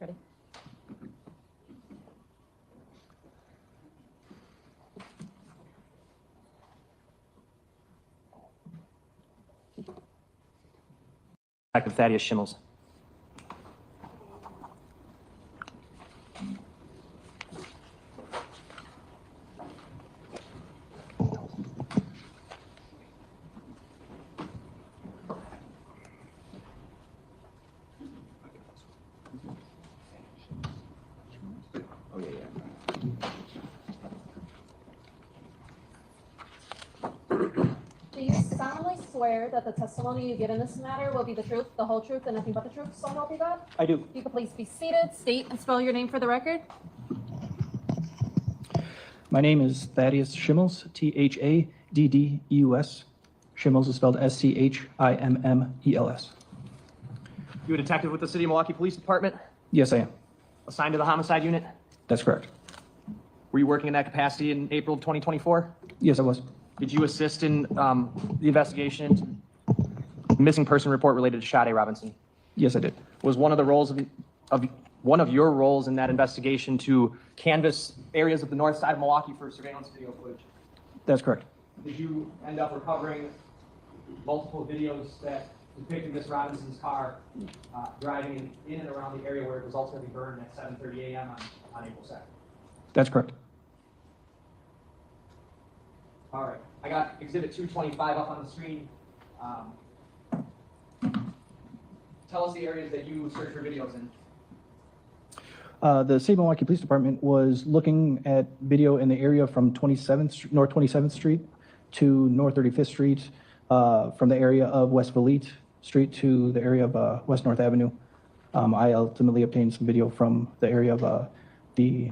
Ready? Detective Thaddeus Schimmels. Oh, yeah. Do you solemnly swear that the testimony you give in this matter will be the truth, the whole truth, and nothing but the truth, so help you God? I do. You can please be seated, state and spell your name for the record. My name is Thaddeus Schimmels, Thaddeus. Schimmels is spelled Schimmels. You a detective with the City of Milwaukee Police Department? Yes, I am. Assigned to the homicide unit? That's correct. Were you working in that capacity in April 2024? Yes, I was. Did you assist in the investigation into the missing person report related to Sade Robinson? Yes, I did. Was one of the roles of one of your roles in that investigation to canvass areas of the north side of Milwaukee for surveillance video footage? That's correct. Did you end up recovering multiple videos that depicted Miss Robinson's car driving in and around the area where it was ultimately burned at 7:30 a.m. on April 2nd? That's correct. All right, I got Exhibit 225 up on the screen. Tell us the areas that you searched for videos in. The City of Milwaukee Police Department was looking at video in the area from North 27th Street to North 35th Street, from the area of West Valete Street to the area of West North Avenue. I ultimately obtained some video from the area of the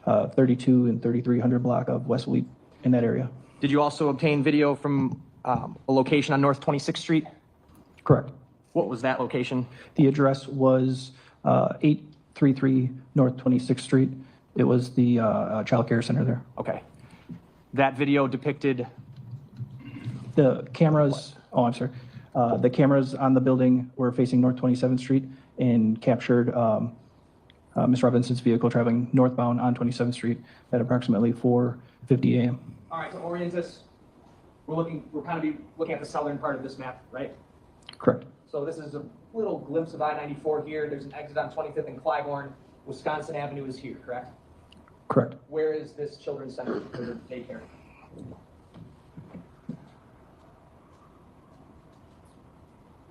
32 and 3300 block of West Valete in that area. Did you also obtain video from a location on North 26th Street? Correct. What was that location? The address was 833 North 26th Street. It was the child care center there. Okay. That video depicted, The cameras, oh, I'm sorry. The cameras on the building were facing North 27th Street and captured Ms. Robinson's vehicle traveling northbound on 27th Street at approximately 4:50 a.m. all right, to orient us, we're kind of looking at the southern part of this map, right? Correct. So this is a little glimpse of I-94 here. There's an exit on 25th and Clybourne. Wisconsin Avenue is here, correct? Correct. Where is this children's center for the daycare?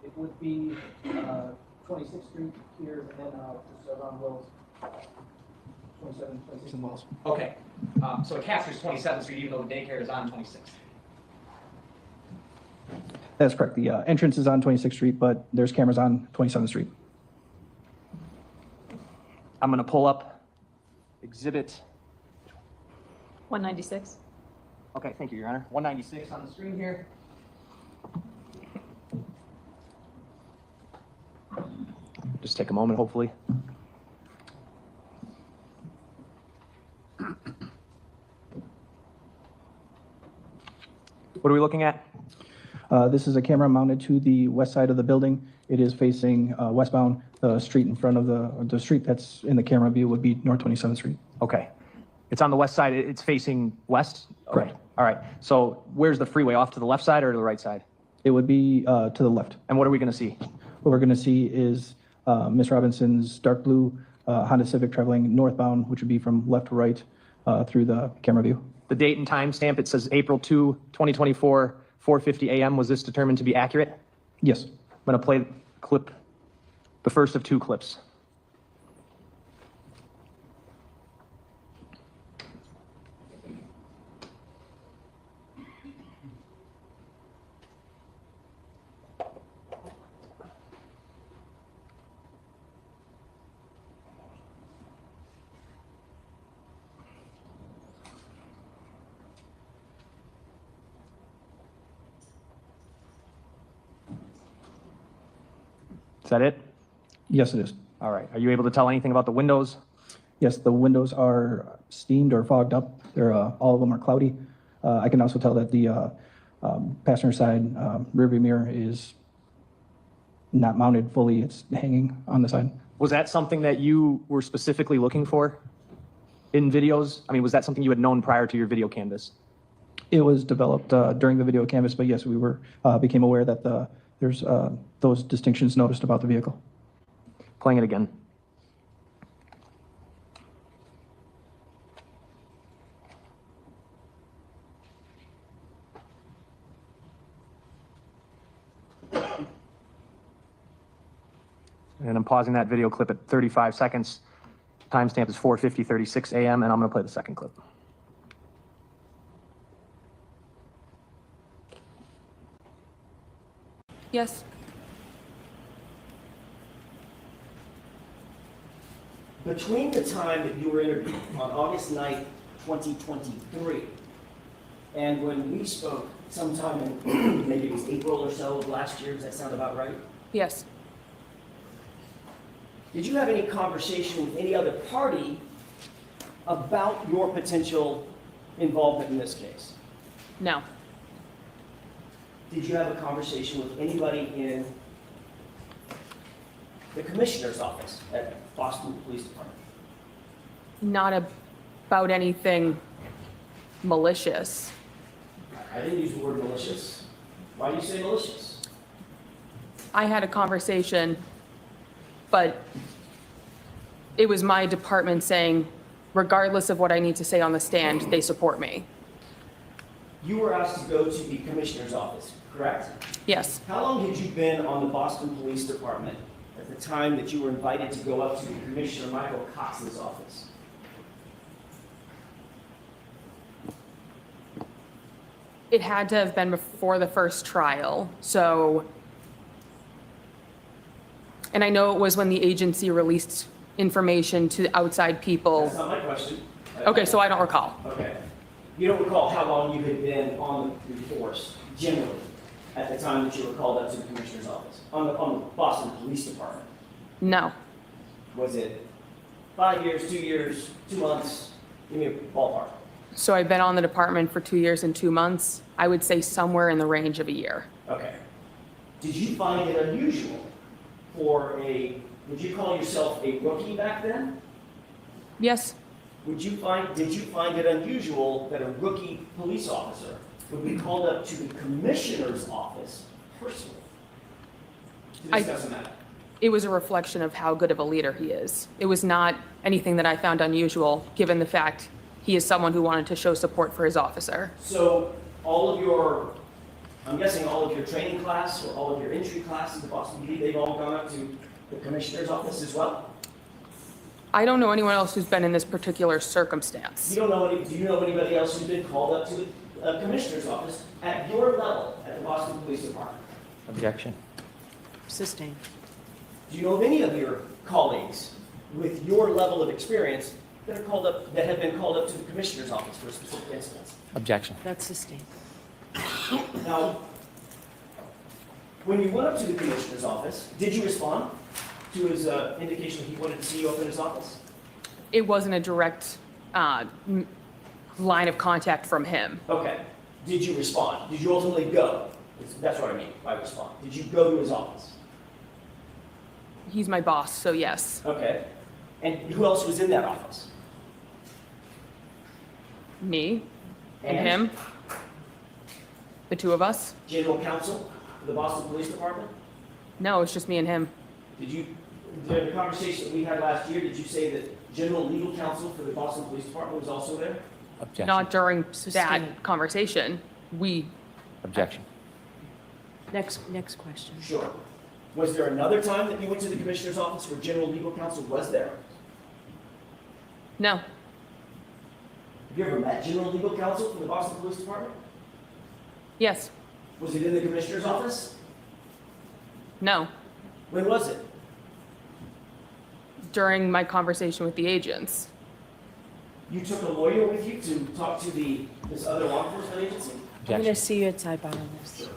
It would be 26th Street here, and then just around Wills. 27, 26 and Wills. Okay, so it captures 27th Street, even though the daycare is on 26th. That's correct. The entrance is on 26th Street, but there's cameras on 27th Street. I'm going to pull up Exhibit. 196. Okay, thank you, Your Honor. 196 on the screen here. Just take a moment, hopefully. What are we looking at? This is a camera mounted to the west side of the building. It is facing westbound. The street in front of the street that's in the camera view would be North 27th Street. Okay. It's on the west side. It's facing west? Correct. Okay. All right. So where's the freeway? Off to the left side or to the right side? It would be to the left. And what are we going to see? What we're going to see is Ms. Robinson's dark blue Honda Civic traveling northbound, which would be from left to right through the camera view. The date and time stamp, it says April 2, 2024, 4:50 a.m. Was this determined to be accurate? Yes. I'm going to play the clip, the first of two clips. Is that it? Yes, it is. All right. Are you able to tell anything about the windows? Yes, the windows are steamed or fogged up. They're all of them are cloudy. I can also tell that the passenger side rearview mirror is not mounted fully. It's hanging on the side. Was that something that you were specifically looking for in videos? I mean, was that something you had known prior to your video canvas? It was developed during the video canvas, but yes, we became aware that there's those distinctions noticed about the vehicle. Playing it again. And I'm pausing that video clip at 35 seconds. Timestamp is 4:50:36 a.m. and I'm going to play the second clip. Yes. Between the time that you were interviewed on August 9th, 2023, and when we spoke sometime in maybe it was April or so of last year, does that sound about right? Yes. Did you have any conversation with any other party about your potential involvement in this case? No. Did you have a conversation with anybody in the commissioner's office at Boston Police Department? Not about anything malicious. I didn't use the word malicious. Why do you say malicious? I had a conversation, but it was my department saying, regardless of what I need to say on the stand, they support me. You were asked to go to the commissioner's office, correct? Yes. How long had you been on the Boston Police Department at the time that you were invited to go up to Commissioner Michael Cox's office? It had to have been before the first trial, so, and I know it was when the agency released information to outside people. That's not my question. Okay, so I don't recall. Okay. You don't recall how long you had been on the force, generally, at the time that you were called up to the commissioner's office, on the Boston Police Department? No. Was it 5 years, 2 years, 2 months? Give me a ballpark. So I've been on the department for 2 years and 2 months. I would say somewhere in the range of a year. Okay. Did you find it unusual would you call yourself a rookie back then? Yes. Did you find it unusual that a rookie police officer would be called up to the commissioner's office personally to discuss a matter? It was a reflection of how good of a leader he is. It was not anything that I found unusual, given the fact he is someone who wanted to show support for his officer. So I'm guessing all of your training class or all of your entry classes at Boston PD, they've all gone up to the commissioner's office as well? I don't know anyone else who's been in this particular circumstance. Do you know anybody else who's been called up to the commissioner's office at your level at the Boston Police Department? Objection. Sustained. Do you know of any of your colleagues with your level of experience that have been called up to the commissioner's office for a specific instance? Objection. That's sustained. Now, when you went up to the commissioner's office, did you respond to his indication that he wanted to see you up in his office? It wasn't a direct line of contact from him. Okay. Did you respond? Did you ultimately go? That's what I mean by respond. Did you go to his office? He's my boss, so yes. Okay. And who else was in that office? Me and him. The two of us. General counsel for the Boston Police Department? No, it's just me and him. During the conversation that we had last year, did you say that general legal counsel for the Boston Police Department was also there? Objection. Not during Sustained. that conversation. Objection. Next question. Sure. Was there another time that you went to the commissioner's office where general legal counsel was there? No. Have you ever met general legal counsel for the Boston Police Department? Yes. Was it in the commissioner's office? No. When was it? During my conversation with the agents. You took a lawyer with you to talk to this other law enforcement agency? I'm going to see you at sidebar on this.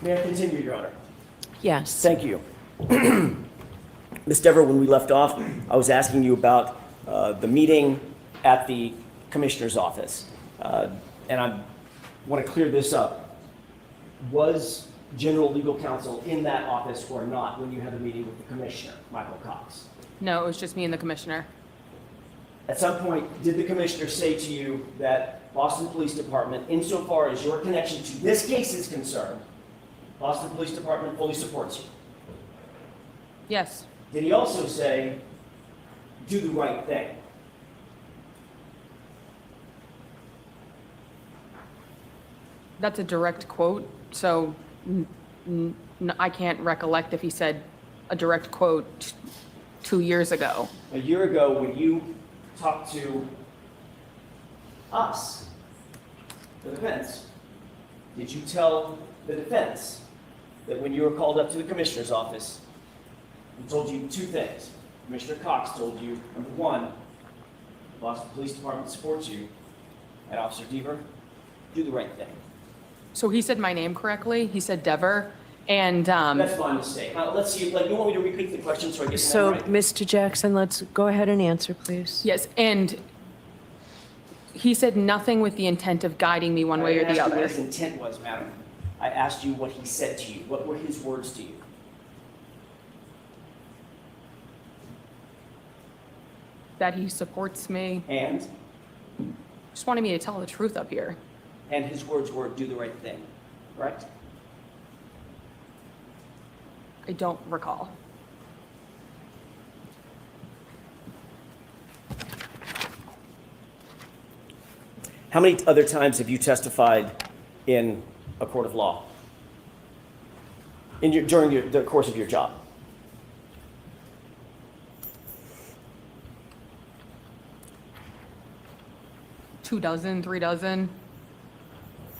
May I continue, Your Honor? Yes. Thank you. Ms. Dever, when we left off, I was asking you about the meeting at the Commissioner's office. And I want to clear this up. Was General Legal Counsel in that office or not when you had the meeting with the Commissioner, Michael Cox? No, it was just me and the commissioner. At some point, did the Commissioner say to you that Boston Police Department, insofar as your connection to this case is concerned, Boston Police Department fully supports you? Yes, Did he also say, do the right thing? that's a direct quote, so I can't recollect if he said a direct quote 2 years ago. A year ago, when you talked to us, the defense, did you tell the defense that when you were called up to the Commissioner's office, he told you two things? Commissioner Cox told you, number one, Boston Police Department supports you, and Officer Deaver, do the right thing. So he said my name correctly, he said Dever, and That's my mistake. Let's see, like, you want me to repeat the question so I get So, that right? Mr. Jackson, let's go ahead and answer, please. yes, and he said nothing with the intent of guiding me one way or I didn't the ask you other. what his intent was, madam. I asked you what he said to you. What were his words to you? That he supports me, And just wanted me to tell the truth up here. his words were, do the right thing, correct? I don't recall. How many other times have you testified in a court of law? During the course of your job? 2 dozen, 3 dozen.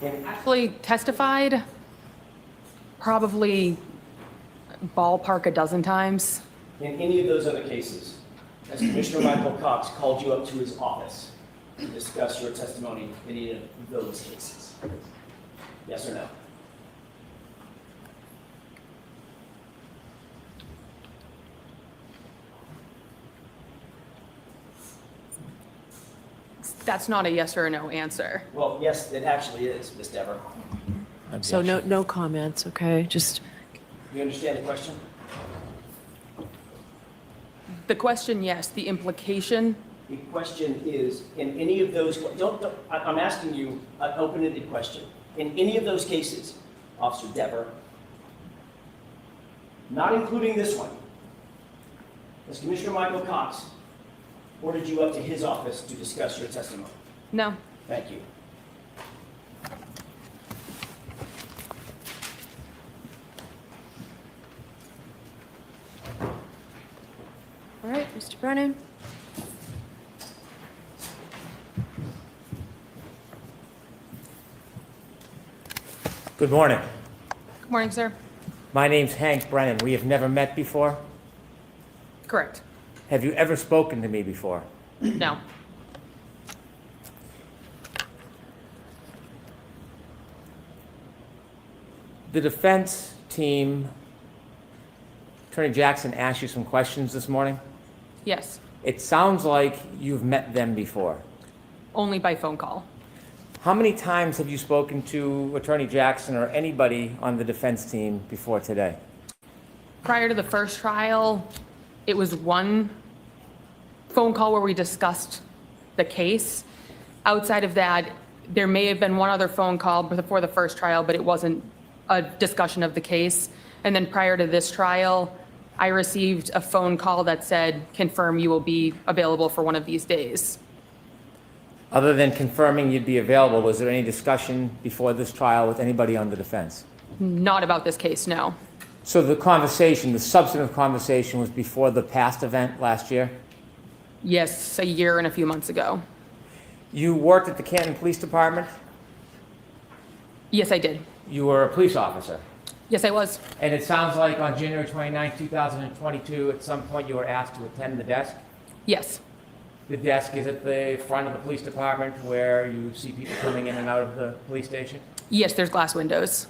In Actually testified probably ballpark a dozen times. any of those other cases, has Commissioner Michael Cox called you up to his office to discuss your testimony in any of those cases? Yes or no? That's not a yes or a no answer. Well, yes, it actually is, Ms. Dever. So no comments, okay? Just, You understand the question? The question, yes. The implication, The question is, in any of those, I'm asking you an open-ended question. In any of those cases, Officer Dever, not including this one, has Commissioner Michael Cox ordered you up to his office to discuss your testimony? no. Thank you. all right, Mr. Brennan? Good morning. Good morning, sir. My name's Hank Brennan. We have never met before. Correct. Have you ever spoken to me before? No. The defense team, Attorney Jackson asked you some questions this morning. Yes. It sounds like you've met them before. Only by phone call. How many times have you spoken to Attorney Jackson or anybody on the defense team before today? Prior to the first trial, it was one phone call where we discussed the case. Outside of that, there may have been one other phone call before the first trial, but it wasn't a discussion of the case. And then prior to this trial, I received a phone call that said, confirm you will be available for one of these days. Other than confirming you'd be available, was there any discussion before this trial with anybody on the defense? Not about this case, no. So the conversation, the substantive conversation was before the past event last year? Yes, a year and a few months ago. You worked at the Canton Police Department? Yes, I did. You were a police officer? Yes, I was. And it sounds like on January 29, 2022, at some point you were asked to attend the desk? Yes. The desk is at the front of the police department where you see people coming in and out of the police station? Yes, there's glass windows.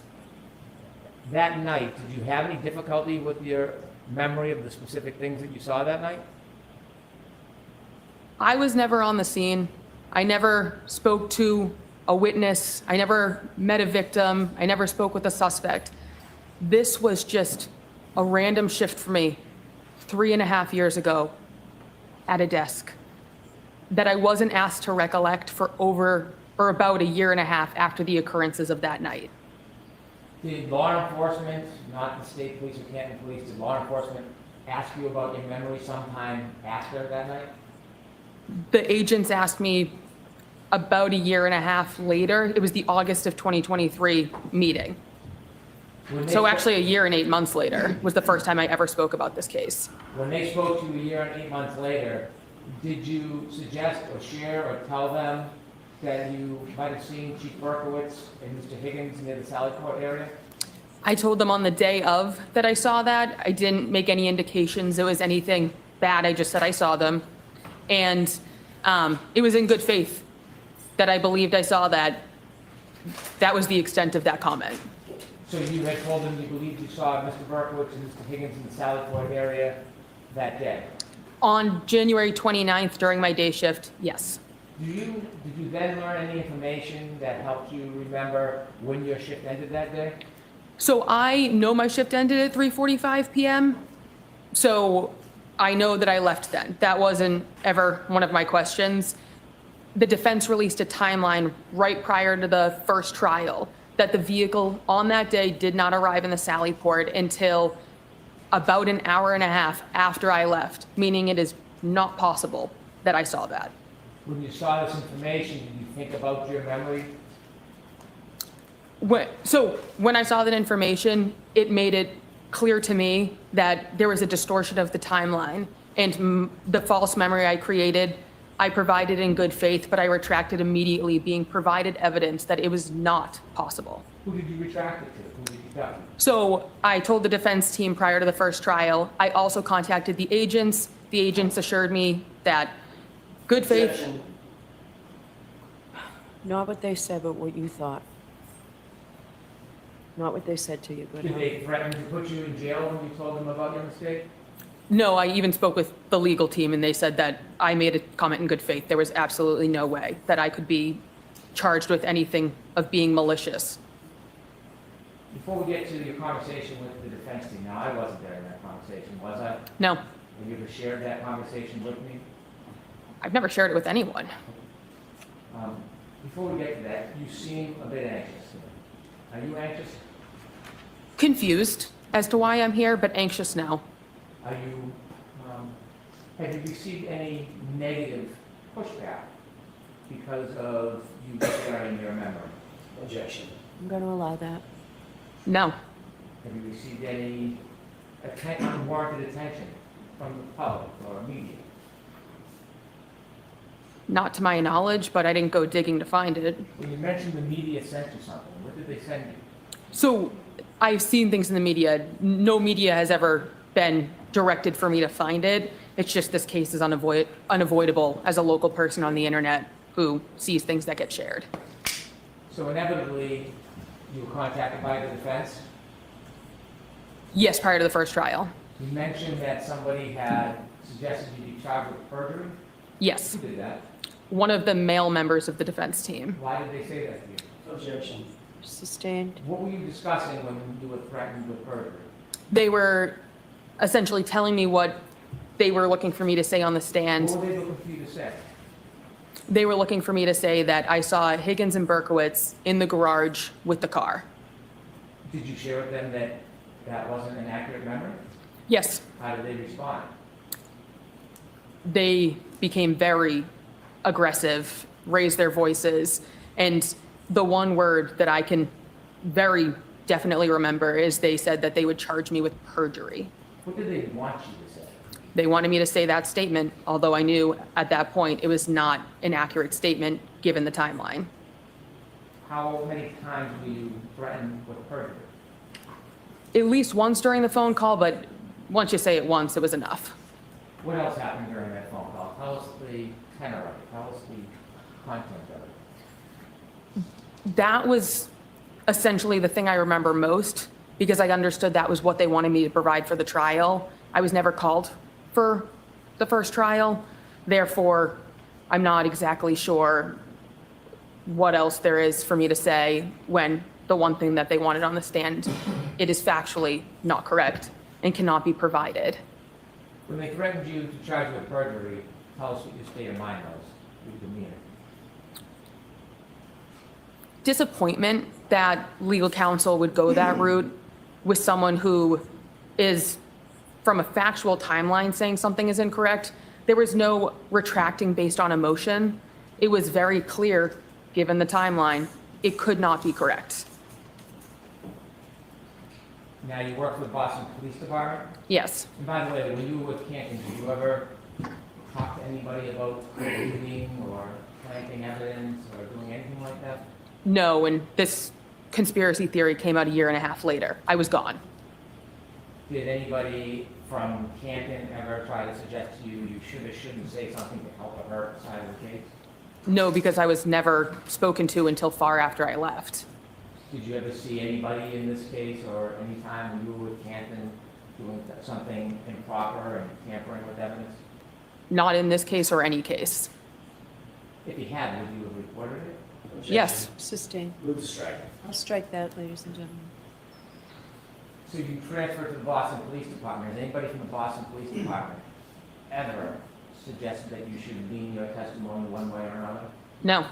that night, did you have any difficulty with your memory of the specific things that you saw that night? I was never on the scene. I never spoke to a witness. I never met a victim. I never spoke with a suspect. This was just a random shift for me 3.5 years ago at a desk that I wasn't asked to recollect for about 1.5 years after the occurrences of that night. Did law enforcement, not the state police or Canton police, did law enforcement ask you about your memory sometime after that night? The agents asked me about 1.5 years later. It was the August of 2023 meeting. So actually 1 year and 8 months later was the first time I ever spoke about this case. When they spoke to you 1 year and 8 months later, did you suggest or share or tell them that you might have seen Chief Berkowitz and Mr. Higgins near the Sally Port area? I told them on the day of that I saw that. I didn't make any indications it was anything bad. I just said I saw them. And it was in good faith that I believed I saw that. That was the extent of that comment. So you had told them you believed you saw Mr. Berkowitz and Mr. Higgins in the Sally Port area that day? On January 29th during my day shift, yes. Did you then learn any information that helped you remember when your shift ended that day? So I know my shift ended at 3:45 p.m. So I know that I left then. That wasn't ever one of my questions. The defense released a timeline right prior to the first trial that the vehicle on that day did not arrive in the Sally Port until about 1.5 hours after I left, meaning it is not possible that I saw that. When you saw this information, did you think about your memory? So when I saw that information, it made it clear to me that there was a distortion of the timeline, and the false memory I created, I provided in good faith, but I retracted immediately, being provided evidence that it was not possible. Who did you retract it to? Who did you tell? So I told the defense team prior to the first trial. I also contacted the agents. The agents assured me that good faith. Objection. Not what they said, but what you thought. Not what they said to you, but Did they threaten to put you in jail when you told them about your mistake? No, I even spoke with the legal team, and they said that I made a comment in good faith. There was absolutely no way that I could be charged with anything of being malicious. Before we get to your conversation with the defense team, now I wasn't there in that conversation, was I? No, Have you ever shared that conversation with me? I've never shared it with anyone. Before we get to that, you seem a bit anxious. Are you anxious? Confused as to why I'm here, but anxious now. Are you, have you received any negative pushback because of you sharing your memory? Objection. I'm going to allow that. No, Have you received any unwarranted attention from the public or media? not to my knowledge, but I didn't go digging to find it. When you mentioned the media sent you something, what did they send you? So I've seen things in the media. No media has ever been directed for me to find it. It's just this case is unavoidable as a local person on the internet who sees things that get shared. So inevitably, you were contacted by the defense. Yes, prior to the first trial. You mentioned that somebody had suggested you be charged with perjury. Yes, Who did that? one of the male members of the defense team. Why did they say that to you? Objection. Sustained. What were you discussing when you were threatened with perjury? They were essentially telling me what they were looking for me to say on the stand. What were they looking for you to say? They were looking for me to say that I saw Higgins and Berkowitz in the garage with the car. Did you share with them that that wasn't an accurate memory? Yes, How did they respond? they became very aggressive, raised their voices, and the one word that I can very definitely remember is they said that they would charge me with perjury. What did they want you to say? They wanted me to say that statement, although I knew at that point it was not an accurate statement given the timeline. How many times were you threatened with perjury? At least once during the phone call, but once you say it once, it was enough. What else happened during that phone call? Tell us the tenor of it. Tell us the content of it. That was essentially the thing I remember most because I understood that was what they wanted me to provide for the trial. I was never called for the first trial. Therefore, I'm not exactly sure what else there is for me to say when the one thing that they wanted on the stand, it is factually not correct and cannot be provided. When they threatened you to charge you with perjury, tell us what your state of mind was, your demeanor. Disappointment that legal counsel would go that route with someone who is, from a factual timeline, saying something is incorrect. There was no retracting based on emotion. It was very clear, given the timeline, it could not be correct. Now, you work for the Boston Police Department? Yes. And by the way, when you were with Canton, did you ever talk to anybody about reading or planting evidence or doing anything like that? No, and this conspiracy theory came out a year and a half later. I was gone. Did anybody from Canton ever try to suggest to you you should or shouldn't say something to help her side of the case? No, because I was never spoken to until far after I left. Did you ever see anybody in this case or any time when you were with Canton doing something improper and tampering with evidence? Not in this case or any case. If you had, would you have reported it? Yes. Sustain. Move to strike. I'll strike that, ladies and gentlemen. So you transferred to the Boston Police Department. Has anybody from the Boston Police Department ever suggested that you should lean your testimony one way or another? No.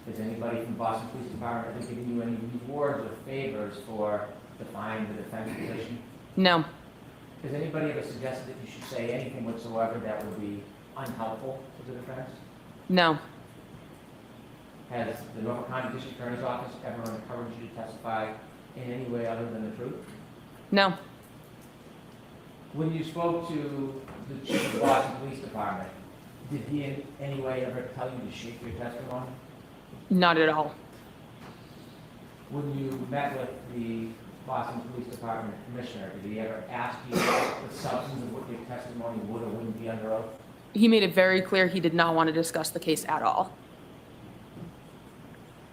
Has anybody from the Boston Police Department ever given you any rewards or favors for defying the defense position? No. Has anybody ever suggested that you should say anything whatsoever that would be unhelpful to the defense? No. Has the Norfolk County District Attorney's Office ever encouraged you to testify in any way other than the truth? No. When you spoke to the chief of the Boston Police Department, did he in any way ever tell you to shape your testimony? Not at all. When you met with the Boston Police Department Commissioner, did he ever ask you the substance of what your testimony would or wouldn't be under oath? He made it very clear he did not want to discuss the case at all.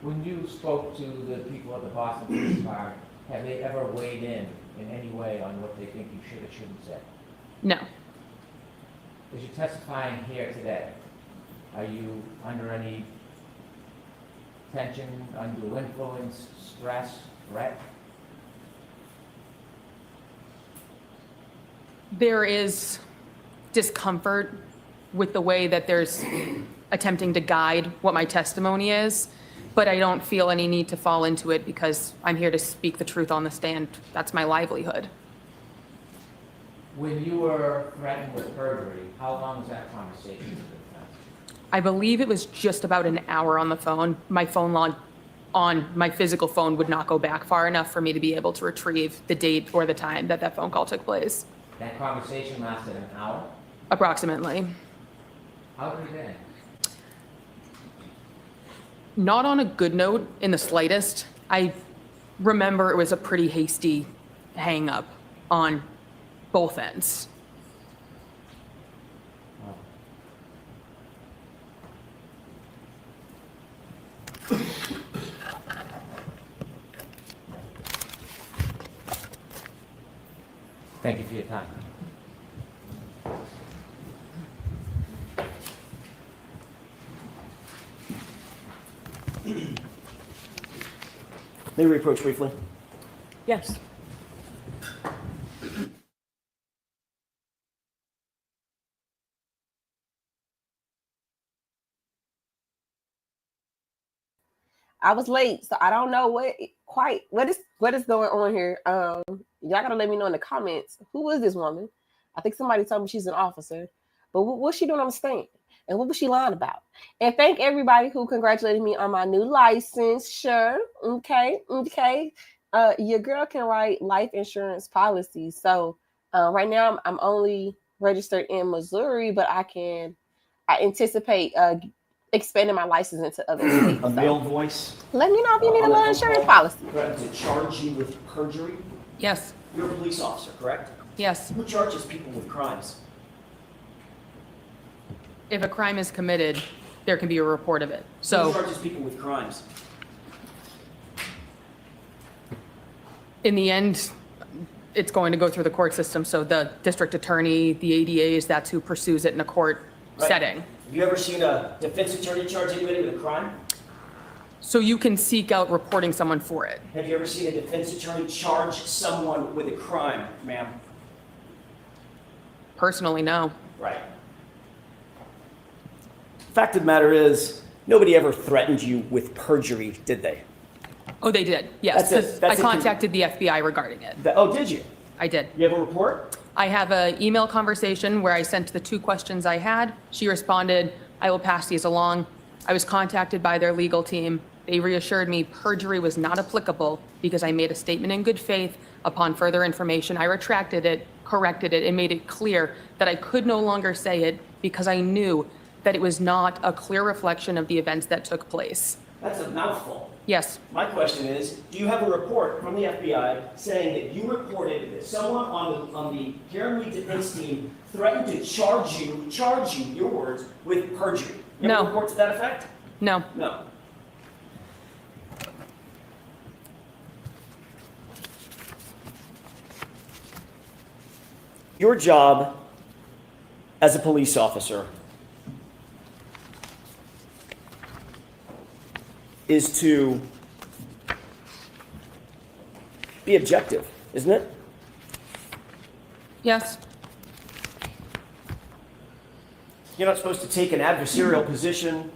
When you spoke to the people at the Boston Police Department, have they ever weighed in any way on what they think you should or shouldn't say? No. As you're testifying here today, are you under any tension, undue influence, stress, threat? There is discomfort with the way that there's attempting to guide what my testimony is, but I don't feel any need to fall into it because I'm here to speak the truth on the stand. That's my livelihood. When you were threatened with perjury, how long was that conversation with the defense? I believe it was just about an hour on the phone. My phone log on my physical phone would not go back far enough for me to be able to retrieve the date or the time that that phone call took place. That conversation lasted an hour? Approximately. How did it end? Not on a good note in the slightest. I remember it was a pretty hasty hang up on both ends. Thank you for your time. May we approach briefly? Yes. I was late, so I don't know what is going on here. Y'all gotta let me know in the comments. Who is this woman? I think somebody told me she's an officer, but what's she doing on the stand? And what was she lying about? And thank everybody who congratulated me on my new license. Sure, okay. Your girl can write life insurance policies. So right now I'm only registered in Missouri, but I anticipate expanding my license into other states. A male voice. Let me know if you need a little insurance policy. Threatened to charge you with perjury. Yes, You're a police officer, correct? yes. Who charges people with crimes? If a crime is committed, there can be a report of it. Who So charges people with crimes? in the end, it's going to go through the court system, so the district attorney, the ADAs, that's who pursues it in a court Right. setting. Have you ever seen a defense attorney charge anybody with a crime? So you can seek out reporting someone for it. Have you ever seen a defense attorney charge someone with a crime, ma'am? Personally, no. Right. Fact of the matter is, nobody ever threatened you with perjury, did they? Oh, they did, yes. That's it. 'Cause That's I it. contacted the FBI regarding it. Oh, did you? I did. You have a report? I have an email conversation where I sent the 2 questions I had. She responded, I will pass these along. I was contacted by their legal team. They reassured me perjury was not applicable because I made a statement in good faith. Upon further information, I retracted it, corrected it, and made it clear that I could no longer say it because I knew that it was not a clear reflection of the events that took place. That's a mouthful. Yes, My question is, do you have a report from the FBI saying that you reported that someone on the Karen Reed defense team threatened to charge you, your words, with perjury? You have a No. report to that effect? no, No. Your job as a police officer is to be objective, isn't it? yes, You're not supposed to take an adversarial position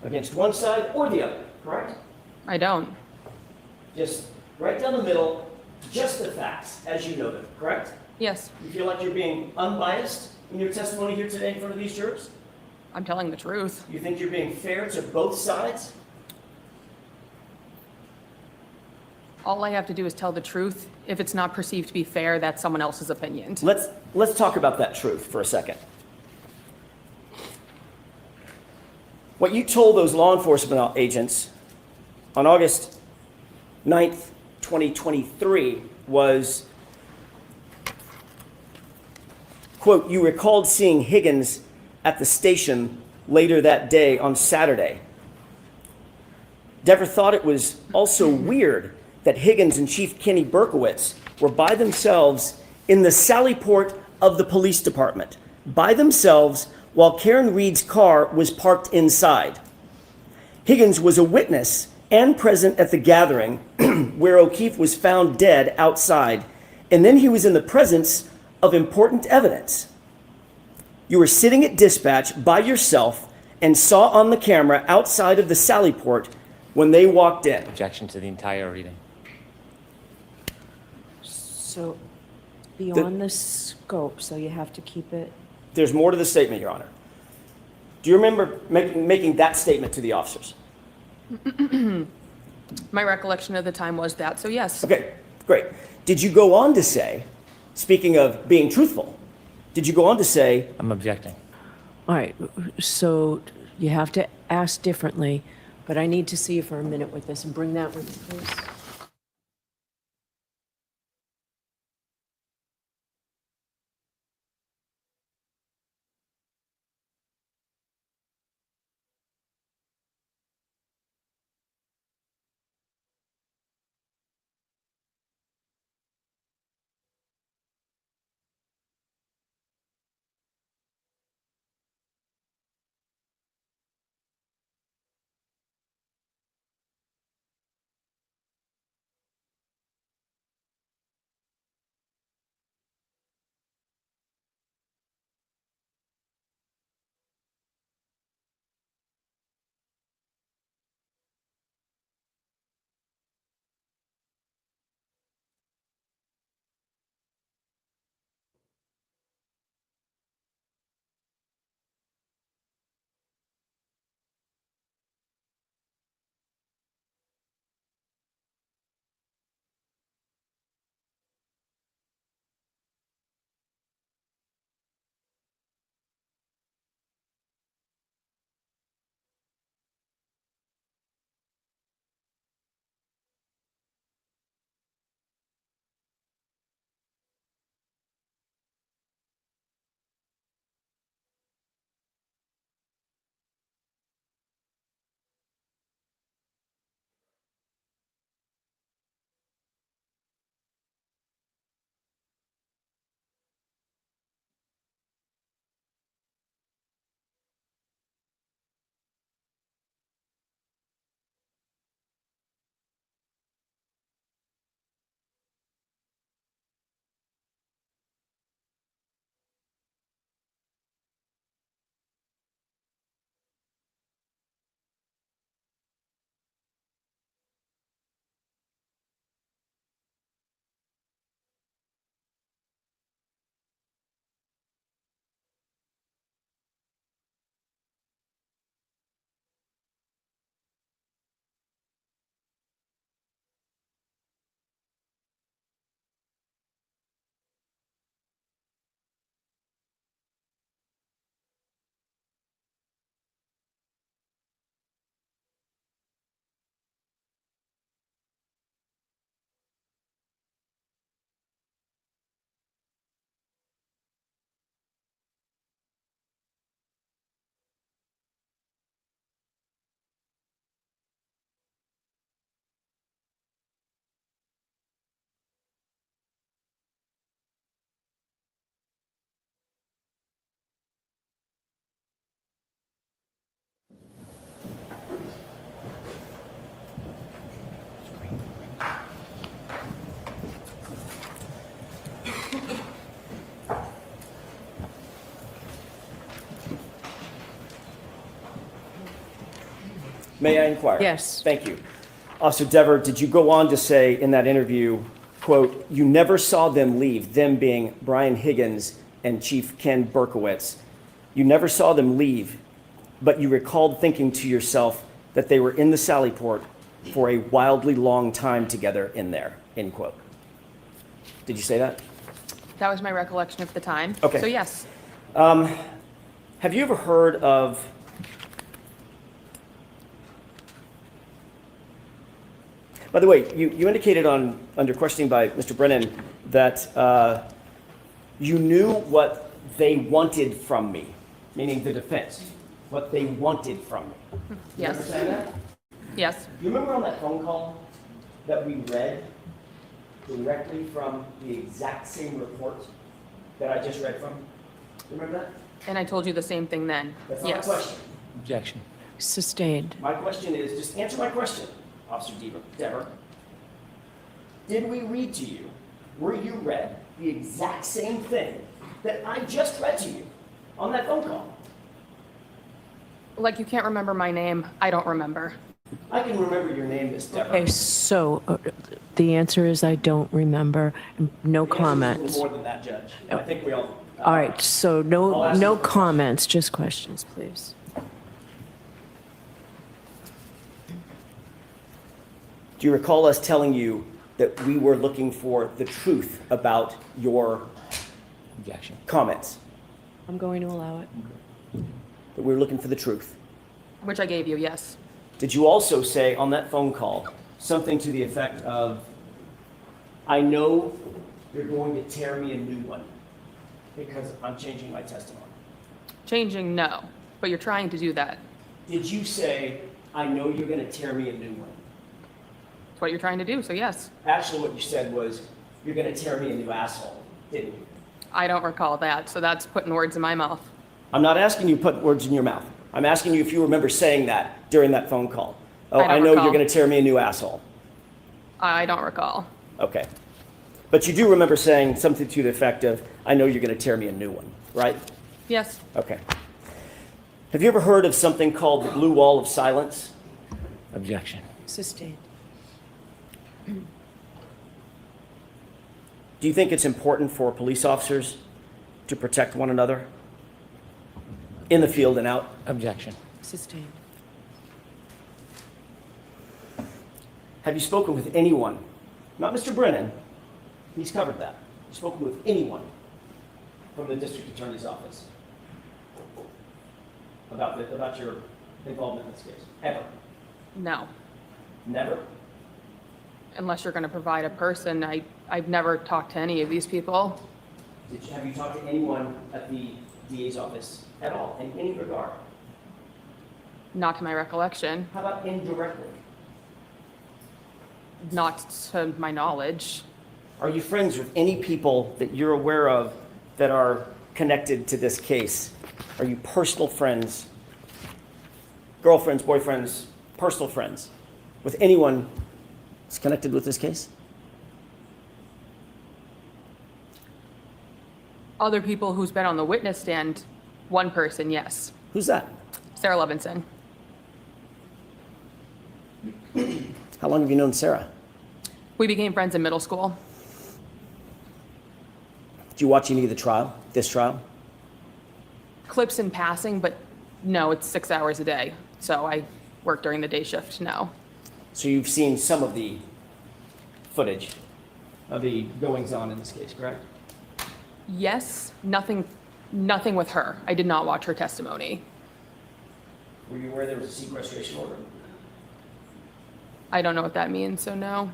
against one side or the other, correct? I don't. Just right down the middle, just the facts as you know them, correct? Yes, You feel like you're being unbiased in your testimony here today in front of these jurors? I'm telling the truth. You think you're being fair to both sides? All I have to do is tell the truth. If it's not perceived to be fair, that's someone else's opinion. Let's talk about that truth for a second. What you told those law enforcement agents on August 9th, 2023 was, quote, you recalled seeing Higgins at the station later that day on Saturday. Dever thought it was also weird that Higgins and Chief Kenny Berkowitz were by themselves in the Sallyport of the police department, by themselves while Karen Reed's car was parked inside. Higgins was a witness and present at the gathering where O'Keefe was found dead outside, and then he was in the presence of important evidence. You were sitting at dispatch by yourself and saw on the camera outside of the Sallyport when they walked in. Objection to the entire reading. So beyond the scope, so you have to keep it. There's more to the statement, Your Honor. Do you remember making that statement to the officers? My recollection of the time was that, so yes. Okay, great. Did you go on to say, speaking of being truthful, did you go on to say, I'm objecting. All right, so you have to ask differently, but I need to see you for a minute with this and bring that with you, please. May I inquire? Yes. Thank you. Officer Dever, did you go on to say in that interview, quote, you never saw them leave, them being Brian Higgins and Chief Ken Berkowitz. You never saw them leave, but you recalled thinking to yourself that they were in the Sallyport for a wildly long time together in there, end quote. Did you say that? That was my recollection of the time. Okay. So yes, Have you ever heard of By the way, you indicated under questioning by Mr. Brennan that you knew what they wanted from me, meaning the defense, what they wanted from me. You yes, understand that? yes. You remember on that phone call that we read directly from the exact same report that I just read from? You remember that? And I told you the same thing then. That's not Yes. a question. Objection. Sustained. My question is, just answer my question, Officer Dever. Did we read to you, were you read the exact same thing that I just read to you on that phone call? Like you can't remember my name, I don't remember. I can remember your name, Miss Dever. Okay, so the answer is I don't remember. No The answer is a little comments. more than that, Judge. I think we all. All right, so I'll no, ask no you a question. comments, just questions, please. Do you recall us telling you that we were looking for the truth about your Objection. comments? I'm going to allow it. That we were looking for the truth? Which I gave you, yes. Did you also say on that phone call something to the effect of, I know you're going to tear me a new one because I'm changing my testimony? Changing, no, but you're trying to do that. Did you say, I know you're going to tear me a new one? It's what you're trying to do, so yes. Actually, what you said was, you're going to tear me a new asshole, didn't you? I don't recall that, so that's putting words in my mouth. I'm not asking you to put words in your mouth. I'm asking you if you remember saying that during that phone call. Oh, I don't I know recall. you're going to tear me a new asshole. I don't recall. Okay. But you do remember saying something to the effect of, I know you're going to tear me a new one, right? Yes, Okay. Have you ever heard of something called the blue wall of silence? Objection. Sustained. Do you think it's important for police officers to protect one another in the field and out? Objection. Sustained. Have you spoken with anyone, not Mr. Brennan, he's covered that. Have you spoken with anyone from the district attorney's office about your involvement in this case? Ever? no. Never? Unless you're going to provide a person, I've never talked to any of these people. Have you talked to anyone at the DA's office at all, in any regard? Not to my recollection, How about indirectly? not to my knowledge. Are you friends with any people that you're aware of that are connected to this case? Are you personal friends, girlfriends, boyfriends, personal friends with anyone that's connected with this case? Other people who's been on the witness stand, one person, yes. Who's that? Sarah Levinson. How long have you known Sarah? We became friends in middle school. Did you watch any of the trial, this trial? Clips in passing, but no, it's 6 hours a day. So I work during the day shift, no. So you've seen some of the footage of the goings-on in this case, correct? Yes, nothing with her. I did not watch her testimony. Were you aware there was a sequestration order? I don't know what that means, so no.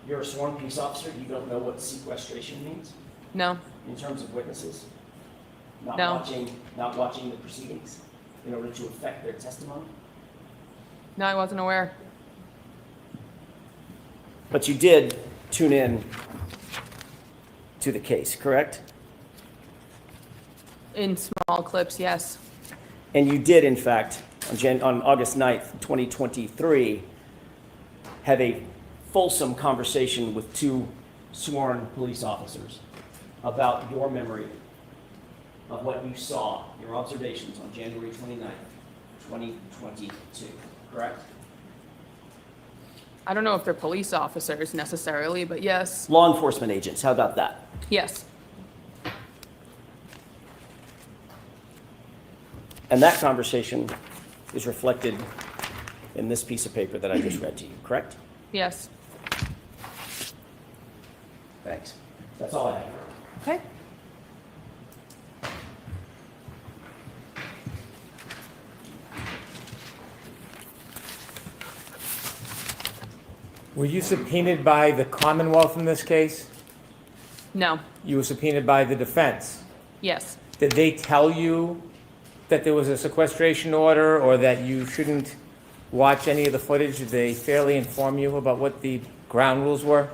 You're a sworn peace officer, you don't know what sequestration means No, in terms of witnesses? No. Not watching the proceedings in order to affect their testimony? no, I wasn't aware. But you did tune in to the case, correct? In small clips, yes. And you did, in fact, on August 9th, 2023, have a fulsome conversation with two sworn police officers about your memory of what you saw, your observations on January 29th, 2022, correct? I don't know if they're police officers necessarily, but yes, Law enforcement agents, how about that? yes, And that conversation is reflected in this piece of paper that I just read to you, correct? yes. Thanks. That's all I have. Okay. Were you subpoenaed by the Commonwealth in this case? No, You were subpoenaed by the defense. yes. Did they tell you that there was a sequestration order or that you shouldn't watch any of the footage? Did they fairly inform you about what the ground rules were?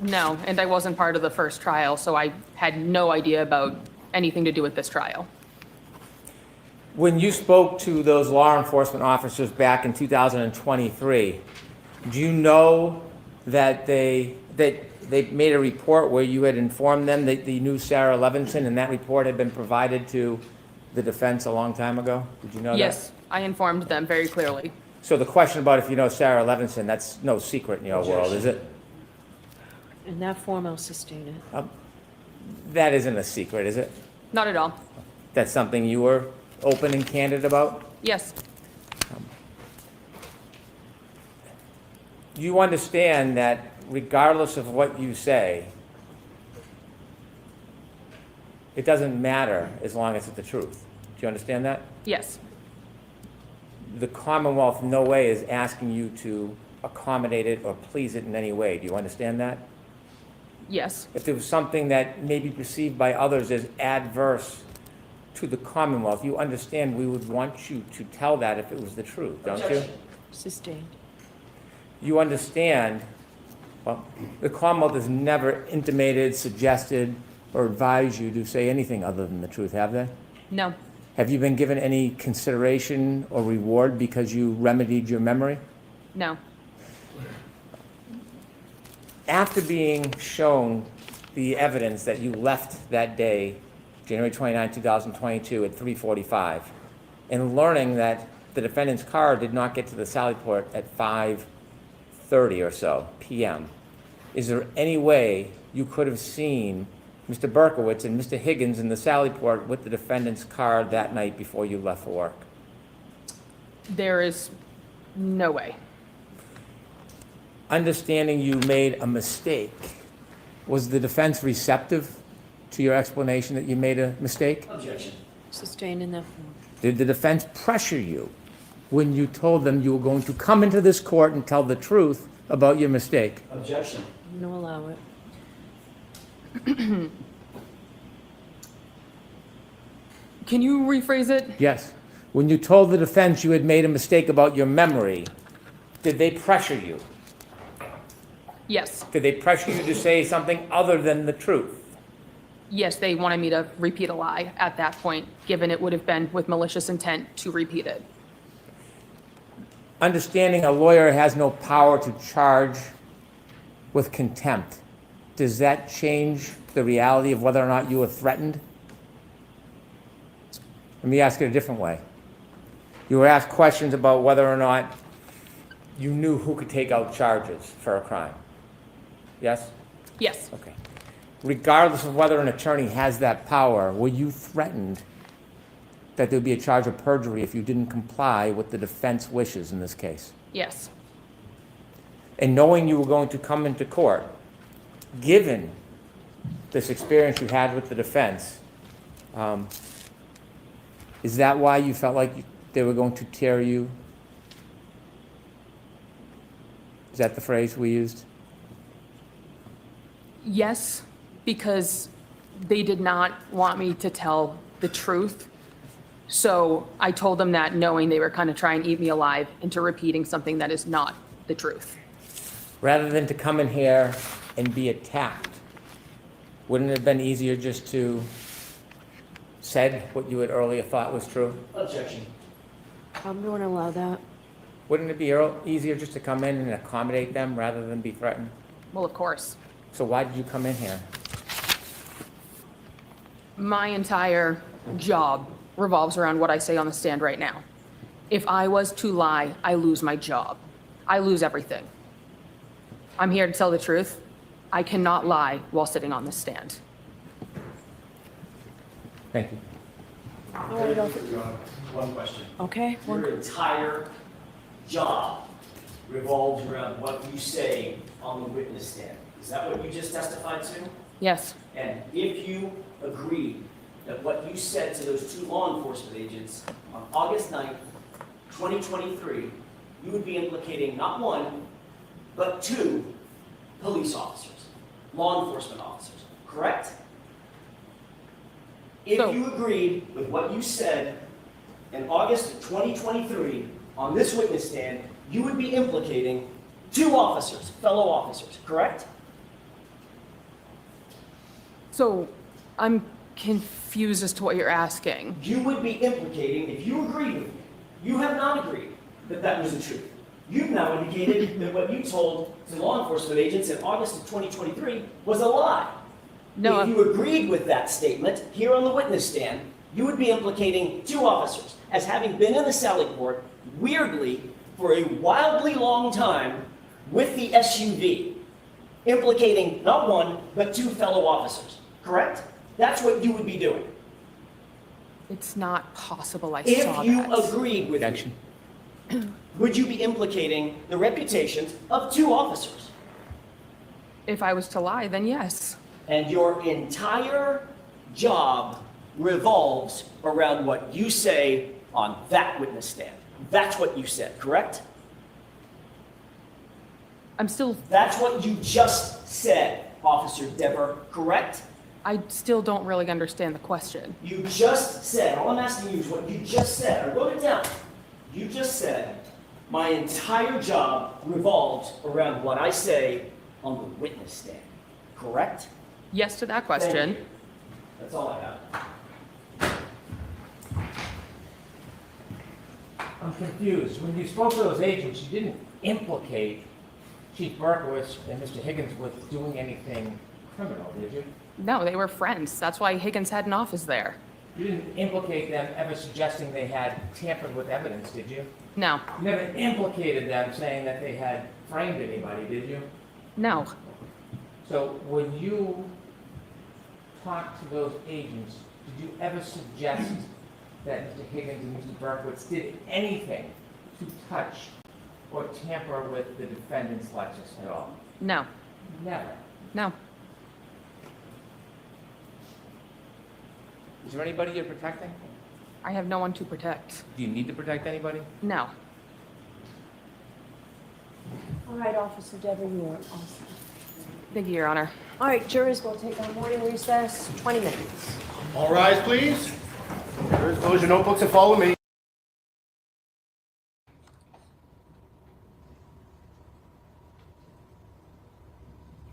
No, and I wasn't part of the first trial, so I had no idea about anything to do with this trial. When you spoke to those law enforcement officers back in 2023, do you know that they made a report where you had informed them that you knew Sarah Levinson, and that report had been provided to the defense a long time ago? Did you know that? Yes, I informed them very clearly. So the question about if you know Sarah Levinson, that's no secret in your world, is it? In that form, I'll sustain it. That isn't a secret, is it? Not at all. That's something you were open and candid about? Yes, You understand that regardless of what you say, it doesn't matter as long as it's the truth. Do you understand that? yes, The Commonwealth in no way is asking you to accommodate it or please it in any way. Do you understand that? yes, If there was something that may be perceived by others as adverse to the Commonwealth, you understand we would want you to tell that if it was the truth, don't you? Sustained. You understand, well, the Commonwealth has never intimated, suggested, or advised you to say anything other than the truth, have they? no, Have you been given any consideration or reward because you remedied your memory? no, After being shown the evidence that you left that day, January 29, 2022 at 3:45, and learning that the defendant's car did not get to the Sallyport at 5:30 or so p.m., is there any way you could have seen Mr. Berkowitz and Mr. Higgins in the Sallyport with the defendant's car that night before you left for work? there is no way. Understanding you made a mistake, was the defense receptive to your explanation that you made a mistake? Objection. Sustained in that form. Did the defense pressure you when you told them you were going to come into this court and tell the truth about your mistake? Objection. I'm going to allow it. Can you rephrase it? Yes. When you told the defense you had made a mistake about your memory, did they pressure you? Yes, Did they pressure you to say something other than the truth? yes, they wanted me to repeat a lie at that point, given it would have been with malicious intent to repeat it. Understanding a lawyer has no power to charge with contempt, does that change the reality of whether or not you were threatened? Let me ask it a different way. You were asked questions about whether or not you knew who could take out charges for a crime. Yes? Yes, Okay. Regardless of whether an attorney has that power, were you threatened that there'd be a charge of perjury if you didn't comply with the defense wishes in this case? yes, And knowing you were going to come into court, given this experience you had with the defense, is that why you felt like they were going to tear you? Is that the phrase we used? yes, because they did not want me to tell the truth. So I told them that knowing they were kind of trying to eat me alive into repeating something that is not the truth. Rather than to come in here and be attacked, wouldn't it have been easier just to said what you had earlier thought was true? Objection. I'm going to allow that. Wouldn't it be easier just to come in and accommodate them rather than be threatened? Well, of course. So why did you come in here? My entire job revolves around what I say on the stand right now. If I was to lie, I lose my job. I lose everything. I'm here to tell the truth. I cannot lie while sitting on this stand. Thank you. All right, One question. okay, Your entire job revolves around what you say on the witness stand. Is that what you just testified to? Yes, And if you agreed that what you said to those two law enforcement agents on August 9th, 2023, you would be implicating not one, but two police officers, law enforcement officers, correct? If So- you agreed with what you said in August of 2023 on this witness stand, you would be implicating two officers, fellow officers, correct? so I'm confused as to what you're asking. You would be implicating, if you agreed with me, you have not agreed that that was the truth. You've now indicated that what you told to law enforcement agents in August of 2023 was a lie. No, If you agreed with that statement here on the witness stand, you would be implicating two officers as having been in the Sally Port, weirdly, for a wildly long time with the SUV, implicating not one, but two fellow officers, correct? That's what you would be doing. it's not possible I If saw you that. agreed with me, Objection. would you be implicating the reputations of two officers? If I was to lie, then yes. And your entire job revolves around what you say on that witness stand. That's what you said, correct? I'm still, That's what you just said, Officer Dever, correct? I still don't really understand the question. You just said, all I'm asking you is what you just said. I wrote it down. You just said, my entire job revolves around what I say on the witness stand, correct? Yes to that Thank question. you. That's all I have. I'm confused. When you spoke to those agents, you didn't implicate Chief Berkowitz and Mr. Higgins with doing anything criminal, did you? No, they were friends. That's why Higgins had an office there. You didn't implicate them ever suggesting they had tampered with evidence, did you? No, You never implicated them saying that they had framed anybody, did you? no. So when you talked to those agents, did you ever suggest that Mr. Higgins and Mr. Berkowitz did anything to touch or tamper with the defendant's Lexus at all? No, Never. no. Is there anybody you're protecting? I have no one to protect. Do you need to protect anybody? No. all right, Officer Dever, you are awesome. Thank you, Your Honor. All right, jurors will take our morning recess, 20 minutes. All rise, please. Close your notebooks and follow me.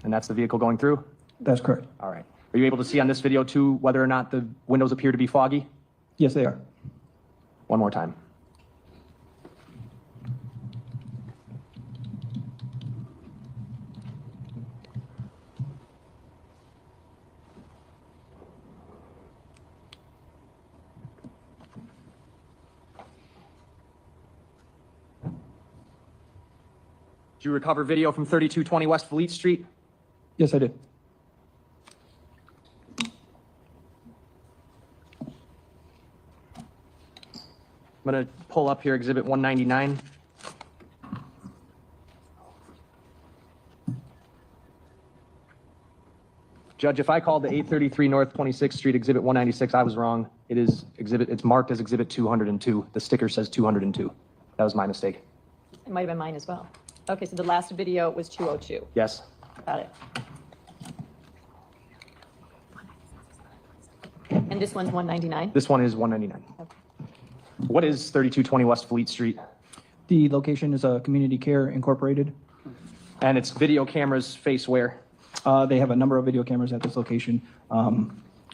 And that's the vehicle going through? That's correct. All right. Are you able to see on this video too whether or not the windows appear to be foggy? Yes, they are. One more time. Did you recover video from 3220 West Fleet Street? Yes, I did. I'm going to pull up here Exhibit 199. Judge, if I called the 833 North 26th Street Exhibit 196, I was wrong. It's marked as Exhibit 202. The sticker says 202. That was my mistake. It might have been mine as well. Okay, so the last video was 202. Yes. Got it. And this one's 199? This one is 199. What is 3220 West Fleet Street? The location is Community Care Incorporated. And its video cameras face where? They have a number of video cameras at this location.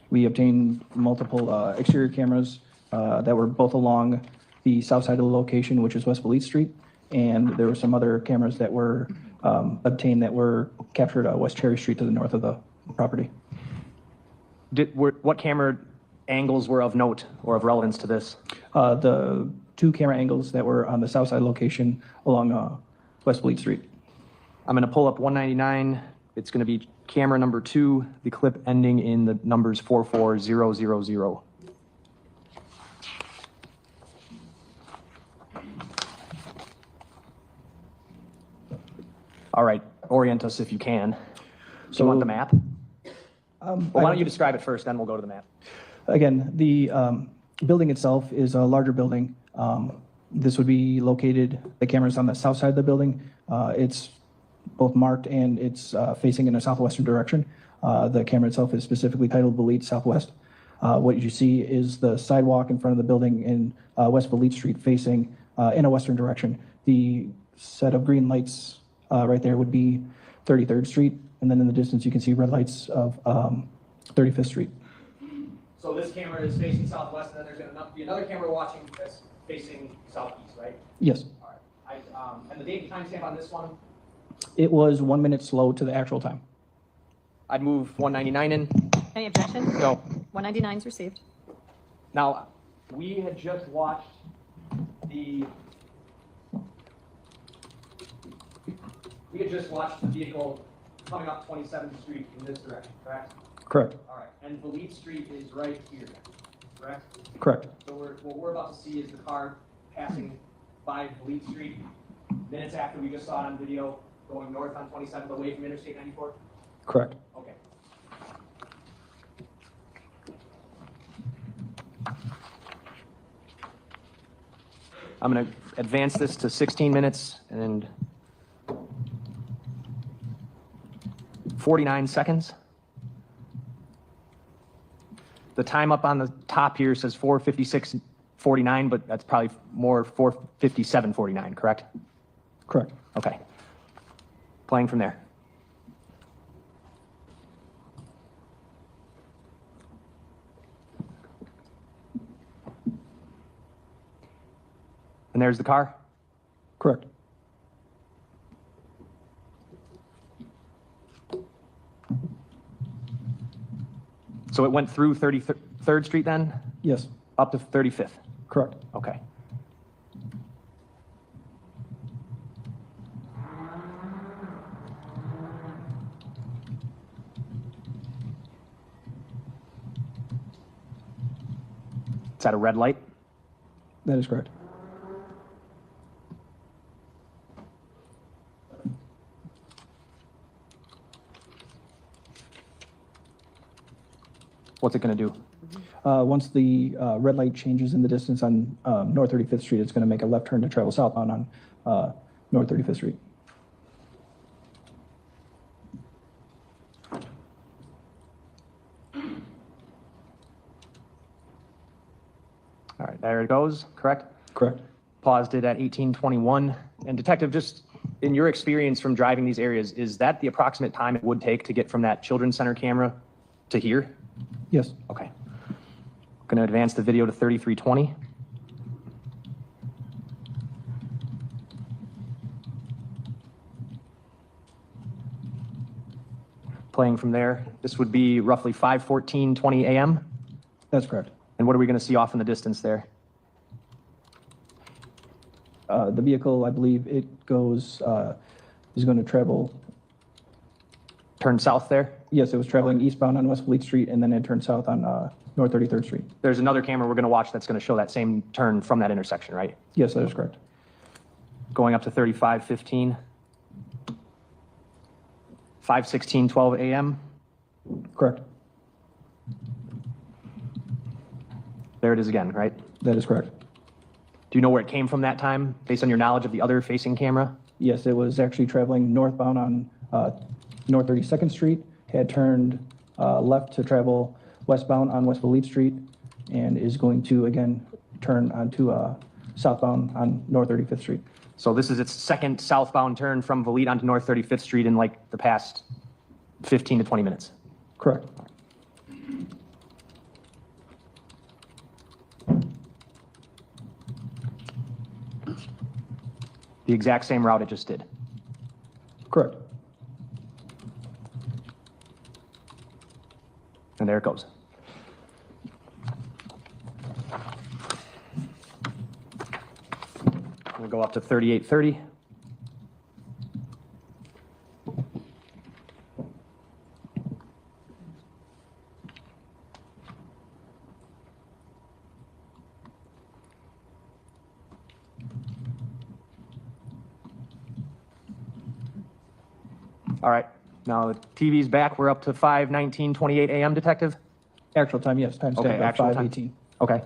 We obtained multiple exterior cameras that were both along the south side of the location, which is West Fleet Street. And there were some other cameras that were obtained that were captured West Cherry Street to the north of the property. What camera angles were of note or of relevance to this? The two camera angles that were on the south side location along West Fleet Street. I'm going to pull up 199. It's going to be camera number 2, the clip ending in the numbers 44000. All right, orient us if you can. Do you want the map? Well, why don't you describe it first, then we'll go to the map. Again, the building itself is a larger building. This would be located, the camera's on the south side of the building. It's both marked and it's facing in a southwestern direction. The camera itself is specifically titled Valete Southwest. What you see is the sidewalk in front of the building in West Valete Street facing in a western direction. The set of green lights right there would be 33rd Street, and then in the distance you can see red lights of 35th Street. So this camera is facing southwest, and then there's going to be another camera watching that's facing southeast, right? Yes. All right. And the date and timestamp on this one? It was 1 minute slow to the actual time. I'd move 199 in. Any objection? No. 199 is received. Now, we had just watched the vehicle coming up 27th Street in this direction, correct? Correct. All right. And Valete Street is right here, correct? Correct. So what we're about to see is the car passing by Valete Street minutes after we just saw it on video going north on 27th away from Interstate 94? Correct. Okay. I'm going to advance this to 16 minutes and 49 seconds. The time up on the top here says 4:56:49, but that's probably more 4:57:49, correct? Correct. Okay. Playing from there. And there's the car? Correct. So it went through 33rd Street then, Yes. up to 35th? Correct. Okay. It's at a red light? That is correct. What's it going to do? Once the red light changes in the distance on North 35th Street, it's going to make a left turn to travel southbound on North 35th Street. All right, there it goes, correct? Correct. Paused it at 18:21. And Detective, just in your experience from driving these areas, is that the approximate time it would take to get from that Children's Center camera to here? Yes. Okay. Going to advance the video to 33:20. Playing from there. This would be roughly 5:14:20 a.m. That's correct. And what are we going to see off in the distance there? The vehicle, I believe it goes, is going to travel. Turn south there? Yes, it was traveling eastbound on West Fleet Street, and then it turned south on North 33rd Street. There's another camera we're going to watch that's going to show that same turn from that intersection, right? Yes, that is correct. Going up to 35:15. 5:16:12 a.m. Correct. There it is again, right? That is correct. Do you know where it came from that time, based on your knowledge of the other facing camera? Yes, it was actually traveling northbound on North 32nd Street, had turned left to travel westbound on West Valete Street, and is going to, again, turn onto southbound on North 35th Street. So this is its second southbound turn from Valete onto North 35th Street in like the past 15 to 20 minutes. Correct. The exact same route it just did. Correct. And there it goes. We'll go up to 38:30. All right, now the TV's back. We're up to 5:19:28 a.m., Detective? Actual time, yes, timestamp Okay, of actual time. 5:18. Okay.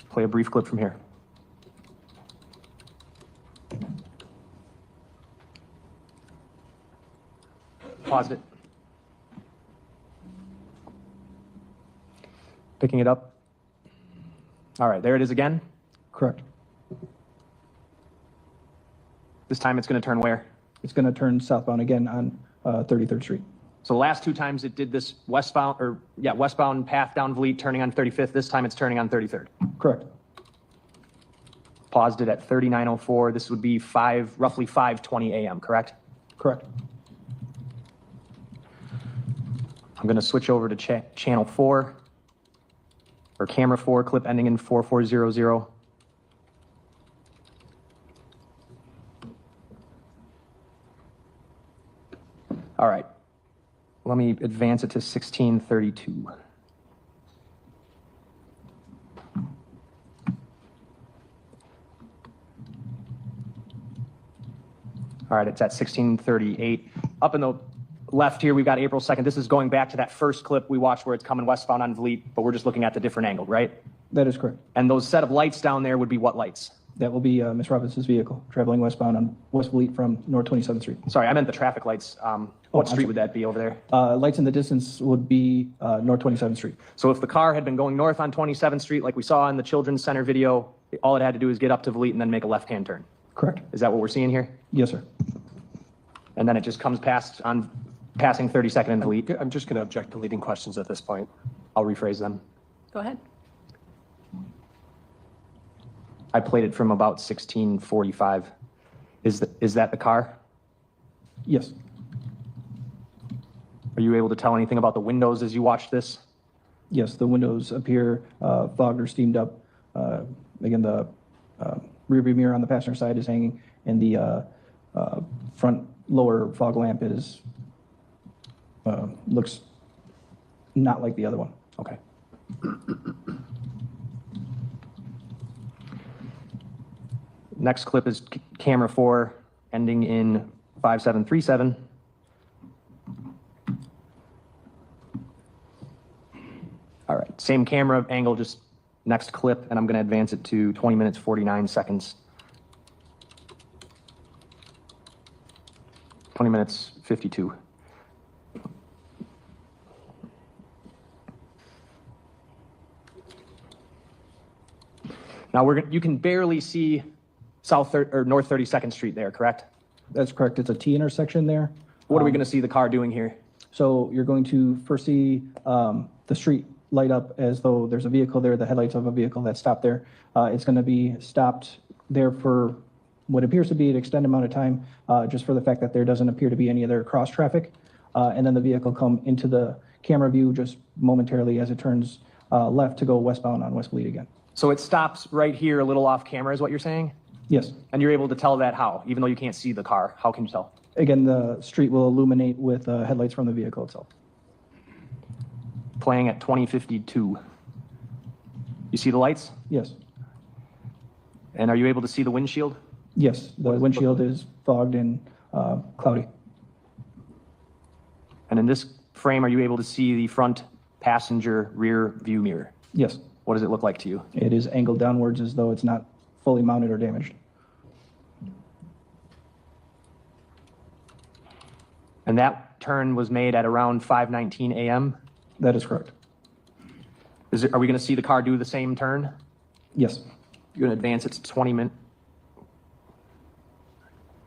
Play a brief clip from here. Paused it. Picking it up. All right, there it is again. Correct. This time it's going to turn where? It's going to turn southbound again on 33rd Street. So the last two times it did this westbound path down Vliet, turning on 35th. This time it's turning on 33rd. Correct. Paused it at 39:04. This would be roughly 5:20 a.m., correct? Correct. I'm going to switch over to channel 4, or camera 4, clip ending in 4400. All right. Let me advance it to 1632. All right, it's at 1638. Up in the left here, we've got April 2nd. This is going back to that first clip we watched where it's coming westbound on Vliet, but we're just looking at the different angle, right? That is correct. And those set of lights down there would be what lights? That will be Ms. Robinson's vehicle traveling westbound on West Fleet from North 27th Street. Sorry, I meant the traffic lights. What street would that be over there? Lights in the distance would be North 27th Street. So if the car had been going north on 27th Street, like we saw in the Children's Center video, all it had to do is get up to Vliet and then make a left-hand turn. Correct. Is that what we're seeing here? Yes, sir. And then it just comes past on passing 32nd and Vliet. I'm just going to object to leading questions at this point. I'll rephrase them. Go ahead. I played it from about 1645. Is that the car? Yes. Are you able to tell anything about the windows as you watched this? Yes, the windows appear fogged or steamed up. Again, the rear view mirror on the passenger side is hanging, and the front lower fog lamp is looks not like the other one. Okay. Next clip is camera 4, ending in 5737. All right, same camera angle, just next clip, and I'm going to advance it to 20 minutes, 49 seconds. 20 minutes, 52. Now you can barely see North 32nd Street there, correct? That's correct. It's a T intersection there. What are we going to see the car doing here? So you're going to first see the street light up as though there's a vehicle there, the headlights of a vehicle that's stopped there. It's going to be stopped there for what appears to be an extended amount of time, just for the fact that there doesn't appear to be any other cross traffic. And then the vehicle come into the camera view just momentarily as it turns left to go westbound on West Fleet again. So it stops right here, a little off camera, is what you're saying? Yes. And you're able to tell that how? Even though you can't see the car, how can you tell? Again, the street will illuminate with headlights from the vehicle itself. Playing at 2052. You see the lights? Yes. And are you able to see the windshield? Yes, the windshield is fogged and cloudy. And in this frame, are you able to see the front passenger rear view mirror? Yes. What does it look like to you? It is angled downwards as though it's not fully mounted or damaged. And that turn was made at around 5:19 a.m.? That is correct. Are we going to see the car do the same turn? Yes. You're going to advance it to 20 minutes.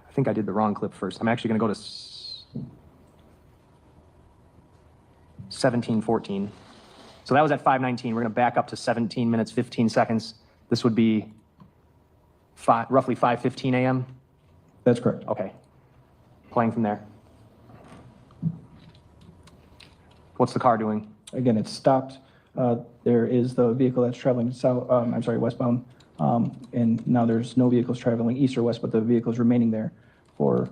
I think I did the wrong clip first. I'm actually going to go to 1714. So that was at 5:19. We're going to back up to 17 minutes, 15 seconds. This would be roughly 5:15 a.m.? That's correct. Okay. Playing from there. What's the car doing? Again, it's stopped. There is the vehicle that's traveling westbound. And now there's no vehicles traveling east or west, but the vehicle's remaining there for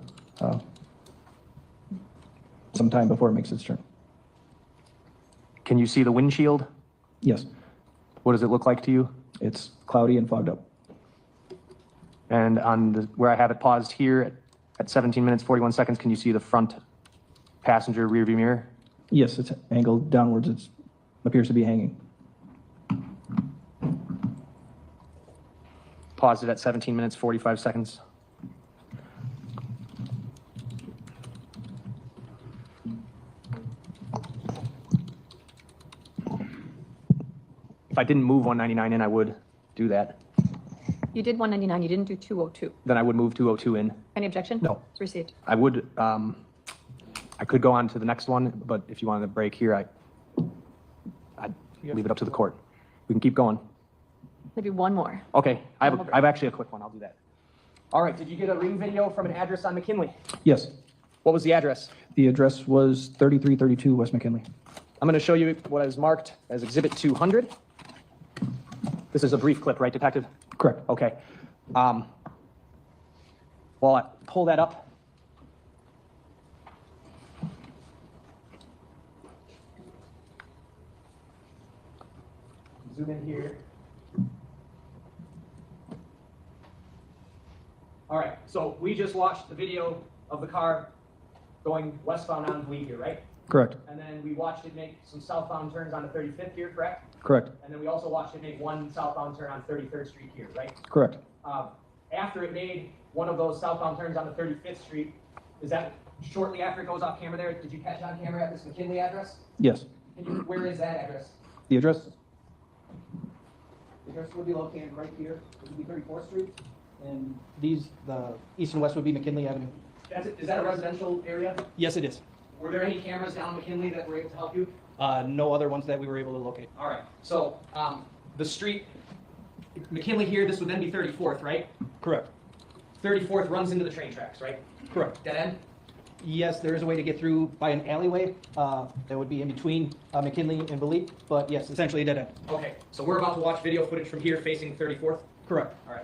some time before it makes its turn. Can you see the windshield? Yes. What does it look like to you? It's cloudy and fogged up. And on where I have it paused here At 17 minutes, 41 seconds, can you see the front passenger rearview mirror? Yes, it's angled downwards. It appears to be hanging. Pause it at 17 minutes, 45 seconds. If I didn't move 199 in, I would do that. You did 199, you didn't do 202. Then I would move 202 in. Any objection? No. It's received. I would, I could go on to the next one, but if you wanted to break here, I'd leave it up to the court. We can keep going. Maybe one more. Okay, I have actually a quick one. I'll do that. All right, did you get a ring video from an address on McKinley? Yes, What was the address? the address was 3332 West McKinley. I'm going to show you what is marked as Exhibit 200. This is a brief clip, right, Detective? Correct. Okay. While I pull that up. Zoom in here. All right, so we just watched the video of the car going westbound on Bleed here, right? Correct. And then we watched it make some southbound turns onto 35th here, correct? Correct. And then we also watched it make one southbound turn on 33rd Street here, right? Correct. After it made one of those southbound turns onto 35th Street, is that shortly after it goes off camera there? Did you catch on camera at this McKinley address? Yes. Where is that address? The address? The address would be located right here. It would be 34th Street. And the east and west would be McKinley Avenue. Is that a residential area? Yes, it is. Were there any cameras down McKinley that were able to help you? No other ones that we were able to locate. All right, so the street, McKinley here, this would then be 34th, right? Correct. 34th runs into the train tracks, right? Correct. Dead end? Yes, there is a way to get through by an alleyway that would be in between McKinley and Belite, but yes, essentially a dead end. Okay, so we're about to watch video footage from here facing 34th? Correct. All right.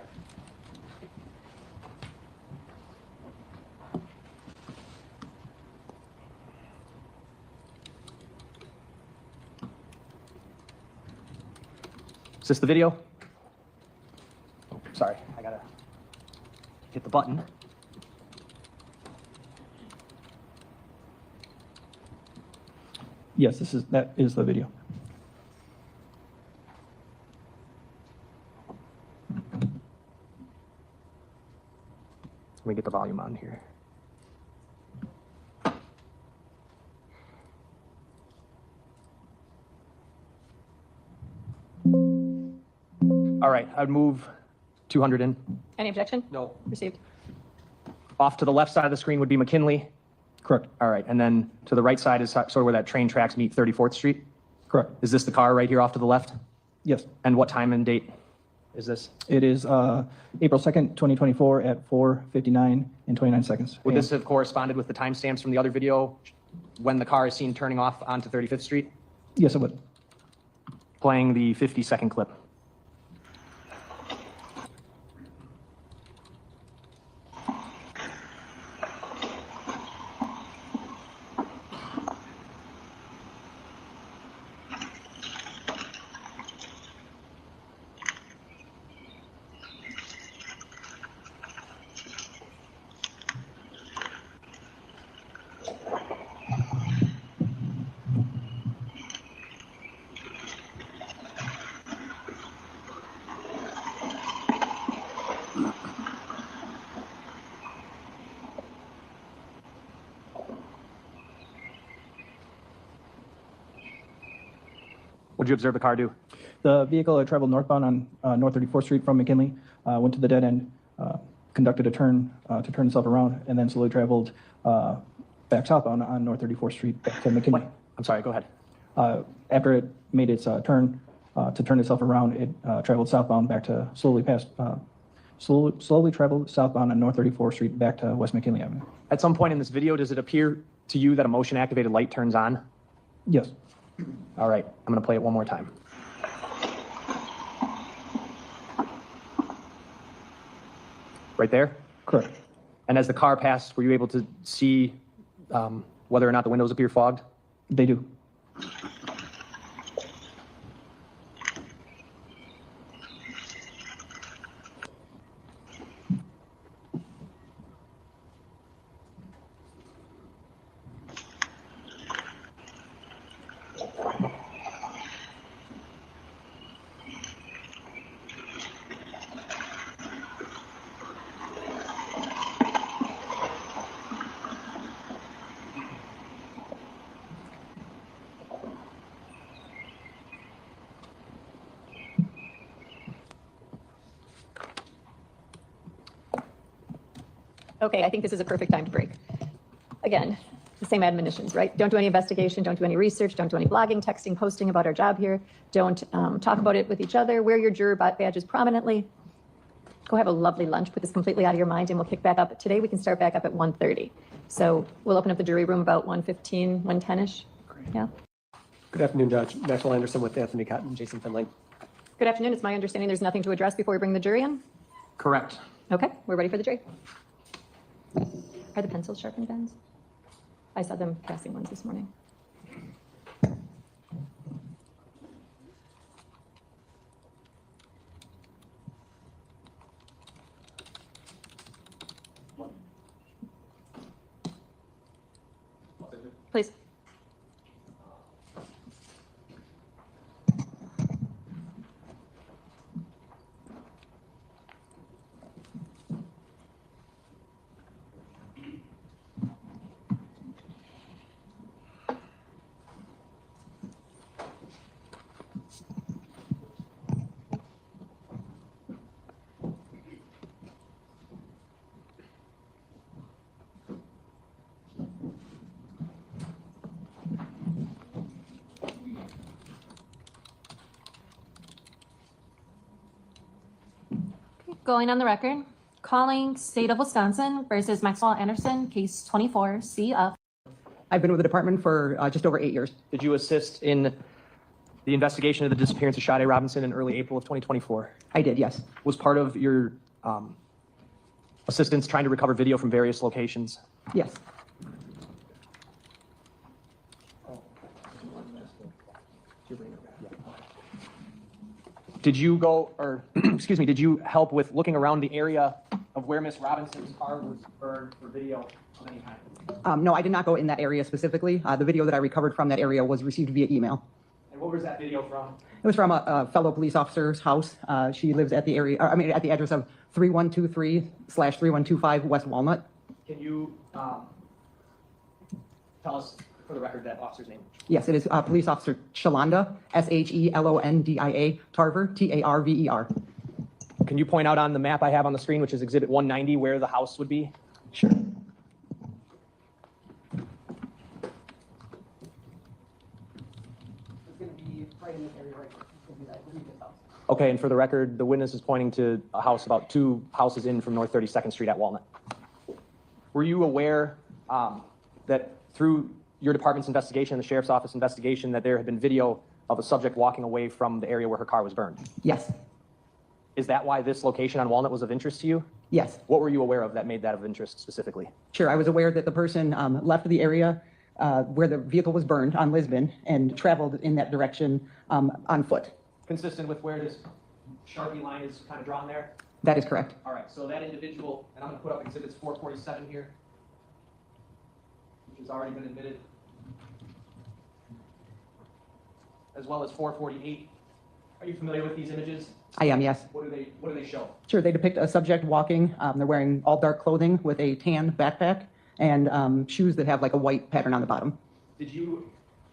Is this the video? Oh, sorry, I gotta hit the button. Yes, that is the video. Let me get the volume on here. All right, I'd move 200 in. Any objection? No. Received. Off to the left side of the screen would be McKinley. Correct. All right, and then to the right side is sort of where that train tracks meet 34th Street. Correct. Is this the car right here off to the left? Yes. And what time and date is this? It is April 2nd, 2024 at 4:59 and 29 seconds. Would this have corresponded with the timestamps from the other video when the car is seen turning off onto 35th Street? Yes, it would. Playing the 50-second clip. What did you observe the car do? The vehicle had traveled northbound on North 34th Street from McKinley, went to the dead end, conducted a turn to turn itself around, and then slowly traveled back southbound on North 34th Street back to McKinley. I'm sorry, go ahead. After it made its turn to turn itself around, it traveled southbound back to slowly traveled southbound on North 34th Street back to West McKinley Avenue. At some point in this video, does it appear to you that a motion activated light turns on? Yes. All right, I'm going to play it one more time. Right there? Correct. And as the car passed, were you able to see whether or not the windows appear fogged? They do. Okay, I think this is a perfect time to break. Again, the same admonitions, right? Don't do any investigation, don't do any research, don't do any blogging, texting, posting about our job here. Don't talk about it with each other. Wear your juror badges prominently. Go have a lovely lunch, put this completely out of your mind, and we'll kick back up. Today, we can start back up at 1:30. So we'll open up the jury room about 1:15, 1:10-ish. Yeah. Good afternoon, Judge. Maxwell Anderson with Anthony Cotton, Jason Finley. Good afternoon. It's my understanding there's nothing to address before we bring the jury in? Correct. Okay, we're ready for the jury. Are the pencils sharpened, Benz? I saw them passing ones this morning. Please. Going on the record, calling State of Wisconsin versus Maxwell Anderson, case 24 CF. I've been with the department for just over 8 years. Did you assist in the investigation of the disappearance of Sade Robinson in early April of 2024? I did, yes. Was part of your assistance trying to recover video from various locations? Yes. Did you go, or excuse me, did you help with looking around the area of where Miss Robinson's car was burned for video of any kind? No, I did not go in that area specifically. The video that I recovered from that area was received via email. And what was that video from? It was from a fellow police officer's house. She lives at the area, at the address of 3123/3125 West Walnut. Can you tell us, for the record, that officer's name? Yes, it is Police Officer Shalonda, Shelondia, Tarver, Tarver. Can you point out on the map I have on the screen, which is Exhibit 190, where the house would be? Sure. Okay, and for the record, the witness is pointing to a house about 2 houses in from North 32nd Street at Walnut. Were you aware that through your department's investigation, the sheriff's office investigation, that there had been video of a subject walking away from the area where her car was burned? Yes. Is that why this location on Walnut was of interest to you? Yes. What were you aware of that made that of interest specifically? Sure, I was aware that the person left the area where the vehicle was burned on Lisbon and traveled in that direction on foot. Consistent with where this Sharpie line is kind of drawn there? That is correct. All right, so that individual, and I'm going to put up Exhibits 447 here, which has already been admitted, as well as 448. Are you familiar with these images? I am, yes. What do they show? Sure, they depict a subject walking. They're wearing all dark clothing with a tan backpack and shoes that have like a white pattern on the bottom. Did you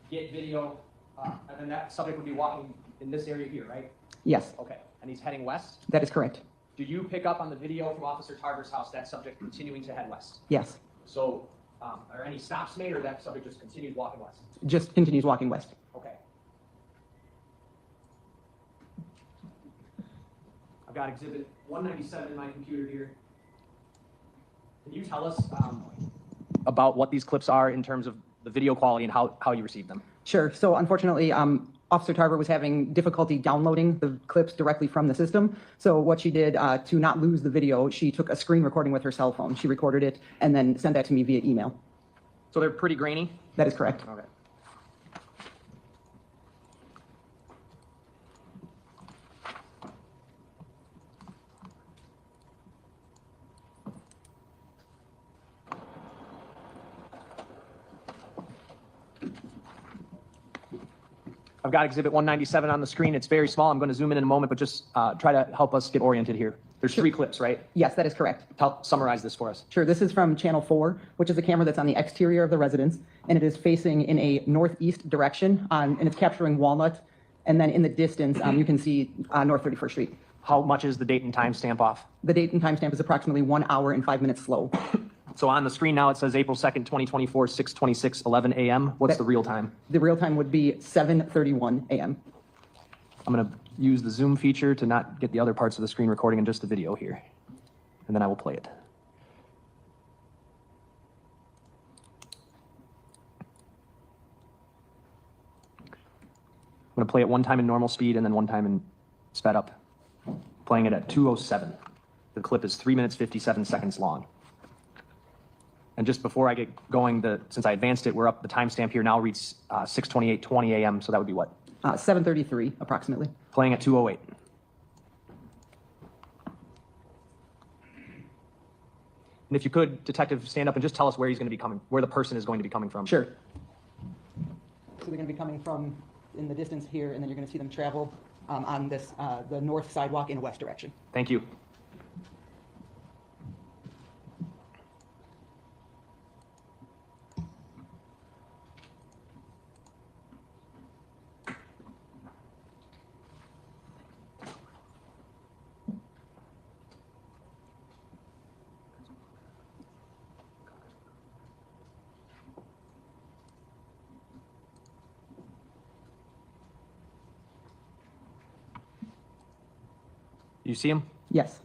get video, and then that subject would be walking in this area here, right? Yes. Okay, and he's heading west? That is correct. Do you pick up on the video from Officer Tarver's house, that subject continuing to head west? Yes. So, are any stops made, or that subject just continues walking west? Just continues walking west. Okay. I've got Exhibit 197 in my computer here. Can you tell us about what these clips are in terms of the video quality and how you received them? Sure. So unfortunately, Officer Tarver was having difficulty downloading the clips directly from the system. So what she did to not lose the video, she took a screen recording with her cell phone. She recorded it and then sent that to me via email. So they're pretty grainy? That is correct. Okay. I've got Exhibit 197 on the screen. It's very small. I'm going to zoom in a moment, but just try to help us get oriented here. There's 3 clips, right? Yes, that is correct. Summarize this for us. Sure. This is from Channel 4, which is a camera that's on the exterior of the residence, and it is facing in a northeast direction, and it's capturing Walnut. And then in the distance, you can see North 31st Street. How much is the date and time stamp off? The date and timestamp is approximately 1 hour and 5 minutes slow. So on the screen now, it says April 2nd, 2024, 6:26:11 a.m. What's the real time? The real time would be 7:31 a.m. I'm going to use the zoom feature to not get the other parts of the screen recording and just the video here. And then I will play it. I'm going to play it one time in normal speed and then one time in sped up. Playing it at 2:07. The clip is 3 minutes, 57 seconds long. And just before I get going, since I advanced it, we're up, the timestamp here now reads 6:28:20 a.m., so that would be what? 7:33 approximately. Playing at 2:08. And if you could, Detective, stand up and just tell us where he's going to be coming, where the person is going to be coming from. Sure. So they're going to be coming from in the distance here, and then you're going to see them travel on this the north sidewalk in a west direction. Thank you. You see him? Yes.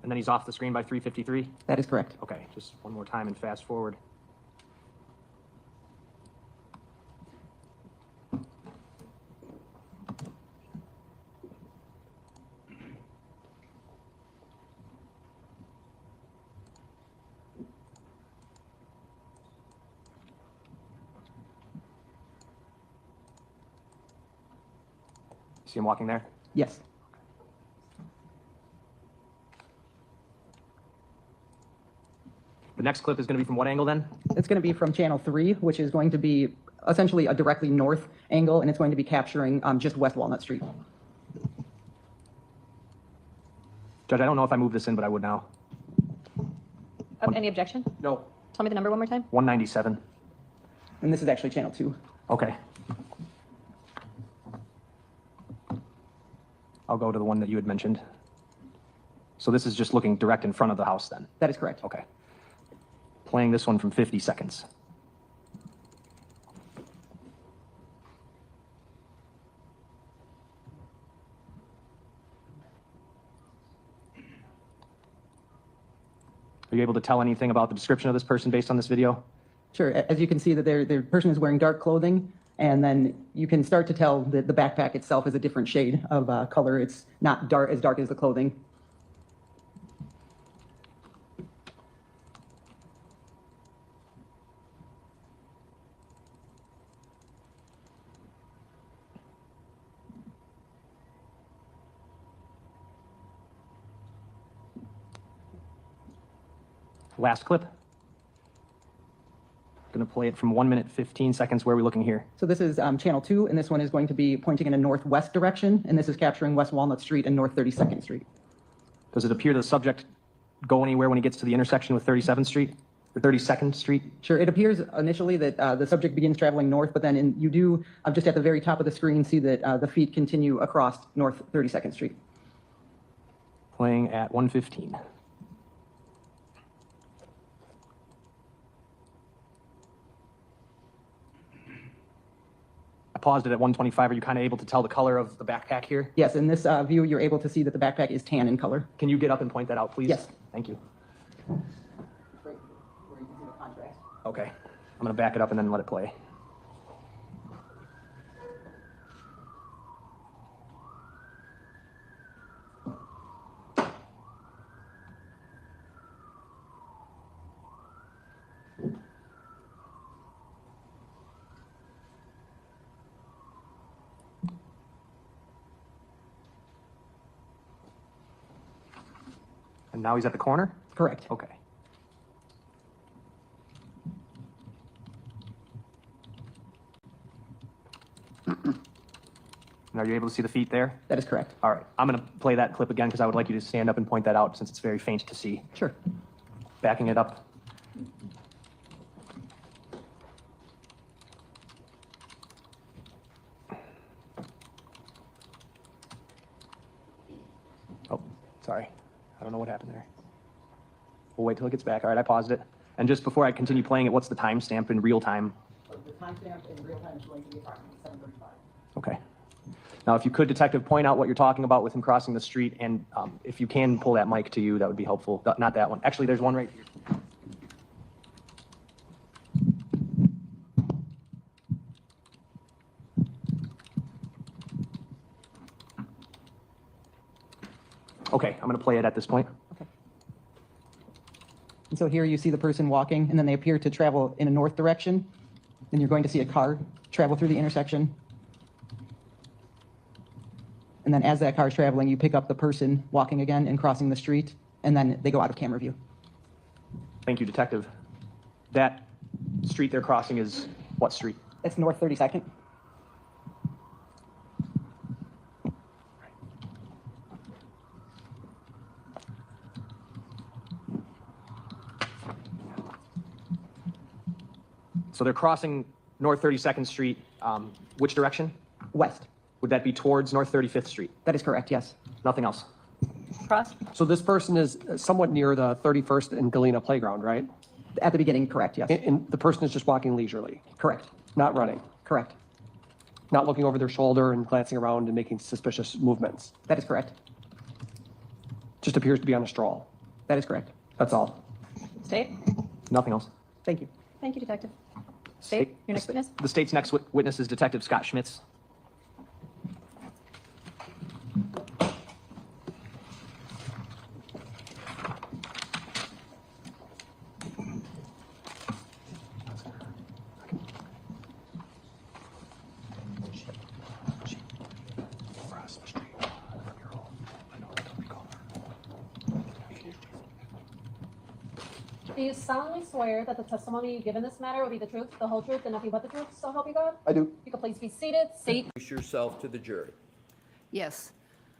And then he's off the screen by 3:53? That is correct. Okay, just one more time and fast forward. See him walking there? Yes. The next clip is going to be from what angle then? It's going to be from channel 3, which is going to be essentially a directly north angle, and it's going to be capturing just West Walnut Street. Judge, I don't know if I moved this in, but I would now. Any objection? No. Tell me the number one more time. 197. And this is actually channel 2. Okay. I'll go to the one that you had mentioned. So this is just looking direct in front of the house then? That is correct. Okay. Playing this one from 50 seconds. Are you able to tell anything about the description of this person based on this video? Sure. As you can see, that their person is wearing dark clothing, and then you can start to tell that the backpack itself is a different shade of color. It's not as dark as the clothing. Last clip. Going to play it from 1 minute, 15 seconds. Where are we looking here? So this is channel 2, and this one is going to be pointing in a northwest direction, and this is capturing West Walnut Street and North 32nd Street. Does it appear the subject go anywhere when he gets to the intersection with 37th Street or 32nd Street? Sure. It appears initially that the subject begins traveling north, but then you do, just at the very top of the screen, see that the feet continue across North 32nd Street. Playing at 1:15. I paused it at 1:25. Are you kind of able to tell the color of the backpack here? Yes, in this view, you're able to see that the backpack is tan in color. Can you get up and point that out, please? Yes. Thank you. Where you can see the contrast. Okay. I'm going to back it up and then let it play. now he's at the corner? Correct. Okay. And are you able to see the feet there? That is correct. All right, I'm going to play that clip again because I would like you to stand up and point that out since it's very faint to see. Sure. Backing it up. Oh, sorry. I don't know what happened there. We'll wait till it gets back. All right, I paused it. And just before I continue playing it, what's the timestamp in real time? The timestamp in real time is going to be approximately 7:35. Okay. Now, if you could, Detective, point out what you're talking about with him crossing the street, and if you can pull that mic to you, that would be helpful. Not that one. Actually, there's one right here. Okay, I'm going to play it at this point. And so here you see the person walking, and then they appear to travel in a north direction. Then you're going to see a car travel through the intersection. And then as that car is traveling, you pick up the person walking again and crossing the street, and then they go out of camera view. Thank you, Detective. That street they're crossing is what street? That's North 32nd. So they're crossing North 32nd Street, which direction? West. Would that be towards North 35th Street? That is correct, yes. Nothing else? Cross? So this person is somewhat near the 31st and Galena playground, right? At the beginning, correct, yes. And the person is just walking leisurely, Correct, not running, correct. not looking over their shoulder and glancing around and making suspicious movements. That is correct. Just appears to be on a stroll. That is correct. That's all. State? Nothing else? Thank you. Thank you, Detective. State, your next witness? The state's next witness is Detective Scott Schmitz. Do you solemnly swear that the testimony you give in this matter will be the truth, the whole truth, and nothing but the truth, so help you God? I do. You can please be seated. State Introduce yourself to the jury. Yes.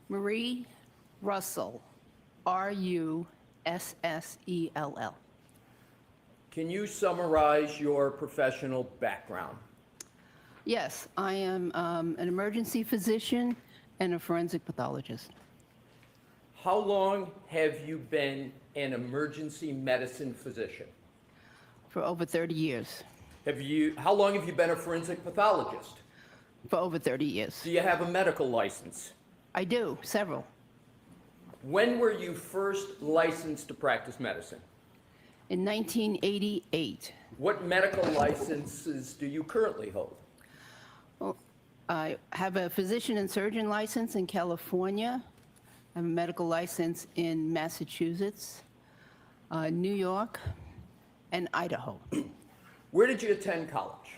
Marie Russell, Russell. Can you summarize your professional background? Yes, I am an emergency physician and a forensic pathologist. How long have you been an emergency medicine physician? For over 30 years. How long have you been a forensic pathologist? For over 30 years. Do you have a medical license? I do, several. When were you first licensed to practice medicine? In 1988. What medical licenses do you currently hold? Well, I have a physician and surgeon license in California. I have a medical license in Massachusetts, New York, and Idaho. Where did you attend college?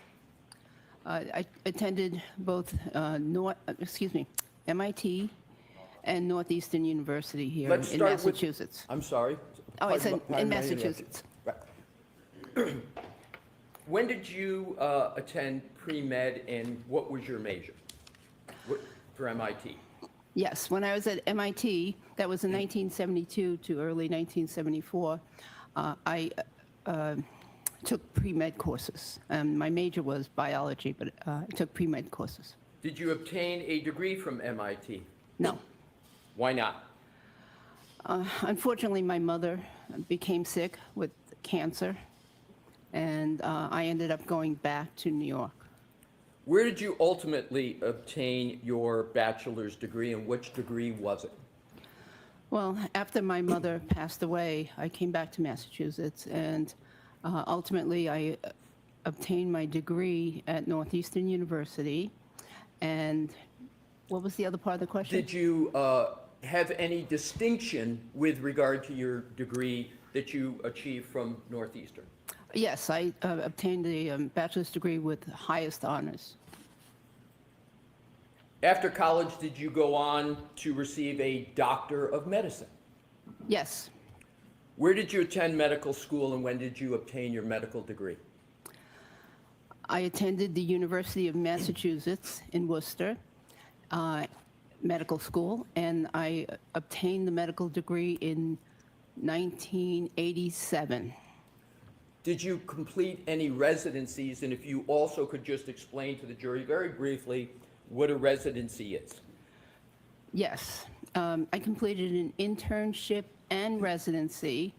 I attended both MIT and Northeastern University here Let's in start with- Massachusetts. I'm sorry. Oh, I said Pardon in my interruption. Massachusetts. Right. When did you attend pre-med and what was your major for MIT? Yes, when I was at MIT, that was in 1972 to early 1974, I took pre-med courses. My major was biology, but I took pre-med courses. Did you obtain a degree from MIT? No. Why not? Unfortunately, my mother became sick with cancer, and I ended up going back to New York. Where did you ultimately obtain your bachelor's degree, and which degree was it? Well, after my mother passed away, I came back to Massachusetts, and ultimately I obtained my degree at Northeastern University. And what was the other part of the question? Did you have any distinction with regard to your degree that you achieved from Northeastern? Yes, I obtained a bachelor's degree with highest honors. After college, did you go on to receive a Doctor of Medicine? Yes. Where did you attend medical school and when did you obtain your medical degree? I attended the University of Massachusetts in Worcester medical school, and I obtained the medical degree in 1987. Did you complete any residencies? And if you also could just explain to the jury very briefly what a residency is. Yes, I completed an internship and residency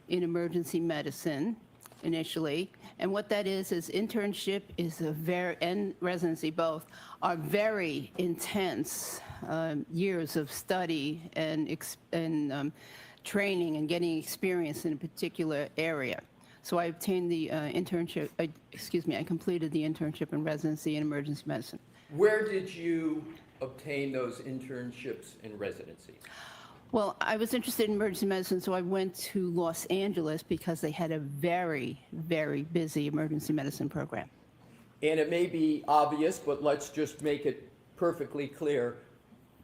in emergency medicine initially. And what that is internship is and residency both are very intense years of study and training and getting experience in a particular area. So I obtained the internship, I completed the internship and residency in emergency medicine. Where did you obtain those internships and residencies? Well, I was interested in emergency medicine, so I went to Los Angeles because they had a very, very busy emergency medicine program. And it may be obvious, but let's just make it perfectly clear.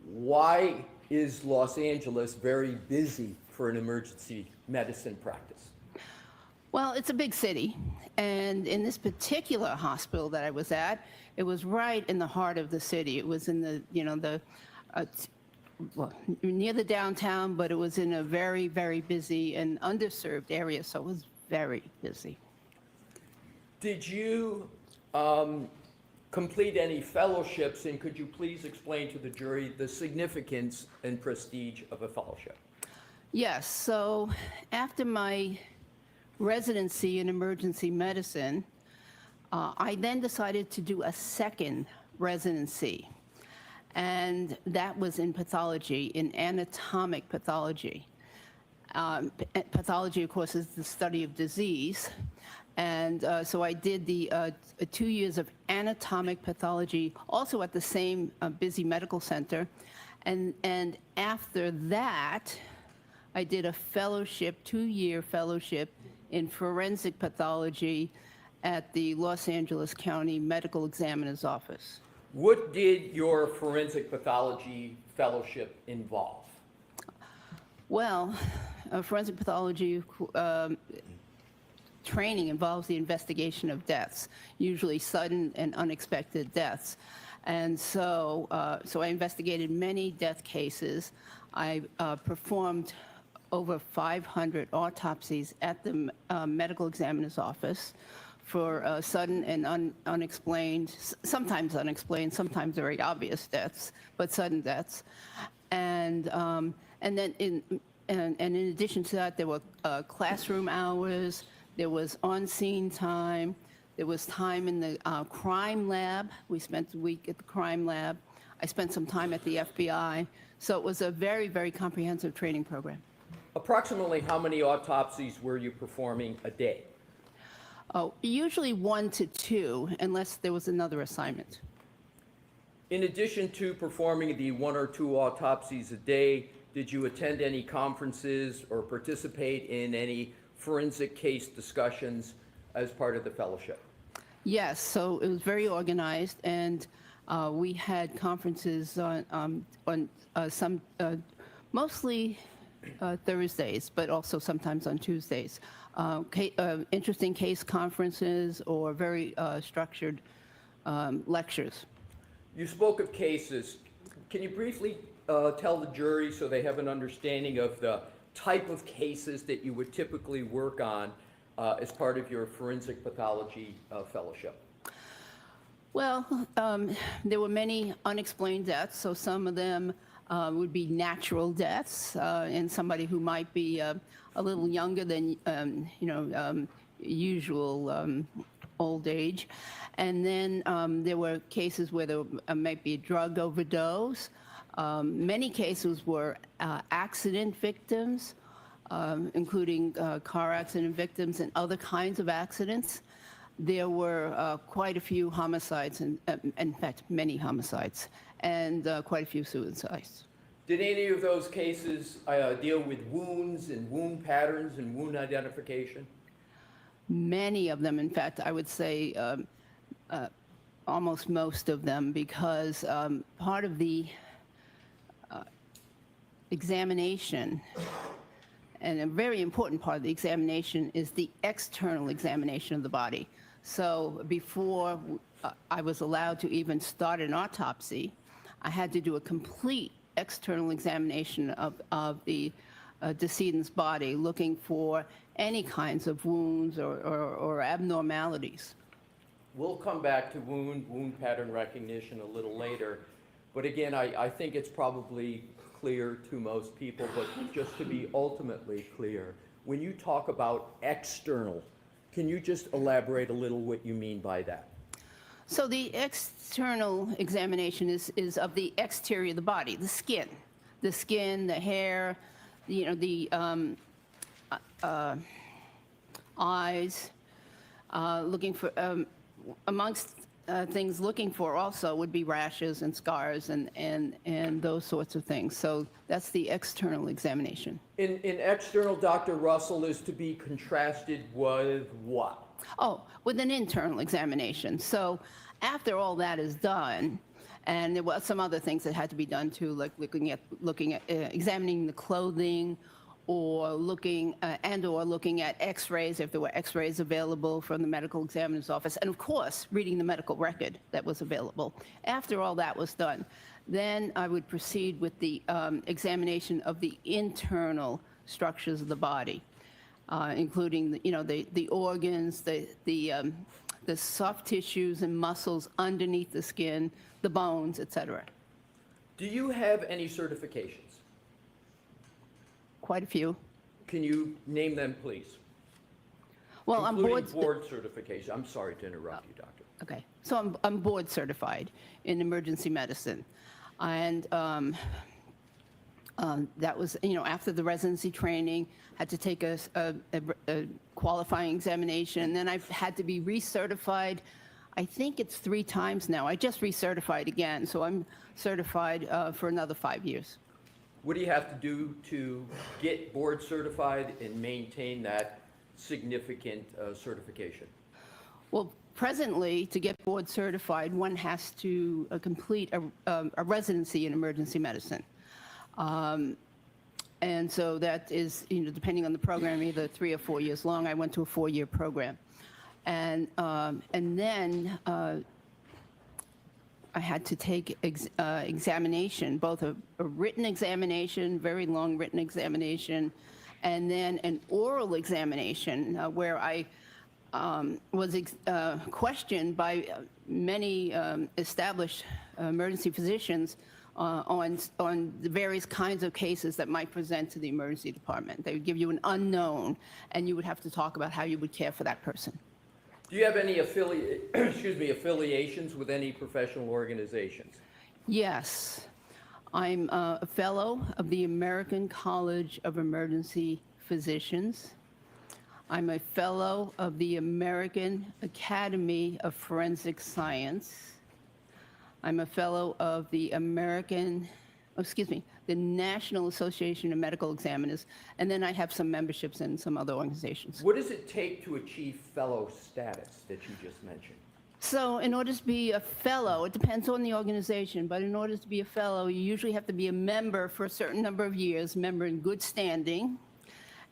Why is Los Angeles very busy for an emergency medicine practice? Well, it's a big city, and in this particular hospital that I was at, it was right in the heart of the city. It was in the, near the downtown, but it was in a very, very busy and underserved area, so it was very busy. Did you complete any fellowships, and could you please explain to the jury the significance and prestige of a fellowship? Yes, so after my residency in emergency medicine, I then decided to do a second residency. And that was in pathology, in anatomic pathology. Pathology, of course, is the study of disease. And so I did the 2 years of anatomic pathology, also at the same busy medical center. And after that, I did a fellowship, 2-year fellowship in forensic pathology at the Los Angeles County Medical Examiner's Office. What did your forensic pathology fellowship involve? Well, forensic pathology training involves the investigation of deaths, usually sudden and unexpected deaths. And so, I investigated many death cases. I performed over 500 autopsies at the medical examiner's office for sudden and unexplained, sometimes unexplained, sometimes very obvious deaths, but sudden deaths. And then in addition to that, there were classroom hours, there was on-scene time, there was time in the crime lab. We spent a week at the crime lab. I spent some time at the FBI. So it was a very, very comprehensive training program. Approximately how many autopsies were you performing a day? Oh, usually 1 to 2, unless there was another assignment. In addition to performing the 1 or 2 autopsies a day, did you attend any conferences or participate in any forensic case discussions as part of the fellowship? Yes, so it was very organized, and we had conferences on some, mostly Thursdays, but also sometimes on Tuesdays. Interesting case conferences or very structured lectures. You spoke of cases. Can you briefly tell the jury so they have an understanding of the type of cases that you would typically work on as part of your forensic pathology fellowship? Well, there were many unexplained deaths, so some of them would be natural deaths in somebody who might be a little younger than usual old age. And then there were cases where there might be a drug overdose. Many cases were accident victims, including car accident victims and other kinds of accidents. There were quite a few homicides, and in fact, many homicides, and quite a few suicides. Did any of those cases deal with wounds and wound patterns and wound identification? Many of them, in fact, I would say almost most of them, because part of the examination And a very important part of the examination is the external examination of the body. So before I was allowed to even start an autopsy, I had to do a complete external examination of the decedent's body, looking for any kinds of wounds or abnormalities. We'll come back to wound pattern recognition a little later. But again, I think it's probably clear to most people, but just to be ultimately clear, when you talk about external, can you just elaborate a little what you mean by that? So the external examination is of the exterior of the body, the skin, the hair, the eyes, looking for, amongst things looking for also would be rashes and scars and those sorts of things. So that's the external examination. In external, Dr. Russell, is to be contrasted with what? Oh, with an internal examination. So after all that is done, and there were some other things that had to be done too, like looking at examining the clothing, or looking at X-rays if there were X-rays available from the medical examiner's office, and of course reading the medical record that was available. After all that was done, then I would proceed with the examination of the internal structures of the body, including the organs, the soft tissues and muscles underneath the skin, the bones, etc. Do you have any certifications? Quite a few. Can you name them, please? Well, I'm board certification. I'm sorry to interrupt you, doctor. Okay, so I'm board certified in emergency medicine, and that was after the residency training, had to take a qualifying examination, and then I've had to be recertified. I think it's 3 times now. I just recertified again, so I'm certified for another 5 years. What do you have to do to get board certified and maintain that significant certification? Well, presently, to get board certified, one has to complete a residency in emergency medicine. And so that is, depending on the program, either 3 or 4 years long. I went to a 4-year program. And then I had to take examination, both a written examination, very long written examination, and then an oral examination where I was questioned by many established emergency physicians on the various kinds of cases that might present to the emergency department. They would give you an unknown, and you would have to talk about how you would care for that person. Do you have any affiliations with any professional organizations? Yes. I'm a fellow of the American College of Emergency Physicians. I'm a fellow of the American Academy of Forensic Science. I'm a fellow of the the National Association of Medical Examiners, and then I have some memberships in some other organizations. What does it take to achieve fellow status that you just mentioned? So in order to be a fellow, it depends on the organization, but in order to be a fellow, you usually have to be a member for a certain number of years, member in good standing.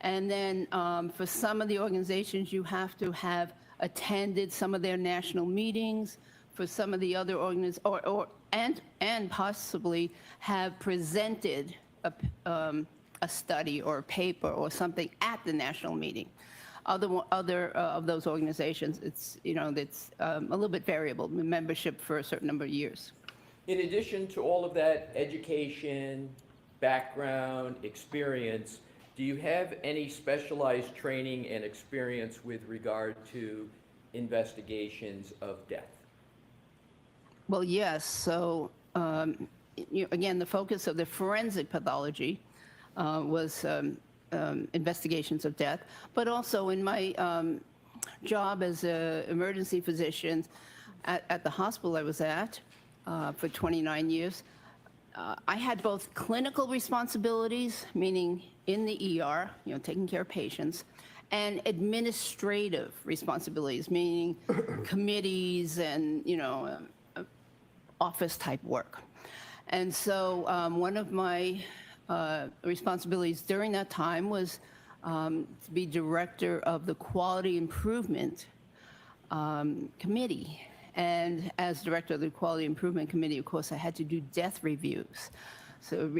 And then for some of the organizations, you have to have attended some of their national meetings. For some of the other organizations, and possibly have presented a study or a paper or something at the national meeting. Other of those organizations, it's a little bit variable, membership for a certain number of years. In addition to all of that education, background, experience, do you have any specialized training and experience with regard to investigations of death? Well, yes. So again, the focus of the forensic pathology was investigations of death, but also in my job as an emergency physician at the hospital I was at for 29 years, I had both clinical responsibilities, meaning in the ER, taking care of patients, and administrative responsibilities, meaning committees and, office type work. And so one of my responsibilities during that time was to be director of the Quality Improvement Committee. And as director of the Quality Improvement Committee, of course, I had to do death reviews. So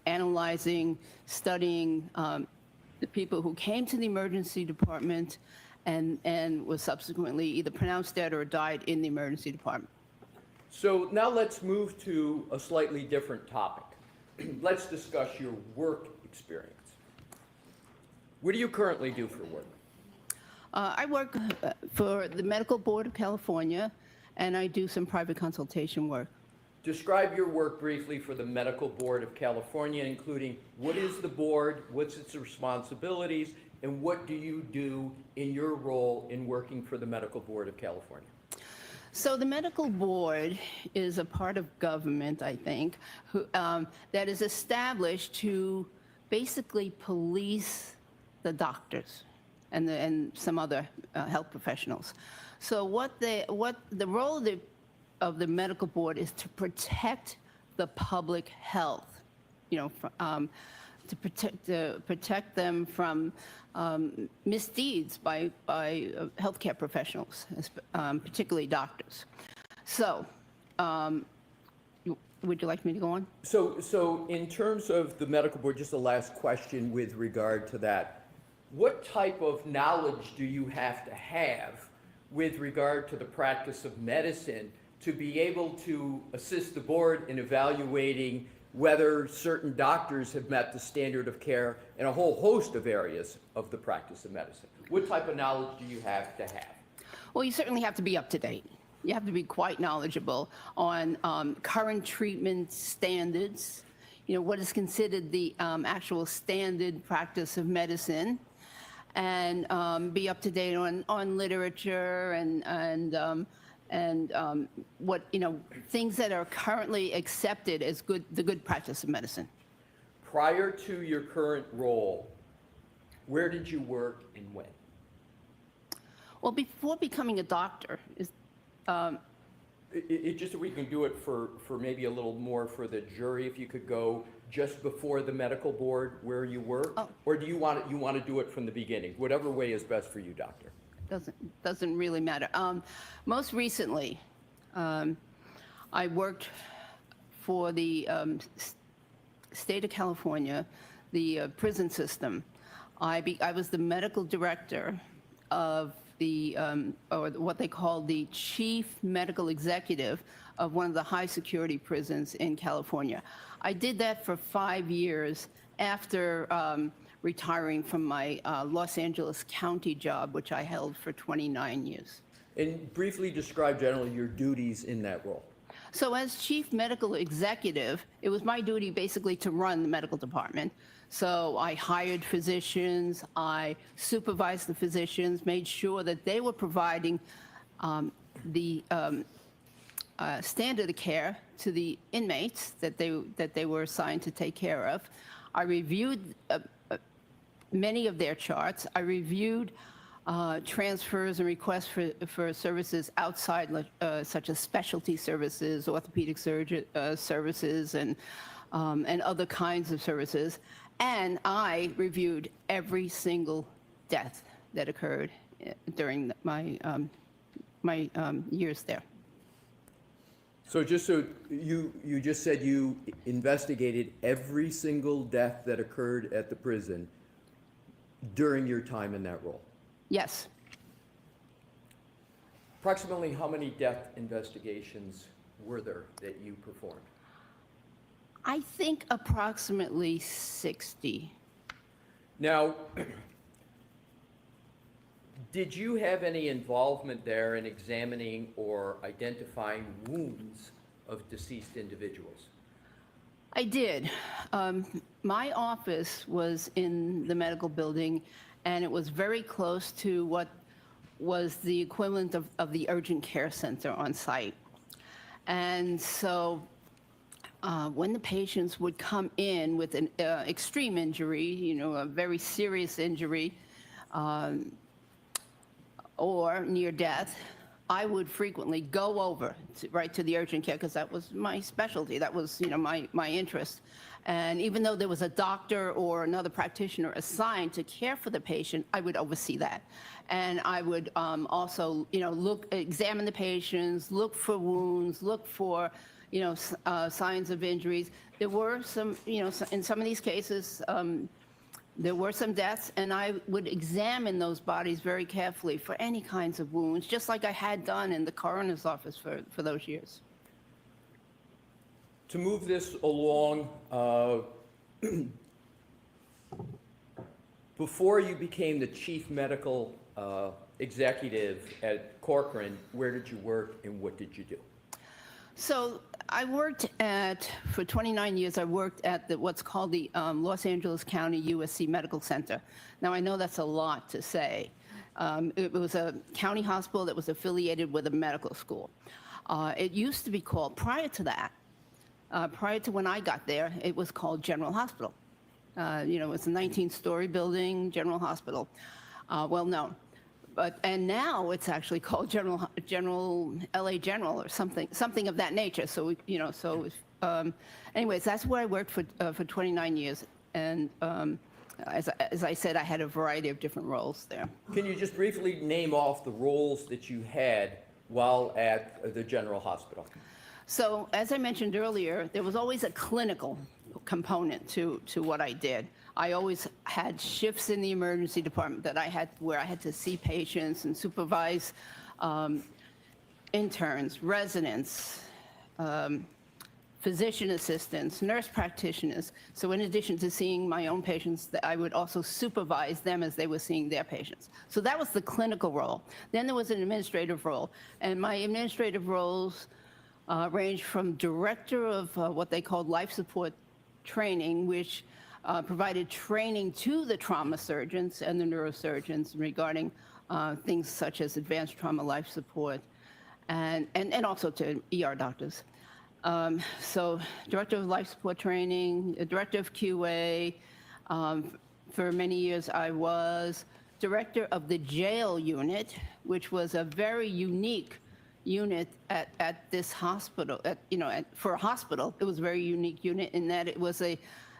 analyzing, studying the people who came to the emergency department and was subsequently either pronounced dead or died in the emergency department. So now let's move to a slightly different topic. Let's discuss your work experience. What do you currently do for work? I work for the Medical Board of California, and I do some private consultation work. Describe your work briefly for the Medical Board of California, including what is the board, what's its responsibilities, and what do you do in your role in working for the Medical Board of California? So the medical board is a part of government, I think, that is established to basically police the doctors and some other health professionals. So what the role of the medical board is to protect the public health, to protect them from misdeeds by healthcare professionals, particularly doctors. So, would you like me to go on? So in terms of the medical board, just a last question with regard to that. What type of knowledge do you have to have with regard to the practice of medicine to be able to assist the board in evaluating whether certain doctors have met the standard of care in a whole host of areas of the practice of medicine? What type of knowledge do you have to have? Well, you certainly have to be up to date. You have to be quite knowledgeable on current treatment standards, what is considered the actual standard practice of medicine, and be up to date on literature and what, things that are currently accepted as the good practice of medicine. Prior to your current role, where did you work and when? Well, before becoming a doctor, Just so we can do it for maybe a little more for the jury, if you could go just before the medical board where you work, or do you want to do it from the beginning? Whatever way is best for you, doctor. Doesn't really matter. Most recently, I worked for the state of California, the prison system. I was the medical director of or what they call the chief medical executive of one of the high security prisons in California. I did that for 5 years after retiring from my Los Angeles County job, which I held for 29 years. And briefly describe generally your duties in that role. So as chief medical executive, it was my duty basically to run the medical department. So I hired physicians, I supervised the physicians, made sure that they were providing the standard of care to the inmates that they were assigned to take care of. I reviewed many of their charts. I reviewed transfers and requests for services outside, such as specialty services, orthopedic services, and other kinds of services. And I reviewed every single death that occurred during my years there. So just so you just said you investigated every single death that occurred at the prison during your time in that role? Yes. Approximately how many death investigations were there that you performed? I think approximately 60. Now, did you have any involvement there in examining or identifying wounds of deceased individuals? I did. My office was in the medical building, and it was very close to what was the equivalent of the urgent care center on site. And so when the patients would come in with an extreme injury, a very serious injury, or near death, I would frequently go over right to the urgent care because that was my specialty. That was, my interest. And even though there was a doctor or another practitioner assigned to care for the patient, I would oversee that. And I would also, examine the patients, look for wounds, look for, signs of injuries. There were some, in some of these cases, there were some deaths, and I would examine those bodies very carefully for any kinds of wounds, just like I had done in the coroner's office for those years. To move this along, before you became the chief medical executive at Corcoran, where did you work and what did you do? So I worked for 29 years, I worked at what's called the Los Angeles County USC Medical Center. Now, I know that's a lot to say. It was a county hospital that was affiliated with a medical school. It used to be called, prior to that, prior to when I got there, it was called General Hospital. It was a 19-story building, General Hospital, well known. And now it's actually called LA General or something of that nature. So, anyways, that's where I worked for 29 years. And as I said, I had a variety of different roles there. Can you just briefly name off the roles that you had while at the General Hospital? So, as I mentioned earlier, there was always a clinical component to what I did. I always had shifts in the emergency department where I had to see patients and supervise interns, residents, physician assistants, nurse practitioners. So in addition to seeing my own patients, I would also supervise them as they were seeing their patients. So that was the clinical role. Then there was an administrative role, and my administrative roles ranged from director of what they called life support training, which provided training to the trauma surgeons and the neurosurgeons regarding things such as advanced trauma life support, and also to ER doctors. So director of life support training, director of QA. For many years, I was director of the jail unit, which was a very unique unit at this hospital. For a hospital, it was a very unique unit in that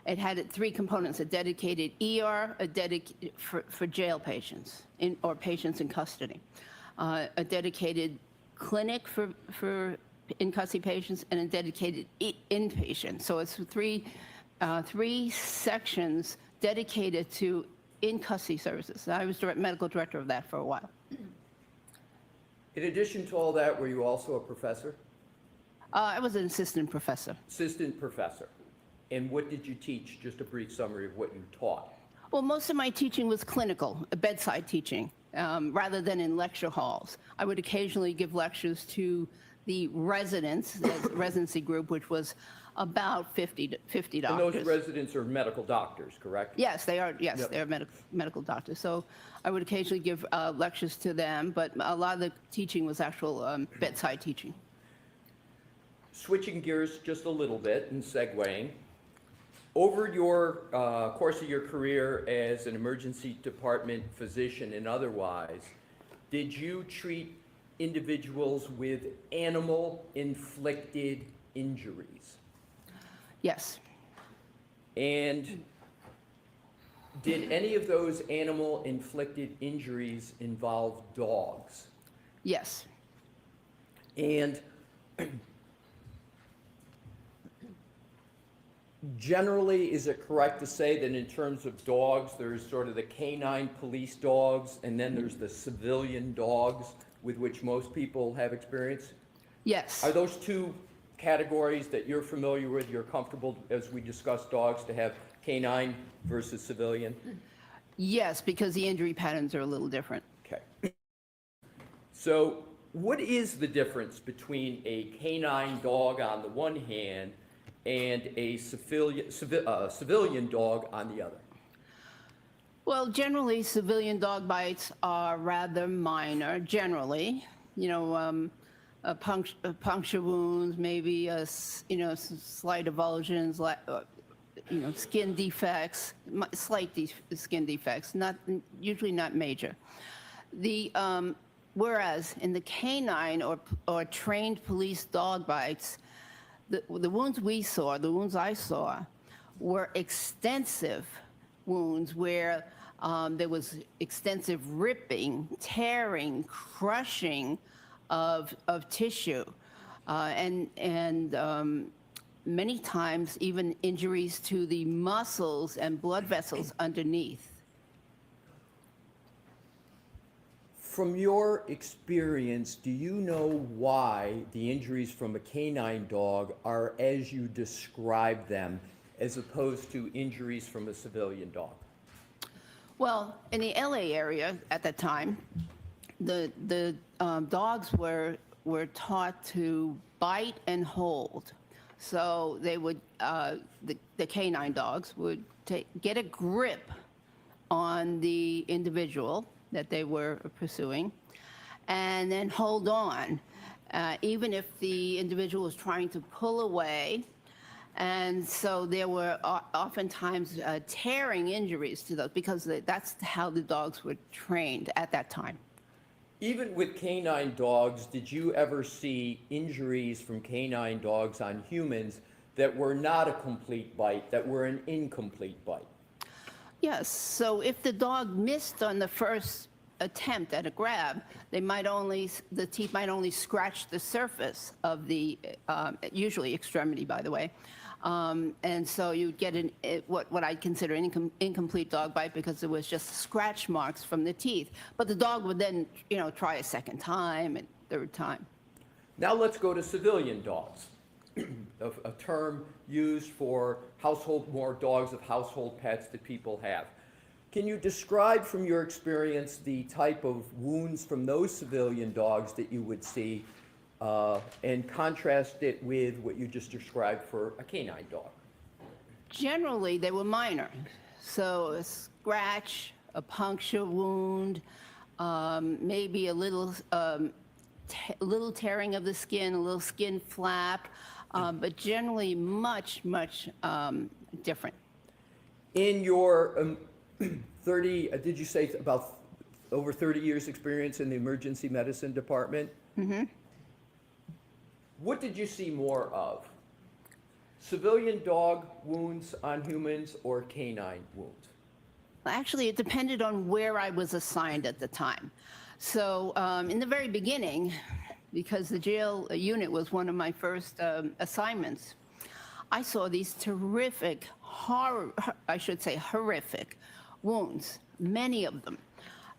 it had three components: a dedicated ER, for jail patients or patients in custody, a dedicated clinic for in custody patients, and a dedicated inpatient. So it's three sections dedicated to in custody services. I was medical director of that for a while. In addition to all that, were you also a professor? I was an assistant professor. Assistant professor. And what did you teach? Just a brief summary of what you taught. Well, most of my teaching was clinical, bedside teaching, rather than in lecture halls. I would occasionally give lectures to the residents, the residency group, which was about 50 doctors. And those residents are medical doctors, correct? Yes, they are. Yes, Yep. they are medical doctors. So I would occasionally give lectures to them, but a lot of the teaching was actual bedside teaching. Switching gears just a little bit and segueing, over your course of your career as an emergency department physician and otherwise, did you treat individuals with animal-inflicted injuries? Yes. And did any of those animal-inflicted injuries involve dogs? Yes. And generally, is it correct to say that in terms of dogs, there's sort of the canine police dogs, and then there's the civilian dogs with which most people have experience? Yes. Are those two categories that you're familiar with, you're comfortable, as we discuss dogs, to have canine versus civilian? Yes, because the injury patterns are a little different. Okay. So what is the difference between a canine dog on the one hand and a civilian dog on the other? Well, generally, civilian dog bites are rather minor, generally. Puncture wounds, maybe, slight avulsions, skin defects, slight skin defects, usually not major. The whereas in the canine or trained police dog bites, the wounds we saw, the wounds I saw, were extensive wounds where there was extensive ripping, tearing, crushing of tissue, and many times even injuries to the muscles and blood vessels underneath. From your experience, do you know why the injuries from a canine dog are as you describe them, as opposed to injuries from a civilian dog? Well, in the LA area at that time, the dogs were taught to bite and hold. So they would, the canine dogs would get a grip on the individual that they were pursuing, and then hold on, even if the individual was trying to pull away. And so there were oftentimes tearing injuries to those, because that's how the dogs were trained at that time. Even with canine dogs, did you ever see injuries from canine dogs on humans that were not a complete bite, that were an incomplete bite? Yes, so if the dog missed on the first attempt at a grab, the teeth might only scratch the surface of the, usually extremity, by the way. And so you'd get what I consider an incomplete dog bite, because it was just scratch marks from the teeth. But the dog would then, try a second time and third time. Now let's go to civilian dogs, a term used for more dogs of household pets that people have. Can you describe from your experience the type of wounds from those civilian dogs that you would see, and contrast it with what you just described for a canine dog? Generally, they were minor. So a scratch, a puncture wound, maybe a little tearing of the skin, a little skin flap, but generally much different. In your 30, did you say about over 30 years experience in the emergency medicine department? Mm-hmm. What did you see more of? Civilian dog wounds on humans or canine wounds? Actually, it depended on where I was assigned at the time. So in the very beginning, because the jail unit was one of my first assignments, I saw these terrific, horrific wounds, many of them,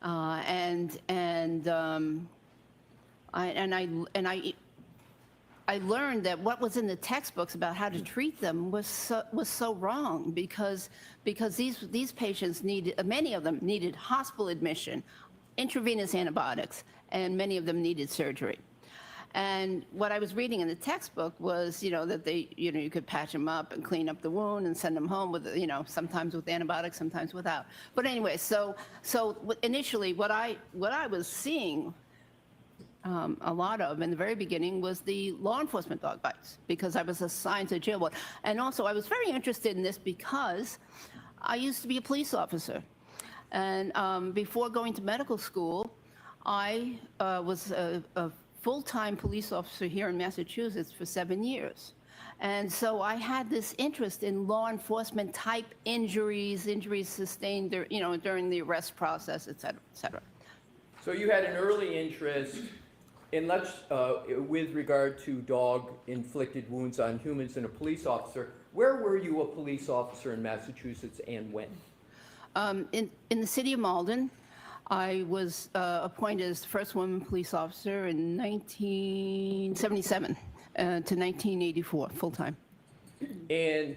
I learned that what was in the textbooks about how to treat them was so wrong, because these patients many of them needed hospital admission, intravenous antibiotics, and many of them needed surgery. And what I was reading in the textbook was, that you could patch them up and clean up the wound and send them home with, sometimes with antibiotics, sometimes without. But anyway, so initially what I was seeing a lot of in the very beginning was the law enforcement dog bites, because I was assigned to jail ward. And also I was very interested in this because I used to be a police officer. And before going to medical school, I was a full-time police officer here in Massachusetts for 7 years. And so I had this interest in law enforcement type injuries sustained during the arrest process, et cetera, et cetera. So you had an early interest in, with regard to dog-inflicted wounds on humans and a police officer. Where were you a police officer in Massachusetts and when? In the city of Malden. I was appointed as the first woman police officer in 1977 to 1984, full-time. And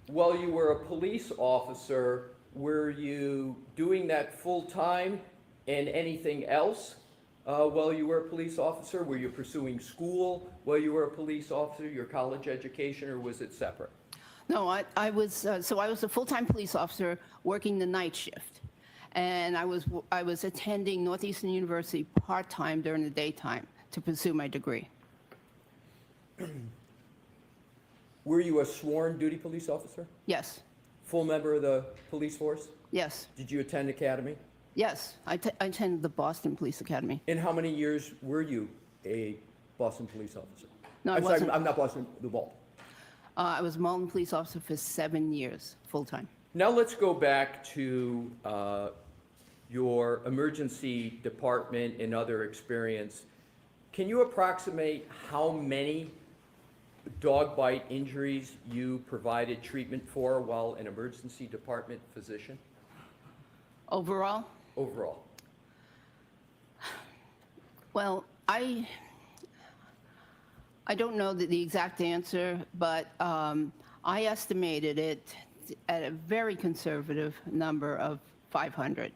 while you were a police officer, were you doing that full-time and anything else while you were a police officer? Were you pursuing school while you were a police officer, your college education, or was it separate? No, I was a full-time police officer working the night shift. And I was attending Northeastern University part-time during the daytime to pursue my degree. Were you a sworn duty police officer? Yes. Full member of the police force? Yes. Did you attend academy? Yes, I attended the Boston Police Academy. In how many years were you a Boston police officer? No, I I'm sorry, wasn't. I'm not Boston, the Vault. I was a Malden police officer for 7 years, full-time. Now let's go back to your emergency department and other experience. Can you approximate how many dog bite injuries you provided treatment for while an emergency department physician? Overall? Overall. Well, I don't know the exact answer, but I estimated it at a very conservative number of 500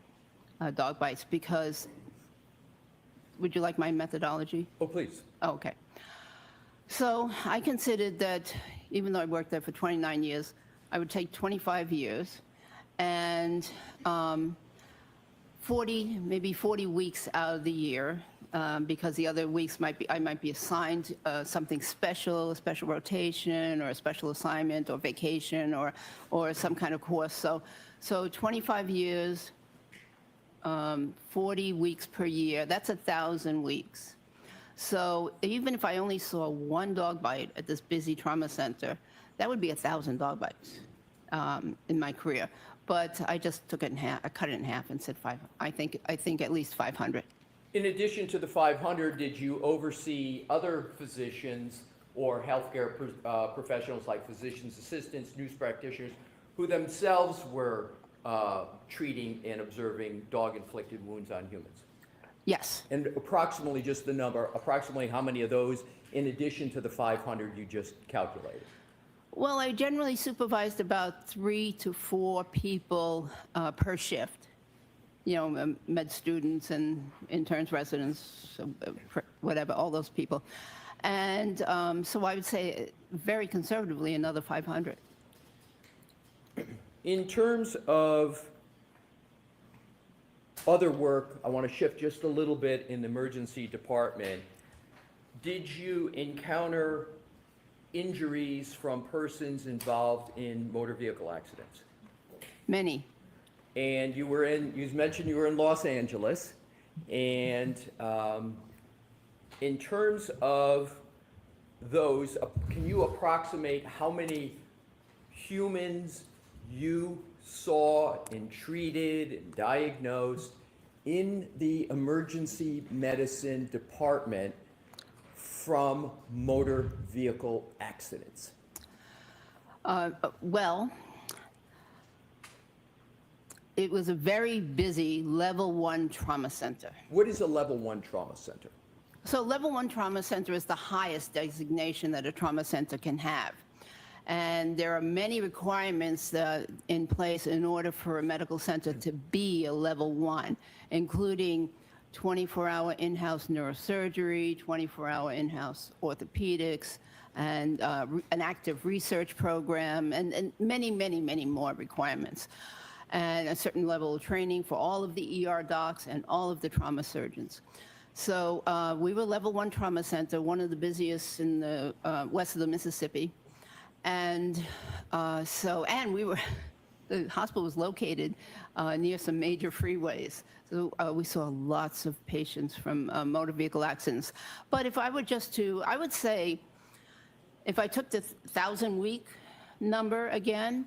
dog bites because, would you like my methodology? Oh, please. Oh, okay. So I considered that even though I worked there for 29 years, I would take 25 years and 40 weeks out of the year, because the other weeks I might be assigned something special, a special rotation or a special assignment or vacation or some kind of course. So 25 years, 40 weeks per year, that's 1,000 weeks. So even if I only saw one dog bite at this busy trauma center, that would be 1,000 dog bites in my career. But I just took it in half, I cut it in half and said I think at least 500. In addition to the 500, did you oversee other physicians or healthcare professionals like physicians' assistants, nurse practitioners, who themselves were treating and observing dog-inflicted wounds on humans? Yes. And approximately, just the number, approximately how many of those, in addition to the 500 you just calculated? Well, I generally supervised about 3 to 4 people per shift. Med students and interns, residents, whatever, all those people. And so I would say very conservatively another 500. In terms of other work, I want to shift just a little bit in the emergency department. Did you encounter injuries from persons involved in motor vehicle accidents? Many. And you mentioned you were in Los Angeles, and in terms of those, can you approximate how many humans you saw and treated and diagnosed in the emergency medicine department from motor vehicle accidents? Well, it was a very busy level 1 trauma center. What is a level 1 trauma center? So level 1 trauma center is the highest designation that a trauma center can have. And there are many requirements in place in order for a medical center to be a level 1, including 24-hour in-house neurosurgery, 24-hour in-house orthopedics, and an active research program, and many, many, many more requirements. And a certain level of training for all of the ER docs and all of the trauma surgeons. So we were level 1 trauma center, one of the busiest in the west of the Mississippi. And the hospital was located near some major freeways. So we saw lots of patients from motor vehicle accidents. But if I were I would say, if I took the 1,000-week number again,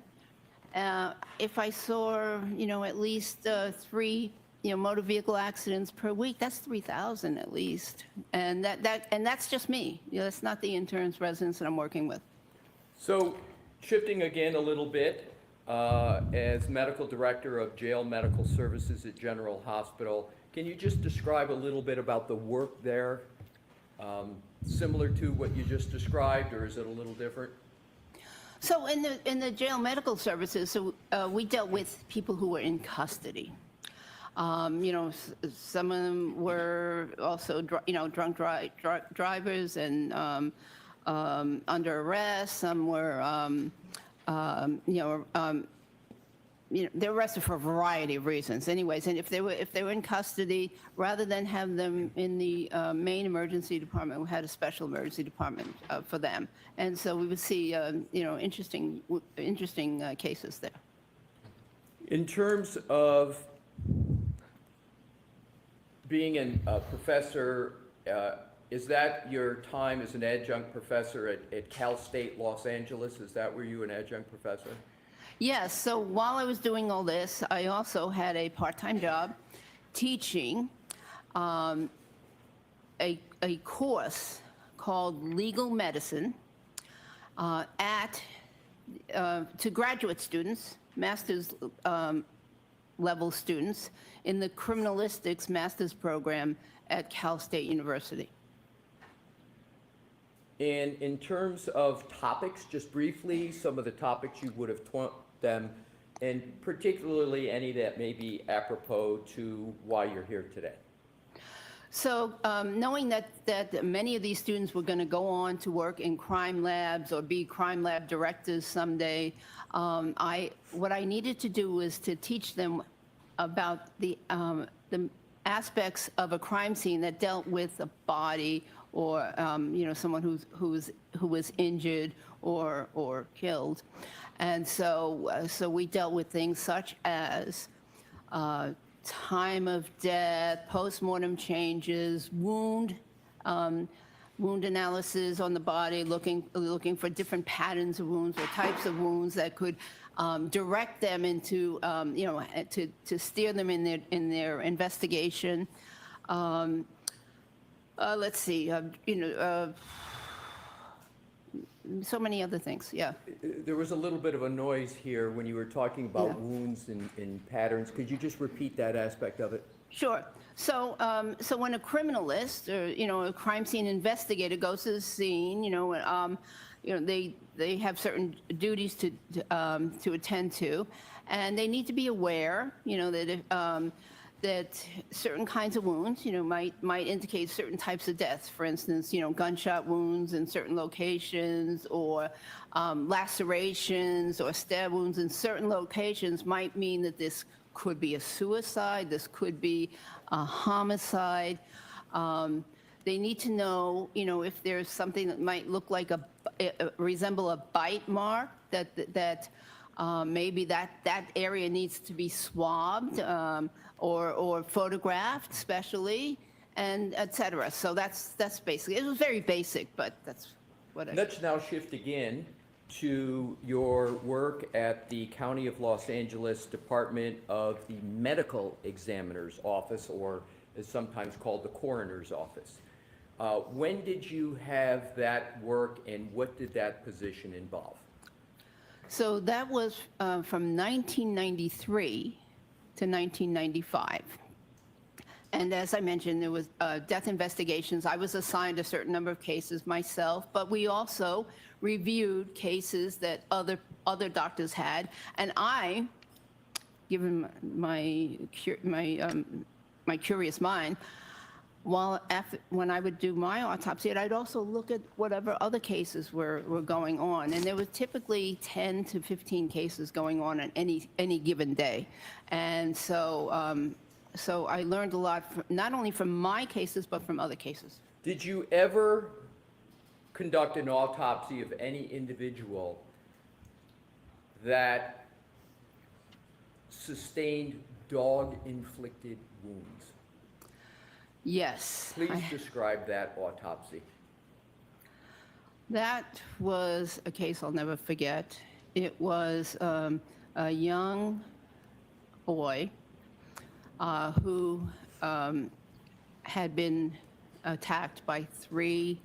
if I saw, at least 3, motor vehicle accidents per week, that's 3,000 at least. And that's just me. That's not the interns, residents that I'm working with. So, shifting again a little bit, as medical director of jail medical services at General Hospital, can you just describe a little bit about the work there? Similar to what you just described, or is it a little different? So in the jail medical services, we dealt with people who were in custody. Some of them were also, drunk drivers and under arrest. Some were, they're arrested for a variety of reasons. Anyways, and if they were in custody, rather than have them in the main emergency department, we had a special emergency department for them. And so we would see, interesting cases there. In terms of being a professor, is that your time as an adjunct professor at Cal State Los Angeles? Is that where you were an adjunct professor? Yes, so while I was doing all this, I also had a part-time job teaching a course called Legal Medicine to graduate students, master's level students in the criminalistics master's program at Cal State University. And in terms of topics, just briefly, some of the topics you would have taught them, and particularly any that may be apropos to why you're here today. So knowing that many of these students were going to go on to work in crime labs or be crime lab directors someday, what I needed to do was to teach them about the aspects of a crime scene that dealt with a body or someone who was injured or killed, and so we dealt with things such as time of death, post-mortem changes, wound analysis on the body, looking for different patterns of wounds or types of wounds that could direct them into, to steer them in their investigation. Let's see, so many other things, yeah. There was a little bit of a noise here when you were talking about wounds and patterns. Could you just repeat that aspect of it? Sure. So, when a criminalist or a crime scene investigator goes to the scene, they have certain duties to attend to, and they need to be aware, that certain kinds of wounds, might indicate certain types of deaths. For instance, gunshot wounds in certain locations, or lacerations or stab wounds in certain locations might mean that this could be a suicide, this could be a homicide. They need to know, if there's something that might look like resemble a bite mark, that maybe that area needs to be swabbed or photographed specially, and et cetera. So that's basically, it was very basic, but that's what I... Let's now shift again to your work at the County of Los Angeles Department of the Medical Examiner's Office, or is sometimes called the Coroner's Office. When did you have that work, and what did that position involve? So that was from 1993 to 1995. And as I mentioned, there was death investigations. I was assigned a certain number of cases myself, but we also reviewed cases that other doctors had. And I, given my curious mind, when I would do my autopsy, I'd also look at whatever other cases were going on. And there was typically 10 to 15 cases going on any given day. And so so I learned a lot, not only from my cases, but from other cases. Did you ever conduct an autopsy of any individual that sustained dog-inflicted wounds? Yes. Please describe that autopsy. That was a case I'll never forget. It was a young boy who had been attacked by 3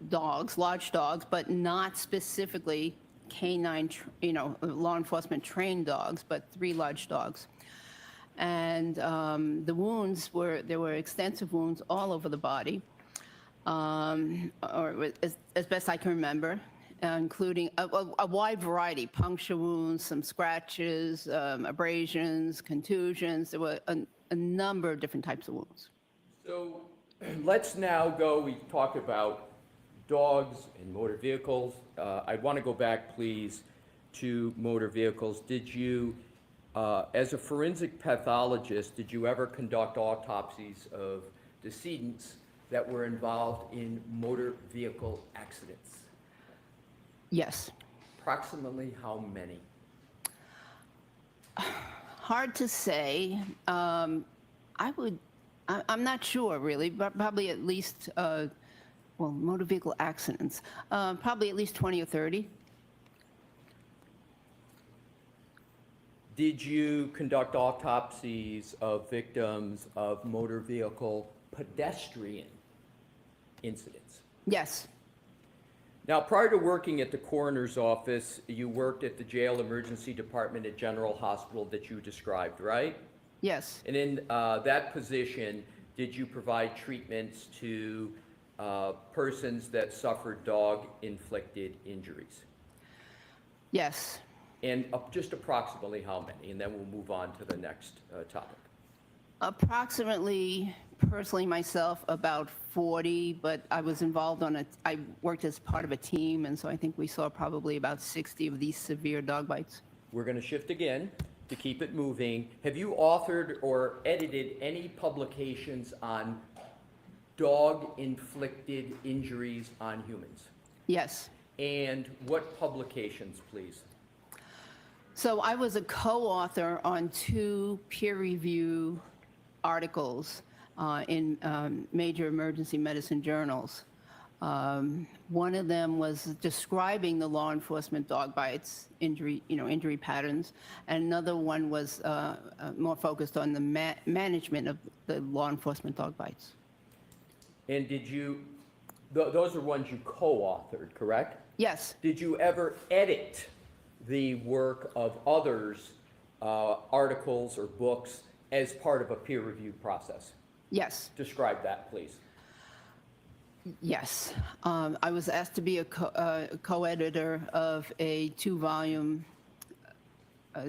dogs, large dogs, but not specifically canine, law enforcement trained dogs, but 3 large dogs. And the wounds there were extensive wounds all over the body, or as best I can remember, including a wide variety, puncture wounds, some scratches, abrasions, contusions. There were a number of different types of wounds. So let's now go, we talked about dogs and motor vehicles. I want to go back, please, to motor vehicles. Did you, as a forensic pathologist, did you ever conduct autopsies of decedents that were involved in motor vehicle accidents? Yes. Approximately how many? Hard to say. I would I'm not sure, really, but probably at least, well, motor vehicle accidents, probably at least 20 or 30. Did you conduct autopsies of victims of motor vehicle pedestrian incidents? Yes, Now, prior to working at the coroner's office, you worked at the jail emergency department at General Hospital that you described, right? yes, And in that position, did you provide treatments to persons that suffered dog-inflicted injuries? yes. And just approximately how many? And then we'll move on to the next topic. Approximately, personally myself, about 40, but I was involved I worked as part of a team, and so I think we saw probably about 60 of these severe dog bites. We're going to shift again to keep it moving. Have you authored or edited any publications on dog-inflicted injuries on humans? Yes. And what publications, please? So I was a co-author on 2 peer-review articles in major emergency medicine journals. One of them was describing the law enforcement dog bites, injury patterns, and another one was more focused on the management of the law enforcement dog bites. And did you, those are ones you co-authored, correct? Yes. Did you ever edit the work of others' articles or books as part of a peer review process? Yes. Describe that, please. Yes. I was asked to be a co-editor of a 2-volume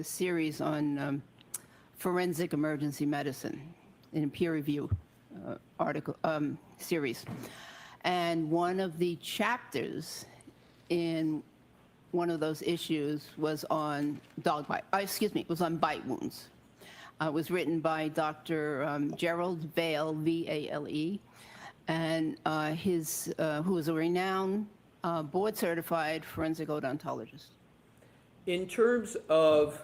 series on forensic emergency medicine in a peer review article series. And one of the chapters in one of those issues was on was on bite wounds. It was written by Dr. Gerald Vale, V-A-L-E, and who is a renowned board-certified forensic odontologist. In terms of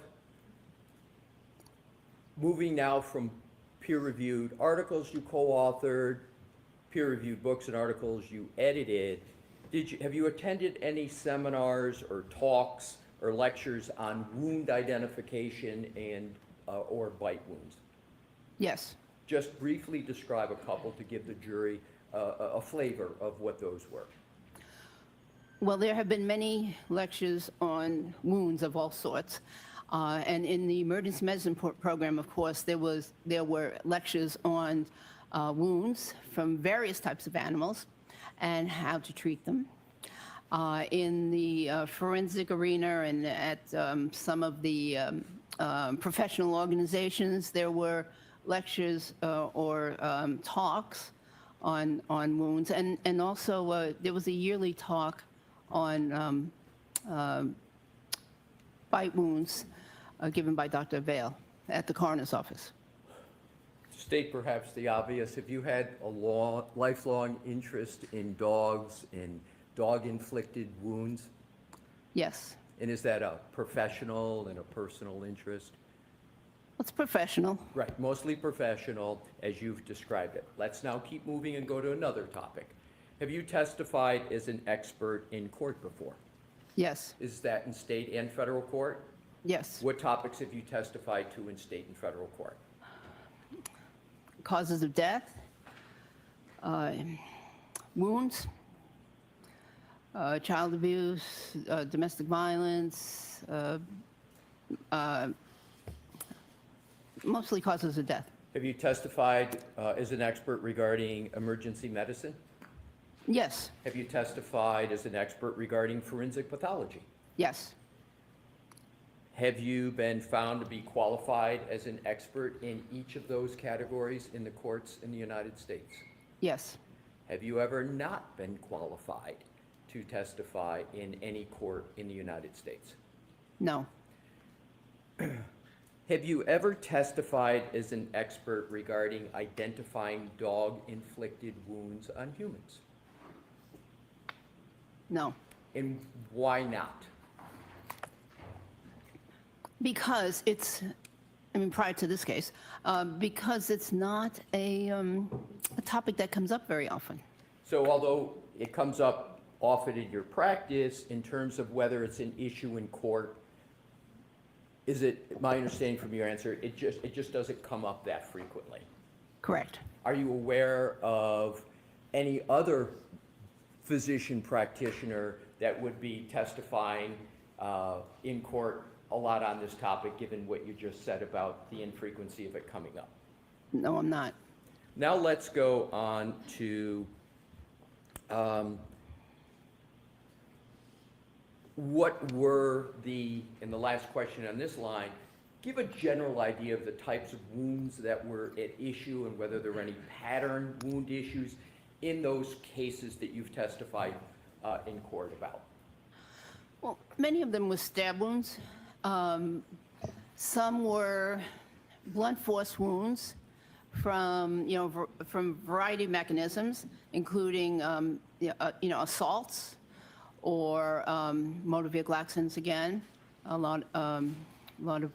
moving now from peer-reviewed articles you co-authored, peer-reviewed books and articles you edited, have you attended any seminars or talks or lectures on wound identification and or bite wounds? Yes. Just briefly describe a couple to give the jury a flavor of what those were. Well, there have been many lectures on wounds of all sorts. And in the emergency medicine program, of course, there were lectures on wounds from various types of animals and how to treat them. In the forensic arena and at some of the professional organizations, there were lectures or talks on wounds. And also there was a yearly talk on bite wounds given by Dr. Vale at the coroner's office. State perhaps the obvious. Have you had a lifelong interest in dogs and dog-inflicted wounds? Yes. And is that a professional and a personal interest? It's professional. Right, mostly professional, as you've described it. Let's now keep moving and go to another topic. Have you testified as an expert in court before? Yes. Is that in state and federal court? Yes. What topics have you testified to in state and federal court? Causes of death, wounds, child abuse, domestic violence, mostly causes of death. Have you testified as an expert regarding emergency medicine? Yes. Have you testified as an expert regarding forensic pathology? Yes. Have you been found to be qualified as an expert in each of those categories in the courts in the United States? Yes. Have you ever not been qualified to testify in any court in the United States? No. Have you ever testified as an expert regarding identifying dog-inflicted wounds on humans? No. And why not? Because it's I mean, prior to this case, because it's not a topic that comes up very often. So although it comes up often in your practice, in terms of whether it's an issue in court, is it, my understanding from your answer, it just doesn't come up that frequently? Correct. Are you aware of any other physician practitioner that would be testifying in court a lot on this topic, given what you just said about the infrequency of it coming up? No, I'm not. Now let's go on to what were in the last question on this line, give a general idea of the types of wounds that were at issue and whether there were any pattern wound issues in those cases that you've testified in court about. Well, many of them were stab wounds. Some were blunt force wounds from, from a variety of mechanisms, including, assaults or motor vehicle accidents again, a lot of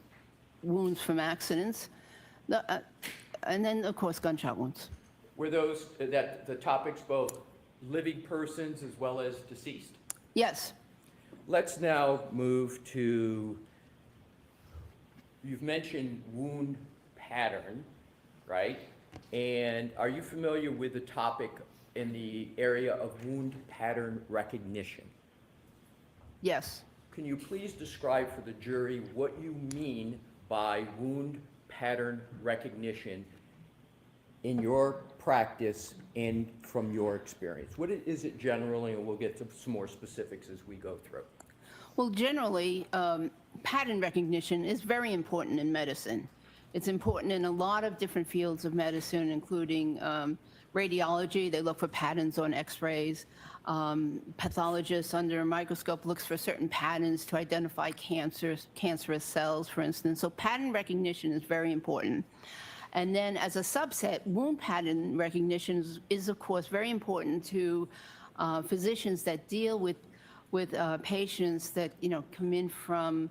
wounds from accidents, and then, of course, gunshot wounds. Were those, the topics both living persons as well as deceased? Yes. Let's now move to, you've mentioned wound pattern, right? And are you familiar with the topic in the area of wound pattern recognition? Yes. Can you please describe for the jury what you mean by wound pattern recognition in your practice and from your experience? What is it generally, and we'll get to some more specifics as we go through. Well, generally, pattern recognition is very important in medicine. It's important in a lot of different fields of medicine, including radiology. They look for patterns on x-rays. Pathologists under a microscope looks for certain patterns to identify cancerous cells, for instance. So pattern recognition is very important. And then as a subset, wound pattern recognition is of course very important to physicians that deal with patients that come in from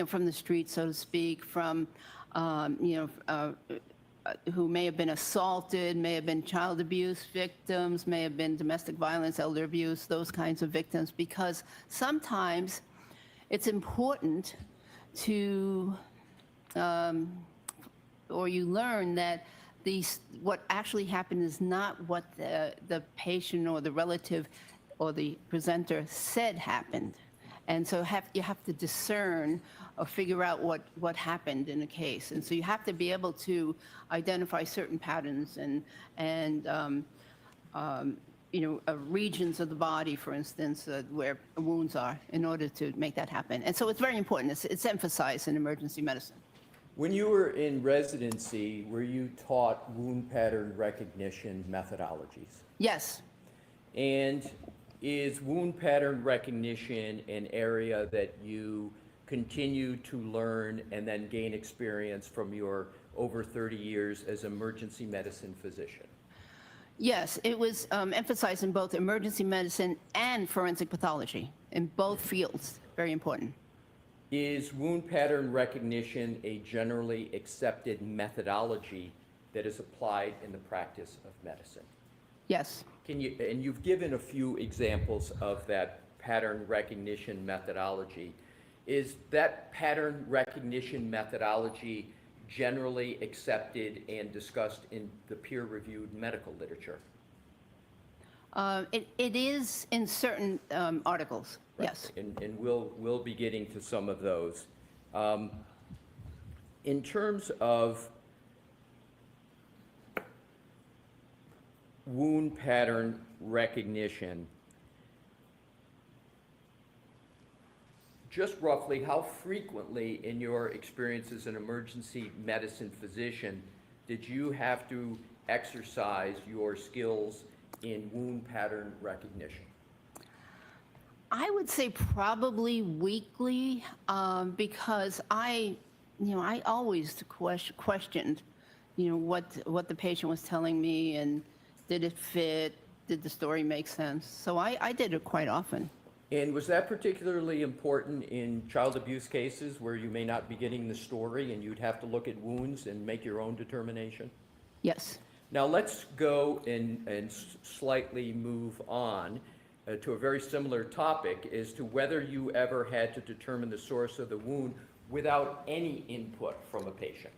from the street, so to speak, from who may have been assaulted, may have been child abuse victims, may have been domestic violence, elder abuse, those kinds of victims, because sometimes it's important to, or you learn that what actually happened is not what the patient or the relative or the presenter said happened. And so you have to discern or figure out what happened in a case. And so you have to be able to identify certain patterns and regions of the body, for instance, where wounds are, in order to make that happen. And so it's very important. It's emphasized in emergency medicine. When you were in residency, were you taught wound pattern recognition methodologies? Yes. And is wound pattern recognition an area that you continue to learn and then gain experience from your over 30 years as emergency medicine physician? Yes, it was emphasized in both emergency medicine and forensic pathology, in both fields. Very important. Is wound pattern recognition a generally accepted methodology that is applied in the practice of medicine? Yes. And you've given a few examples of that pattern recognition methodology. Is that pattern recognition methodology generally accepted and discussed in the peer-reviewed medical literature? It is in certain articles, Right. yes. And we'll be getting to some of those. In terms of wound pattern recognition, just roughly how frequently in your experience as an emergency medicine physician did you have to exercise your skills in wound pattern recognition? I would say probably weekly, because I always questioned, what the patient was telling me, and did it fit? Did the story make sense? So I did it quite often. And was that particularly important in child abuse cases where you may not be getting the story and you'd have to look at wounds and make your own determination? Yes. Now let's go and slightly move on to a very similar topic as to whether you ever had to determine the source of the wound without any input from a patient.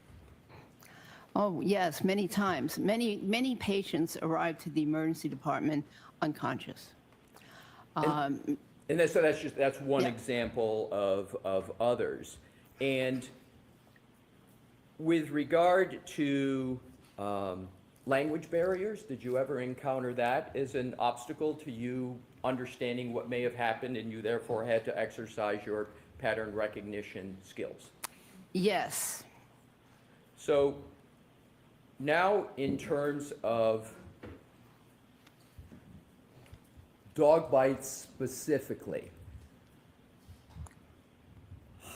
Oh, yes, many times. Many patients arrive to the emergency department unconscious. And that's one Yeah. example of others. And with regard to language barriers, did you ever encounter that as an obstacle to you understanding what may have happened and you therefore had to exercise your pattern recognition skills? Yes. So now in terms of dog bites specifically,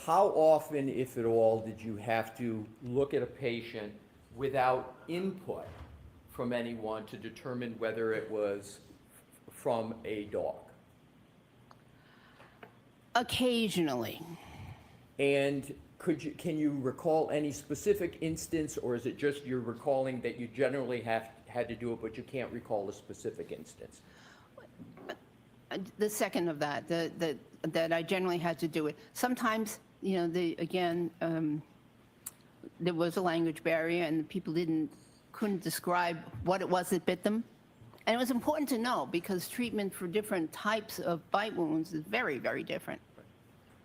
how often, if at all, did you have to look at a patient without input from anyone to determine whether it was from a dog? Occasionally. And can you recall any specific instance, or is it just you're recalling that you generally had to do it, but you can't recall a specific instance? The second of that, that I generally had to do it. Sometimes, you know, there was a language barrier and people couldn't describe what it was that bit them. And it was important to know because treatment for different types of bite wounds is very, very different.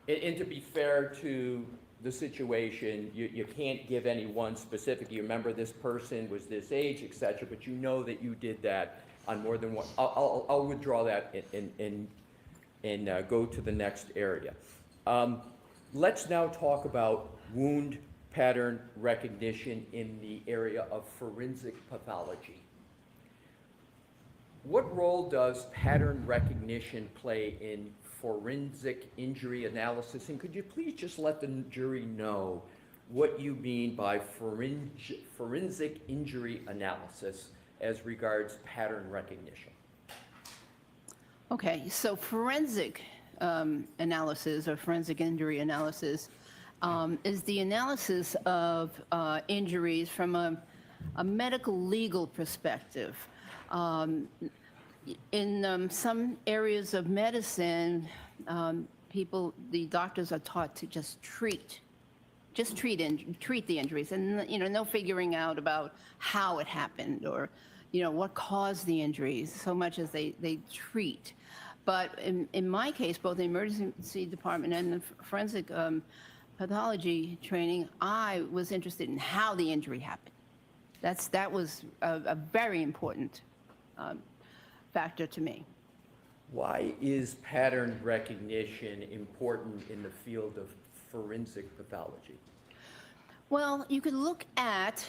And to be fair to the situation, you can't give any one specific, you remember this person was this age, et cetera, but you know that you did that on more than one. I'll withdraw that and go to the next area. Let's now talk about wound pattern recognition in the area of forensic pathology. What role does pattern recognition play in forensic injury analysis? And could you please just let the jury know what you mean by forensic injury analysis as regards pattern recognition? Okay, so forensic analysis or forensic injury analysis is the analysis of injuries from a medical legal perspective. In some areas of medicine, the doctors are taught to just treat the injuries, and no figuring out about how it happened or what caused the injuries, so much as they treat. But in my case, both the emergency department and the forensic pathology training, I was interested in how the injury happened. That was a very important factor to me. Why is pattern recognition important in the field of forensic pathology? Well, you could look at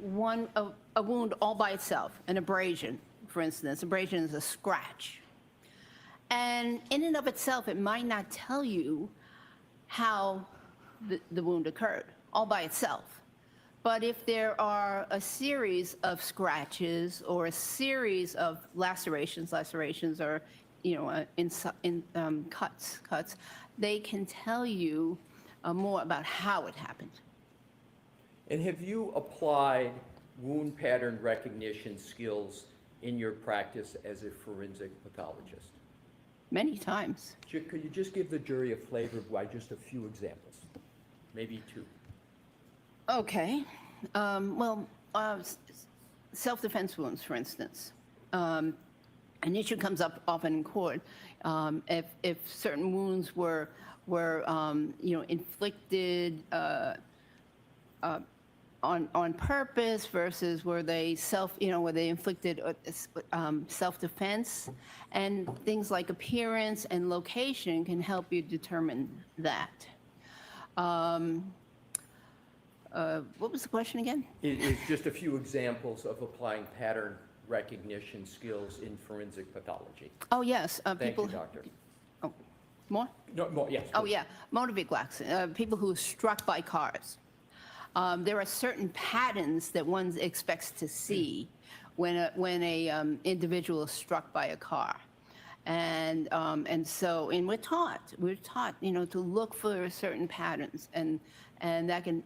a wound all by itself, an abrasion, for instance. Abrasion is a scratch. And in and of itself, it might not tell you how the wound occurred, all by itself. But if there are a series of scratches or a series of lacerations or cuts, they can tell you more about how it happened. And have you applied wound pattern recognition skills in your practice as a forensic pathologist? Many times. Could you just give the jury a flavor by just a few examples? Maybe two. Okay. Self-defense wounds, for instance. An issue comes up often in court. If certain wounds were inflicted on purpose versus were they inflicted self-defense, and things like appearance and location can help you determine that. What was the question again? It's just a few examples of applying pattern recognition skills in forensic pathology. Oh, yes. Thank you, doctor. Oh, more? No, more, yes. Oh, yeah. Motor vehicle accident, people who are struck by cars. There are certain patterns that one expects to see when a individual is struck by a car. And we're taught, to look for certain patterns, and that can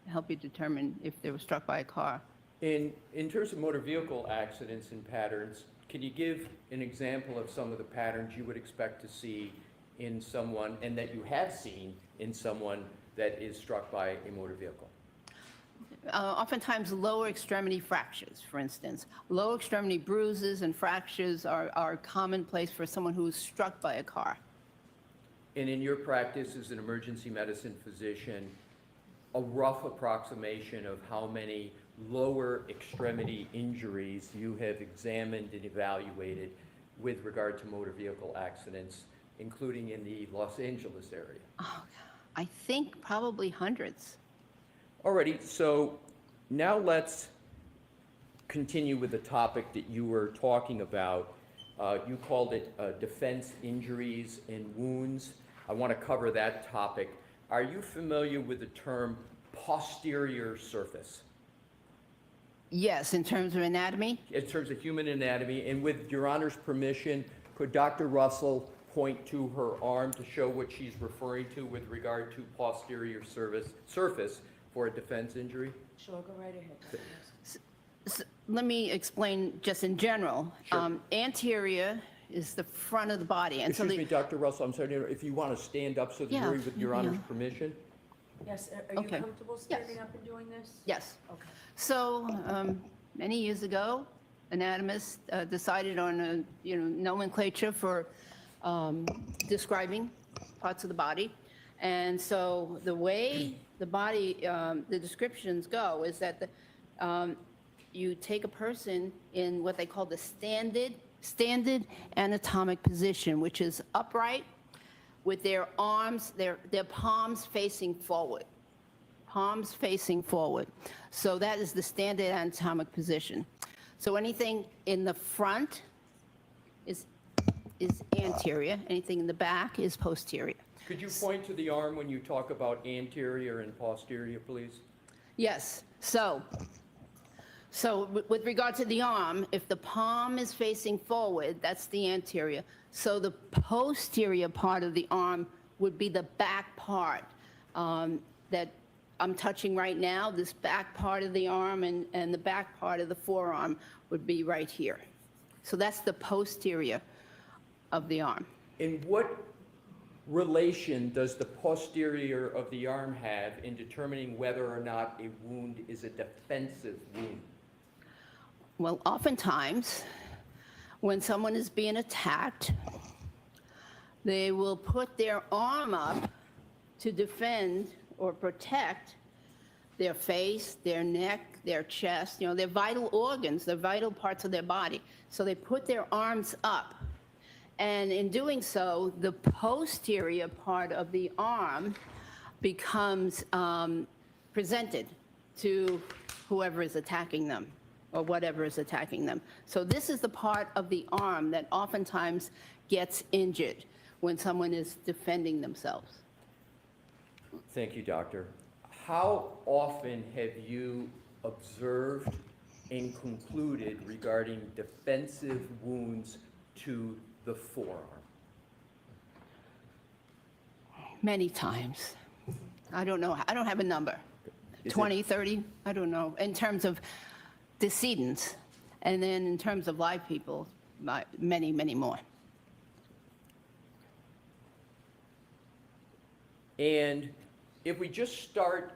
help you determine if they were struck by a car. In terms of motor vehicle accidents and patterns, can you give an example of some of the patterns you would expect to see in someone, and that you have seen in someone that is struck by a motor vehicle? Oftentimes lower extremity fractures, for instance. Lower extremity bruises and fractures are commonplace for someone who is struck by a car. And in your practice as an emergency medicine physician, a rough approximation of how many lower extremity injuries you have examined and evaluated with regard to motor vehicle accidents, including in the Los Angeles area? Oh, I think probably hundreds. Alrighty, so now let's continue with the topic that you were talking about. You called it defense injuries and wounds. I want to cover that topic. Are you familiar with the term posterior surface? Yes, in terms of anatomy? In terms of human anatomy, and with Your Honor's permission, could Dr. Russell point to her arm to show what she's referring to with regard to posterior surface for a defense injury? Sure, go right ahead. Let me explain just in general. Sure. Anterior is the front of the body. And Excuse me, Dr. Russell, I'm sorry, if you want to stand up so the Yeah, jury, with Your Honor's yeah. permission? Yes, are you Okay. comfortable standing up and doing this? Yes. Okay. So many years ago, anatomists decided on a nomenclature for describing parts of the body. And so the way the body, the descriptions go is that you take a person in what they call the standard anatomic position, which is upright with their arms, their palms facing forward. Palms facing forward. So that is the standard anatomic position. So anything in the front is anterior, anything in the back is posterior. Could you point to the arm when you talk about anterior and posterior, please? Yes, so with regard to the arm, if the palm is facing forward, that's the anterior. So the posterior part of the arm would be the back part that I'm touching right now. This back part of the arm and the back part of the forearm would be right here. So that's the posterior of the arm. In what relation does the posterior of the arm have in determining whether or not a wound is a defensive wound? Well, oftentimes, when someone is being attacked, they will put their arm up to defend or protect their face, their neck, their chest, their vital organs, the vital parts of their body. So they put their arms up. And in doing so, the posterior part of the arm becomes presented to whoever is attacking them or whatever is attacking them. So this is the part of the arm that oftentimes gets injured when someone is defending themselves. Thank you, doctor. How often have you observed and concluded regarding defensive wounds to the forearm? Many times. I don't know. I don't have a number. Is 20, 30, I don't know, in terms of decedents. And then in terms of live people, many, many more. And if we just start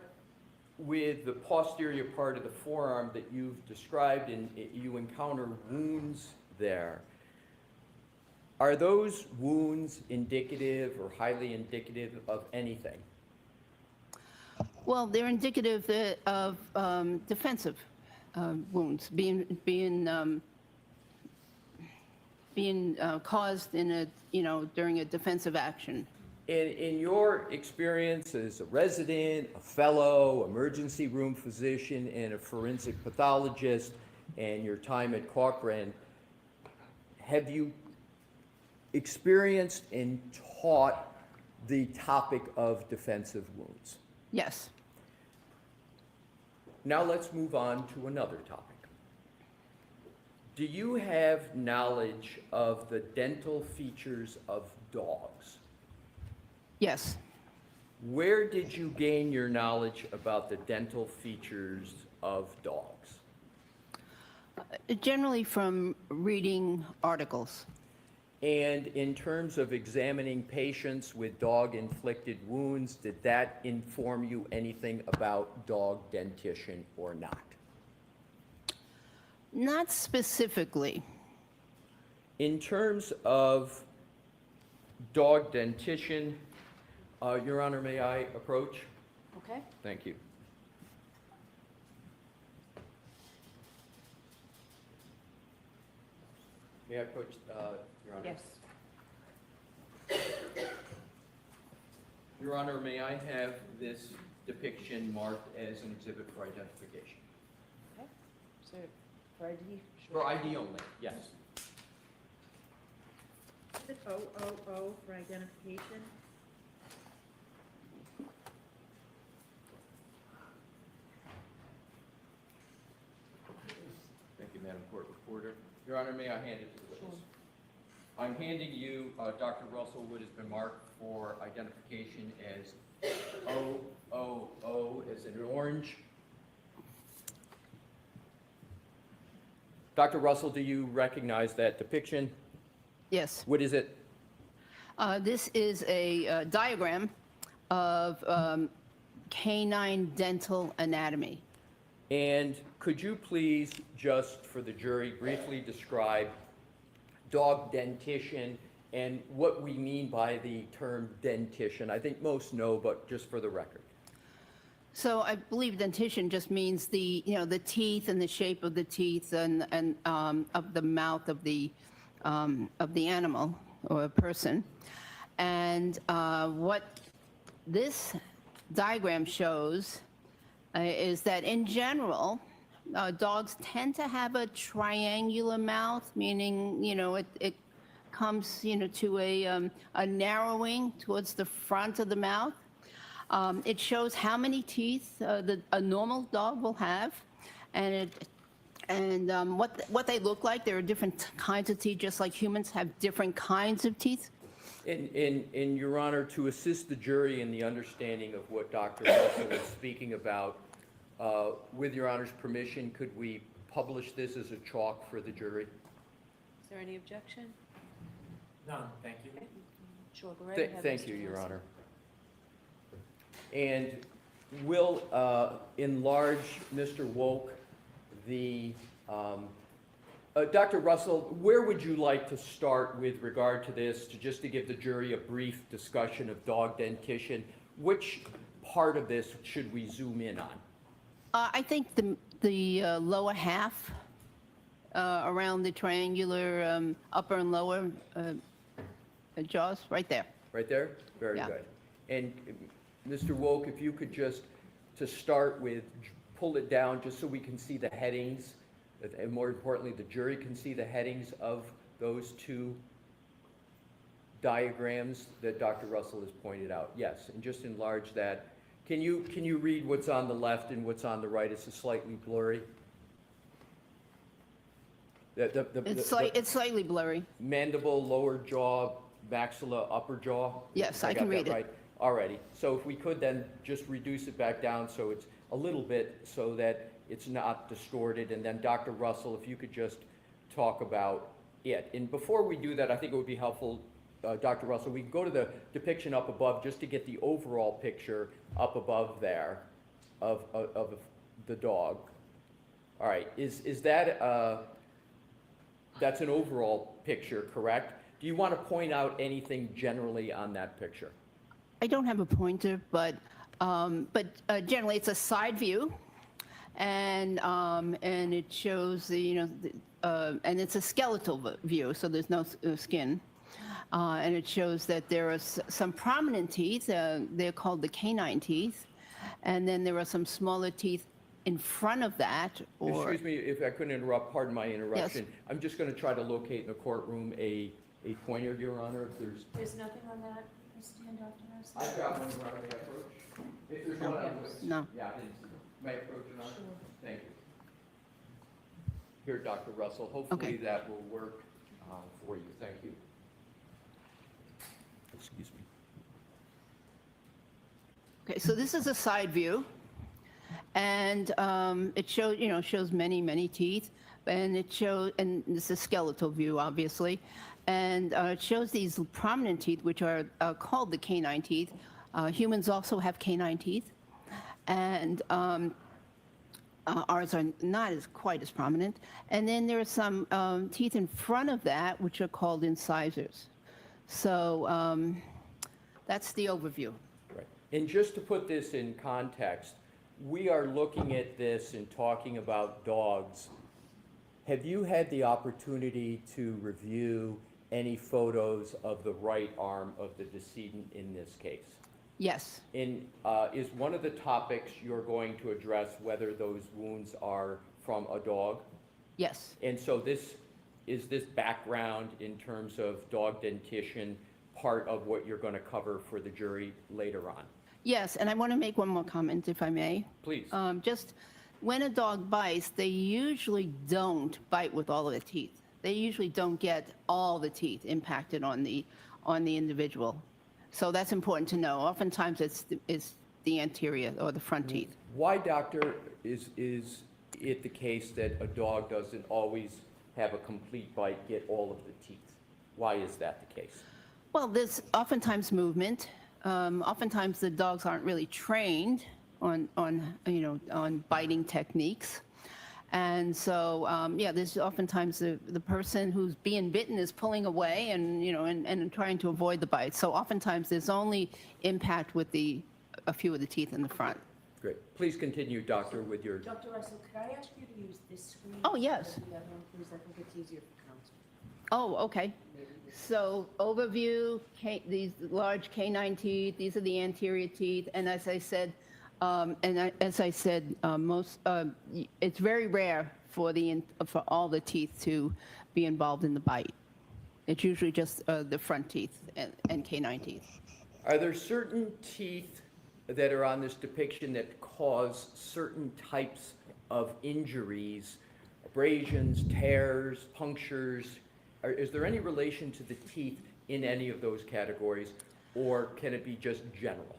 with the posterior part of the forearm that you've described and you encounter wounds there, are those wounds indicative or highly indicative of anything? Well, they're indicative of defensive wounds being caused in during a defensive action. In your experience as a resident, a fellow, emergency room physician, and a forensic pathologist, and your time at Cochrane, have you experienced and taught the topic of defensive wounds? Yes. Now let's move on to another topic. do you have knowledge of the dental features of dogs? Yes. Where did you gain your knowledge about the dental features of dogs? Generally from reading articles. And in terms of examining patients with dog-inflicted wounds, did that inform you anything about dog dentition or not? Not specifically. In terms of dog dentition, Your Honor, may I approach? Okay. Thank you. May I approach, Your Honor? Yes. Your Honor, may I have this depiction marked as an exhibit for identification? Okay. So for ID? For ID only, yes. Is it 000 for identification? Thank you, Madam Court Reporter. Your Honor, may I hand it to the witness? I'm handing you Dr. Russell, what has been marked for identification as 000, as in orange. Dr. Russell, do you recognize that depiction? Yes. What is it? This is a diagram of canine dental anatomy. And could you please, just for the jury, briefly describe dog dentition and what we mean by the term dentition? I think most know, but just for the record. So I believe dentition just means the teeth and the shape of the teeth and of the mouth of the animal or a person. And what this diagram shows is that in general, dogs tend to have a triangular mouth, meaning it comes to a narrowing towards the front of the mouth. It shows how many teeth a normal dog will have, and what they look like. There are different kinds of teeth, just like humans have different kinds of teeth. In Your Honor, to assist the jury in the understanding of what Dr. Russell is speaking about, with Your Honor's permission, could we publish this as a chalk for the jury? Is there any objection? None, thank you. Sure, go right ahead. Thank Mr. you, Your Russell. Honor. And will enlarge Mr. Woke Dr. Russell, where would you like to start with regard to this, just to give the jury a brief discussion of dog dentition? Which part of this should we zoom in on? I think the lower half around the triangular upper and lower jaws, right there. Right there? Very Yeah. good. And Mr. Woke, if you could just, to start with, pull it down just so we can see the headings, and more importantly, the jury can see the headings of those two diagrams that Dr. Russell has pointed out. Yes, and just enlarge that. Can you read what's on the left and what's on the right? It's slightly blurry. It's slightly blurry. Mandible, lower jaw, maxilla, upper jaw? Yes, I can got read that it. right? Alrighty. So if we could then just reduce it back down so it's a little bit so that it's not distorted. And then Dr. Russell, if you could just talk about it. And before we do that, I think it would be helpful, Dr. Russell, we can go to the depiction up above just to get the overall picture up above there of the dog. All right, is that, that's an overall picture, correct? Do you want to point out anything generally on that picture? I don't have a pointer, but generally it's a side view, and it shows and it's a skeletal view, so there's no skin, and it shows that there are some prominent teeth. They're called the canine teeth, and then there are some smaller teeth in front of that. Excuse me if I couldn't interrupt. Pardon my interruption. Yes. I'm just going to try to locate in the courtroom a pointer, Your Honor. If There's nothing on that. Stand off to us. I've got one, Your Honor. May I approach? If there's one, No. Yeah, I didn't see it. May I approach, Your Honor? Sure. Thank you. Here, Dr. Russell, hopefully Okay. that will work for you. Thank you. Excuse me. Okay, so this is a side view, and it shows many teeth, and and this is a skeletal view, obviously, and it shows these prominent teeth, which are called the canine teeth. Humans also have canine teeth, and ours are not quite as prominent. And then there are some teeth in front of that, which are called incisors. So that's the overview. Right. And just to put this in context, we are looking at this and talking about dogs. Have you had the opportunity to review any photos of the right arm of the decedent in this case? Yes. Is one of the topics you're going to address whether those wounds are from a dog? Yes. And so is this background in terms of dog dentition part of what you're going to cover for the jury later on? Yes, and I want to make one more comment, if I may. Please. Just when a dog bites, they usually don't bite with all of the teeth. They usually don't get all the teeth impacted on the individual. So that's important to know. Oftentimes it's the anterior or the front teeth. Why, doctor, is it the case that a dog doesn't always have a complete bite, get all of the teeth? Why is that the case? Well, there's oftentimes movement. Oftentimes the dogs aren't really trained on biting techniques. And so, there's oftentimes the person who's being bitten is pulling away and trying to avoid the bite. So oftentimes there's only impact with a few of the teeth in the front. Great. Please continue, doctor, with your... Dr. Russell, could I ask you to use this screen? Oh, yes. The other one, please. I think it's easier for counsel. Oh, okay. So overview, these large canine teeth, these are the anterior teeth, and as I said, it's very rare for all the teeth to be involved in the bite. It's usually just the front teeth and canine teeth. Are there certain teeth that are on this depiction that cause certain types of injuries, abrasions, tears, punctures? Is there any relation to the teeth in any of those categories, or can it be just general?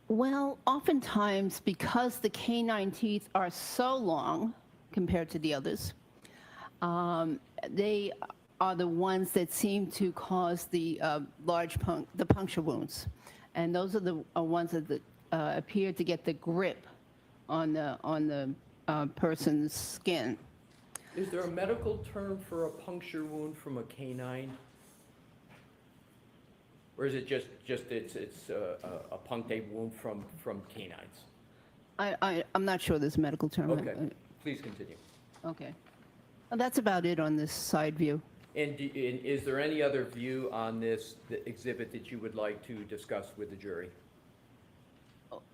Well, oftentimes, because the canine teeth are so long compared to the others, they are the ones that seem to cause the the puncture wounds. And those are the ones that appear to get the grip on the person's skin. Is there a medical term for a puncture wound from a canine? Or is it just it's a punctate wound from canines? I'm not sure there's a medical term. Okay, please continue. Okay. Well, that's about it on this side view. And is there any other view on this exhibit that you would like to discuss with the jury?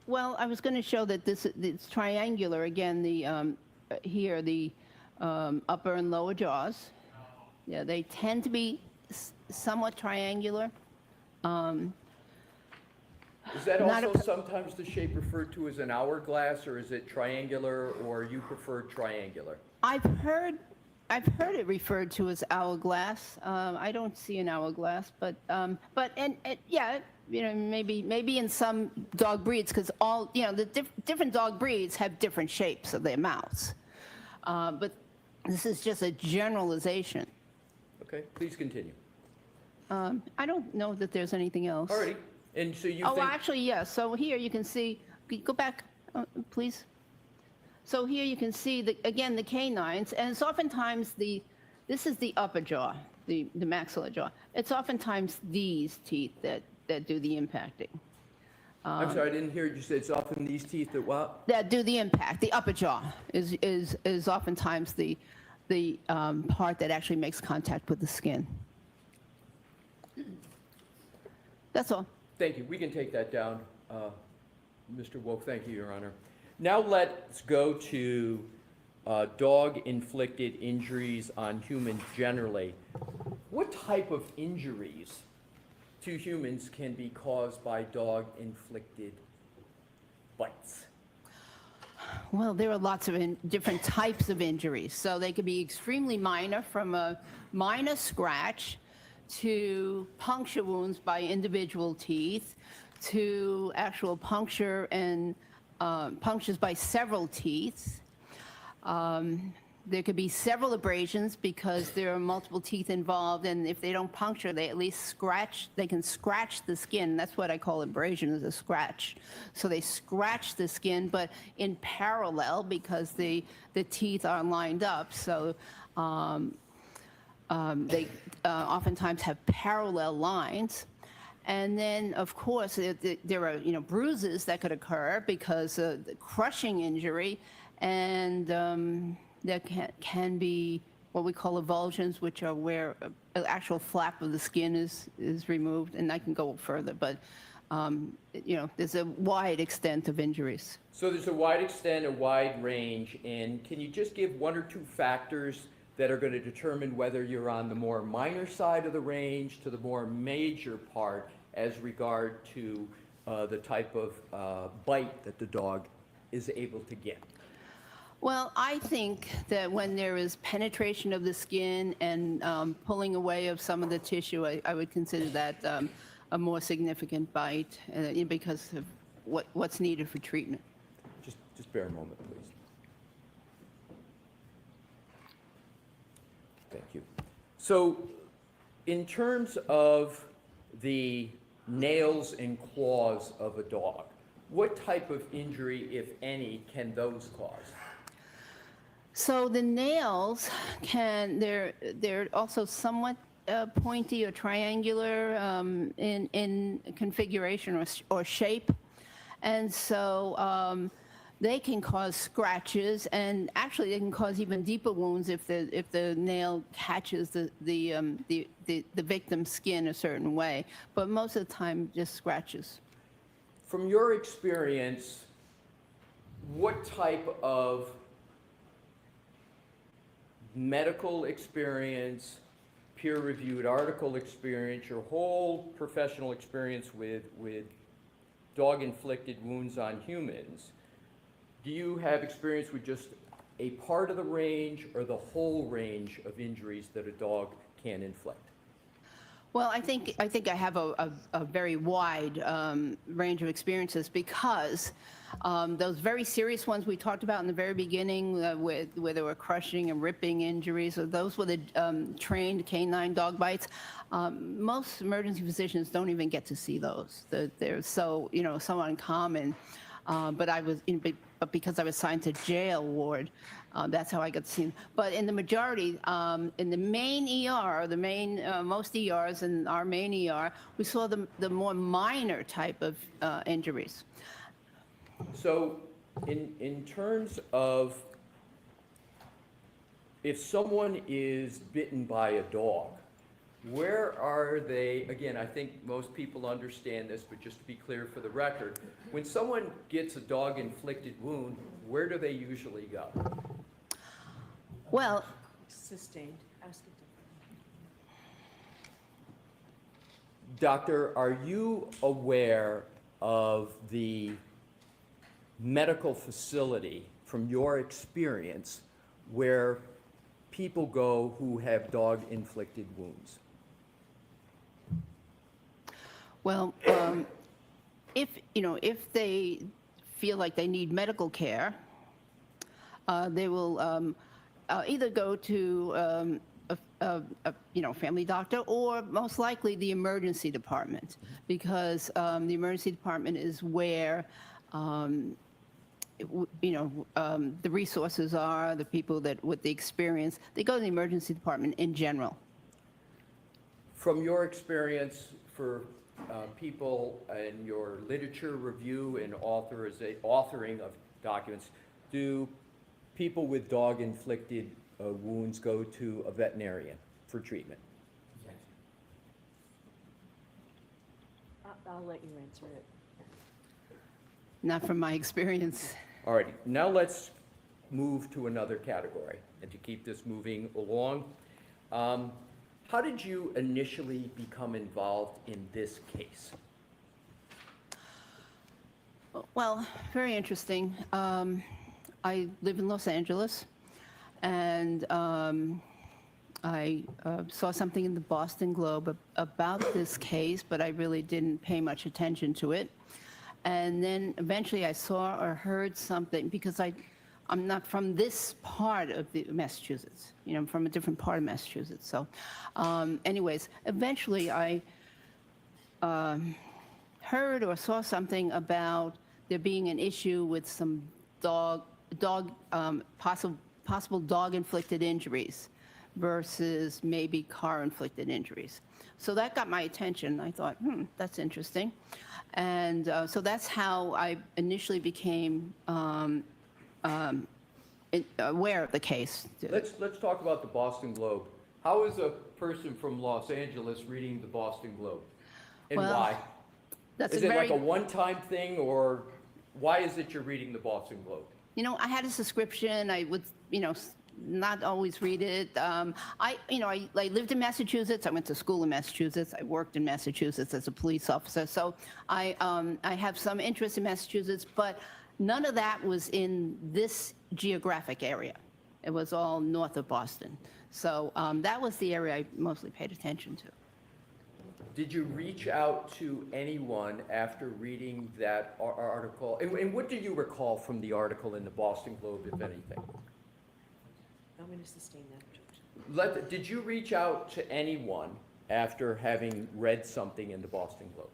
Well, I was going to show that it's triangular. Again, here the upper and lower jaws. Yeah, they tend to be somewhat triangular. Is that also sometimes the shape referred to as an hourglass, or is it triangular, or you prefer triangular? I've heard it referred to as hourglass. I don't see an hourglass, but yeah, maybe in some dog breeds, because the different dog breeds have different shapes of their mouths. But this is just a generalization. Okay, please continue. I don't know that there's anything else. Alrighty, and so you Oh, think... actually, yes. So here you can see, go back, please. So here you can see, again, the canines, and it's oftentimes this is the upper jaw, the maxilla jaw. It's oftentimes these teeth that do the impacting. I'm sorry, I didn't hear you say it's often these teeth that what? That do the impact. The upper jaw is oftentimes the part that actually makes contact with the skin. That's all. Thank you. We can take that down. Mr. Wolf, thank you, Your Honor. Now let's go to dog-inflicted injuries on humans generally. What type of injuries to humans can be caused by dog-inflicted bites? Well, there are lots of different types of injuries. So they could be extremely minor, from a minor scratch to puncture wounds by individual teeth, to actual puncture and punctures by several teeth. There could be several abrasions because there are multiple teeth involved, and if they don't puncture, they at least scratch. They can scratch the skin. That's what I call abrasion, is a scratch. So they scratch the skin, but in parallel because the teeth are lined up. So they oftentimes have parallel lines. And then, of course, there are bruises that could occur because of the crushing injury, and there can be what we call avulsions, which are where an actual flap of the skin is removed, and I can go further, but there's a wide extent of injuries. So there's a wide extent, a wide range, and can you just give one or two factors that are going to determine whether you're on the more minor side of the range to the more major part as regard to the type of bite that the dog is able to get? Well, I think that when there is penetration of the skin and pulling away of some of the tissue, I would consider that a more significant bite because of what's needed for treatment. Just bear a moment, please. Thank you. So in terms of the nails and claws of a dog, what type of injury, if any, can those cause? So the nails they're also somewhat pointy or triangular in configuration or shape, and so they can cause scratches, and actually they can cause even deeper wounds if the nail catches the victim's skin a certain way. But most of the time, just scratches. From your experience, what type of medical experience, peer-reviewed article experience, your whole professional experience with dog-inflicted wounds on humans, do you have experience with just a part of the range or the whole range of injuries that a dog can inflict? Well, I think I have a very wide range of experiences because those very serious ones we talked about in the very beginning, where there were crushing and ripping injuries, those were the trained canine dog bites. Most emergency physicians don't even get to see those. They're so uncommon. But because I was assigned to jail ward, that's how I got to see them. But in the majority, in the main ER, most ERs and our main ER, we saw the more minor type of injuries. So in terms of if someone is bitten by a dog, where are they? Again, I think most people understand this, but just to be clear for the record, when someone gets a dog-inflicted wound, where do they usually go? Well, Sustained. Ask it differently. Doctor, are you aware of the medical facility from your experience where people go who have dog-inflicted wounds? Well, if they feel like they need medical care, they will either go to a family doctor or most likely the emergency department, because the emergency department is where the resources are, the people that with the experience. They go to the emergency department in general. From your experience for people in your literature review and authoring of documents, do people with dog-inflicted wounds go to a veterinarian for treatment? I'll let you answer it. Not from my experience. All righty, now let's move to another category, and to keep this moving along. How did you initially become involved in this case? Well, very interesting. I live in Los Angeles, and I saw something in the Boston Globe about this case, but I really didn't pay much attention to it. And then eventually I saw or heard something, because I'm not from this part of Massachusetts. You know, I'm from a different part of Massachusetts. So anyways, eventually I heard or saw something about there being an issue with some possible dog-inflicted injuries versus maybe car-inflicted injuries. So that got my attention. I thought, that's interesting. And so that's how I initially became aware of the case. Let's talk about the Boston Globe. How is a person from Los Angeles reading the Boston Globe? And Well, why? That's Is a it very, like a one-time thing, or why is it you're reading the Boston Globe? you know, I had a subscription. I would, you know, not always read it. I lived in Massachusetts. I went to school in Massachusetts. I worked in Massachusetts as a police officer. So I have some interest in Massachusetts, but none of that was in this geographic area. It was all north of Boston. So that was the area I mostly paid attention to. Did you reach out to anyone after reading that article? And what do you recall from the article in the Boston Globe, if anything? I'm going to sustain that objection. Did you reach out to anyone after having read something in the Boston Globe?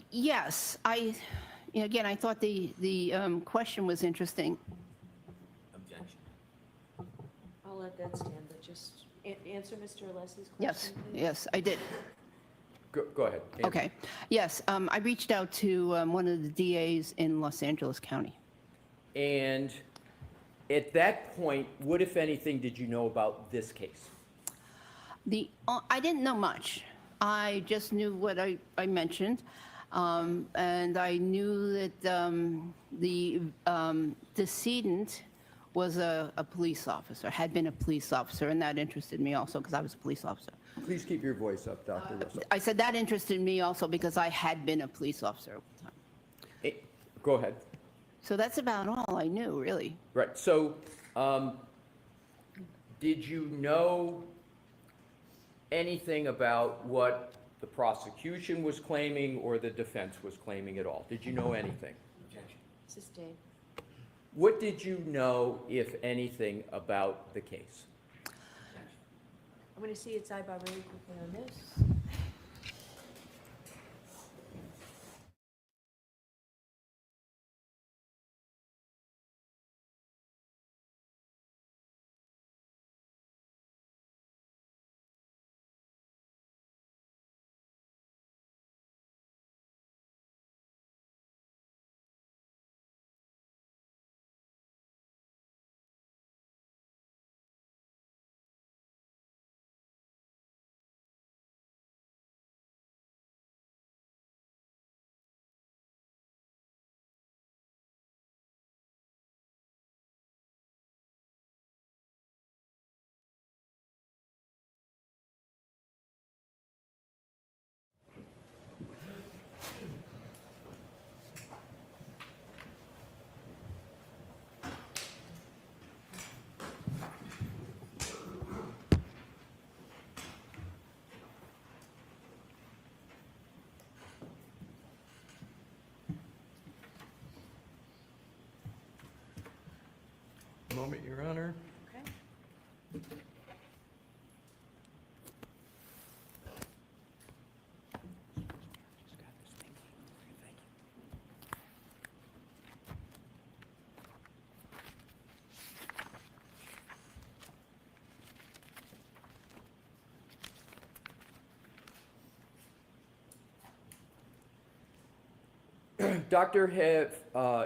Yes. Again, I thought the question was interesting. Objection. I'll let that stand, but just answer Mr. Alessi's question, Yes, please. yes, I did. Go ahead. Andrew. Okay. Yes, I reached out to one of the DAs in Los Angeles County. And at that point, what, if anything, did you know about this case? I didn't know much. I just knew what I mentioned, and I knew that the decedent was a police officer, had been a police officer, and that interested me also because I was a police officer. Please keep your voice up, Dr. Russell. I said that interested me also because I had been a police officer at the time. Go ahead. So that's about all I knew, really. Right. So, did you know anything about what the prosecution was claiming or the defense was claiming at all? Did you know anything? Sustain. What did you know, if anything, about the case? I'm going to see its sidebar really quickly on this. Moment, Your Honor. Okay. Doctor,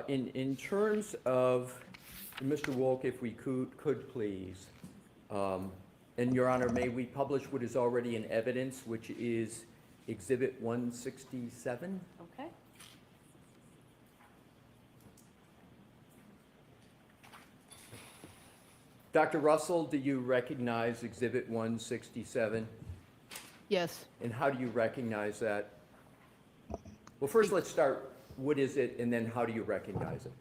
in terms of, Mr. Wolk, if we could please, and Your Honor, may we publish what is already in evidence, which is Exhibit 167? Okay. Dr. Russell, do you recognize Exhibit 167? Yes. And how do you recognize that? Well, first let's start, what is it, and then how do you recognize it?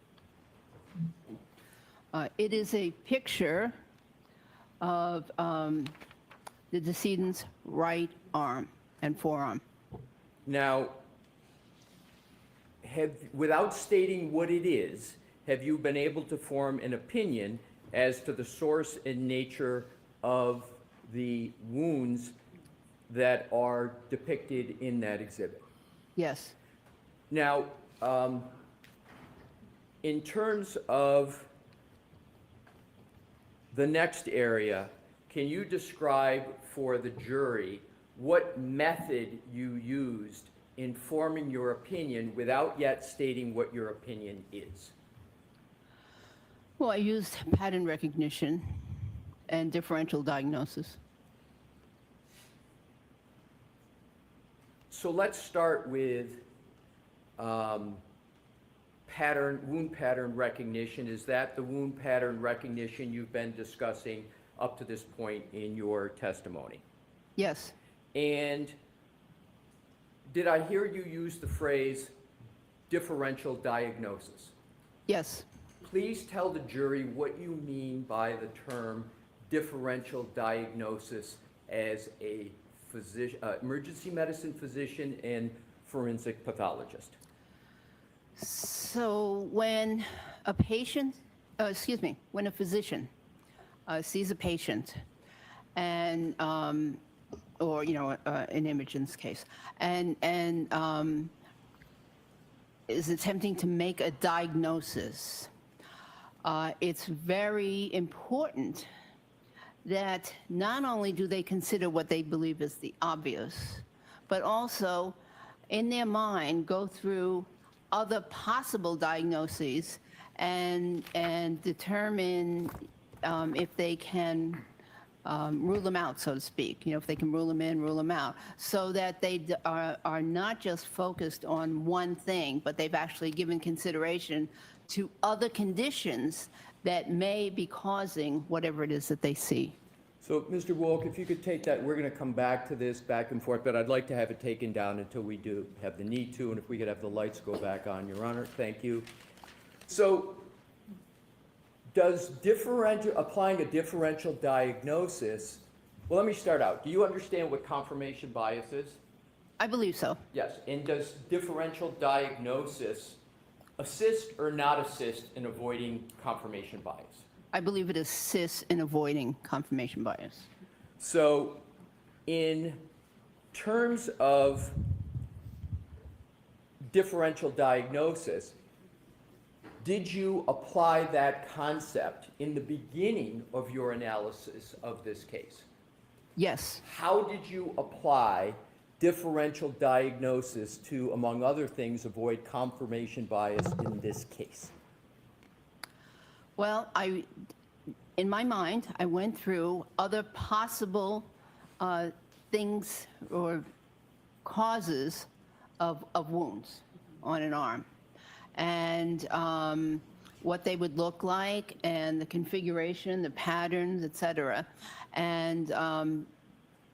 It is a picture of the decedent's right arm and forearm. Now, without stating what it is, have you been able to form an opinion as to the source and nature of the wounds that are depicted in that exhibit? Yes. Now, in terms of the next area, can you describe for the jury what method you used in forming your opinion without yet stating what your opinion is? Well, I used pattern recognition and differential diagnosis. So let's start with wound pattern recognition. Is that the wound pattern recognition you've been discussing up to this point in your testimony? Yes. And did I hear you use the phrase differential diagnosis? Yes. Please tell the jury what you mean by the term differential diagnosis as a physician, emergency medicine physician and forensic pathologist. So when a patient, when a physician sees a patient and, or, an image in this case, and is attempting to make a diagnosis, it's very important that not only do they consider what they believe is the obvious, but also in their mind go through other possible diagnoses and determine if they can rule them out, so to speak. If they can rule them in, rule them out, so that they are not just focused on one thing, but they've actually given consideration to other conditions that may be causing whatever it is that they see. So, Mr. Wolk, if you could take that, we're going to come back to this back and forth, but I'd like to have it taken down until we do have the need to, and if we could have the lights go back on, Your Honor. Thank you. So, does applying a differential diagnosis, well, let me start out. Do you understand what confirmation bias is? I believe so. Yes. And does differential diagnosis assist or not assist in avoiding confirmation bias? I believe it assists in avoiding confirmation bias. So, in terms of differential diagnosis, did you apply that concept in the beginning of your analysis of this case? Yes. How did you apply differential diagnosis to, among other things, avoid confirmation bias in this case? Well, in my mind, I went through other possible things or causes of wounds on an arm, and what they would look like, and the configuration, the patterns, etc. And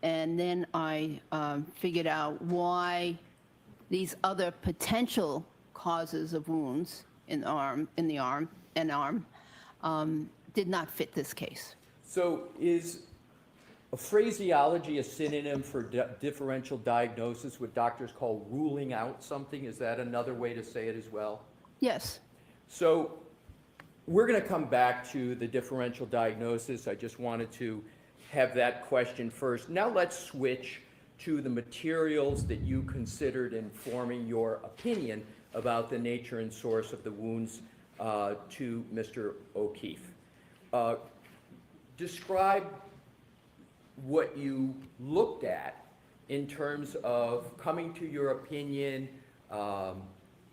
then I figured out why these other potential causes of wounds in the arm, did not fit this case. So is a phraseology a synonym for differential diagnosis, what doctors call ruling out something? Is that another way to say it as well? Yes. So we're going to come back to the differential diagnosis. I just wanted to have that question first. Now let's switch to the materials that you considered in forming your opinion about the nature and source of the wounds to Mr. O'Keefe. Describe what you looked at in terms of coming to your opinion,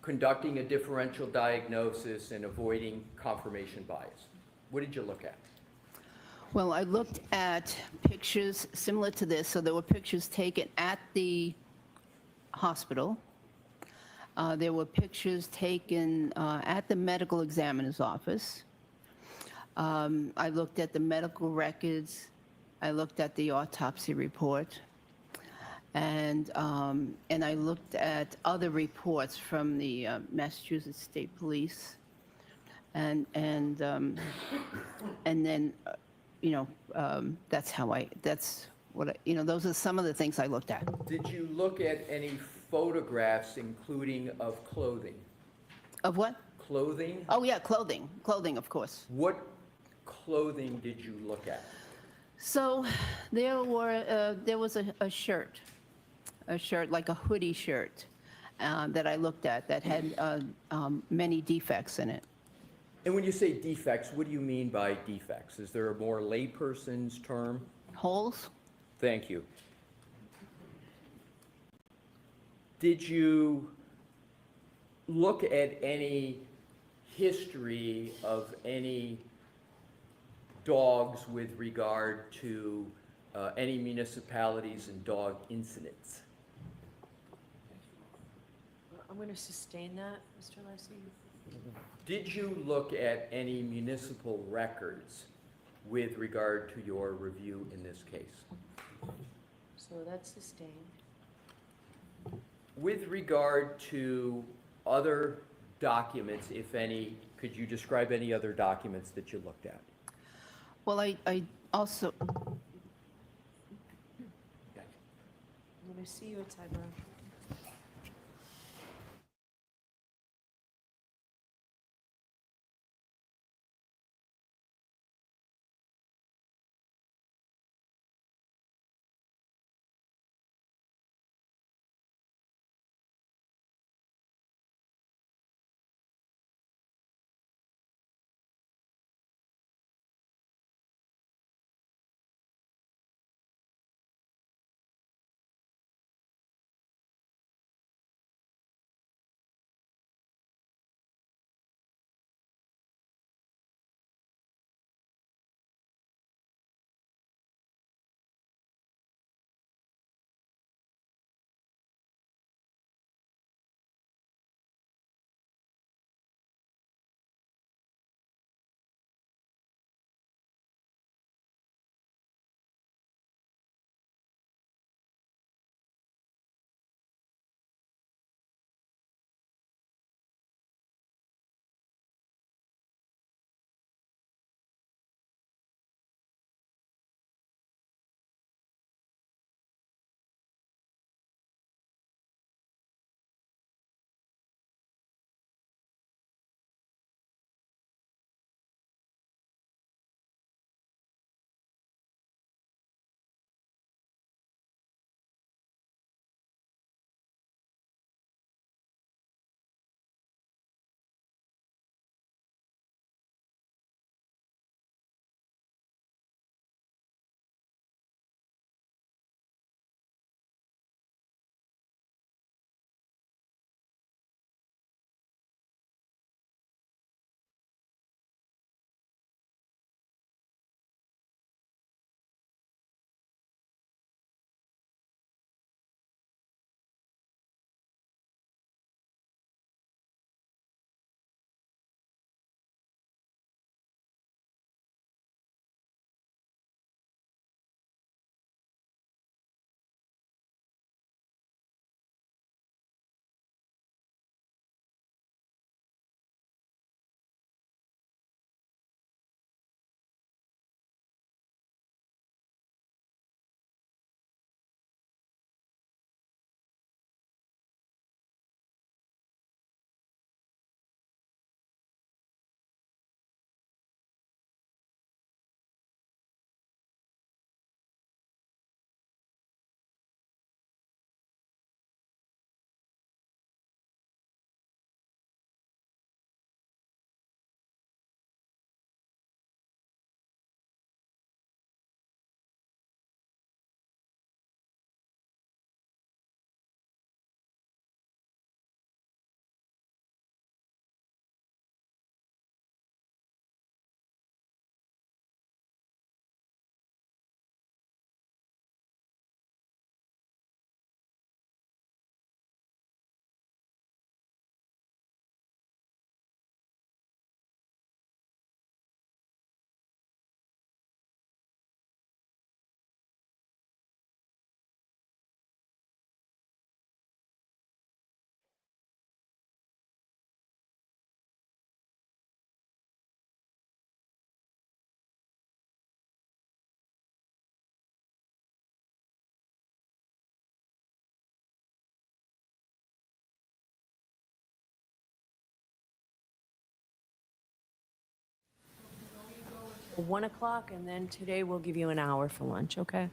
conducting a differential diagnosis, and avoiding confirmation bias. What did you look at? Well, I looked at pictures similar to this. So there were pictures taken at the hospital. There were pictures taken at the medical examiner's office. I looked at the medical records. I looked at the autopsy report. And I looked at other reports from the Massachusetts State Police. And then, that's what, those are some of the things I looked at. Did you look at any photographs, including of clothing? Of what? Clothing? Oh, yeah, clothing, of course. What clothing did you look at? So there was a shirt, like a hoodie shirt, that I looked at that had many defects in it. And when you say defects, what do you mean by defects? Is there a more layperson's term? Holes? Thank you. Did you look at any history of any dogs with regard to any municipalities and dog incidents? I'm going to sustain that, Mr. Lassie. Did you look at any municipal records with regard to your review in this case? So that's sustained. With regard to other documents, if any, could you describe any other documents that you looked at? Well, I also, I'm going to see you at Cyber. 1 o'clock, and then today we'll give you an hour for lunch, okay?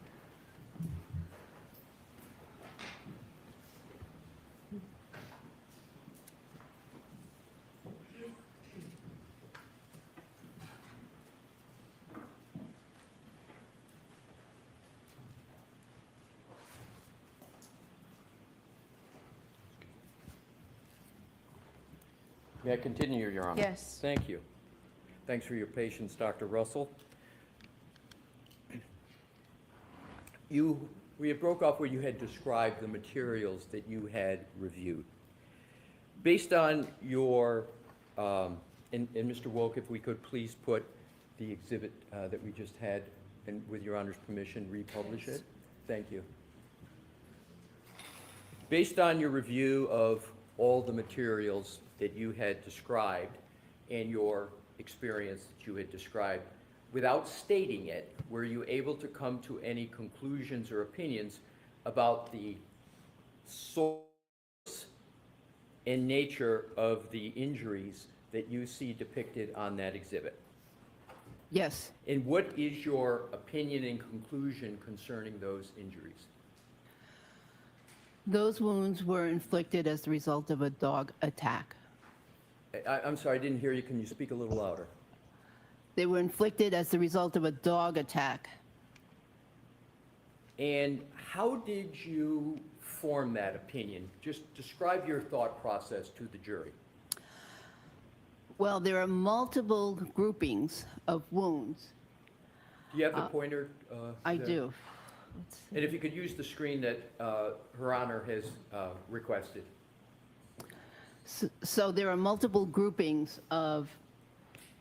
May I continue, Your Honor? Yes. Thank you. Thanks for your patience, Dr. Russell. We had broke off where you had described the materials that you had reviewed. Based on your, and Mr. Woke, if we could please put the exhibit that we just had, and with Your Honor's permission, republish it. Thank you. Based on your review of all the materials that you had described and your experience that you had described, without stating it, were you able to come to any conclusions or opinions about the source and nature of the injuries that you see depicted on that exhibit? Yes. And what is your opinion and conclusion concerning those injuries? Those wounds were inflicted as the result of a dog attack. I'm sorry, I didn't hear you. Can you speak a little louder? They were inflicted as the result of a dog attack. And how did you form that opinion? Just describe your thought process to the jury. Well, there are multiple groupings of wounds. Do you have the pointer? I there? do. And if you could use the screen that Her Honor has requested. So there are multiple groupings of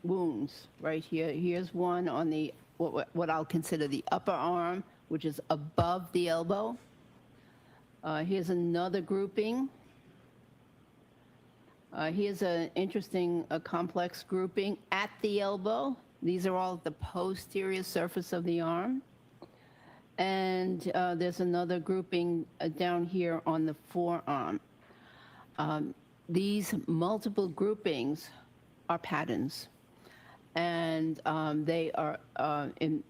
wounds right here. Here's one on the what I'll consider the upper arm, which is above the elbow. Here's another grouping. Here's an interesting, complex grouping at the elbow. These are all at the posterior surface of the arm. And there's another grouping down here on the forearm. These multiple groupings are patterns. And they are, in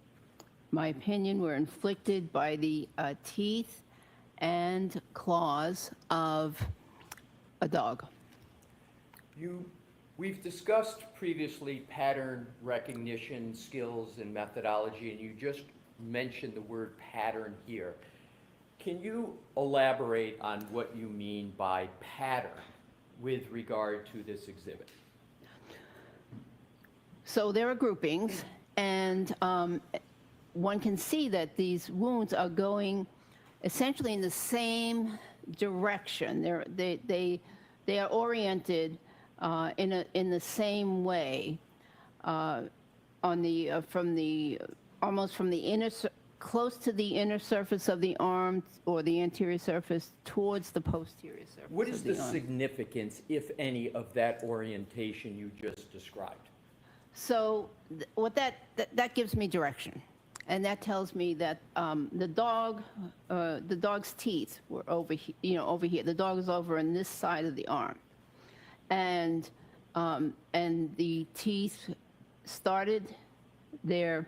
my opinion, were inflicted by the teeth and claws of a dog. We've discussed previously pattern recognition skills and methodology, and you just mentioned the word pattern here. Can you elaborate on what you mean by pattern with regard to this exhibit? So there are groupings, and one can see that these wounds are going essentially in the same direction. They are oriented in the same way on the almost from the inner, close to the inner surface of the arm or the anterior surface towards the posterior surface. What is the arm. significance, if any, of that orientation you just described? So what that gives me direction, and that tells me that the dog's teeth were over here. Over here. The dog is over on this side of the arm, and the teeth started their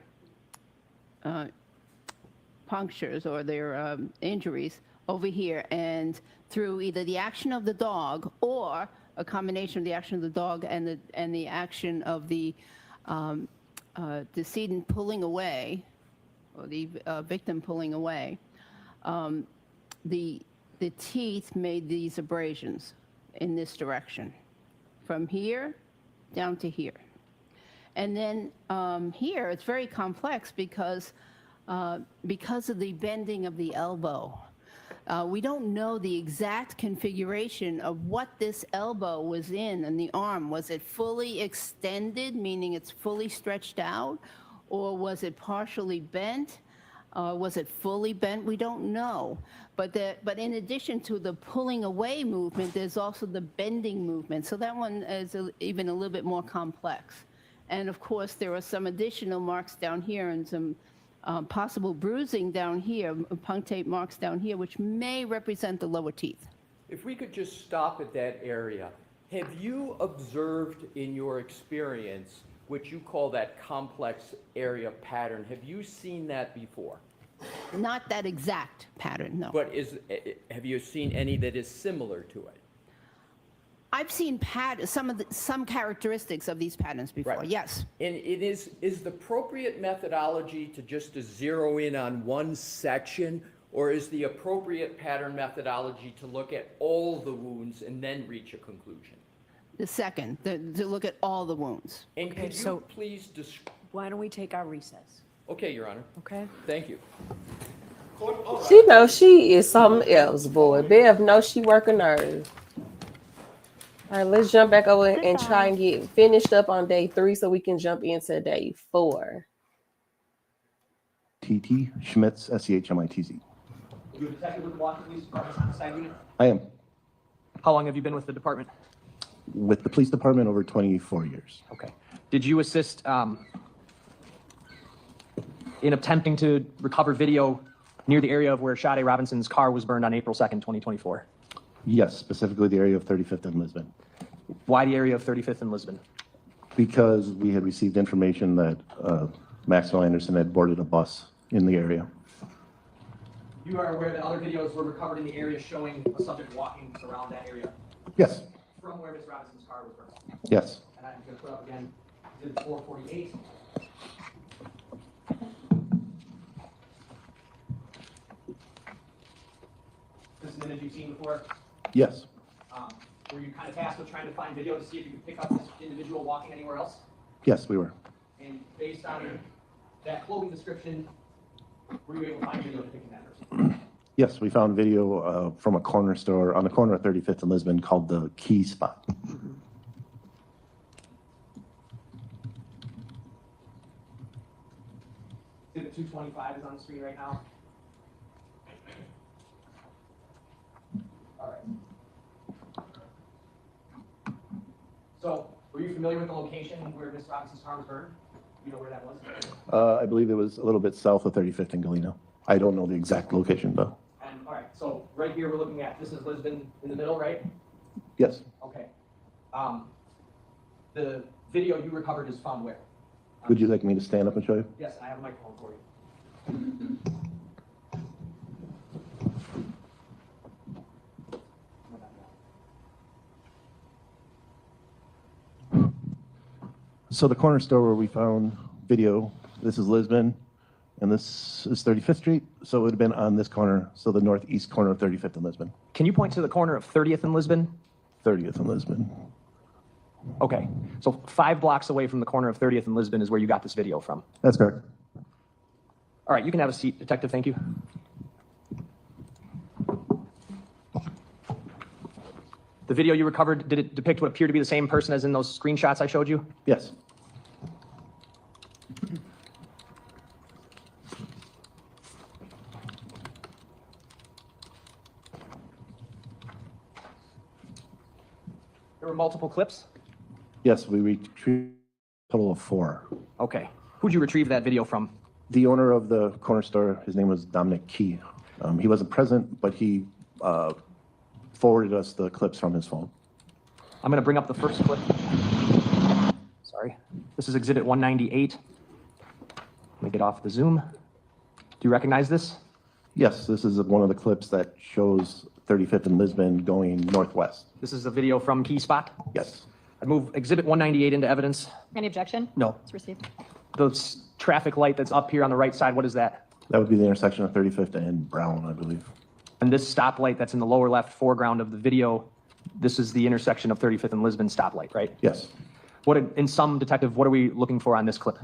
punctures or their injuries over here, and through either the action of the dog or a combination of the action of the dog and the action of the decedent pulling away, or the victim pulling away, the teeth made these abrasions in this direction, from here down to here. And then here it's very complex because of the bending of the elbow. We don't know the exact configuration of what this elbow was in the arm. Was it fully extended, meaning it's fully stretched out, or was it partially bent? Was it fully bent? We don't know. But in addition to the pulling away movement, there's also the bending movement. So that one is even a little bit more complex. And of course, there are some additional marks down here and some possible bruising down here, punctate marks down here, which may represent the lower teeth. If we could just stop at that area, have you observed in your experience what you call that complex area pattern. Have you seen that before? Not that exact pattern, no. But have you seen any that is similar to it? I've seen some characteristics of these patterns before, Right. yes. And it is the appropriate methodology to zero in on one section, or is the appropriate pattern methodology to look at all the wounds and then reach a conclusion? The second, to look at all the wounds. And Okay, could you so- please describe? Why don't we take our recess? Okay, Your Honor. Okay? Thank you. She knows she is something else, boy. Bev knows she working nerves. All right, let's jump back over and try and get finished up on day 3 so we can jump into day 4. TT Schmitz, SCHMITZ. You a detective with the Milwaukee Police Department's homicide unit? I am How long have you been with the department? with the police department over 24 years. Okay. Did you assist in attempting to recover video near the area of where Sade Robinson's car was burned on April 2nd, 2024? Yes, specifically the area of 35th and Lisbon, Why the area of 35th and Lisbon? because we had received information that Maxwell Anderson had boarded a bus in the area. You are aware that other videos were recovered in the area showing a subject walking around that area Yes, from where Ms. Robinson's car was burned. yes, And I'm going to put up again exhibit 448. This is an image you've seen before. yes, Were you kind of tasked with trying to find video to see if you could pick up this individual walking anywhere else? yes, we were. And based on that clothing description, were you able to find video depicting that person? Yes, we found video from a corner store on the corner of 35th and Lisbon called the Key Spot. Exhibit 225 is on the screen right now. All right. So, were you familiar with the location where Ms. Robinson's car was burned? You know where that was? I believe it was a little bit south of 35th and Galena. I don't know the exact location though. And, all right, so right here we're looking at, this is Lisbon in the middle, right? Yes, Okay. The video you recovered is found where? would you like me to stand up and show you? Yes, I have a microphone for you. So the corner store where we found video, this is Lisbon, and this is 35th Street, so it would have been on this corner, so the northeast corner of 35th and Lisbon. Can you point to the corner of 30th and Lisbon? 30th and Lisbon. Okay, so 5 blocks away from the corner of 30th and Lisbon is where you got this video from. That's correct. All right, you can have a seat, Detective, thank you. The video you recovered, did it depict what appeared to be the same person as in those screenshots I showed you? Yes. There were multiple clips? Yes, we retrieved a total of 4. Okay. Who'd you retrieve that video from? The owner of the corner store, his name was Dominic Key. He wasn't present, but he forwarded us the clips from his phone. I'm going to bring up the first clip. Sorry. This is Exhibit 198. Let me get off the Zoom. Do you recognize this? Yes, this is one of the clips that shows 35th and Lisbon going northwest. This is a video from Key Spot? Yes. I move Exhibit 198 into evidence. Any objection? No. It's received. The traffic light that's up here on the right side, what is that? That would be the intersection of 35th and Brown, I believe. And this stoplight that's in the lower left foreground of the video, this is the intersection of 35th and Lisbon stoplight, right? Yes. In sum, Detective, what are we looking for on this clip?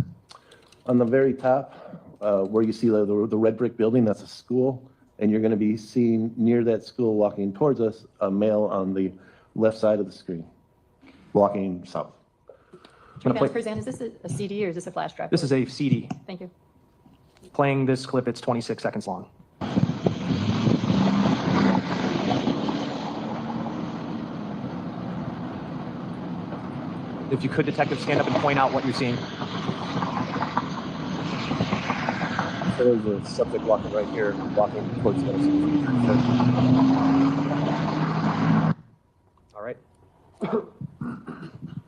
On the very top, where you see the red brick building, that's a school. And you're going to be seeing near that school walking towards us, a male on the left side of the screen, walking south. Advance present, is this a CD or is this a flash drive? This is a CD. Thank you. Playing this clip, it's 26 seconds long. If you could, Detective, stand up and point out what you're seeing. So there's a subject walking right here, walking towards us. All right.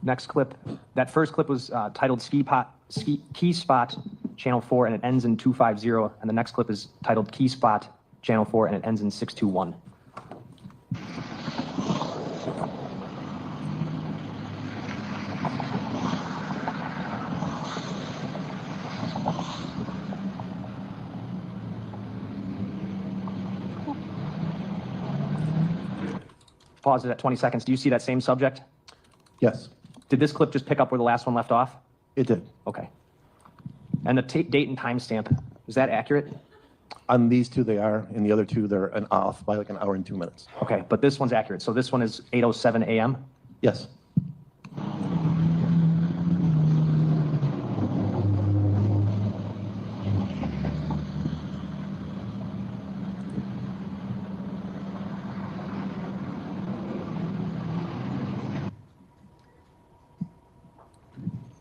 Next clip, that first clip was titled Key Spot, Channel 4, and it ends in 250. And the next clip is titled Key Spot, Channel 4, and it ends in 621. Pause it at 20 seconds. Do you see that same subject? Yes, Did this clip just pick up where the last one left off? it did. Okay. And the date and timestamp, is that accurate? On these two, they are. In the other two, they're an off by like an hour and 2 minutes. Okay, but this one's accurate. So this one is 8:07 a.m.? Yes.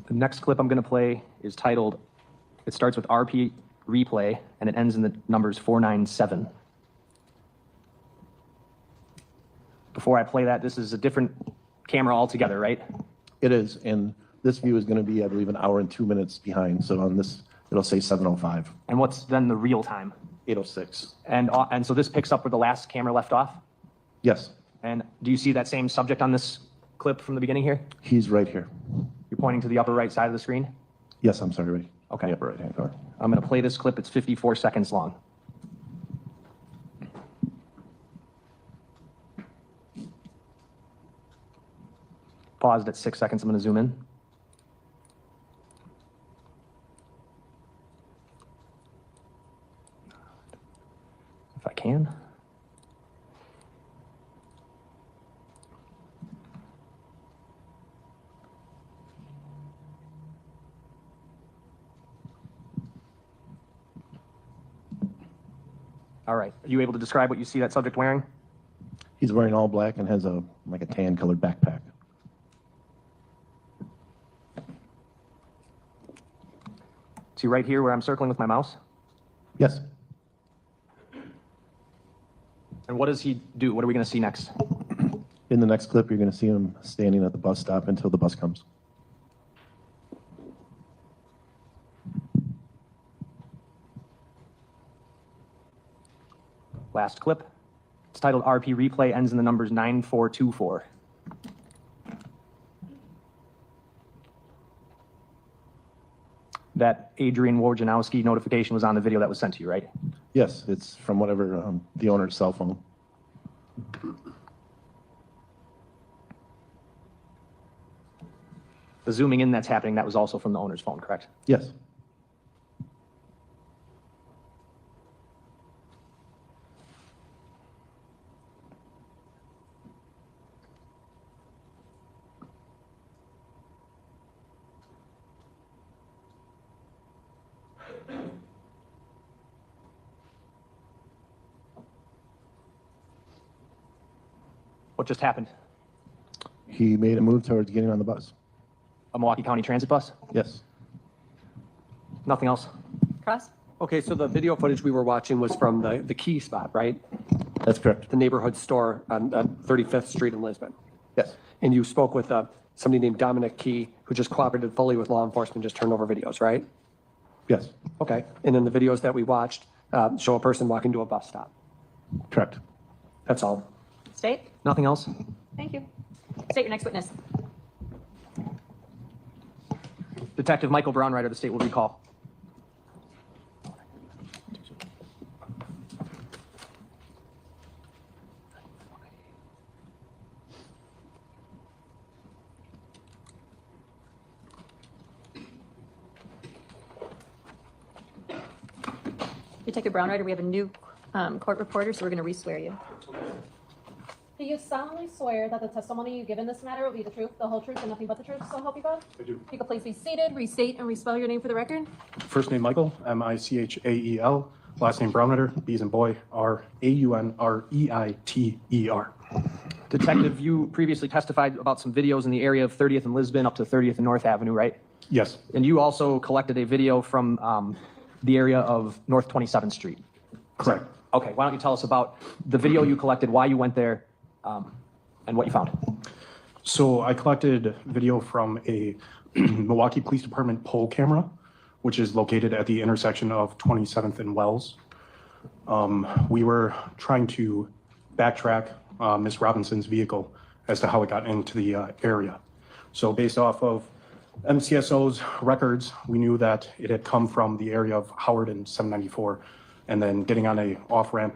The next clip I'm going to play is titled, it starts with RP replay, and it ends in the numbers 497. Before I play that, this is a different camera altogether, right? It is, and this view is going to be, I believe, an hour and 2 minutes behind. So on this, it'll say 7:05. And what's then the real time? 8:06. And so this picks up where the last camera left off? Yes, And do you see that same subject on this clip from the beginning here? he's right here. You're pointing to the upper right side of the screen? Yes, I'm sorry, right. Okay. The upper right-hand corner. I'm going to play this clip. It's 54 seconds long. Paused at 6 seconds. I'm going to zoom in. If I can. All right. Are you able to describe what you see that subject wearing? He's wearing all black and has a tan colored backpack. See right here where I'm circling with my mouse? Yes. And what does he do? What are we going to see next? In the next clip, you're going to see him standing at the bus stop until the bus comes. Last clip. It's titled RP Replay, ends in the numbers 9424. That Adrian Wojnarowski notification was on the video that was sent to you, right? Yes, it's from whatever, the owner's cell phone. The zooming in that's happening, that was also from the owner's phone, correct? Yes. What just happened? He made a move towards getting on the bus. A Milwaukee County Transit bus? Yes. Nothing else? Cross? Okay, so the video footage we were watching was from the Key Spot, right? That's correct. The neighborhood store on 35th Street in Lisbon. Yes. And you spoke with somebody named Dominic Key, who just cooperated fully with law enforcement, just turned over videos, right? Yes. Okay. And then the videos that we watched show a person walking to a bus stop. Correct. That's all. State? Nothing else? Thank you. State your next witness. Detective Michael Brownrider, the state will recall. Detective Brownrider, we have a new court reporter, so we're going to re-swear you. Do you solemnly swear that the testimony you give in this matter will be the truth, the whole truth, and nothing but the truth, so help you God? I do. If you could please be seated, restate and respell your name for the record. First name Michael, Michael. Last name Brownrider, B as in boy, Raunreiter. Detective, you previously testified about some videos in the area of 30th and Lisbon up to 30th and North Avenue, right? Yes. And you also collected a video from the area of North 27th Street. Correct. Okay, why don't you tell us about the video you collected, why you went there, and what you found? So I collected video from a Milwaukee Police Department pole camera, which is located at the intersection of 27th and Wells. We were trying to backtrack Ms. Robinson's vehicle as to how it got into the area. So based off of MCSO's records, we knew that it had come from the area of Howard and 794, and then getting on a off-ramp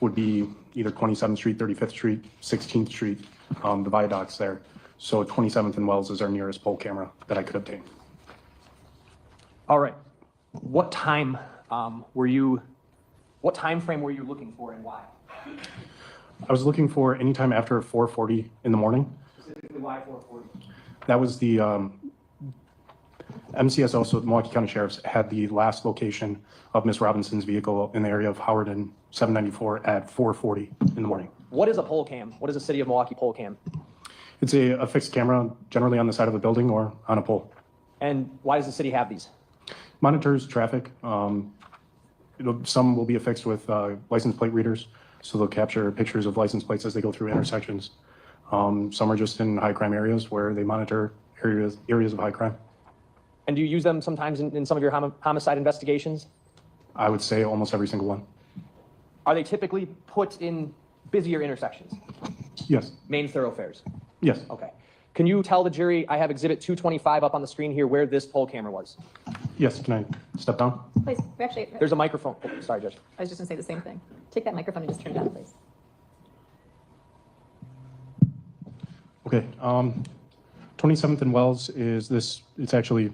would be either 27th Street, 35th Street, 16th Street, the viaducts there. So 27th and Wells is our nearest pole camera that I could obtain. All right. What time what time frame were you looking for and why? I was looking for any time after 4:40 in the morning. Specifically, why 4:40? That was the MCSO, so the Milwaukee County Sheriff's had the last location of Ms. Robinson's vehicle in the area of Howard and 794 at 4:40 in the morning. What is a pole cam? What is a City of Milwaukee pole cam? It's a fixed camera, generally on the side of a building or on a pole. And why does the city have these? Monitors traffic. Some will be affixed with license plate readers, so they'll capture pictures of license plates as they go through intersections. Some are just in high crime areas where they monitor areas of high crime. And do you use them sometimes in some of your homicide investigations? I would say almost every single one. Are they typically put in busier intersections? Yes. Main thoroughfares? Yes. Okay. Can you tell the jury, I have exhibit 225 up on the screen here, where this pole camera was? Yes, can I step down? Please, actually, There's a microphone. Oh, sorry, Judge. I was just gonna say the same thing. Take that microphone and just turn it on, please. Okay, 27th and Wells is this, it's actually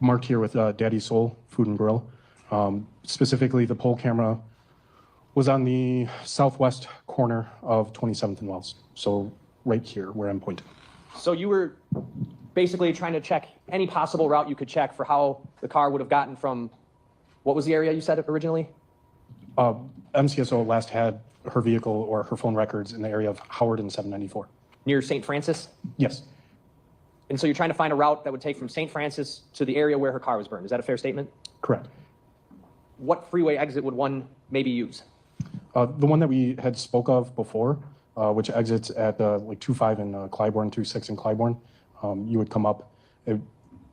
marked here with Daddy's Soul Food and Grill. Specifically, the pole camera was on the southwest corner of 27th and Wells. So right here where I'm pointing. So you were basically trying to check any possible route you could check for how the car would have gotten from, what was the area you said originally? MCSO last had her vehicle or her phone records in the area of Howard and 794. Near St. Francis? Yes. And so you're trying to find a route that would take from St. Francis to the area where her car was burned. Is that a fair statement? Correct. What freeway exit would one maybe use? The one that we had spoke of before, which exits at like 25 in Clybourne, 26 in Clybourne. You would come up,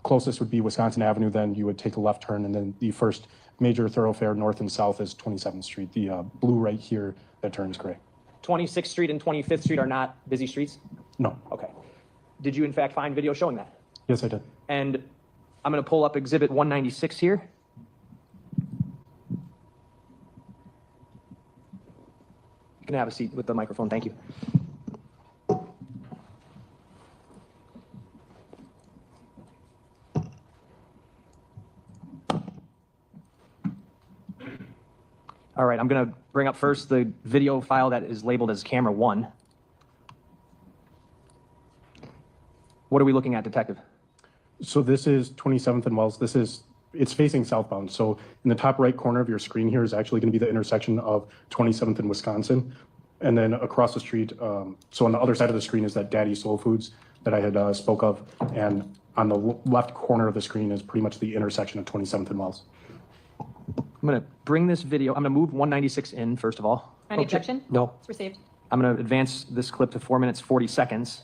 closest would be Wisconsin Avenue, then you would take a left turn, and then the first major thoroughfare north and south is 27th Street, the blue right here that turns gray. 26th Street and 25th Street are not busy streets? No. Okay. Did you in fact find video showing that? Yes, I did. And I'm going to pull up exhibit 196 here. You can have a seat with the microphone, thank you. All right, I'm going to bring up first the video file that is labeled as camera 1. What are we looking at, Detective? So this is 27th and Wells. It's facing southbound. So in the top right corner of your screen here is actually going to be the intersection of 27th and Wisconsin. And then across the street, so on the other side of the screen is that Daddy Soul Foods that I had spoke of. And on the left corner of the screen is pretty much the intersection of 27th and Wells. I'm going to bring this video, I'm going to move 196 in, first of all. Any objection? No. It's received. I'm going to advance this clip to 4 minutes, 40 seconds,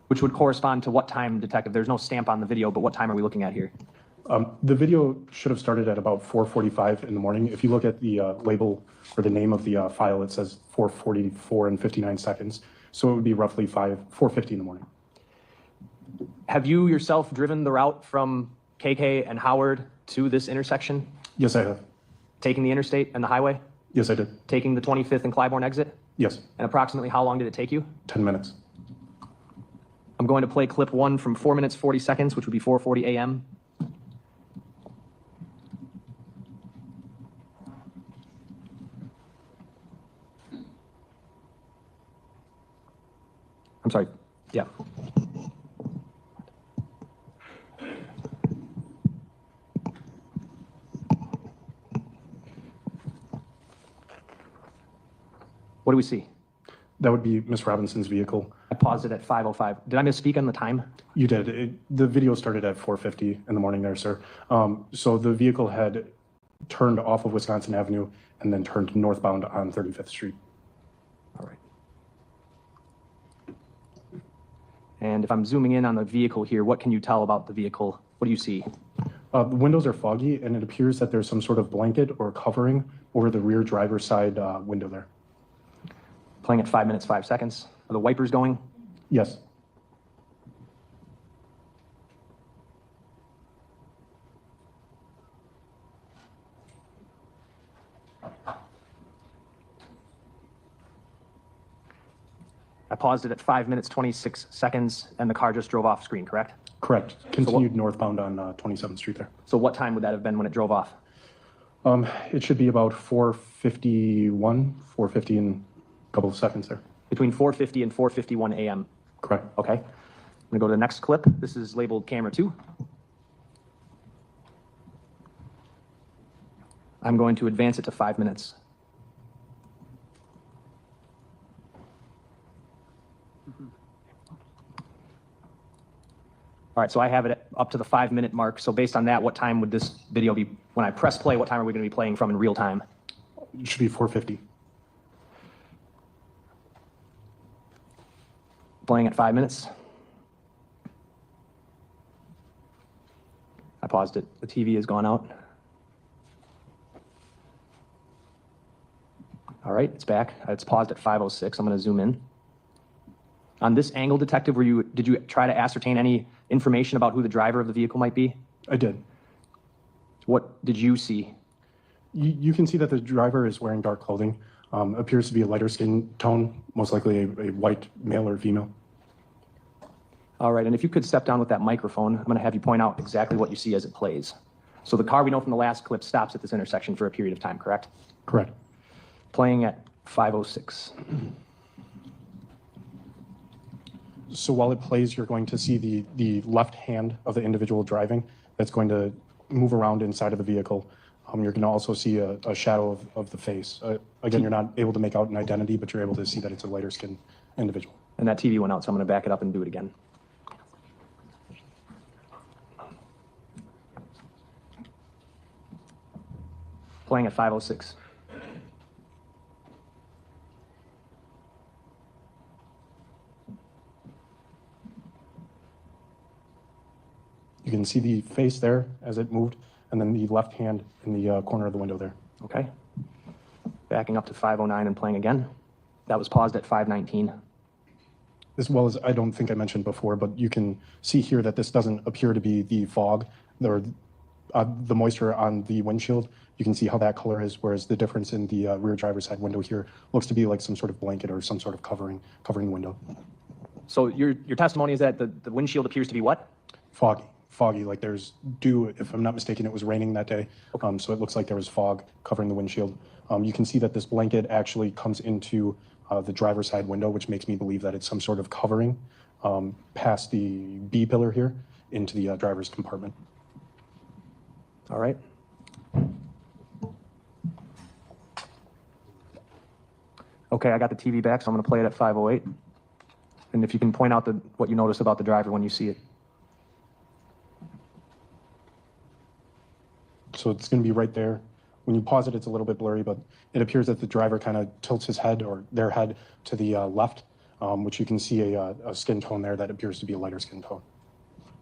which would correspond to what time, Detective? There's no stamp on the video, but what time are we looking at here? The video should have started at about 4:45 in the morning. If you look at the label or the name of the file, it says 4:44 and 59 seconds. So it would be roughly 4:50 in the morning. Have you yourself driven the route from KK and Howard to this intersection? Yes, I have. Taking the interstate and the highway? Yes, I did. Taking the 25th and Clybourne exit? Yes. And approximately how long did it take you? 10 minutes. I'm going to play clip 1 from 4 minutes, 40 seconds, which would be 4:40 a.m. I'm sorry. Yeah. What do we see? That would be Miss Robinson's vehicle. I paused it at 5:05. Did I misspeak on the time? You did. The video started at 4:50 in the morning there, sir. So the vehicle had turned off of Wisconsin Avenue and then turned northbound on 35th Street. All right. And if I'm zooming in on the vehicle here, what can you tell about the vehicle? What do you see? The windows are foggy, and it appears that there's some sort of blanket or covering over the rear driver's side window there. Playing at 5 minutes, 5 seconds. Are the wipers going? Yes. I paused it at 5 minutes, 26 seconds, and the car just drove off screen, correct? Correct. Continued northbound on 27th Street there. So what time would that have been when it drove off? It should be about 4:51, 4:50 and a couple of seconds there. Between 4:50 and 4:51 a.m. Correct. Okay. I'm gonna go to the next clip. This is labeled camera 2. I'm going to advance it to 5 minutes. All right, so I have it up to the 5 minute mark. So based on that, what time would this video be, when I press play, what time are we gonna be playing from in real time? It should be 4:50. Playing at 5 minutes. I paused it. The TV has gone out. All right, it's back. It's paused at 5:06. I'm gonna zoom in. On this angle, detective, did you try to ascertain any information about who the driver of the vehicle might be? I did. What did you see? You can see that the driver is wearing dark clothing. Appears to be a lighter skin tone, most likely a white male or female. All right, and if you could step down with that microphone, I'm gonna have you point out exactly what you see as it plays. So the car we know from the last clip stops at this intersection for a period of time, correct? Correct. Playing at 5:06. So while it plays, you're going to see the left hand of the individual driving that's going to move around inside of the vehicle. You're going to also see a shadow of the face. Again, you're not able to make out an identity, but you're able to see that it's a lighter skinned individual. And that TV went out, so I'm gonna back it up and do it again. Playing at 5:06. You can see the face there as it moved, and then the left hand in the corner of the window there. Okay. Backing up to 5:09 and playing again. That was paused at 5:19. As well as, I don't think I mentioned before, but you can see here that this doesn't appear to be the fog or the moisture on the windshield. You can see how that color is, whereas the difference in the rear driver's side window here looks to be like some sort of blanket or some sort of covering the window. So your testimony is that the windshield appears to be what? Foggy, like there's dew. If I'm not mistaken, it was raining that day. So it looks like there was fog covering the windshield. You can see that this blanket actually comes into the driver's side window, which makes me believe that it's some sort of covering past the B pillar here into the driver's compartment. All right. Okay, I got the TV back, so I'm going to play it at 5:08. And if you can point out what you notice about the driver when you see it. So it's going to be right there. When you pause it, it's a little bit blurry, but it appears that the driver kind of tilts his head or their head to the left, which you can see a skin tone there that appears to be a lighter skin tone.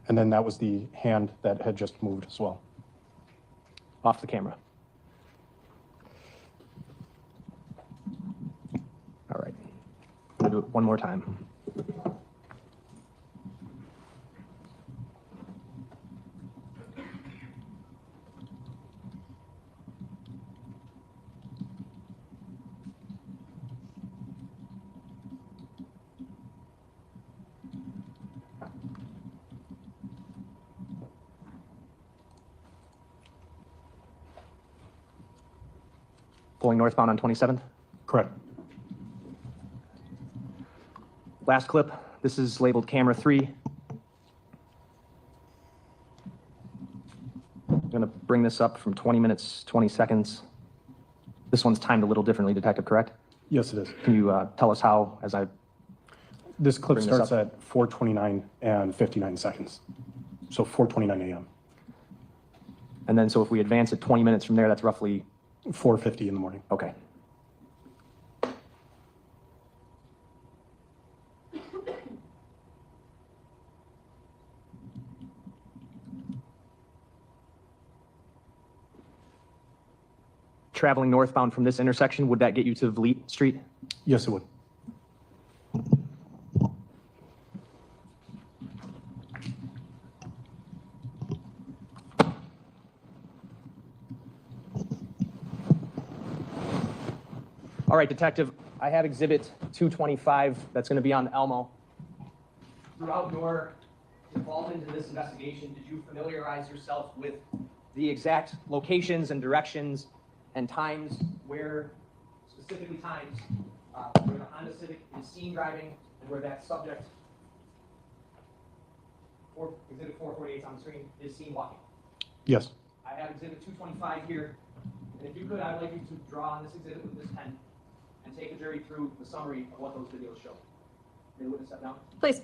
And then that was the hand that had just moved as well. Off the camera. All right. I'm going to do it one more time. Pulling northbound on 27th? Correct. Last clip, this is labeled camera 3. I'm gonna bring this up from 20 minutes, 20 seconds. This one's timed a little differently, Detective, correct? Yes, it is. Can you tell us how, as I This clip bring this starts up? at 4:29 and 59 seconds. So 4:29 a.m. And then, so if we advance it 20 minutes from there, that's roughly 4:50 in the morning. Okay. traveling northbound from this intersection, would that get you to Vliet Street? Yes, it would. All right, Detective, I have Exhibit 225 that's going to be on Elmo. Throughout your involvement in this investigation, did you familiarize yourself with the exact locations and directions and times where, specifically times, where the Honda Civic is seen driving and where that subject, Exhibit 448 on the screen, is seen walking? Yes. I have Exhibit 225 here, and if you could, I'd like you to draw on this exhibit with this pen and take the jury through the summary of what those videos show. May the witness step down? Please.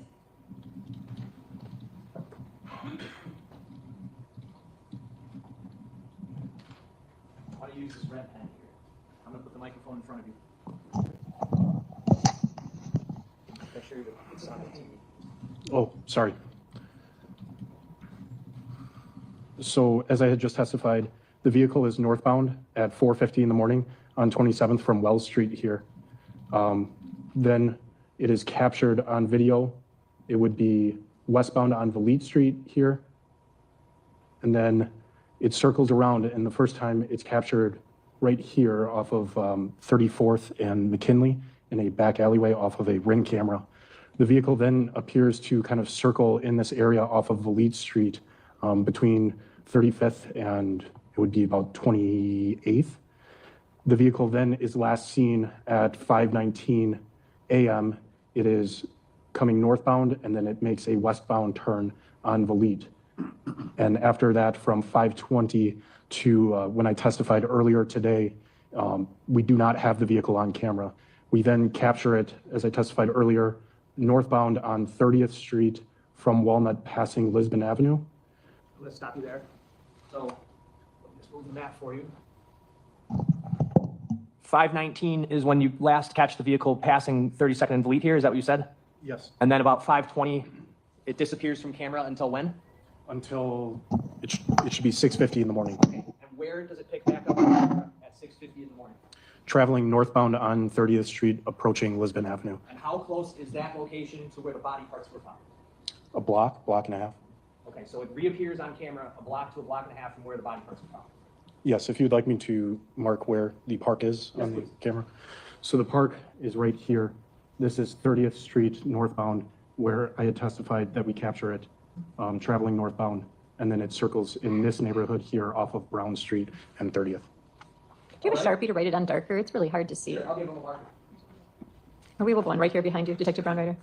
I want to use this red pen here. I'm going to put the microphone in front of you. Make sure it's on the TV. Oh, sorry. So as I had just testified, the vehicle is northbound at 4:50 in the morning on 27th from Wells Street here. Then it is captured on video. It would be westbound on Vliet Street here. And then it circles around, and the first time it's captured right here off of 34th and McKinley in a back alleyway off of a Ring camera. The vehicle then appears to kind of circle in this area off of Vliet Street between 35th and it would be about 28th. The vehicle then is last seen at 5:19 a.m. It is coming northbound, and then it makes a westbound turn on Vliet. And after that, from 5:20 to when I testified earlier today, we do not have the vehicle on camera. We then capture it, as I testified earlier, northbound on 30th Street from Walnut passing Lisbon Avenue. Let's stop you there. So, let me just move the map for you. 5:19 is when you last catch the vehicle passing 32nd and Vliet here, is that what you said? Yes. And then about 5:20, it disappears from camera until when? Until it should be 6:50 in the morning. Okay. And where does it pick back up on camera at 6:50 in the morning? Traveling northbound on 30th Street, approaching Lisbon Avenue. And how close is that location to where the body parts were found? A block and a half. Okay, so it reappears on camera a block to a block and a half from where the body parts were found. Yes, if you'd like me to mark where the park is Yes, on the please. camera. So the park is right here. This is 30th Street northbound, where I had testified that we capture it traveling northbound. And then it circles in this neighborhood here off of Brown Street and 30th. Do you have a Sharpie to write it on darker? It's really hard to see. Sure, I'll give him a marker. Or we have one right here behind you, Detective Brownrider.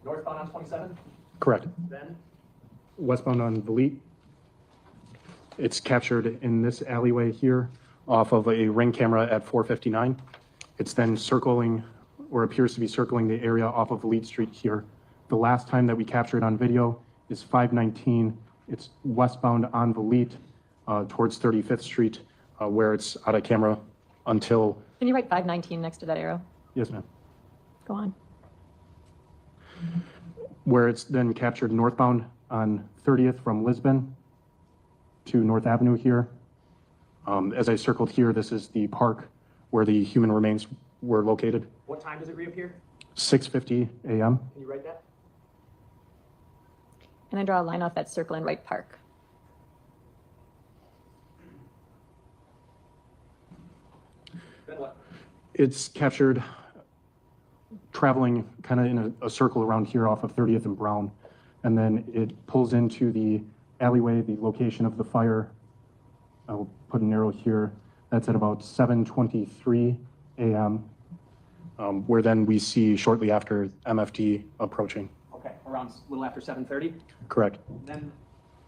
Northbound on 27? Correct. Then? Westbound on Vliet. It's captured in this alleyway here off of a Ring camera at 4:59. It's then circling, or appears to be circling, the area off of Vliet Street here. The last time that we captured on video is 5:19. It's westbound on Vliet towards 35th Street, where it's out of camera until, Can you write 519 next to that arrow? yes, ma'am, Go on. where it's then captured northbound on 30th from Lisbon to North Avenue here. As I circled here, this is the park where the human remains were located. What time does it reappear? 6:50 a.m. Can you write that? And then draw a line off that circle and write park. Then what? It's captured traveling kind of in a circle around here off of 30th and Brown. And then it pulls into the alleyway, the location of the fire. I'll put an arrow here. That's at about 7:23 a.m., where then we see shortly after MFD approaching. Okay, around a little after 7:30? Correct. Then,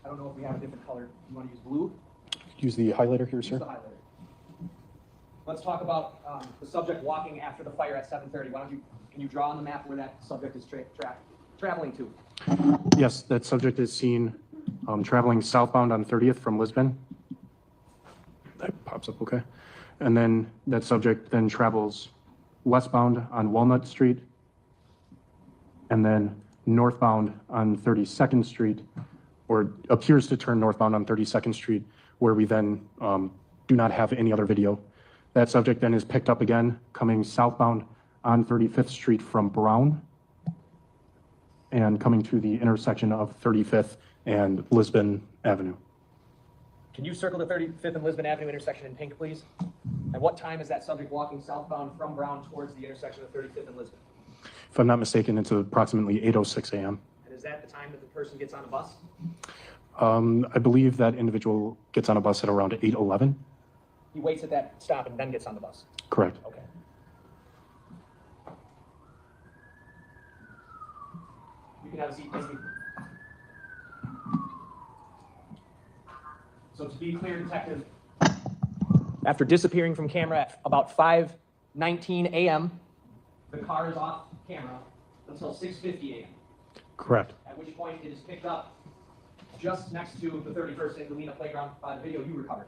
I don't know if we have a different color. You want to use blue? Use the highlighter here, Use sir. the highlighter. Let's talk about the subject walking after the fire at 7:30. Can you draw on the map where that subject is traveling to? Yes, that subject is seen traveling southbound on 30th from Lisbon. That pops up, okay. And then that subject then travels westbound on Walnut Street and then northbound on 32nd Street, or appears to turn northbound on 32nd Street, where we then do not have any other video. That subject then is picked up again, coming southbound on 35th Street from Brown, and coming to the intersection of 35th and Lisbon Avenue. Can you circle the 35th and Lisbon Avenue intersection in pink, please? At what time is that subject walking southbound from Brown towards the intersection of 35th and Lisbon? If I'm not mistaken, it's approximately 8:06 a.m. And is that the time that the person gets on a bus? I believe that individual gets on a bus at around 8:11. He waits at that stop and then gets on the bus? Correct. Okay. You can have a seat, thank you. So to be clear, Detective, after disappearing from camera at about 5:19 a.m., the car is off camera until 6:50 a.m. Correct. At which point it is picked up just next to the 31st and Galena playground by the video you recovered.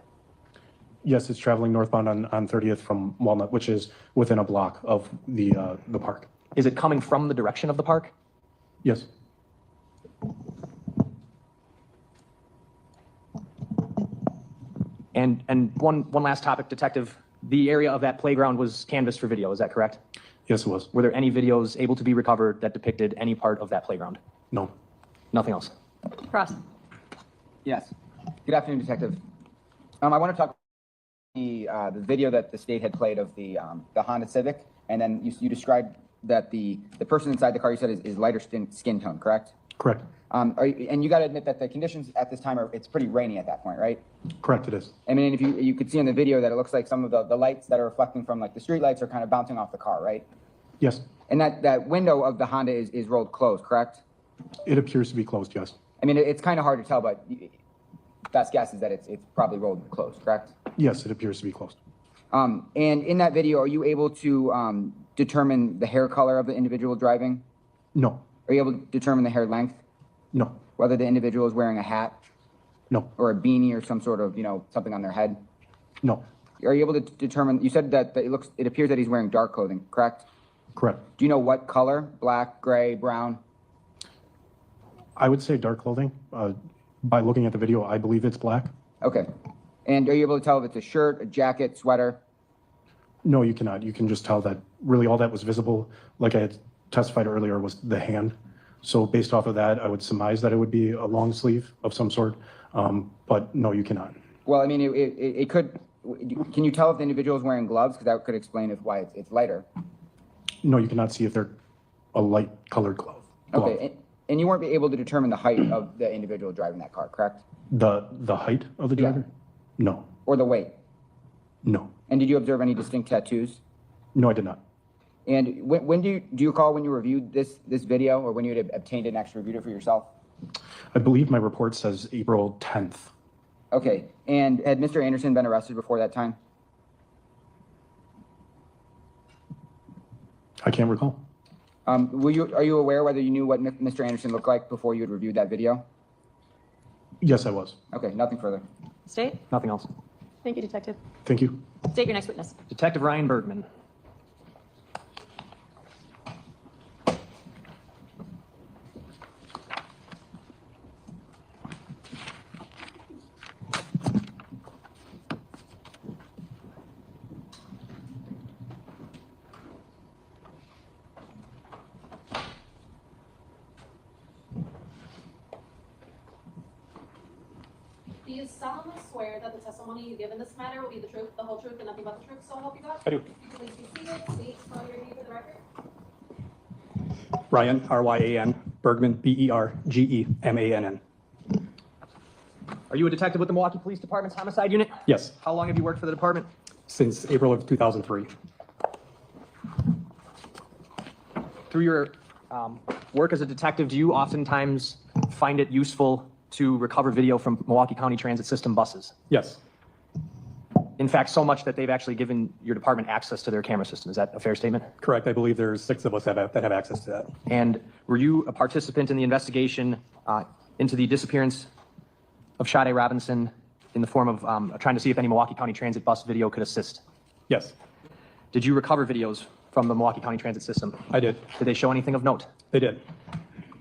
Yes, it's traveling northbound on 30th from Walnut, which is within a block of the park. Is it coming from the direction of the park? Yes. And one last topic, Detective. The area of that playground was canvassed for video, is that correct? Yes, it was. Were there any videos able to be recovered that depicted any part of that playground? No. Nothing else? Cross. Yes. Good afternoon, Detective. I want to talk the video that the state had played of the Honda Civic, and then you described that the person inside the car, you said, is lighter skin tone, correct? Correct. And you got to admit that the conditions at this time it's pretty rainy at that point, right? Correct, it is. I mean, if you could see in the video that it looks like some of the lights that are reflecting from like the street lights are kind of bouncing off the car, right? Yes. And that window of the Honda is rolled closed, correct? It appears to be closed, yes. I mean, it's kind of hard to tell, but best guess is that it's probably rolled closed, correct? Yes, it appears to be closed. And in that video, are you able to determine the hair color of the individual driving? No. Are you able to determine the hair length? No. Whether the individual is wearing a hat? No. Or a beanie or some sort of, something on their head? No. Are you able to determine, you said that it appears that he's wearing dark clothing, correct? Correct. Do you know what color? Black, gray, brown? I would say dark clothing. By looking at the video, I believe it's black. Okay. And are you able to tell if it's a shirt, a jacket, sweater? No, you cannot. You can just tell that really all that was visible, like I had testified earlier, was the hand. So based off of that, I would surmise that it would be a long sleeve of some sort. But no, you cannot. Well, I mean, it could, can you tell if the individual is wearing gloves? Because that could explain why it's lighter. No, you cannot see if they're a light colored glove. Okay. And you weren't able to determine the height of the individual driving that car, correct? The height of the driver? No. Or the weight? No. And did you observe any distinct tattoos? No, I did not. And when do you recall when you reviewed this video, or when you had obtained it and actually reviewed it for yourself? I believe my report says April 10th. Okay. And had Mr. Anderson been arrested before that time? I can't recall. Are you aware whether you knew what Mr. Anderson looked like before you had reviewed that video? Yes, I was. Okay, nothing further. State? Nothing else. Thank you, Detective. Thank you. State your next witness. Detective Ryan Bergman. Do you solemnly swear that the testimony you give in this matter will be the truth, the whole truth, and nothing but the truth, so help you God? I do. Please be seated. State, spell your name for the record. Ryan, R-Y-A-N, Bergman, B-E-R-G-E-M-A-N-N. Are you a detective with the Milwaukee Police Department's homicide unit? Yes, How long have you worked for the department? since April of 2003. Through your work as a detective, do you oftentimes find it useful to recover video from Milwaukee County Transit System buses? Yes, In fact, so much that they've actually given your department access to their camera system. Is that a fair statement? correct. I believe there's 6 of us that have access to that. And were you a participant in the investigation into the disappearance of Sade Robinson in the form of trying to see if any Milwaukee County Transit bus video could assist? Yes, Did you recover videos from the Milwaukee County Transit System? I did. Did they show anything of note? They did.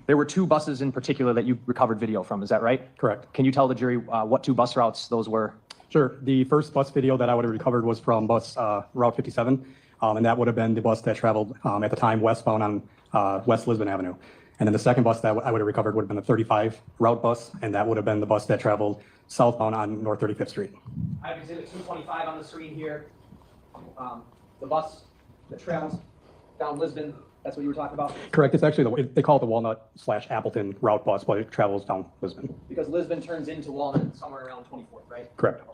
There were two buses in particular that you recovered video from, is that right? Correct. Can you tell the jury what two bus routes those were? Sure. The first bus video that I would have recovered was from bus Route 57, and that would have been the bus that traveled at the time westbound on West Lisbon Avenue. And then the second bus that I would have recovered would have been the 35 route bus, and that would have been the bus that traveled southbound on North 35th Street. I have exhibit 225 on the screen here. The bus that travels down Lisbon, that's what you were talking about? Correct. It's actually, they call it the Walnut/Appleton route bus, but it travels down Lisbon. Because Lisbon turns into Walnut somewhere around 24th, right? Correct. Okay.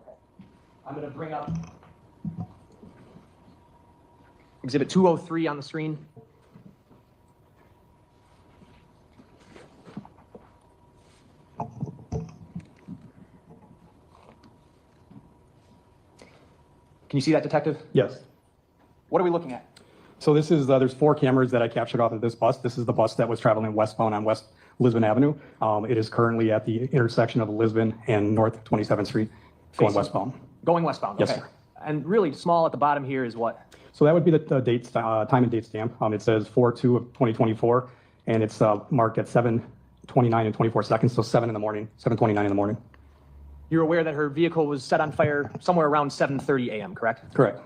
I'm going to bring up exhibit 203 on the screen. Can you see that, Detective? Yes. What are we looking at? So this is, there's 4 cameras that I captured off of this bus. This is the bus that was traveling westbound on West Lisbon Avenue. It is currently at the intersection of Lisbon and North 27th Street, going westbound. Going westbound, Yes, okay. sir. And really small at the bottom here is what? So that would be the date, time and date stamp. It says 4/2 of 2024, and it's marked at 7:29 and 24 seconds, so 7 in the morning, 7:29 in the morning. You're aware that her vehicle was set on fire somewhere around 7:30 a.m., correct? Correct.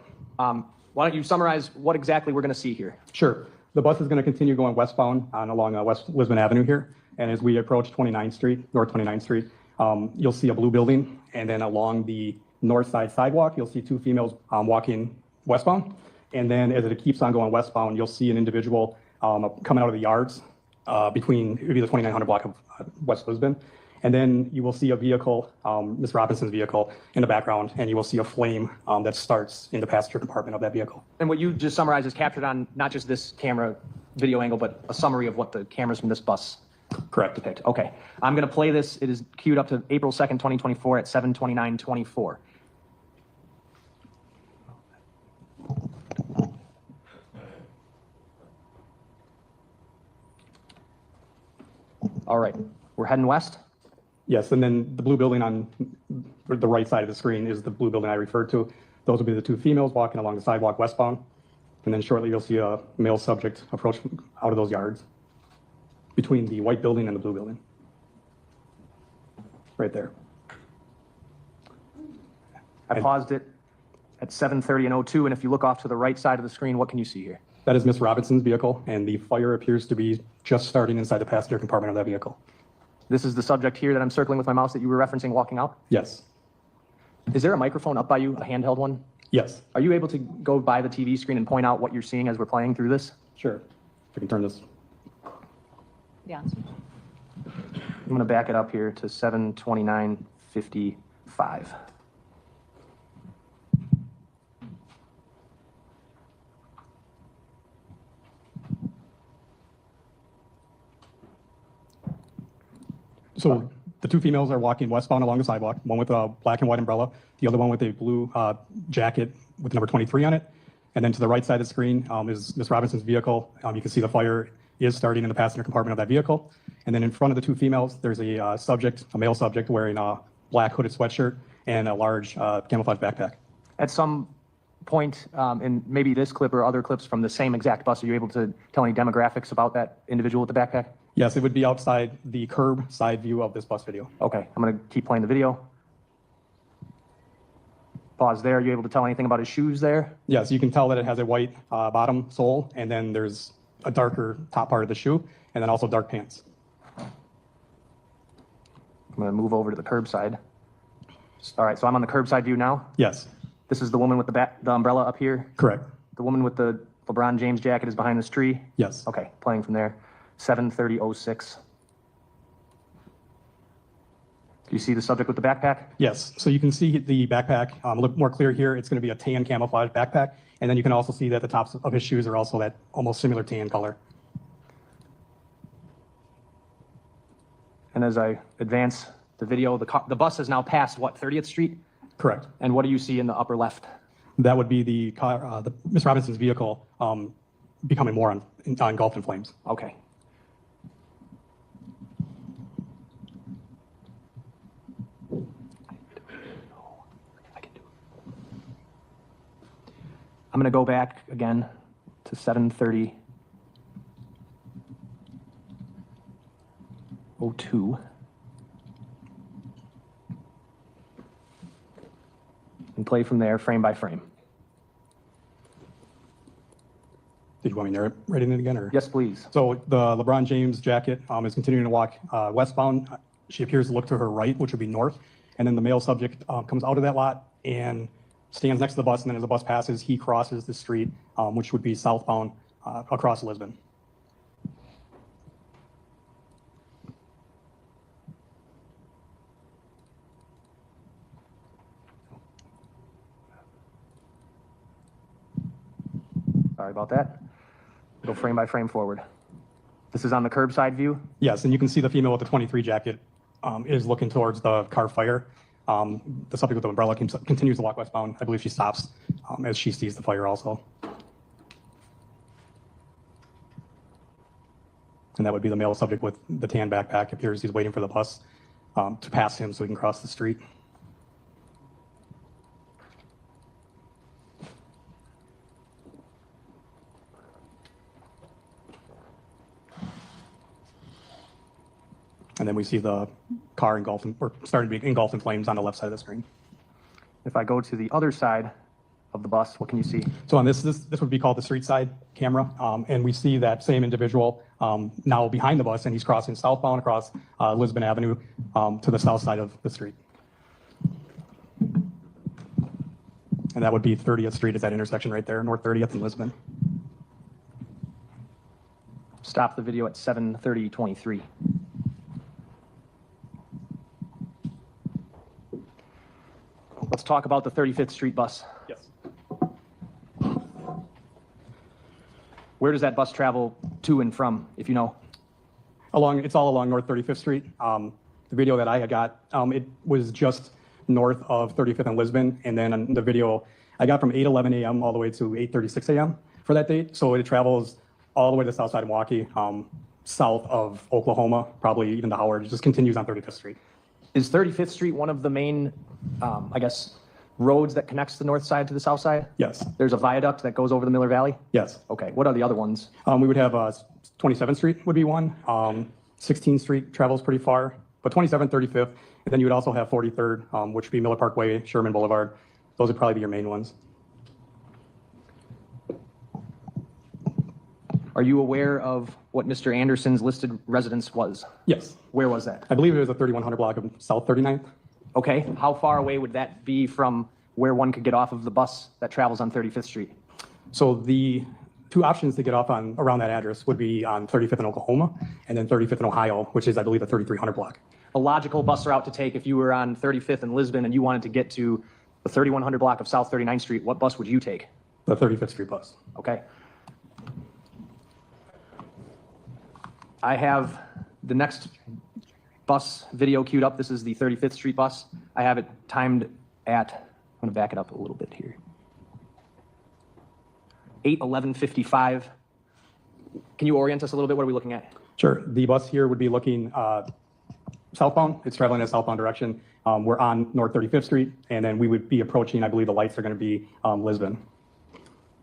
Why don't you summarize what exactly we're going to see here? Sure. The bus is going to continue going westbound along West Lisbon Avenue here, and as we approach 29th Street, North 29th Street, you'll see a blue building, and then along the north side sidewalk, you'll see 2 females walking westbound. And then as it keeps on going westbound, you'll see an individual coming out of the yards between, it would be the 2900 block of West Lisbon. And then you will see a vehicle, Ms. Robinson's vehicle in the background, and you will see a flame that starts in the passenger compartment of that vehicle. And what you just summarized is captured on not just this camera video angle, but a summary of what the cameras from this bus depict. Okay. I'm going to play this. It is queued up to April 2nd, 2024 at 7:29:24. All right. We're heading west? Yes, and then the blue building on the right side of the screen is the blue building I referred to. Those will be the 2 females walking along the sidewalk westbound. And then shortly you'll see a male subject approach out of those yards between the white building and the blue building. Right there. I paused it at 7:30 and 02, and if you look off to the right side of the screen, what can you see here? That is Ms. Robinson's vehicle, and the fire appears to be just starting inside the passenger compartment of that vehicle. This is the subject here that I'm circling with my mouse that you were referencing walking out? Yes. Is there a microphone up by you, a handheld one? Yes. Are you able to go by the TV screen and point out what you're seeing as we're playing through this? Sure. I can turn this. Yeah. I'm going to back it up here to 7:29:55. So the 2 females are walking westbound along the sidewalk, one with a black and white umbrella, the other one with a blue jacket with number 23 on it. And then to the right side of the screen is Ms. Robinson's vehicle. You can see the fire is starting in the passenger compartment of that vehicle. And then in front of the 2 females, there's a subject, a male subject wearing a black hooded sweatshirt and a large camouflage backpack. At some point in maybe this clip or other clips from the same exact bus, are you able to tell any demographics about that individual with the backpack? Yes, it would be outside the curb side view of this bus video. Okay, I'm going to keep playing the video. Pause there. Are you able to tell anything about his shoes there? Yes, you can tell that it has a white bottom sole, and then there's a darker top part of the shoe, and then also dark pants. I'm going to move over to the curbside. All right, so I'm on the curbside view now? Yes. This is the woman with the umbrella up here? Correct. The woman with the LeBron James jacket is behind this tree? Yes. Okay, playing from there. 7:30:06. Do you see the subject with the backpack? Yes, so you can see the backpack a little more clear here. It's going to be a tan camouflage backpack. And then you can also see that the tops of his shoes are also that almost similar tan color. And as I advance the video, the bus has now passed, what, 30th Street? Correct. And what do you see in the upper left? That would be the car, Ms. Robinson's vehicle becoming more engulfed in flames. Okay. I'm going to go back again to 7:30. 02. And play from there, frame by frame. Did you want me to narrate it again, or? Yes, please. So the LeBron James jacket is continuing to walk westbound. She appears to look to her right, which would be north. And then the male subject comes out of that lot and stands next to the bus. And then as the bus passes, he crosses the street, which would be southbound across Lisbon. Sorry about that. Go frame by frame forward. This is on the curbside view? Yes, and you can see the female with the 23 jacket is looking towards the car fire. The subject with the umbrella continues to walk westbound. I believe she stops as she sees the fire also. And that would be the male subject with the tan backpack. It appears he's waiting for the bus to pass him so he can cross the street. And then we see the car engulfed, or starting to be engulfed in flames on the left side of the screen. If I go to the other side of the bus, what can you see? So on this would be called the street side camera. And we see that same individual now behind the bus, and he's crossing southbound across Lisbon Avenue to the south side of the street. And that would be 30th Street at that intersection right there, North 30th and Lisbon. Stop the video at 7:30:23. Let's talk about the 35th Street bus. Yes. Where does that bus travel to and from, if you know? It's all along North 35th Street. The video that I had got, it was just north of 35th and Lisbon. And then on the video I got from 8:11 a.m. all the way to 8:36 a.m. for that date. So it travels all the way to the south side of Milwaukee, south of Oklahoma, probably even to Howard. It just continues on 35th Street. Is 35th Street one of the main, I guess, roads that connects the north side to the south side? Yes. There's a viaduct that goes over the Miller Valley? Yes. Okay, what are the other ones? We would have 27th Street would be one. 16th Street travels pretty far, but 27th, 35th, and then you would also have 43rd, which would be Miller Parkway, Sherman Boulevard. Those would probably be your main ones. Are you aware of what Mr. Anderson's listed residence was? Yes. Where was that? I believe it was a 3100 block of South 39th. Okay, how far away would that be from where one could get off of the bus that travels on 35th Street? So the two options to get off on around that address would be on 35th in Oklahoma and then 35th in Ohio, which is, I believe, a 3300 block. A logical bus route to take if you were on 35th in Lisbon and you wanted to get to the 3100 block of South 39th Street, what bus would you take? The 35th Street bus. Okay. I have the next bus video queued up. This is the 35th Street bus. I have it timed at, I'm going to back it up a little bit here. 8:11:55. Can you orient us a little bit? What are we looking at? Sure. The bus here would be looking southbound. It's traveling in a southbound direction. We're on North 35th Street, and then we would be approaching, I believe the lights are going to be Lisbon.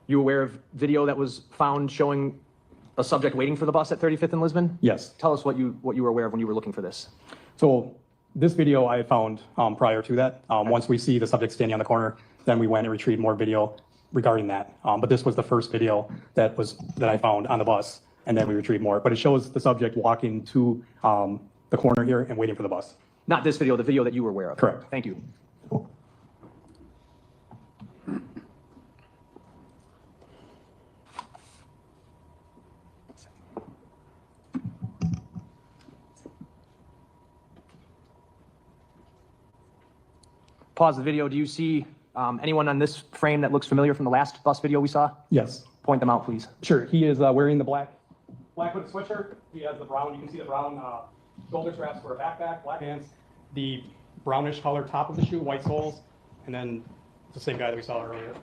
You aware of video that was found showing a subject waiting for the bus at 35th and Lisbon? Yes. Tell us what you were aware of when you were looking for this. So this video I found prior to that. Once we see the subject standing on the corner, then we went and retrieved more video regarding that. But this was the first video that I found on the bus, and then we retrieved more. But it shows the subject walking to the corner here and waiting for the bus. Not this video, the video that you were aware of. Correct. Thank you. Pause the video. Do you see anyone on this frame that looks familiar from the last bus video we saw? Yes. Point them out, please. Sure. He is wearing the black hooded sweatshirt. He has the brown, you can see the brown shoulder straps for a backpack, black pants, the brownish color top of the shoe, white soles, and then it's the same guy that we saw earlier.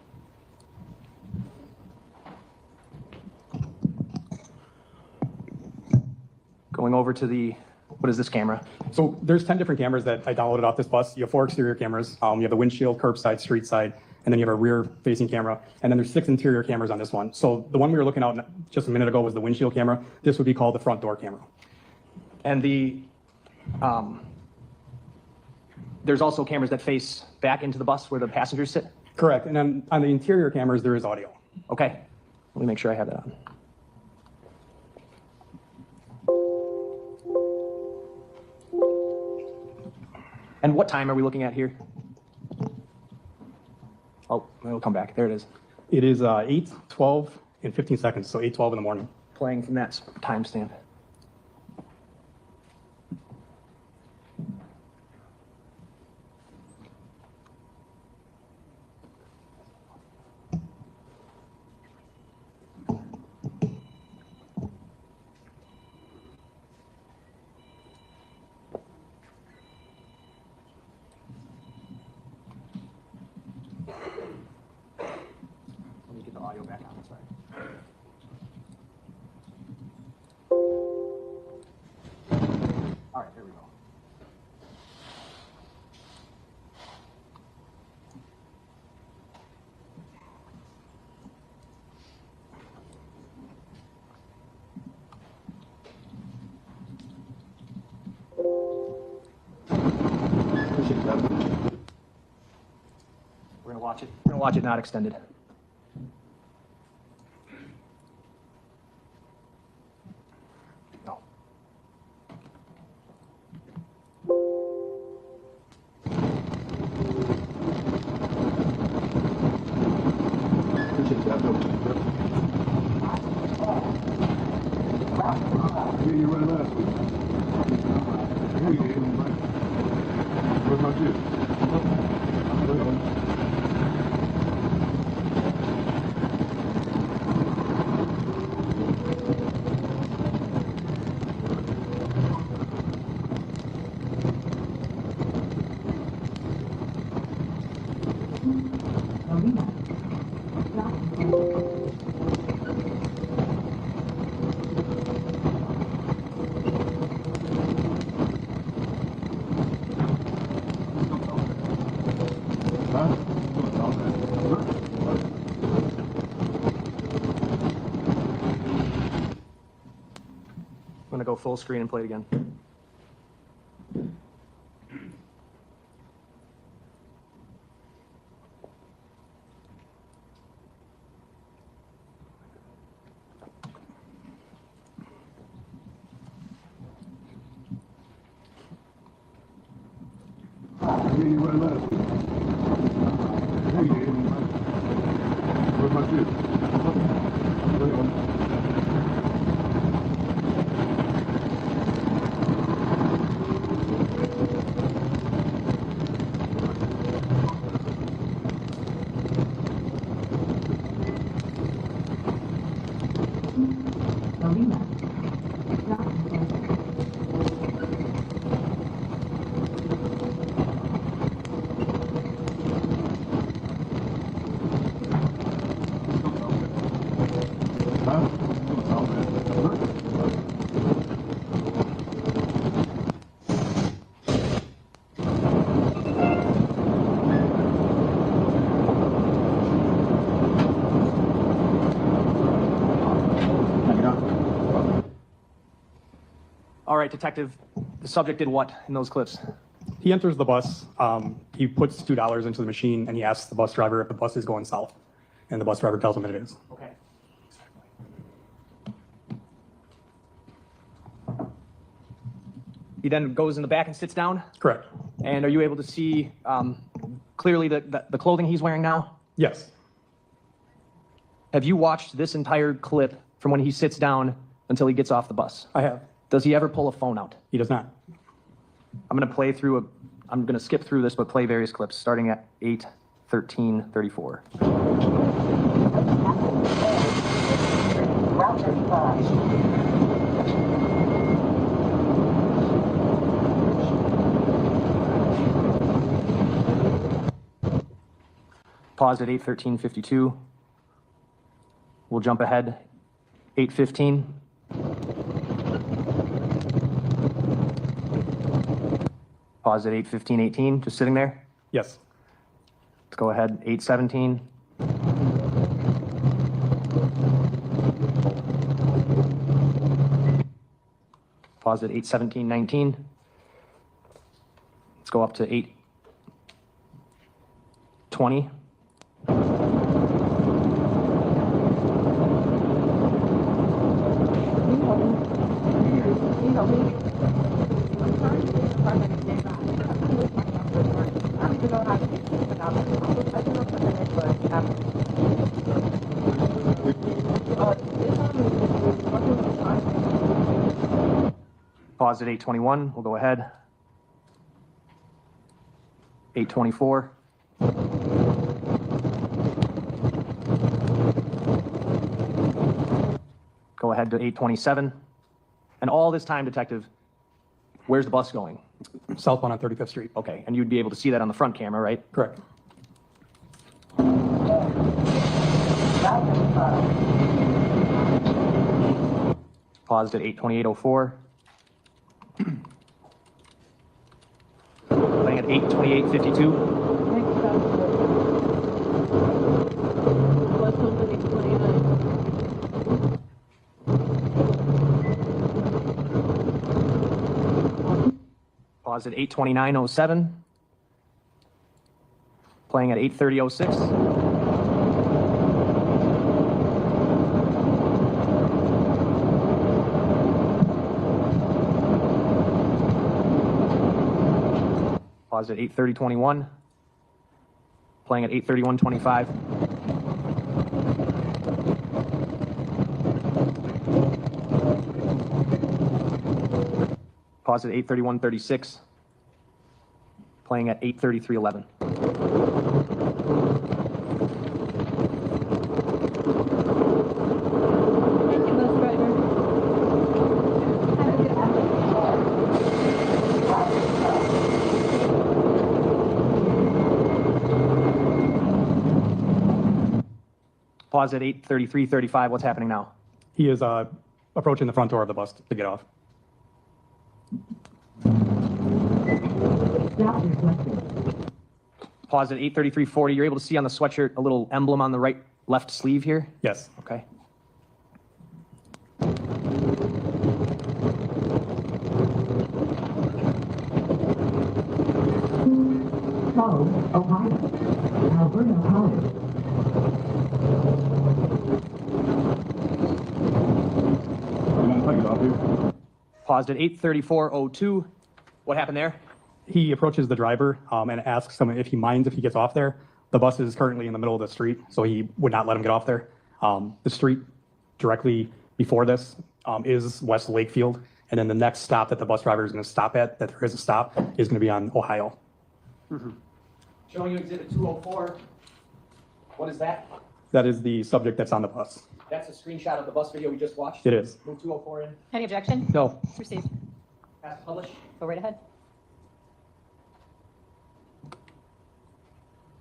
Going over to the, what is this camera? So there's 10 different cameras that I downloaded off this bus. You have 4 exterior cameras. You have the windshield, curbside, street side, and then you have a rear facing camera. And then there's 6 interior cameras on this one. So the one we were looking at just a minute ago was the windshield camera. This would be called the front door camera. And the There's also cameras that face back into the bus where the passengers sit? Correct. And then on the interior cameras, there is audio. Okay. Let me make sure I have that on. And what time are we looking at here? Oh, it'll come back. There it is. It is 8:12 and 15 seconds, so 8:12 in the morning. Playing from that timestamp. Let me get the audio back on. Sorry. All right, there we go. Appreciate that. We're gonna watch it. We're gonna watch it not extended. No. Appreciate that. Yeah, you ran last week. Yeah, you did. What about you? I'm gonna go full screen and play it again. Yeah, you ran last week. Yeah, you did. What about you? All right, detective, the subject did what in those clips? He enters the bus, he puts $2 into the machine, and he asks the bus driver if the bus is going south. And the bus driver tells him it is. Okay. He then goes in the back and sits down? Correct. And are you able to see clearly the clothing he's wearing now? Yes. Have you watched this entire clip from when he sits down until he gets off the bus? I have. Does he ever pull a phone out? He does not. I'm going to play through I'm going to skip through this, but play various clips starting at 8:13:34. Pause at 8:13:52. We'll jump ahead. 8:15. Pause at 8:15:18. Just sitting there. Yes. Let's go ahead. 8:17. Pause at 8:17:19. go up to 8:20. Pause at 8:21. We'll go ahead. 8:24. Go ahead to 8:27. And all this time, Detective, where's the bus going? Southbound on 35th Street. Okay, and you'd be able to see that on the front camera, right? Correct. Paused at 8:28:04. Playing at 8:28:52. Pause at 8:29:07. Playing at 8:30:06. Pause at 8:30:21. Playing at 8:31:25. Pause at 8:31:36. Playing at 8:33:11. Pause at 8:33:35. What's happening now? He is approaching the front door of the bus to get off. Pause at 8:33:40. You're able to see on the sweatshirt a little emblem on the left sleeve here? Yes. Okay. Paused at 8:34:02. What happened there? He approaches the driver and asks him if he minds if he gets off there. The bus is currently in the middle of the street, so he would not let him get off there. The street directly before this is West Lakefield, and then the next stop that the bus driver is going to stop at, that there is a stop, is going to be on Ohio. Showing you exhibit 204. What is that? That is the subject that's on the bus. That's a screenshot of the bus video we just watched. It is. Move 204 in. Any objection? No. Received. Pass to publish. Go right ahead.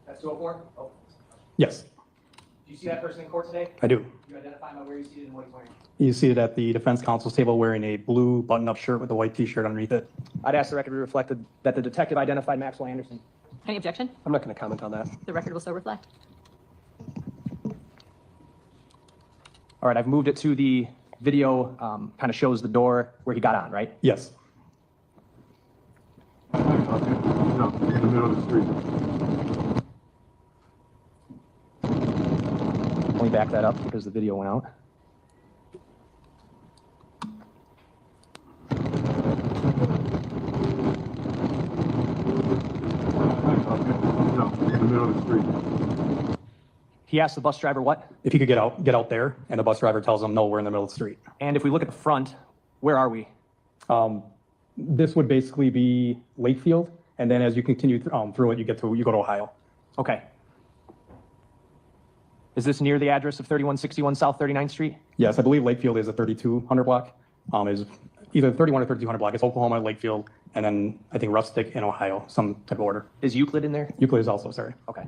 That's 204. Oh. Yes, Do you see that person in court today? I do. You identify him by where he's seated and what he's wearing. He's seated at the defense counsel's table wearing a blue button-up shirt with a white T-shirt underneath it. I'd ask the record to reflect that the detective identified Maxwell Anderson. Any objection? I'm not going to comment on that. The record will so reflect. All right, I've moved it to the video, kind of shows the door where he got on, right? Yes. In the middle of the street. Let me back that up because the video went out. In the middle of the street. He asked the bus driver what? If he could get out there, and the bus driver tells him, no, we're in the middle of the street. And if we look at the front, where are we? This would basically be Lakefield, and then as you continue through it, you go to Ohio. Okay. Is this near the address of 3161 South 39th Street? Yes, I believe Lakefield is a 3200 block. Is either 31 or 3200 block. It's Oklahoma, Lakefield, and then I think Rustic in Ohio, some type of order. Is Euclid in there? Euclid is also, sorry. Okay.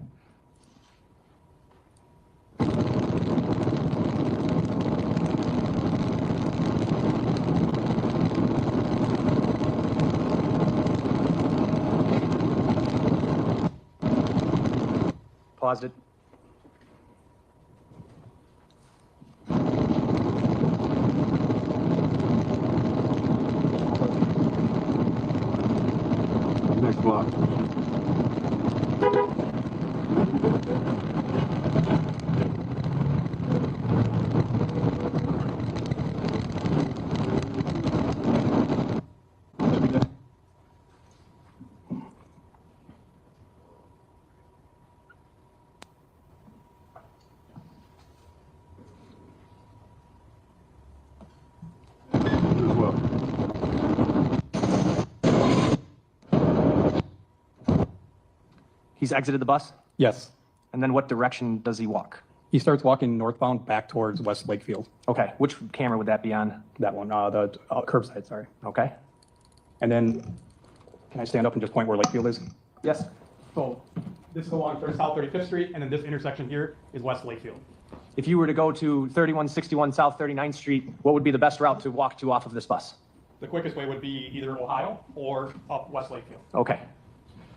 Paused it. Next block. locked. As well. He's exited the bus? Yes. And then what direction does he walk? He starts walking northbound back towards West Lakefield. Okay, which camera would that be on? That one, the curbside, sorry. Okay. And then, can I stand up and just point where Lakefield is? Yes. So this is along South 35th Street, and then this intersection here is West Lakefield. If you were to go to 3161 South 39th Street, what would be the best route to walk to off of this bus? The quickest way would be either Ohio or up West Lakefield. Okay.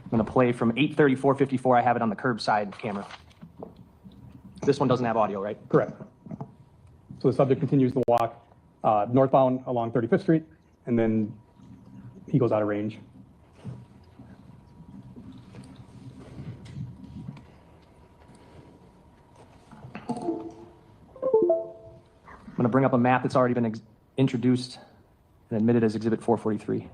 I'm going to play from 8:34:54. I have it on the curbside camera. This one doesn't have audio, right? Correct. So the subject continues to walk northbound along 35th Street, and then he goes out of range. I'm going to bring up a map that's already been introduced and admitted as Exhibit 443.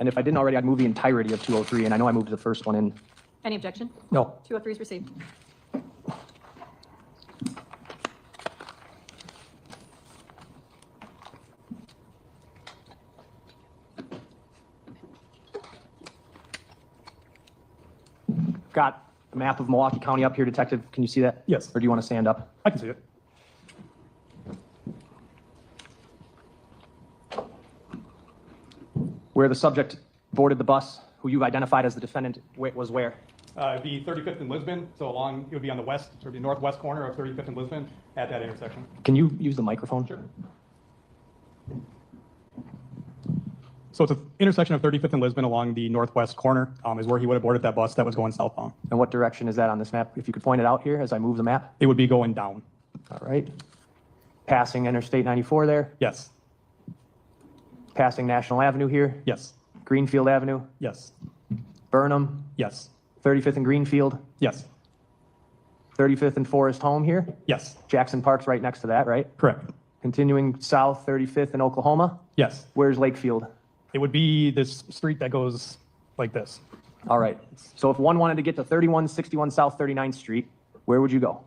And if I didn't already, I'd move the entirety of 203, and I know I moved the first one in. Any objection? No. 203 is received. Got a map of Milwaukee County up here, Detective. Can you see that? Yes. Or do you want to stand up? I can see it. Where the subject boarded the bus, who you've identified as the defendant, was where? The 35th and Lisbon, so along, it would be on the west, or the northwest corner of 35th and Lisbon at that intersection. Can you use the microphone? Sure. So it's an intersection of 35th and Lisbon along the northwest corner is where he would have boarded that bus that was going southbound. And what direction is that on this map? If you could point it out here as I move the map. It would be going down. All right. Passing Interstate 94 there. Yes. Passing National Avenue here. Yes. Greenfield Avenue. Yes. Burnham. Yes. 35th and Greenfield. Yes. 35th and Forest Home here. Yes. Jackson Park's right next to that, right? Correct. Continuing south 35th in Oklahoma. Yes. Where's Lakefield? It would be this street that goes like this. All right. So if one wanted to get to 3161 South 39th Street, where would you go?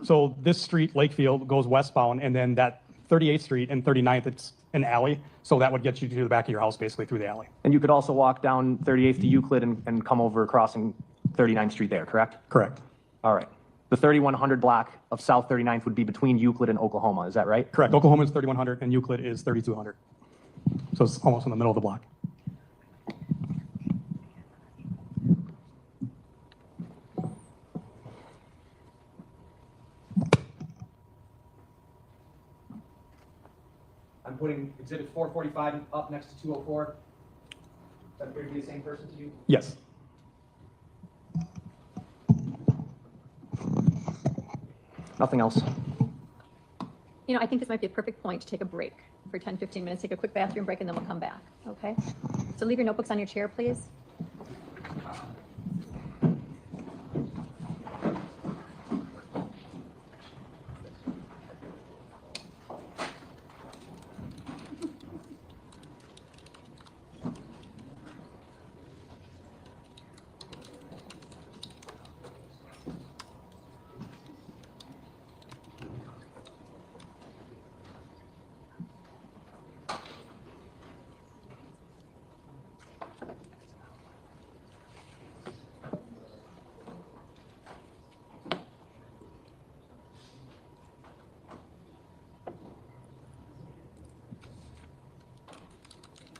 So this street, Lakefield, goes westbound, and then that 38th Street and 39th, it's an alley. So that would get you to the back of your house, basically through the alley. And you could also walk down 38th to Euclid and come over crossing 39th Street there, correct? Correct. All right. The 3100 block of South 39th would be between Euclid and Oklahoma, is that right? Correct. Oklahoma is 3100 and Euclid is 3200. So it's almost in the middle of the block. I'm putting Exhibit 445 up next to 204. Does that appear to be the same person to you? Yes. Nothing else. You know, I think this might be a perfect point to take a break for 10, 15 minutes, take a quick bathroom break, and then we'll come back, okay? So leave your notebooks on your chair, please.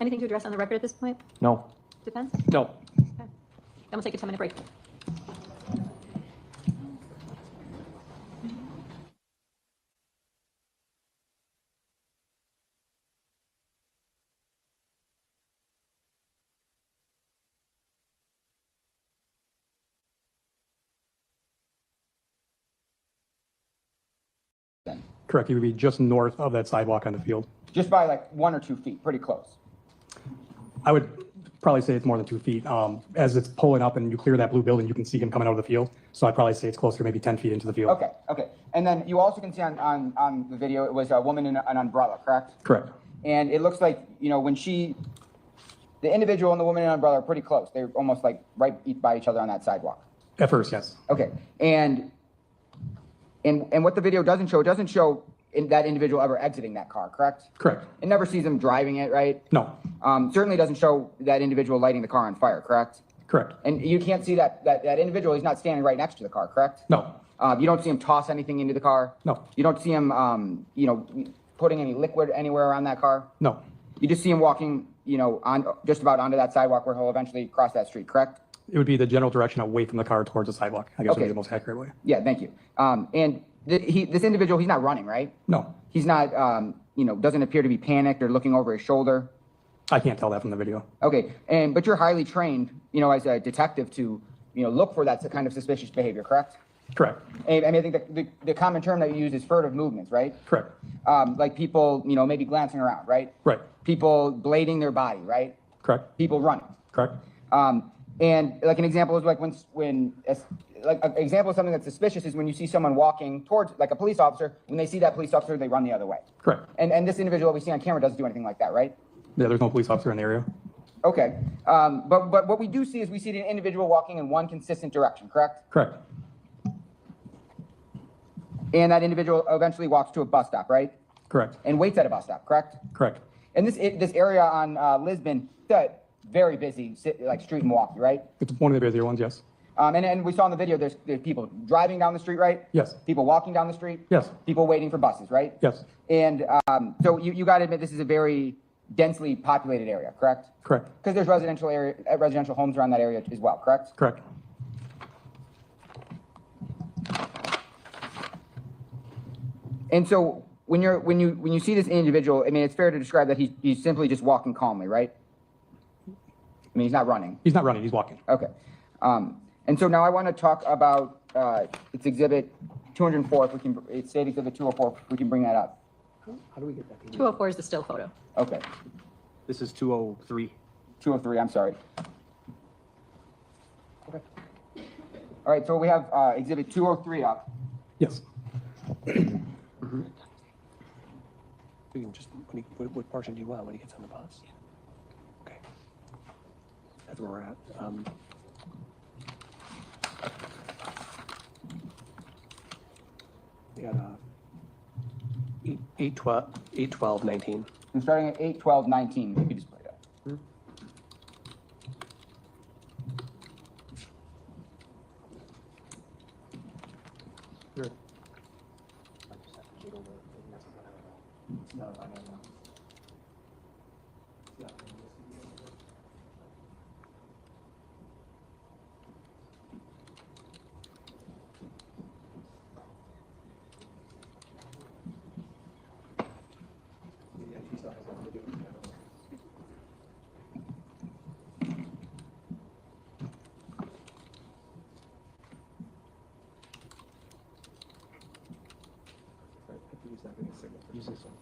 Anything to address on the record at this point? No. Defense? No. Okay. Then we'll take a 10-minute break. Correct, he would be just north of that sidewalk on the field. Just by like 1 or 2 feet, pretty close. I would probably say it's more than 2 feet. As it's pulling up and you clear that blue building, you can see him coming out of the field. So I'd probably say it's closer to maybe 10 feet into the field. Okay, okay. And then you also can see on the video, it was a woman in an umbrella, correct? Correct. And it looks like, you know, the individual and the woman in an umbrella are pretty close. They're almost like right by each other on that sidewalk. At first, yes. Okay, and what the video doesn't show that individual ever exiting that car, correct? Correct. It never sees him driving it, right? No. Certainly doesn't show that individual lighting the car on fire, correct? Correct. And you can't see that individual, he's not standing right next to the car, correct? No. You don't see him toss anything into the car? No. You don't see him, you know, putting any liquid anywhere around that car? No. You just see him walking, you know, just about onto that sidewalk where he'll eventually cross that street, correct? It would be the general direction away from the car towards the sidewalk, I guess would be Okay. the most accurate way. Yeah, thank you. And this individual, he's not running, right? No. He's not, you know, doesn't appear to be panicked or looking over his shoulder. I can't tell that from the video. Okay, but you're highly trained, you know, as a detective to, you know, look for that kind of suspicious behavior, correct? Correct. I mean, I think the common term that you use is furtive movements, right? Correct. Like people, you know, maybe glancing around, right? Right. People blading their body, right? Correct. People running. Correct. And like an example is like like an example of something that's suspicious is when you see someone walking towards, like a police officer, when they see that police officer, they run the other way. Correct. And this individual we see on camera doesn't do anything like that, right? Yeah, there's no police officer in the area. Okay. But what we do see is we see an individual walking in one consistent direction, correct? Correct. And that individual eventually walks to a bus stop, right? Correct. And waits at a bus stop, correct? Correct. And this area on Lisbon, very busy, like street in Milwaukee, right? It's one of the busier ones, yes. And we saw in the video, there's people driving down the street, right? Yes. People walking down the street? Yes. People waiting for buses, right? Yes. And so you got to admit this is a very densely populated area, correct? Correct. Because there's residential homes around that area as well, correct? Correct. And so when you see this individual, I mean, it's fair to describe that he's simply just walking calmly, right? I mean, he's not running. He's not running, he's walking. Okay. And so now I want to talk about it's Exhibit 204. If we can, it's State Exhibit 204. If we can bring that up. How do we get that? 204 is the still photo. Okay. This is 203. 203. I'm sorry. Okay. All right. So we have Exhibit 203 up. Yes. You can just, what portion do you want when he gets on the bus? Okay. That's where we're at. We got 8/12/19. I'm starting at 8/12/19. If you just play that. Good. Use this one.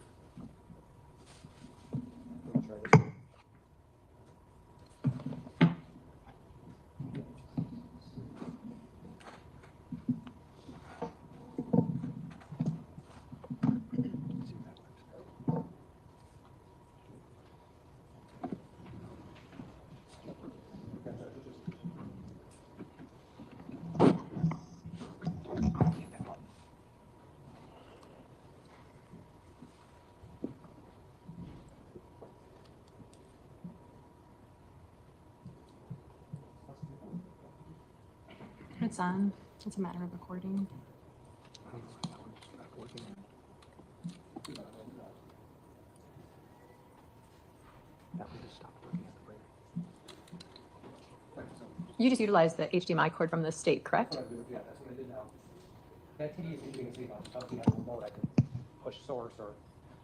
It's on. It's a matter of recording. You just utilized the HDMI cord from the state, correct? Yeah, that's what I did now. That TV is usually going to see something on the remote. I can push source or.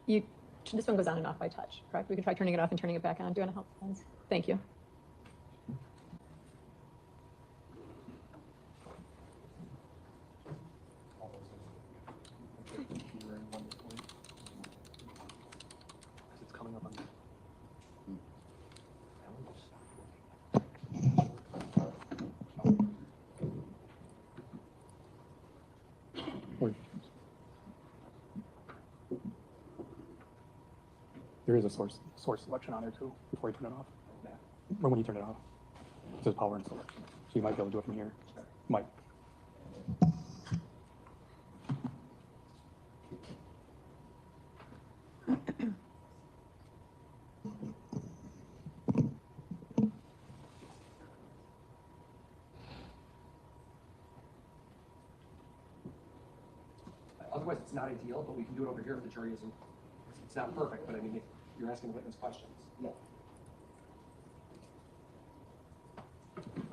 This one goes on and off by touch, correct? We can try turning it off and turning it back on. Do you want to help, friends? Thank you. There is a source selection on there too, before you turn it off. Or when you turn it off. It says power and source. So you might be able to do it from here. Might. Otherwise, it's not ideal, but we can do it over here if the jury isn't, it's not perfect, but I mean, if you're asking the witness questions. Yeah.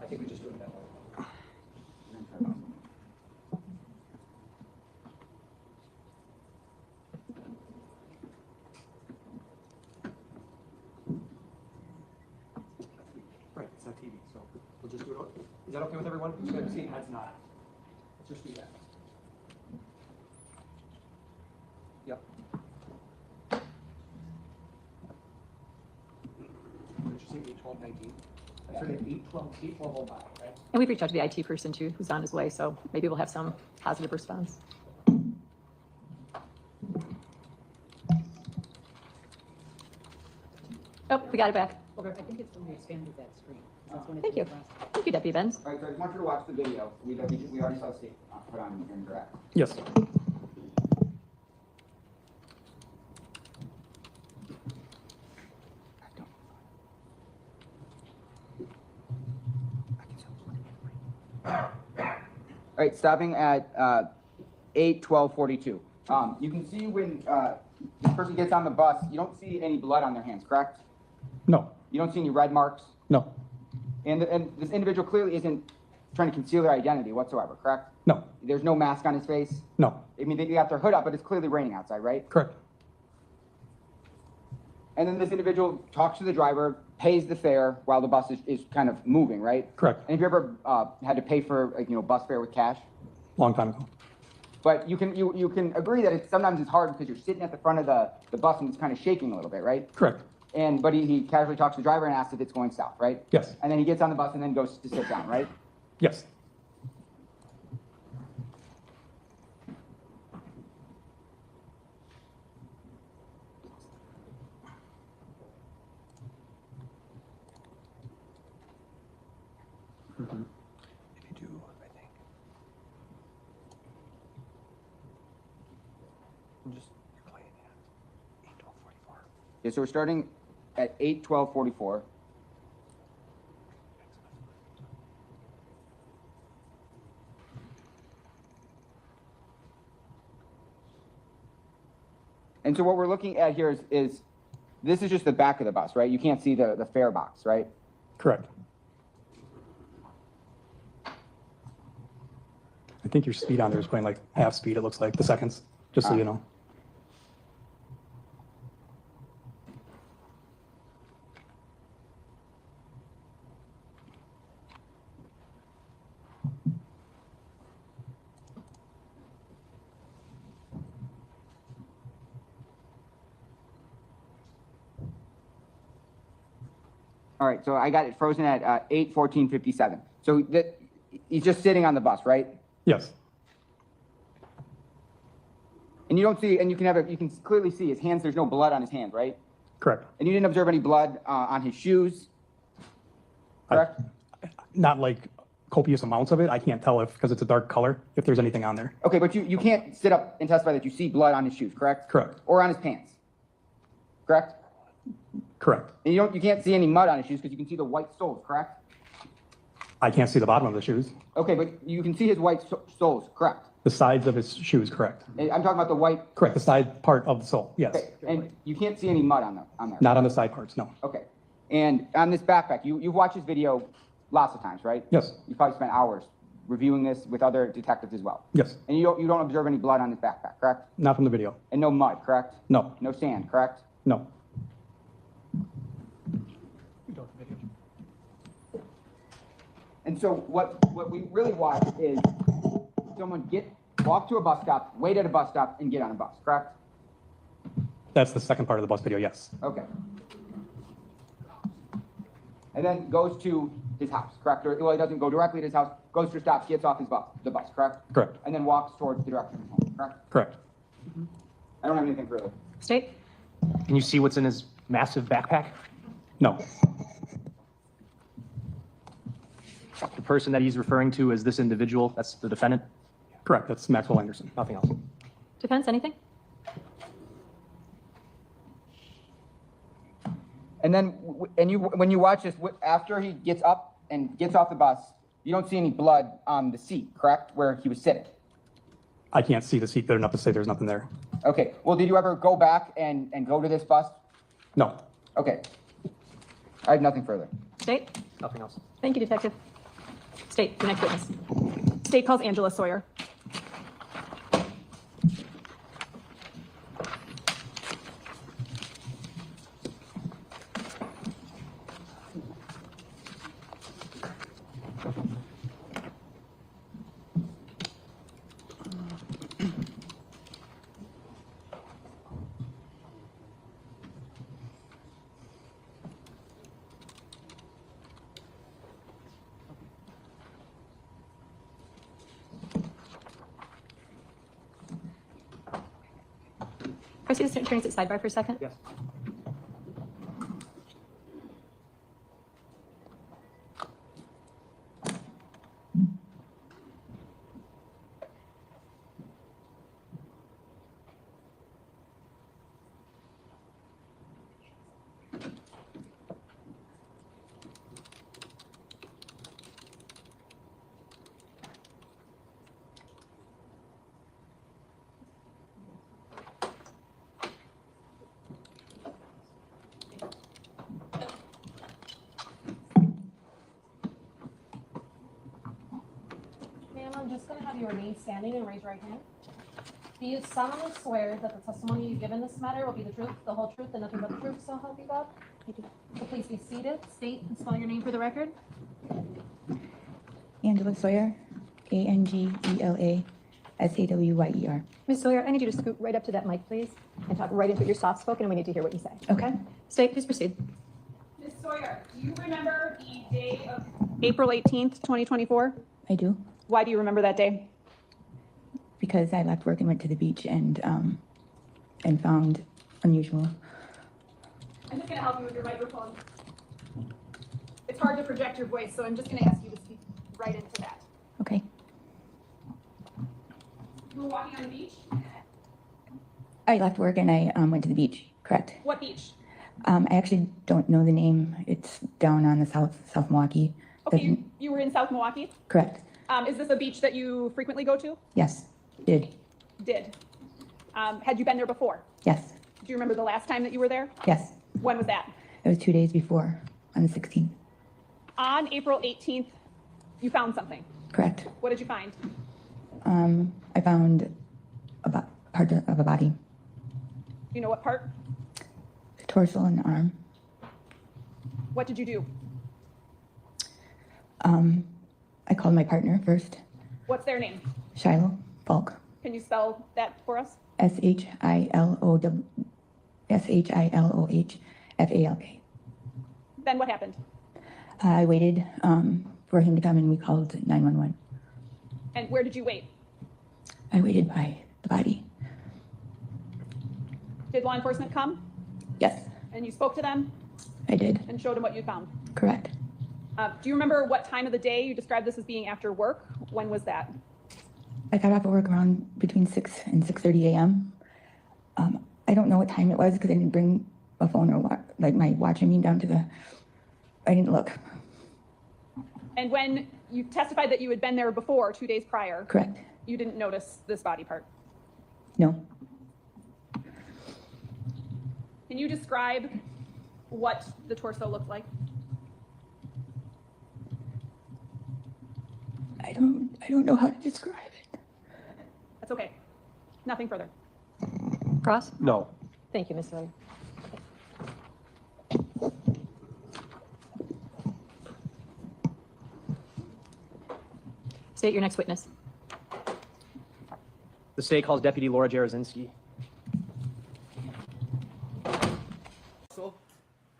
I think we just do it that way. Right, it's not TV, so we'll just do it. Is that okay with everyone? See, that's not. Let's just do that. Yep. Interesting, 8/12/19. I started 8/12/05, right? And we've reached out to the IT person too, who's on his way, so maybe we'll have some positive response. Oh, we got it back. Okay. I think it's when we expanded that screen. That's when it's Thank you. last. Thank you, Deputy Benz. All right, so I just want you to watch the video. We already saw State put on in direct. Yes. All right, stopping at 8/12/42. You can see when this person gets on the bus, you don't see any blood on their hands, correct? No. You don't see any red marks? No. And this individual clearly isn't trying to conceal their identity whatsoever, correct? No. There's no mask on his face? No. I mean, they got their hood up, but it's clearly raining outside, right? Correct. And then this individual talks to the driver, pays the fare while the bus is kind of moving, right? Correct. And have you ever had to pay for, like, bus fare with cash? Long time ago. But you can agree that sometimes it's hard because you're sitting at the front of the bus and it's kind of shaking a little bit, right? Correct. But he casually talks to the driver and asks if it's going south, right? Yes. And then he gets on the bus and then goes to sit down, right? Yes. Mm-hmm. If you do, I think. And just you're playing at 8/12/44. Yeah, so we're starting at 8/12/44. And so what we're looking at here is this is just the back of the bus, right? You can't see the fare box, right? Correct. I think your speed on there is going like half speed, it looks like, the seconds, just so you know. All right, so I got it frozen at 8/14/57. So he's just sitting on the bus, right? Yes. And you don't see, and you can clearly see his hands. There's no blood on his hand, right? Correct. And you didn't observe any blood on his shoes, correct? Not like copious amounts of it. I can't tell because it's a dark color, if there's anything on there. Okay, but you can't sit up and testify that you see blood on his shoes, correct? Correct. Or on his pants, correct? Correct. And you can't see any mud on his shoes because you can see the white soles, correct? I can't see the bottom of the shoes. Okay, but you can see his white soles, correct? The sides of his shoes, correct. I'm talking about the white. Correct, the side part of the sole, yes. Okay, and you can't see any mud on there. Not on the side parts, no. Okay, and on this backpack, you've watched this video lots of times, right? Yes. You probably spent hours reviewing this with other detectives as well. Yes. And you don't observe any blood on this backpack, correct? Not from the video. And no mud, correct? No. No sand, correct? No. And so what we really watch is someone walk to a bus stop, wait at a bus stop, and get on a bus, correct? That's the second part of the bus video, yes. Okay. And then goes to his house, correct? Well, he doesn't go directly to his house, goes to a stop, gets off the bus, correct? Correct. And then walks towards the direction of his home, correct? Correct. I don't have anything further. State? Can you see what's in his massive backpack? No. The person that he's referring to is this individual, that's the defendant? Correct, that's Maxwell Anderson. Nothing else. Defense, anything? And then, when you watch this, after he gets up and gets off the bus, you don't see any blood on the seat, correct, where he was sitting? I can't see the seat good enough to say there's nothing there. Okay, well, did you ever go back and go to this bus? No. Okay. I have nothing further. State? Nothing else. Thank you, Detective. State, your next witness. State calls Angela Sawyer. Can I see this transit sidebar for a second? Yes. Ma'am, I'm just gonna have you remain standing and raise your right hand. Do you solemnly swear that the testimony you give in this matter will be the truth, the whole truth, and nothing but the truth, so help you God? I do. So please be seated, state and spell your name for the record. Angela Sawyer, ANGELASAWYER. Ms. Sawyer, I need you to scoot right up to that mic, please, and talk right into it. You're soft-spoken, and we need to hear what you say. Okay. State, please proceed. Ms. Sawyer, do you remember the day of April 18th, 2024? I do, Why do you remember that day? because I left work and went to the beach and found unusual. I'm just gonna help you with your microphone. It's hard to project your voice, so I'm just gonna ask you to speak right into that. Okay. You were walking on the beach? I left work and I went to the beach, correct. What beach? I actually don't know the name. It's down on the South Milwaukee. Okay, you were in South Milwaukee? Correct. Is this a beach that you frequently go to? Yes, did. Did. Had you been there before? Yes, Do you remember the last time that you were there? yes. When was that? It was 2 days before, on the 16th. On April 18th, you found something. Correct. What did you find? I found part of a body, Do you know what part? the torso and the arm. What did you do? I called my partner first, What's their name? Shiloh Falk, Can you spell that for us? SHILOHFALK. Then what happened? I waited for him to come and we called 911. And where did you wait? I waited by the body. Did law enforcement come? Yes, And you spoke to them I did. and showed them what you found? Correct. Do you remember what time of the day you described this as being after work? When was that? I got off of work around between 6 and 6:30 a.m. I don't know what time it was because I didn't bring a phone or my watch. I mean, down to the. I didn't look. And when you testified that you had been there before, 2 days prior, Correct. you didn't notice this body part. No. Can you describe what the torso looked like? I don't know how to describe it. That's okay. Nothing further. Cross? No. Thank you, Ms. Sawyer. State your next witness. The state calls Deputy Laura Jarozinski.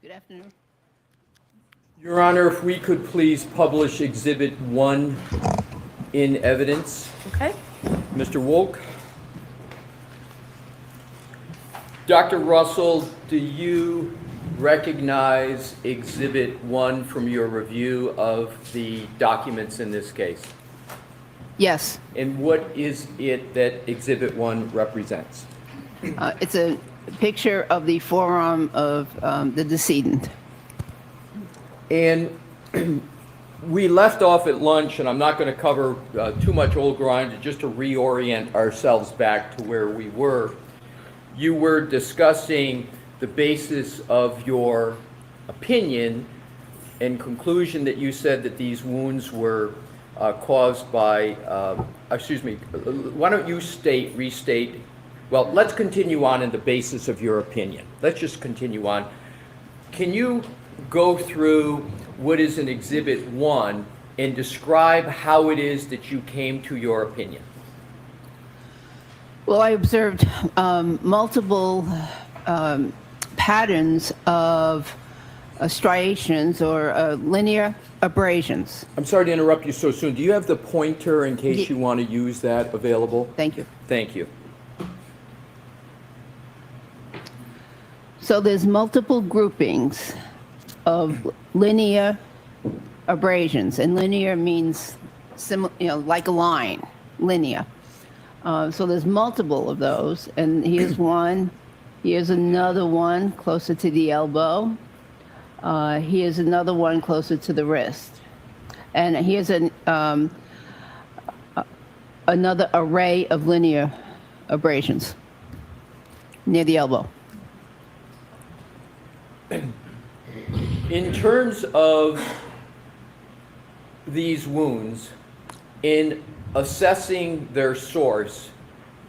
Good afternoon. Your Honor, if we could please publish Exhibit 1 in evidence. Okay. Mr. Wolk? Dr. Russell, do you recognize Exhibit 1 from your review of the documents in this case? Yes. And what is it that Exhibit 1 represents? It's a picture of the forearm of the decedent. And we left off at lunch, and I'm not going to cover too much old ground, just to reorient ourselves back to where we were. You were discussing the basis of your opinion and conclusion that you said that these wounds were caused by, why don't you restate, well, let's continue on in the basis of your opinion. Let's just continue on. Can you go through what is in Exhibit 1 and describe how it is that you came to your opinion? Well, I observed multiple patterns of striations or linear abrasions. I'm sorry to interrupt you so soon. Do you have the pointer in case you want to use that available? Thank you. Thank you. So there's multiple groupings of linear abrasions, and linear means like a line, linear. So there's multiple of those, and here's one. Here's another one closer to the elbow. Here's another one closer to the wrist. And here's another array of linear abrasions near the elbow. In terms of these wounds, in assessing their source,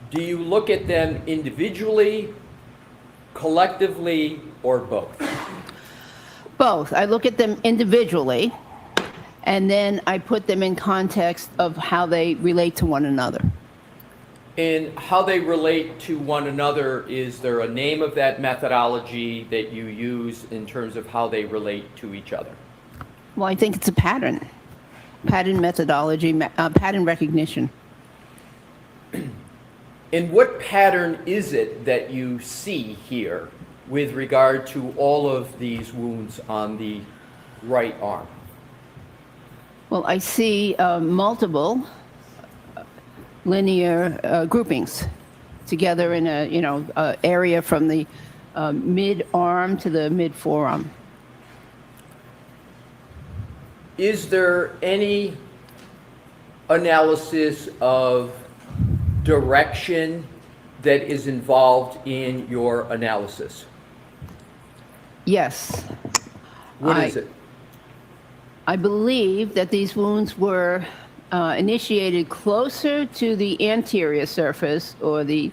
do you look at them individually, collectively, or both? Both. I look at them individually, and then I put them in context of how they relate to one another. And how they relate to one another, is there a name of that methodology that you use in terms of how they relate to each other? Well, I think it's a pattern methodology, pattern recognition. And what pattern is it that you see here with regard to all of these wounds on the right arm? Well, I see multiple linear groupings together in a area from the mid arm to the mid forearm. Is there any analysis of direction that is involved in your analysis? Yes. What is it? I believe that these wounds were initiated closer to the anterior surface or the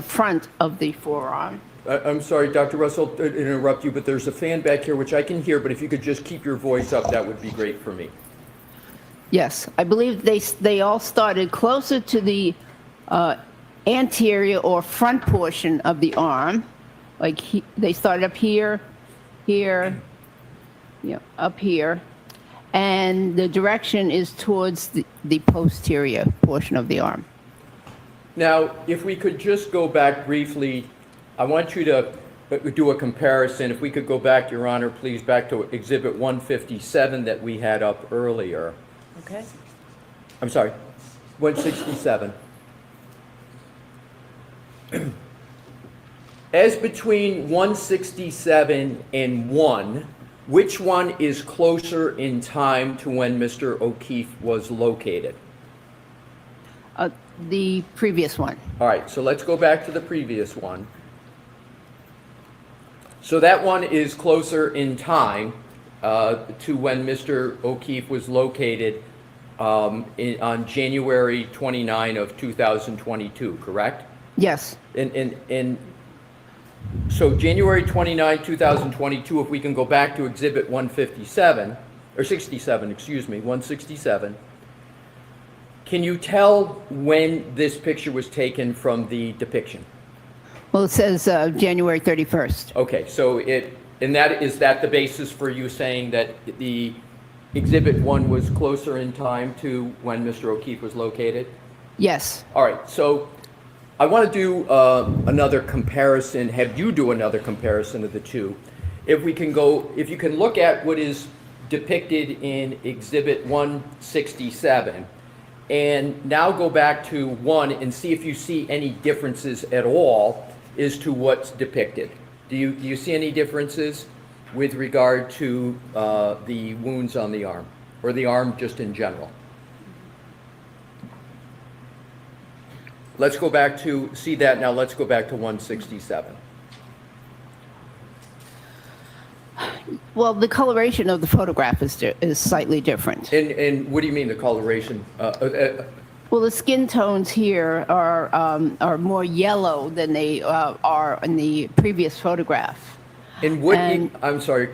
front of the forearm. I'm sorry, Dr. Russell, to interrupt you, but there's a fan back here which I can hear, but if you could just keep your voice up, that would be great for me. Yes, I believe they all started closer to the anterior or front portion of the arm. Like they started up here, up here, and the direction is towards the posterior portion of the arm. Now, if we could just go back briefly, I want you to do a comparison. If we could go back, Your Honor, please, back to Exhibit 157 that we had up earlier. Okay. I'm sorry, 167. As between 167 and 1, which one is closer in time to when Mr. O'Keefe was located? The previous one. All right, so let's go back to the previous one. So that one is closer in time to when Mr. O'Keefe was located on January 29 of 2022, correct? Yes. And so January 29, 2022, if we can go back to Exhibit 157, or 67, excuse me, 167, can you tell when this picture was taken from the depiction? Well, it says January 31st. Okay, so is that the basis for you saying that the Exhibit 1 was closer in time to when Mr. O'Keefe was located? Yes. All right, so I want to do another comparison, have you do another comparison of the two. If we can go, if you can look at what is depicted in Exhibit 167, and now go back to 1 and see if you see any differences at all as to what's depicted. Do you see any differences with regard to the wounds on the arm, or the arm just in general? Let's go back to, see that now, let's go back to 167. Well, the coloration of the photograph is slightly different. And what do you mean the coloration? Well, the skin tones here are more yellow than they are in the previous photograph. And what, I'm sorry,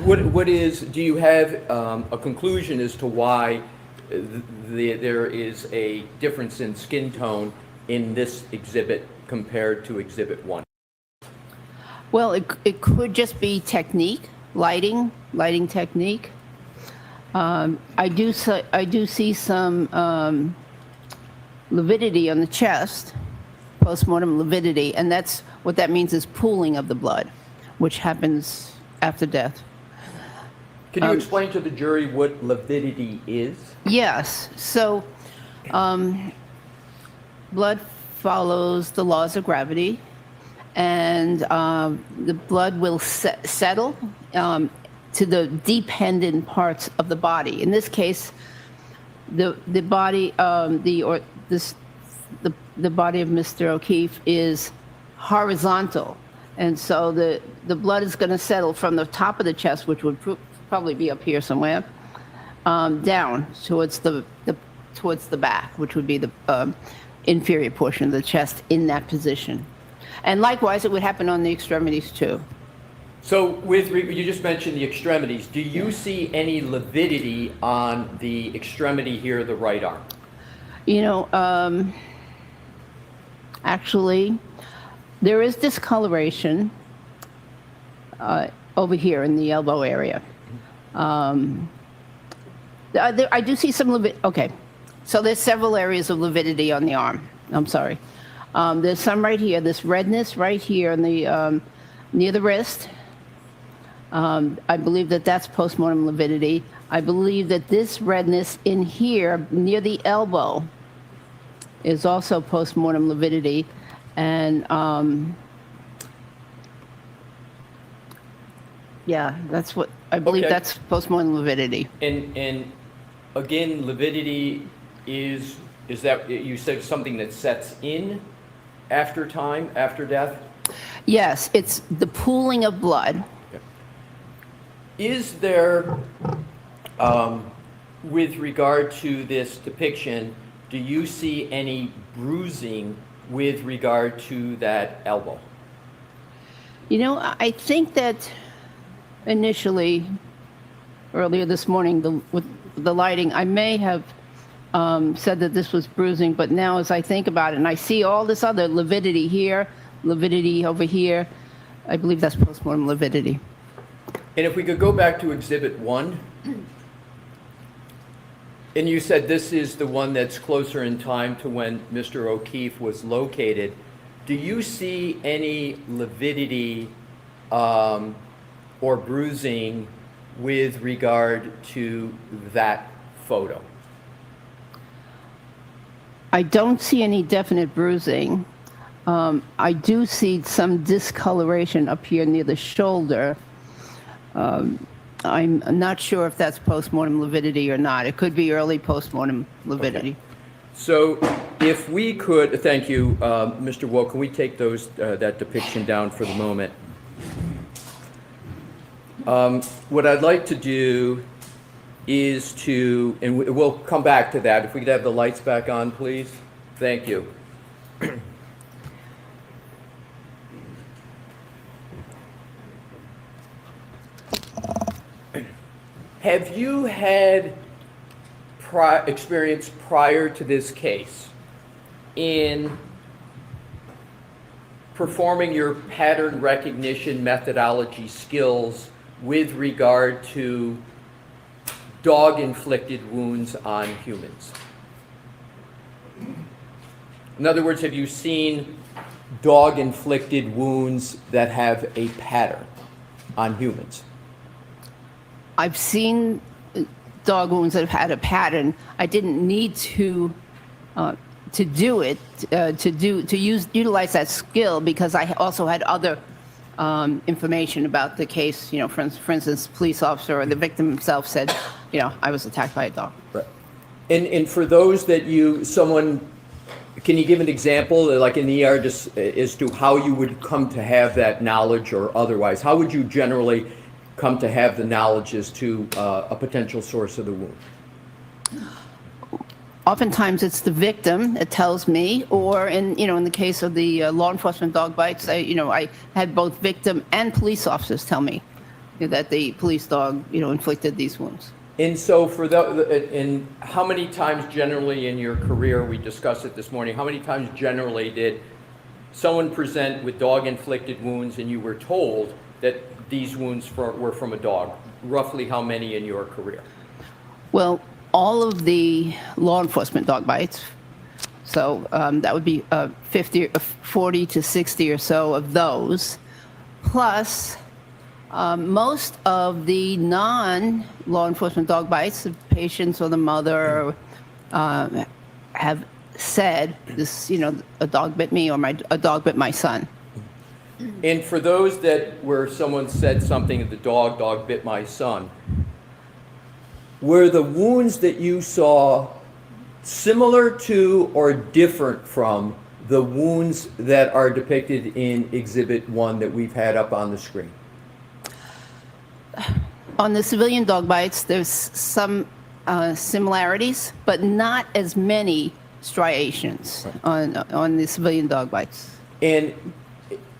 what is, do you have a conclusion as to why there is a difference in skin tone in this exhibit compared to Exhibit 1? Well, it could just be technique, lighting technique. I do see some lividity on the chest, postmortem lividity, and that's what that means is pooling of the blood, which happens after death. Can you explain to the jury what lividity is? Yes. So, blood follows the laws of gravity, and the blood will settle to the dependent parts of the body. In this case, the body, the body of Mr. O'Keefe is horizontal, and so the blood is going to settle from the top of the chest, which would probably be up here somewhere, down towards the back, which would be the inferior portion of the chest in that position. And likewise, it would happen on the extremities too. So you just mentioned the extremities. Do you see any lividity on the extremity here, the right arm? You know, actually, there is discoloration over here in the elbow area. I do see some lividity. Okay, so there's several areas of lividity on the arm. I'm sorry. There's some right here. This redness right here in the near the wrist. I believe that that's postmortem lividity. I believe that this redness in here near the elbow is also postmortem lividity, and yeah, that's what I believe. Okay. That's postmortem lividity. And again, lividity is that you said something that sets in after time, after death? Yes, it's the pooling of blood. Is there, with regard to this depiction, do you see any bruising with regard to that elbow? You know, I think that initially, earlier this morning, with the lighting, I may have said that this was bruising, but now as I think about it, and I see all this other lividity here, lividity over here, I believe that's postmortem lividity. And if we could go back to Exhibit 1, and you said this is the one that's closer in time to when Mr. O'Keefe was located, do you see any lividity or bruising with regard to that photo? I don't see any definite bruising. I do see some discoloration up here near the shoulder. I'm not sure if that's postmortem lividity or not. It could be early postmortem lividity. Okay. So if we could, thank you, Mr. Woe, can we take that depiction down for the moment? What I'd like to do is to, and we'll come back to that. If we could have the lights back on, please. Thank you. Have you had experience prior to this case in performing your pattern recognition methodology skills with regard to dog-inflicted wounds on humans? In other words, have you seen dog-inflicted wounds that have a pattern on humans? I've seen dog wounds that have had a pattern. I didn't need to do it, utilize that skill, because I also had other information about the case. You know, for instance, police officer or the victim himself said, you know, I was attacked by a dog. Right. And for those that can you give an example, like in the ER, just as to how you would come to have that knowledge, or otherwise? How would you generally come to have the knowledge as to a potential source of the wound? Oftentimes it's the victim that tells me, or in the case of the law enforcement dog bites, I had both victim and police officers tell me that the police dog, inflicted these wounds. And so and how many times generally in your career, we discussed it this morning, how many times generally did someone present with dog-inflicted wounds and you were told that these wounds were from a dog? Roughly how many in your career? Well, all of the law enforcement dog bites, so that would be 40 to 60 or so of those, plus most of the non-law enforcement dog bites, the patients or the mother have said, this, a dog bit me, or a dog bit my son. And for those where someone said something, the dog bit my son, were the wounds that you saw similar to or different from the wounds that are depicted in Exhibit 1 that we've had up on the screen? On the civilian dog bites, there's some similarities, but not as many striations on the civilian dog bites. And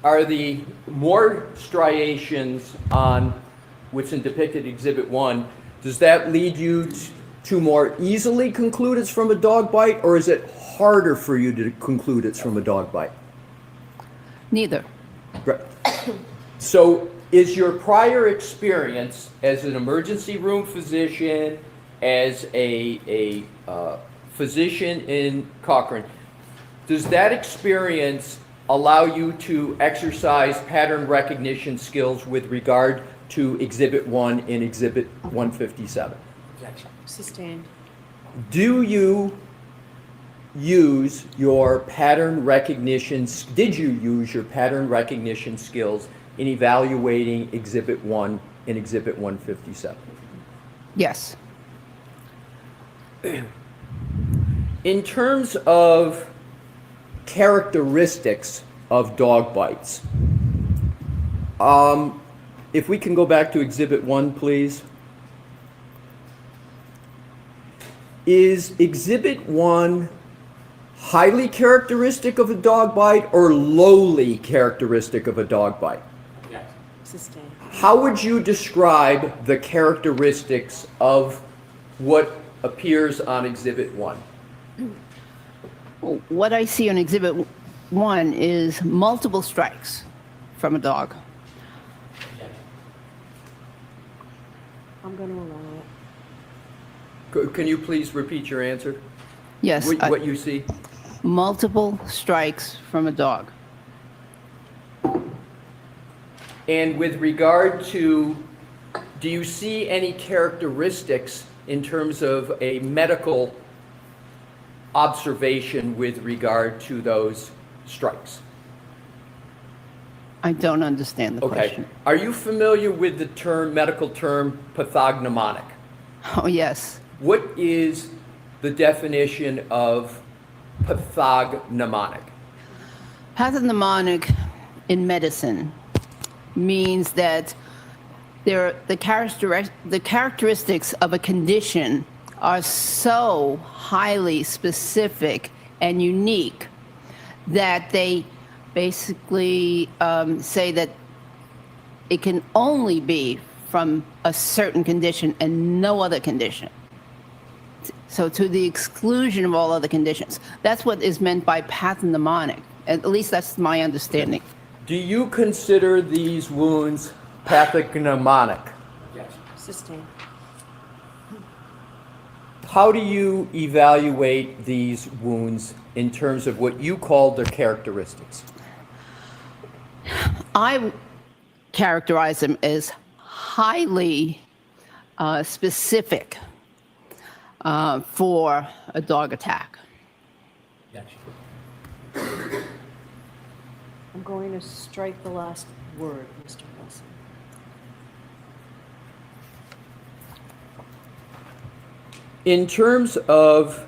are the more striations on what's depicted in Exhibit 1, does that lead you to more easily conclude it's from a dog bite, or is it harder for you to conclude it's from a dog bite? Neither. Right. So is your prior experience as an emergency room physician, as a physician in Cochrane, does that experience allow you to exercise pattern recognition skills with regard to Exhibit 1 and Exhibit 157? Sustained. Do you use your pattern recognition, did you use your pattern recognition skills in evaluating Exhibit 1 and Exhibit 157? Yes. In terms of characteristics of dog bites, if we can go back to Exhibit 1, please. Is Exhibit 1 highly characteristic of a dog bite or lowly characteristic of a dog bite? Yes. Sustained. How would you describe the characteristics of what appears on Exhibit 1? What I see on Exhibit 1 is multiple strikes from a dog. I'm going to allow it. Can you please repeat your answer? Yes. What you see? Multiple strikes from a dog. And with regard to, do you see any characteristics in terms of a medical observation with regard to those strikes? I don't understand the question. Are you familiar with the medical term pathognomonic? Oh, yes. What is the definition of pathognomonic? Pathognomonic in medicine means that the characteristics of a condition are so highly specific and unique that they basically say that it can only be from a certain condition and no other condition. So to the exclusion of all other conditions. That's what is meant by pathognomonic. At least that's my understanding. Do you consider these wounds pathognomonic? Yes. Sustained. how do you evaluate these wounds in terms of what you call their characteristics? I characterize them as highly specific for a dog attack. I'm going to strike the last word, Mr. Wilson. In terms of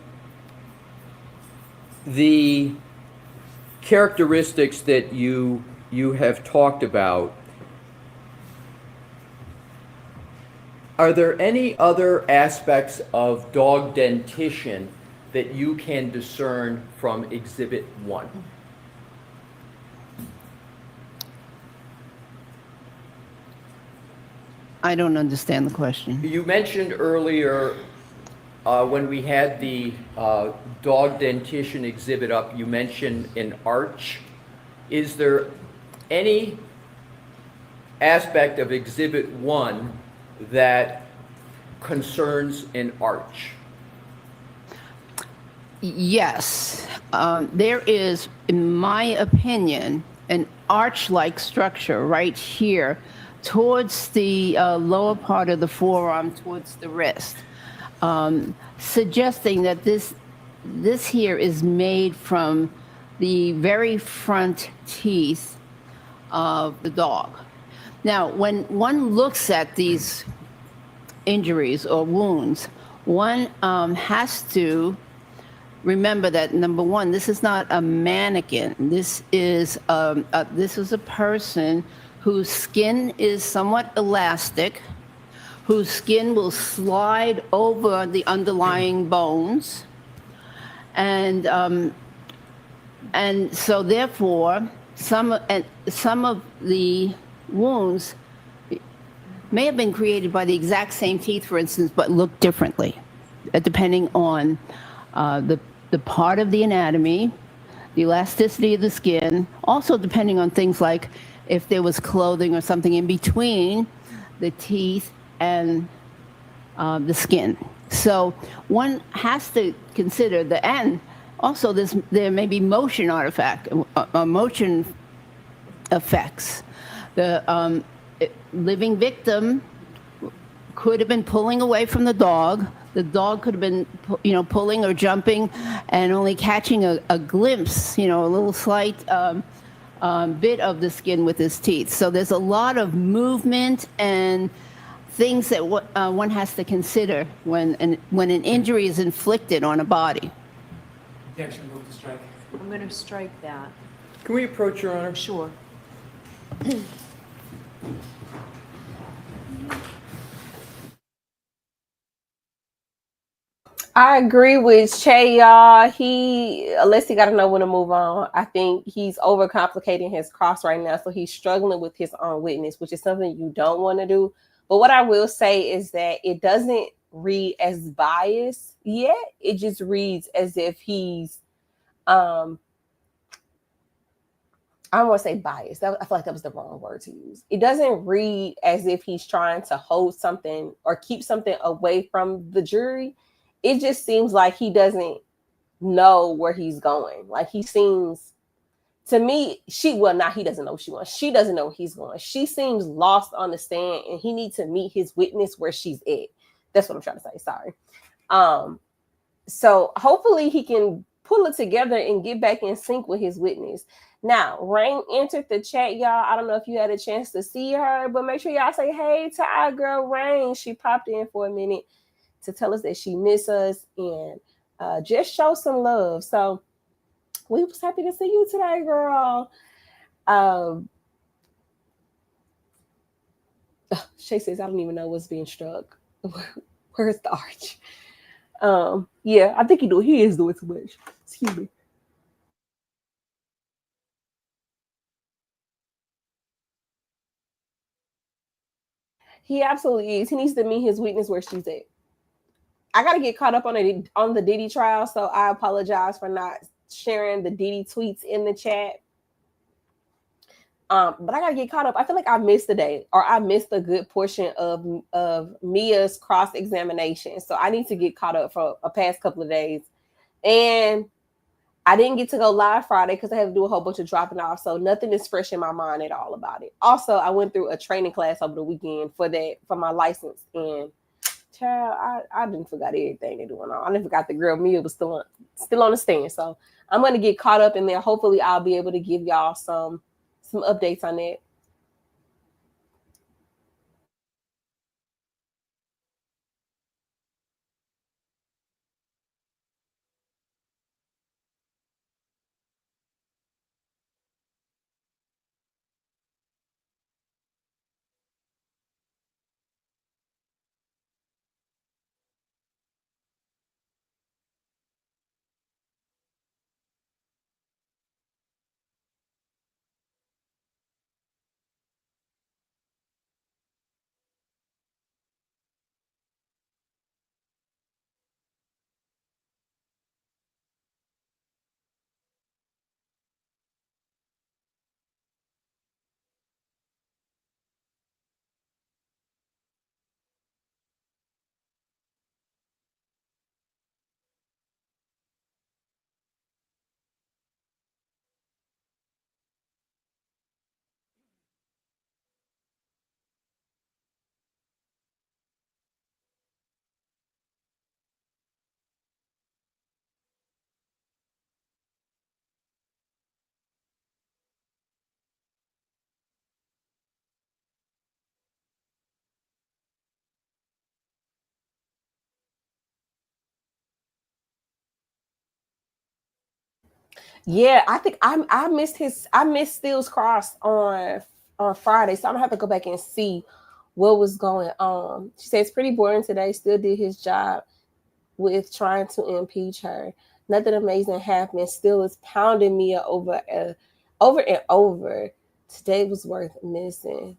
the characteristics that you have talked about, are there any other aspects of dog dentition that you can discern from Exhibit 1? I don't understand the question. You mentioned earlier when we had the dog dentition exhibit up, you mentioned an arch. Is there any aspect of Exhibit 1 that concerns an arch? Yes, there is, in my opinion, an arch-like structure right here towards the lower part of the forearm, towards the wrist, suggesting that this here is made from the very front teeth of the dog. Now, when one looks at these injuries or wounds, one has to remember that, number one, this is not a mannequin. This is a person whose skin is somewhat elastic, whose skin will slide over the underlying bones, and so therefore some of the wounds may have been created by the exact same teeth, for instance, but look differently, depending on the part of the anatomy, the elasticity of the skin, also depending on things like if there was clothing or something in between the teeth and the skin. So one has to consider and also there may be motion motion effects. The living victim could have been pulling away from the dog. The dog could have been, pulling or jumping and only catching a glimpse, a little slight bit of the skin with his teeth. So there's a lot of movement and things that one has to consider when an injury is inflicted on a body. Objection, move to strike. I'm going to strike that. Can we approach, Your Honor? Sure. I agree with Che, y'all. Unless he got to know when to move on. I think he's overcomplicating his cross right now, so he's struggling with his own witness, which is something you don't want to do. But what I will say is that it doesn't read as biased yet. It just reads as if he's, I don't want to say biased. I feel like that was the wrong word to use. It doesn't read as if he's trying to hold something or keep something away from the jury. It just seems like he doesn't know where he's going. Like he seems, to me, he doesn't know what she wants. She doesn't know where he's going. She seems lost on the stand, and he needs to meet his witness where she's at. That's what I'm trying to say. Sorry. So hopefully he can pull it together and get back in sync with his witness. Now, Rain entered the chat, y'all. I don't know if you had a chance to see her, but make sure y'all say hey to our girl Rain. She popped in for a minute to tell us that she miss us and just show some love. So we was happy to see you today, girl. Shay says, I don't even know what's being struck. Where's the arch? Yeah, I think he is doing too much. Excuse me. He absolutely is. He needs to meet his witness where she's at. I got to get caught up on the Diddy trial, so I apologize for not sharing the Diddy tweets in the chat. But I gotta get caught up. I feel like I missed a day, or I missed a good portion of Mia's cross examination. So I need to get caught up for a past couple of days. And I didn't get to go live Friday because I had to do a whole bunch of dropping off. So nothing is fresh in my mind at all about it. Also, I went through a training class over the weekend for my license. And child, I didn't forgot everything they're doing on. I didn't forgot the girl Mia was still on the stand. So I'm gonna get caught up in there. Hopefully I'll be able to give y'all some updates on that. Yeah, I think I missed Steele's Cross on Friday, so I'm gonna have to go back and see what was going on. She said it's pretty boring today. Still did his job with trying to impeach her. Nothing amazing happened. Still is pounding me over and over. Today was worth missing.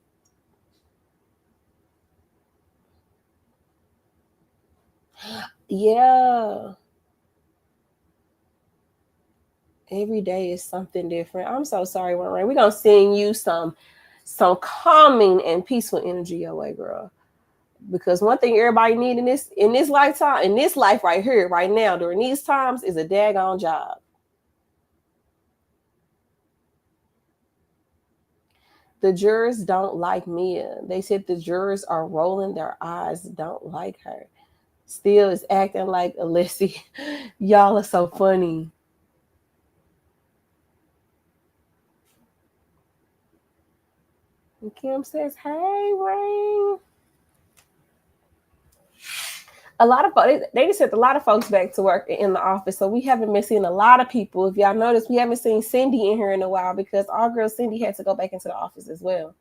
Yeah. Every day is something different. I'm so sorry, Warren. We're gonna send you some calming and peaceful energy your way, girl. Because one thing everybody need in this lifetime, in this life right here, right now, during these times, is a daggone job. The jurors don't like Mia. They said the jurors are rolling their eyes, don't like her. Still is acting like Alessi. Y'all are so funny. And Kim says, hey, Rain. A lot of folks, they just sent a lot of folks back to work in the office. So we haven't been seeing a lot of people. If y'all notice, we haven't seen Cindy in here in a while because our girl Cindy had to go back into the office as well.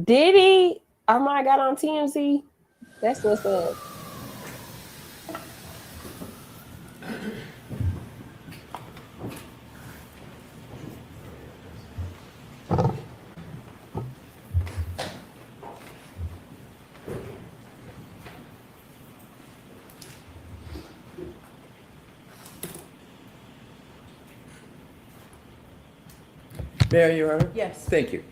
Did he? Armand got on TMZ? That's what's up. Mayor, Your Honor? Yes. Thank you.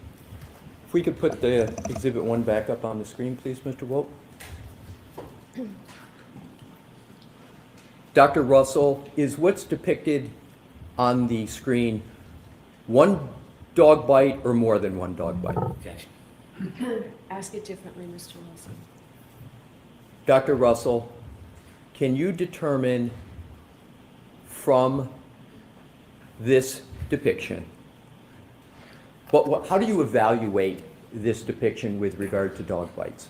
If we could put the Exhibit 1 back up on the screen, please, Mr. Wolf. Dr. Russell, is what's depicted on the screen one dog bite or more than one dog bite? Ask it differently, Mr. Wilson. Dr. Russell, can you determine from this depiction, how do you evaluate this depiction with regard to dog bites?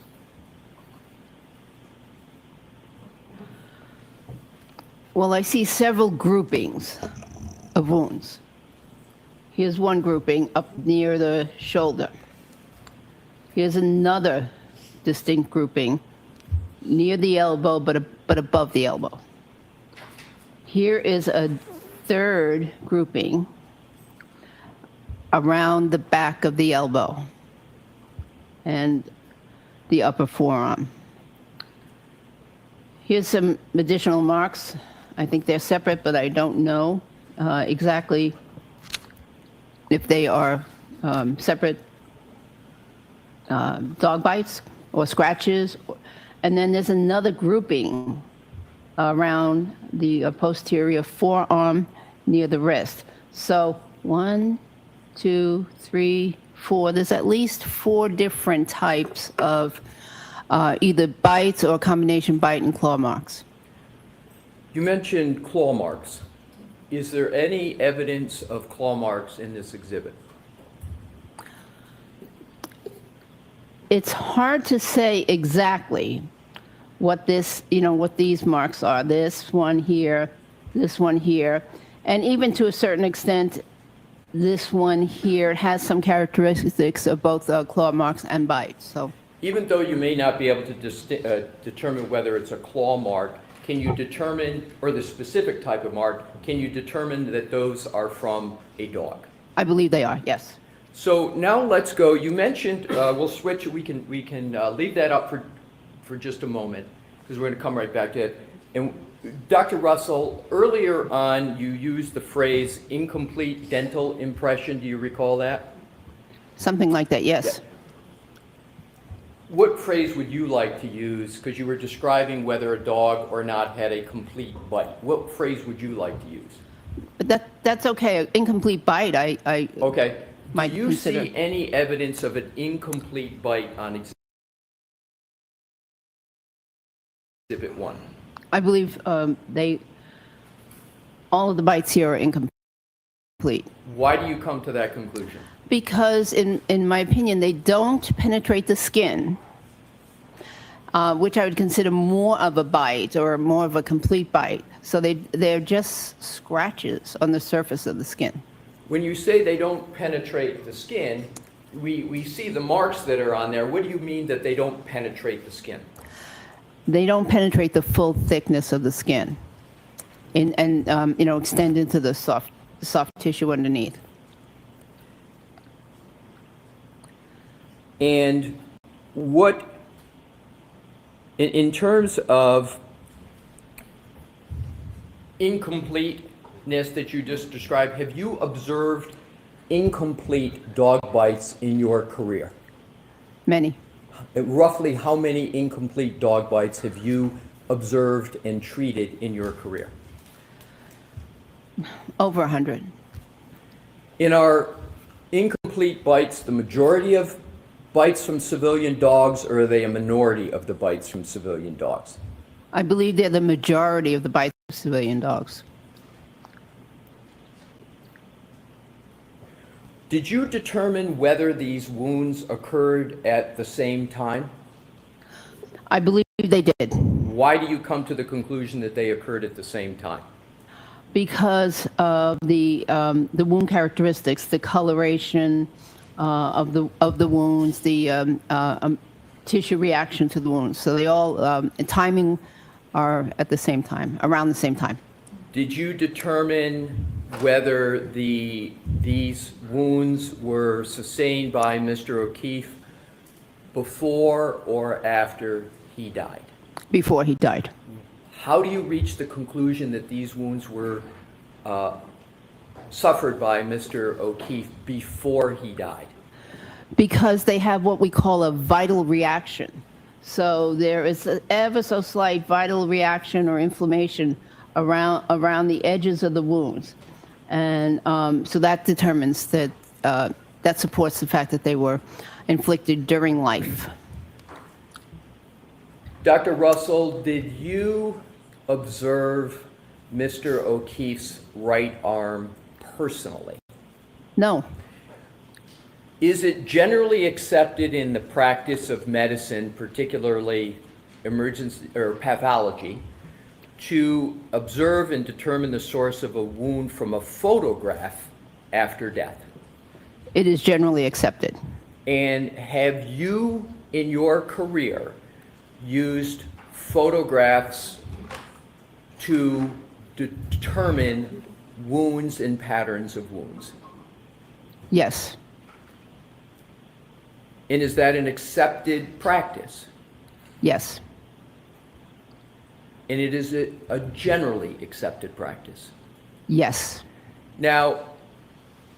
Well, I see several groupings of wounds. Here's one grouping up near the shoulder. Here's another distinct grouping near the elbow, but above the elbow. Here is a third grouping around the back of the elbow and the upper forearm. Here's some additional marks. I think they're separate, but I don't know exactly if they are separate dog bites or scratches. And then there's another grouping around the posterior forearm near the wrist. So 1, 2, 3, 4. There's at least 4 different types of either bites or combination bite and claw marks. You mentioned claw marks. Is there any evidence of claw marks in this exhibit? It's hard to say exactly what what these marks are. This one here, and even to a certain extent, this one here has some characteristics of both claw marks and bites. So, Even though you may not be able to determine whether it's a claw mark, can you determine, or the specific type of mark, can you determine that those are from a dog? I believe they are, yes. So now let's go. You mentioned we'll switch. We can leave that up for just a moment because we're going to come right back to it. And Dr. Russell, earlier on you used the phrase incomplete dental impression. Do you recall that? Something like that, yes. Yeah. What phrase would you like to use? Because you were describing whether a dog or not had a complete bite. What phrase would you like to use? But that's okay. Incomplete bite, I Okay. might Do you consider. see any evidence of an incomplete bite on Exhibit 1? I believe all of the bites here are incomplete. Why do you come to that conclusion? Because in my opinion, they don't penetrate the skin, which I would consider more of a bite or more of a complete bite. So they're just scratches on the surface of the skin. When you say they don't penetrate the skin, we see the marks that are on there. What do you mean that they don't penetrate the skin? They don't penetrate the full thickness of the skin and extend into the soft tissue underneath. And what, in terms of incompleteness that you just described, have you observed incomplete dog bites in your career? Many. Roughly how many incomplete dog bites have you observed and treated in your career? Over 100. In our incomplete bites, the majority of bites from civilian dogs, or are they a minority of the bites from civilian dogs? I believe they're the majority of the bites of civilian dogs. Did you determine whether these wounds occurred at the same time? I believe they did. Why do you come to the conclusion that they occurred at the same time? Because of the wound characteristics, the coloration of the wounds, the tissue reaction to the wounds. So they all, timing are at the same time, around the same time. Did you determine whether these wounds were sustained by Mr. O'Keefe before or after he died? Before he died. How do you reach the conclusion that these wounds were suffered by Mr. O'Keefe before he died? Because they have what we call a vital reaction. So there is an ever so slight vital reaction or inflammation around the edges of the wounds. And so that determines that that supports the fact that they were inflicted during life. Dr. Russell, did you observe Mr. O'Keefe's right arm personally? No. Is it generally accepted in the practice of medicine, particularly emergency or pathology, to observe and determine the source of a wound from a photograph after death? It is generally accepted. And have you, in your career, used photographs to determine wounds and patterns of wounds? Yes. And is that an accepted practice? Yes. And it is a generally accepted practice? Yes. Now,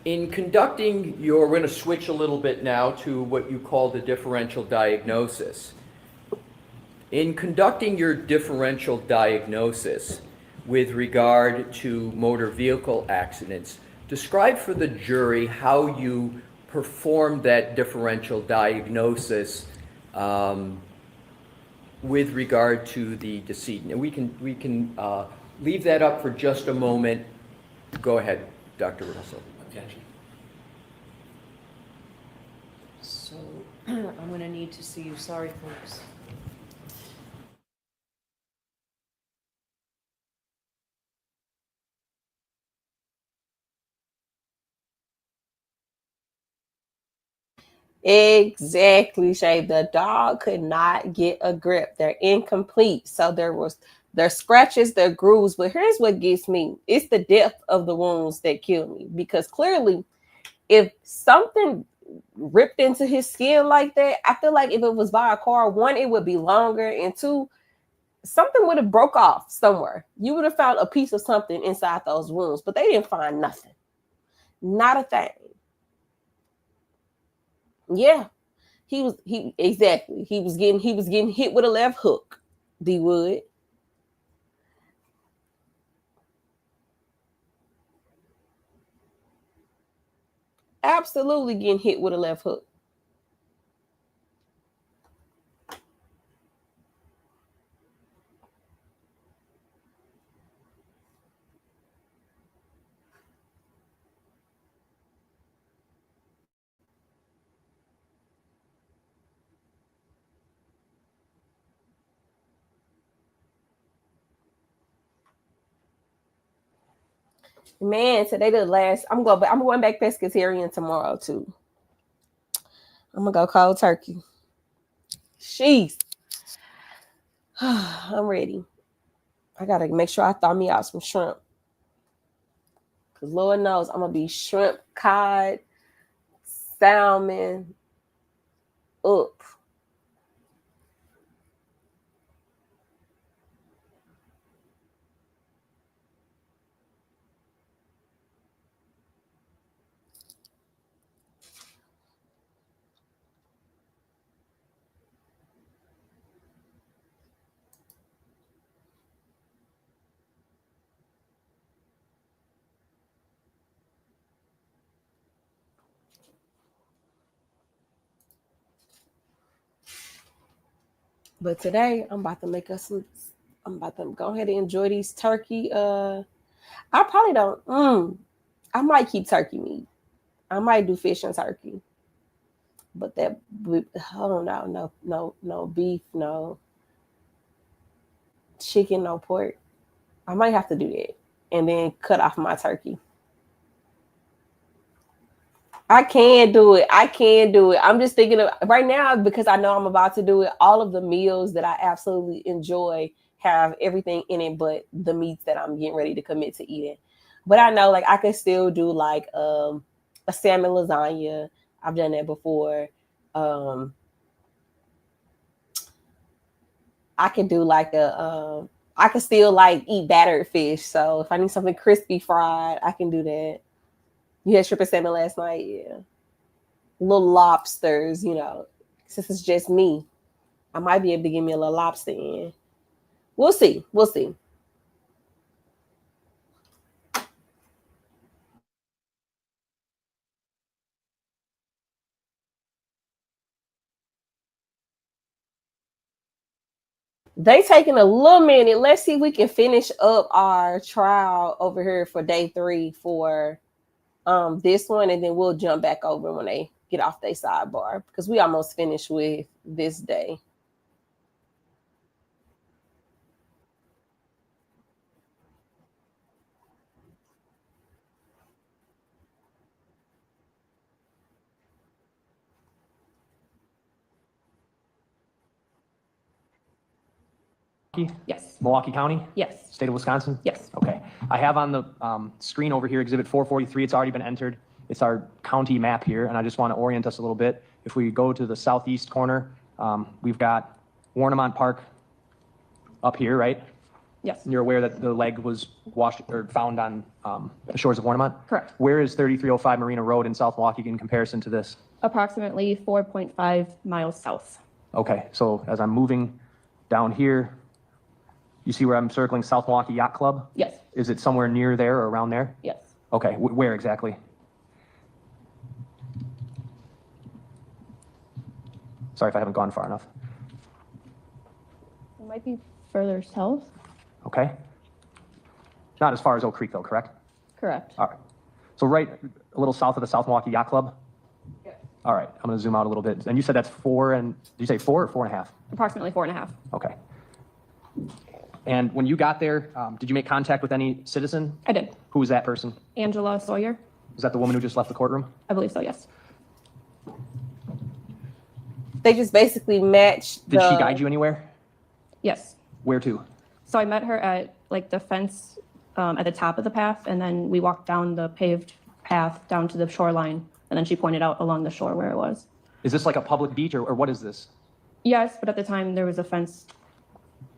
in conducting your, we're going to switch a little bit now to what you call the differential diagnosis. In conducting your differential diagnosis with regard to motor vehicle accidents, describe for the jury how you performed that differential diagnosis with regard to the decedent. And we can leave that up for just a moment. Go ahead, Dr. Russell. Objection. So I'm going to need to see you. Sorry, folks. Exactly, Shay. The dog could not get a grip. They're incomplete. So their scratches, their grooves. But here's what gets me. It's the depth of the wounds that kill me. Because clearly, if something ripped into his skin like that, I feel like if it was by a car, one, it would be longer, and two, something would have broke off somewhere. You would have found a piece of something inside those wounds, but they didn't find nothing. Not a thing. Yeah. He was getting hit with a left hook, D Wood. Absolutely getting hit with a left hook. Man, today the last. I'm going back pescatarian tomorrow too. I'm gonna go cold turkey. Jeez. I'm ready. I gotta make sure I thaw me out some shrimp. Cause Lord knows I'm gonna be shrimp, cod, salmon, up. But today I'm about to make us some. I'm about to go ahead and enjoy these turkey. I probably don't. I might keep turkey meat. I might do fish and turkey. But that, oh no beef, no chicken, no pork. I might have to do that and then cut off my turkey. I can do it. I can do it. I'm just thinking of right now because I know I'm about to do it. All of the meals that I absolutely enjoy have everything in it, but the meats that I'm getting ready to commit to eating. But I know, like, I could still do like a salmon lasagna. I've done that before. I could do like I could still like eat battered fish. So if I need something crispy fried, I can do that. You had shrimp and salmon last night, yeah. Little lobsters, since it's just me, I might be able to get me a little lobster in. We'll see. We'll see. They taking a little minute. Let's see if we can finish up our trial over here for day 3 for this one, and then we'll jump back over when they get off their sidebar because we almost finished with this day. Yes. Milwaukee County? Yes. State of Wisconsin? Yes. Okay. I have on the screen over here Exhibit 443. It's already been entered. It's our county map here, and I just want to orient us a little bit. If we go to the southeast corner, we've got Warnemont Park up here, right? Yes. And you're aware that the leg was washed or found on the shores of Warnemont? Correct. Where is 3305 Marina Road in South Milwaukee in comparison to this? Approximately 4.5 miles south. Okay, so as I'm moving down here, you see where I'm circling South Milwaukee Yacht Club? Yes. Is it somewhere near there or around there? Yes. Okay, where exactly? Sorry if I haven't gone far enough. It might be further south. Okay. Not as far as Oak Creek though, correct? Correct. All right. So right a little south of the South Milwaukee Yacht Club? Yes. All right, I'm gonna zoom out a little bit. And you said that's 4 and, did you say 4 or 4.5? Approximately 4.5. Okay. And when you got there, did you make contact with any citizen? I did. Who was that person? Angela Sawyer. Was that the woman who just left the courtroom? I believe so, yes. They just basically matched Did she guide you anywhere? Yes. Where to? So I met her at like the fence at the top of the path, and then we walked down the paved path down to the shoreline, and then she pointed out along the shore where it was. Is this like a public beach or what is this? Yes, but at the time there was a fence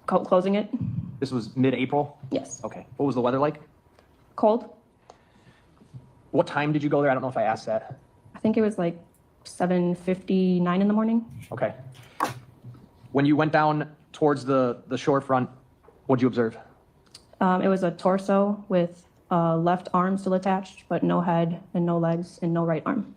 closing it. This was mid-April? Yes. Okay. What was the weather like? Cold. What time did you go there? I don't know if I asked that. I think it was like 7:59 in the morning. Okay. When you went down towards the shorefront, what did you observe? It was a torso with left arm still attached, but no head and no legs and no right arm.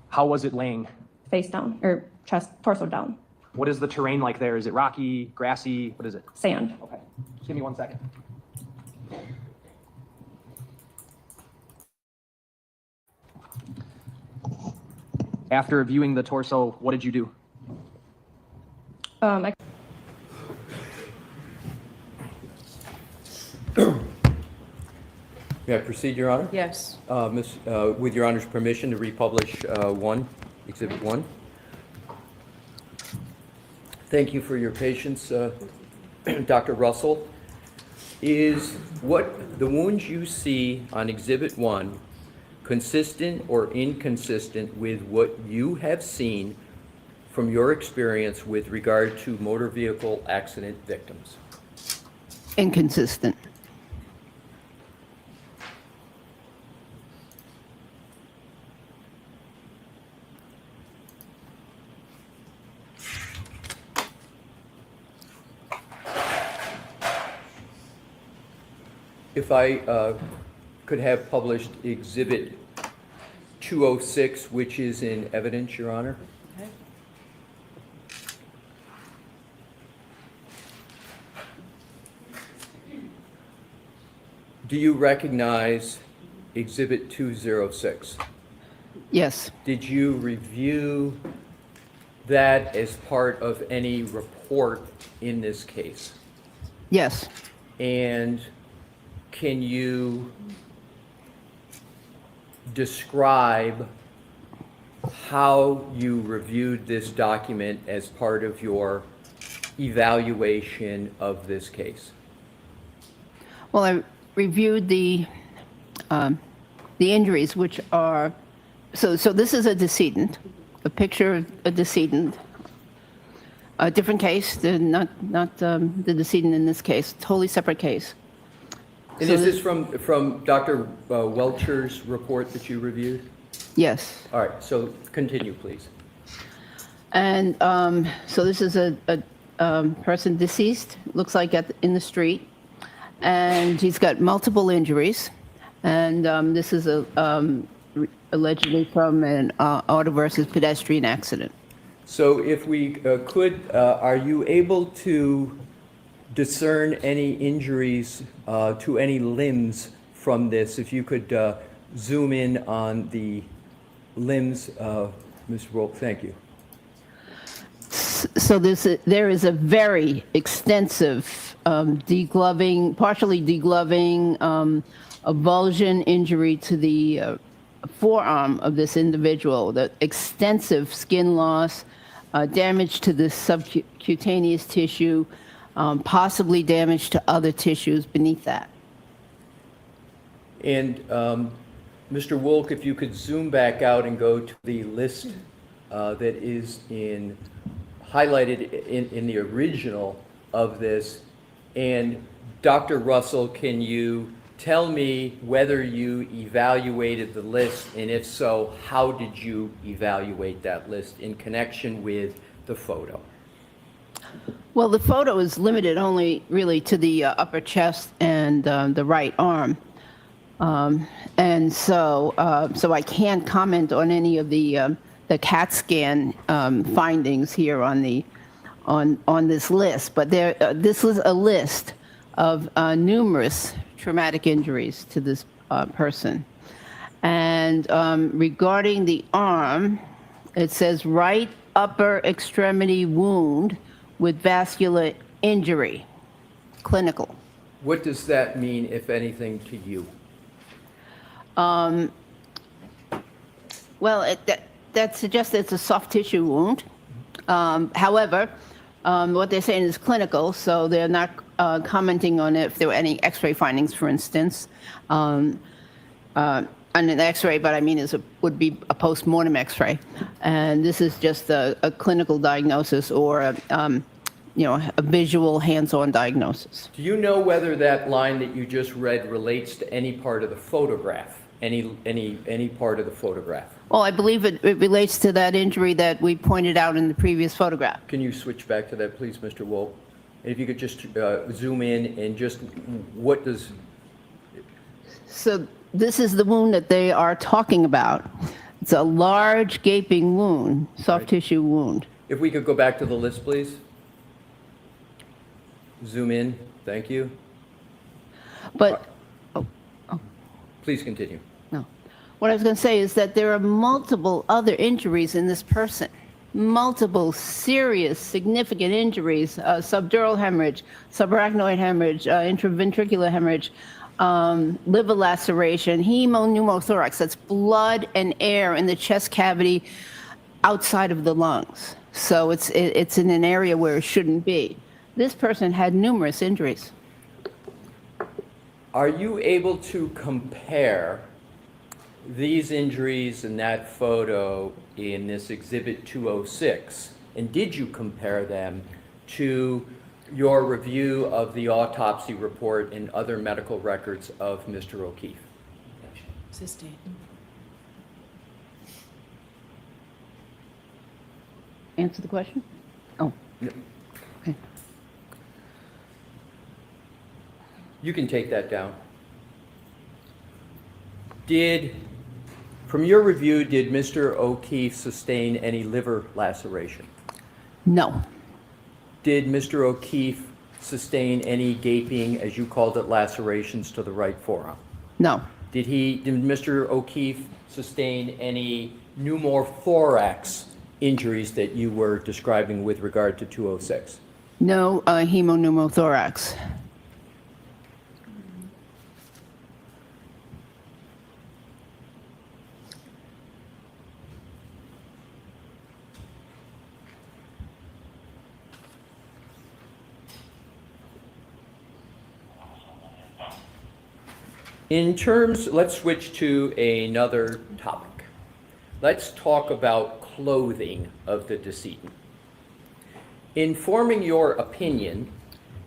How was it laying? Face down, or chest, torso down. What is the terrain like there? Is it rocky, grassy? What is it? Sand. Okay. Just give me 1 second. After viewing the torso, what did you do? I May I proceed, Your Honor? Yes. With Your Honor's permission to republish Exhibit 1. Thank you for your patience, Dr. Russell. Is what the wounds you see on Exhibit 1 consistent or inconsistent with what you have seen from your experience with regard to motor vehicle accident victims? Inconsistent. If I could have published Exhibit 206, which is in evidence, Your Honor. Okay. Do you recognize Exhibit 206? Yes. Did you review that as part of any report in this case? Yes. And can you describe how you reviewed this document as part of your evaluation of this case? Well, I reviewed the injuries, which are, so this is a decedent, a picture of a decedent, a different case, not the decedent in this case, totally separate case. And So is this from Dr. Welcher's report that you reviewed? Yes. All right, so continue, please. And so this is a person deceased, looks like in the street, and he's got multiple injuries. And this is allegedly from an auto versus pedestrian accident. So if we could, are you able to discern any injuries to any limbs from this? If you could zoom in on the limbs, Mr. Wolk, thank you. So there is a very extensive degloving, partially degloving, avulsion injury to the forearm of this individual, the extensive skin loss, damage to the subcutaneous tissue, possibly damage to other tissues beneath that. And Mr. Wolk, if you could zoom back out and go to the list that is highlighted in the original of this. And Dr. Russell, can you tell me whether you evaluated the list, and if so, how did you evaluate that list in connection with the photo? Well, the photo is limited only really to the upper chest and the right arm. And so I can't comment on any of the CAT scan findings here on this list, but this was a list of numerous traumatic injuries to this person. And regarding the arm, it says right upper extremity wound with vascular injury, clinical. What does that mean, if anything, to you? Well, that suggests it's a soft tissue wound. However, what they're saying is clinical, so they're not commenting on if there were any X-ray findings, for instance. On an X-ray, but I mean, would be a post-mortem X-ray, and this is just a clinical diagnosis or a visual, hands-on diagnosis. Do you know whether that line that you just read relates to any part of the photograph? Any part of the photograph? Well, I believe it relates to that injury that we pointed out in the previous photograph. Can you switch back to that, please, Mr. Wolk? And if you could just zoom in and just what does... So this is the wound that they are talking about. It's a large gaping wound, soft tissue wound. If we could go back to the list, please. Zoom in, thank you. But, Please continue. no. What I was going to say is that there are multiple other injuries in this person. Multiple serious, significant injuries, subdural hemorrhage, subarachnoid hemorrhage, intraventricular hemorrhage, liver laceration, hemopneumothorax, that's blood and air in the chest cavity outside of the lungs. So it's in an area where it shouldn't be. This person had numerous injuries. Are you able to compare these injuries in that photo in this Exhibit 206? And did you compare them to your review of the autopsy report and other medical records of Mr. O'Keefe? Answer the question? Oh. No. Okay. You can take that down. From your review, did Mr. O'Keefe sustain any liver laceration? No. Did Mr. O'Keefe sustain any gaping, as you called it, lacerations to the right forearm? No. Did Mr. O'Keefe sustain any pneumothorax injuries that you were describing with regard to 206? No hemopneumothorax. Let's switch to another topic. Let's talk about clothing of the decedent. In forming your opinion,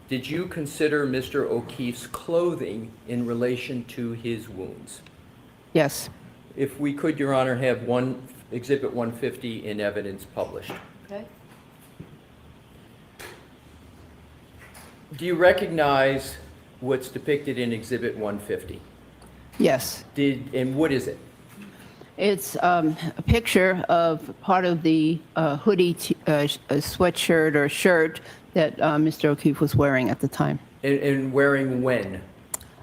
did you consider Mr. O'Keefe's clothing in relation to his wounds? Yes. If we could, Your Honor, have Exhibit 150 in evidence published. Okay. Do you recognize what's depicted in Exhibit 150? Yes. And what is it? It's a picture of part of the hoodie, sweatshirt or shirt that Mr. O'Keefe was wearing at the time, And wearing when?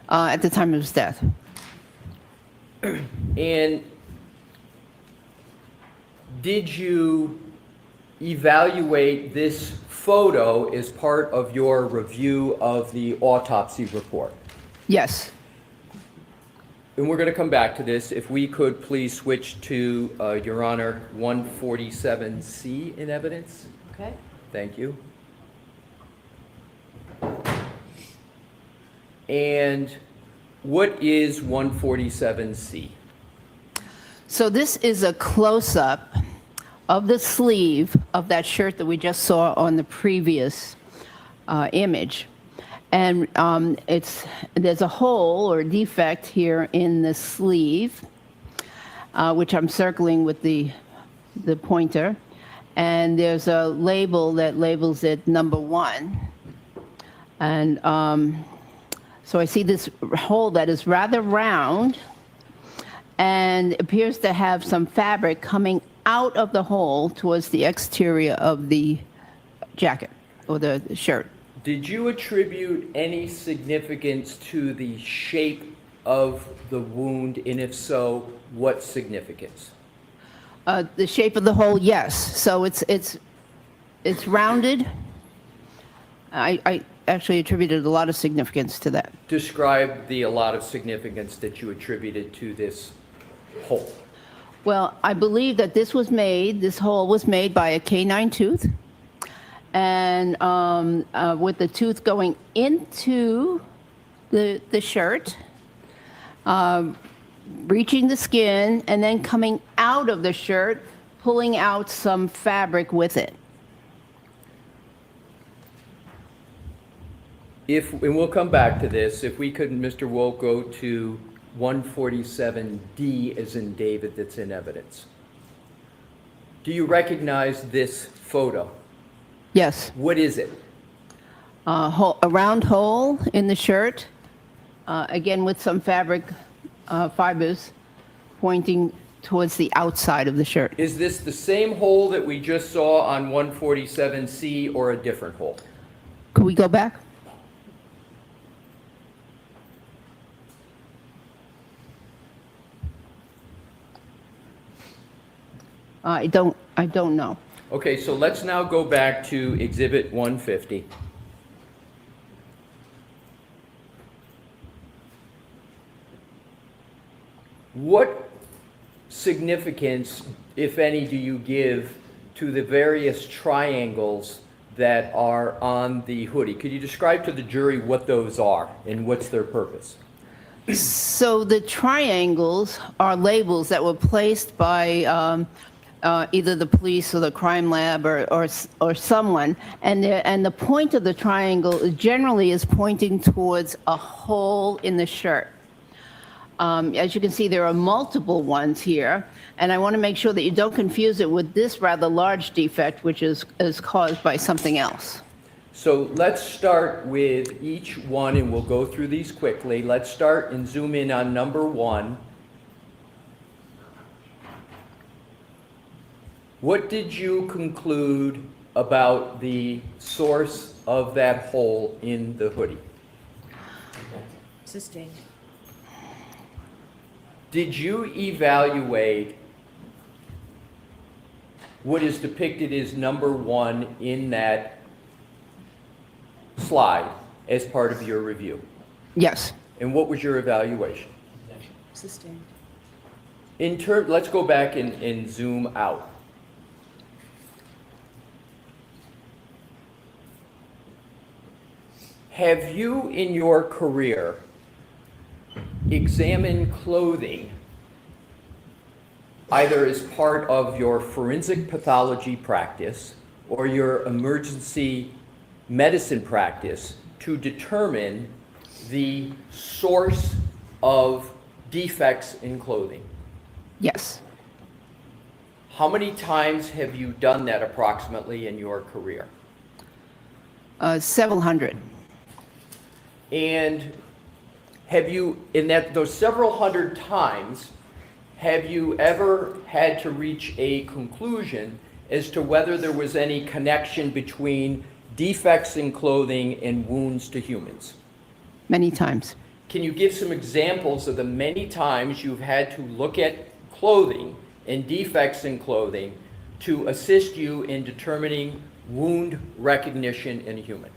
at the time of his death. And did you evaluate this photo as part of your review of the autopsy report? Yes. And we're going to come back to this. If we could please switch to, Your Honor, 147C in evidence. Okay. Thank you. And what is 147C? So this is a close-up of the sleeve of that shirt that we just saw on the previous image. And there's a hole or defect here in the sleeve, which I'm circling with the pointer. And there's a label that labels it number 1. And so I see this hole that is rather round and appears to have some fabric coming out of the hole towards the exterior of the jacket or the shirt. Did you attribute any significance to the shape of the wound, and if so, what significance? The shape of the hole, yes. So it's rounded. I actually attributed a lot of significance to that. Describe a lot of significance that you attributed to this hole. Well, I believe that this hole was made by a canine tooth, and with the tooth going into the shirt, reaching the skin, and then coming out of the shirt, pulling out some fabric with it. And we'll come back to this, if we could, Mr. Wolk, go to 147D as in David that's in evidence. Do you recognize this photo? Yes. What is it? A round hole in the shirt, again with some fabric fibers pointing towards the outside of the shirt. Is this the same hole that we just saw on 147C or a different hole? Could we go back? I don't know. Okay, so let's now go back to Exhibit 150. What significance, if any, do you give to the various triangles that are on the hoodie? Could you describe to the jury what those are and what's their purpose? So the triangles are labels that were placed by either the police or the crime lab or someone, and the point of the triangle generally is pointing towards a hole in the shirt. As you can see, there are multiple ones here, and I want to make sure that you don't confuse it with this rather large defect, which is caused by something else. So let's start with each one, and we'll go through these quickly. Let's start and zoom in on number 1. What did you conclude about the source of that hole in the hoodie? Sustained. Did you evaluate what is depicted as number 1 in that slide as part of your review? Yes. And what was your evaluation? Sustained. Let's go back and zoom out. Have you, in your career, examined clothing either as part of your forensic pathology practice or your emergency medicine practice to determine the source of defects in clothing? Yes. How many times have you done that approximately in your career? Several hundred. And have you, in those several hundred times, have you ever had to reach a conclusion as to whether there was any connection between defects in clothing and wounds to humans? Many times. Can you give some examples of the many times you've had to look at clothing and defects in clothing to assist you in determining wound recognition in a human?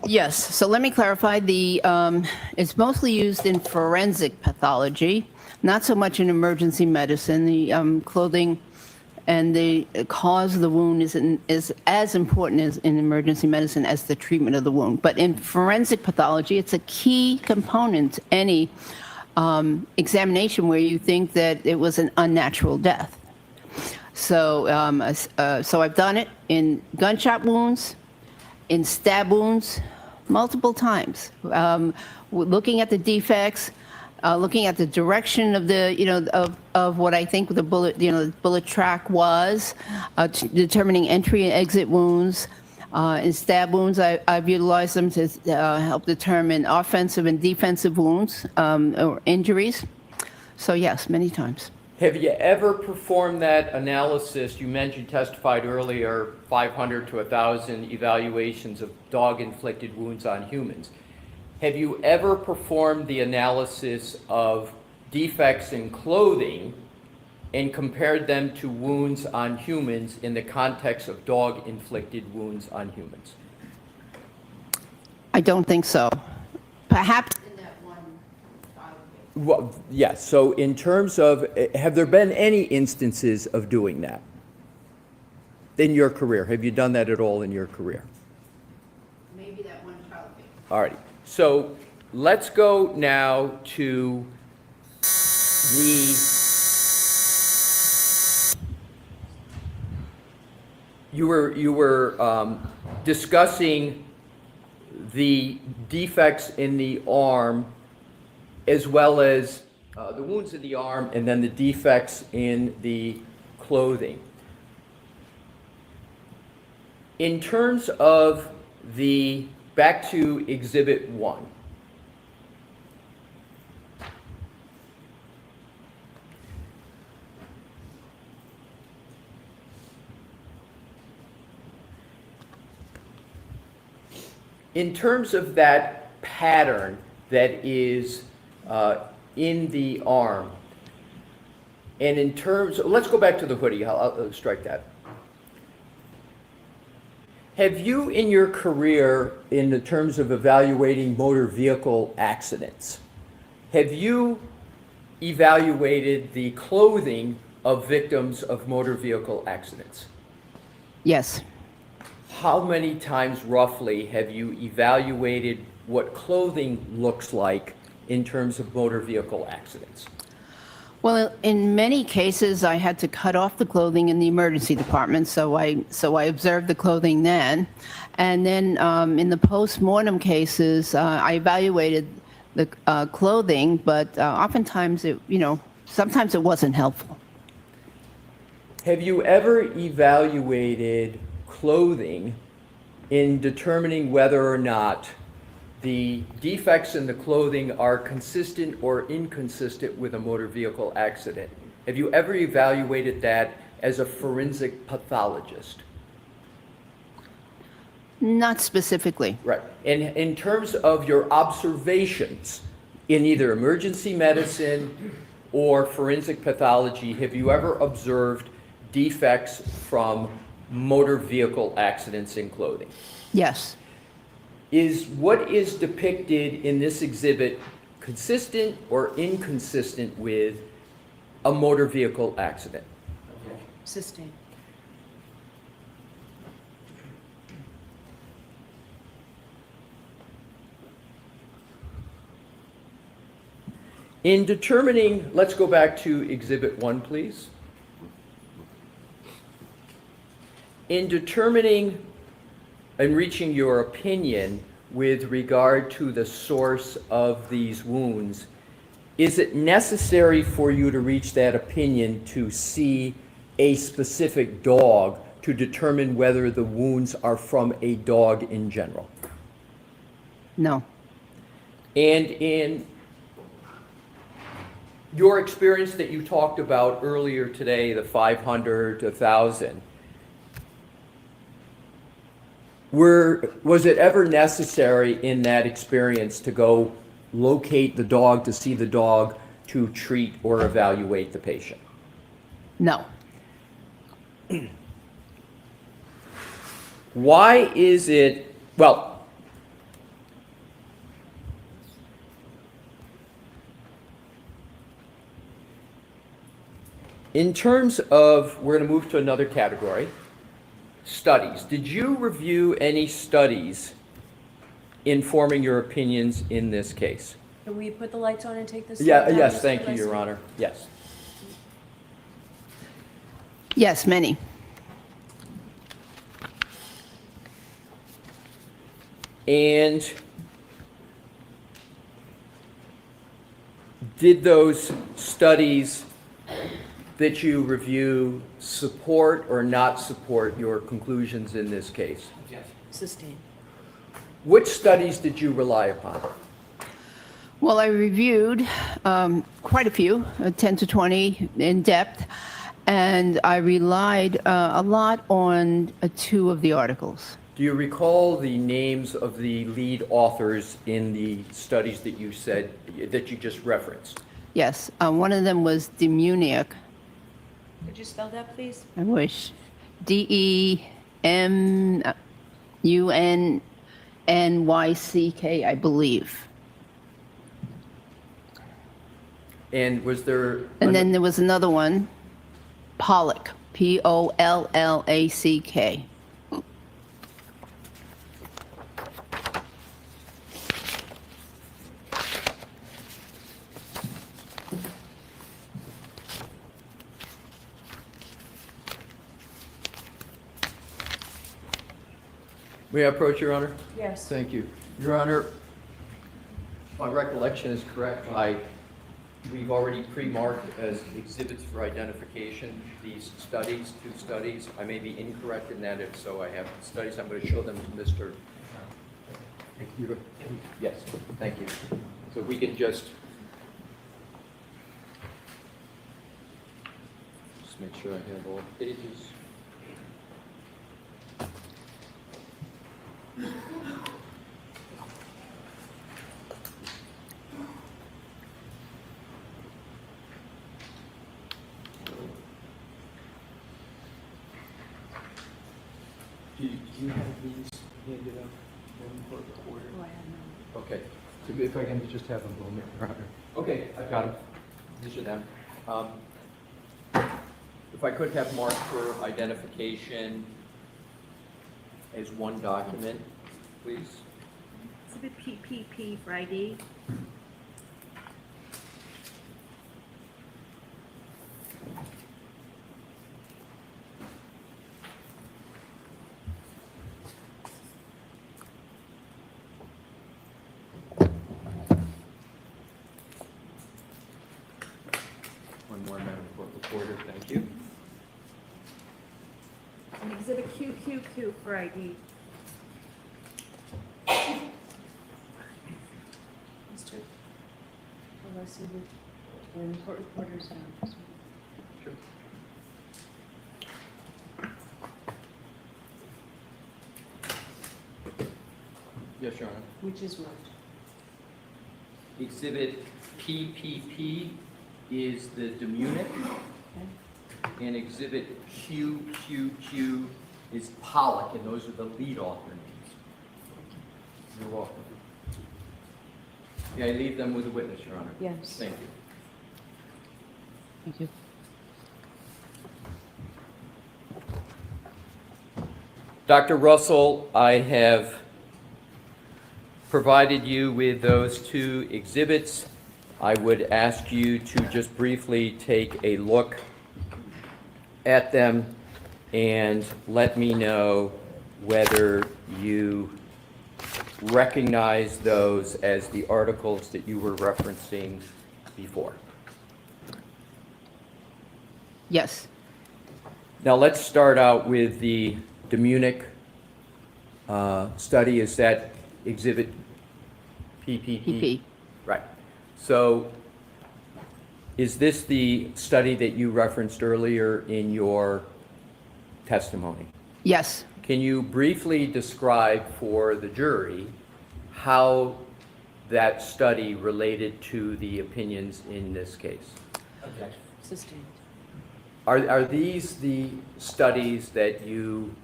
Yes, so let me clarify. It's mostly used in forensic pathology, not so much in emergency medicine. The clothing and the cause of the wound is as important as in emergency medicine as the treatment of the wound. But in forensic pathology, it's a key component to any examination where you think that it was an unnatural death. So, so I've done it in gunshot wounds, in stab wounds, multiple times, looking at the defects, looking at the direction of the, of what I think the bullet, bullet track was, determining entry and exit wounds. In stab wounds, I've utilized them to help determine offensive and defensive wounds or injuries. So yes, many times. Have you ever performed that analysis? You mentioned, testified earlier, 500 to 1,000 evaluations of dog-inflicted wounds on humans. Have you ever performed the analysis of defects in clothing and compared them to wounds on humans in the context of dog-inflicted wounds on humans? I don't think so. Perhaps. Well, yes. So in terms of, have there been any instances of doing that in your career? Have you done that at all in your career? Maybe that one child case. All righty. So let's go now to you were discussing the defects in the arm as well as the wounds in the arm and then the defects in the clothing. In terms of the, back to Exhibit 1. In terms of that pattern that is in the arm, and in terms, let's go back to the hoodie, I'll strike that. Have you in your career, in the terms of evaluating motor vehicle accidents, have you evaluated the clothing of victims of motor vehicle accidents? Yes. How many times roughly have you evaluated what clothing looks like in terms of motor vehicle accidents? Well, in many cases, I had to cut off the clothing in the emergency department, so I observed the clothing then. And then in the post-mortem cases, I evaluated the clothing, but oftentimes, sometimes it wasn't helpful. Have you ever evaluated clothing in determining whether or not the defects in the clothing are consistent or inconsistent with a motor vehicle accident? Have you ever evaluated that as a forensic pathologist? Not specifically. Right. And in terms of your observations in either emergency medicine or forensic pathology, have you ever observed defects from motor vehicle accidents in clothing? Yes. Is what is depicted in this exhibit consistent or inconsistent with a motor vehicle accident? Sustained. In determining, let's go back to Exhibit 1, please. In determining and reaching your opinion with regard to the source of these wounds, is it necessary for you to reach that opinion to see a specific dog to determine whether the wounds are from a dog in general? No. And in your experience that you talked about earlier today, the 500 to 1,000, was it ever necessary in that experience to go locate the dog, to see the dog, to treat or evaluate the patient? No. Why is it, well, in terms of, we're going to move to another category, studies. Did you review any studies informing your opinions in this case? Can we put the lights on and take this? Yeah, down, yes, Mr. thank you, Vice Your Mayor? Honor. Yes. Yes, many. And did those studies that you review support or not support your conclusions in this case? Yes. Sustained. Which studies did you rely upon? Well, I reviewed quite a few, 10 to 20 in depth, and I relied a lot on 2 of the articles. Do you recall the names of the lead authors in the studies that you said, that you just referenced? Yes, one of them was Demuniak. Could you spell that, please? I wish. Demunnyck, I believe. And was there... And then there was another one, Pollack, Pollack. May I approach, Your Honor? Yes. Thank you. Your Honor, my recollection is correct. We've already pre-marked as exhibits for identification these studies, 2 studies. I may be incorrect in that. If so, I have studies. I'm going to show them to Mr. Yes, thank you. So we can just make sure I have all pages. Do you have these handed out for the quarter? Oh, I have no. Okay. If I can just have them, Your Honor. Okay, I've got them. These are them. If I could have marked for identification as one document, please. Exhibit PPP for ID. One more, Madam Court Reporter, thank you. And exhibit QQQ for ID. Mr. Unless you would, when court reporters have. Sure. Yes, Your Honor. Which is what? Exhibit PPP is the Demuniak, and exhibit QQQ is Pollack, and those are the lead author names. You're welcome. May I leave them with the witness, Your Honor? Yes. Thank you. Thank you. Dr. Russell, I have provided you with those 2 exhibits. I would ask you to just briefly take a look at them and let me know whether you recognize those as the articles that you were referencing before. Yes. Now let's start out with the Demuniak study. Is that exhibit PPP? PP. Right. So Is this the study that you referenced earlier in your testimony? Yes. Can you briefly describe for the jury how that study related to the opinions in this case? Objection. Sustained. Are these the studies that you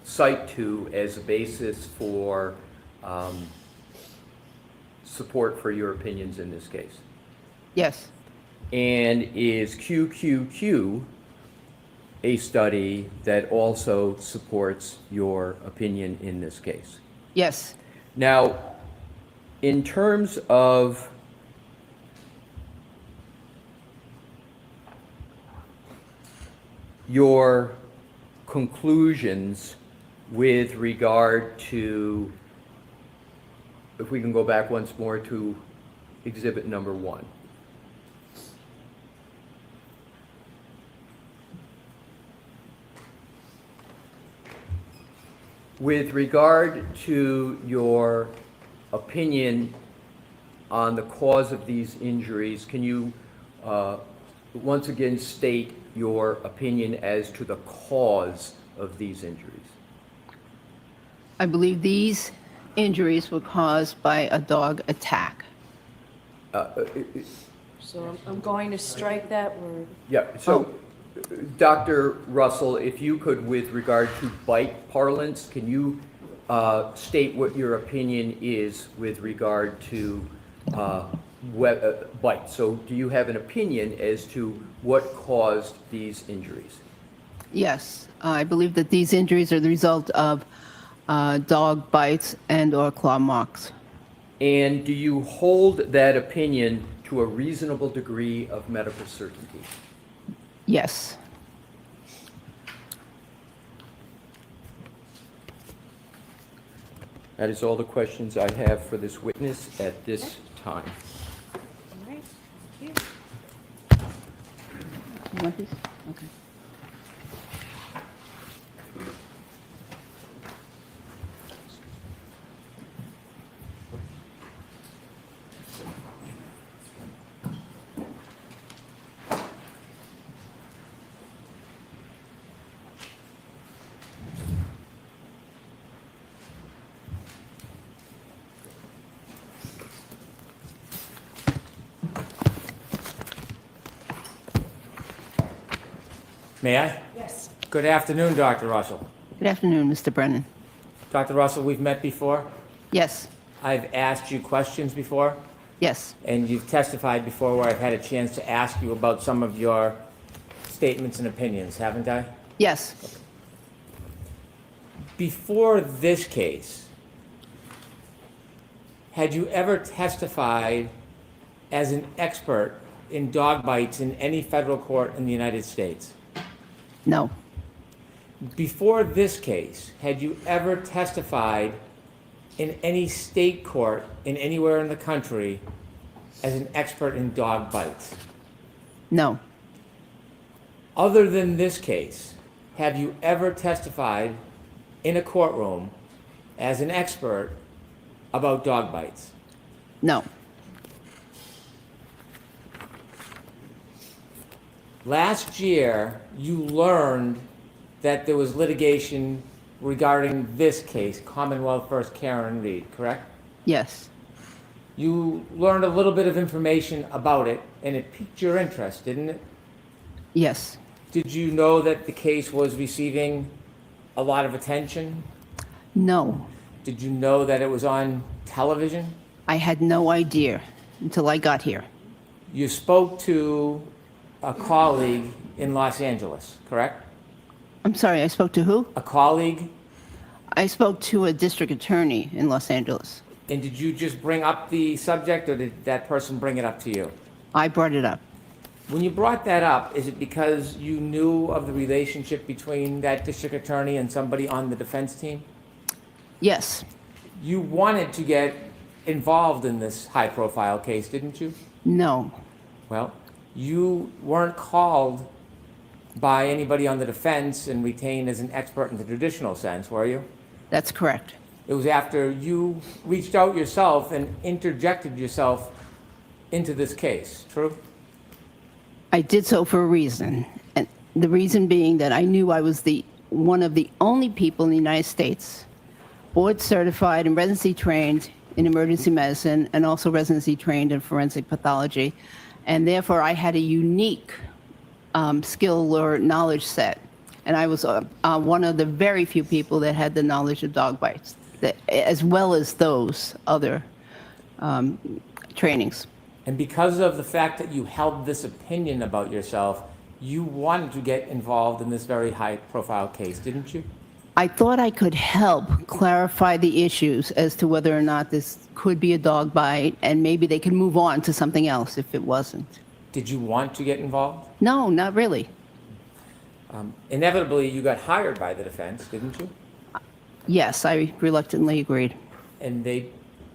cite to as a basis for support for your opinions in this case? Yes. And is QQQ a study that also supports your opinion in this case? Yes. Now, in terms of your conclusions with regard to, if we can go back once more to exhibit number 1. With regard to your opinion on the cause of these injuries, can you once again state your opinion as to the cause of these injuries? I believe these injuries were caused by a dog attack. So I'm going to strike that word. Yeah, so Dr. Russell, if you could, with regard to bite parlance, can you state what your opinion is with regard to bite? So do you have an opinion as to what caused these injuries? Yes, I believe that these injuries are the result of dog bites and or claw marks. And do you hold that opinion to a reasonable degree of medical certainty? Yes. That is all the questions I have for this witness at this time. All right. You want these? Okay. May I? Yes. Good afternoon, Dr. Russell. Good afternoon, Mr. Brennan. Dr. Russell, we've met before. Yes. I've asked you questions before. Yes. And you've testified before where I've had a chance to ask you about some of your statements and opinions, haven't I? Yes. Before this case, had you ever testified as an expert in dog bites in any federal court in the United States? No. Before this case, had you ever testified in any state court in anywhere in the country as an expert in dog bites? No. Other than this case, have you ever testified in a courtroom as an expert about dog bites? No. Last year, you learned that there was litigation regarding this case, Commonwealth versus Karen Reed, correct? Yes. You learned a little bit of information about it, and it piqued your interest, didn't it? Yes. Did you know that the case was receiving a lot of attention? No. Did you know that it was on television? I had no idea until I got here. You spoke to a colleague in Los Angeles, correct? I'm sorry, I spoke to who? A colleague? I spoke to a district attorney in Los Angeles. And did you just bring up the subject, or did that person bring it up to you? I brought it up. When you brought that up, is it because you knew of the relationship between that district attorney and somebody on the defense team? Yes. You wanted to get involved in this high-profile case, didn't you? No. Well, you weren't called by anybody on the defense and retained as an expert in the traditional sense, were you? That's correct. It was after you reached out yourself and interjected yourself into this case, true? I did so for a reason, and the reason being that I knew I was one of the only people in the United States board certified and residency trained in emergency medicine and also residency trained in forensic pathology, and therefore I had a unique skill or knowledge set, and I was one of the very few people that had the knowledge of dog bites, as well as those other trainings. And because of the fact that you held this opinion about yourself, you wanted to get involved in this very high-profile case, didn't you? I thought I could help clarify the issues as to whether or not this could be a dog bite, and maybe they could move on to something else if it wasn't. Did you want to get involved? No, not really. Inevitably, you got hired by the defense, didn't you? Yes, I reluctantly agreed. And they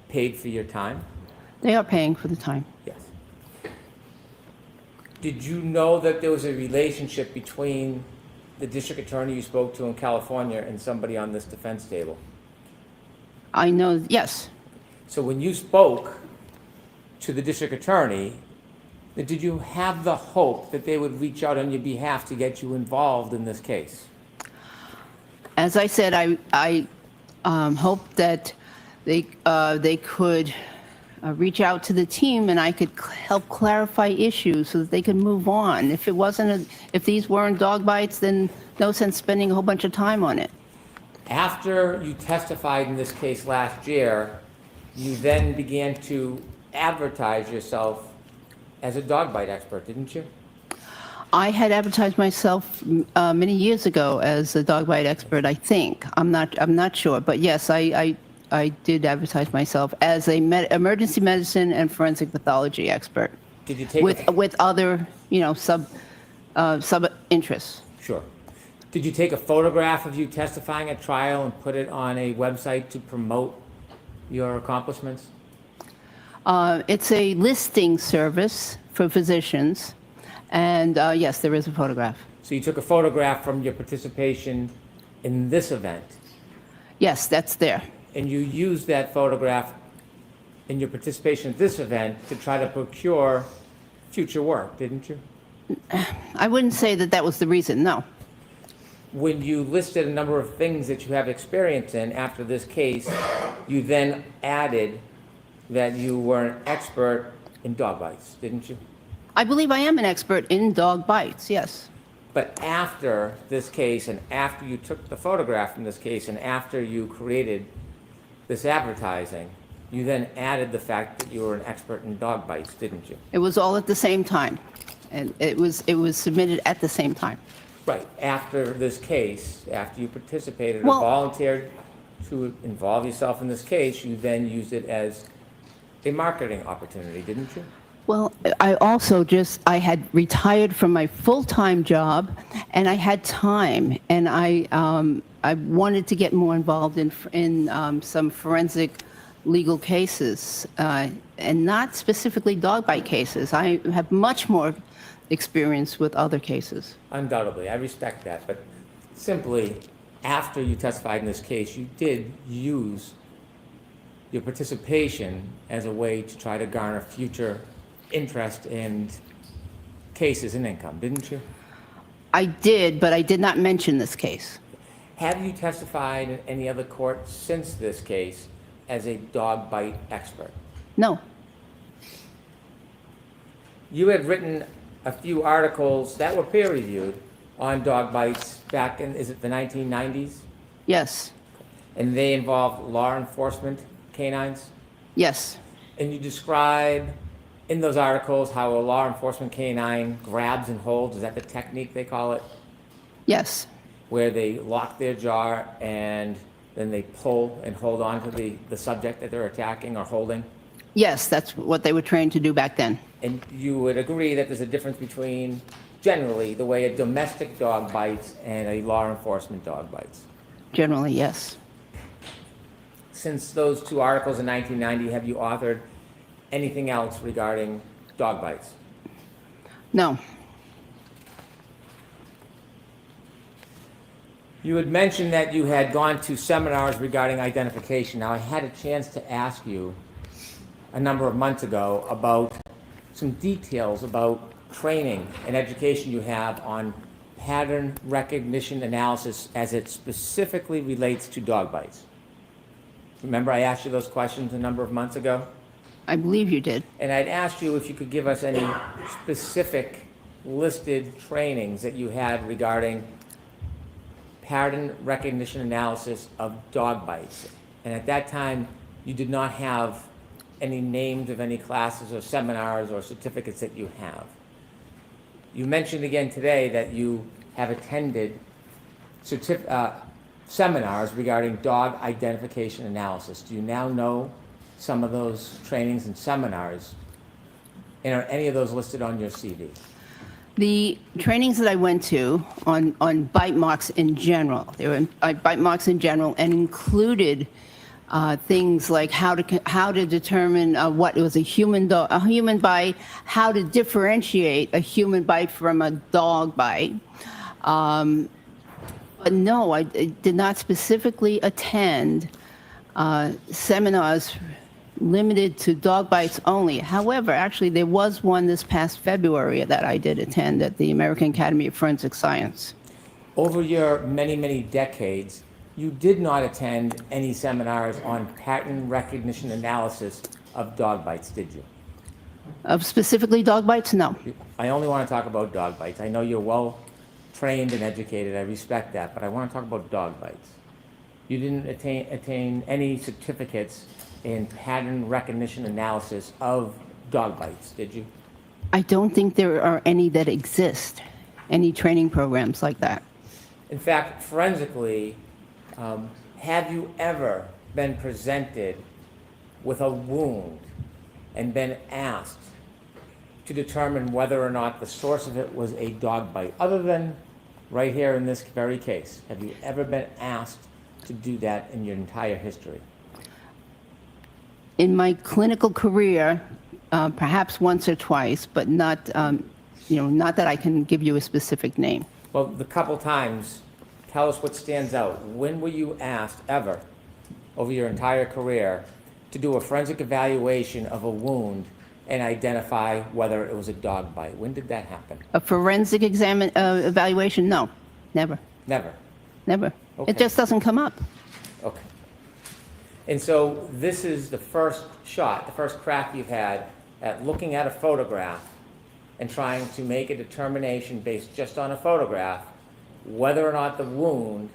paid for your time? They are paying for the time. Yes. Did you know that there was a relationship between the district attorney you spoke to in California and somebody on this defense table? I know, yes. So when you spoke to the district attorney, did you have the hope that they would reach out on your behalf to get you involved in this case? As I said, I hoped that they could reach out to the team and I could help clarify issues so that they could move on. If it wasn't, if these weren't dog bites, then no sense spending a whole bunch of time on it. After you testified in this case last year, you then began to advertise yourself as a dog bite expert, didn't you? I had advertised myself many years ago as a dog bite expert, I think. I'm not sure, but yes, I did advertise myself as a emergency medicine and forensic pathology expert. Did you take with other, sub interests? Sure. Did you take a photograph of you testifying at trial and put it on a website to promote your accomplishments? It's a listing service for physicians, and yes, there is a photograph. So you took a photograph from your participation in this event? Yes, that's there. And you used that photograph in your participation at this event to try to procure future work, didn't you? I wouldn't say that that was the reason, no. When you listed a number of things that you have experience in after this case, you then added that you were an expert in dog bites, didn't you? I believe I am an expert in dog bites, yes. But after this case, and after you took the photograph from this case, and after you created this advertising, you then added the fact that you were an expert in dog bites, didn't you? It was all at the same time, and it was submitted at the same time. Right. After this case, after you participated or volunteered to involve yourself in this case, you then used it as a marketing opportunity, didn't you? Well, I also I had retired from my full-time job, and I had time, and I wanted to get more involved in some forensic legal cases, and not specifically dog bite cases. I have much more experience with other cases. Undoubtedly, I respect that, but simply after you testified in this case, you did use your participation as a way to try to garner future interest in cases and income, didn't you? I did, but I did not mention this case. Have you testified in any other court since this case as a dog bite expert? No. You had written a few articles that were peer-reviewed on dog bites back in, is it the 1990s? Yes. And they involved law enforcement canines? Yes. And you describe in those articles how a law enforcement canine grabs and holds, is that the technique they call it? Yes. Where they lock their jaw and then they pull and hold on to the subject that they're attacking or holding? Yes, that's what they were trained to do back then. And you would agree that there's a difference between, generally, the way a domestic dog bites and a law enforcement dog bites? Generally, yes. Since those two articles in 1990, have you authored anything else regarding dog bites? No. You had mentioned that you had gone to seminars regarding identification. Now, I had a chance to ask you a number of months ago about some details about training and education you have on pattern recognition analysis as it specifically relates to dog bites? Remember I asked you those questions a number of months ago? I believe you did. And I'd asked you if you could give us any specific listed trainings that you had regarding pattern recognition analysis of dog bites. And at that time, you did not have any names of any classes or seminars or certificates that you have. You mentioned again today that you have attended seminars regarding dog identification analysis. Do you now know some of those trainings and seminars? And are any of those listed on your CV? The trainings that I went to on bite marks in general, they were bite marks in general, and included things like how to determine what was a human bite, how to differentiate a human bite from a dog bite. But no, I did not specifically attend seminars limited to dog bites only. However, actually, there was one this past February that I did attend at the American Academy of Forensic Science. Over your many, many decades, you did not attend any seminars on pattern recognition analysis of dog bites, did you? Of specifically dog bites? No. I only want to talk about dog bites. I know you're well trained and educated. I respect that, but I want to talk about dog bites. You didn't attain any certificates in pattern recognition analysis of dog bites, did you? I don't think there are any that exist, any training programs like that. In fact, forensically, have you ever been presented with a wound and been asked to determine whether or not the source of it was a dog bite? Other than right here in this very case, have you ever been asked to do that in your entire history? In my clinical career, perhaps once or twice, but not, not that I can give you a specific name. Well, the couple times, tell us what stands out. When were you asked ever, over your entire career, to do a forensic evaluation of a wound and identify whether it was a dog bite? When did that happen? A forensic evaluation? No, never. Never? Never. Okay. It just doesn't come up. Okay. And so this is the first shot, the first crack you've had at looking at a photograph and trying to make a determination based just on a photograph whether or not the wound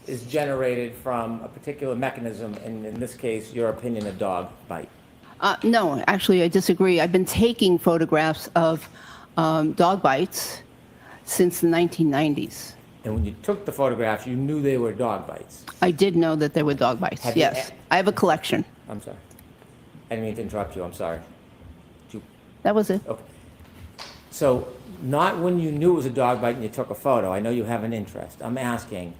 is generated from a particular mechanism, and in this case, your opinion, a dog bite. No, actually, I disagree. I've been taking photographs of dog bites since the 1990s. And when you took the photographs, you knew they were dog bites. I did know that there were dog bites, yes. I have a collection. I'm sorry. I didn't mean to interrupt you, I'm sorry. That was it. Okay. So, not when you knew it was a dog bite and you took a photo. I know you have an interest. I'm asking,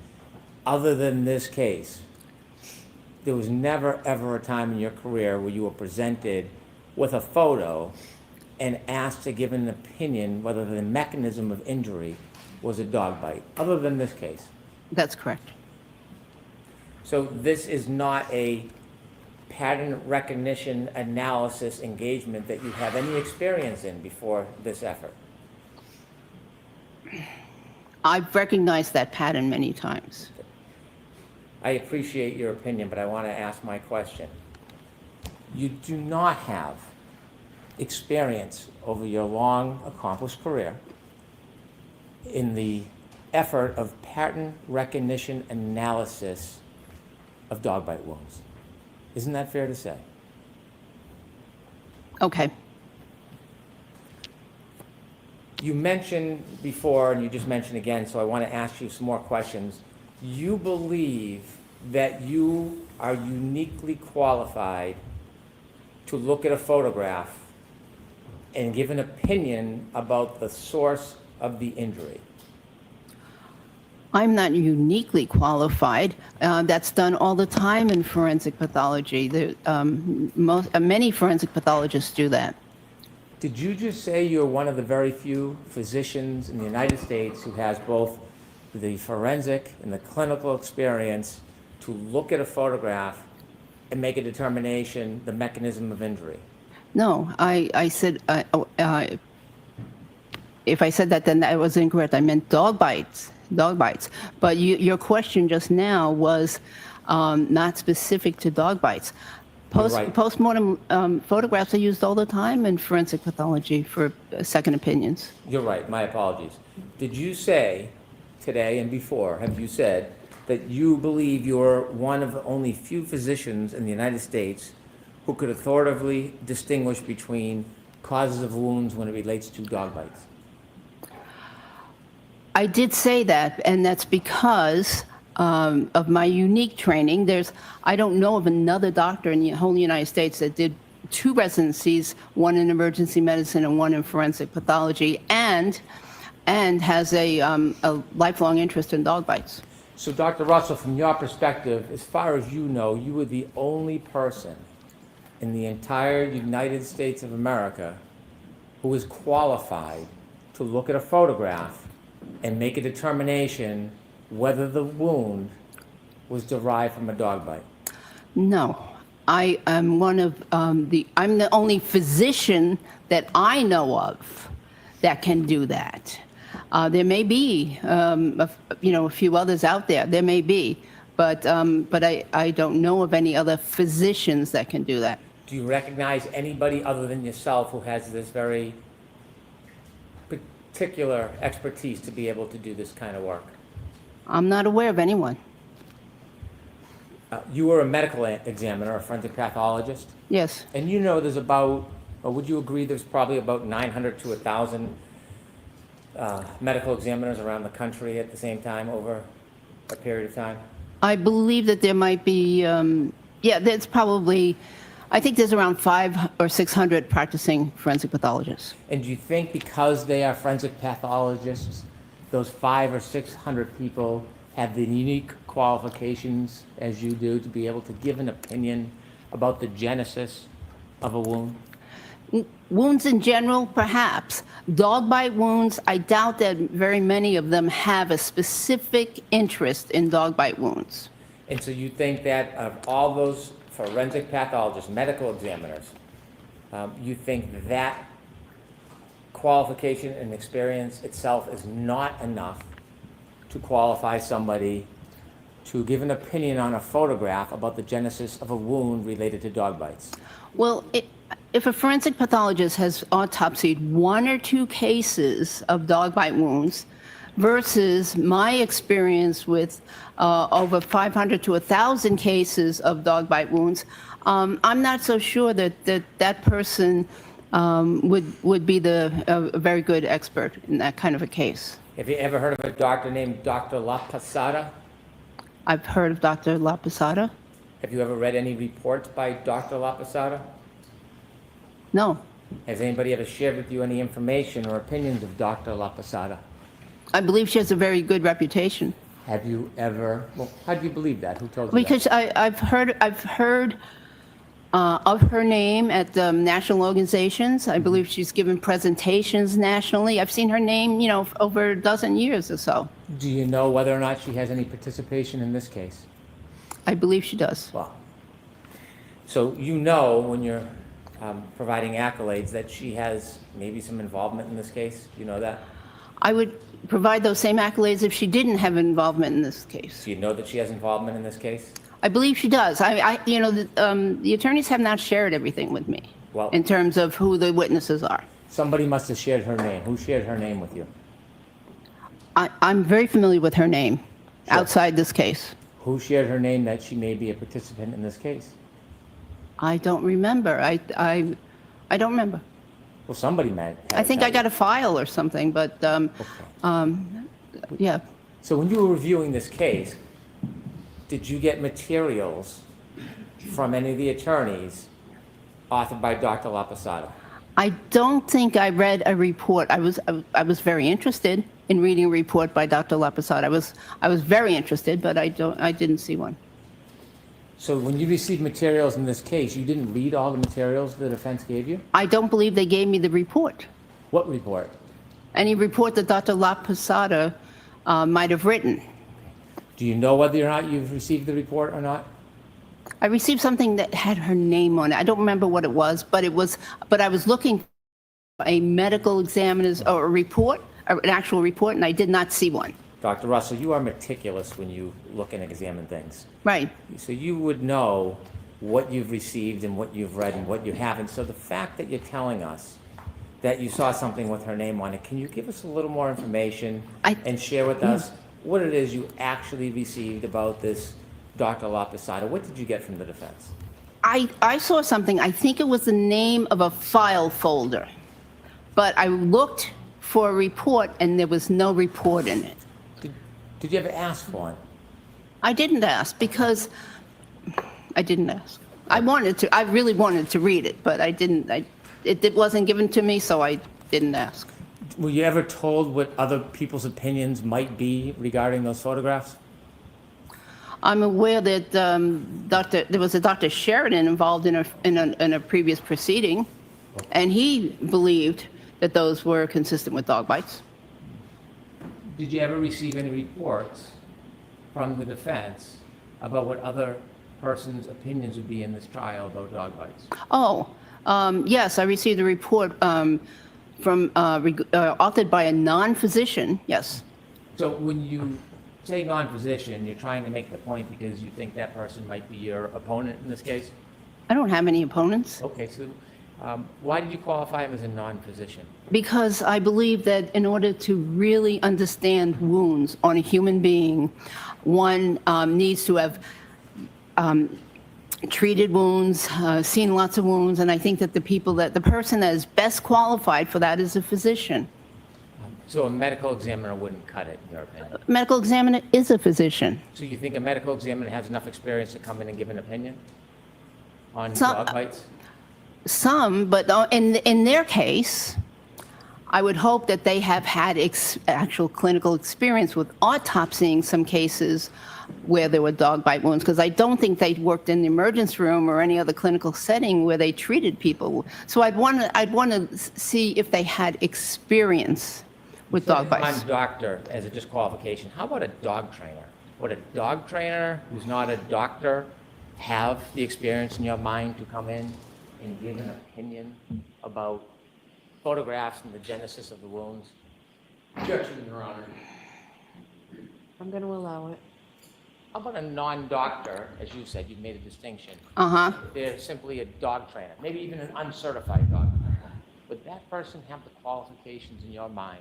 other than this case, there was never, ever a time in your career where you were presented with a photo and asked to give an opinion whether the mechanism of injury was a dog bite, other than this case? That's correct. So this is not a pattern recognition analysis engagement that you have any experience in before this effort? I've recognized that pattern many times. I appreciate your opinion, but I want to ask my question. You do not have experience over your long, accomplished career in the effort of pattern recognition analysis of dog bite wounds. Isn't that fair to say? Okay. You mentioned before, and you just mentioned again, so I want to ask you some more questions. You believe that you are uniquely qualified to look at a photograph and give an opinion about the source of the injury. I'm not uniquely qualified. That's done all the time in forensic pathology. Many forensic pathologists do that. Did you just say you're one of the very few physicians in the United States who has both the forensic and the clinical experience to look at a photograph and make a determination, the mechanism of injury? No, I said, if I said that, then that was incorrect. I meant dog bites, dog bites. But your question just now was not specific to dog bites. You're right. Postmortem photographs are used all the time in forensic pathology for second opinions. You're right, my apologies. Did you say today and before, have you said that you believe you're one of only few physicians in the United States who could authoritatively distinguish between causes of wounds when it relates to dog bites? I did say that, and that's because of my unique training. I don't know of another doctor in the whole United States that did 2 residencies, one in emergency medicine and one in forensic pathology, and has a lifelong interest in dog bites. So, Dr. Russell, from your perspective, as far as you know, you were the only person in the entire United States of America who is qualified to look at a photograph and make a determination whether the wound was derived from a dog bite. No, I am one of I'm the only physician that I know of that can do that. There may be, a few others out there. There may be, but I don't know of any other physicians that can do that. Do you recognize anybody other than yourself who has this very particular expertise to be able to do this kind of work? I'm not aware of anyone. You were a medical examiner, a forensic pathologist? Yes. And you know there's about, or would you agree there's probably about 900 to 1,000 medical examiners around the country at the same time over a period of time? I believe that there might be, there's probably, I think there's around 500 or 600 practicing forensic pathologists. And do you think because they are forensic pathologists, those 500 or 600 people have the unique qualifications as you do to be able to give an opinion about the genesis of a wound? Wounds in general, perhaps. Dog bite wounds, I doubt that very many of them have a specific interest in dog bite wounds. And so you think that of all those forensic pathologists, medical examiners, you think that qualification and experience itself is not enough to qualify somebody to give an opinion on a photograph about the genesis of a wound related to dog bites? Well, if a forensic pathologist has autopsied 1 or 2 cases of dog bite wounds versus my experience with over 500 to 1,000 cases of dog bite wounds, I'm not so sure that person would be a very good expert in that kind of a case. Have you ever heard of a doctor named Dr. La Posada? I've heard of Dr. La Posada. Have you ever read any reports by Dr. La Posada? No. Has anybody ever shared with you any information or opinions of Dr. La Posada? I believe she has a very good reputation. Have you ever, well, how do you believe that? Who told you Because that? I've heard of her name at national organizations. I believe she's given presentations nationally. I've seen her name, over a dozen years or so. Do you know whether or not she has any participation in this case? I believe she does. Well, so you know when you're providing accolades that she has maybe some involvement in this case? You know that? I would provide those same accolades if she didn't have involvement in this case. Do you know that she has involvement in this case? I believe she does. The attorneys have not shared everything with me Well, in terms of who the witnesses are. somebody must have shared her name. Who shared her name with you? I'm very familiar with her name outside this case. Who shared her name that she may be a participant in this case? I don't remember. I don't remember. Well, somebody might. I think I got a file or something, but yeah. So when you were reviewing this case, did you get materials from any of the attorneys authored by Dr. La Posada? I don't think I read a report. I was very interested in reading a report by Dr. La Posada. I was very interested, but I didn't see one. So when you received materials in this case, you didn't read all the materials the defense gave you? I don't believe they gave me the report. What report? Any report that Dr. La Posada might have written. Do you know whether or not you've received the report or not? I received something that had her name on it. I don't remember what it was, but I was looking for a medical examiner's or a report, or an actual report, and I did not see one. Dr. Russell, you are meticulous when you look and examine things. Right. So you would know what you've received and what you've read and what you haven't. So the fact that you're telling us that you saw something with her name on it, can you give us a little more information and share with us what it is you actually received about this Dr. Sade? What did you get from the defense? I saw something, I think it was the name of a file folder, but I looked for a report and there was no report in it. Did you ever ask for one? I didn't ask because I didn't ask. I really wanted to read it, but I didn't, it wasn't given to me, so I didn't ask. Were you ever told what other people's opinions might be regarding those photographs? I'm aware that there was a Dr. Sheridan involved in a previous proceeding, and he believed that those were consistent with dog bites. Did you ever receive any reports from the defense about what other persons' opinions would be in this trial about dog bites? Oh, yes, I received a report authored by a non-physician, yes. So when you say non-physician, you're trying to make the point because you think that person might be your opponent in this case? I don't have any opponents. Okay, so why did you qualify him as a non-physician? Because I believe that in order to really understand wounds on a human being, one needs to have treated wounds, seen lots of wounds, and I think that the person that is best qualified for that is a physician. So a medical examiner wouldn't cut it, in your opinion? Medical examiner is a physician. So you think a medical examiner has enough experience to come in and give an opinion on Some- dog bites? Some, but in their case, I would hope that they have had actual clinical experience with autopsying some cases where there were dog bite wounds, because I don't think they worked in the emergency room or any other clinical setting where they treated people. So I'd want to see if they had experience with dog bites. Non-doctor as a disqualification. How about a dog trainer? Would a dog trainer who's not a doctor have the experience in your mind to come in and give an opinion about photographs and the genesis of the wounds? Objection, Your Honor. I'm going to allow it. How about a non-doctor, as you said, you've made a distinction. Uh-huh. They're simply a dog trainer, maybe even an uncertified dog trainer. Would that person have the qualifications in your mind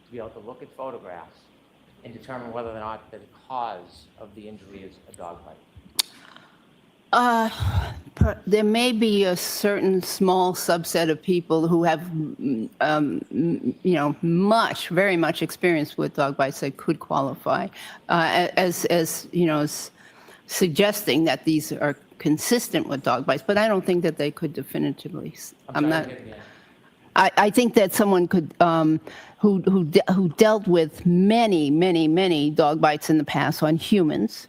to be able to look at photographs and determine whether or not the cause of the injury is a dog bite? There may be a certain small subset of people who have, very much experience with dog bites that could qualify as suggesting that these are consistent with dog bites, but I don't think that they could definitively. I think that someone could, who dealt with many dog bites in the past on humans,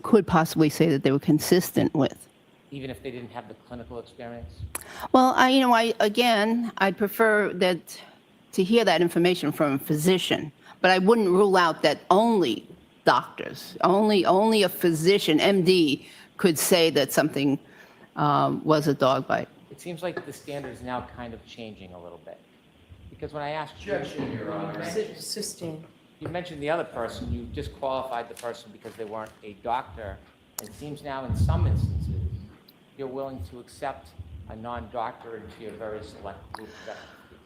could possibly say that they were consistent with. Even if they didn't have the clinical experience? Well, I'd prefer to hear that information from a physician, but I wouldn't rule out that only doctors, only a physician, MD, could say that something was a dog bite. It seems like the standard is now kind of changing a little bit. Because when I asked you, Objection, Your Honor. Sustain. You mentioned the other person, you disqualified the person because they weren't a doctor. It seems now in some instances, you're willing to accept a non-doctor into your very select group of experts.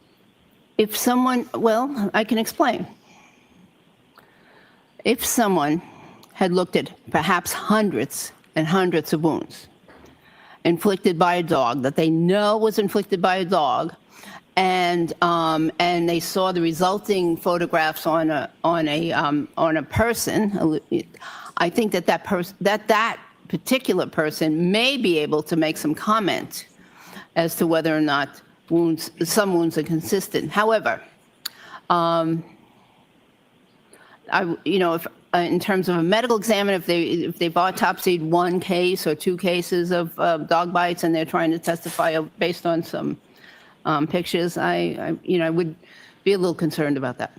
If someone, well, I can explain. If someone had looked at perhaps hundreds and hundreds of wounds inflicted by a dog that they know was inflicted by a dog, and they saw the resulting photographs on a person, I think that particular person may be able to make some comment as to whether or not some wounds are consistent. However, if in terms of a medical examiner, if they've autopsied one case or two cases of dog bites and they're trying to testify based on some pictures, I would be a little concerned about that.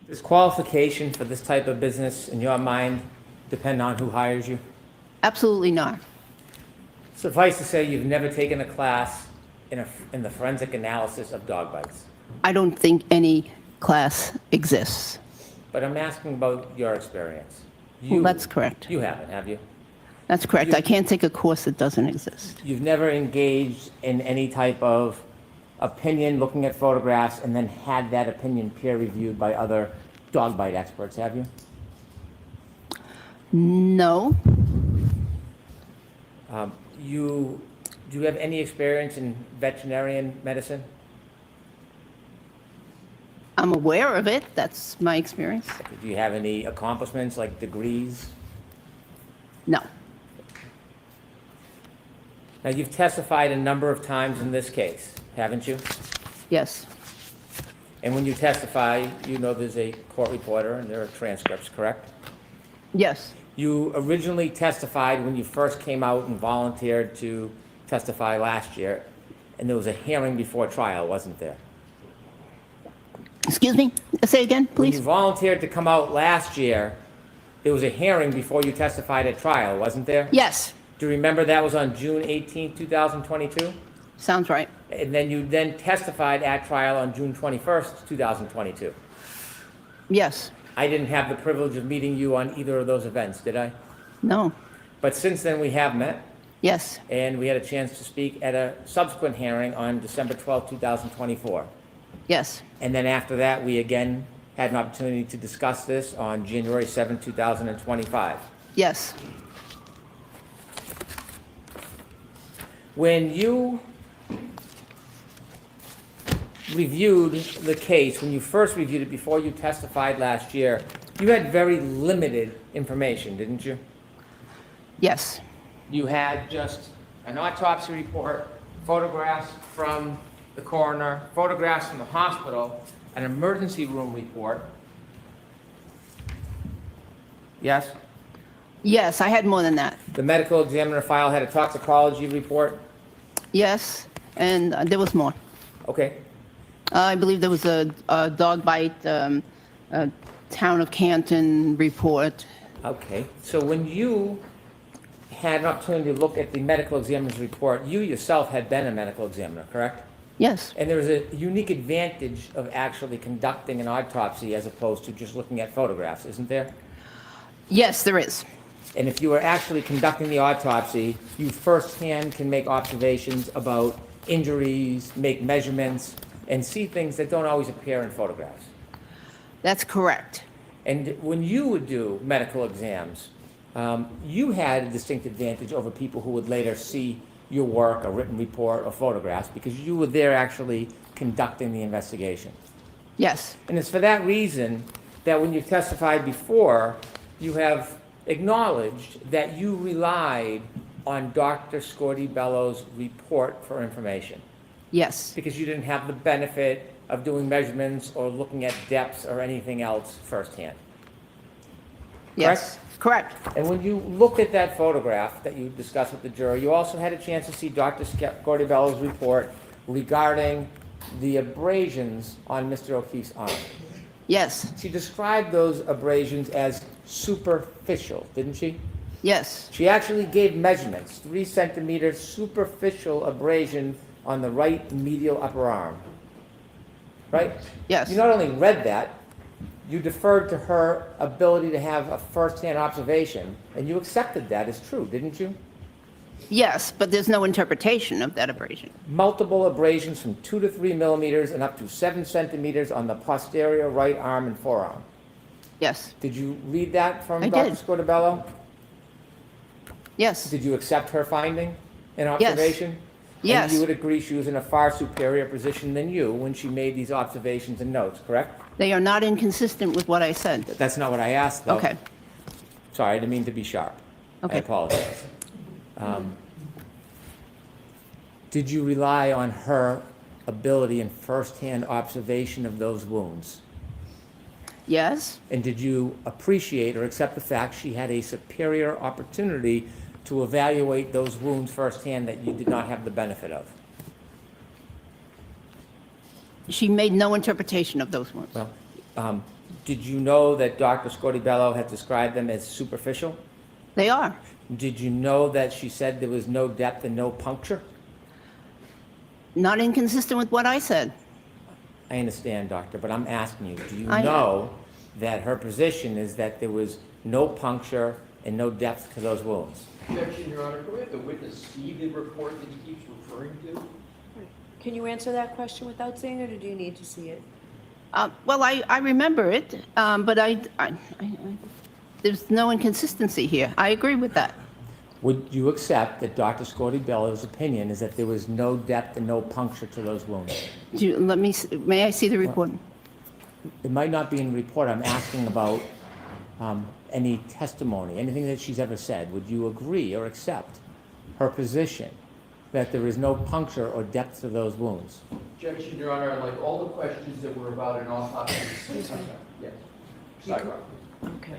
Does qualification for this type of business, in your mind, depend on who hires you? Absolutely not. Suffice to say, you've never taken a class in the forensic analysis of dog bites. I don't think any class exists. But I'm asking about your experience. Well, that's correct. You haven't, have you? That's correct. I can't take a course that doesn't exist. You've never engaged in any type of opinion, looking at photographs, and then had that opinion peer-reviewed by other dog bite experts, have you? No. Do you have any experience in veterinarian medicine? I'm aware of it. That's my experience. Do you have any accomplishments like degrees? No. Now, you've testified a number of times in this case, haven't you? Yes. And when you testify, you know there's a court reporter and there are transcripts, correct? Yes. You originally testified when you first came out and volunteered to testify last year, and there was a hearing before trial, wasn't there? Excuse me? Say again, When please. you volunteered to come out last year, there was a hearing before you testified at trial, wasn't there? Yes. Do you remember that was on June 18, 2022? Sounds right. And then you then testified at trial on June 21st, 2022? Yes. I didn't have the privilege of meeting you on either of those events, did I? No. But since then, we have met. Yes. And we had a chance to speak at a subsequent hearing on December 12, 2024. Yes. And then after that, we again had an opportunity to discuss this on January 7, 2025. Yes. When you reviewed the case, when you first reviewed it before you testified last year, you had very limited information, didn't you? Yes. You had just an autopsy report, photographs from the coroner, photographs from the hospital, an emergency room report. Yes? Yes, I had more than that. The medical examiner file had a toxicology report? Yes, and there was more. Okay. I believe there was a dog bite, a town of Canton report. Okay, so when you had an opportunity to look at the medical examiner's report, you yourself had been a medical examiner, correct? Yes. And there was a unique advantage of actually conducting an autopsy as opposed to just looking at photographs, isn't there? Yes, there is. And if you are actually conducting the autopsy, you firsthand can make observations about injuries, make measurements, and see things that don't always appear in photographs. That's correct. And when you would do medical exams, you had a distinct advantage over people who would later see your work, a written report, or photographs, because you were there actually conducting the investigation. Yes. And it's for that reason that when you testified before, you have acknowledged that you relied on Dr. Scordi-Bello's report for information. Yes. Because you didn't have the benefit of doing measurements or looking at depths or anything else firsthand. Yes. Correct. And when you looked at that photograph that you discussed with the jury, you also had a chance to see Dr. Scordi-Bello's report regarding the abrasions on Mr. O'Keefe's arm. Yes. She described those abrasions as superficial, didn't she? Yes. She actually gave measurements, 3 centimeter superficial abrasion on the right medial upper arm. Right? Yes. You not only read that, you deferred to her ability to have a first-hand observation, and you accepted that as true, didn't you? Yes, but there's no interpretation of that abrasion. Multiple abrasions from 2 to 3 millimeters and up to 7 centimeters on the posterior right arm and forearm. Yes. Did you read that from I Dr. did. Scordi-Bello? Yes. Did you accept her finding and observation? Yes. And you would agree she was in a far superior position than you when she made these observations and notes, correct? They are not inconsistent with what I said. That's not what I asked, though. Okay. Sorry, I didn't mean to be sharp. Okay. I apologize. Did you rely on her ability and first-hand observation of those wounds? Yes. And did you appreciate or accept the fact she had a superior opportunity to evaluate those wounds firsthand that you did not have the benefit of? She made no interpretation of those ones. Well, did you know that Dr. Scordi-Bello had described them as superficial? They are. Did you know that she said there was no depth and no puncture? Not inconsistent with what I said. I understand, doctor, but I'm asking you, do you I- know that her position is that there was no puncture and no depth to those wounds? Objection, Your Honor. Can we have the witness see the report that he keeps referring to? Can you answer that question without seeing it, or do you need to see it? Well, I remember it, but there's no inconsistency here. I agree with that. Would you accept that Dr. Scotti-Bello's opinion is that there was no depth and no puncture to those wounds? May I see the report? It might not be in the report. I'm asking about any testimony, anything that she's ever said. Would you agree or accept her position that there is no puncture or depth to those wounds? Objection, Your Honor. I'd like all the questions that were about an autopsy. Yes. Sidebar. Okay.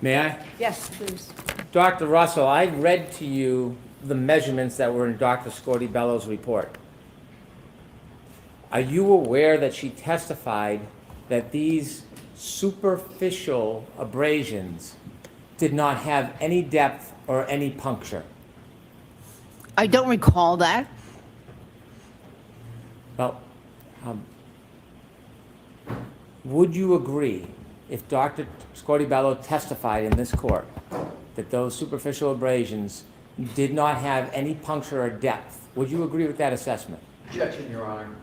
May I? Yes, please. Dr. Russell, I read to you the measurements that were in Dr. Scordi-Bello's report. Are you aware that she testified that these superficial abrasions did not have any depth or any puncture? I don't recall that. Well, would you agree if Dr. Scordi-Bello testified in this court that those superficial abrasions did not have any puncture or depth? Would you agree with that assessment? Objection, Your Honor.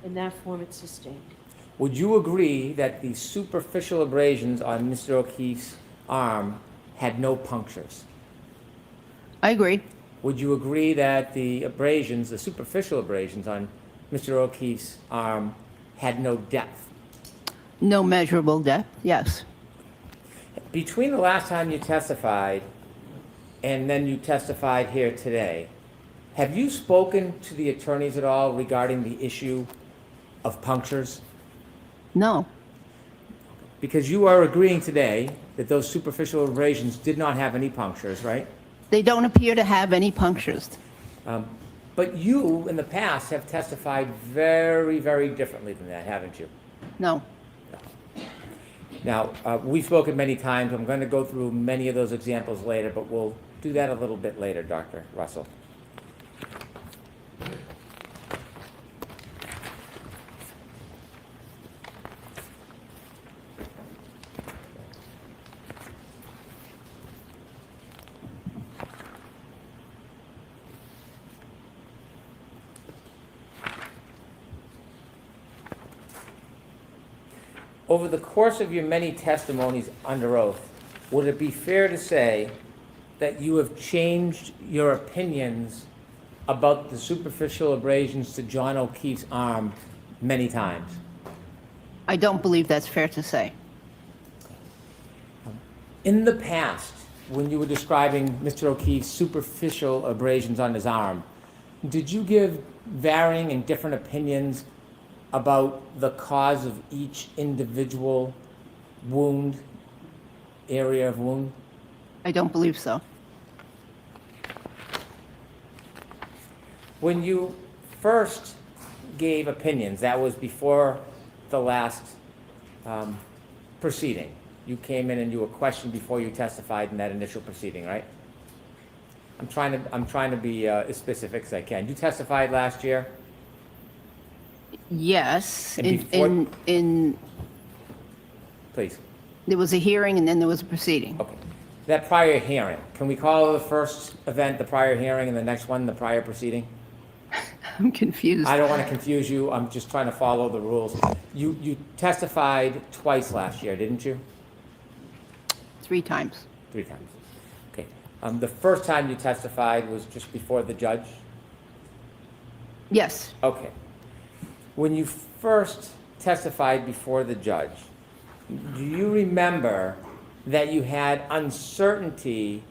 In that form, it's sustained. Would you agree that the superficial abrasions on Mr. O'Keefe's arm had no punctures? I agree. Would you agree that the abrasions, the superficial abrasions on Mr. O'Keefe's arm had no depth? No measurable depth, yes. Between the last time you testified and then you testified here today, have you spoken to the attorneys at all regarding the issue of punctures? No. Because you are agreeing today that those superficial abrasions did not have any punctures, right? They don't appear to have any punctures. But you, in the past, have testified very, very differently than that, haven't you? No. Now, we've spoken many times. I'm going to go through many of those examples later, but we'll do that a little bit later, Dr. Russell. Over the course of your many testimonies under oath, would it be fair to say that you have changed your opinions about the superficial abrasions to John O'Keefe's arm many times? I don't believe that's fair to say. In the past, when you were describing Mr. O'Keefe's superficial abrasions on his arm, did you give varying and different opinions about the cause of each individual wound, area of wound? I don't believe so. When you first gave opinions, that was before the last proceeding. You came in and you were questioned before you testified in that initial proceeding, right? I'm trying to be as specific as I can. You testified last year? Yes. And Please. There was a hearing and then there was a proceeding. Okay. That prior hearing, can we call the first event the prior hearing and the next one the prior proceeding? I'm confused. I don't want to confuse you. I'm just trying to follow the rules. You testified twice last year, didn't you? 3 times. 3 times. Okay. The first time you testified was just before the judge? Yes. Okay. When you first testified before the judge, do you remember that you had uncertainty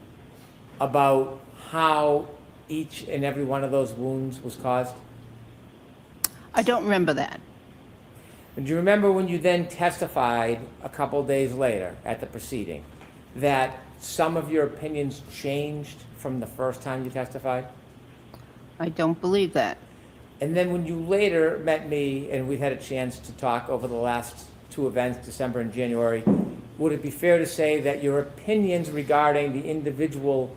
about how each and every one of those wounds was caused? I don't remember that. And do you remember when you then testified a couple days later at the proceeding that some of your opinions changed from the first time you testified? I don't believe that. And then when you later met me and we had a chance to talk over the last 2 events, December and January, would it be fair to say that your opinions regarding the individual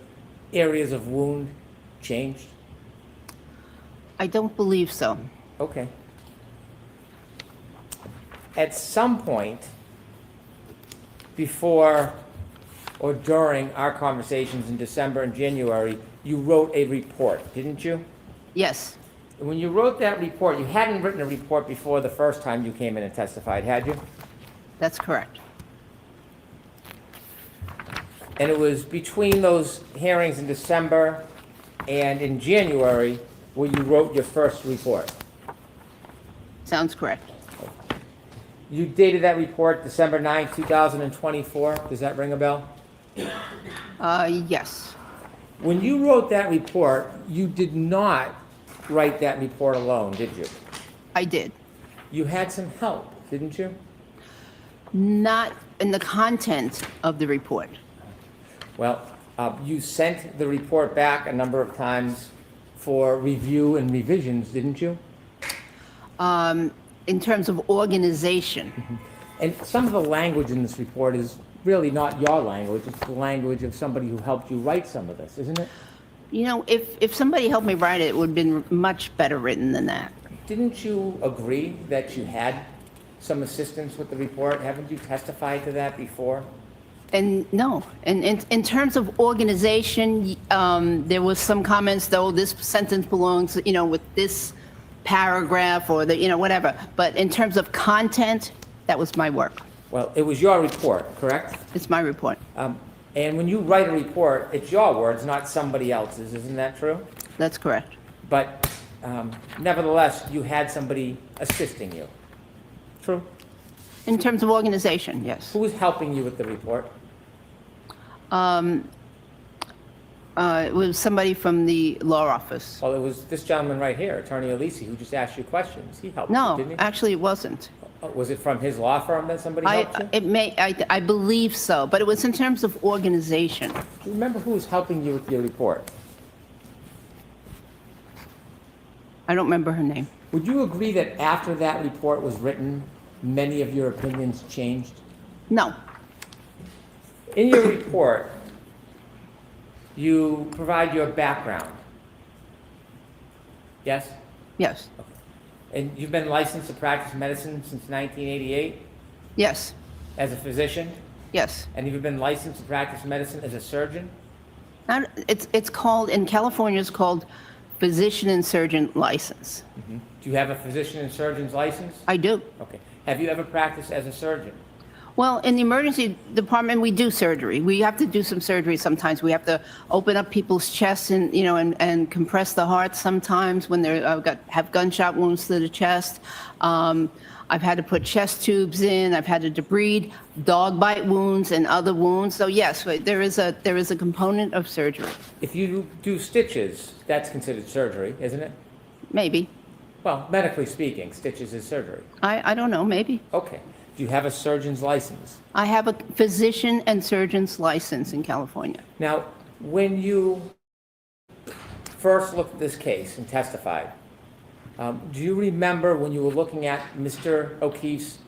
areas of wound changed? I don't believe so. Okay. At some point before or during our conversations in December and January, you wrote a report, didn't you? Yes. When you wrote that report, you hadn't written a report before the first time you came in and testified, had you? That's correct. And it was between those hearings in December and in January where you wrote your first report. Sounds correct. You dated that report December 9, 2024. Does that ring a bell? Yes. When you wrote that report, you did not write that report alone, did you? I did. You had some help, didn't you? Not in the content of the report. Well, you sent the report back a number of times for review and revisions, didn't you? In terms of organization. And some of the language in this report is really not your language, it's the language of somebody who helped you write some of this, isn't it? You know, if somebody helped me write it, it would have been much better written than that. Didn't you agree that you had some assistance with the report? Haven't you testified to that before? And no, and in terms of organization, there was some comments, though, this sentence belongs, you know, with this paragraph or the, you know, whatever. But in terms of content, that was my work. Well, it was your report, correct? It's my report. And when you write a report, it's your words, not somebody else's. Isn't that true? That's correct. But nevertheless, you had somebody assisting you. True? In terms of organization, yes. Who was helping you with the report? It was somebody from the law office. Well, it was this gentleman right here, Attorney Alisi, who just asked you questions. He helped you, No, didn't he? actually, it wasn't. Was it from his law firm that somebody helped you? I believe so, but it was in terms of organization. Do you remember who was helping you with your report? I don't remember her name. Would you agree that after that report was written, many of your opinions changed? No. In your report, you provide your background. Yes? Yes. And you've been licensed to practice medicine since 1988? Yes. As a physician? Yes. And you've been licensed to practice medicine as a surgeon? It's called, in California, it's called physician and surgeon license. Mm-hmm. Do you have a physician and surgeon's license? I do. Okay. Have you ever practiced as a surgeon? Well, in the emergency department, we do surgery. We have to do some surgery sometimes. We have to open up people's chests and, you know, and compress the heart sometimes when they have gunshot wounds to the chest. I've had to put chest tubes in. I've had to debride dog bite wounds and other wounds. So yes, there is a component of surgery. If you do stitches, that's considered surgery, isn't it? Maybe. Well, medically speaking, stitches is surgery. I don't know, maybe. Okay. Do you have a surgeon's license? I have a physician and surgeon's license in California. Now, when you first looked at this case and testified, do you remember when you were looking at Mr. O'Keefe's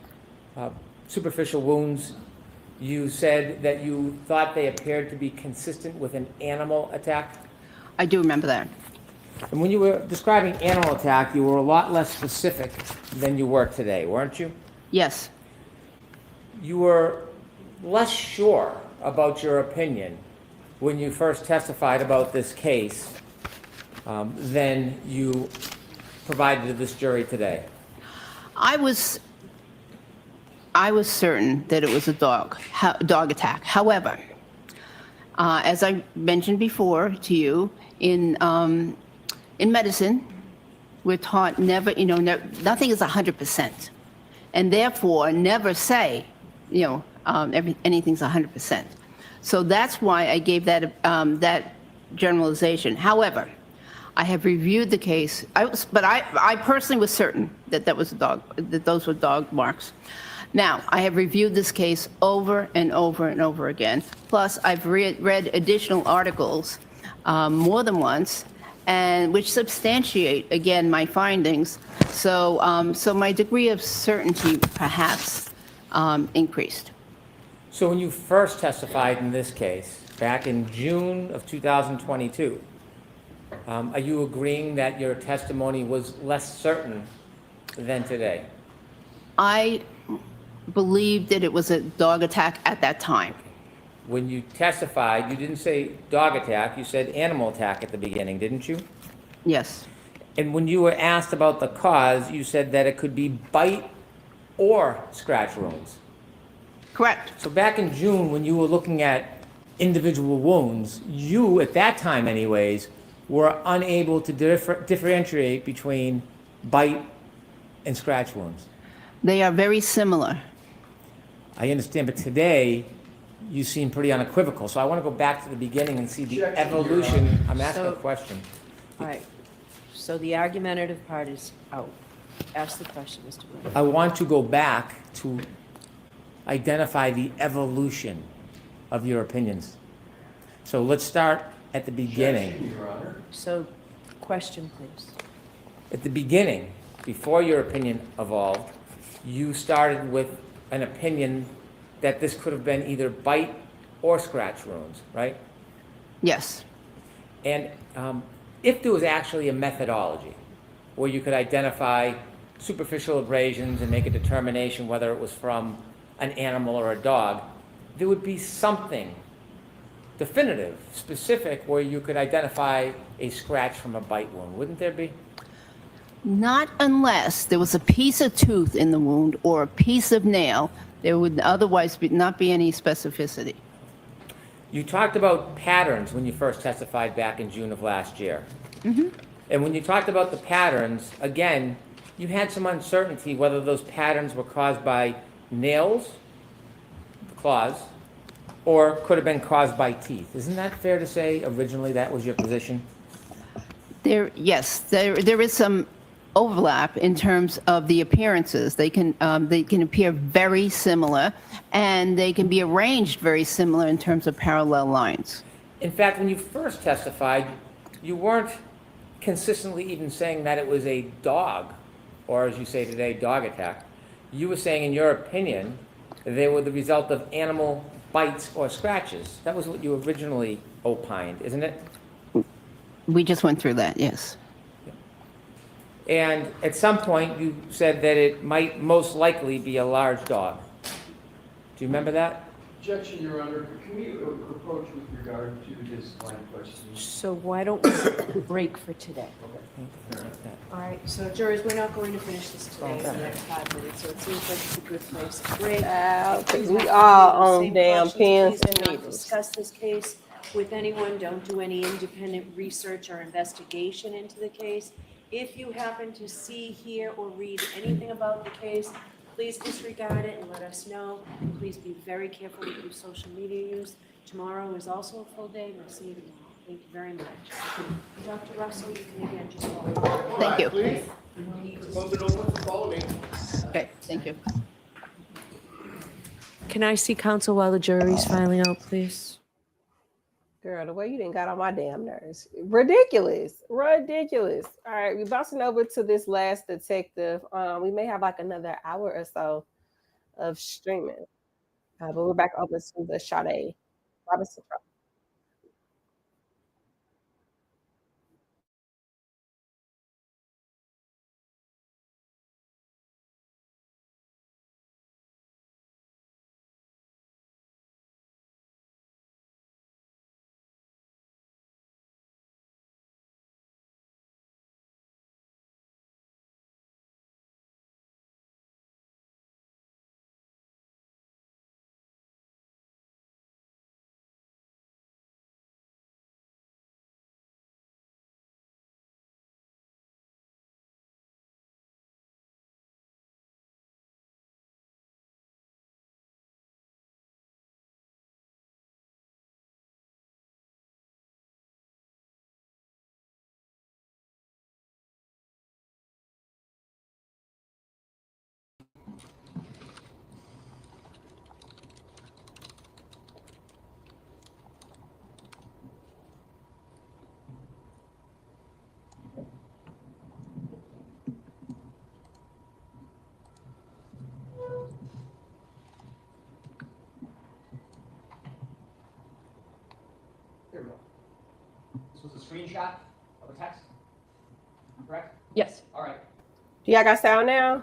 superficial wounds, you said that you thought they appeared to be consistent with an animal attack? I do remember that. And when you were describing animal attack, you were a lot less specific than you were today, weren't you? Yes. You were less sure about your opinion when you first testified about this case than you provided to this jury today. I was certain that it was a dog attack. However, as I mentioned before to you, in medicine, we're taught never, you know, nothing is 100%, and therefore never say, you know, anything's 100%. So that's why I gave that generalization. However, I have reviewed the case, but I personally was certain that that was a dog, that those were dog marks. Now, I have reviewed this case over and over and over again. Plus, I've read additional articles more than once, and which substantiate, again, my findings. So, so my degree of certainty perhaps increased. So when you first testified in this case, back in June of 2022, are you agreeing that your testimony was less certain than today? I believed that it was a dog attack at that time. When you testified, you didn't say dog attack, you said animal attack at the beginning, didn't you? Yes. And when you were asked about the cause, you said that it could be bite or scratch wounds. Correct. So back in June, when you were looking at individual wounds, you, at that time anyways, were unable to differentiate between bite and scratch wounds. They are very similar. I understand, but today, you seem pretty unequivocal. So I want to go back to the beginning and see the evolution. I'm asking a question. All right. So the argumentative part is out. Ask the question, Mr. Wood. I want to go back to identify the evolution of your opinions. So let's start at the beginning. Your Honor. So, question, please. At the beginning, before your opinion evolved, you started with an opinion that this could have been either bite or scratch wounds, right? Yes. And if there was actually a methodology where you could identify superficial abrasions and make a determination whether it was from an animal or a dog, there would be something definitive, specific, where you could identify a scratch from a bite wound, wouldn't there be? Not unless there was a piece of tooth in the wound or a piece of nail. There would otherwise not be any specificity. You talked about patterns when you first testified back in June of last year. And when you talked about the patterns, again, you had some uncertainty whether those patterns were caused by nails, claws, or could have been caused by teeth. Isn't that fair to say originally that was your position? Yes, there is some overlap in terms of the appearances. They can appear very similar, and they can be arranged very similar in terms of parallel lines. In fact, when you first testified, you weren't consistently even saying that it was a dog, or as you say today, dog attack. You were saying, in your opinion, they were the result of animal bites or scratches. That was what you originally opined, isn't it? We just went through that, yes. And at some point, you said that it might most likely be a large dog. Do you remember that? Objection, Your Honor. Can we approach with regard to this line of questioning? So why don't we break for today? All right, so jurors, we're not going to finish this today in the next 5 minutes, so it seems like it's a good place to break. Because we all on damn pins and Please do not needles. discuss this case with anyone. Don't do any independent research or investigation into the case. If you happen to see, hear, or read anything about the case, please disregard it and let us know. And please be very careful with your social media use. Tomorrow is also a full day. We'll see you tomorrow. Thank you very much. Dr. Russell, you can again just follow. Thank you. Close it open, follow me. Okay, thank you. Can I see counsel while the jury's filing out, please? Girl, the way you didn't got on my damn nerves. Ridiculous. Ridiculous. All right, we're bouncing over to this last detective. We may have like another hour or so of streaming. But we're back over to the Sade Robinson trial. Here we go. This was a screenshot of a text, correct? Yes. All right. Do y'all got sound now?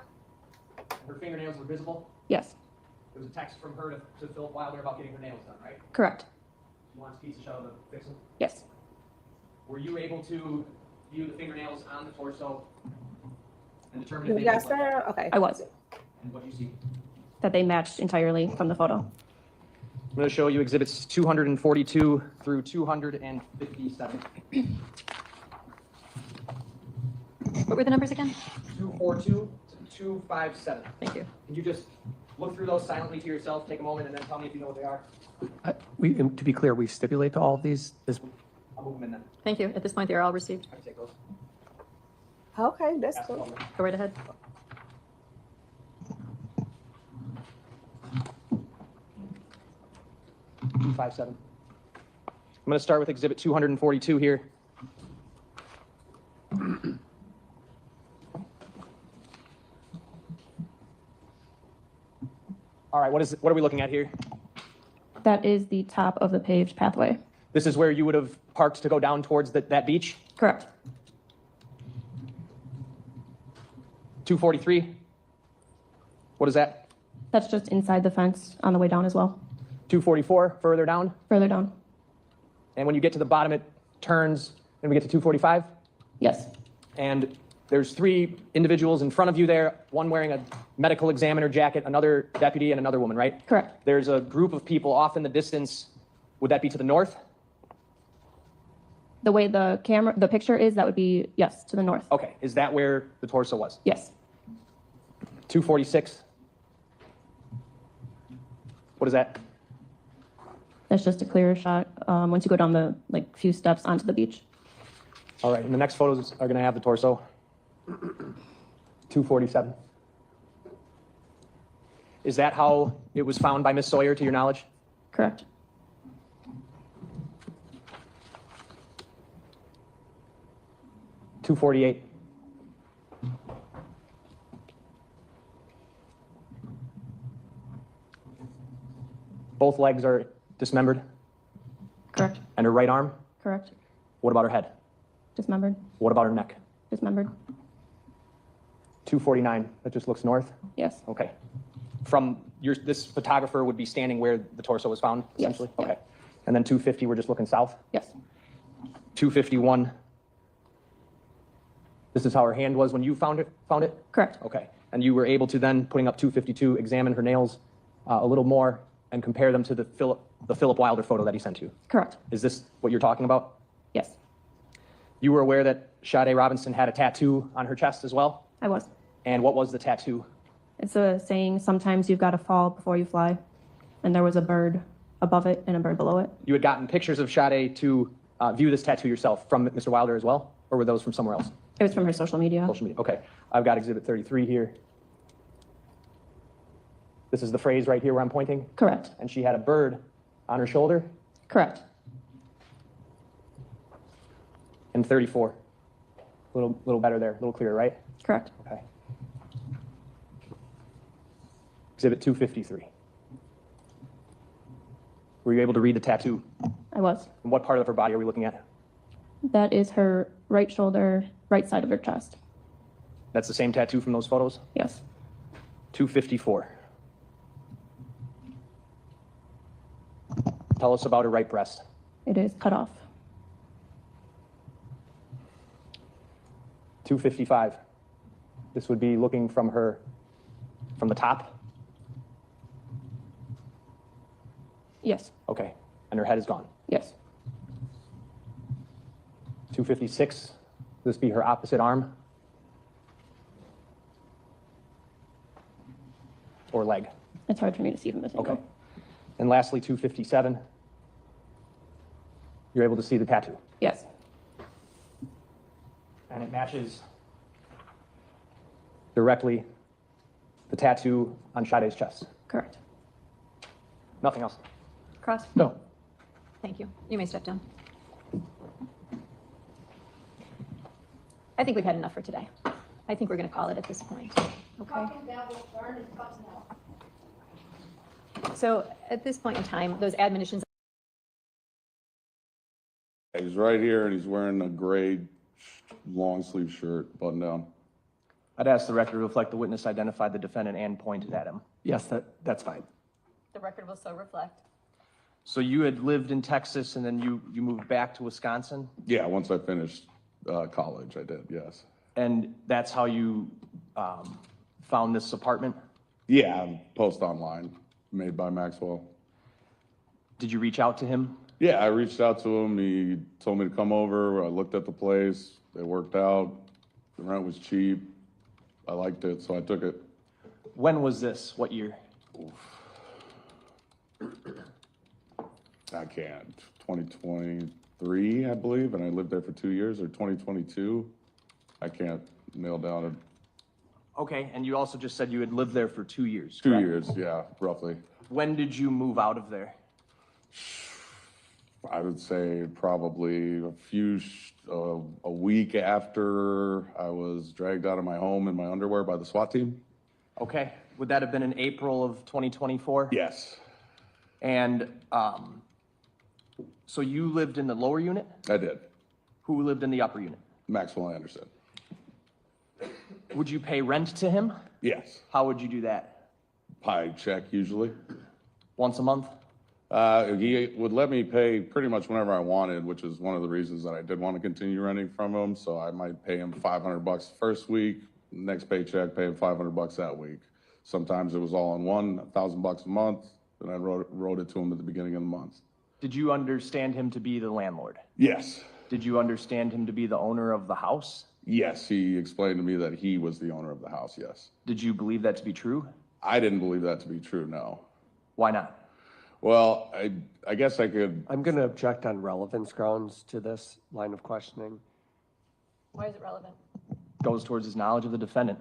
Her fingernails were visible. Yes. There was a text from her to Philip Wilder about getting her nails done, right? Correct. She wants pizza shuttle to fix them. Yes. Were you able to view the fingernails on the torso and determine You if they got looked like sound? Okay. I was. And what do you see? That they matched entirely from the photo. I'm going to show you exhibits 242 through 257. What were the numbers again? 242 to 257. Thank you. Can you just look through those silently to yourself, take a moment, and then tell me if you know what they are? To be clear, we stipulate to all of these. I'll move them in then. Thank you. At this point, they are all received. I can take those. Okay, that's cool. Go right ahead. 257. I'm going to start with exhibit 242 here. All right, what are we looking at here? That is the top of the paved pathway. This is where you would have parked to go down towards that beach? Correct. 243? What is that? That's just inside the fence on the way down as well. 244, further down? Further down. And when you get to the bottom, it turns, and we get to 245? Yes. And there's 3 individuals in front of you there, one wearing a medical examiner jacket, another deputy, and another woman, right? Correct. There's a group of people off in the distance. Would that be to the north? The way the picture is, that would be, yes, to the north. Okay, is that where the torso was? Yes. 246? What is that? That's just a clearer shot once you go down the few steps onto the beach. All right, and the next photos are going to have the torso. 247. Is that how it was found by Miss Sawyer, to your knowledge? Correct. $248. Both legs are dismembered? Correct. And her right arm? Correct. What about her head? Dismembered. What about her neck? Dismembered. 249, that just looks north? Yes. Okay. From this photographer would be standing where the torso was found, Yes. essentially? Okay. And then 250, we're just looking south? Yes. 251. This is how her hand was when you found it? Correct. Okay. And you were able to then, putting up 252, examine her nails a little more and compare them to the Philip Wilder photo that he sent you? Correct. Is this what you're talking about? Yes. You were aware that Sade Robinson had a tattoo on her chest as well? I was. And what was the tattoo? It's a saying, sometimes you've got to fall before you fly. And there was a bird above it and a bird below it. You had gotten pictures of Sade to view this tattoo yourself from Mr. Wilder as well? Or were those from somewhere else? It was from her social media. Social media, okay. I've got exhibit 33 here. This is the phrase right here where I'm pointing? Correct. And she had a bird on her shoulder? Correct. And 34. A little better there, a little clearer, right? Correct. Okay. Exhibit 253. Were you able to read the tattoo? I was. And what part of her body are we looking at? That is her right shoulder, right side of her chest. That's the same tattoo from those photos? Yes. 254. Tell us about her right breast. It is cut off. 255. This would be looking from the top? Yes. Okay. And her head is gone? Yes. 256. Would this be her opposite arm? Or leg? It's hard for me to see from this angle. Okay. And lastly, 257. You're able to see the tattoo? Yes. And it matches directly the tattoo on Sade's chest? Correct. Nothing else? Cross? No. Thank you. You may step down. I think we've had enough for today. I think we're going to call it at this point. Okay. So at this point in time, those admonitions. He's right here and he's wearing a gray long sleeve shirt, button down. I'd ask the record to reflect the witness identified the defendant and pointed at him. Yes, that's fine. The record will so reflect. So you had lived in Texas and then you moved back to Wisconsin? Yeah, once I finished college, I did, yes. And that's how you found this apartment? Yeah, post online, made by Maxwell. Did you reach out to him? Yeah, I reached out to him. He told me to come over. I looked at the place. It worked out. The rent was cheap. I liked it, so I took it. When was this? What year? I can't. 2023, I believe, and I lived there for 2 years, or 2022. I can't nail down it. Okay, and you also just said you had lived there for 2 years, 2 correct? years, yeah, roughly. When did you move out of there? I would say probably a week after I was dragged out of my home in my underwear by the SWAT team. Okay, would that have been in April of 2024? Yes, And so you lived in the lower unit? I did. Who lived in the upper unit? Maxwell Anderson. Would you pay rent to him? Yes. How would you do that? Pie check usually. Once a month? He would let me pay pretty much whenever I wanted, which is one of the reasons that I did want to continue renting from him. So I might pay him $500 first week, next paycheck, pay him $500 that week. Sometimes it was all in one, $1,000 a month, and I wrote it to him at the beginning of the month. Did you understand him to be the landlord? Yes. Did you understand him to be the owner of the house? Yes, he explained to me that he was the owner of the house, yes. Did you believe that to be true? I didn't believe that to be true, no. Why not? Well, I guess I could. I'm going to object on relevance grounds to this line of questioning. Why is it relevant? Goes towards his knowledge of the defendant.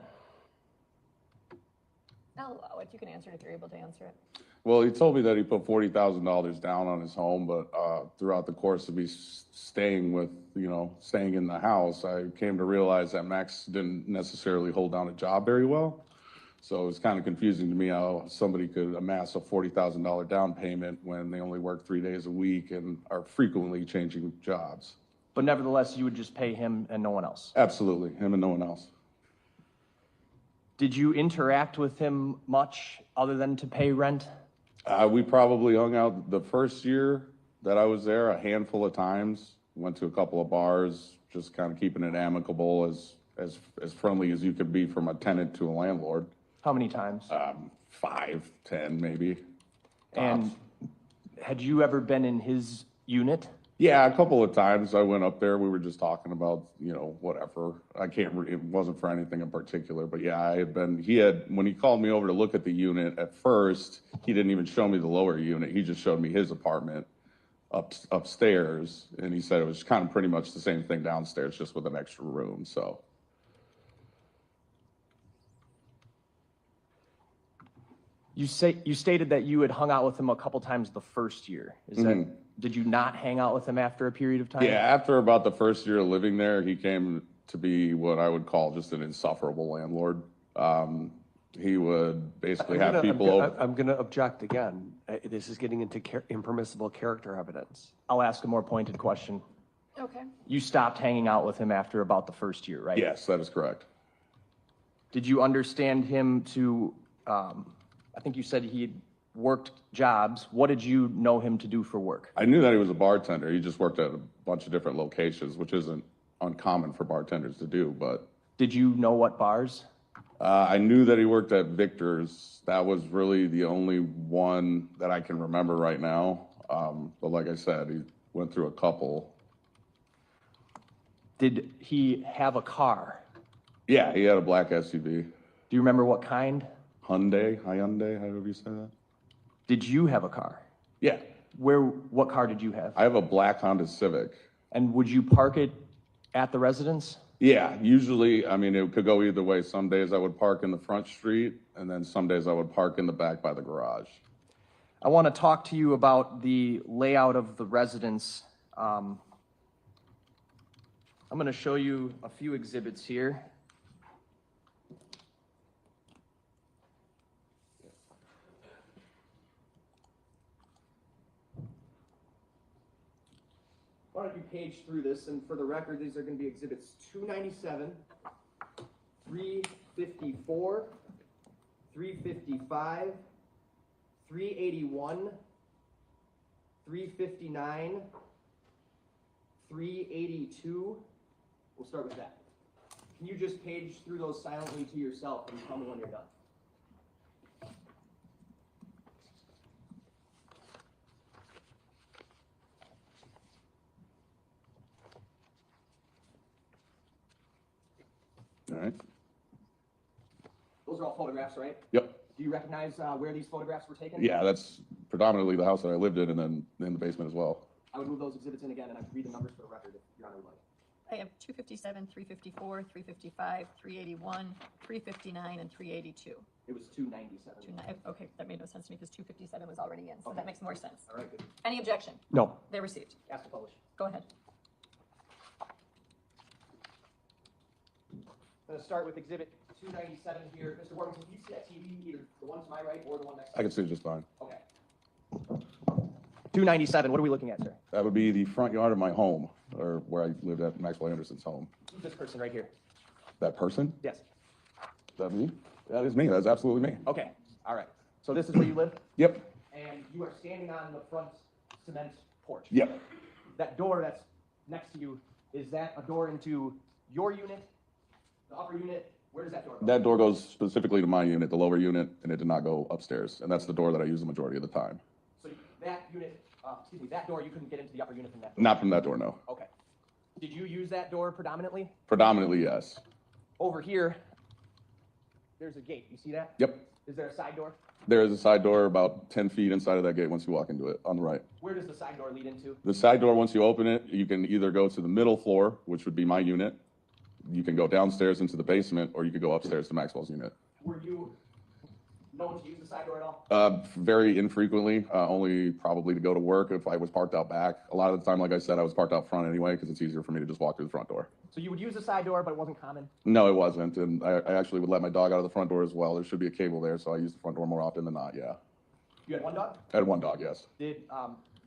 I'll allow it. You can answer it if you're able to answer it. Well, he told me that he put $40,000 down on his home, but throughout the course of me staying in the house, I came to realize that Max didn't necessarily hold down a job very well. So it was kind of confusing to me how somebody could amass a $40,000 down payment when they only work 3 days a week and are frequently changing jobs. But nevertheless, you would just pay him and no one else? Absolutely, him and no one else. Did you interact with him much other than to pay rent? We probably hung out the first year that I was there a handful of times. Went to a couple of bars, just kind of keeping it amicable, as friendly as you could be from a tenant to a landlord. How many times? 5, 10 maybe. And had you ever been in his unit? Yeah, a couple of times I went up there. We were just talking about, whatever. It wasn't for anything in particular, but yeah, when he called me over to look at the unit, at first, he didn't even show me the lower unit. He just showed me his apartment upstairs, and he said it was kind of pretty much the same thing downstairs, just with an extra room, so. You stated that you had hung out with him a couple times the first year. Did you not hang out with him after a period of time? Yeah, after about the first year of living there, he came to be what I would call just an insufferable landlord. He would basically have people over. I'm going to object again. This is getting into impermissible character evidence. I'll ask a more pointed question. Okay. You stopped hanging out with him after about the first year, right? Yes, that is correct. Did you understand him to, I think you said he had worked jobs. What did you know him to do for work? I knew that he was a bartender. He just worked at a bunch of different locations, which isn't uncommon for bartenders to do, but. Did you know what bars? I knew that he worked at Victor's. That was really the only one that I can remember right now. But like I said, he went through a couple. Did he have a car? Yeah, he had a black SUV. Do you remember what kind? Hyundai, however you say that. Did you have a car? Yeah. What car did you have? I have a black Honda Civic. And would you park it at the residence? Yeah, usually, it could go either way. Some days I would park in the front street, and then some days I would park in the back by the garage. I want to talk to you about the layout of the residence. I'm going to show you a few exhibits here. Why don't you page through this, and for the record, these are going to be exhibits 297, 354, 355, 381, 359, 382. We'll start with that. Can you just page through those silently to yourself and tell me when you're done? All right. Those are all photographs, right? Yep. Do you recognize where these photographs were taken? Yeah, that's predominantly the house that I lived in, and then in the basement as well. I would move those exhibits in again, and I could read the numbers for the record if Your Honor would like. I have 257, 354, 355, 381, 359, and 382. It was 297. Okay, that made no sense to me because 257 was already in, so Okay. that makes more sense. All right, good. Any objection? No. They're received. Ask to publish. Go ahead. I'm going to start with exhibit 297 here. Mr. Worthington, can you see that TV, either the one to my right or the one next to I can see it just fine. Okay. 297, what are we looking at, sir? That would be the front yard of my home, or where I lived at Maxwell Anderson's home. Who's this person right here? That person? Yes. Is that me? That is me. That's absolutely me. Okay, all right. So this is where you live? Yep. And you are standing on the front cement porch? Yep. That door that's next to you, is that a door into your unit, the upper unit? Where does that door go? That door goes specifically to my unit, the lower unit, and it did not go upstairs. And that's the door that I use the majority of the time. So that unit, that door, you couldn't get into the upper unit from that door? Not from that door, no. Okay. Did you use that door predominantly? Predominantly, yes. Over here, there's a gate. You see that? Yep. Is there a side door? There is a side door about 10 feet inside of that gate once you walk into it, on the right. Where does the side door lead into? The side door, once you open it, you can either go to the middle floor, which would be my unit. You can go downstairs into the basement, or you could go upstairs to Maxwell's unit. Were you known to use the side door at all? Very infrequently, only probably to go to work if I was parked out back. A lot of the time, like I said, I was parked out front anyway, because it's easier for me to just walk through the front door. So you would use the side door, but it wasn't common? No, it wasn't, and I actually would let my dog out of the front door as well. There should be a cable there, so I use the front door more often than not, yeah. You had one dog? I had one dog, yes. Did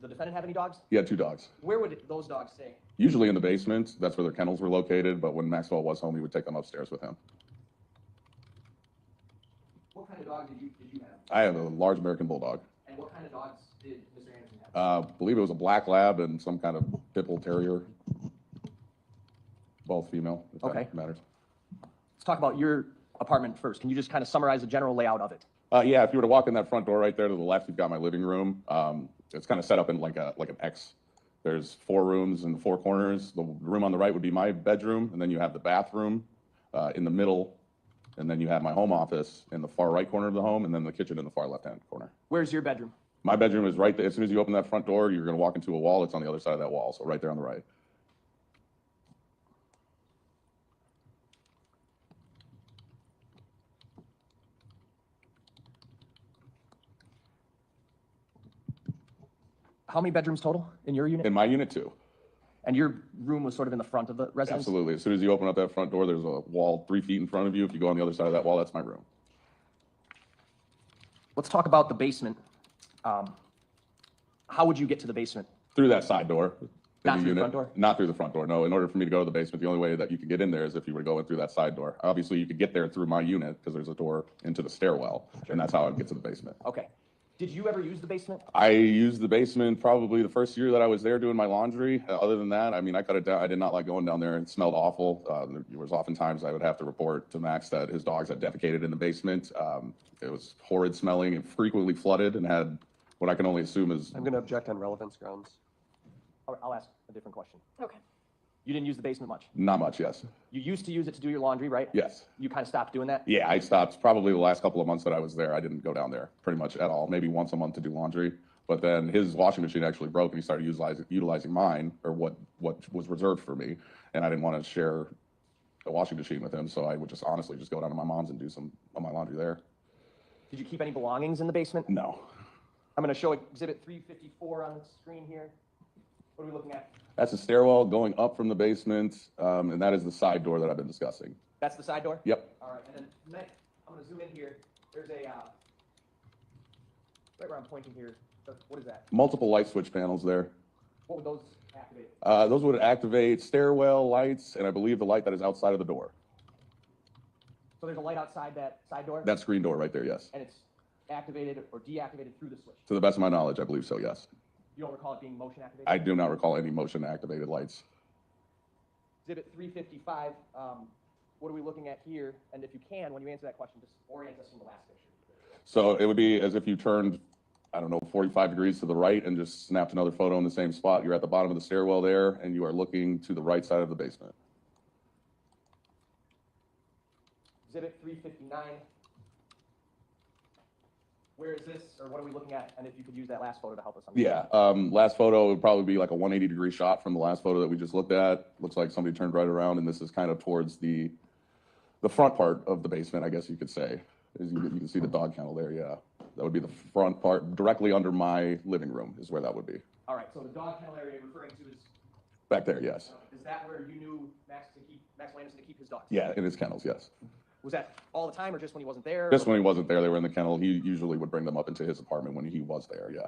the defendant have any dogs? He had two dogs. Where would those dogs stay? Usually in the basement, that's where their kennels were located, but when Maxwell was home, he would take them upstairs with him. What kind of dog did you have? I have a large American Bulldog. And what kind of dogs did Mr. Anderson have? I believe it was a black lab and some kind of pit bull terrier. Both female, if Okay. that matters. Let's talk about your apartment first. Can you just kind of summarize the general layout of it? Yeah, if you were to walk in that front door right there to the left, you've got my living room. It's kind of set up in like an X. There's 4 rooms in the 4 corners. The room on the right would be my bedroom, and then you have the bathroom in the middle, and then you have my home office in the far right corner of the home, and then the kitchen in the far left-hand corner. Where's your bedroom? My bedroom is right there. As soon as you open that front door, you're going to walk into a wall. It's on the other side of that wall, so right there on the right. How many bedrooms total in your unit? In my unit, 2. And your room was sort of in the front of the residence? Absolutely. As soon as you open up that front door, there's a wall 3 feet in front of you. If you go on the other side of that wall, that's my room. Let's talk about the basement. How would you get to the basement? Through that side door. Not in through the unit. front door? Not through the front door, no. In order for me to go to the basement, the only way that you could get in there is if you were to go in through that side door. Obviously, you could get there through my unit because there's a door into the stairwell, and that's how I would get to the basement. Okay. Did you ever use the basement? I used the basement probably the first year that I was there doing my laundry. Other than that, I mean, I cut it down. I did not like going down there. It smelled awful. There was oftentimes I would have to report to Max that his dogs had defecated in the basement. It was horrid smelling. It frequently flooded and had what I can only assume is... I'm going to object on relevance grounds. I'll ask a different question. Okay. You didn't use the basement much? Not much, yes. You used to use it to do your laundry, right? Yes. You kind of stopped doing that? Yeah, I stopped probably the last couple of months that I was there. I didn't go down there pretty much at all, maybe once a month to do laundry. But then his washing machine actually broke and he started utilizing mine, or what was reserved for me. And I didn't want to share a washing machine with him, so I would just honestly just go down to my mom's and do some of my laundry there. Did you keep any belongings in the basement? No. I'm going to show exhibit 354 on the screen here. What are we looking at? That's a stairwell going up from the basement, and that is the side door that I've been discussing. That's the side door? Yep. All right, and then next, I'm going to zoom in here. There's a, right where I'm pointing here, what is that? Multiple light switch panels there. What would those activate? Those would activate stairwell lights, and I believe the light that is outside of the door. So there's a light outside that side door? That screen door right there, yes. And it's activated or deactivated through the switch? To the best of my knowledge, I believe so, yes. You don't recall it being motion activated? I do not recall any motion activated lights. Exhibit 355, what are we looking at here? And if you can, when you answer that question, just orient us from the last picture. So it would be as if you turned, I don't know, 45 degrees to the right and just snapped another photo in the same spot. You're at the bottom of the stairwell there, and you are looking to the right side of the basement. Exhibit 359. Where is this, or what are we looking at? And if you could use that last photo to help us Yeah, understand. last photo would probably be like a 180-degree shot from the last photo that we just looked at. Looks like somebody turned right around, and this is kind of towards the front part of the basement, I guess you could say. As you can see the dog kennel there, yeah. That would be the front part, directly under my living room is where that would be. All right, so the dog kennel area you're referring to is, Back there, yes. is that where you knew Max Landis to keep his dogs? Yeah, in his kennels, yes. Was that all the time or just when he wasn't there? Just when he wasn't there, they were in the kennel. He usually would bring them up into his apartment when he was there, yeah.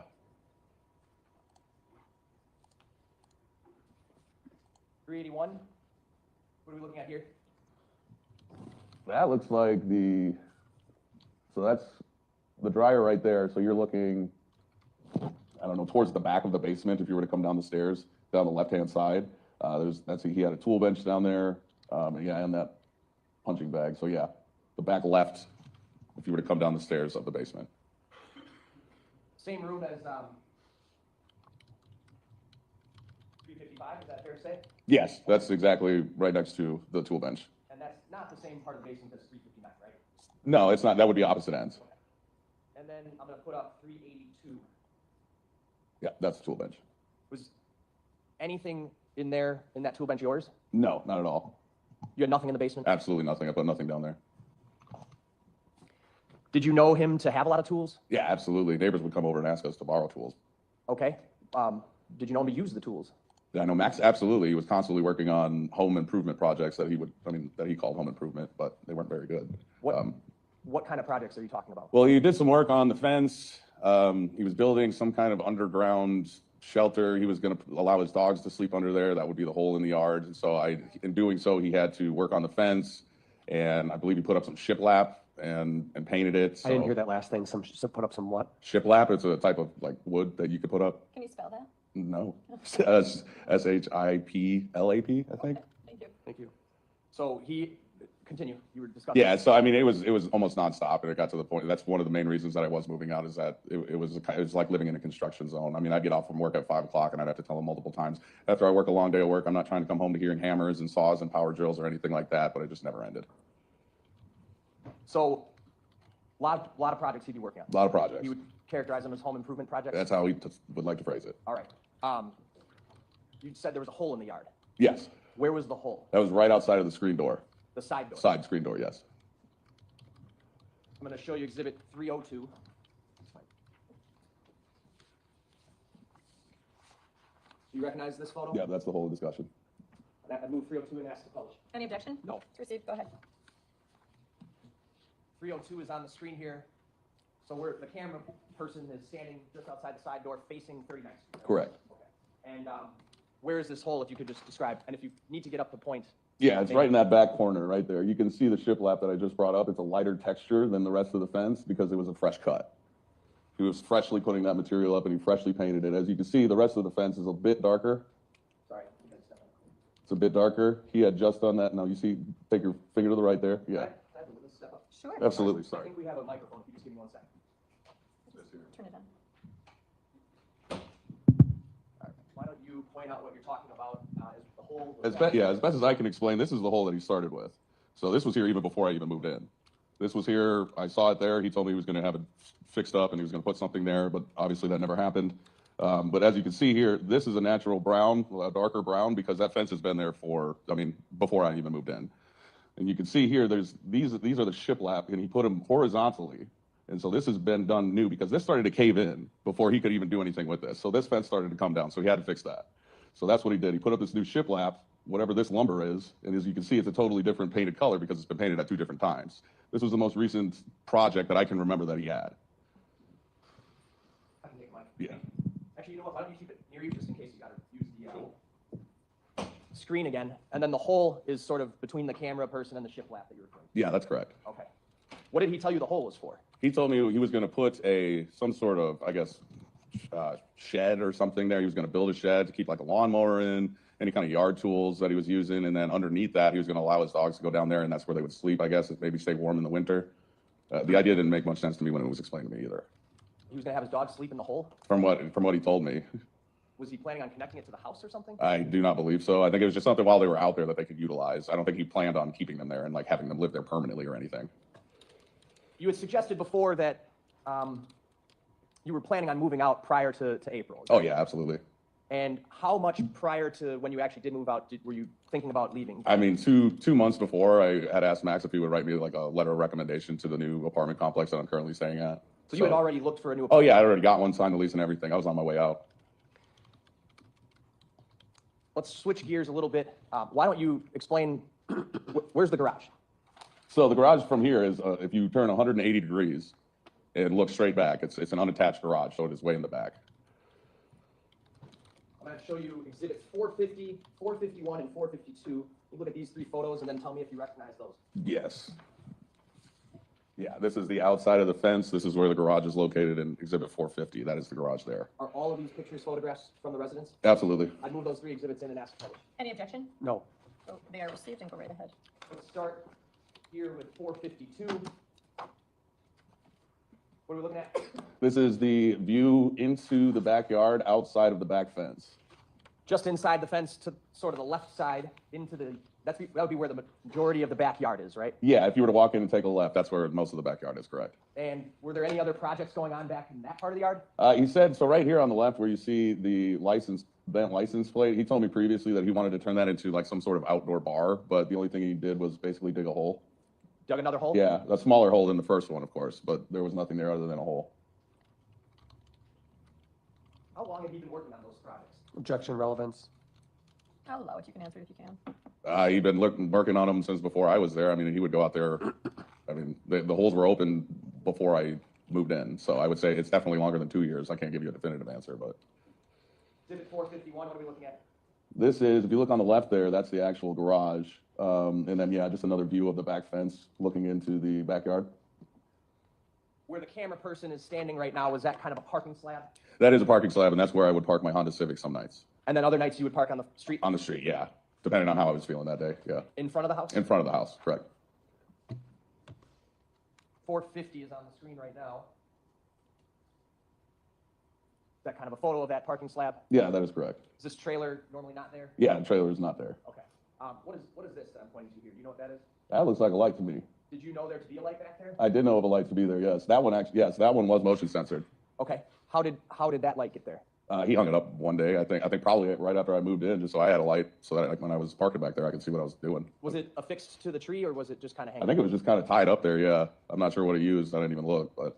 381? What are we looking at here? That looks like so that's the dryer right there. So you're looking, I don't know, towards the back of the basement if you were to come down the stairs, down the left-hand side. He had a tool bench down there, yeah, and that punching bag. So yeah, the back left if you were to come down the stairs of the basement. Same room as 355, is that fair to say? Yes, that's exactly right next to the tool bench. And that's not the same part of the basement as 359, right? No, it's not. That would be opposite ends. And then I'm going to put up 382. Yeah, that's the tool bench. Was anything in there, in that tool bench yours? No, not at all. You had nothing in the basement? Absolutely nothing. I put nothing down there. Did you know him to have a lot of tools? Yeah, absolutely. Neighbors would come over and ask us to borrow tools. Okay. Did you know him to use the tools? Yeah, I know Max, absolutely. He was constantly working on home improvement projects that he called home improvement, but they weren't very good. What kind of projects are you talking about? Well, he did some work on the fence. He was building some kind of underground shelter. He was going to allow his dogs to sleep under there. That would be the hole in the yard. And so in doing so, he had to work on the fence. And I believe he put up some shiplap and painted it. So. I didn't hear that last thing. So put up some what? Shiplap, it's a type of like wood that you could put up. Can you spell that? No. Shiplap, I think. Okay, thank you. Thank you. So continue. You were discussing. Yeah, so I mean, it was almost nonstop, and it got to the point. That's one of the main reasons that I was moving out is that it was like living in a construction zone. I mean, I'd get off from work at 5 o'clock, and I'd have to tell them multiple times after I work a long day of work, I'm not trying to come home to hearing hammers and saws and power drills or anything like that, but it just never ended. So, a lot of projects he'd be working on. A lot of projects. You would characterize them as home improvement projects. That's how we would like to phrase it. All right. You said there was a hole in the yard. Yes. Where was the hole? That was right outside of the screen door. The side door. Side screen door, yes. I'm going to show you Exhibit 302. Do you recognize this photo? Yeah, that's the whole discussion. I moved 302 and asked to publish. Any objection? No. It's received, go ahead. 302 is on the screen here. So the camera person is standing just outside the side door facing 39th Street. Correct. Okay. And where is this hole, if you could just describe? And if you need to get up to point. Yeah, it's right in that back corner right there. You can see the shiplap that I just brought up. It's a lighter texture than the rest of the fence because it was a fresh cut. He was freshly putting that material up and he freshly painted it. As you can see, the rest of the fence is a bit darker. Sorry. It's a bit darker. He had just done that. Now you see, take your finger to the right there. Yeah. Step up. Sure. Absolutely, I sorry. think we have a microphone. If you just give me 1 second. Turn it on. Why don't you point out what you're talking about as the hole? As best as I can explain, this is the hole that he started with. So this was here even before I even moved in. This was here, I saw it there. He told me he was going to have it fixed up and he was going to put something there, but obviously that never happened. But as you can see here, this is a natural brown, a darker brown, because that fence has been there before I even moved in. And you can see here, these are the shiplap, and he put them horizontally. And so this has been done new because this started to cave in before he could even do anything with this. So this fence started to come down, so he had to fix that. So that's what he did. He put up this new shiplap, whatever this lumber is, and as you can see, it's a totally different painted color because it's been painted at 2 different times. This was the most recent project that I can remember that he had. I can take mine. Yeah. Actually, you know what? Why don't you keep it near you just in case you got to use the screen again. And then the hole is sort of between the camera person and the shiplap that you're referring to. Yeah, that's correct. Okay. What did he tell you the hole was for? He told me he was going to put some sort of, I guess, shed or something there. He was going to build a shed to keep like a lawnmower in, any kind of yard tools that he was using. And then underneath that, he was going to allow his dogs to go down there, and that's where they would sleep, I guess, and maybe stay warm in the winter. The idea didn't make much sense to me when it was explained to me either. He was going to have his dog sleep in the hole? From what he told me. Was he planning on connecting it to the house or something? I do not believe so. I think it was just something while they were out there that they could utilize. I don't think he planned on keeping them there and like having them live there permanently or anything. You had suggested before that you were planning on moving out prior to April? Oh, yeah, absolutely. And how much prior to when you actually did move out were you thinking about leaving? I mean, two months before, I had asked Max if he would write me like a letter of recommendation to the new apartment complex that I'm currently staying at. So you had already looked for a new Oh, apartment? yeah, I already got one, signed the lease and everything. I was on my way out. Let's switch gears a little bit. Why don't you explain, where's the garage? So the garage from here is, if you turn 180 degrees and look straight back, it's an unattached garage, so it is way in the back. I'm going to show you exhibits 450, 451, and 452. You look at these three photos and then tell me if you recognize those. Yes. Yeah, this is the outside of the fence. This is where the garage is located in exhibit 450. That is the garage there. Are all of these pictures photographs from the residence? Absolutely. I'd move those three exhibits in and ask to publish. Any objection? No. So they are received and go right ahead. Let's start here with 452. What are we looking at? This is the view into the backyard outside of the back fence. Just inside the fence to sort of the left side into the, that would be where the majority of the backyard is, right? Yeah, if you were to walk in and take a left, that's where most of the backyard is, correct. And were there any other projects going on back in that part of the yard? He said, so right here on the left where you see the bent license plate, he told me previously that he wanted to turn that into like some sort of outdoor bar, but the only thing he did was basically dig a hole. Dug another hole? Yeah, a smaller hole than the first one, of course, but there was nothing there other than a hole. How long have you been working on those projects? Objection, relevance. I'll allow it. You can answer it if you can. He'd been working on them since before I was there. I mean, he would go out there. I mean, the holes were open before I moved in, so I would say it's definitely longer than 2 years. I can't give you a definitive answer, but. Exhibit 451, what are we looking at? This is, if you look on the left there, that's the actual garage. And then, yeah, just another view of the back fence looking into the backyard. Where the camera person is standing right now, is that kind of a parking slab? That is a parking slab, and that's where I would park my Honda Civic some nights. And then other nights you would park on the street? On the street, yeah. Depending on how I was feeling that day, yeah. In front of the house? In front of the house, correct. 450 is on the screen right now. Is that kind of a photo of that parking slab? Yeah, that is correct. Is this trailer normally not there? Yeah, the trailer is not there. Okay. What is this that I'm pointing to here? Do you know what that is? That looks like a light to me. Did you know there to be a light back there? I did know of a light to be there, yes. That one actually, yes, that one was motion censored. Okay. How did that light get there? He hung it up one day, I think probably right after I moved in, just so I had a light, so that like, when I was parking back there, I could see what I was doing. Was it affixed to the tree, or was it just kind of hanging? I think it was just kind of tied up there, yeah. I'm not sure what he used, I didn't even look, but.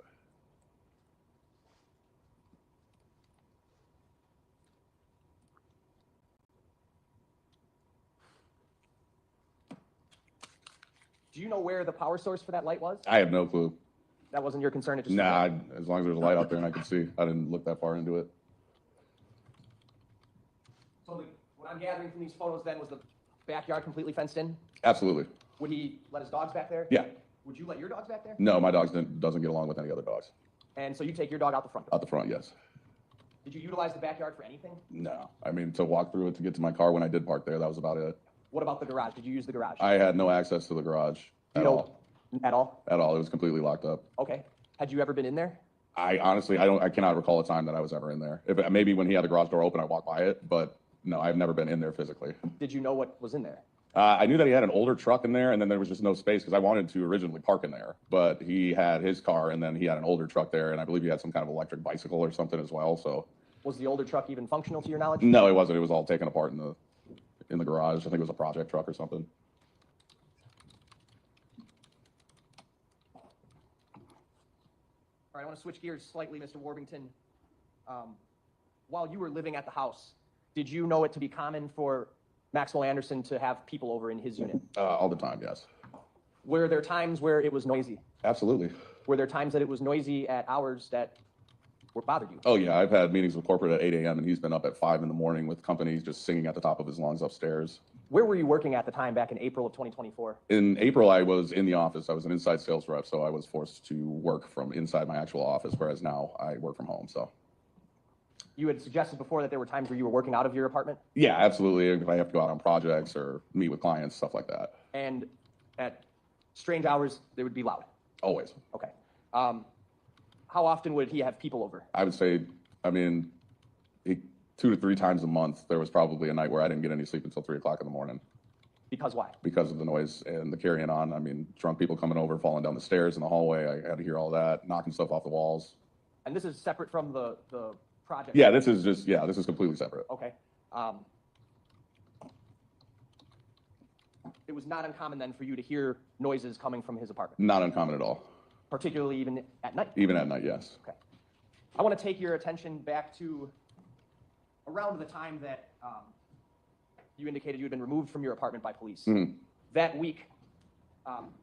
Do you know where the power source for that light was? I have no clue. That wasn't your concern? It just Nah, as long as there's a light out there and I could see, I didn't look that far into it. So what I'm gathering from these photos then was the backyard completely fenced in? Absolutely. Would he let his dogs back there? Yeah. Would you let your dogs back there? No, my dog doesn't get along with any other dogs. And so you take your dog out the front? Out the front, yes. Did you utilize the backyard for anything? No, I mean, to walk through it to get to my car when I did park there, that was about it. What about the garage? Did you use the garage? I had no access to the garage at all. At all? At all, it was completely locked up. Okay. Had you ever been in there? I honestly, I cannot recall a time that I was ever in there. If maybe when he had the garage door open, I walked by it, but no, I've never been in there physically. Did you know what was in there? I knew that he had an older truck in there, and then there was just no space because I wanted to originally park in there, but he had his car, and then he had an older truck there, and I believe he had some kind of electric bicycle or something as well. So, was the older truck even functional to your knowledge? No, it wasn't. It was all taken apart in the garage. I think it was a project truck or something. All right, I want to switch gears slightly, Mr. Warbington. While you were living at the house, did you know it to be common for Maxwell Anderson to have people over in his unit? All the time, yes. Were there times where it was noisy? Absolutely. Were there times that it was noisy at hours that bothered you? Oh yeah, I've had meetings with corporate at 8 a.m. and he's been up at 5 in the morning with companies just singing at the top of his lungs upstairs. Where were you working at the time back in April of 2024? In April, I was in the office. I was an inside sales rep, so I was forced to work from inside my actual office, whereas now I work from home, so. You had suggested before that there were times where you were working out of your apartment? Yeah, absolutely. If I have to go out on projects or meet with clients, stuff like that. And at strange hours, they would be loud? Always. Okay. How often would he have people over? I would say, I mean, 2 to 3 times a month, there was probably a night where I didn't get any sleep until 3 o'clock in the morning. Because why? Because of the noise and the carrying on. I mean, drunk people coming over, falling down the stairs in the hallway. I had to hear all that, knocking stuff off the walls. And this is separate from the project? Yeah, this is completely separate. Okay. It was not uncommon then for you to hear noises coming from his apartment, Not uncommon at all. particularly even at night? Even at night, yes. Okay. I want to take your attention back to around the time that you indicated you had been removed from your apartment by police. Mhm. That week,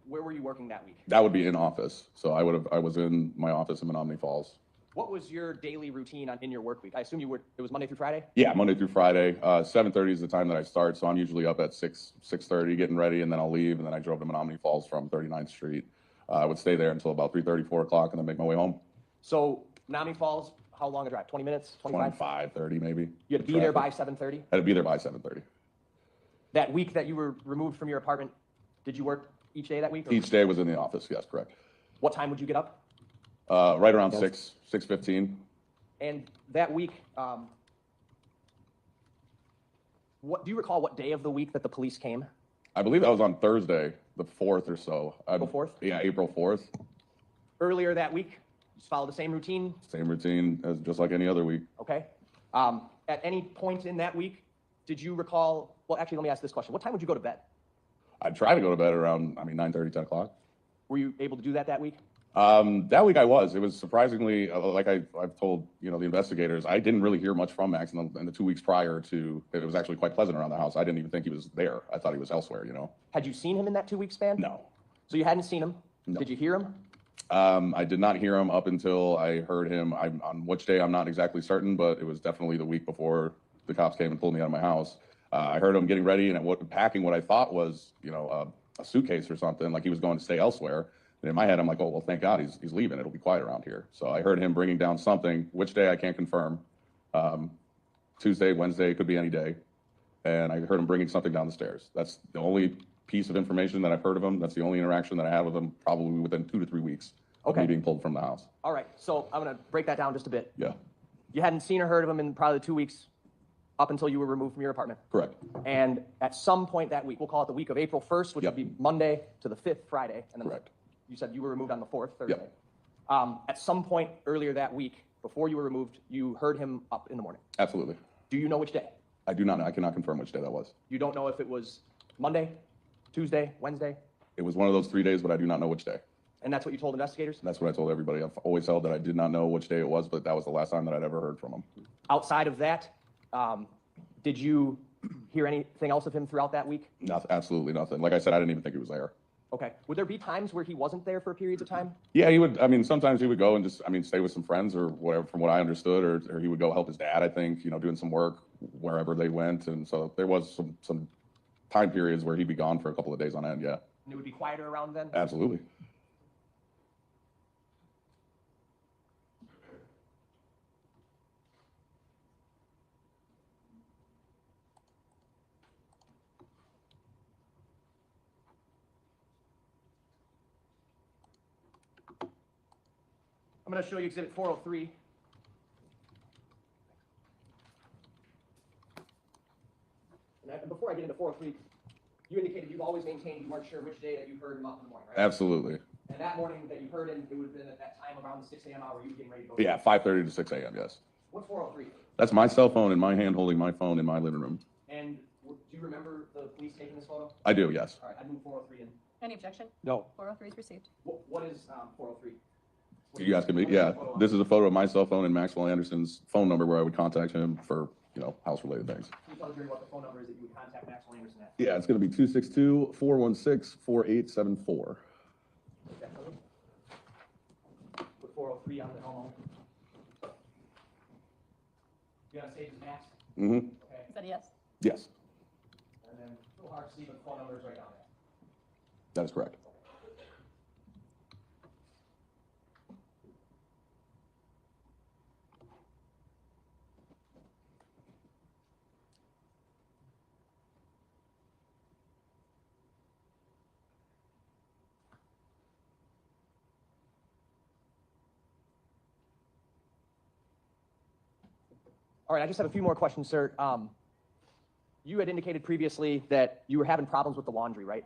where were you working that week? That would be in office. So I was in my office in Menominee Falls. What was your daily routine in your work week? I assume it was Monday through Friday? Yeah, Monday through Friday. 7:30 is the time that I start, so I'm usually up at 6:30 getting ready, and then I'll leave, and then I drove to Menominee Falls from 39th Street. I would stay there until about 3:30, 4 o'clock, and then make my way home. So Menominee Falls, how long a drive? 20 minutes? 25? 25, 30 maybe. You had to be there by 7:30? I had to be there by 7:30. That week that you were removed from your apartment, did you work each day that week? or- Each day was in the office, yes, correct. What time would you get up? Right around 6:15. And that week, do you recall what day of the week that the police came? I believe that was on Thursday, the 4th or so. April 4th? Yeah, April 4th. Earlier that week, just follow the same routine? Same routine as just like any other week. Okay. At any point in that week, did you recall, well, actually, let me ask this question. What time would you go to bed? I try to go to bed around, 9:30, 10 o'clock. Were you able to do that week? That week I was. It was surprisingly, like I've told, the investigators, I didn't really hear much from Max in the 2 weeks prior to, it was actually quite pleasant around the house. I didn't even think he was there. I thought he was elsewhere, Had you seen him in that 2-week span? No. So you hadn't seen him? No. Did you hear him? I did not hear him up until I heard him. On which day, I'm not exactly certain, but it was definitely the week before the cops came and pulled me out of my house. I heard him getting ready and packing what I thought was, a suitcase or something, like he was going to stay elsewhere. And in my head, I'm like, oh, well, thank God he's leaving. It'll be quiet around here. So I heard him bringing down something. Which day I can't confirm. Tuesday, Wednesday, it could be any day. And I heard him bringing something down the stairs. That's the only piece of information that I've heard of him. That's the only interaction that I had with him, probably within 2 to 3 weeks of me being pulled from the house. All right. So I'm going to break that down just a bit. Yeah, You hadn't seen or heard of him in probably 2 weeks up until you were removed from your apartment. correct. And at some point that week, we'll call it the week of April 1st, which Yep. would be Monday to the 5th, Friday. And then Correct. You said you were removed on the 4th, Thursday. Yep. At some point earlier that week, before you were removed, you heard him up in the morning. Absolutely. Do you know which day? I do not know. I cannot confirm which day that was. You don't know if it was Monday, Tuesday, Wednesday? It was one of those 3 days, but I do not know which day. And that's what you told investigators? That's what I told everybody. I've always held that I did not know which day it was, but that was the last time that I'd ever heard from him. Outside of that, did you hear anything else of him throughout that week? Absolutely nothing. Like I said, I didn't even think he was there. Okay. Would there be times where he wasn't there for periods of time? Yeah, he would. Sometimes he would go and just, stay with some friends or whatever, from what I understood, or he would go help his dad, I think, doing some work wherever they went. And so there was some time periods where he'd be gone for a couple of days on end. Yeah, And it would be quieter around then? absolutely. I'm going to show you Exhibit 403. And before I get into 403, you indicated you've always maintained you weren't sure which day that you heard him up in the morning, right? Absolutely. And that morning that you heard him, it would have been at that time around the 6 a.m. hour you were getting ready to go. Yeah, 5:30 to 6 a.m. Yes. What's 403? That's my cell phone in my hand, holding my phone in my living room. And do you remember the police taking this photo? I do. Yes. All right, I'd move 403 in. Any objection? No. 403 is received. What is 403? You asking me? Yeah. This is a photo of my cell phone and Maxwell Anderson's phone number where I would contact him for, house-related things. Can you tell the jury what the phone number is that you would contact Maxwell Anderson at? Yeah, it's going to be 262-416-4874. Put 403 on the homeowner. You gotta save his mask? Mm-hmm. Okay. Is that a yes? Yes, And then, a little hard to see, but the phone number is right down there. that is correct. All right, I just have a few more questions, sir. You had indicated previously that you were having problems with the laundry, right?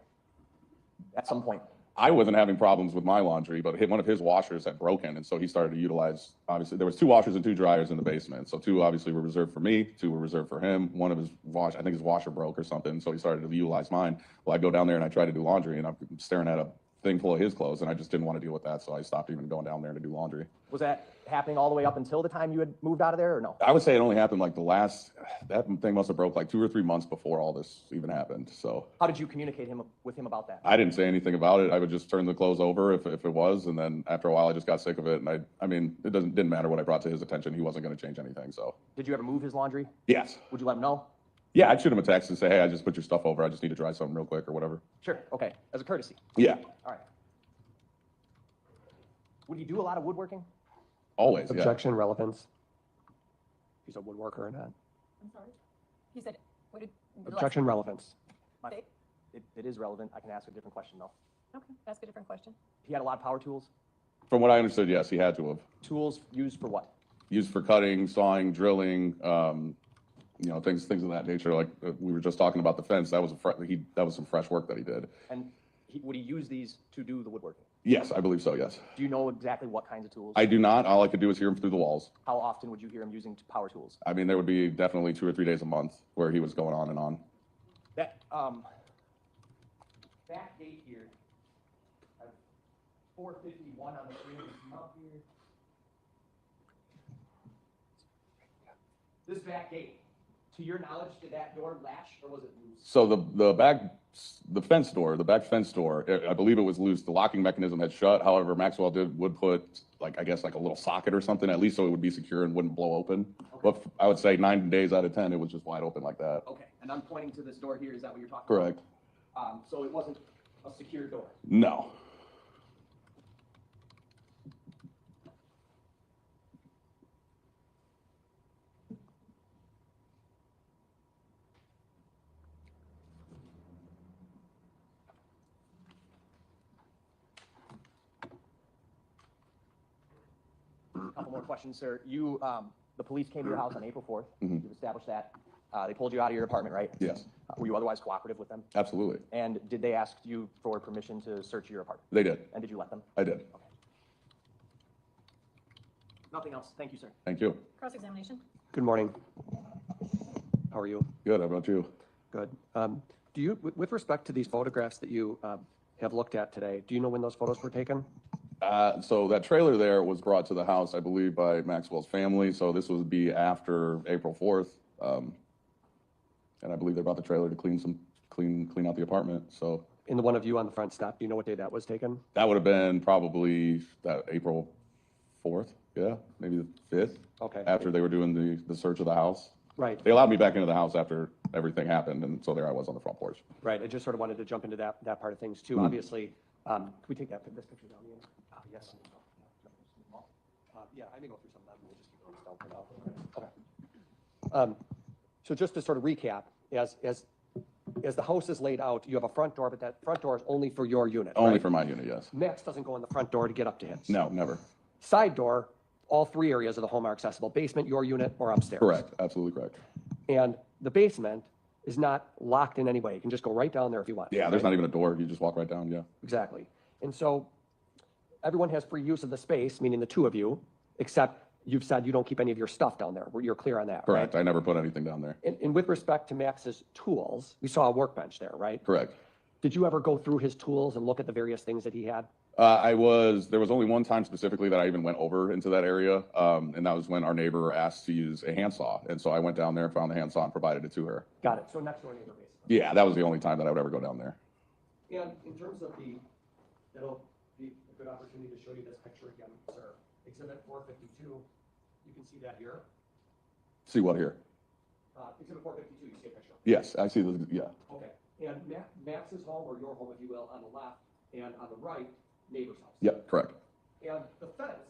At some point. I wasn't having problems with my laundry, but one of his washers had broken, and so he started to utilize, obviously, there was 2 washers and 2 dryers in the basement. So 2 obviously were reserved for me, 2 were reserved for him. One of his I think his washer broke or something, so he started to utilize mine. Well, I go down there and I try to do laundry, and I'm staring at a thing full of his clothes, and I just didn't want to deal with that, so I stopped even going down there to do laundry. Was that happening all the way up until the time you had moved out of there, or no? I would say it only happened like that thing must have broke like 2 or 3 months before all this even happened, so. How did you communicate with him about that? I didn't say anything about it. I would just turn the clothes over if it was, and then after a while I just got sick of it, and I mean, it didn't matter what I brought to his attention. He wasn't going to change anything, so. Did you ever move his laundry? Yes. Would you let him know? Yeah, I'd shoot him a text and say, hey, I just put your stuff over. I just need to dry something real quick or whatever. Sure, okay, as a courtesy. Yeah, All right. Would you do a lot of woodworking? always, yeah. Objection, relevance. He's a woodworker or not. I'm sorry. He said, what did? Objection, relevance. Okay, It is relevant. I can ask a different question, though. okay, ask a different question. He had a lot of power tools? From what I understood, yes, he had to have. Tools used for what? Used for cutting, sawing, drilling, you know, things of that nature. Like we were just talking about the fence. That was some fresh work that he did. And would he use these to do the woodworking? Yes, I believe so, yes. Do you know exactly what kinds of tools? I do not. All I could do is hear him through the walls. How often would you hear him using power tools? I mean, there would be definitely 2 or 3 days a month where he was going on and on. That, back gate here, 451 on the screen, up here. This back gate, to your knowledge, did that door latch or was it loose? So the back fence door, I believe it was loose. The locking mechanism had shut. However, Maxwell would put like, I guess like a little socket or something, at least so it would be secure and wouldn't blow open. Okay. But I would say 9 days out of 10, it was just wide open like that. Okay, and I'm pointing to this door here. Is that what you're talking Correct. about? So it wasn't a secure door? No. Couple more questions, sir. You, the police came to your house on April 4th. Mhm. You've established that. They pulled you out of your apartment, right? Yes, Were you otherwise cooperative with them? absolutely. And did they ask you for permission to search your apartment? They did. And did you let them? I did. Nothing else. Thank you, sir. Thank you. Cross-examination. Good morning. How are you? Good. How about you? Good. Do you, with respect to these photographs that you have looked at today, do you know when those photos were taken? So that trailer there was brought to the house, I believe, by Maxwell's family. So this would be after April 4th. And I believe they brought the trailer to clean out the apartment. So. And the one of you on the front step, do you know what day that was taken? That would have been probably that April 4th. Yeah, maybe the 5th. Okay. After they were doing the search of the house. Right. They allowed me back into the house after everything happened, and so there I was on the front porch. Right. I just sort of wanted to jump into that part of things too. Mhm. Obviously, can we take this picture down again? Yes. Yeah, I may go through some of that, but we'll just keep those down for now. Okay. So just to sort of recap, as the house is laid out, you have a front door, but that front door is only for your unit, Only right? for my unit, yes. Max doesn't go in the front door to get up to his. No, never. Side door, all 3 areas of the home are accessible: basement, your unit, or upstairs. Correct, absolutely correct. And the basement is not locked in any way. You can just go right down there if you want. Yeah, there's not even a door. You just walk right down, yeah. Exactly. And so everyone has free use of the space, meaning the 2 of you, except you've said you don't keep any of your stuff down there. You're clear on that, Correct, right? I never put anything down there. And with respect to Max's tools, we saw a workbench there, right? Correct. Did you ever go through his tools and look at the various things that he had? There was only one time specifically that I even went over into that area, and that was when our neighbor asked to use a handsaw. And so I went down there, found the handsaw, and provided it to her. Got it. So next door neighbor, basically. Yeah, that was the only time that I would ever go down there. And in terms of that'll be a good opportunity to show you this picture again, sir. Exhibit 452, you can see that here. See what here? Exhibit 452, you see a picture. Yes, I see yeah. Okay. And Max's home, or your home, if you will, on the left, and on the right, neighbor's house. Yep, correct. And the fence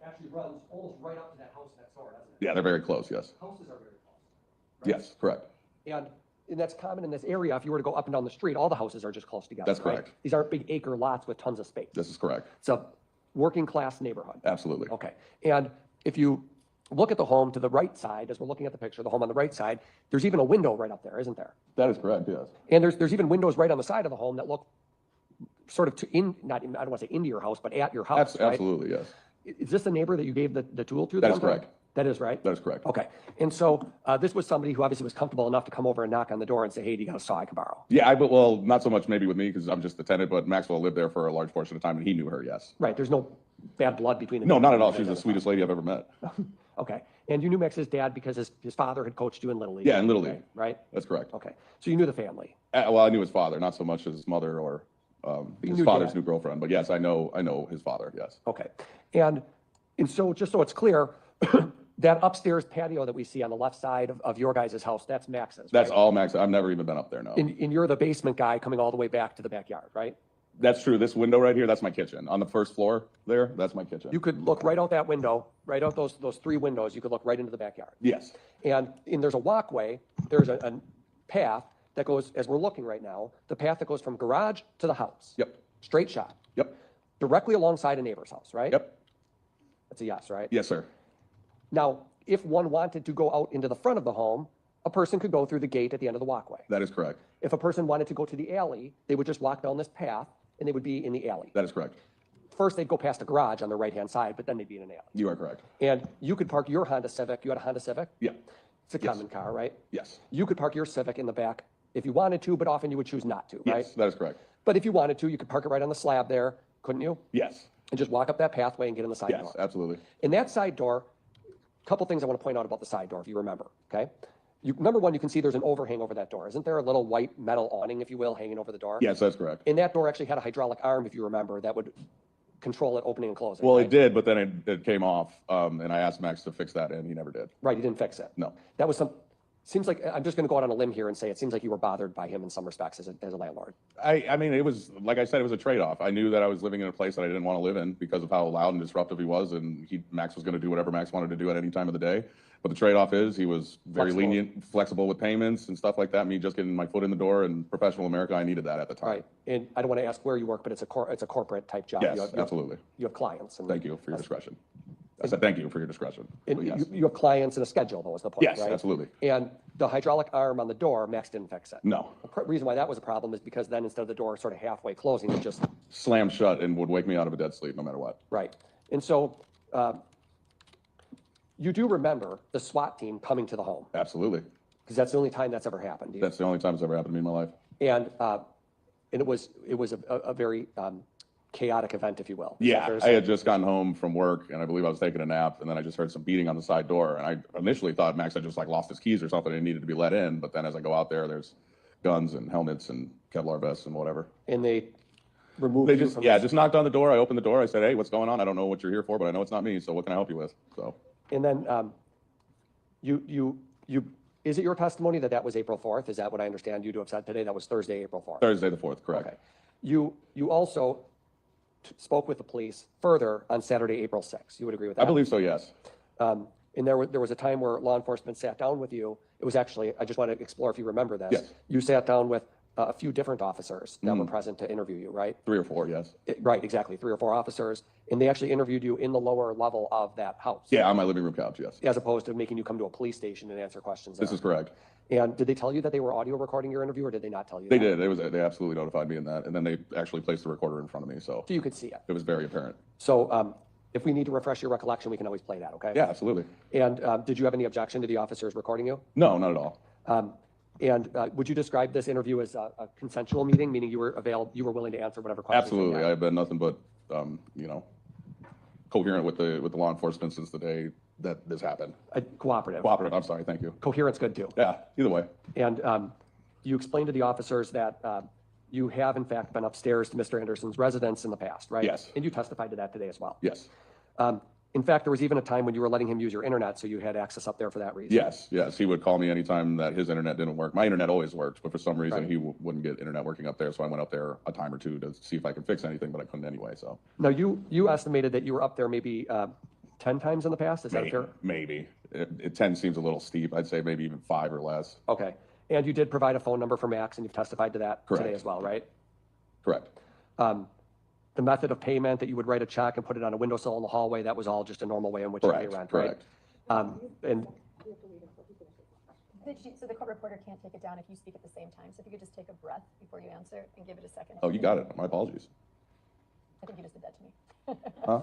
actually runs almost right up to that house next door, doesn't it? Yeah, they're very close, yes. Houses are very close. Yes, correct. And that's common in this area. If you were to go up and down the street, all the houses are just close together. That's right? correct. These aren't big acre lots with tons of space. This is correct. It's a working class neighborhood. Absolutely. Okay. And if you look at the home to the right side, as we're looking at the picture, the home on the right side, there's even a window right up there, isn't there? That is correct, yes. And there's even windows right on the side of the home that look sort of I don't want to say into your house, but at your house, right? Absolutely, yes. Is this the neighbor that you gave the tool to? That is correct. That is right? That is correct. Okay. And so this was somebody who obviously was comfortable enough to come over and knock on the door and say, hey, do you got a saw I can borrow? Yeah, well, not so much maybe with me because I'm just the tenant, but Maxwell lived there for a large portion of time and he knew her, yes. Right. There's no bad blood between them. No, not at all. She's the sweetest lady I've ever met. Okay. And you knew Max's dad because his father had coached you in Little League? Yeah, in Little League. Right? That's correct. Okay. So you knew the family? Well, I knew his father, not so much his mother or his father's new girlfriend, but yes, I know his father, yes. Okay. And so just so it's clear, that upstairs patio that we see on the left side of your guys' house, that's Max's, That's right? all Max. I've never even been up there, no. And you're the basement guy coming all the way back to the backyard, right? That's true. This window right here, that's my kitchen. On the first floor there, that's my kitchen. You could look right out that window, right out those 3 windows, you could look right into the backyard. Yes. And there's a walkway, there's a path that goes, as we're looking right now, the path that goes from garage to the house. Yep. Straight shot. Yep. Directly alongside a neighbor's house, right? Yep. That's a yes, right? Yes, sir. Now, if one wanted to go out into the front of the home, a person could go through the gate at the end of the walkway. That is correct. If a person wanted to go to the alley, they would just walk down this path and they would be in the alley. That is correct. First, they'd go past a garage on the right-hand side, but then they'd be in an alley. You are correct. And you could park your Honda Civic. You had a Honda Civic? Yeah. It's a common car, right? Yes. You could park your Civic in the back if you wanted to, but often you would choose not to, right? Yes, that is correct. But if you wanted to, you could park it right on the slab there, couldn't you? Yes. And just walk up that pathway and get in the side door. Yes, absolutely. In that side door, a couple things I want to point out about the side door, if you remember, okay? Number one, you can see there's an overhang over that door. Isn't there a little white metal awning, if you will, hanging over the door? Yes, that's correct. And that door actually had a hydraulic arm, if you remember, that would control it opening and closing. Well, right? it did, but then it came off, and I asked Max to fix that, and he never did. Right, he didn't fix it. No. That was seems like, I'm just going to go out on a limb here and say it seems like you were bothered by him in some respects as a landlord. I mean, it was, like I said, it was a trade-off. I knew that I was living in a place that I didn't want to live in because of how loud and disruptive he was, and Max was going to do whatever Max wanted to do at any time of the day. But the trade-off is he was very lenient, flexible with payments and stuff like that. Me just getting my foot in the door in professional America, I needed that at the time. Right, and I don't want to ask where you work, but it's a corporate type job. Yes, absolutely. You have clients. And Thank you for your discretion. I said thank you for your discretion. And Yes. you have clients and a schedule, though, is the point, right? Yes, absolutely. And the hydraulic arm on the door, Max didn't fix it. No. The reason why that was a problem is because then instead of the door sort of halfway closing, it just... Slammed shut and would wake me out of a dead sleep no matter what. Right. And so you do remember the SWAT team coming to the home. Absolutely. Because that's the only time that's ever happened. Do you? That's the only time it's ever happened to me in my life. And it was a very chaotic event, if you will. Yeah, I had just gotten home from work and I believe I was taking a nap and then I just heard some beating on the side door and I initially thought Max had just like lost his keys or something and needed to be let in. But then as I go out there, there's guns and helmets and Kevlar vests and whatever. And they removed you from just knocked on the door. I opened the door. I said, hey, what's going on? I don't know what you're here for, but I know it's not me. So what can I help you with? So. And then is it your testimony that was April 4th? Is that what I understand you to have said today? That was Thursday, April 4th. Thursday the 4th, correct. Okay. You also spoke with the police further on Saturday, April 6th. You would agree with that? I believe so, yes. And there was a time where law enforcement sat down with you. It was actually, I just want to explore if you remember this. Yes. You sat down with a few different officers that were present to interview you, right? 3 or 4, yes. Right, exactly. 3 or 4 officers. And they actually interviewed you in the lower level of that house. Yeah, on my living room couch, yes. As opposed to making you come to a police station and answer questions there. This is correct. And did they tell you that they were audio recording your interview or did they not tell you They that? did. They absolutely notified me in that. And then they actually placed the recorder in front of me. So you could see it. It was very apparent. So if we need to refresh your recollection, we can always play that, okay? Yeah, absolutely. And did you have any objection to the officers recording you? No, not at all. And would you describe this interview as a consensual meeting, meaning you were willing to answer whatever questions? Absolutely. I've been nothing but, coherent with the law enforcement since the day that this happened. Cooperative. Cooperative. I'm sorry. Thank you. Coherent's good too. Yeah. Either way. And you explained to the officers that you have in fact been upstairs to Mr. Anderson's residence in the past, right? Yes. And you testified to that today as well. Yes. In fact, there was even a time when you were letting him use your internet, so you had access up there for that reason. Yes. Yes. He would call me anytime that his internet didn't work. My internet always worked, but for some reason Right. he wouldn't get internet working up there. So I went up there a time or two to see if I could fix anything, but I couldn't anyway. So. Now you estimated that you were up there maybe 10 times in the past. Is that fair? Maybe. 10 seems a little steep. I'd say maybe even 5 or less. Okay. And you did provide a phone number for Max, and you've testified to that Correct. today as well, right? Correct. The method of payment that you would write a check and put it on a windowsill in the hallway, that was all just a normal way in which you pay Correct. rent, Correct. right? And So the court reporter can't take it down if you speak at the same time. So if you could just take a breath before you answer and give it a second. Oh, you got it. My apologies. I think you just did that to me. Huh?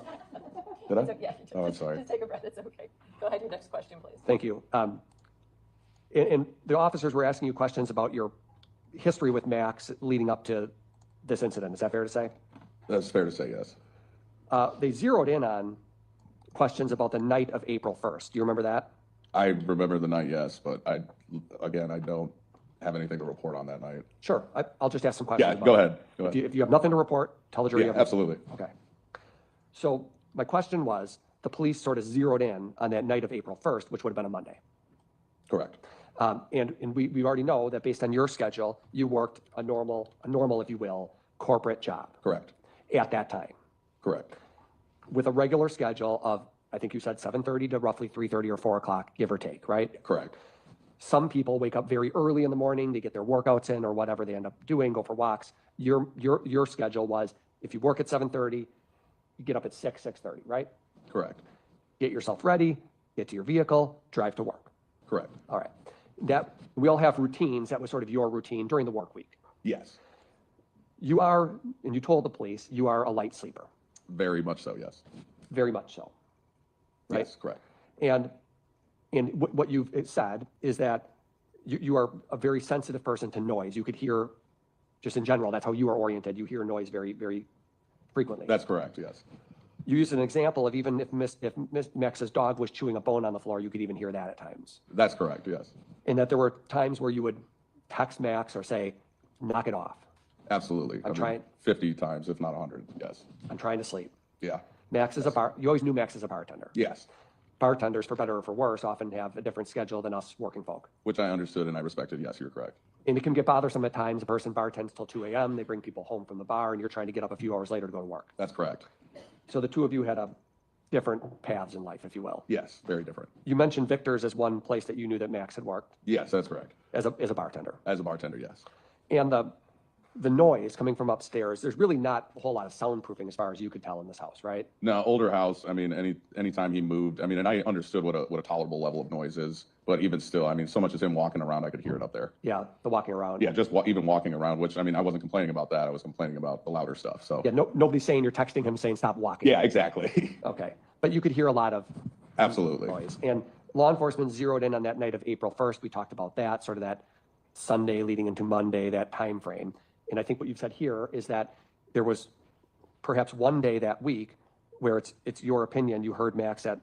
Did I? Yeah, you did. Oh, I'm sorry. Just take a breath. It's okay. Go ahead. Your next question, please. Thank you. And the officers were asking you questions about your history with Max leading up to this incident. Is that fair to say? That's fair to say, yes. They zeroed in on questions about the night of April 1st. Do you remember that? I remember the night, yes, but I don't have anything to report on that night. Sure. I'll just ask some questions. Yeah, about go it. ahead. Go ahead. If you have nothing to report, tell the jury. Yeah, you have absolutely. Okay. So my question was, the police sort of zeroed in on that night of April 1st, which would have been a Monday. Correct. And we already know that based on your schedule, you worked a normal, if you will, corporate job. Correct. At that time. Correct. With a regular schedule of, I think you said 7:30 to roughly 3:30 or 4 o'clock, give or take, right? Correct. Some people wake up very early in the morning to get their workouts in or whatever they end up doing, go for walks. Your schedule was, if you work at 7:30, you get up at 6:30, right? Correct. Get yourself ready, get to your vehicle, drive to work. Correct. All right. That we all have routines. That was sort of your routine during the work week. Yes. You are, and you told the police, you are a light sleeper. Very much so, yes. Very much so. Right? Yes, correct. And what you've said is that you are a very sensitive person to noise. You could hear, just in general, that's how you are oriented. You hear noise very, very frequently. That's correct, yes. You used an example of even if Miss Max's dog was chewing a bone on the floor, you could even hear that at times. That's correct, yes. And that there were times where you would text Max or say, knock it off. Absolutely. I'm trying. 50 times, if not 100, yes. I'm trying to sleep. Yeah. Max is you always knew Max as a bartender. Yes. Bartenders, for better or for worse, often have a different schedule than us working folk. Which I understood and I respected, yes, you're correct. And it can get bothersome at times. A person bartends till 2 a.m. They bring people home from the bar and you're trying to get up a few hours later to go to work. That's correct. So the two of you had different paths in life, if you will. Yes, very different. You mentioned Victor's as one place that you knew that Max had worked. Yes, that's correct. As a bartender. As a bartender, yes. And the noise coming from upstairs, there's really not a whole lot of soundproofing as far as you could tell in this house, right? No, older house, I mean, anytime he moved, I mean, and I understood what a tolerable level of noise is, but even still, I mean, so much as him walking around, I could hear it up there. Yeah, the walking around. Yeah, just even walking around, which, I mean, I wasn't complaining about that. I was complaining about the louder stuff, so. Yeah, nobody's saying you're texting him saying stop walking. Yeah, exactly. Okay, but you could hear a lot of Absolutely. noise. And law enforcement zeroed in on that night of April 1st. We talked about that, sort of that Sunday leading into Monday, that time frame. And I think what you've said here is that there was perhaps one day that week where it's your opinion, you heard Max at,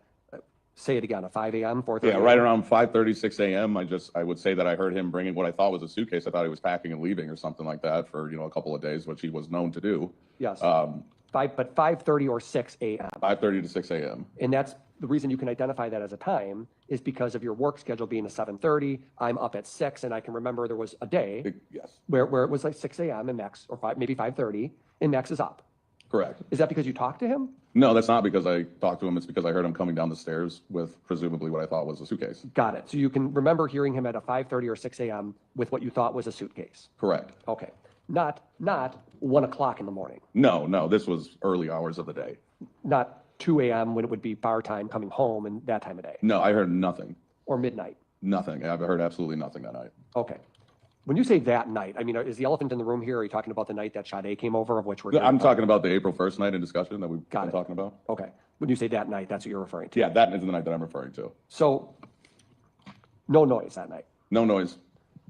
say it again, at 5 a.m., 4:30? Yeah, right around 5:36 a.m. I would say that I heard him bringing what I thought was a suitcase. I thought he was packing and leaving or something like that for, a couple of days, which he was known to do. Yes, 5:30 or 6 a.m. 5:30 to 6 a.m. And that's the reason you can identify that as a time is because of your work schedule being a 7:30. I'm up at 6, and I can remember there was a day Yes, where it was like 6 a.m. and Max, or maybe 5:30, and Max is up. correct. Is that because you talked to him? No, that's not because I talked to him. It's because I heard him coming down the stairs with presumably what I thought was a suitcase. Got it. So you can remember hearing him at a 5:30 or 6 a.m. with what you thought was a suitcase. Correct. Okay. Not 1 o'clock in the morning. No, this was early hours of the day. Not 2 a.m. when it would be bar time coming home and that time of day. No, I heard nothing. Or midnight. Nothing. I've heard absolutely nothing that night. Okay. When you say that night, I mean, is the elephant in the room here? Are you talking about the night that Sade came over, of which we're I'm talking about the April 1st night in discussion that we've been talking about. Okay. When you say that night, that's what you're referring to. Yeah, that is the night that I'm referring to. So, no noise that night. No noise.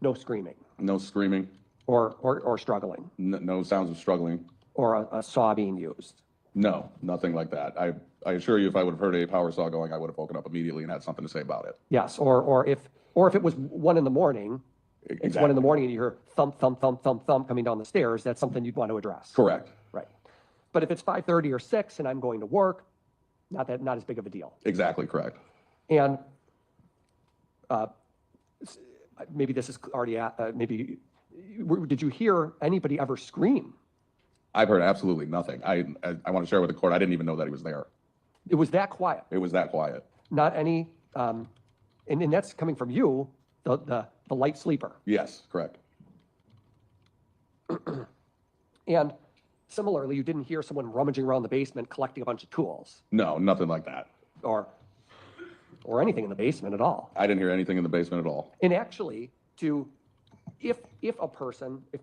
No screaming. No screaming. Or struggling. No sounds of struggling. Or a saw being used. No, nothing like that. I assure you, if I would have heard a power saw going, I would have woken up immediately and had something to say about it. Yes, or if it was 1 in the morning, it's 1 in the morning and you hear thump, thump, thump, thump, thump coming down the stairs, that's something you'd want to address. Correct. Right. But if it's 5:30 or 6 and I'm going to work, not as big of a deal. Exactly correct. And maybe this is already, did you hear anybody ever scream? I've heard absolutely nothing. I want to share with the court, I didn't even know that he was there. It was that quiet. It was that quiet. Not any, and that's coming from you, the light sleeper. Yes, correct. And similarly, you didn't hear someone rummaging around the basement collecting a bunch of tools. No, nothing like that. Or or anything in the basement at all. I didn't hear anything in the basement at all. And actually, if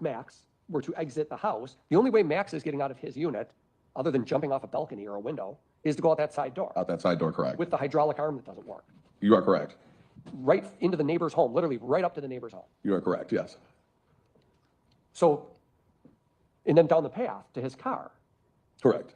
Max were to exit the house, the only way Max is getting out of his unit, other than jumping off a balcony or a window, is to go out that side door. Out that side door, correct. With the hydraulic arm that doesn't work. You are correct. Right into the neighbor's home, literally right up to the neighbor's home. You are correct, yes. So, and then down the path to his car. Correct.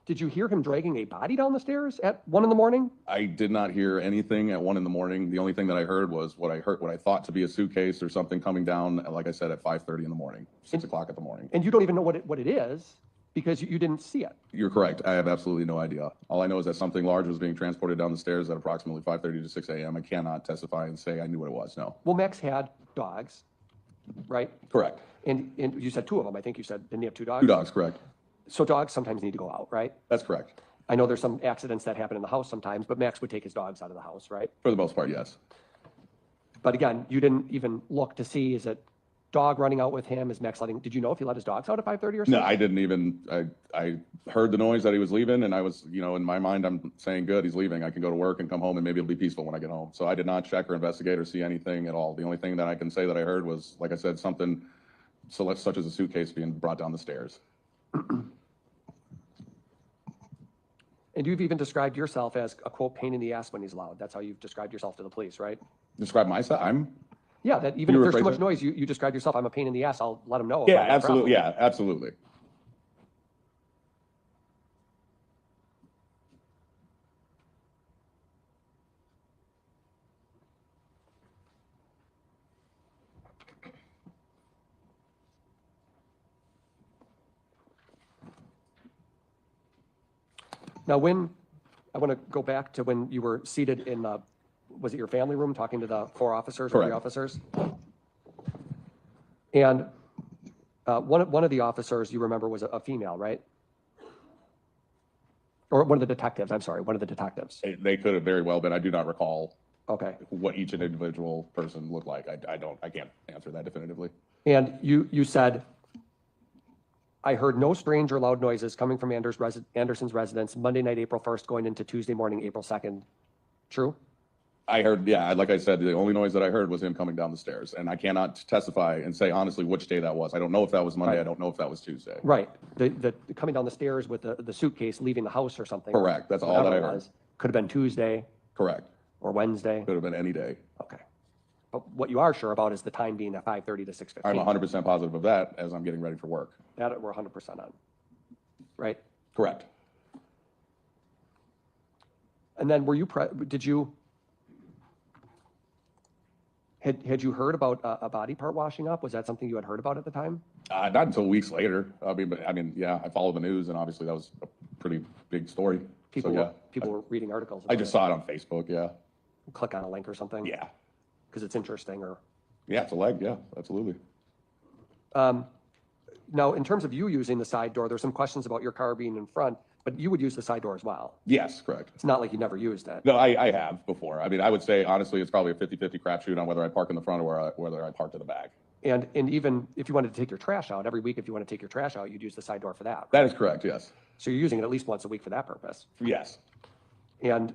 Did you hear him dragging a body down the stairs at 1 a.m? I did not hear anything at 1 a.m. The only thing that I heard was what I thought to be a suitcase or something coming down, like I said, at 5:30 in the morning, 6 o'clock in the morning. And you don't even know what it is because you didn't see it. You're correct. I have absolutely no idea. All I know is that something large was being transported down the stairs at approximately 5:30 to 6 a.m. I cannot testify and say I knew what it was, no. Well, Max had dogs, right? Correct. And you said 2 of them. I think you said, didn't he have 2 dogs? 2 dogs, correct. So dogs sometimes need to go out, right? That's correct. I know there's some accidents that happen in the house sometimes, but Max would take his dogs out of the house, right? For the most part, yes. But again, you didn't even look to see, is it dog running out with him? Is Max did you know if he let his dogs out at 5:30 or something? No, I didn't even, I heard the noise that he was leaving, and I was, in my mind, I'm saying, good, he's leaving. I can go to work and come home, and maybe it'll be peaceful when I get home. So I did not check or investigate or see anything at all. The only thing that I can say that I heard was, like I said, something such as a suitcase being brought down the stairs. And you've even described yourself as a, quote, pain in the ass when he's loud. That's how you've described yourself to the police, right? Describe myself? Yeah, that even if there's too much noise, you describe yourself, I'm a pain in the ass, I'll let him know. Yeah, absolutely. Yeah, absolutely. Now, I want to go back to when you were seated in the, was it your family room, talking to the 4 officers or 3 officers? And one of the officers you remember was a female, right? Or one of the detectives, I'm sorry, one of the detectives. They could have very well been. I do not recall what each individual person looked like. I can't answer that definitively. And you said, I heard no strange or loud noises coming from Anderson's residence Monday night, April 1st, going into Tuesday morning, April 2nd. True? I heard, yeah, like I said, the only noise that I heard was him coming down the stairs. And I cannot testify and say honestly which day that was. I don't know if that was Monday. I don't know if that was Tuesday. Right. The coming down the stairs with the suitcase, leaving the house or something. Correct. That's all that I heard. Could have been Tuesday. Correct. Or Wednesday. Could have been any day. Okay. But what you are sure about is the time being at 5:30 to 6:15. I'm 100% positive of that as I'm getting ready for work. That we're 100% on. Right? Correct. And then had you heard about a body part washing up? Was that something you had heard about at the time? Not until weeks later. Yeah, I follow the news, and obviously that was a pretty big story. People So, were reading articles. I just saw it on Facebook, yeah. Click on a link or something? Yeah. Because it's interesting or? Yeah, it's a leg, yeah, absolutely. Now, in terms of you using the side door, there's some questions about your car being in front, but you would use the side door as well. Yes, correct. It's not like you never used it. No, I have before. I would say, honestly, it's probably a 50-50 crapshoot on whether I park in the front or whether I park to the back. And even if you wanted to take your trash out, every week if you want to take your trash out, you'd use the side door for that. Right? That is correct, yes. So you're using it at least once a week for that purpose? Yes. And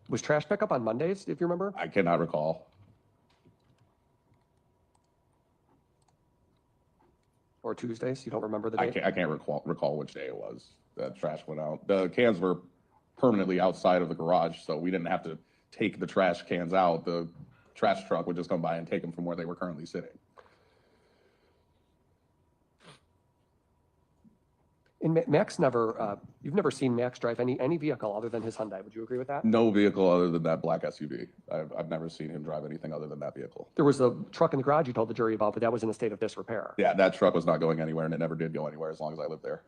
was trash pickup on Mondays, if you remember? I cannot recall. Or Tuesdays? You don't remember the date? I can't recall which day it was that trash went out. The cans were permanently outside of the garage, so we didn't have to take the trash cans out. The trash truck would just come by and take them from where they were currently sitting. And Max you've never seen Max drive any vehicle other than his Hyundai. Would you agree with that? No vehicle other than that black SUV. I've never seen him drive anything other than that vehicle. There was a truck in the garage you told the jury about, but that was in a state of disrepair. Yeah, that truck was not going anywhere, and it never did go anywhere as long as I lived there.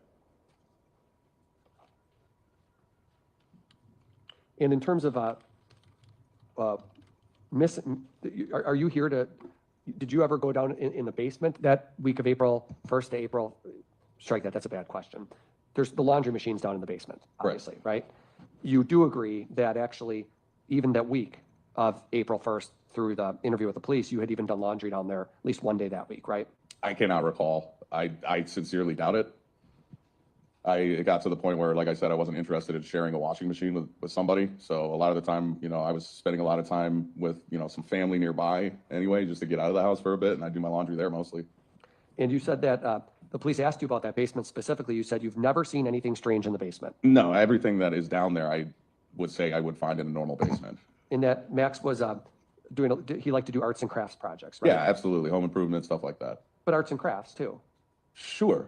And in terms of are you here did you ever go down in the basement that week of April 1st to April? Strike that, that's a bad question. There's the laundry machines down in the basement, obviously, right? You do agree that actually, even that week of April 1st through the interview with the police, you had even done laundry down there at least one day that week, right? I cannot recall. I sincerely doubt it. It got to the point where, like I said, I wasn't interested in sharing a washing machine with somebody. So a lot of the time, I was spending a lot of time with, some family nearby anyway, just to get out of the house for a bit, and I do my laundry there mostly. And you said that the police asked you about that basement specifically. You said you've never seen anything strange in the basement. No, everything that is down there, I would say I would find in a normal basement. And that Max was he liked to do arts and crafts projects, right? Yeah, absolutely. Home improvement, stuff like that. But arts and crafts too. Sure.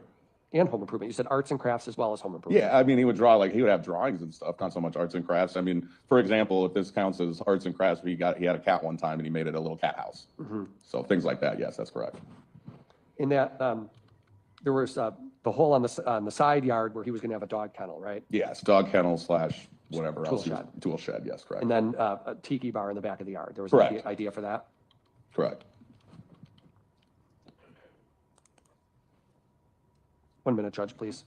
And home improvement. You said arts and crafts as well as home improvement. Yeah, I mean, he would draw, he would have drawings and stuff, not so much arts and crafts. I mean, for example, if this counts as arts and crafts, he had a cat one time and he made it a little cat house. Mm-hmm. So things like that, yes, that's correct. In that, there was the hole on the side yard where he was going to have a dog kennel, right? Yes, dog kennel / whatever Tool else. shed. Tool shed, yes, correct. And then a tiki bar in the back of the yard. There was Correct. an idea for that? Correct. 1 minute, Judge, please.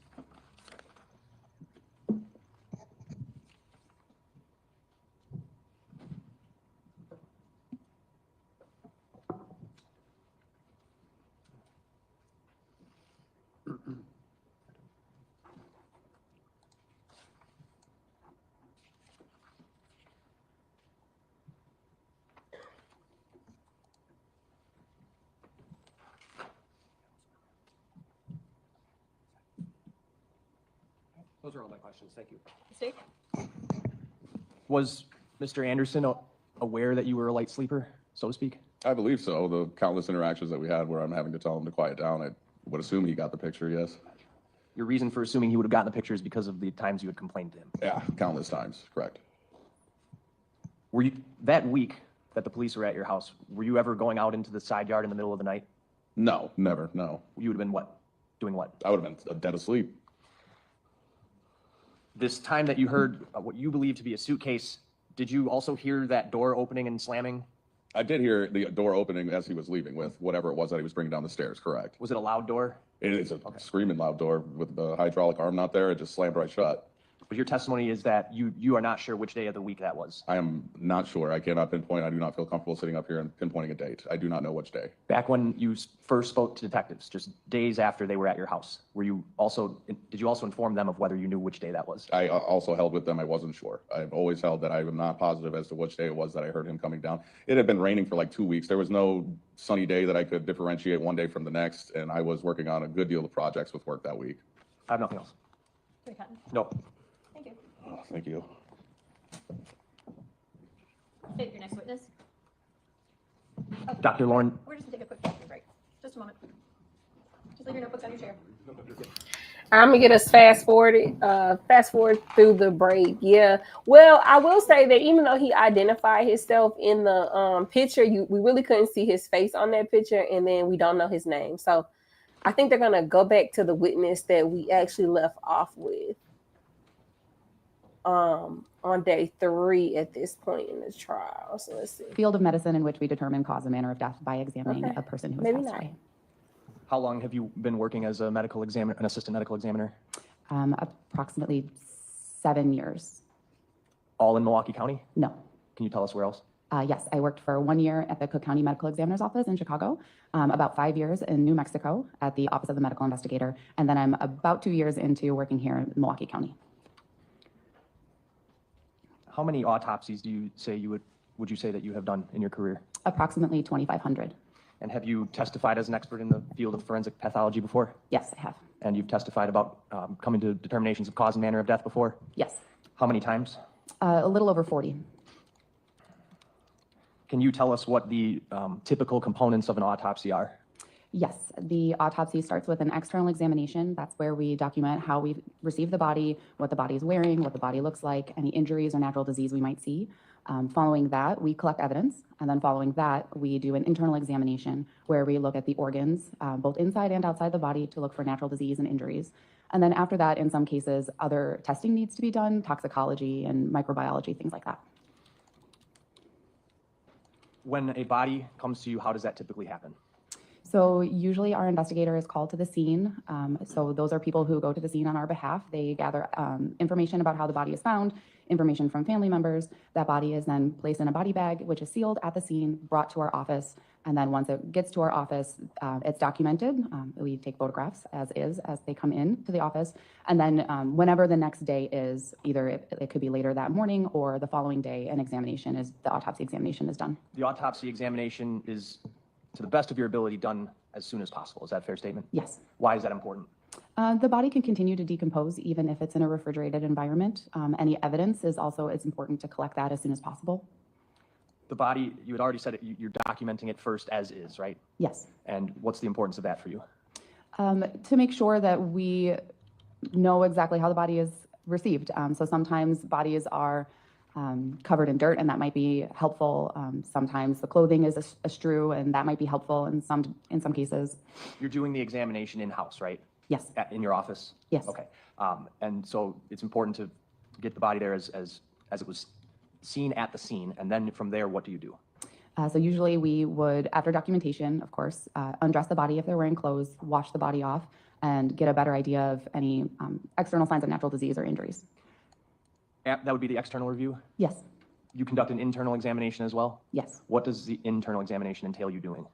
Those are all my questions. Thank you. Mistake? Was Mr. Anderson aware that you were a light sleeper, so to speak? I believe so. The countless interactions that we had where I'm having to tell him to quiet down, I would assume he got the picture, yes. Your reason for assuming he would have gotten the picture is because of the times you had complained to him? Yeah, countless times, correct. Were you, that week that the police were at your house, were you ever going out into the side yard in the middle of the night? No, never, no. You would have been what? Doing what? I would have been dead asleep. This time that you heard what you believe to be a suitcase, did you also hear that door opening and slamming? I did hear the door opening as he was leaving with whatever it was that he was bringing down the stairs, correct. Was it a loud door? It is a screaming loud door with the hydraulic arm not there. It just slammed right shut. But your testimony is that you are not sure which day of the week that was. I am not sure. I cannot pinpoint. I do not feel comfortable sitting up here and pinpointing a date. I do not know which day. Back when you first spoke to detectives, just days after they were at your house, did you also inform them of whether you knew which day that was? I also held with them. I wasn't sure. I've always held that I am not positive as to which day it was that I heard him coming down. It had been raining for like 2 weeks. There was no sunny day that I could differentiate one day from the next, and I was working on a good deal of projects with work that week. I have nothing else. No. Thank you. Oh, thank you. State your next witness. Dr. Lauren. We're just gonna take a quick bathroom break. Just a moment. Just leave your notebooks on your chair. I'm gonna get us fast forward through the break. Yeah. Well, I will say that even though he identified himself in the picture, we really couldn't see his face on that picture, and then we don't know his name. So I think they're gonna go back to the witness that we actually left off with on day 3 at this point in the trial. So let's see. Field of medicine in which we determine cause and manner of death by examining a person who has Maybe passed not. away. How long have you been working as a medical examiner, an assistant medical examiner? Approximately 7 years. All in Milwaukee County? No. Can you tell us where else? Yes, I worked for 1 year at the Cook County Medical Examiner's Office in Chicago, about 5 years in New Mexico at the Office of the Medical Investigator, and then I'm about 2 years into working here in Milwaukee County. How many autopsies do you say would you say that you have done in your career? Approximately 2,500. And have you testified as an expert in the field of forensic pathology before? Yes, I have. And you've testified about coming to determinations of cause and manner of death before? Yes. How many times? A little over 40. Can you tell us what the typical components of an autopsy are? Yes, the autopsy starts with an external examination. That's where we document how we received the body, what the body is wearing, what the body looks like, any injuries or natural disease we might see. Following that, we collect evidence. And then following that, we do an internal examination where we look at the organs, both inside and outside the body, to look for natural disease and injuries. And then after that, in some cases, other testing needs to be done, toxicology and microbiology, things like that. When a body comes to you, how does that typically happen? So usually our investigator is called to the scene. So those are people who go to the scene on our behalf. They gather information about how the body is found, information from family members. That body is then placed in a body bag, which is sealed at the scene, brought to our office, And then once it gets to our office, it's documented. We take photographs as they come in to the office. And then whenever the next day is, either it could be later that morning or the following day, the autopsy examination is done. The autopsy examination is, to the best of your ability, done as soon as possible. Is that a fair statement? Yes. Why is that important? The body can continue to decompose even if it's in a refrigerated environment. Any evidence it's important to collect that as soon as possible. The body, you had already said it, you're documenting it first as is, right? Yes. And what's the importance of that for you? To make sure that we know exactly how the body is received. So sometimes bodies are covered in dirt, and that might be helpful. Sometimes the clothing is a strew, and that might be helpful in some cases. You're doing the examination in-house, right? Yes. In your office? Yes. Okay. And so it's important to get the body there as it was seen at the scene, and then from there, what do you do? So usually we would, after documentation, of course, undress the body if they're wearing clothes, wash the body off, and get a better idea of any external signs of natural disease or injuries. That would be the external review? Yes. You conduct an internal examination as well? Yes. What does the internal examination entail you doing?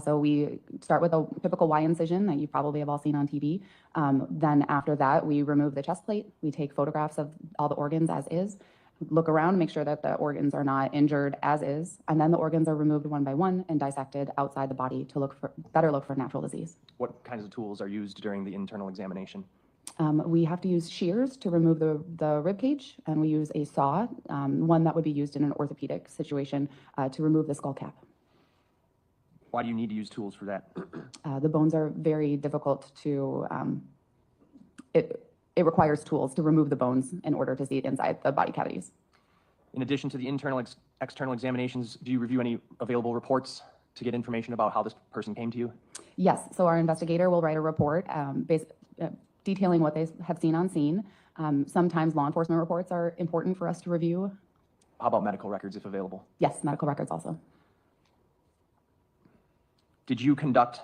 So we start with a typical Y incision that you probably have all seen on TV. Then after that, we remove the chest plate. We take photographs of all the organs as is, look around, make sure that the organs are not injured as is, and then the organs are removed one by one and dissected outside the body to better look for natural disease. What kinds of tools are used during the internal examination? We have to use shears to remove the rib cage, and we use a saw, one that would be used in an orthopedic situation, to remove the skull cap. Why do you need to use tools for that? The bones are very difficult to, it requires tools to remove the bones in order to see inside the body cavities. In addition to the internal external examinations, do you review any available reports to get information about how this person came to you? Yes, so our investigator will write a report detailing what they have seen on scene. Sometimes law enforcement reports are important for us to review. How about medical records if available? Yes, medical records also. Did you conduct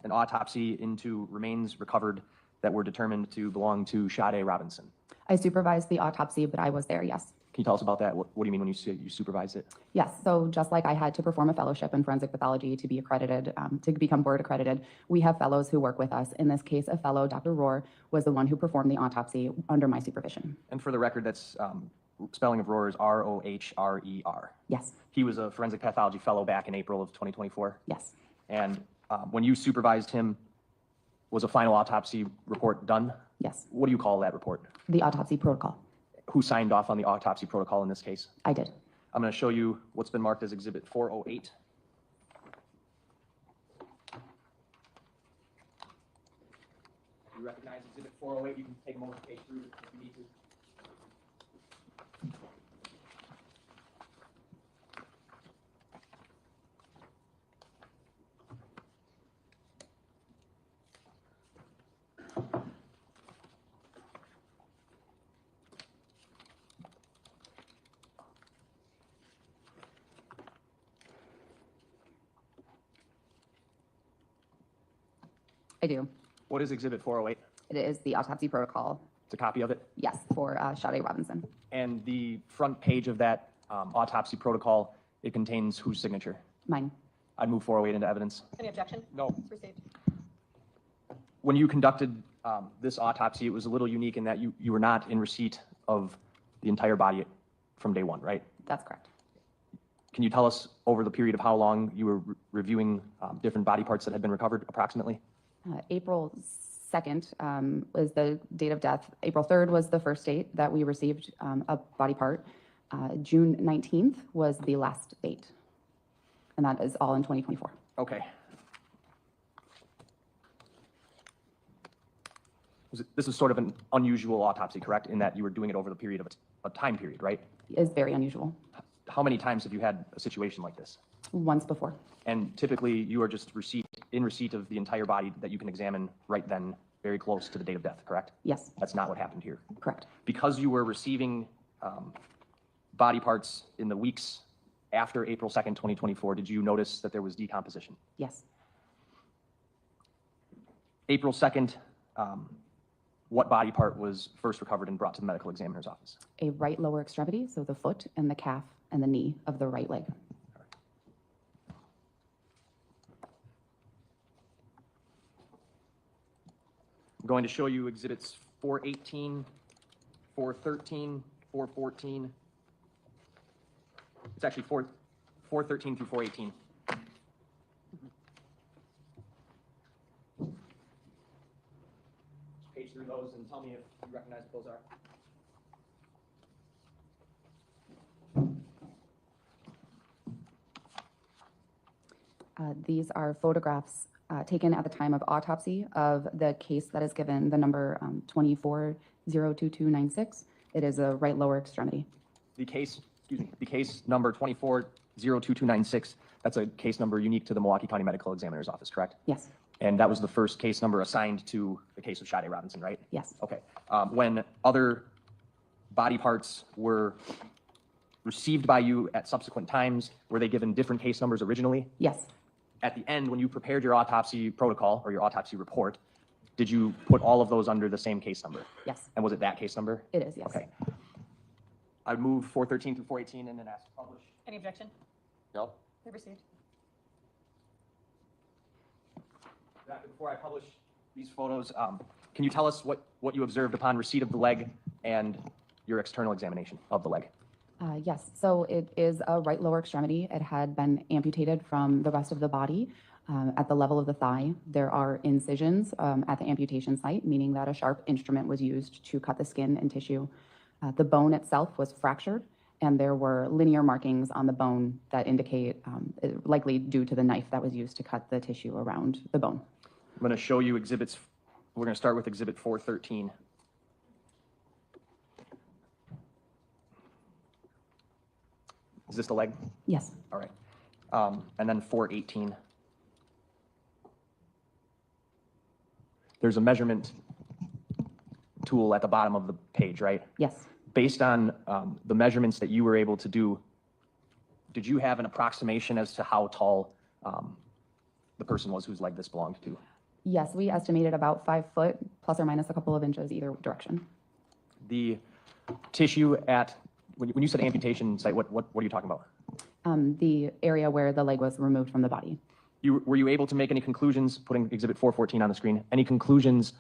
an autopsy into remains recovered that were determined to belong to Sade Robinson? I supervised the autopsy, but I was there, yes. Can you tell us about that? What do you mean when you say you supervised it? Yes, so just like I had to perform a fellowship in forensic pathology to be accredited, to become board accredited, we have fellows who work with us. In this case, a fellow, Dr. Rohr, was the one who performed the autopsy under my supervision. And for the record, that's spelling of Rohr is R-O-H-R-E-R. Yes. He was a forensic pathology fellow back in April of 2024? Yes. And when you supervised him, was a final autopsy report done? Yes. What do you call that report? The autopsy protocol. Who signed off on the autopsy protocol in this case? I did. I'm going to show you what's been marked as Exhibit 408. You recognize Exhibit 408? You can take a moment to page through it if you need to. I do. What is Exhibit 408? It is the autopsy protocol. It's a copy of it? Yes, for Sade Robinson. And the front page of that autopsy protocol, it contains whose signature? Mine. I'd move 408 into evidence. Any objection? No. It's received. When you conducted this autopsy, it was a little unique in that you were not in receipt of the entire body from day one, right? That's correct. Can you tell us over the period of how long you were reviewing different body parts that had been recovered approximately? April 2nd was the date of death. April 3rd was the first date that we received a body part. June 19th was the last date. And that is all in 2024. Okay. This is sort of an unusual autopsy, correct? In that you were doing it over the period of a time period, right? It is very unusual. How many times have you had a situation like this? Once before. And typically you are just in receipt of the entire body that you can examine right then, very close to the date of death, correct? Yes. That's not what happened here. Correct. Because you were receiving body parts in the weeks after April 2nd, 2024, did you notice that there was decomposition? Yes. April 2nd, what body part was first recovered and brought to the medical examiner's office? A right lower extremity, so the foot and the calf and the knee of the right leg. I'm going to show you exhibits 418, 413, 414. It's actually 413 through 418. Page through those and tell me if you recognize what those are. These are photographs taken at the time of autopsy of the case that is given the number 24-02296. It is a right lower extremity. The case, excuse me, the case number 24-02296, that's a case number unique to the Milwaukee County Medical Examiner's Office, correct? Yes. And that was the first case number assigned to the case of Sade Robinson, right? Yes. Okay. When other body parts were received by you at subsequent times, were they given different case numbers originally? Yes. At the end, when you prepared your autopsy protocol or your autopsy report, did you put all of those under the same case number? Yes. And was it that case number? It is, yes. Okay. I'd move 413 through 418 and then ask to publish. Any objection? No. We received. Before I publish these photos, can you tell us what you observed upon receipt of the leg and your external examination of the leg? Yes, so it is a right lower extremity. It had been amputated from the rest of the body at the level of the thigh. There are incisions at the amputation site, meaning that a sharp instrument was used to cut the skin and tissue. The bone itself was fractured, and there were linear markings on the bone that indicate likely due to the knife that was used to cut the tissue around the bone. I'm going to show you exhibits. We're going to start with exhibit 413. Is this the leg? Yes. All right. And then 418. There's a measurement tool at the bottom of the page, right? Yes. Based on the measurements that you were able to do, did you have an approximation as to how tall the person was whose leg this belonged to? Yes, we estimated about 5 foot, plus or minus a couple of inches either direction. The tissue at, when you said amputation site, what are you talking about? The area where the leg was removed from the body. Were you able to make any conclusions, putting exhibit 414 on the screen, any conclusions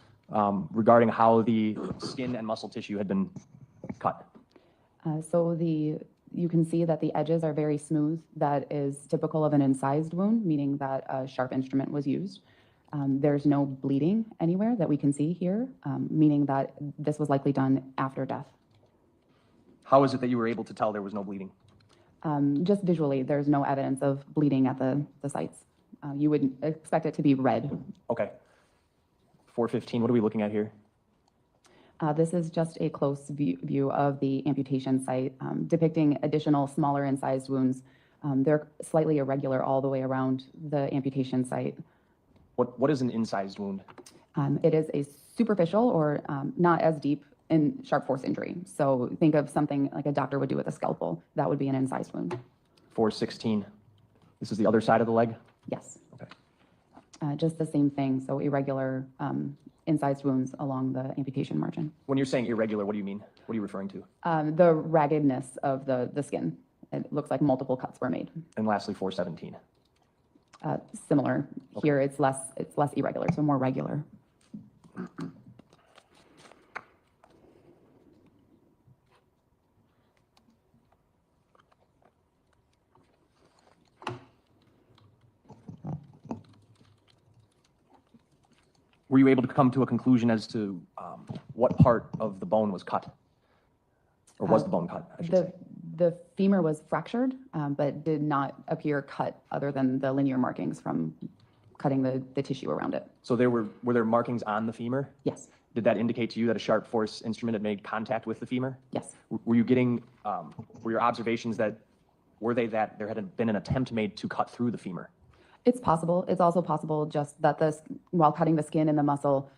regarding how the skin and muscle tissue had been cut? You can see that the edges are very smooth. That is typical of an incised wound, meaning that a sharp instrument was used. There's no bleeding anywhere that we can see here, meaning that this was likely done after death. How is it that you were able to tell there was no bleeding? Just visually, there's no evidence of bleeding at the sites. You would expect it to be red. Okay. 415, what are we looking at here? This is just a close view of the amputation site, depicting additional smaller incised wounds. They're slightly irregular all the way around the amputation site. What is an incised wound? It is a superficial or not as deep in sharp force injury. So think of something like a doctor would do with a scalpel. That would be an incised wound. 416. This is the other side of the leg? Yes. Okay. Just the same thing. So irregular incised wounds along the amputation margin. When you're saying irregular, what do you mean? What are you referring to? The raggedness of the skin. It looks like multiple cuts were made. And lastly, 417. Similar. Okay. Here it's less irregular, so more regular. Were you able to come to a conclusion as to what part of the bone was cut? Or was the bone cut, I should say? The femur was fractured, but did not appear cut other than the linear markings from cutting the tissue around it. So were there markings on the femur? Yes. Did that indicate to you that a sharp force instrument had made contact with the femur? Yes. Were you getting, were your observations that there had been an attempt made to cut through the femur? It's possible. It's also possible just that while cutting the skin and the muscle,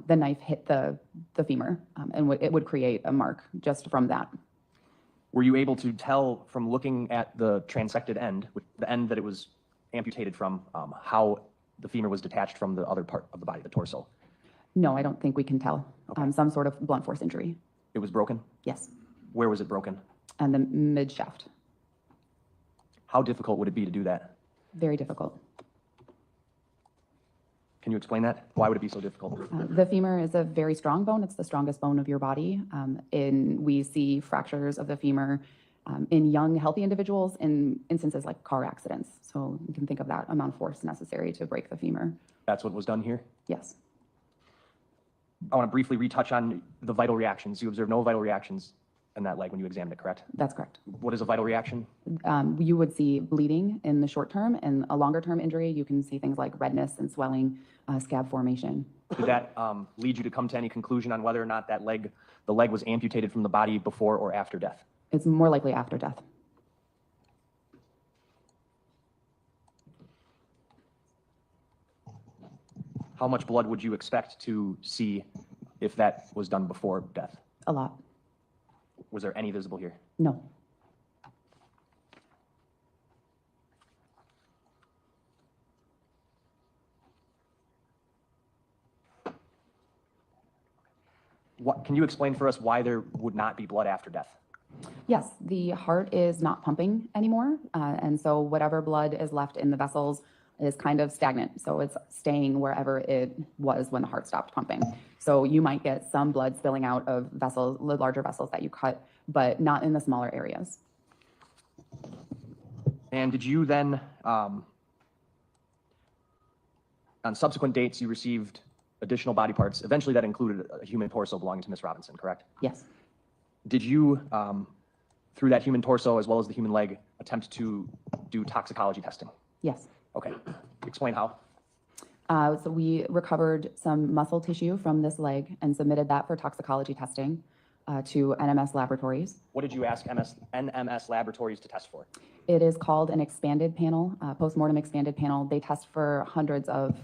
the knife hit the femur, and it would create a mark just from that. Were you able to tell from looking at the transected end, the end that it was amputated from, how the femur was detached from the other part of the body, the torso? No, I don't think we can tell. Okay. Some sort of blunt force injury. It was broken? Yes. Where was it broken? And the mid shaft. How difficult would it be to do that? Very difficult. Can you explain that? Why would it be so difficult? The femur is a very strong bone. It's the strongest bone of your body. We see fractures of the femur in young, healthy individuals in instances like car accidents. So you can think of that amount of force necessary to break the femur. That's what was done here? Yes. I want to briefly retouch on the vital reactions. You observed no vital reactions in that leg when you examined it, correct? That's correct. What is a vital reaction? You would see bleeding in the short term, and a longer term injury, you can see things like redness and swelling, scab formation. Did that lead you to come to any conclusion on whether or not the leg was amputated from the body before or after death? It's more likely after death. How much blood would you expect to see if that was done before death? A lot. Was there any visible here? No. Can you explain for us why there would not be blood after death? Yes, the heart is not pumping anymore, and so whatever blood is left in the vessels is kind of stagnant. So it's staying wherever it was when the heart stopped pumping. So you might get some blood spilling out of vessels, the larger vessels that you cut, but not in the smaller areas. And did you then, on subsequent dates, you received additional body parts? Eventually that included a human torso belonging to Miss Robinson, correct? Yes. Did you, through that human torso as well as the human leg, attempt to do toxicology testing? Yes. Okay. Explain how. So we recovered some muscle tissue from this leg and submitted that for toxicology testing to NMS Laboratories. What did you ask NMS Laboratories to test for? It is called an expanded panel, postmortem expanded panel. They test for hundreds of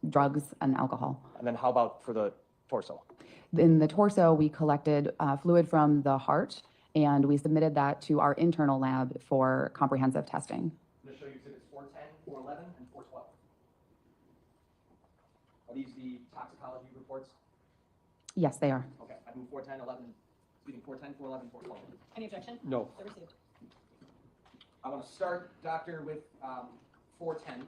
drugs and alcohol. And then how about for the torso? In the torso, we collected fluid from the heart, and we submitted that to our internal lab for comprehensive testing. I'm going to show you exhibits 410, 411, and 412. Are these the toxicology reports? Yes, they are. Okay, I move 410, 11, excuse me, 410, 411, 412. Any objection? No. So received. I want to start, Doctor, with 410.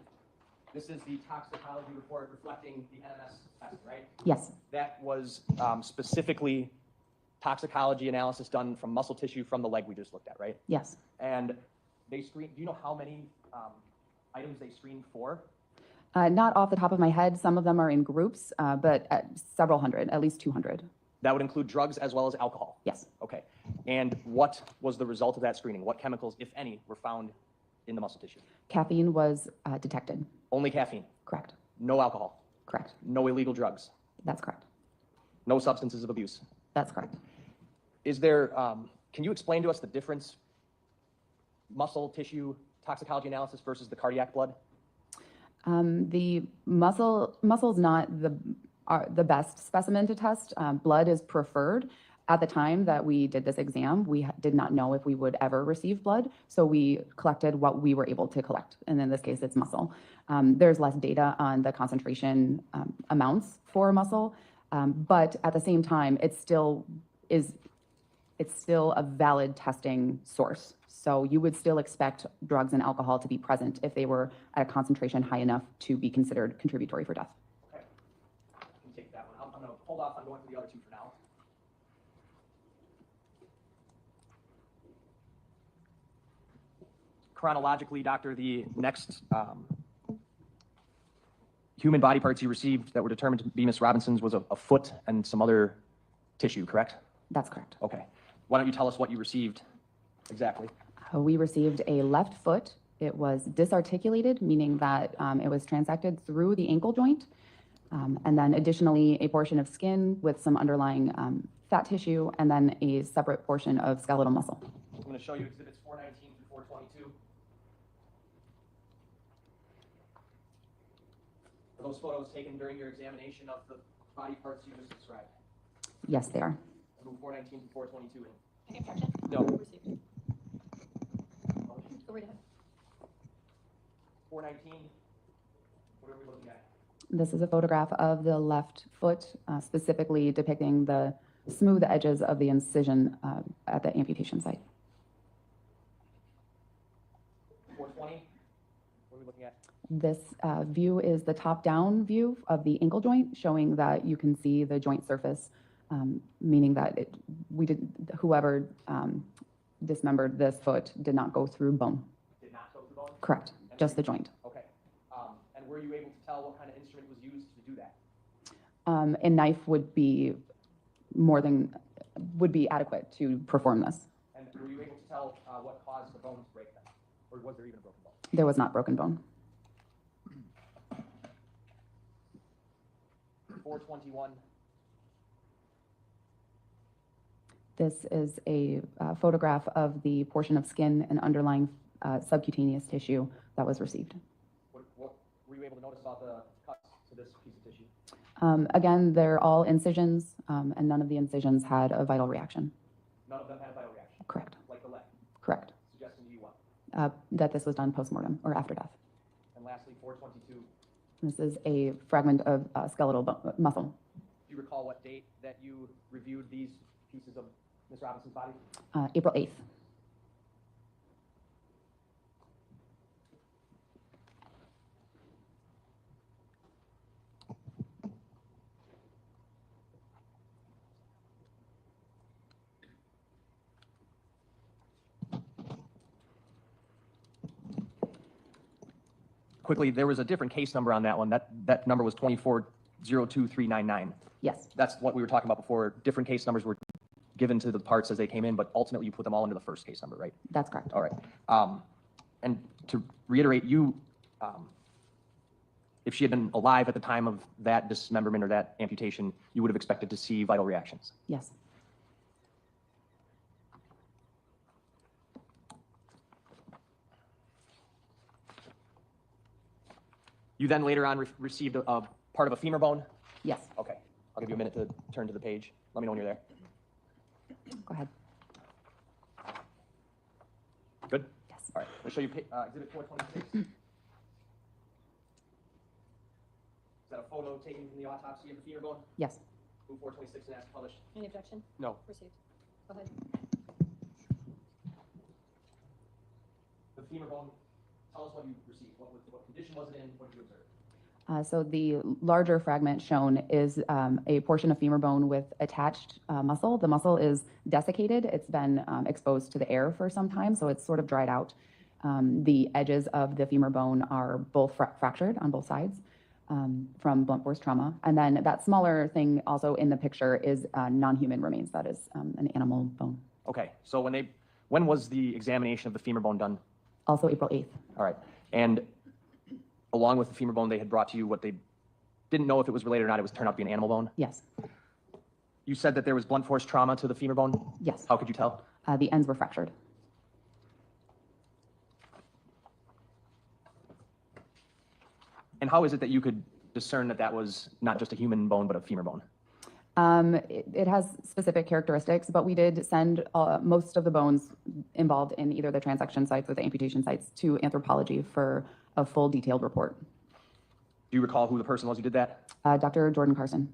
This is the toxicology report reflecting the NMS test, right? Yes. That was specifically toxicology analysis done from muscle tissue from the leg we just looked at, right? Yes. And they screened, do you know how many items they screened for? Not off the top of my head. Some of them are in groups, but several hundred, at least 200. That would include drugs as well as alcohol? Yes. Okay. And what was the result of that screening? What chemicals, if any, were found in the muscle tissue? Caffeine was detected. Only caffeine? Correct. No alcohol? Correct. No illegal drugs? That's correct. No substances of abuse? That's correct. Is there, can you explain to us the difference, muscle tissue toxicology analysis versus the cardiac blood? The muscle's not the best specimen to test. Blood is preferred. At the time that we did this exam, we did not know if we would ever receive blood, so we collected what we were able to collect, and in this case, it's muscle. There's less data on the concentration amounts for muscle, but at the same time, it's still a valid testing source. So you would still expect drugs and alcohol to be present if they were at a concentration high enough to be considered contributory for death. Okay. I can take that one. I'm going to hold off on going for the other two for now. Chronologically, doctor, the next human body parts you received that were determined to be Miss Robinson's was a foot and some other tissue, correct? That's correct. Okay. Why don't you tell us what you received exactly? We received a left foot. It was disarticulated, meaning that it was transected through the ankle joint. And then additionally, a portion of skin with some underlying fat tissue, and then a separate portion of skeletal muscle. I'm going to show you exhibits 419 through 422. Are those photos taken during your examination of the body parts you just described? Yes, they are. I move 419 to 422 in. Any objection? No. Received. Go right ahead. 419, what are we looking at? This is a photograph of the left foot, specifically depicting the smooth edges of the incision at the amputation site. 420, what are we looking at? This view is the top-down view of the ankle joint, showing that you can see the joint surface, meaning that whoever dismembered this foot did not go through bone. Did not go through bone? Correct, just the joint. Okay. And were you able to tell what kind of instrument was used to do that? A knife would be adequate to perform this. And were you able to tell what caused the bone to break then? Or was there even a broken bone? There was not broken bone. 421. This is a photograph of the portion of skin and underlying subcutaneous tissue that was received. What were you able to notice about the cuts to this piece of tissue? Again, they're all incisions, and none of the incisions had a vital reaction. None of them had a vital reaction? Correct. Like the leg? Correct. Suggesting to you what? That this was done post-mortem or after death. And lastly, 422. This is a fragment of skeletal muscle. Do you recall what date that you reviewed these pieces of Ms. Robinson's body? April 8th. Quickly, there was a different case number on that one. That number was 2402399. Yes. That's what we were talking about before. Different case numbers were given to the parts as they came in, but ultimately you put them all into the first case number, right? That's correct. All right. And to reiterate, if she had been alive at the time of that dismemberment or that amputation, you would have expected to see vital reactions. Yes. You then later on received a part of a femur bone? Yes. Okay. I'll give you a minute to turn to the page. Let me know when you're there. Go ahead. Good? Yes. All right. I'll show you Exhibit 426. Is that a photo taken from the autopsy of the femur bone? Yes. Move 426 and ask to publish. Any objection? No. Received. Go ahead. The femur bone, tell us what you received. What condition was it in? What did you observe? So the larger fragment shown is a portion of femur bone with attached muscle. The muscle is desiccated. It's been exposed to the air for some time, so it's sort of dried out. The edges of the femur bone are both fractured on both sides from blunt force trauma. And then that smaller thing also in the picture is non-human remains. That is an animal bone. Okay. So when was the examination of the femur bone done? Also April 8th. All right. And along with the femur bone, they had brought to you what they didn't know if it was related or not. It was turned out to be an animal bone? Yes. You said that there was blunt force trauma to the femur bone? Yes. How could you tell? The ends were fractured. And how is it that you could discern that that was not just a human bone, but a femur bone? It has specific characteristics, but we did send most of the bones involved in either the transection sites or the amputation sites to anthropology for a full detailed report. Do you recall who the person was who did that? Dr. Jordan Carson.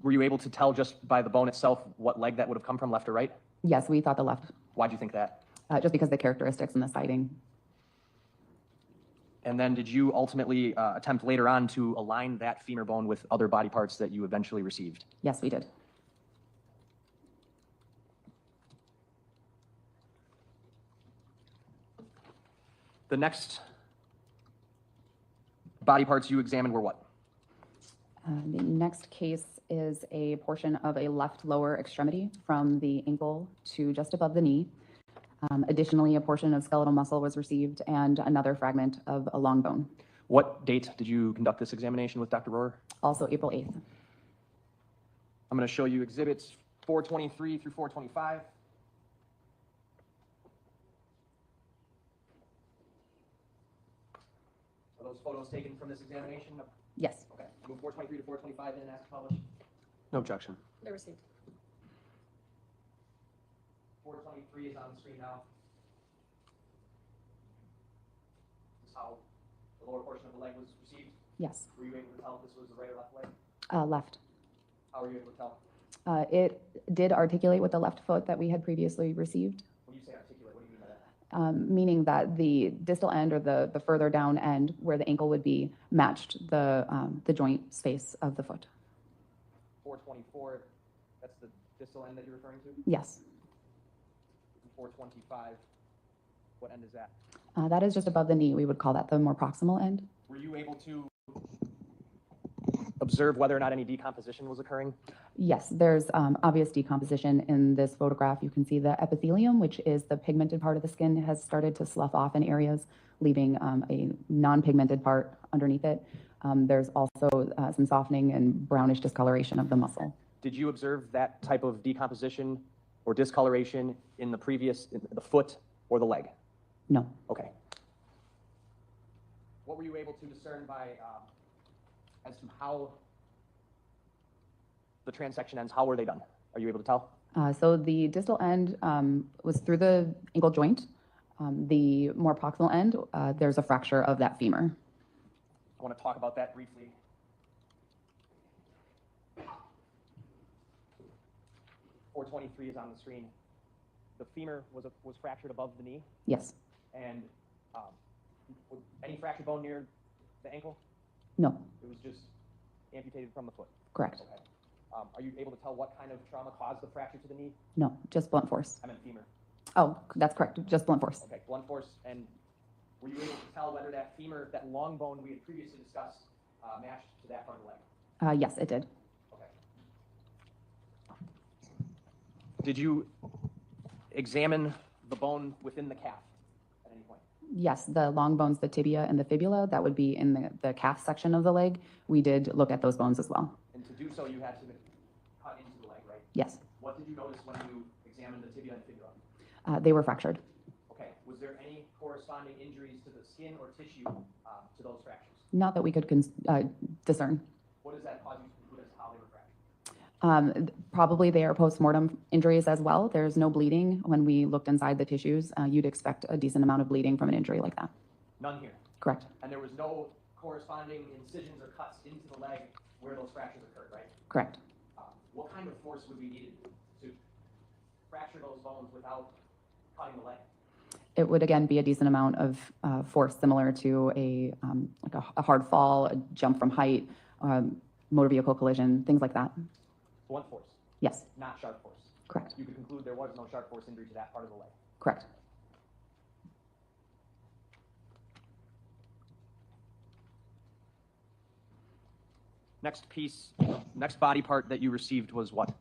Were you able to tell just by the bone itself what leg that would have come from, left or right? Yes, we thought the left. Why'd you think that? Just because of the characteristics and the sighting. And then did you ultimately attempt later on to align that femur bone with other body parts that you eventually received? Yes, we did. The next body parts you examined were what? The next case is a portion of a left lower extremity from the ankle to just above the knee. Additionally, a portion of skeletal muscle was received and another fragment of a long bone. What date did you conduct this examination with Dr. Rohrer? Also April 8th. I'm going to show you exhibits 423 through 425. Are those photos taken from this examination? Yes. Okay. Move 423 to 425 in and ask to publish. No objection. They're received. 423 is on the screen now. This is how the lower portion of the leg was received. Yes. Were you able to tell if this was the right or left leg? Left. How were you able to tell? It did articulate with the left foot that we had previously received. When you say articulate, what do you mean by meaning that the distal end or the further down end where the ankle would be matched the joint space of the foot. 424, that's the distal end that you're referring to? Yes. 425, what end is that? That is just above the knee. We would call that the more proximal end. Were you able to observe whether or not any decomposition was occurring? Yes, there's obvious decomposition in this photograph. You can see the epithelium, which is the pigmented part of the skin, has started to slough off in areas, leaving a non-pigmented part underneath it. There's also some softening and brownish discoloration of the muscle. Did you observe that type of decomposition or discoloration in the foot or the leg? No. Okay. What were you able to discern as to how the transection ends? How were they done? Are you able to tell? So the distal end was through the ankle joint. The more proximal end, there's a fracture of that femur. I want to talk about that briefly. .423 is on the screen. The femur was fractured above the knee. Yes. And any fractured bone near the ankle? No. It was just amputated from the foot. Correct. Okay. Are you able to tell what kind of trauma caused the fracture to the knee? No, just blunt force. I meant femur. Oh, that's correct. Just blunt force. Okay, blunt force. And were you able to tell whether that femur, that long bone we had previously discussed, matched to that part of the leg? Yes, it did. Okay. Did you examine the bone within the calf at any point? Yes, the long bones, the tibia and the fibula, that would be in the calf section of the leg. We did look at those bones as well. And to do so, you had to cut into the leg, right? Yes. What did you notice when you examined the tibia and fibula? They were fractured. Okay. Was there any corresponding injuries to the skin or tissue to those fractures? Not that we could discern. What does that cause you to conclude as how they were fractured? Probably they are post-mortem injuries as well. There's no bleeding. When we looked inside the tissues, you'd expect a decent amount of bleeding from an injury like that. None here. Correct. And there was no corresponding incisions or cuts into the leg where those fractures occurred, right? Correct. What kind of force would be needed to fracture those bones without cutting the leg? It would again be a decent amount of force, similar to like a hard fall, a jump from height, motor vehicle collision, things like that. Blunt force? Yes. Not sharp force? Correct. You could conclude there was no sharp force injury to that part of the leg? Correct. Next body part that you received was what?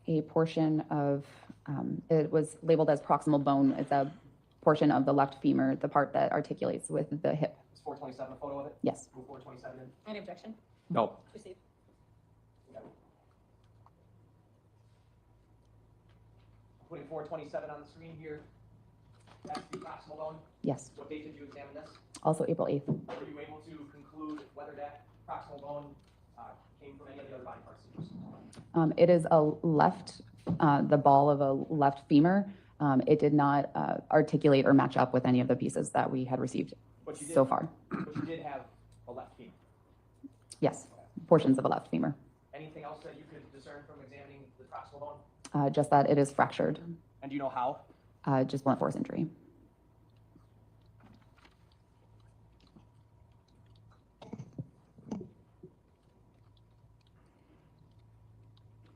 A portion of, it was labeled as proximal bone. It's a portion of the left femur, the part that articulates with the hip. Is 427 a photo of it? Yes. Move 427 in. Any objection? No. Proceed. Putting 427 on the screen here. That's the proximal bone? Yes. What date did you examine this? Also April 8th. Were you able to conclude whether that proximal bone came from any of the other body parts? It is a left, the ball of a left femur. It did not articulate or match up with any of the pieces that we had received so far. But you did have a left femur? Yes, portions of a left femur. Anything else that you could discern from examining the proximal bone? Just that it is fractured. And do you know how? Just blunt force injury.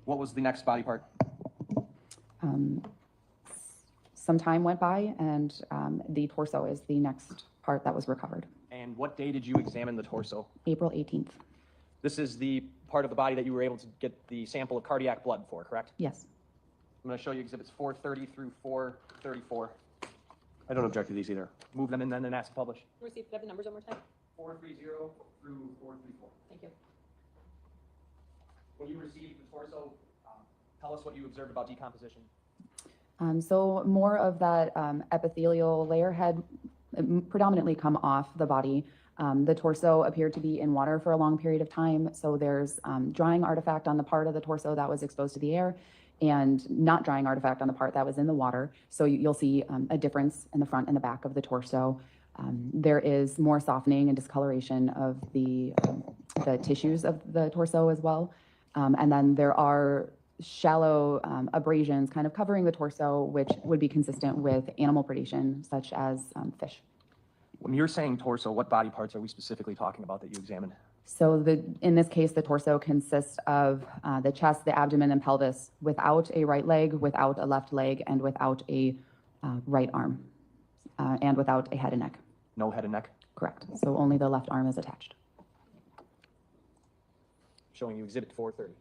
What was the next body part? Some time went by, and the torso is the next part that was recovered. And what day did you examine the torso? April 18th. This is the part of the body that you were able to get the sample of cardiac blood for, correct? Yes. I'm going to show you exhibits 430 through 434. I don't object to these either. Move them in then and ask to publish. Receive the numbers one more time. 430 through 434. Thank you. When you received the torso, tell us what you observed about decomposition. So more of that epithelial layer had predominantly come off the body. The torso appeared to be in water for a long period of time. So there's drying artifact on the part of the torso that was exposed to the air and not drying artifact on the part that was in the water. So you'll see a difference in the front and the back of the torso. There is more softening and discoloration of the tissues of the torso as well. And then there are shallow abrasions kind of covering the torso, which would be consistent with animal predation, such as fish. When you're saying torso, what body parts are we specifically talking about that you examined? So in this case, the torso consists of the chest, the abdomen, and pelvis without a right leg, without a left leg, and without a right arm, and without a head and neck. No head and neck? Correct. So only the left arm is attached. Showing you Exhibit 430.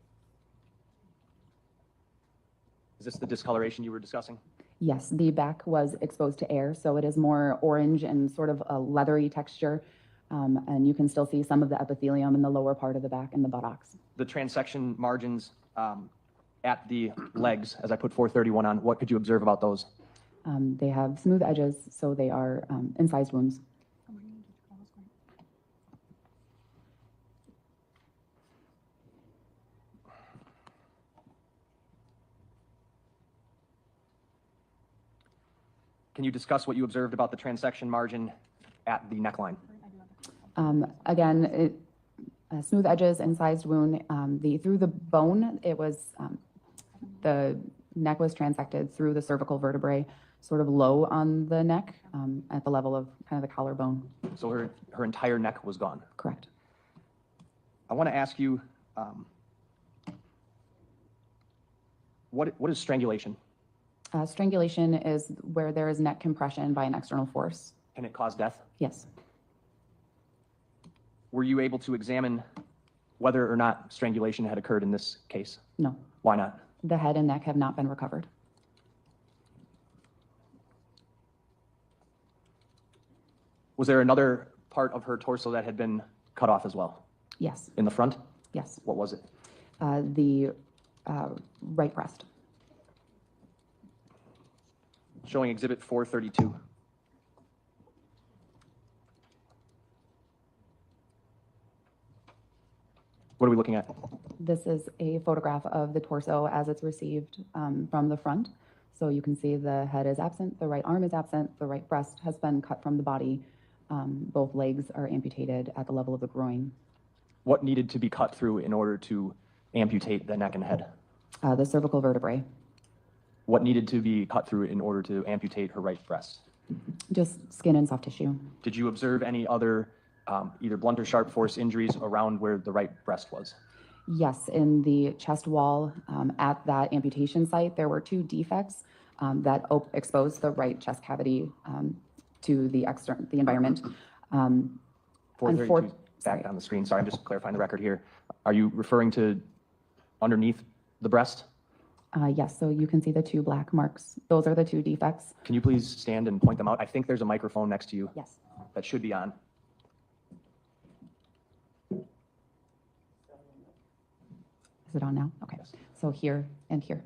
Is this the discoloration you were discussing? Yes, the back was exposed to air, so it is more orange and sort of a leathery texture. And you can still see some of the epithelium in the lower part of the back and the buttocks. The transection margins at the legs, as I put 431 on, what could you observe about those? They have smooth edges, so they are incised wounds. Can you discuss what you observed about the transection margin at the neckline? Again, smooth edges, incised wound. Through the bone, it was, the neck was transected through the cervical vertebrae, sort of low on the neck, at the level of kind of the collarbone. So her entire neck was gone? Correct. I want to ask you, what is strangulation? Strangulation is where there is neck compression by an external force. Can it cause death? Yes. Were you able to examine whether or not strangulation had occurred in this case? No. Why not? The head and neck have not been recovered. Was there another part of her torso that had been cut off as well? Yes. In the front? Yes. What was it? The right breast. Showing Exhibit 432. What are we looking at? This is a photograph of the torso as it's received from the front. So you can see the head is absent, the right arm is absent, the right breast has been cut from the body. Both legs are amputated at the level of the groin. What needed to be cut through in order to amputate the neck and head? The cervical vertebrae. What needed to be cut through in order to amputate her right breast? Just skin and soft tissue. Did you observe any other either blunt or sharp force injuries around where the right breast was? Yes, in the chest wall at that amputation site, there were 2 defects that exposed the right chest cavity to the environment. 432 back on the screen. Sorry, I'm just clarifying the record here. Are you referring to underneath the breast? Yes, so you can see the 2 black marks. Those are the 2 defects. Can you please stand and point them out? I think there's a microphone next to you. Yes. That should be on. Is it on now? Okay. So here and here.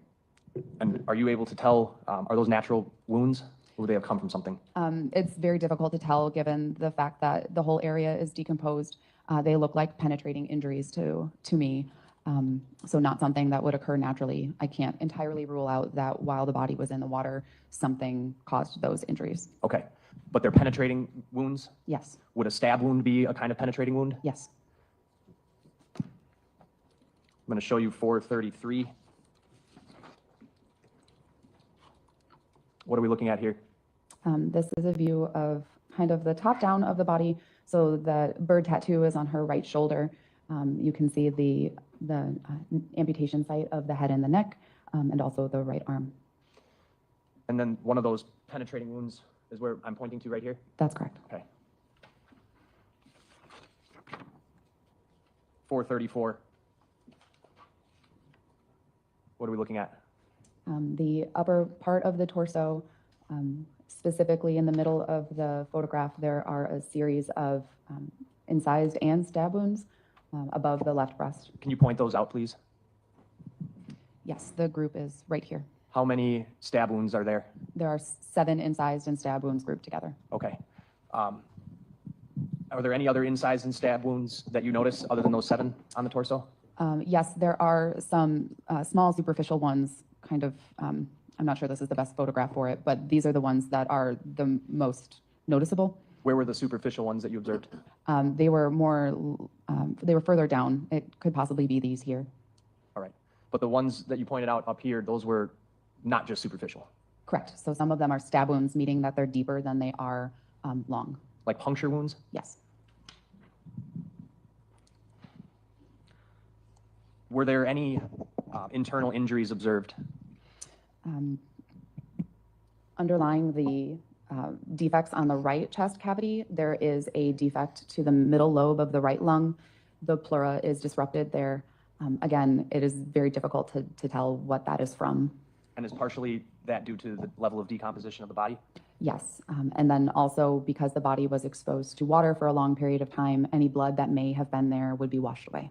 And are you able to tell, are those natural wounds or would they have come from something? It's very difficult to tell given the fact that the whole area is decomposed. They look like penetrating injuries to me. So not something that would occur naturally. I can't entirely rule out that while the body was in the water, something caused those injuries. Okay, but they're penetrating wounds? Yes. Would a stab wound be a kind of penetrating wound? Yes. I'm going to show you 433. What are we looking at here? This is a view of kind of the top down of the body. So the bird tattoo is on her right shoulder. You can see the amputation site of the head and the neck, and also the right arm. And then one of those penetrating wounds is where I'm pointing to right here? That's correct. Okay. 434. What are we looking at? The upper part of the torso, specifically in the middle of the photograph, there are a series of incised and stab wounds above the left breast. Can you point those out, please? Yes, the group is right here. How many stab wounds are there? There are 7 incised and stab wounds grouped together. Okay. Are there any other incised and stab wounds that you notice other than those 7 on the torso? Yes, there are some small superficial ones, kind of, I'm not sure this is the best photograph for it, but these are the ones that are the most noticeable. Where were the superficial ones that you observed? They were more, they were further down. It could possibly be these here. All right. But the ones that you pointed out up here, those were not just superficial. Correct. So some of them are stab wounds, meaning that they're deeper than they are long. Like puncture wounds? Yes. Were there any internal injuries observed? Underlying the defects on the right chest cavity, there is a defect to the middle lobe of the right lung. The pleura is disrupted there. Again, it is very difficult to tell what that is from. And is partially that due to the level of decomposition of the body? Yes, and then also because the body was exposed to water for a long period of time, any blood that may have been there would be washed away.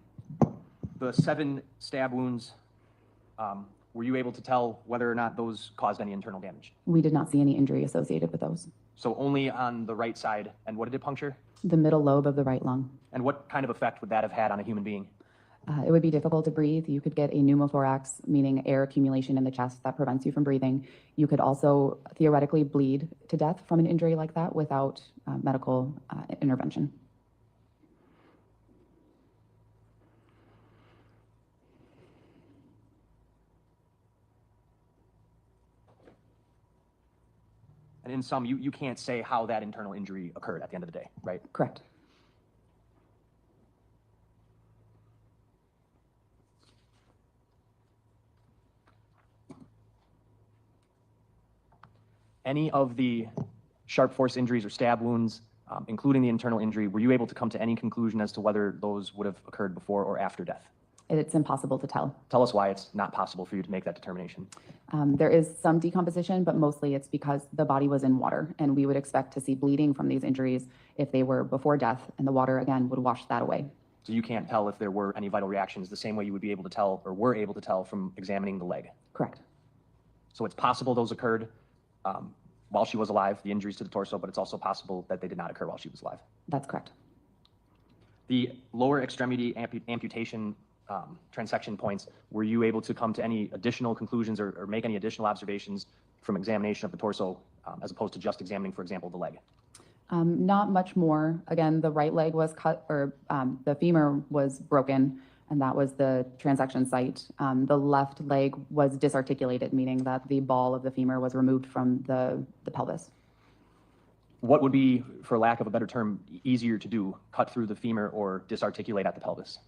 The 7 stab wounds, were you able to tell whether or not those caused any internal damage? We did not see any injury associated with those. So only on the right side, and what did it puncture? The middle lobe of the right lung. And what kind of effect would that have had on a human being? It would be difficult to breathe. You could get a pneumothorax, meaning air accumulation in the chest that prevents you from breathing. You could also theoretically bleed to death from an injury like that without medical intervention. And in sum, you can't say how that internal injury occurred at the end of the day, right? Correct. Any of the sharp force injuries or stab wounds, including the internal injury, were you able to come to any conclusion as to whether those would have occurred before or after death? It's impossible to tell. Tell us why it's not possible for you to make that determination. There is some decomposition, but mostly it's because the body was in water, and we would expect to see bleeding from these injuries if they were before death, and the water, again, would wash that away. So you can't tell if there were any vital reactions the same way you would be able to tell or were able to tell from examining the leg? Correct. So it's possible those occurred while she was alive, the injuries to the torso, but it's also possible that they did not occur while she was alive. That's correct. The lower extremity amputation transection points, were you able to come to any additional conclusions or make any additional observations from examination of the torso as opposed to just examining, for example, the leg? Not much more. Again, the right leg was cut, or the femur was broken, and that was the transection site. The left leg was disarticulated, meaning that the ball of the femur was removed from the pelvis. What would be, for lack of a better term, easier to do, cut through the femur or disarticulate at the pelvis?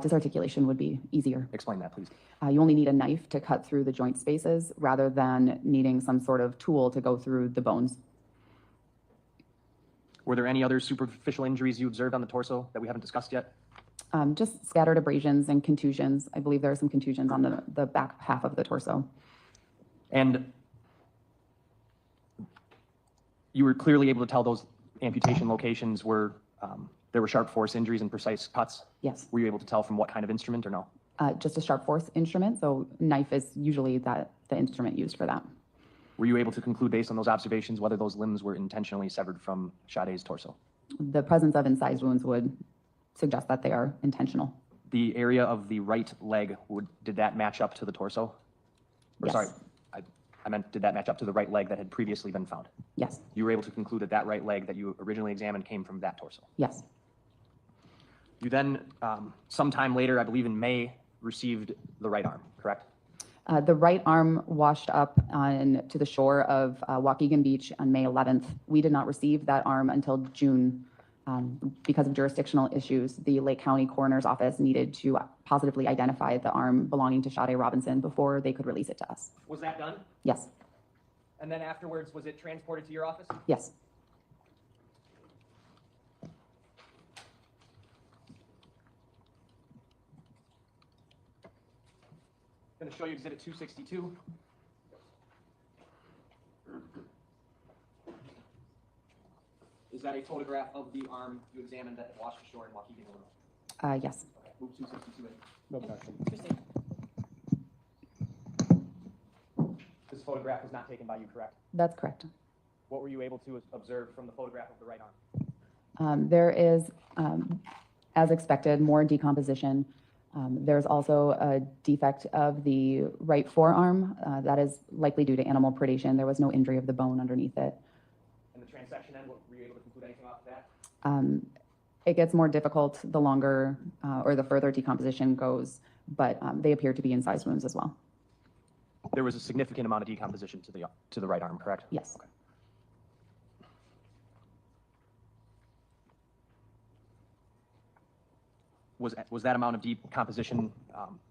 Disarticulation would be easier. Explain that, please. You only need a knife to cut through the joint spaces rather than needing some sort of tool to go through the bones. Were there any other superficial injuries you observed on the torso that we haven't discussed yet? Just scattered abrasions and contusions. I believe there are some contusions on the back half of the torso. And you were clearly able to tell those amputation locations were, there were sharp force injuries and precise cuts? Yes. Were you able to tell from what kind of instrument or no? Just a sharp force instrument, so knife is usually the instrument used for that. Were you able to conclude based on those observations whether those limbs were intentionally severed from Sade's torso? The presence of incised wounds would suggest that they are intentional. The area of the right leg, did that match up to the torso? Or, Yes. sorry, I meant, did that match up to the right leg that had previously been found? Yes. You were able to conclude that that right leg that you originally examined came from that torso? Yes. You then, sometime later, I believe in May, received the right arm, correct? The right arm washed up to the shore of Waukegan Beach on May 11th. We did not receive that arm until June. Because of jurisdictional issues, the Lake County Coroner's Office needed to positively identify the arm belonging to Sade Robinson before they could release it to us. Was that done? Yes. And then afterwards, was it transported to your office? Yes. I'm going to show you Exhibit 262. Is that a photograph of the arm you examined that had washed ashore in Waukegan, Illinois? Yes. Okay, move 262 in. No objection. This photograph was not taken by you, correct? That's correct. What were you able to observe from the photograph of the right arm? There is, as expected, more decomposition. There's also a defect of the right forearm. That is likely due to animal predation. There was no injury of the bone underneath it. And the transection end, were you able to conclude anything off of that? It gets more difficult the longer or the further decomposition goes, but they appear to be incised wounds as well. There was a significant amount of decomposition to the right arm, correct? Yes. Okay. Was that amount of decomposition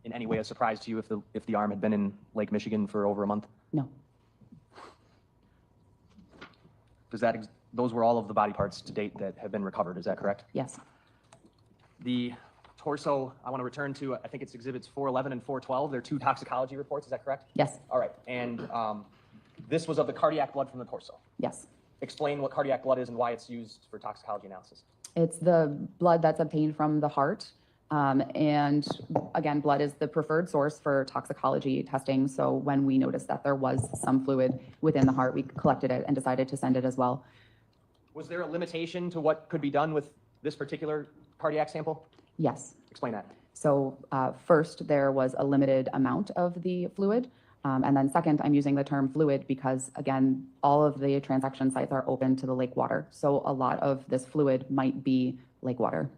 in any way a surprise to you if the arm had been in Lake Michigan for over a month? No. Those were all of the body parts to date that have been recovered, is that correct? Yes. The torso, I want to return to, I think it's exhibits 411 and 412. They're two toxicology reports, is that correct? Yes. All right, and this was of the cardiac blood from the torso. Yes. Explain what cardiac blood is and why it's used for toxicology analysis. It's the blood that's obtained from the heart. And again, blood is the preferred source for toxicology testing. So when we noticed that there was some fluid within the heart, we collected it and decided to send it as well. Was there a limitation to what could be done with this particular cardiac sample? Yes. Explain that. So first, there was a limited amount of the fluid. And then second, I'm using the term fluid because, again, all of the transaction sites are open to the lake water. So a lot of this fluid might be lake water.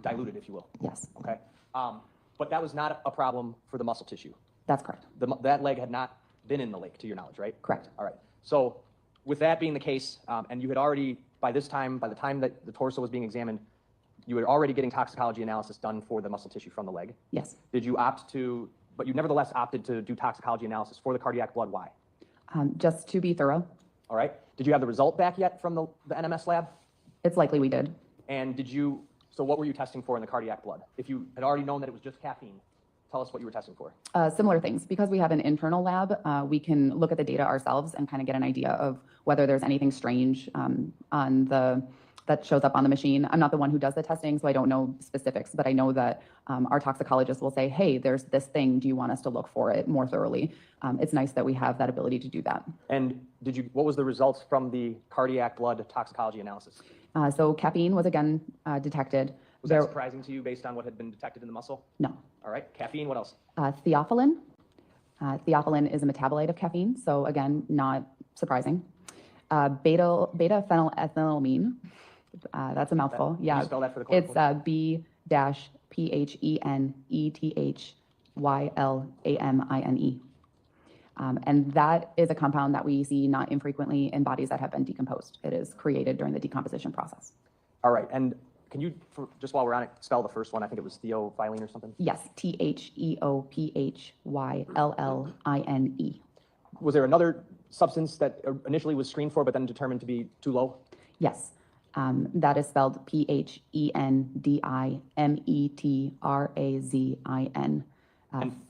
Diluted, if you will. Yes. Okay. But that was not a problem for the muscle tissue. That's correct. That leg had not been in the lake, to your knowledge, right? Correct. All right. So with that being the case, and you had already, by the time that the torso was being examined, you were already getting toxicology analysis done for the muscle tissue from the leg. Yes. Did you but you nevertheless opted to do toxicology analysis for the cardiac blood? Why? Just to be thorough. All right. Did you have the result back yet from the NMS lab? It's likely we did. And so what were you testing for in the cardiac blood? If you had already known that it was just caffeine, tell us what you were testing for. Similar things. Because we have an internal lab, we can look at the data ourselves and kind of get an idea of whether there's anything strange that shows up on the machine. I'm not the one who does the testing, so I don't know specifics, but I know that our toxicologist will say, hey, there's this thing, do you want us to look for it more thoroughly? It's nice that we have that ability to do that. And what was the results from the cardiac blood toxicology analysis? So caffeine was again detected. Was that surprising to you based on what had been detected in the muscle? No. All right, caffeine, what else? Theophylline. Theophylline is a metabolite of caffeine, so again, not surprising. Beta-phenylethylamine. That's a mouthful. Can you spell that for the court? It's B-PHENETHYLAMINE. And that is a compound that we see not infrequently in bodies that have been decomposed. It is created during the decomposition process. All right, and can you, just while we're on it, spell the first one? I think it was theophylline or something? Yes, THEOPHYLLINE. Was there another substance that initially was screened for but then determined to be too low? Yes. That is spelled PHENDIMETRAZIN,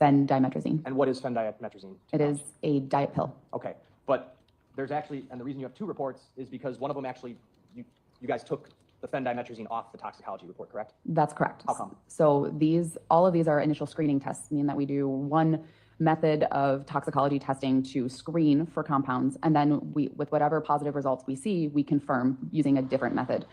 phendimetrazine. And what is phendimetrazine? It is a diet pill. Okay, but there's actually, and the reason you have two reports is because one of them actually, you guys took the phendimetrazine off the toxicology report, correct? That's correct. How come? So all of these are initial screening tests, meaning that we do one method of toxicology testing to screen for compounds, and then with whatever positive results we see, we confirm using a different method.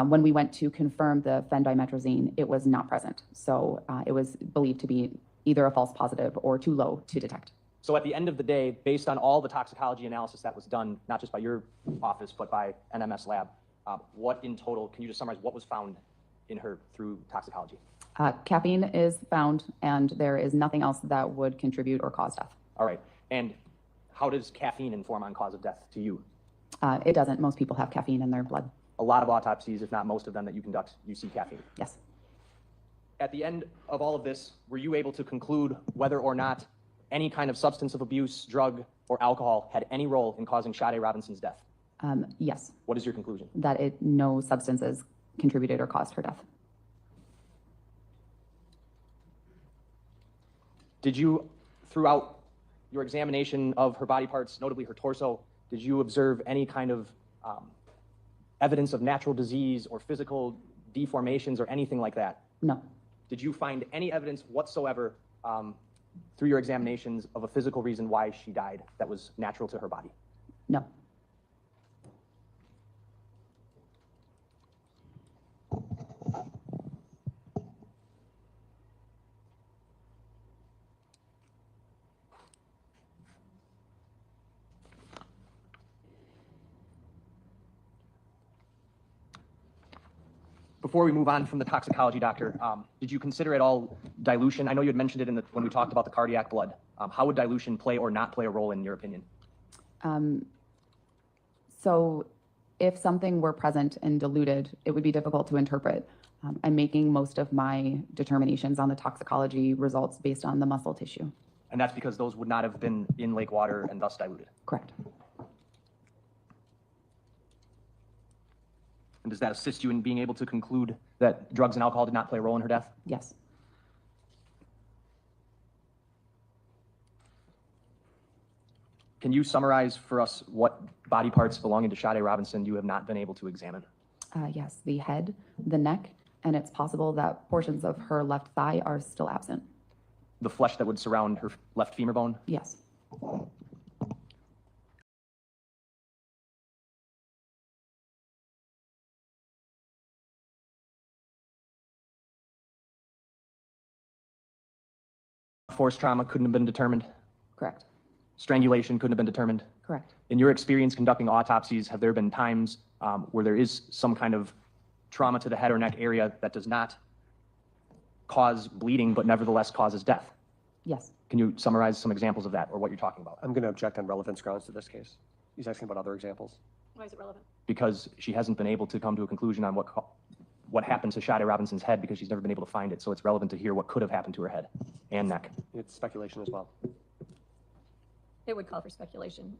When we went to confirm the phendimetrazine, it was not present. So it was believed to be either a false positive or too low to detect. So at the end of the day, based on all the toxicology analysis that was done, not just by your office, but by NMS lab, what in total, can you just summarize what was found in her through toxicology? Caffeine is found, and there is nothing else that would contribute or cause death. All right. And how does caffeine inform on cause of death to you? It doesn't. Most people have caffeine in their blood. A lot of autopsies, if not most of them that you conduct, you see caffeine. Yes. At the end of all of this, were you able to conclude whether or not any kind of substance of abuse, drug, or alcohol had any role in causing Sade Robinson's death? Yes. What is your conclusion? That no substances contributed or caused her death. Did you, throughout your examination of her body parts, notably her torso, did you observe any kind of evidence of natural disease or physical deformations or anything like that? No. Did you find any evidence whatsoever through your examinations of a physical reason why she died that was natural to her body? No. Before we move on from the toxicology, doctor, did you consider at all dilution? I know you had mentioned it when we talked about the cardiac blood. How would dilution play or not play a role in your opinion? So if something were present and diluted, it would be difficult to interpret. I'm making most of my determinations on the toxicology results based on the muscle tissue. And that's because those would not have been in lake water and thus diluted. Correct. And does that assist you in being able to conclude that drugs and alcohol did not play a role in her death? Yes. Can you summarize for us what body parts belonging to Sade Robinson you have not been able to examine? Yes, the head, the neck, and it's possible that portions of her left thigh are still absent. The flesh that would surround her left femur bone? Yes. Force trauma couldn't have been determined? Correct. Strangulation couldn't have been determined? Correct. In your experience conducting autopsies, have there been times where there is some kind of trauma to the head or neck area that does not cause bleeding but nevertheless causes death? Yes. Can you summarize some examples of that or what you're talking about? I'm going to object on relevance grounds to this case. He's asking about other examples. Why is it relevant? Because she hasn't been able to come to a conclusion on what happened to Sade Robinson's head because she's never been able to find it. So it's relevant to hear what could have happened to her head and neck. It's speculation as well. It would call for speculation.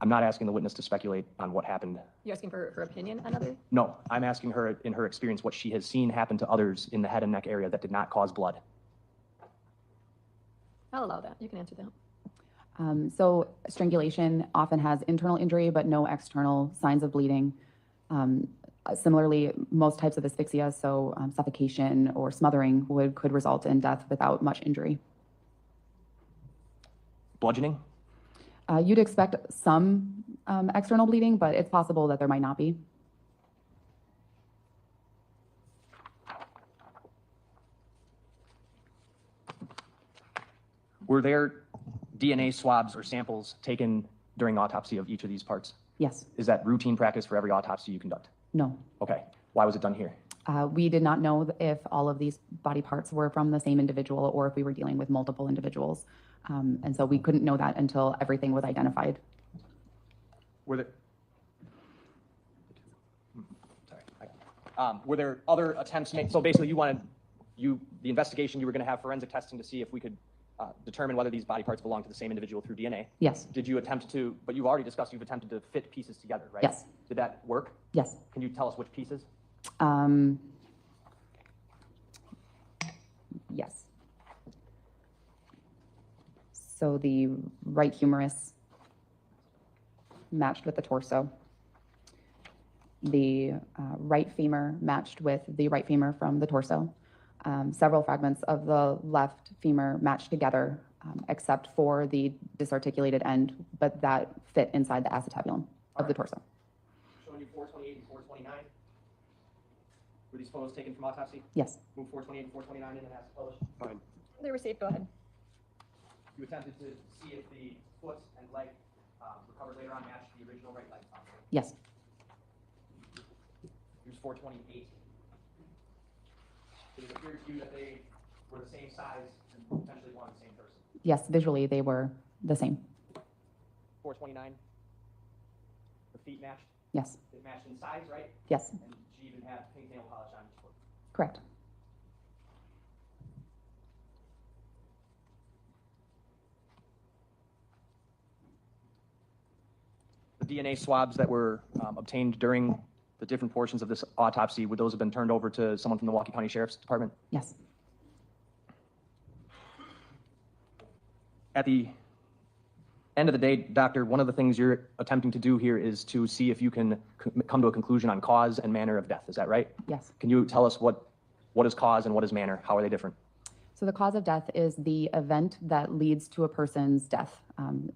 I'm not asking the witness to speculate on what happened. You're asking for her opinion on other? No, I'm asking her in her experience what she has seen happen to others in the head and neck area that did not cause blood. I'll allow that. You can answer that. So strangulation often has internal injury, but no external signs of bleeding. Similarly, most types of asphyxia, so suffocation or smothering, could result in death without much injury. Bludgeoning? You'd expect some external bleeding, but it's possible that there might not be. Were there DNA swabs or samples taken during autopsy of each of these parts? Yes. Is that routine practice for every autopsy you conduct? No. Okay. Why was it done here? We did not know if all of these body parts were from the same individual or if we were dealing with multiple individuals. And so we couldn't know that until everything was identified. Were there other attempts made? So basically the investigation, you were going to have forensic testing to see if we could determine whether these body parts belong to the same individual through DNA? Yes. Did you attempt to, but you've already discussed you've attempted to fit pieces together, right? Yes. Did that work? Yes. Can you tell us which pieces? Yes. So the right humerus matched with the torso. The right femur matched with the right femur from the torso. Several fragments of the left femur matched together, except for the disarticulated end, but that fit inside the acetabulum of the torso. Showing you 428 and 429. Were these photos taken from autopsy? Yes. Move 428 and 429 in and ask published. Fine. They were safe. Go ahead. You attempted to see if the foot and leg recovered later on matched the original right leg. Yes. Here's 428. Did it appear to you that they were the same size and potentially one and the same person? Yes, visually they were the same. 429. The feet matched? Yes. It matched in size, right? Yes. And she even had pink nail polish on each foot. Correct. The DNA swabs that were obtained during the different portions of this autopsy, would those have been turned over to someone from the Milwaukee County Sheriff's Department? Yes. At the end of the day, doctor, one of the things you're attempting to do here is to see if you can come to a conclusion on cause and manner of death. Is that right? Yes. Can you tell us what is cause and what is manner? How are they different? So the cause of death is the event that leads to a person's death.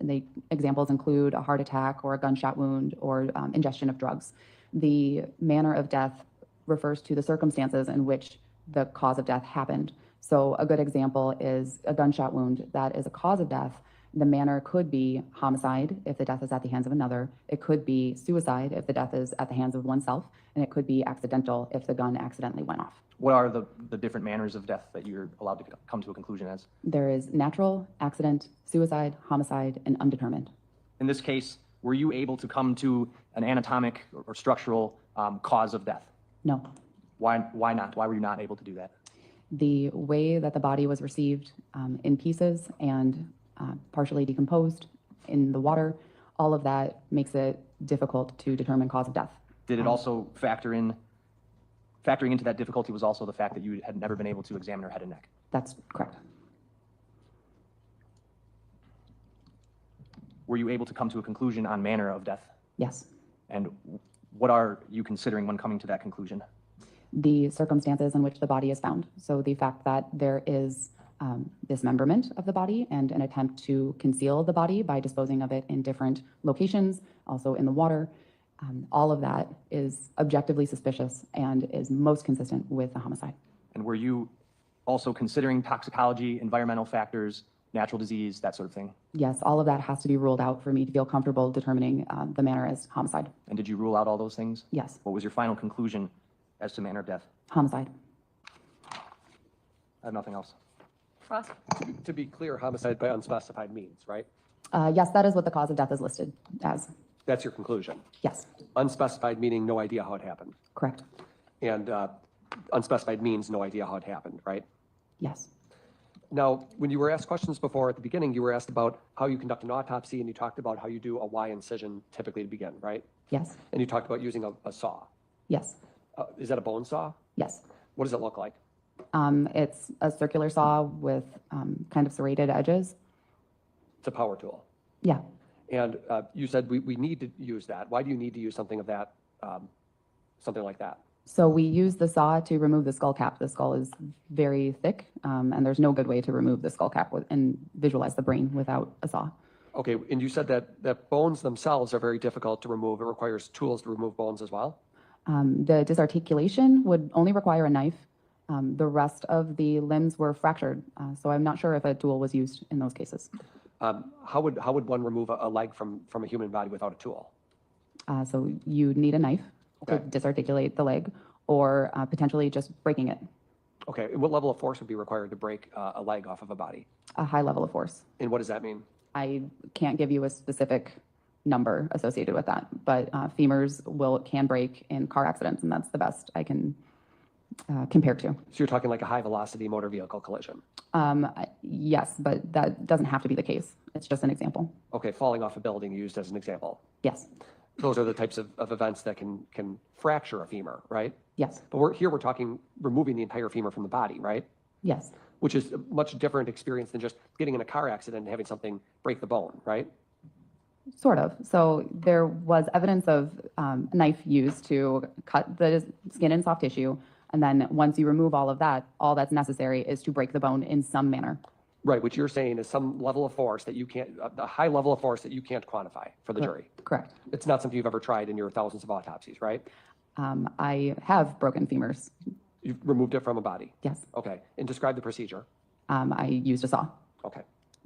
The examples include a heart attack or a gunshot wound or ingestion of drugs. The manner of death refers to the circumstances in which the cause of death happened. So a good example is a gunshot wound. That is a cause of death. The manner could be homicide if the death is at the hands of another. It could be suicide if the death is at the hands of oneself. And it could be accidental if the gun accidentally went off. What are the different manners of death that you're allowed to come to a conclusion as? There is natural, accident, suicide, homicide, and undetermined. In this case, were you able to come to an anatomic or structural cause of death? No. Why not? Why were you not able to do that? The way that the body was received in pieces and partially decomposed in the water, all of that makes it difficult to determine cause of death. Did it also factoring into that difficulty was also the fact that you had never been able to examine her head and neck? That's correct. Were you able to come to a conclusion on manner of death? Yes. And what are you considering when coming to that conclusion? The circumstances in which the body is found. So the fact that there is dismemberment of the body and an attempt to conceal the body by disposing of it in different locations, also in the water, all of that is objectively suspicious and is most consistent with a homicide. And were you also considering toxicology, environmental factors, natural disease, that sort of thing? Yes, all of that has to be ruled out for me to feel comfortable determining the manner as homicide. And did you rule out all those things? Yes. What was your final conclusion as to manner of death? Homicide. I have nothing else. Ross? To be clear, homicide by unspecified means, right? Yes, that is what the cause of death is listed as. That's your conclusion? Yes. Unspecified meaning no idea how it happened. Correct. And unspecified means no idea how it happened, right? Yes. Now, when you were asked questions before at the beginning, you were asked about how you conduct an autopsy, and you talked about how you do a Y incision typically to begin, right? Yes. And you talked about using a saw. Yes. Is that a bone saw? Yes. What does it look like? It's a circular saw with kind of serrated edges. It's a power tool. Yeah. And you said we need to use that. Why do you need to use something of that, something like that? So we use the saw to remove the skull cap. The skull is very thick, and there's no good way to remove the skull cap and visualize the brain without a saw. Okay, and you said that bones themselves are very difficult to remove. It requires tools to remove bones as well? The disarticulation would only require a knife. The rest of the limbs were fractured, so I'm not sure if a tool was used in those cases. How would one remove a leg from a human body without a tool? So you need a knife to disarticulate the leg, or potentially just breaking it. Okay, and what level of force would be required to break a leg off of a body? A high level of force. And what does that mean? I can't give you a specific number associated with that, but femurs can break in car accidents, and that's the best I can compare to. So you're talking like a high velocity motor vehicle collision? Yes, but that doesn't have to be the case. It's just an example. Okay, falling off a building used as an example. Yes. Those are the types of events that can fracture a femur, right? Yes. But we're talking removing the entire femur from the body, right? Yes. Which is a much different experience than just getting in a car accident and having something break the bone, right? Sort of. So there was evidence of a knife used to cut the skin and soft tissue. And then once you remove all of that, all that's necessary is to break the bone in some manner. Right, which you're saying is some level of force that you can't, a high level of force that you can't quantify for the jury. Correct. It's not something you've ever tried in your thousands of autopsies, right? I have broken femurs. You've removed it from a body? Yes. Okay, and describe the procedure. I used a saw. Okay.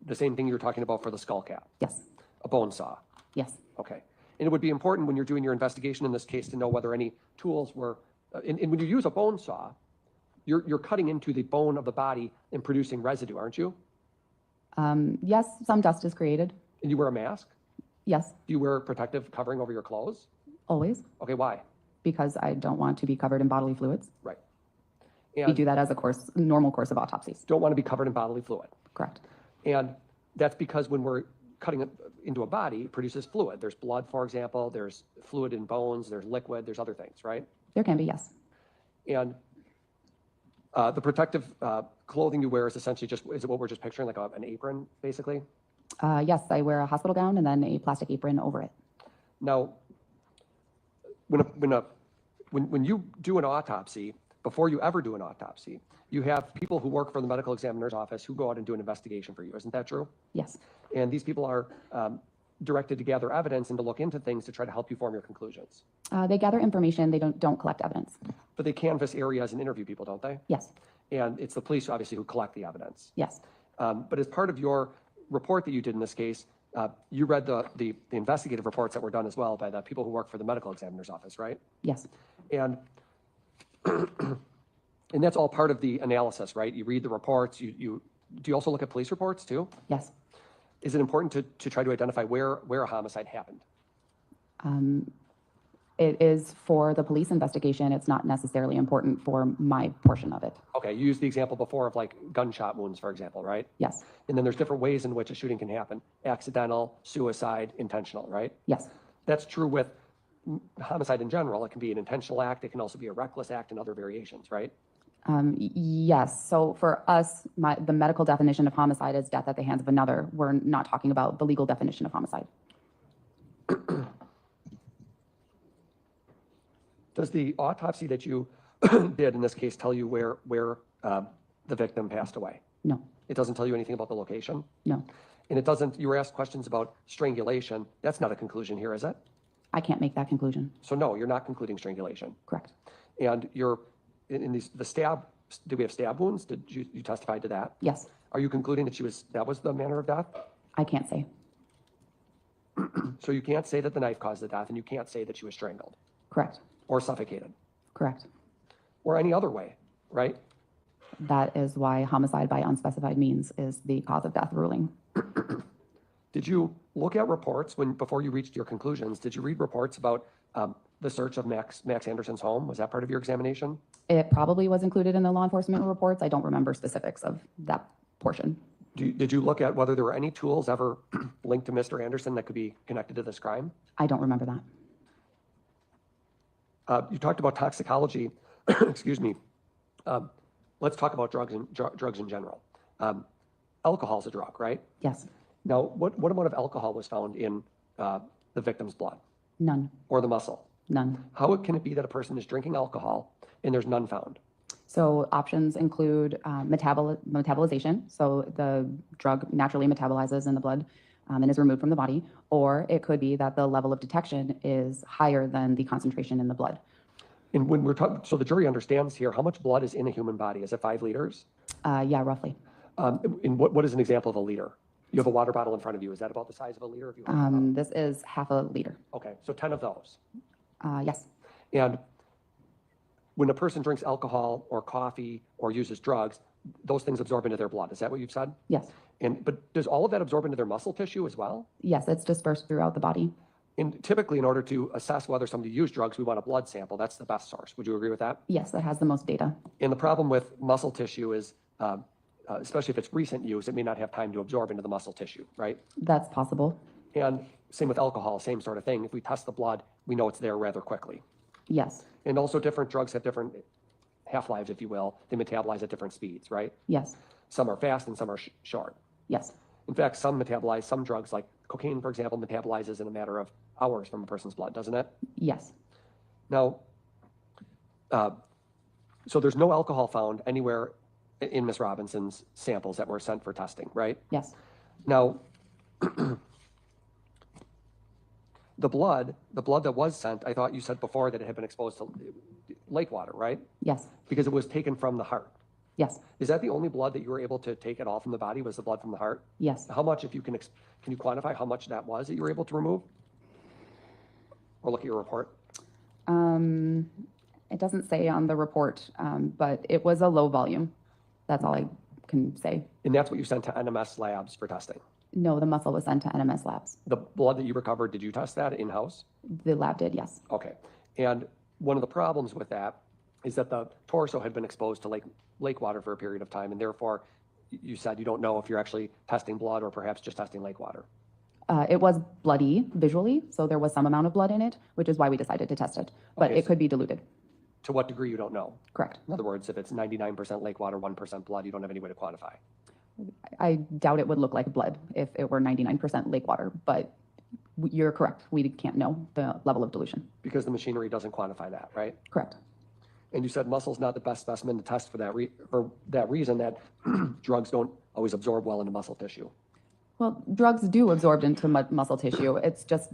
The same thing you're talking about for the skull cap? Yes. A bone saw? Yes. Okay. And it would be important when you're doing your investigation in this case to know whether any tools were, and when you use a bone saw, you're cutting into the bone of the body and producing residue, aren't you? Yes, some dust is created. And you wear a mask? Yes. Do you wear protective covering over your clothes? Always. Okay, why? Because I don't want to be covered in bodily fluids. Right. We do that as a normal course of autopsies. Don't want to be covered in bodily fluid. Correct. And that's because when we're cutting it into a body, it produces fluid. There's blood, for example, there's fluid in bones, there's liquid, there's other things, right? There can be, yes. And the protective clothing you wear is essentially just, is it what we're just picturing, like an apron, basically? Yes, I wear a hospital gown and then a plastic apron over it. Now, when you do an autopsy, before you ever do an autopsy, you have people who work for the medical examiner's office who go out and do an investigation for you. Isn't that true? Yes. And these people are directed to gather evidence and to look into things to try to help you form your conclusions. They gather information. They don't collect evidence. But they canvass areas and interview people, don't they? Yes. And it's the police, obviously, who collect the evidence. Yes. But as part of your report that you did in this case, you read the investigative reports that were done as well by the people who work for the medical examiner's office, right? Yes. And and that's all part of the analysis, right? You read the reports. Do you also look at police reports too? Yes. Is it important to try to identify where a homicide happened? It is for the police investigation. It's not necessarily important for my portion of it. Okay, you used the example before of like gunshot wounds, for example, right? Yes. And then there's different ways in which a shooting can happen: accidental, suicide, intentional, right? Yes. That's true with homicide in general. It can be an intentional act. It can also be a reckless act and other variations, right? Yes. So for us, the medical definition of homicide is death at the hands of another. We're not talking about the legal definition of homicide. Does the autopsy that you did in this case tell you where the victim passed away? No. It doesn't tell you anything about the location? No. And it doesn't, you were asked questions about strangulation. That's not a conclusion here, is it? I can't make that conclusion. So no, you're not concluding strangulation. Correct. And you're, the stab, did we have stab wounds? Did you testify to that? Yes. Are you concluding that that was the manner of death? I can't say. So you can't say that the knife caused the death, and you can't say that she was strangled? Correct. Or suffocated? Correct. Or any other way, right? That is why homicide by unspecified means is the cause of death ruling. Did you look at reports before you reached your conclusions? Did you read reports about the search of Max Anderson's home? Was that part of your examination? It probably was included in the law enforcement reports. I don't remember specifics of that portion. Did you look at whether there were any tools ever linked to Mr. Anderson that could be connected to this crime? I don't remember that. You talked about toxicology. Excuse me. Let's talk about drugs in general. Alcohol is a drug, right? Yes. Now, what amount of alcohol was found in the victim's blood? None. Or the muscle? None. How can it be that a person is drinking alcohol and there's none found? So options include metabolization. So the drug naturally metabolizes in the blood and is removed from the body. Or it could be that the level of detection is higher than the concentration in the blood. And when we're talking, so the jury understands here, how much blood is in a human body? Is it 5 liters? Yeah, roughly. And what is an example of a liter? You have a water bottle in front of you. Is that about the size of a liter? If you have This is half a liter. Okay, so 10 of those. Yes. And when a person drinks alcohol or coffee or uses drugs, those things absorb into their blood. Is that what you've said? Yes. But does all of that absorb into their muscle tissue as well? Yes, it's dispersed throughout the body. And typically, in order to assess whether somebody used drugs, we want a blood sample. That's the best source. Would you agree with that? Yes, that has the most data. And the problem with muscle tissue is, especially if it's recent use, it may not have time to absorb into the muscle tissue, right? That's possible. And same with alcohol, same sort of thing. If we test the blood, we know it's there rather quickly. Yes. And also different drugs have different half-lives, if you will. They metabolize at different speeds, right? Yes. Some are fast and some are short. Yes. In fact, some drugs, like cocaine, for example, metabolizes in a matter of hours from a person's blood, doesn't it? Yes. Now, so there's no alcohol found anywhere in Ms. Robinson's samples that were sent for testing, right? Yes. Now, the blood that was sent, I thought you said before that it had been exposed to lake water, right? Yes. Because it was taken from the heart. Yes. Is that the only blood that you were able to take at all from the body, was the blood from the heart? Yes. How much, if you can you quantify how much that was that you were able to remove? Or look at your report? It doesn't say on the report, but it was a low volume. That's all I can say. And that's what you sent to NMS labs for testing? No, the muscle was sent to NMS labs. The blood that you recovered, did you test that in-house? The lab did, yes. Okay. And one of the problems with that is that the torso had been exposed to lake water for a period of time, and therefore you said you don't know if you're actually testing blood or perhaps just testing lake water. It was bloody visually, so there was some amount of blood in it, which is why we decided to test it. But Okay, it could be diluted. To what degree, you don't know? Correct. In other words, if it's 99% lake water, 1% blood, you don't have any way to quantify. I doubt it would look like blood if it were 99% lake water, but you're correct. We can't know the level of dilution. Because the machinery doesn't quantify that, right? Correct. And you said muscle's not the best specimen to test for that reason, that drugs don't always absorb well into muscle tissue. Well, drugs do absorb into muscle tissue. It's just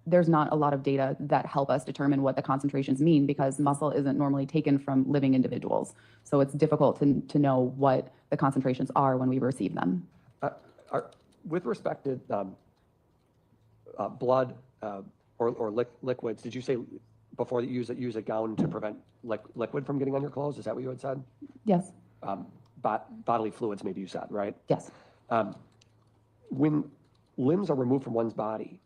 there's not a lot of data that help us determine what the concentrations mean, because muscle isn't normally taken from living individuals. So it's difficult to know what the concentrations are when we receive them. With respect to blood or liquids, did you say before that you use a gown to prevent liquid from getting on your clothes? Is that what you had said? Yes. Bodily fluids, maybe you said, right? Yes. When limbs are removed from one's body,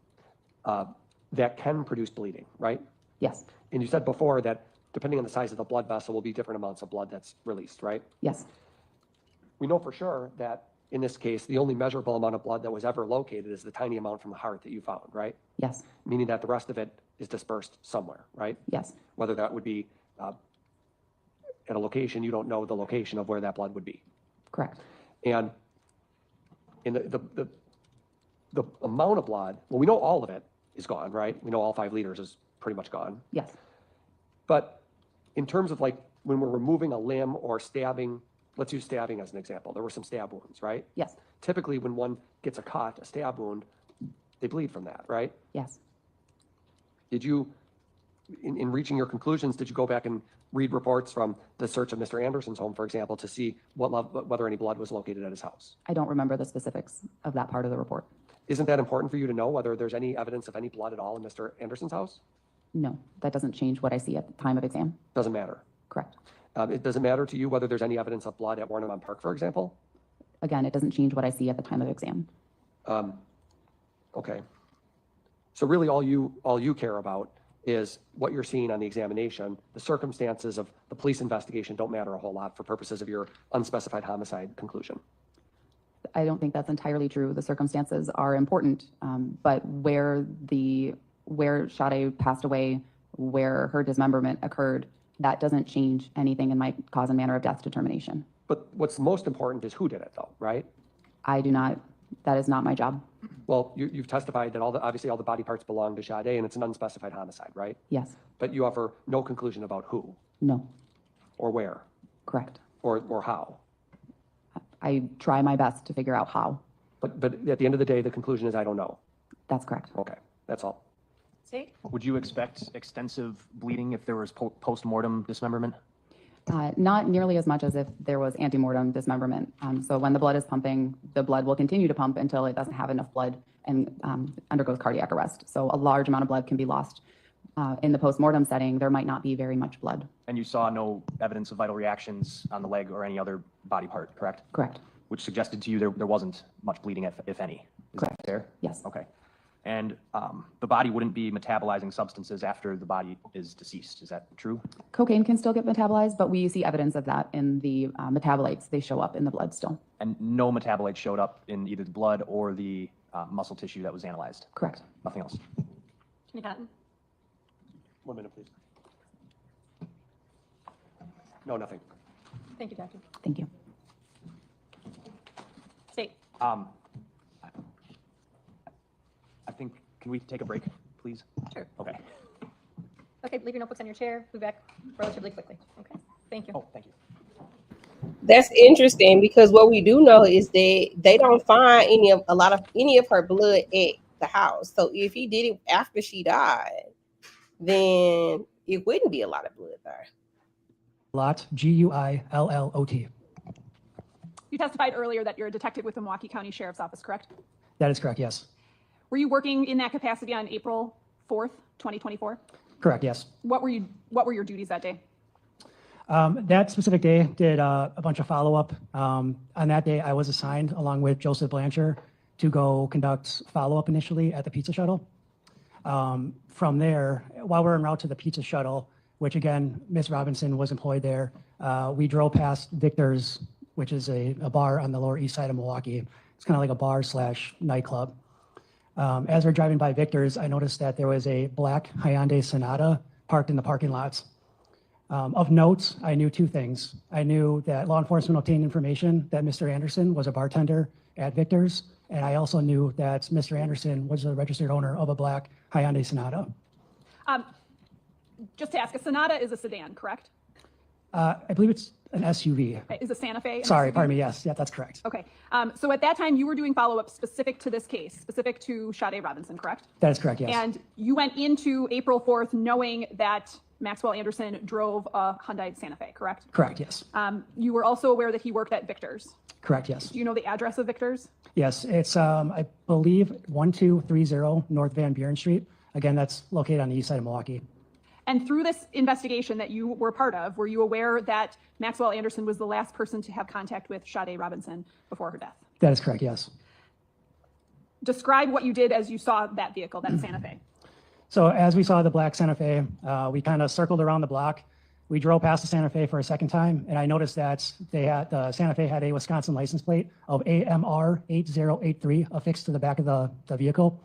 that can produce bleeding, right? Yes. And you said before that depending on the size of the blood vessel will be different amounts of blood that's released, right? Yes. We know for sure that in this case, the only measurable amount of blood that was ever located is the tiny amount from the heart that you found, right? Yes. Meaning that the rest of it is dispersed somewhere, right? Yes. Whether that would be at a location, you don't know the location of where that blood would be. Correct. And in the amount of blood, well, we know all of it is gone, right? We know all 5 liters is pretty much gone. Yes. But in terms of like when we're removing a limb or stabbing, let's use stabbing as an example. There were some stab wounds, right? Yes. Typically, when one gets a cut, a stab wound, they bleed from that, right? Yes. Did you, in reaching your conclusions, did you go back and read reports from the search of Mr. Anderson's home, for example, to see whether any blood was located at his house? I don't remember the specifics of that part of the report. Isn't that important for you to know whether there's any evidence of any blood at all in Mr. Anderson's house? No, that doesn't change what I see at the time of exam. Doesn't matter. Correct. It doesn't matter to you whether there's any evidence of blood at Warnemont Park, for example? Again, it doesn't change what I see at the time of exam. Okay. So really all you care about is what you're seeing on the examination. The circumstances of the police investigation don't matter a whole lot for purposes of your unspecified homicide conclusion. I don't think that's entirely true. The circumstances are important, but where Sade passed away, where her dismemberment occurred, that doesn't change anything in my cause and manner of death determination. But what's most important is who did it, though, right? I do not, that is not my job. Well, you've testified that obviously all the body parts belong to Sade, and it's an unspecified homicide, right? Yes. But you offer no conclusion about who No. or where Correct. or how. I try my best to figure out how. But at the end of the day, the conclusion is I don't know. That's correct. Okay, that's all. State? Would you expect extensive bleeding if there was post-mortem dismemberment? Not nearly as much as if there was antemortem dismemberment. So when the blood is pumping, the blood will continue to pump until it doesn't have enough blood and undergoes cardiac arrest. So a large amount of blood can be lost. In the post-mortem setting, there might not be very much blood. And you saw no evidence of vital reactions on the leg or any other body part, correct? Correct. Which suggested to you there wasn't much bleeding, if any. Is Correct. that fair? Yes. Okay. And the body wouldn't be metabolizing substances after the body is deceased. Is that true? Cocaine can still get metabolized, but we see evidence of that in the metabolites. They show up in the blood still. And no metabolites showed up in either the blood or the muscle tissue that was analyzed? Correct. Nothing else? Attorney Patton? 1 minute, please. No, nothing. Thank you, Doctor. Thank you. State? I think, can we take a break, please? Sure. Okay. Okay, leave your notebooks on your chair. Be back relatively quickly. Okay, thank you. Oh, thank you. That's interesting because what we do know is they don't find any of her blood at the house. So if he did it after she died, then it wouldn't be a lot of blood there. Guillot, Guillot. You testified earlier that you're a detective with the Milwaukee County Sheriff's Office, correct? That is correct, yes. Were you working in that capacity on April 4th, 2024? Correct, yes. What were your duties that day? That specific day did a bunch of follow-up. On that day, I was assigned, along with Joseph Blanchard, to go conduct follow-up initially at the pizza shuttle. From there, while we're en route to the pizza shuttle, which again, Ms. Robinson was employed there, we drove past Victor's, which is a bar on the Lower East Side of Milwaukee. It's kind of like a bar / nightclub. As we're driving by Victor's, I noticed that there was a black Hyundai Sonata parked in the parking lots. Of note, I knew 2 things. I knew that law enforcement obtained information that Mr. Anderson was a bartender at Victor's, and I also knew that Mr. Anderson was the registered owner of a black Hyundai Sonata. Just to ask, a Sonata is a sedan, correct? I believe it's an SUV. Is a Santa Fe? an Sorry, SUV? pardon me. Yes, yeah, that's correct. Okay. So at that time, you were doing follow-up specific to this case, specific to Sade Robinson, correct? That is correct, yes. And you went into April 4th knowing that Maxwell Anderson drove a Hyundai Santa Fe, correct? Correct, yes. You were also aware that he worked at Victor's. Correct, yes. Do you know the address of Victor's? Yes, it's, I believe, 1230 North Van Buren Street. Again, that's located on the east side of Milwaukee. And through this investigation that you were part of, were you aware that Maxwell Anderson was the last person to have contact with Sade Robinson before her death? That is correct, yes. Describe what you did as you saw that vehicle, that Santa Fe. So as we saw the black Santa Fe, we kind of circled around the block. We drove past the Santa Fe for a second time, and I noticed that the Santa Fe had a Wisconsin license plate of AMR 8083 affixed to the back of the vehicle.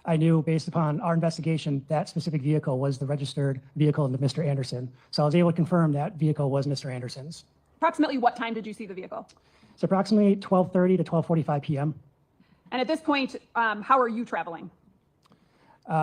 I knew based upon our investigation that specific vehicle was the registered vehicle of Mr. Anderson. So I was able to confirm that vehicle was Mr. Anderson's. Approximately what time did you see the vehicle? It's approximately 12:30 to 12:45 p.m. And at this point, how are you traveling?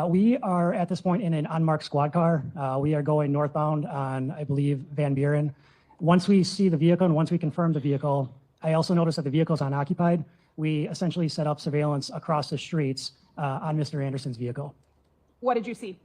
We are at this point in an unmarked squad car. We are going northbound on, I believe, Van Buren. Once we see the vehicle and once we confirm the vehicle, I also noticed that the vehicle is unoccupied. We essentially set up surveillance across the streets on Mr. Anderson's vehicle. What did you see?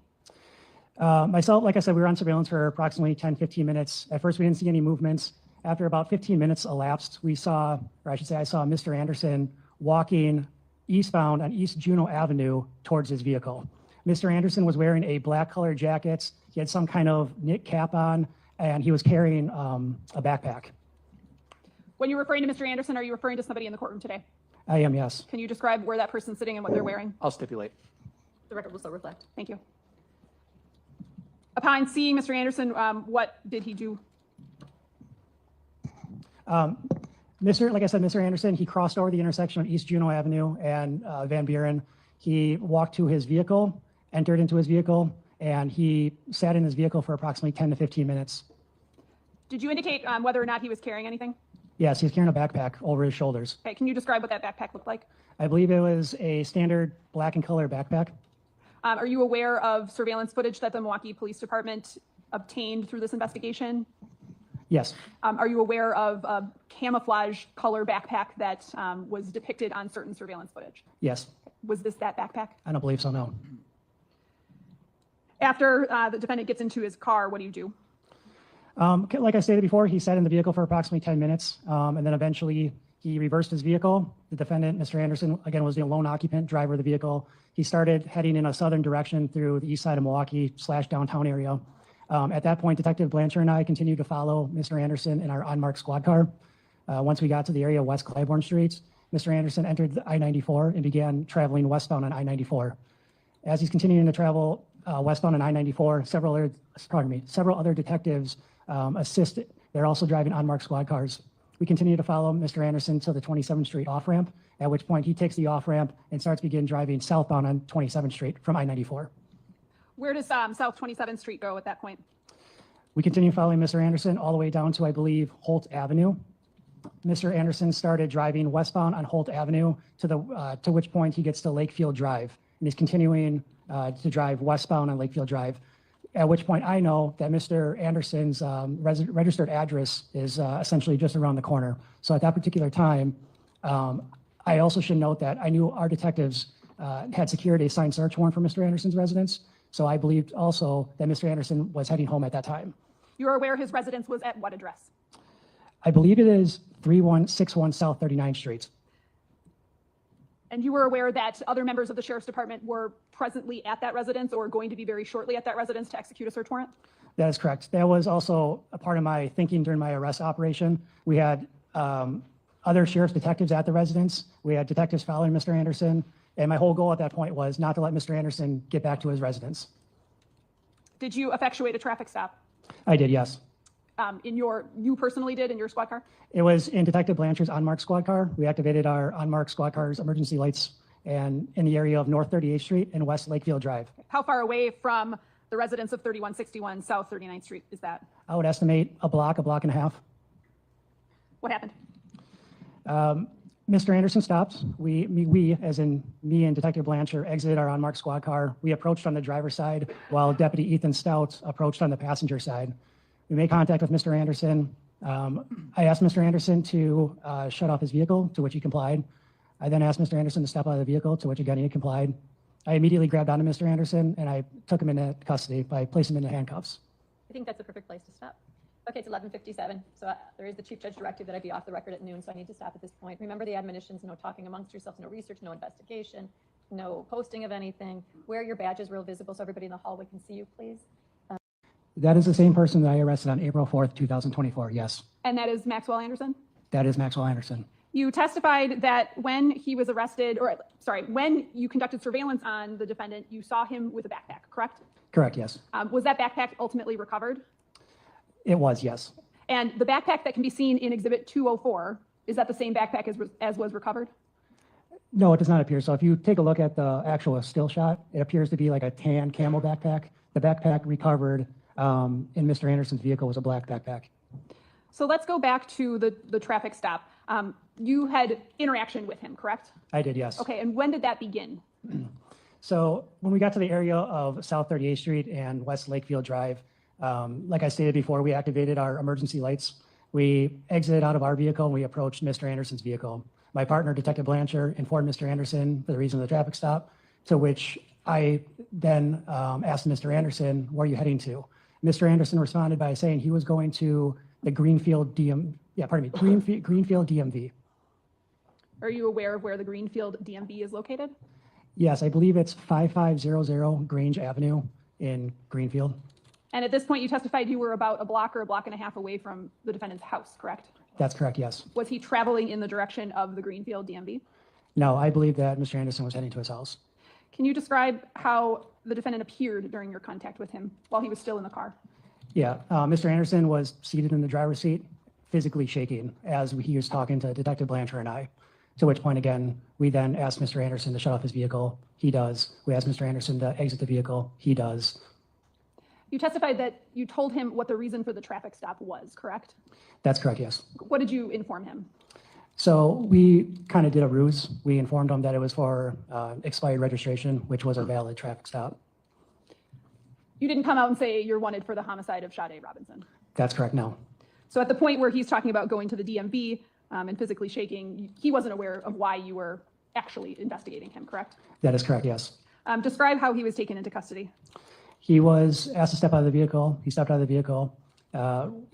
Myself, like I said, we were on surveillance for approximately 10, 15 minutes. At first, we didn't see any movements. After about 15 minutes elapsed, we saw, or I should say, I saw Mr. Anderson walking eastbound on East Juneau Avenue towards his vehicle. Mr. Anderson was wearing a black colored jacket. He had some kind of knit cap on, and he was carrying a backpack. When you're referring to Mr. Anderson, are you referring to somebody in the courtroom today? I am, yes. Can you describe where that person's sitting and what they're wearing? I'll stipulate. The record will so reflect. Thank you. Upon seeing Mr. Anderson, what did he do? Like I said, Mr. Anderson, he crossed over the intersection of East Juneau Avenue and Van Buren. He walked to his vehicle, entered into his vehicle, and he sat in his vehicle for approximately 10 to 15 minutes. Did you indicate whether or not he was carrying anything? Yes, he's carrying a backpack over his shoulders. Okay, can you describe what that backpack looked like? I believe it was a standard black and color backpack. Are you aware of surveillance footage that the Milwaukee Police Department obtained through this investigation? Yes. Are you aware of a camouflage color backpack that was depicted on certain surveillance footage? Yes. Was this that backpack? I don't believe so, no. After the defendant gets into his car, what do you do? Like I stated before, he sat in the vehicle for approximately 10 minutes, and then eventually he reversed his vehicle. The defendant, Mr. Anderson, again, was the lone occupant, driver of the vehicle. He started heading in a southern direction through the east side of Milwaukee / downtown area. At that point, Detective Blanchard and I continued to follow Mr. Anderson in our unmarked squad car. Once we got to the area of West Claiborne Street, Mr. Anderson entered the I-94 and began traveling westbound on I-94. As he's continuing to travel westbound on I-94, several other detectives assisted. They're also driving unmarked squad cars. We continue to follow Mr. Anderson to the 27th Street off-ramp, at which point he takes the off-ramp and starts begin driving southbound on 27th Street from I-94. Where does South 27th Street go at that point? We continue following Mr. Anderson all the way down to, I believe, Holt Avenue. Mr. Anderson started driving westbound on Holt Avenue to which point he gets to Lakefield Drive, and he's continuing to drive westbound on Lakefield Drive, at which point I know that Mr. Anderson's registered address is essentially just around the corner. So at that particular time, I also should note that I knew our detectives had secured a signed search warrant for Mr. Anderson's residence. So I believed also that Mr. Anderson was heading home at that time. You're aware his residence was at what address? I believe it is 3161 South 39th Street. And you were aware that other members of the Sheriff's Department were presently at that residence or going to be very shortly at that residence to execute a search warrant? That is correct. That was also a part of my thinking during my arrest operation. We had other sheriff's detectives at the residence. We had detectives following Mr. Anderson. And my whole goal at that point was not to let Mr. Anderson get back to his residence. Did you effectuate a traffic stop? I did, yes. You personally did in your squad car? It was in Detective Blanchard's unmarked squad car. We activated our unmarked squad car's emergency lights and in the area of North 38th Street and West Lakefield Drive. How far away from the residence of 3161 South 39th Street is that? I would estimate a block and a half. What happened? Mr. Anderson stopped. We, as in me and Detective Blanchard, exited our unmarked squad car. We approached on the driver's side while Deputy Ethan Stout approached on the passenger side. We made contact with Mr. Anderson. I asked Mr. Anderson to shut off his vehicle, to which he complied. I then asked Mr. Anderson to step out of the vehicle, to which again he complied. I immediately grabbed onto Mr. Anderson and I took him into custody by placing him into handcuffs. I think that's a perfect place to stop. Okay, it's 11:57, so there is the Chief Judge directive that I be off the record at noon, so I need to stop at this point. Remember the admonitions, no talking amongst yourselves, no research, no investigation, no posting of anything. Wear your badges real visible so everybody in the hallway can see you, please. That is the same person that I arrested on April 4th, 2024, yes. And that is Maxwell Anderson? That is Maxwell Anderson. You testified that when he was arrested, or sorry, when you conducted surveillance on the defendant, you saw him with a backpack, correct? Correct, yes. Was that backpack ultimately recovered? It was, yes. And the backpack that can be seen in Exhibit 204, is that the same backpack as was recovered? No, it does not appear. So if you take a look at the actual still shot, it appears to be like a tan camel backpack. The backpack recovered in Mr. Anderson's vehicle was a black backpack. So let's go back to the traffic stop. You had interaction with him, correct? I did, yes. Okay, and when did that begin? So when we got to the area of South 38th Street and West Lakefield Drive, like I stated before, we activated our emergency lights. We exited out of our vehicle and we approached Mr. Anderson's vehicle. My partner, Detective Blanchard, informed Mr. Anderson for the reason of the traffic stop, to which I then asked Mr. Anderson, where are you heading to? Mr. Anderson responded by saying he was going to the Greenfield DMV. Are you aware of where the Greenfield DMV is located? Yes, I believe it's 5500 Grange Avenue in Greenfield. And at this point, you testified you were about a block or a block and a half away from the defendant's house, correct? That's correct, yes. Was he traveling in the direction of the Greenfield DMV? No, I believe that Mr. Anderson was heading to his house. Can you describe how the defendant appeared during your contact with him while he was still in the car? Yeah, Mr. Anderson was seated in the driver's seat, physically shaking as he was talking to Detective Blanchard and I. To which point, again, we then asked Mr. Anderson to shut off his vehicle. He does. We asked Mr. Anderson to exit the vehicle. He does. You testified that you told him what the reason for the traffic stop was, correct? That's correct, yes. What did you inform him? So we kind of did a ruse. We informed him that it was for expired registration, which was a valid traffic stop. You didn't come out and say you're wanted for the homicide of Sade Robinson. That's correct, no. So at the point where he's talking about going to the DMV and physically shaking, he wasn't aware of why you were actually investigating him, correct? That is correct, yes. Describe how he was taken into custody. He was asked to step out of the vehicle. He stepped out of the vehicle.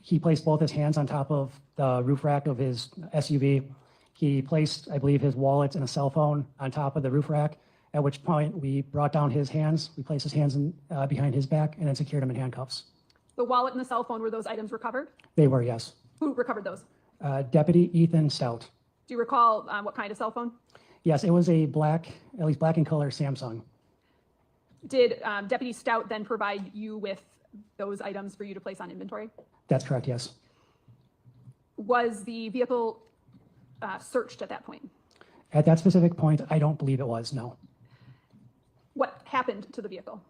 He placed both his hands on top of the roof rack of his SUV. He placed, I believe, his wallet and a cell phone on top of the roof rack, at which point we brought down his hands. We placed his hands behind his back and then secured him in handcuffs. The wallet and the cell phone, were those items recovered? They were, yes. Who recovered those? Deputy Ethan Stout. Do you recall what kind of cell phone? Yes, it was a black, at least black in color Samsung. Did Deputy Stout then provide you with those items for you to place on inventory? That's correct, yes. Was the vehicle searched at that point? At that specific point, I don't believe it was, no. What happened to the vehicle?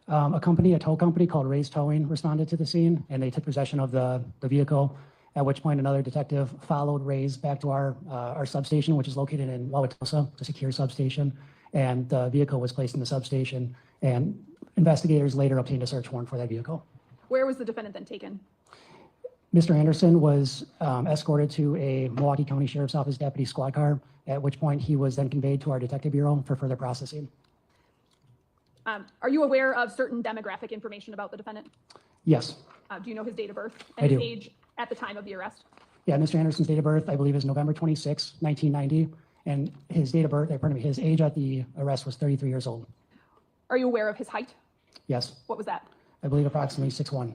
A tow company called Ray's Towing responded to the scene and they took possession of the vehicle, at which point another detective followed Ray's back to our substation, which is located in Wauwatosa, the secure substation, and the vehicle was placed in the substation, and investigators later obtained a search warrant for that vehicle. Where was the defendant then taken? Mr. Anderson was escorted to a Milwaukee County Sheriff's Office deputy squad car, at which point he was then conveyed to our detective bureau for further processing. Are you aware of certain demographic information about the defendant? Yes. Do you know his date of birth I and his do. age at the time of the arrest? Yeah, Mr. Anderson's date of birth, I believe, is November 26, 1990, and his date of birth, his age at the arrest was 33 years old. Are you aware of his height? Yes, What was that? I believe approximately 6'1".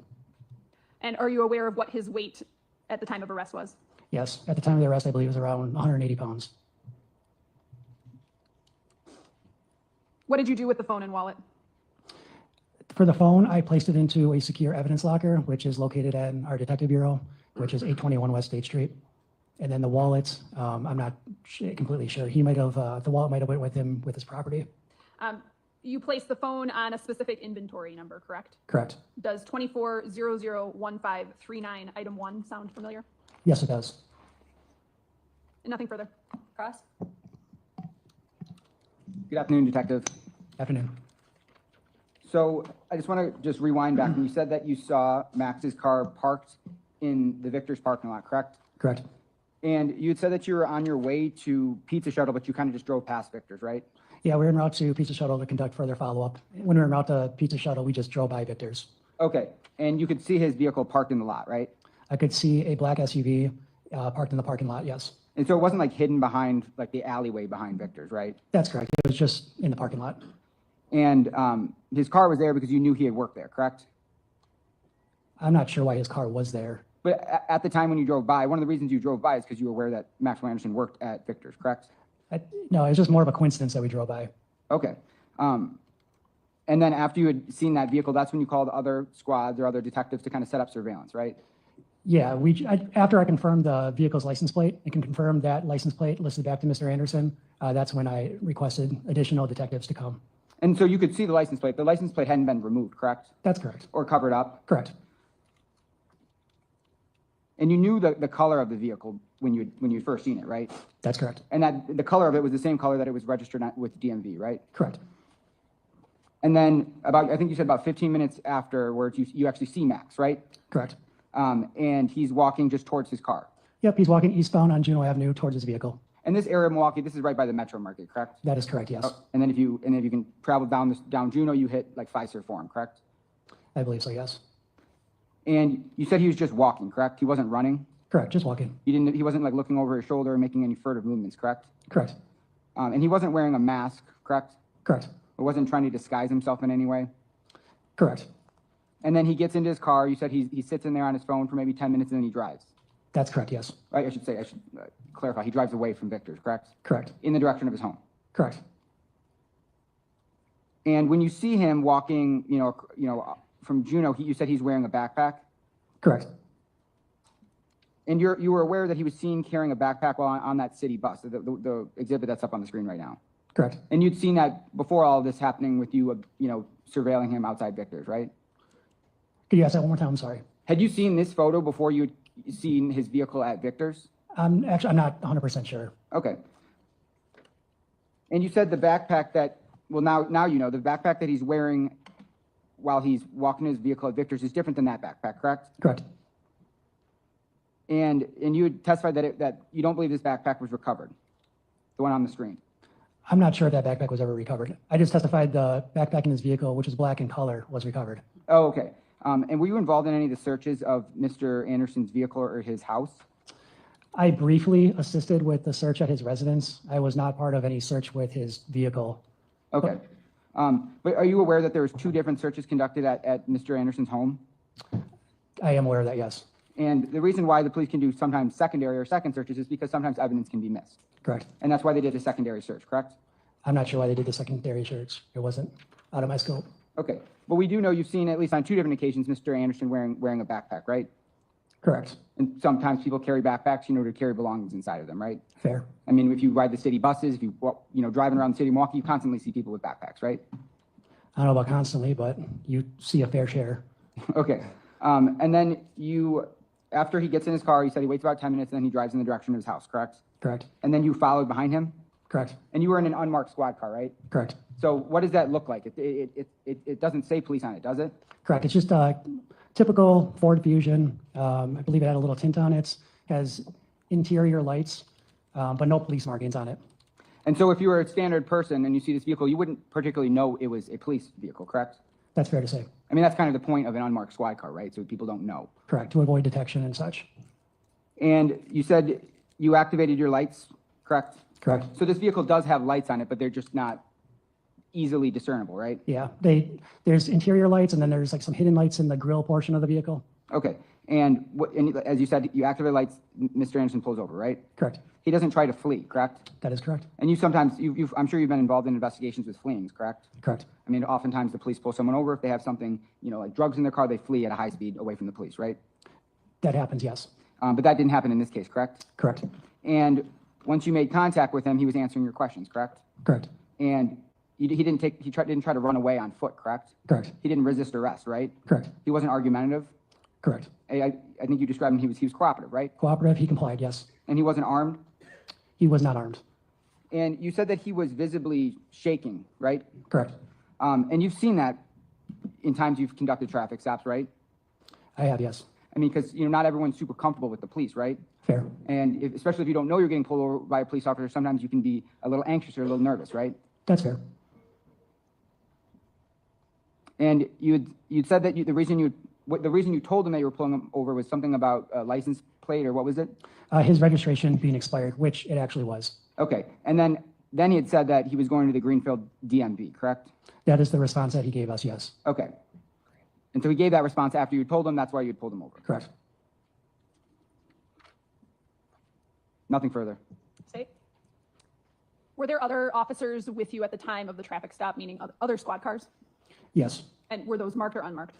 And are you aware of what his weight at the time of arrest was? Yes, at the time of the arrest, I believe it was around 180 pounds. What did you do with the phone and wallet? For the phone, I placed it into a secure evidence locker, which is located at our detective bureau, which is 821 West State Street. And then the wallet, I'm not completely sure. He might have, the wallet might have went with him with his property. You placed the phone on a specific inventory number, correct? Correct. Does 24001539 item 1 sound familiar? Yes, it does. And nothing further. Cross? Good afternoon, Detective. Afternoon. So I just want to just rewind back. You said that you saw Max's car parked in the Victor's parking lot, correct? Correct. And you had said that you were on your way to Pizza Shuttle, but you kind of just drove past Victor's, right? Yeah, we were en route to Pizza Shuttle to conduct further follow-up. When we were en route to Pizza Shuttle, we just drove by Victor's. Okay, and you could see his vehicle parked in the lot, right? I could see a black SUV parked in the parking lot, yes. And so it wasn't like hidden behind like the alleyway behind Victor's, right? That's correct. It was just in the parking lot. And his car was there because you knew he had worked there, correct? I'm not sure why his car was there. But at the time when you drove by, one of the reasons you drove by is because you were aware that Maxwell Anderson worked at Victor's, correct? No, it was just more of a coincidence that we drove by. Okay. And then after you had seen that vehicle, that's when you called other squads or other detectives to kind of set up surveillance, right? Yeah, after I confirmed the vehicle's license plate and can confirm that license plate listed back to Mr. Anderson, that's when I requested additional detectives to come. And so you could see the license plate. The license plate hadn't been removed, correct? That's correct. Or covered up? Correct. And you knew the color of the vehicle when you first seen it, right? That's correct. And that the color of it was the same color that it was registered with DMV, right? Correct. And then I think you said about 15 minutes afterwards, you actually see Max, right? Correct. And he's walking just towards his car. Yep, he's walking eastbound on Juneau Avenue towards his vehicle. And this area of Milwaukee, this is right by the Metro Market, correct? That is correct, yes. And then if you can travel down Juneau, you hit like Fiserv Forum, correct? I believe so, yes. And you said he was just walking, correct? He wasn't running? Correct, just walking. He wasn't like looking over his shoulder and making any furtive movements, correct? Correct. And he wasn't wearing a mask, correct? Correct. Or wasn't trying to disguise himself in any way? Correct. And then he gets into his car. You said he sits in there on his phone for maybe 10 minutes and then he drives. That's correct, yes. Right, I should clarify. He drives away from Victor's, correct? Correct. In the direction of his home. Correct. And when you see him walking, from Juneau, you said he's wearing a backpack. Correct. And you were aware that he was seen carrying a backpack while on that city bus, the exhibit that's up on the screen right now. Correct. And you'd seen that before all of this happening with you, surveilling him outside Victor's, right? Could you ask that one more time? I'm sorry. Had you seen this photo before you'd seen his vehicle at Victor's? I'm not 100% sure. Okay. And you said the backpack that, well, now you know, the backpack that he's wearing while he's walking his vehicle at Victor's is different than that backpack, correct? Correct. And you had testified that you don't believe this backpack was recovered, the one on the screen. I'm not sure if that backpack was ever recovered. I just testified the backpack in his vehicle, which is black in color, was recovered. Oh, okay. And were you involved in any of the searches of Mr. Anderson's vehicle or his house? I briefly assisted with the search at his residence. I was not part of any search with his vehicle. Okay. But are you aware that there was 2 different searches conducted at Mr. Anderson's home? I am aware of that, yes. And the reason why the police can do sometimes secondary or second searches is because sometimes evidence can be missed. Correct. And that's why they did a secondary search, correct? I'm not sure why they did the secondary search. It wasn't out of my scope. Okay. But we do know you've seen, at least on 2 different occasions, Mr. Anderson wearing a backpack, right? Correct. And sometimes people carry backpacks, to carry belongings inside of them, right? Fair. I mean, if you ride the city buses, if you, driving around the city of Milwaukee, you constantly see people with backpacks, right? I don't know about constantly, but you see a fair share. Okay. And then after he gets in his car, you said he waits about 10 minutes and then he drives in the direction of his house, correct? Correct. And then you followed behind him? Correct. And you were in an unmarked squad car, right? Correct. So what does that look like? It doesn't say police on it, does it? Correct. It's just a typical Ford Fusion. I believe it had a little tint on it. Has interior lights, but no police markings on it. And so if you were a standard person and you see this vehicle, you wouldn't particularly know it was a police vehicle, correct? That's fair to say. I mean, that's kind of the point of an unmarked squad car, right? So people don't know. Correct, to avoid detection and such. And you said you activated your lights, correct? Correct. So this vehicle does have lights on it, but they're just not easily discernible, right? Yeah, there's interior lights and then there's like some hidden lights in the grill portion of the vehicle. Okay. And as you said, you activate lights, Mr. Anderson pulls over, right? Correct. He doesn't try to flee, correct? That is correct. And you sometimes, I'm sure you've been involved in investigations with fleeings, correct? Correct. I mean, oftentimes the police pull someone over. If they have something, like drugs in their car, they flee at a high speed away from the police, right? That happens, yes. But that didn't happen in this case, correct? Correct. And once you made contact with him, he was answering your questions, correct? Correct. And he didn't try to run away on foot, correct? Correct. He didn't resist arrest, right? Correct. He wasn't argumentative? Correct. I think you described him, he was cooperative, right? Cooperative, he complied, yes. And he wasn't armed? He was not armed. And you said that he was visibly shaking, right? Correct. And you've seen that in times you've conducted traffic stops, right? I have, yes. I mean, because, not everyone's super comfortable with the police, right? Fair. And especially if you don't know you're getting pulled over by a police officer, sometimes you can be a little anxious or a little nervous, right? That's fair. And you'd said that the reason you told them that you were pulling them over was something about a license plate, or what was it? His registration being expired, which it actually was. Okay, and then he had said that he was going to the Greenfield DMV, correct? That is the response that he gave us, yes. Okay. And so he gave that response after you told him that's why you'd pulled him over? Correct. Nothing further. State? Were there other officers with you at the time of the traffic stop, meaning other squad cars? Yes. And were those marked or unmarked?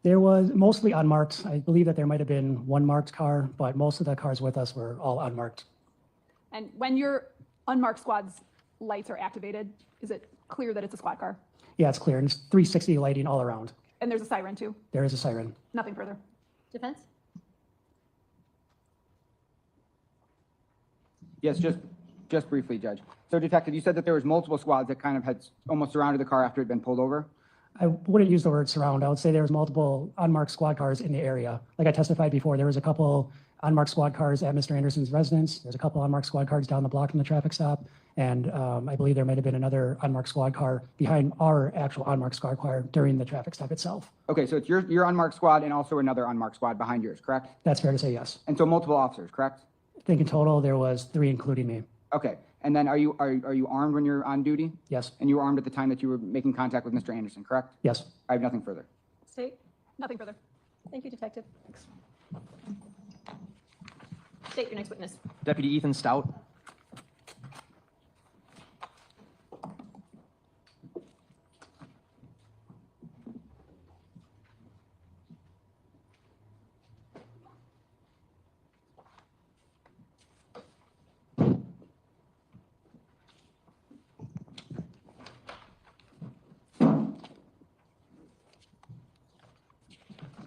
There was mostly unmarked. I believe that there might have been one marked car, but most of the cars with us were all unmarked. And when your unmarked squad's lights are activated, is it clear that it's a squad car? Yeah, it's clear. And it's 360 lighting all around. And there's a siren too? There is a siren. Nothing further. Defense? Yes, just briefly, Judge. So Detective, you said that there was multiple squads that kind of had almost surrounded the car after it had been pulled over? I wouldn't use the word surround. I would say there was multiple unmarked squad cars in the area. Like I testified before, there was a couple unmarked squad cars at Mr. Anderson's residence. There's a couple unmarked squad cars down the block from the traffic stop. And I believe there might have been another unmarked squad car behind our actual unmarked squad car during the traffic stop itself. Okay, so it's your unmarked squad and also another unmarked squad behind yours, correct? That's fair to say, yes. And so multiple officers, correct? I think in total there was 3, including me. Okay, and then are you armed when you're on duty? Yes. And you were armed at the time that you were making contact with Mr. Anderson, correct? Yes. I have nothing further. State? Nothing further. Thank you, Detective. State your next witness. Deputy Ethan Stout.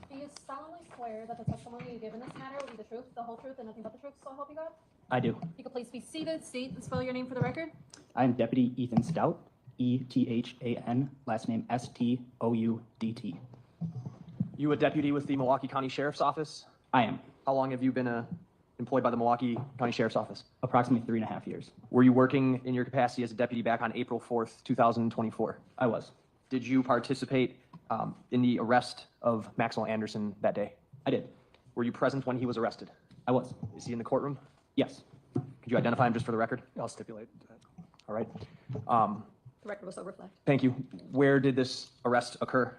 Do you solemnly swear that the testimony you give in this matter will be the truth, the whole truth, and nothing but the truth, so help you God? I do. You could please be seated, state and spell your name for the record. I am Deputy Ethan Stout, E-T-H-A-N, last name S-T-O-U-D-T. You a deputy with the Milwaukee County Sheriff's Office? I am. How long have you been employed by the Milwaukee County Sheriff's Office? Approximately 3.5 years. Were you working in your capacity as a deputy back on April 4th, 2024? I was. Did you participate in the arrest of Maxwell Anderson that day? I did. Were you present when he was arrested? I was. Is he in the courtroom? Yes. Could you identify him just for the record? I'll stipulate that. All right. The record will so reflect. Thank you. Where did this arrest occur?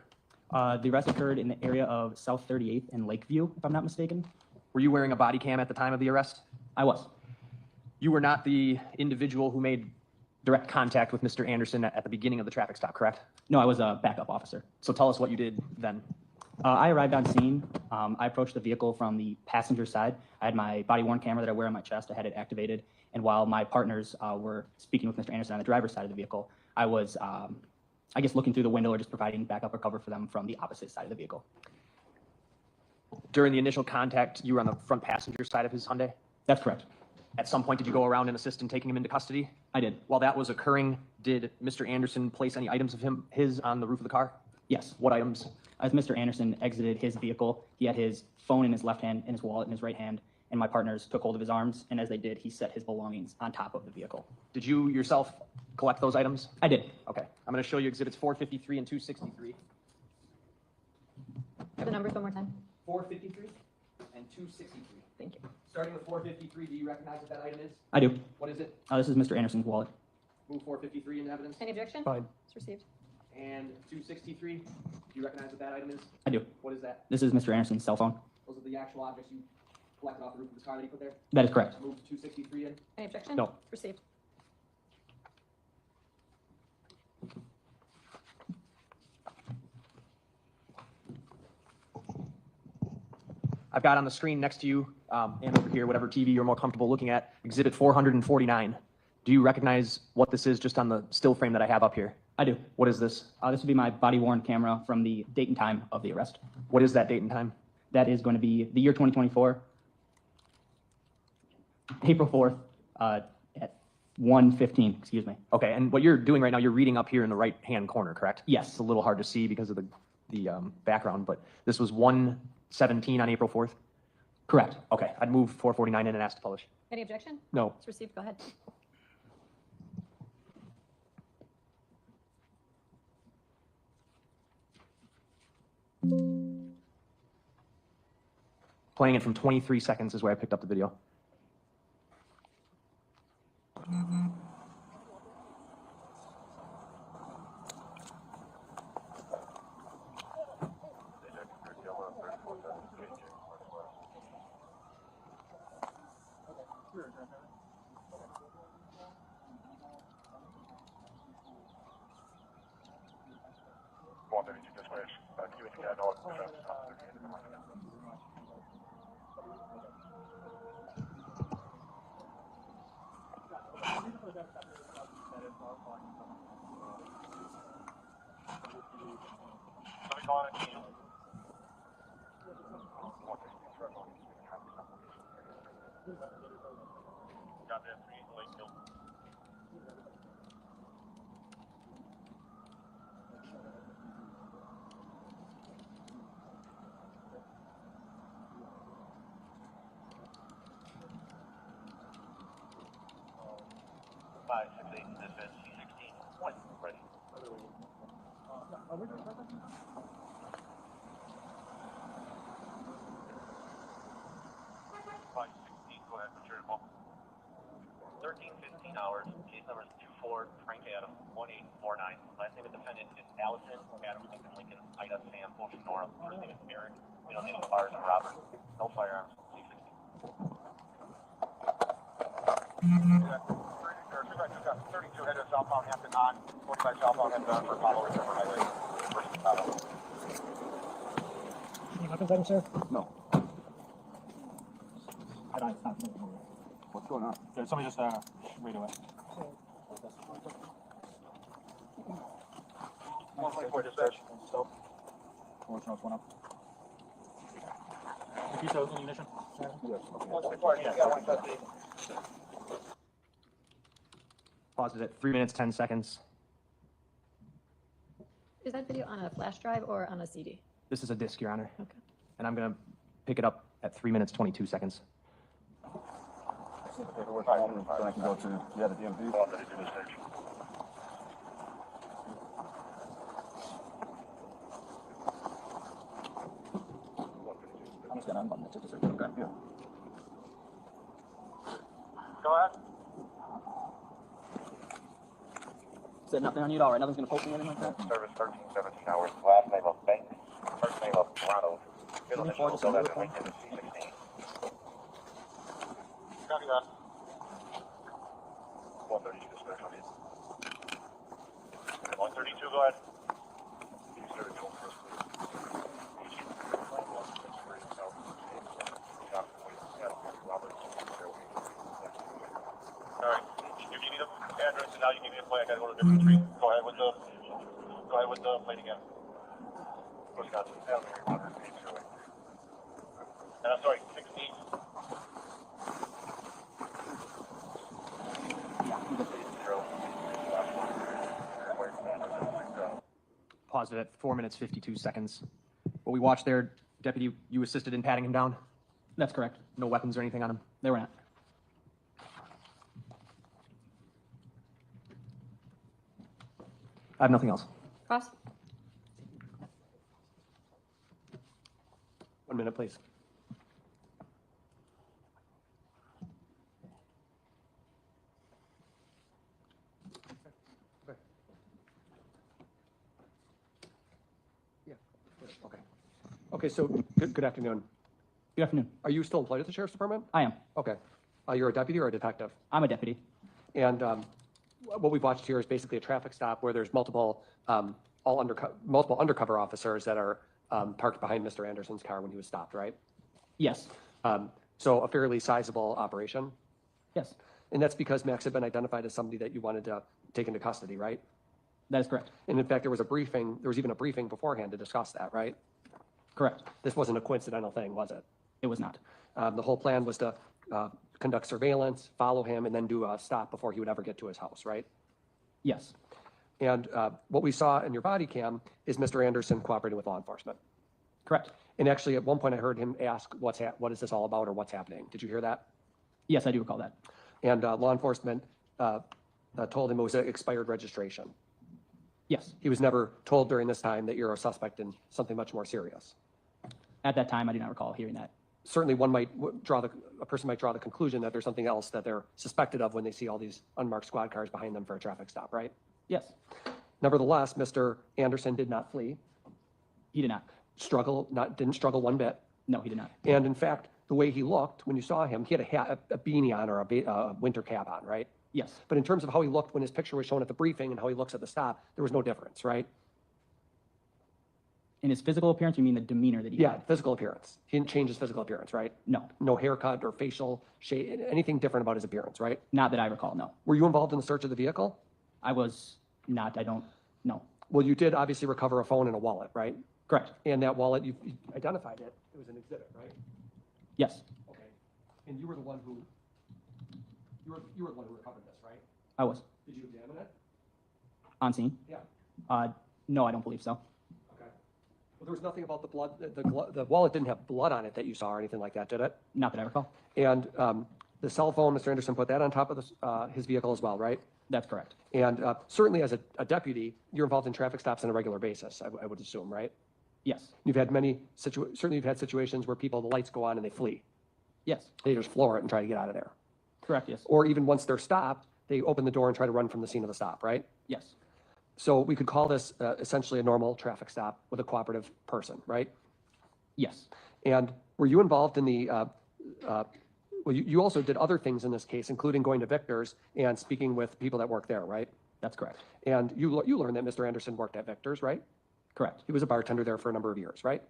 The arrest occurred in the area of South 38th and Lakeview, if I'm not mistaken. Were you wearing a body cam at the time of the arrest? I was. You were not the individual who made direct contact with Mr. Anderson at the beginning of the traffic stop, correct? No, I was a backup officer. So tell us what you did then. I arrived on scene. I approached the vehicle from the passenger side. I had my body-worn camera that I wear on my chest. I had it activated. And while my partners were speaking with Mr. Anderson on the driver's side of the vehicle, I was, I guess, looking through the window or just providing backup or cover for them from the opposite side of the vehicle. During the initial contact, you were on the front passenger side of his Hyundai? That's correct. At some point, did you go around and assist in taking him into custody? I did. While that was occurring, did Mr. Anderson place any items of his on the roof of the car? Yes. What items? As Mr. Anderson exited his vehicle, he had his phone in his left hand and his wallet in his right hand, and my partners took hold of his arms, and as they did, he set his belongings on top of the vehicle. Did you yourself collect those items? I did. Okay. I'm going to show you exhibits 453 and 263. The numbers one more time. 453 and 263. Thank you. Starting with 453, do you recognize what that item is? I do. What is it? This is Mr. Anderson's wallet. Move 453 into evidence. Any objection? Fine. It's received. And 263, do you recognize what that item is? I do. What is that? This is Mr. Anderson's cell phone. Those are the actual objects you collected off the roof of the car that you put there? That is correct. Move 263 in. Any objection? No. Received. I've got on the screen next to you and over here, whatever TV you're more comfortable looking at, exhibit 449. Do you recognize what this is just on the still frame that I have up here? I do. What is this? This would be my body-worn camera from the date and time of the arrest. What is that date and time? That is going to be the year 2024, April 4th, at 1:15, excuse me. Okay, and what you're doing right now, you're reading up here in the right-hand corner, correct? Yes. It's a little hard to see because of the the background, but this was 1:17 on April 4th? Correct. Okay, I'd move 449 in and ask to publish. Any objection? No. It's received. Go ahead. Playing it from 23 seconds is where I picked up the video. Any weapons items, sir? No. What's going on? Somebody just radio it. What's one up? The piece of ammunition? Pause it at 3 minutes, 10 seconds. Is that video on a flash drive or on a CD? This is a disc, Your Honor. Okay. And I'm going to pick it up at 3 minutes, 22 seconds. Paperwork, I can go to, the DMV. I'm just gonna unbutton it to search. Okay. Yeah. Go ahead. Said nothing on you at all, right? Nothing's gonna poke me or anything like that? Service 13, 17 hours. Last name of Banks. First name of Ronald. Middle initial of that weekend is C16. Copy that. 132 dispatch on it. 132, go ahead. Alright, you give me the address and now you give me a play. I gotta go to a different street. Go ahead with the plate again. Wisconsin. And I'm sorry, 16. Paused it at 4 minutes, 52 seconds. What we watched there, Deputy, you assisted in patting him down? That's correct. No weapons or anything on him? They were not. I have nothing else. Cross. 1 minute, please. Okay. Okay, so good afternoon. Good afternoon. Are you still employed at the Sheriff's Department? I am. Okay. You're a deputy or a detective? I'm a deputy. And what we've watched here is basically a traffic stop where there's multiple undercover officers that are parked behind Mr. Anderson's car when he was stopped, right? Yes. So a fairly sizable operation. Yes. And that's because Max had been identified as somebody that you wanted to take into custody, right? That is correct. And in fact, there was even a briefing beforehand to discuss that, right? Correct. This wasn't a coincidental thing, was it? It was not. The whole plan was to conduct surveillance, follow him, and then do a stop before he would ever get to his house, right? Yes. And what we saw in your body cam is Mr. Anderson cooperating with law enforcement. Correct. And actually, at one point, I heard him ask, what is this all about or what's happening? Did you hear that? Yes, I do recall that. And law enforcement told him it was an expired registration. Yes. He was never told during this time that you're a suspect in something much more serious. At that time, I do not recall hearing that. Certainly, a person might draw the conclusion that there's something else that they're suspected of when they see all these unmarked squad cars behind them for a traffic stop, right? Yes. Nevertheless, Mr. Anderson did not flee. He did not. Didn't struggle one bit. No, he did not. And in fact, the way he looked when you saw him, he had a hat, a beanie on or a winter cap on, right? Yes. But in terms of how he looked when his picture was shown at the briefing and how he looks at the stop, there was no difference, right? In his physical appearance, you mean the demeanor that he had? Physical appearance. He didn't change his physical appearance, right? No. No haircut or facial shade, anything different about his appearance, right? Not that I recall, no. Were you involved in the search of the vehicle? I was not, I don't know. Well, you did obviously recover a phone and a wallet, right? Correct. And that wallet, you identified it. It was an exhibit, right? Yes. Okay. And you were the one who recovered this, right? I was. Did you examine it? On scene? Yeah. No, I don't believe so. Okay. Well, there was nothing about the blood, the wallet didn't have blood on it that you saw or anything like that, did it? Not that I recall. And the cell phone, Mr. Anderson put that on top of his vehicle as well, right? That's correct. And certainly as a deputy, you're involved in traffic stops on a regular basis, I would assume, right? Yes. You've had certainly you've had situations where the lights go on and they flee. Yes. They just floor it and try to get out of there. Correct, yes. Or even once they're stopped, they open the door and try to run from the scene of the stop, right? Yes. So we could call this essentially a normal traffic stop with a cooperative person, right? Yes. And were you involved in the, you also did other things in this case, including going to Victor's and speaking with people that work there, right? That's correct. And you learned that Mr. Anderson worked at Victor's, right? Correct. He was a bartender there for a number of years, right?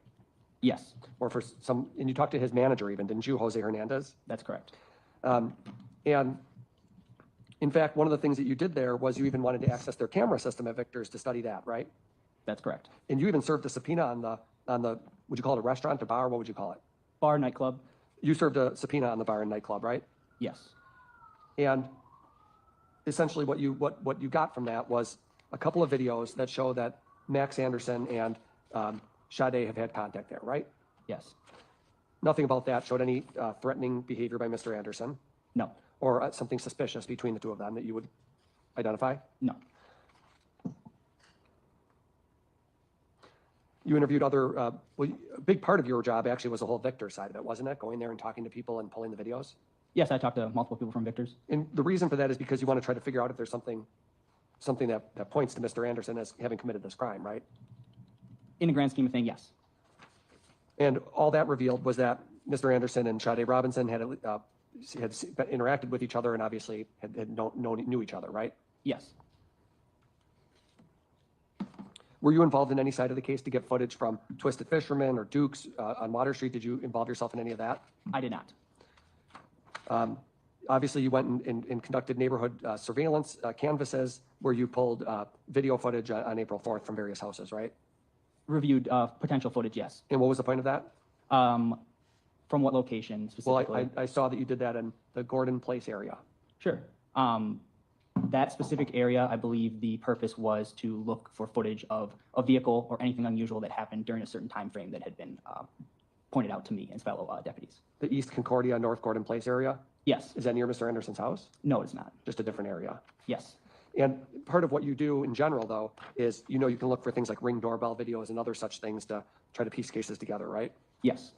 Yes. Or and you talked to his manager even, didn't you, Jose Hernandez? That's correct. And in fact, one of the things that you did there was you even wanted to access their camera system at Victor's to study that, right? That's correct. And you even served a subpoena on the, would you call it a restaurant, a bar, what would you call it? Bar, nightclub. You served a subpoena on the bar and nightclub, right? Yes. And essentially what you got from that was a couple of videos that show that Max Anderson and Sade have had contact there, right? Yes. Nothing about that showed any threatening behavior by Mr. Anderson? No. Or something suspicious between the two of them that you would identify? No. You interviewed a big part of your job actually was the whole Victor side of it, wasn't it? Going there and talking to people and pulling the videos? Yes, I talked to multiple people from Victor's. And the reason for that is because you want to try to figure out if there's something that points to Mr. Anderson as having committed this crime, right? In the grand scheme of things, yes. And all that revealed was that Mr. Anderson and Sade Robinson had interacted with each other and obviously knew each other, right? Yes. Were you involved in any side of the case to get footage from Twisted Fisherman or Duke's on Water Street? Did you involve yourself in any of that? I did not. Obviously, you went and conducted neighborhood surveillance canvases where you pulled video footage on April 4th from various houses, right? Reviewed potential footage, yes. And what was the point of that? From what location specifically? Well, I saw that you did that in the Gordon Place area. Sure. That specific area, I believe the purpose was to look for footage of a vehicle or anything unusual that happened during a certain time frame that had been pointed out to me and fellow deputies. The East Concordia, North Gordon Place area? Yes. Is that near Mr. Anderson's house? No, it's not. Just a different area? Yes. And part of what you do in general, though, is you can look for things like Ring doorbell videos and other such things to try to piece cases together, right? Yes.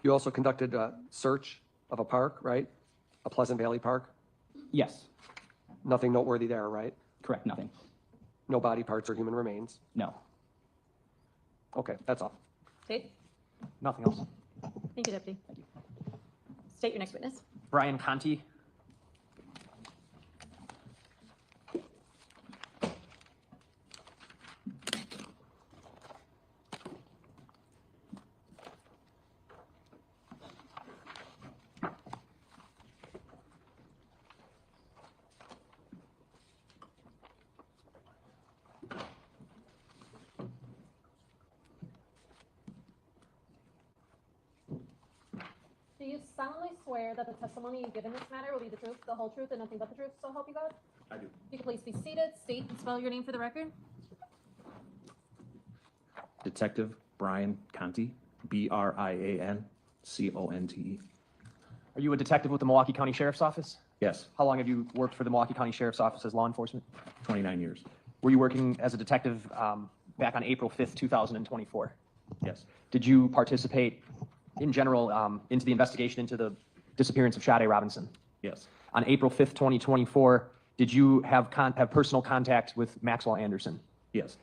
You also conducted a search of a park, right? A Pleasant Valley Park? Yes. Nothing noteworthy there, right? Correct, nothing. No body parts or human remains? No. Okay, that's all. State? Nothing else. Thank you, Deputy. Thank you. State your next witness. Brian Conti. Do you solemnly swear that the testimony you give in this matter will be the truth, the whole truth, and nothing but the truth, so help you God? I do. You can please be seated, state and spell your name for the record. Detective Brian Conti, BrianConte. Are you a detective with the Milwaukee County Sheriff's Office? Yes, How long have you worked for the Milwaukee County Sheriff's Office as law enforcement? 29 years. Were you working as a detective back on April 5th, 2024? Yes, Did you participate in general into the investigation into the disappearance of Sade Robinson? yes, On April 5th, 2024, did you have personal contact with Maxwell Anderson? yes,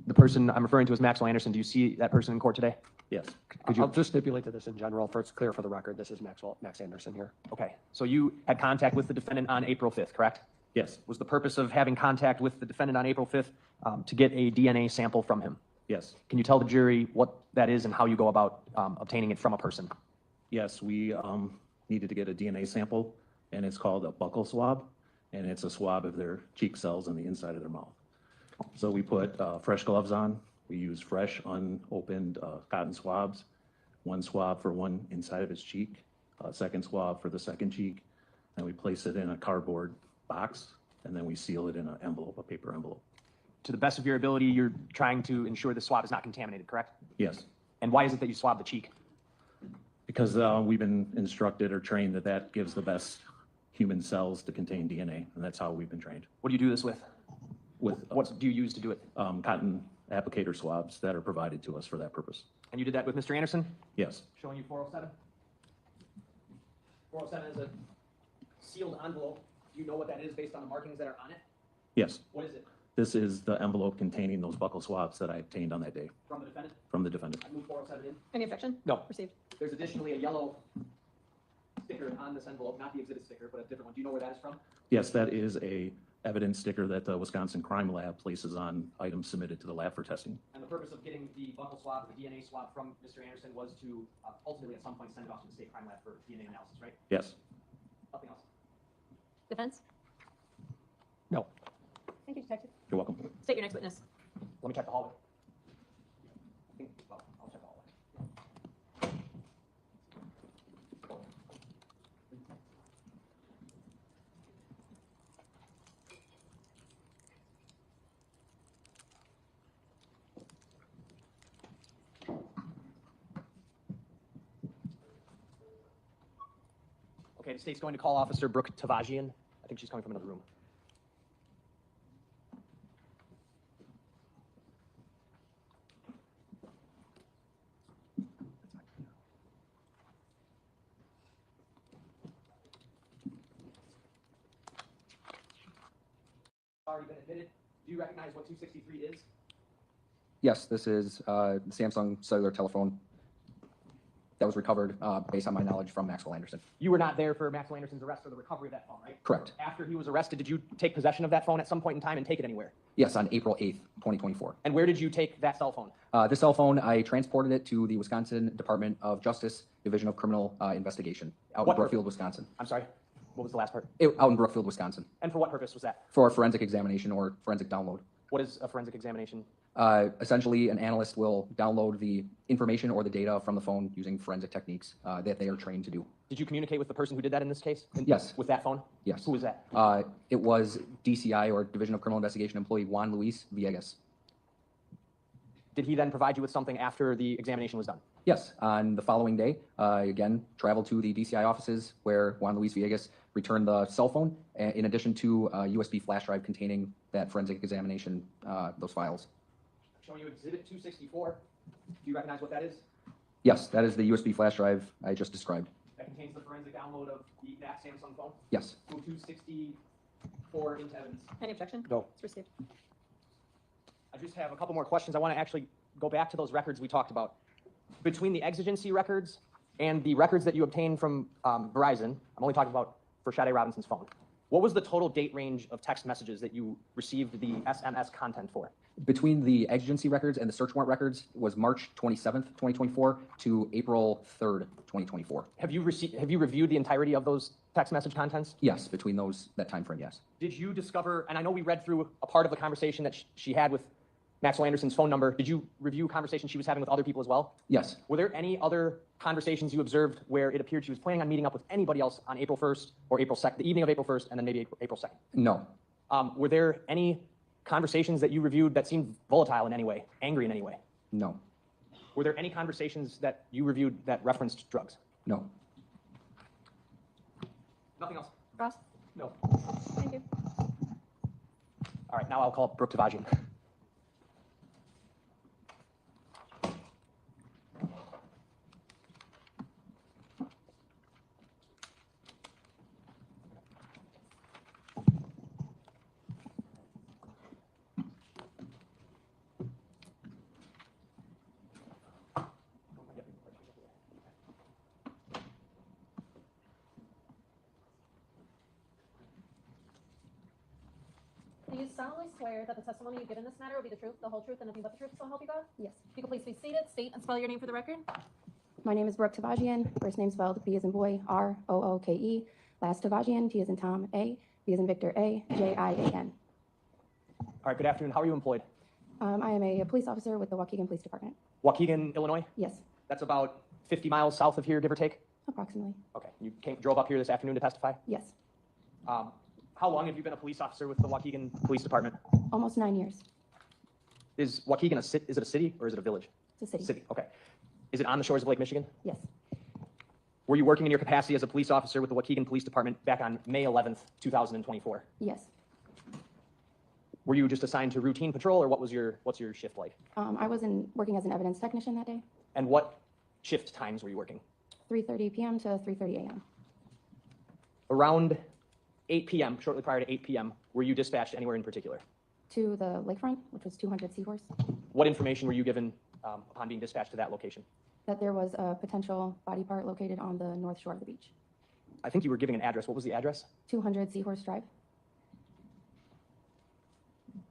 The person I'm referring to as Maxwell Anderson, do you see that person in court today? yes. Could you- I'll just stipulate to this in general, for it's clear for the record, this is Max Anderson here. Okay, so you had contact with the defendant on April 5th, correct? Yes, Was the purpose of having contact with the defendant on April 5th to get a DNA sample from him? yes, Can you tell the jury what that is and how you go about obtaining it from a person? yes. We needed to get a DNA sample, and it's called a buccal swab, and it's a swab of their cheek cells on the inside of their mouth. So we put fresh gloves on. We use fresh, unopened cotton swabs, one swab for one inside of his cheek, second swab for the second cheek, and we place it in a cardboard box, and then we seal it in an envelope, a paper envelope. To the best of your ability, you're trying to ensure the swab is not contaminated, correct? Yes, And why is it that you swab the cheek? because we've been instructed or trained that that gives the best human cells to contain DNA, and that's how we've been trained. What do you do this with? With What do you use to do it? cotton applicator swabs that are provided to us for that purpose. And you did that with Mr. Anderson? Yes, Showing you 407? 407 is a sealed envelope. Do you know what that is based on the markings that are on it? yes. What is it? This is the envelope containing those buccal swabs that I obtained on that day From the defendant? from the defendant. I moved 407 in. Any objection? No. Received. There's additionally a yellow sticker on this envelope, not the exhibit sticker, but a different one. Do you know where that is from? Yes, that is a evidence sticker that the Wisconsin Crime Lab places on items submitted to the lab for testing. And the purpose of getting the buccal swab, the DNA swab from Mr. Anderson was to ultimately at some point send it off to the state crime lab for DNA analysis, right? Yes. Nothing else. Defense? No. Thank you, Detective. You're welcome. State your next witness. Let me check the hallway. I'll check the hallway. Okay, the state's going to call Officer Brooke Tavagian. I think she's coming from another room. Already been admitted. Do you recognize what 263 is? Yes, this is the Samsung cellular telephone that was recovered based on my knowledge from Maxwell Anderson. You were not there for Maxwell Anderson's arrest or the recovery of that phone, right? Correct. After he was arrested, did you take possession of that phone at some point in time and take it anywhere? Yes, on April 8th, 2024. And where did you take that cell phone? This cell phone, I transported it to the Wisconsin Department of Justice Division of Criminal Investigation out in Brookfield, Wisconsin. I'm sorry, what was the last part? Out in Brookfield, Wisconsin. And for what purpose was that? For a forensic examination or forensic download. What is a forensic examination? Essentially, an analyst will download the information or the data from the phone using forensic techniques that they are trained to do. Did you communicate with the person who did that in this case? Yes. With that phone? Yes. Who was that? It was DCI or Division of Criminal Investigation employee Juan Luis Villegas. Did he then provide you with something after the examination was done? Yes. On the following day, again, traveled to the DCI offices where Juan Luis Villegas returned the cell phone in addition to a USB flash drive containing that forensic examination, those files. Showing you exhibit 264. Do you recognize what that is? Yes, that is the USB flash drive I just described. That contains the forensic download of that Samsung phone? Yes. Move 264 into evidence. Any objection? No. It's received. I just have a couple more questions. I want to actually go back to those records we talked about. Between the exigency records and the records that you obtained from Verizon, I'm only talking about for Sade Robinson's phone. What was the total date range of text messages that you received the SMS content for? Between the exigency records and the search warrant records was March 27th, 2024 to April 3rd, 2024. Have you reviewed the entirety of those text message contents? Yes, between that time frame, yes. Did you discover, and I know we read through a part of the conversation that she had with Maxwell Anderson's phone number, did you review conversations she was having with other people as well? Yes. Were there any other conversations you observed where it appeared she was planning on meeting up with anybody else on April 1st or April 2nd, the evening of April 1st, and then maybe April 2nd? No. Were there any conversations that you reviewed that seemed volatile in any way, angry in any way? No. Were there any conversations that you reviewed that referenced drugs? No. Nothing else? Ross? No. Thank you. All right, now I'll call Brooke Tavagian. Do you solemnly swear that the testimony you give in this matter will be the truth, the whole truth, and nothing but the truth, so help you God? Yes. If you could please be seated, state and spell your name for the record. My name is Brooke Tavagian. First name spelled B as in boy, R-O-O-K-E. Last Tavagian, T as in Tom, A. B as in Victor, A. J-I-A-N. All right, good afternoon. How are you employed? I am a police officer with the Waukegan Police Department. Waukegan, Illinois? Yes, That's about 50 miles south of here, give or take? approximately. Okay, you drove up here this afternoon to testify? Yes, How long have you been a police officer with the Waukegan Police Department? almost 9 years. Is Waukegan is it a city or is it a village? It's a city. City, okay. Is it on the shores of Lake Michigan? Yes, Were you working in your capacity as a police officer with the Waukegan Police Department back on May 11th, 2024? yes. Were you just assigned to routine patrol or what's your shift like? I was working as an evidence technician that day, And what shift times were you working? 3:30 p.m. to 3:30 a.m. Around 8 p.m., shortly prior to 8 p.m., were you dispatched anywhere in particular? to the lakefront, which was 200 Seahorse, What information were you given upon being dispatched to that location? that there was a potential body part located on the north shore of the beach. I think you were giving an address. What was the address? 200 Seahorse Drive.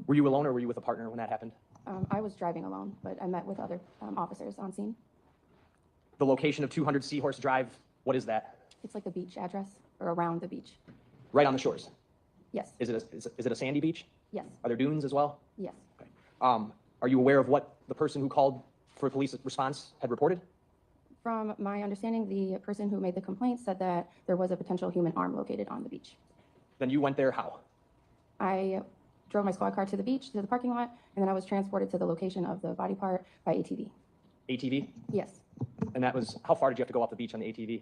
Were you alone or were you with a partner when that happened? I was driving alone, but I met with other officers on scene. The location of 200 Seahorse Drive, what is that? It's like the beach address, or around the beach. Right on the shores. Yes, Is it a sandy beach? yes, Are there dunes as well? yes. Are you aware of what the person who called for police response had reported? From my understanding, the person who made the complaint said that there was a potential human arm located on the beach. Then you went there how? I drove my squad car to the beach, to the parking lot, and then I was transported to the location of the body part by ATV. ATV? Yes. And that was, how far did you have to go off the beach on the ATV?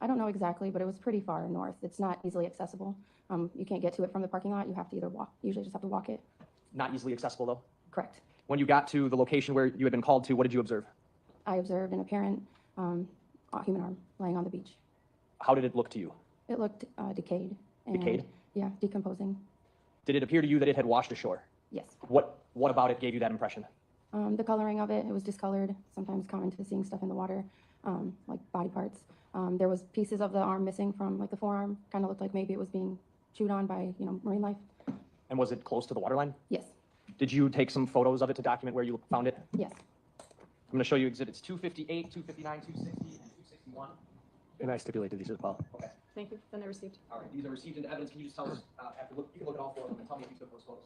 I don't know exactly, but it was pretty far north. It's not easily accessible. You can't get to it from the parking lot. You have to either walk, usually just have to walk it. Not easily accessible though? Correct. When you got to the location where you had been called to, what did you observe? I observed an apparent human arm laying on the beach. How did it look to you? It looked decayed. And, Decayed? Yeah, decomposing. Did it appear to you that it had washed ashore? Yes. What about it gave you that impression? The coloring of it was discolored. Sometimes common to seeing stuff in the water, like body parts. There was pieces of the arm missing from like the forearm. Kind of looked like maybe it was being chewed on by, marine life. And was it close to the waterline? Yes, Did you take some photos of it to document where you found it? yes. I'm going to show you exhibits 258, 259, 260, and 261. And I stipulated these as well. Okay. Thank you. Then they're received. All right. These are received into evidence. Can you just tell us, you can look at all four of them and tell me if you took those photos?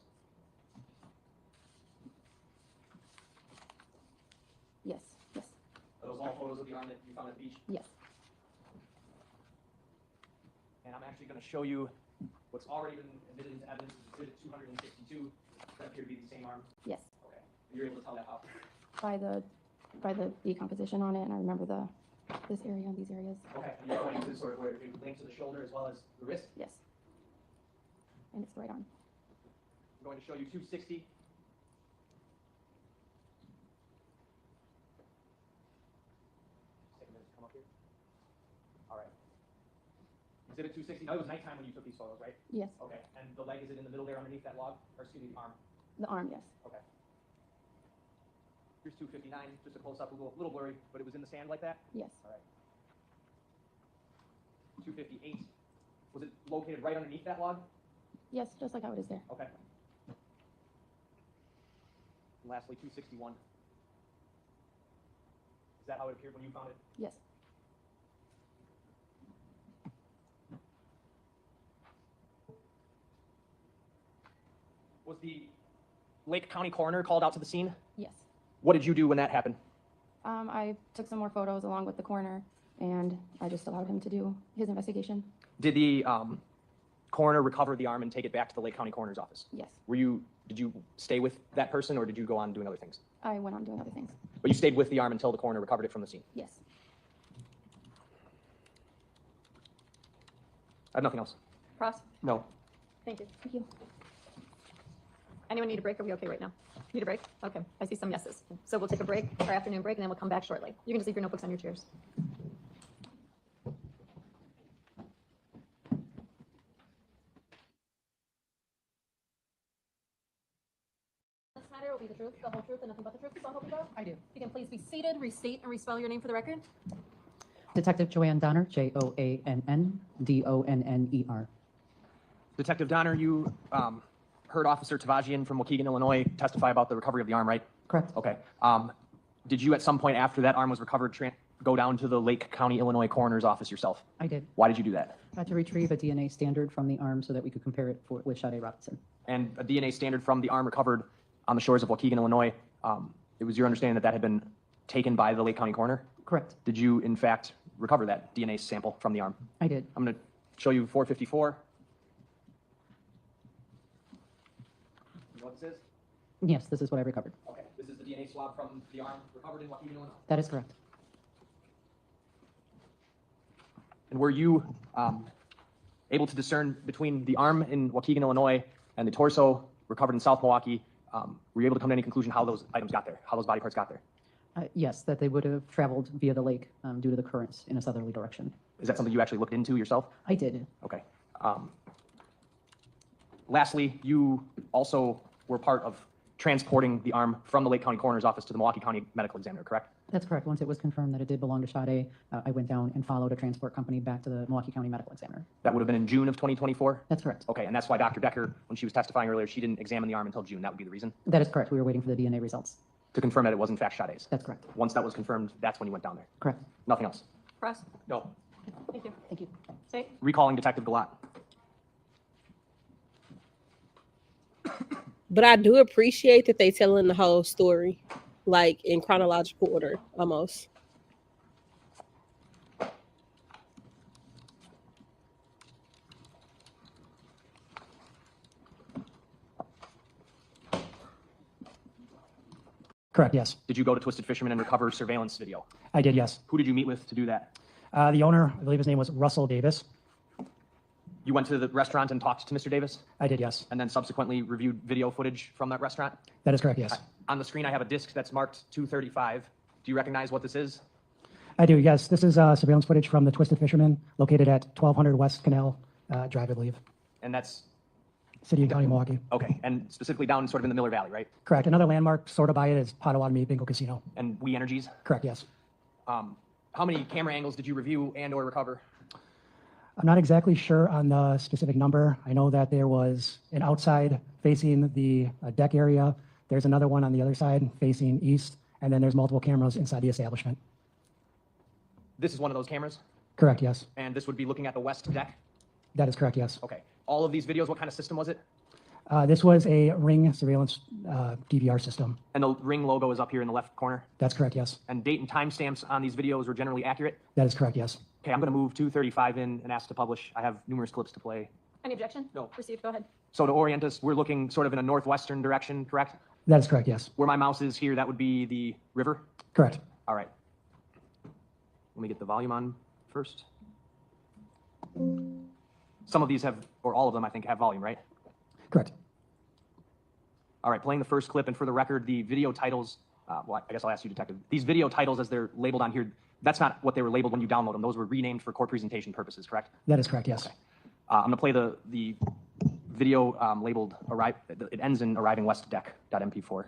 Yes, yes, Are those all photos of the arm that you found at the beach? yes. And I'm actually going to show you what's already been admitted into evidence, exhibit 262. That appear to be the same arm. Yes. Okay. You're able to tell that how? By the decomposition on it, and I remember this area, these areas. Okay. And you're pointing to sort of where it linked to the shoulder as well as the wrist. Yes. And it's the right arm. I'm going to show you 260. Take a minute to come up here. All right. Exhibit 260. Now it was nighttime when you took these photos, right? Yes. Okay. And the leg, is it in the middle there underneath that log? Or excuse me, the arm? The arm, yes. Okay. Here's 259, just a close up, a little blurry, but it was in the sand like that? Yes. All right. 258. Was it located right underneath that log? Yes, just like how it is there. Okay. And lastly, 261. Is that how it appeared when you found it? Yes. Was the Lake County coroner called out to the scene? Yes. What did you do when that happened? I took some more photos along with the coroner, and I just allowed him to do his investigation. Did the coroner recover the arm and take it back to the Lake County coroner's office? Yes. Did you stay with that person, or did you go on doing other things? I went on doing other things. But you stayed with the arm until the coroner recovered it from the scene? Yes. I have nothing else. Ross? No. Thank you. Thank you. Anyone need a break? Are we okay right now? Need a break? Okay, I see some yeses. So we'll take a break, our afternoon break, and then we'll come back shortly. You can just leave your notebooks on your chairs. This matter will be the truth, the whole truth, and nothing but the truth, so help you God? I do. You can please be seated, restate, and respell your name for the record. Detective Joanne Donner, Joann, Donner. Detective Donner, you heard Officer Tavagian from Waukegan, Illinois testify about the recovery of the arm, right? Correct. Okay. Did you at some point after that arm was recovered go down to the Lake County, Illinois coroner's office yourself? I did. Why did you do that? I had to retrieve a DNA standard from the arm so that we could compare it with Sade Robinson. And a DNA standard from the arm recovered on the shores of Waukegan, Illinois, it was your understanding that that had been taken by the Lake County coroner? Correct. Did you, in fact, recover that DNA sample from the arm? I did. I'm going to show you 454. You know what this is? Yes, this is what I recovered. Okay, this is the DNA swab from the arm recovered in Waukegan, Illinois. That is correct. And were you able to discern between the arm in Waukegan, Illinois, and the torso recovered in South Milwaukee? Were you able to come to any conclusion how those items got there, how those body parts got there? Yes, that they would have traveled via the lake due to the currents in a southerly direction. Is that something you actually looked into yourself? I did. Okay. Lastly, you also were part of transporting the arm from the Lake County coroner's office to the Milwaukee County medical examiner, correct? That's correct. Once it was confirmed that it did belong to Sade, I went down and followed a transport company back to the Milwaukee County medical examiner. That would have been in June of 2024? That's correct. Okay, and that's why Dr. Decker, when she was testifying earlier, she didn't examine the arm until June. That would be the reason? That is correct. We were waiting for the DNA results. To confirm that it was in fact Sade's? That's correct. Once that was confirmed, that's when you went down there? Correct. Nothing else? Ross? No. Thank you. Thank you. State? Recalling Detective Galat. But I do appreciate that they telling the whole story, like in chronological order, almost. Correct, yes. Did you go to Twisted Fisherman and recover surveillance video? I did, yes. Who did you meet with to do that? The owner, I believe his name was Russell Davis. You went to the restaurant and talked to Mr. Davis? I did, yes. And then subsequently reviewed video footage from that restaurant? That is correct, yes. On the screen, I have a disc that's marked 235. Do you recognize what this is? I do, yes. This is surveillance footage from the Twisted Fisherman located at 1200 West Canal Drive, I believe. And that's City and County, Milwaukee. okay. And specifically down sort of in the Miller Valley, right? Correct. Another landmark sort of by it is Potawatomi Bingo Casino. And We Energies? Correct, yes. How many camera angles did you review and or recover? I'm not exactly sure on the specific number. I know that there was an outside facing the deck area. There's another one on the other side facing east, and then there's multiple cameras inside the establishment. This is one of those cameras? Correct, yes. And this would be looking at the west deck? That is correct, yes. Okay. All of these videos, what kind of system was it? This was a Ring surveillance DVR system. And the Ring logo is up here in the left corner? That's correct, yes. And date and timestamps on these videos were generally accurate? That is correct, yes. Okay, I'm going to move 235 in and ask to publish. I have numerous clips to play. Any objection? No. Received, go ahead. So to orient us, we're looking sort of in a northwestern direction, correct? That is correct, yes. Where my mouse is here, that would be the river? Correct. All right. Let me get the volume on first. Some of these have, or all of them, I think, have volume, right? Correct. All right, playing the first clip, and for the record, the video titles, well, I guess I'll ask you, Detective. These video titles, as they're labeled on here, that's not what they were labeled when you download them. Those were renamed for court presentation purposes, correct? That is correct, yes. Okay. I'm going to play the video labeled, it ends in arriving west deck.mp4.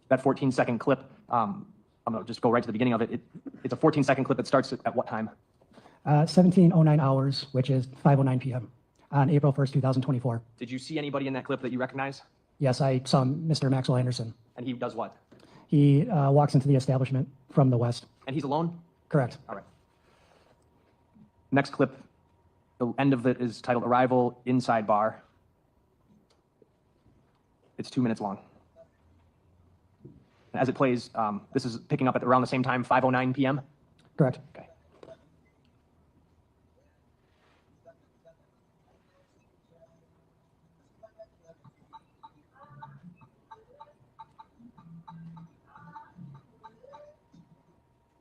That 14-second clip, I'm going to just go right to the beginning of it. It's a 14-second clip that starts at what time? 17:09 hours, which is 5:09 p.m. on April 1st, 2024. Did you see anybody in that clip that you recognize? Yes, I saw Mr. Maxwell Anderson. And he does what? He walks into the establishment from the west. And he's alone? Correct. All right. Next clip, the end of it is titled Arrival Inside Bar. It's 2 minutes long. As it plays, this is picking up at around the same time, 5:09 p.m. Correct. Okay.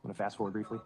I'm going to fast forward briefly.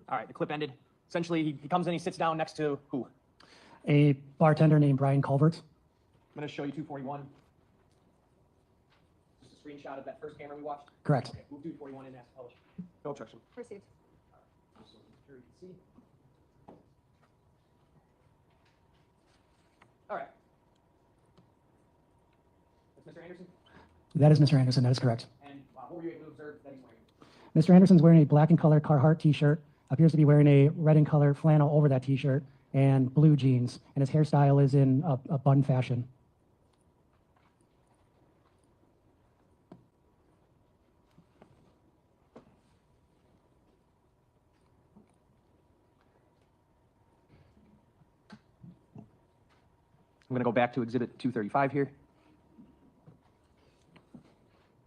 All right, the clip ended. Essentially, he comes in, he sits down next to who? A bartender named Brian Culvert. I'm going to show you 241. Just a screenshot of that first camera we watched. Correct. Okay, move 241 in, ask publish. No objection. Received. So here you can see. All right. That's Mr. Anderson. That is Mr. Anderson. That is correct. And what were you able to observe that he's wearing? Mr. Anderson's wearing a black and color Carhartt t-shirt, appears to be wearing a red and color flannel over that t-shirt, and blue jeans, and his hairstyle is in a bun fashion. I'm going to go back to Exhibit 235 here.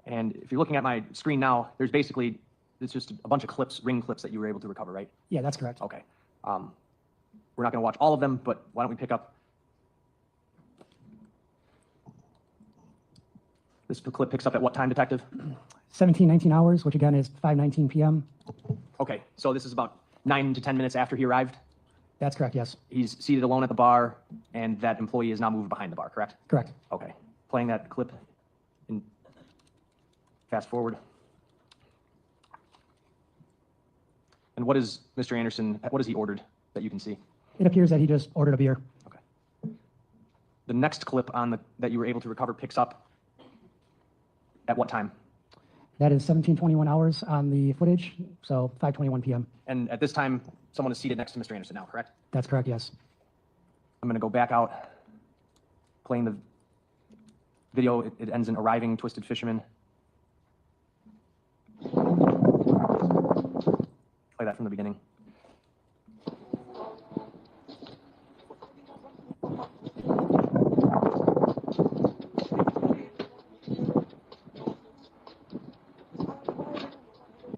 And if you're looking at my screen now, there's basically, it's just a bunch of clips, ring clips that you were able to recover, right? Yeah, that's correct. Okay. We're not going to watch all of them, but why don't we pick up? This clip picks up at what time, Detective? 1719 hours, which again is 5:19 p.m. Okay, so this is about 9 to 10 minutes after he arrived? That's correct, yes. He's seated alone at the bar, and that employee is now moved behind the bar, correct? Correct. Okay. Playing that clip in fast forward. And what is Mr. Anderson, what has he ordered that you can see? It appears that he just ordered a beer. The next clip on that you were able to recover picks up at what time? That is 1721 hours on the footage, so 5:21 p.m. And at this time, someone is seated next to Mr. Anderson now, correct? That's correct, yes. I'm going to go back out, playing the video. It ends in arriving Twisted Fisherman. Play that from the beginning.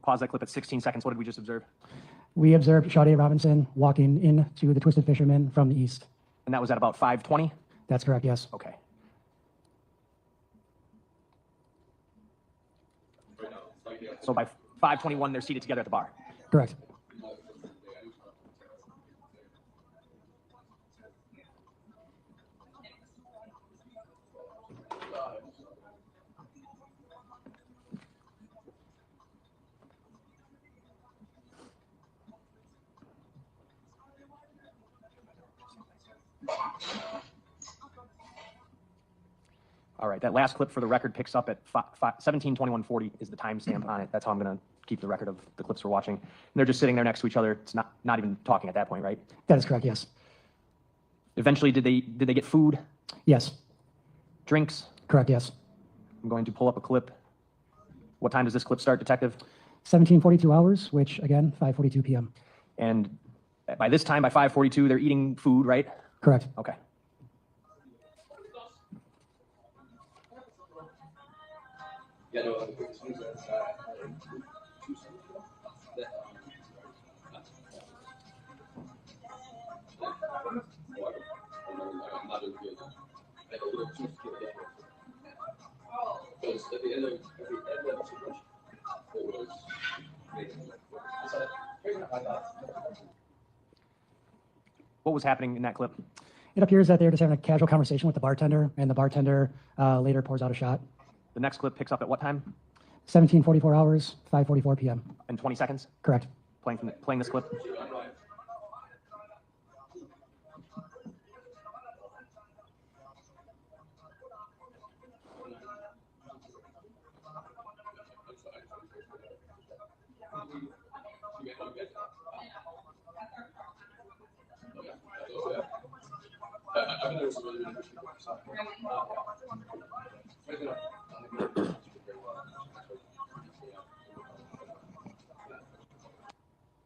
Pause that clip at 16 seconds. What did we just observe? We observed Sade Robinson walking into the Twisted Fisherman from the east. And that was at about 5:20? That's correct, yes. Okay. So by 5:21, they're seated together at the bar. Correct. All right, that last clip for the record picks up at 17:21:40 is the timestamp on it. That's how I'm going to keep the record of the clips we're watching. And they're just sitting there next to each other. It's not even talking at that point, right? That is correct, yes. Eventually, did they get food? Yes. Drinks? Correct, yes. I'm going to pull up a clip. What time does this clip start, Detective? 1742 hours, which again, 5:42 p.m. And by this time, by 5:42, they're eating food, right? Correct. Okay. What was happening in that clip? It appears that they're just having a casual conversation with the bartender, and the bartender later pours out a shot. The next clip picks up at what time? 17:44 hours, 5:44 p.m. In 20 seconds? Correct. Playing this clip.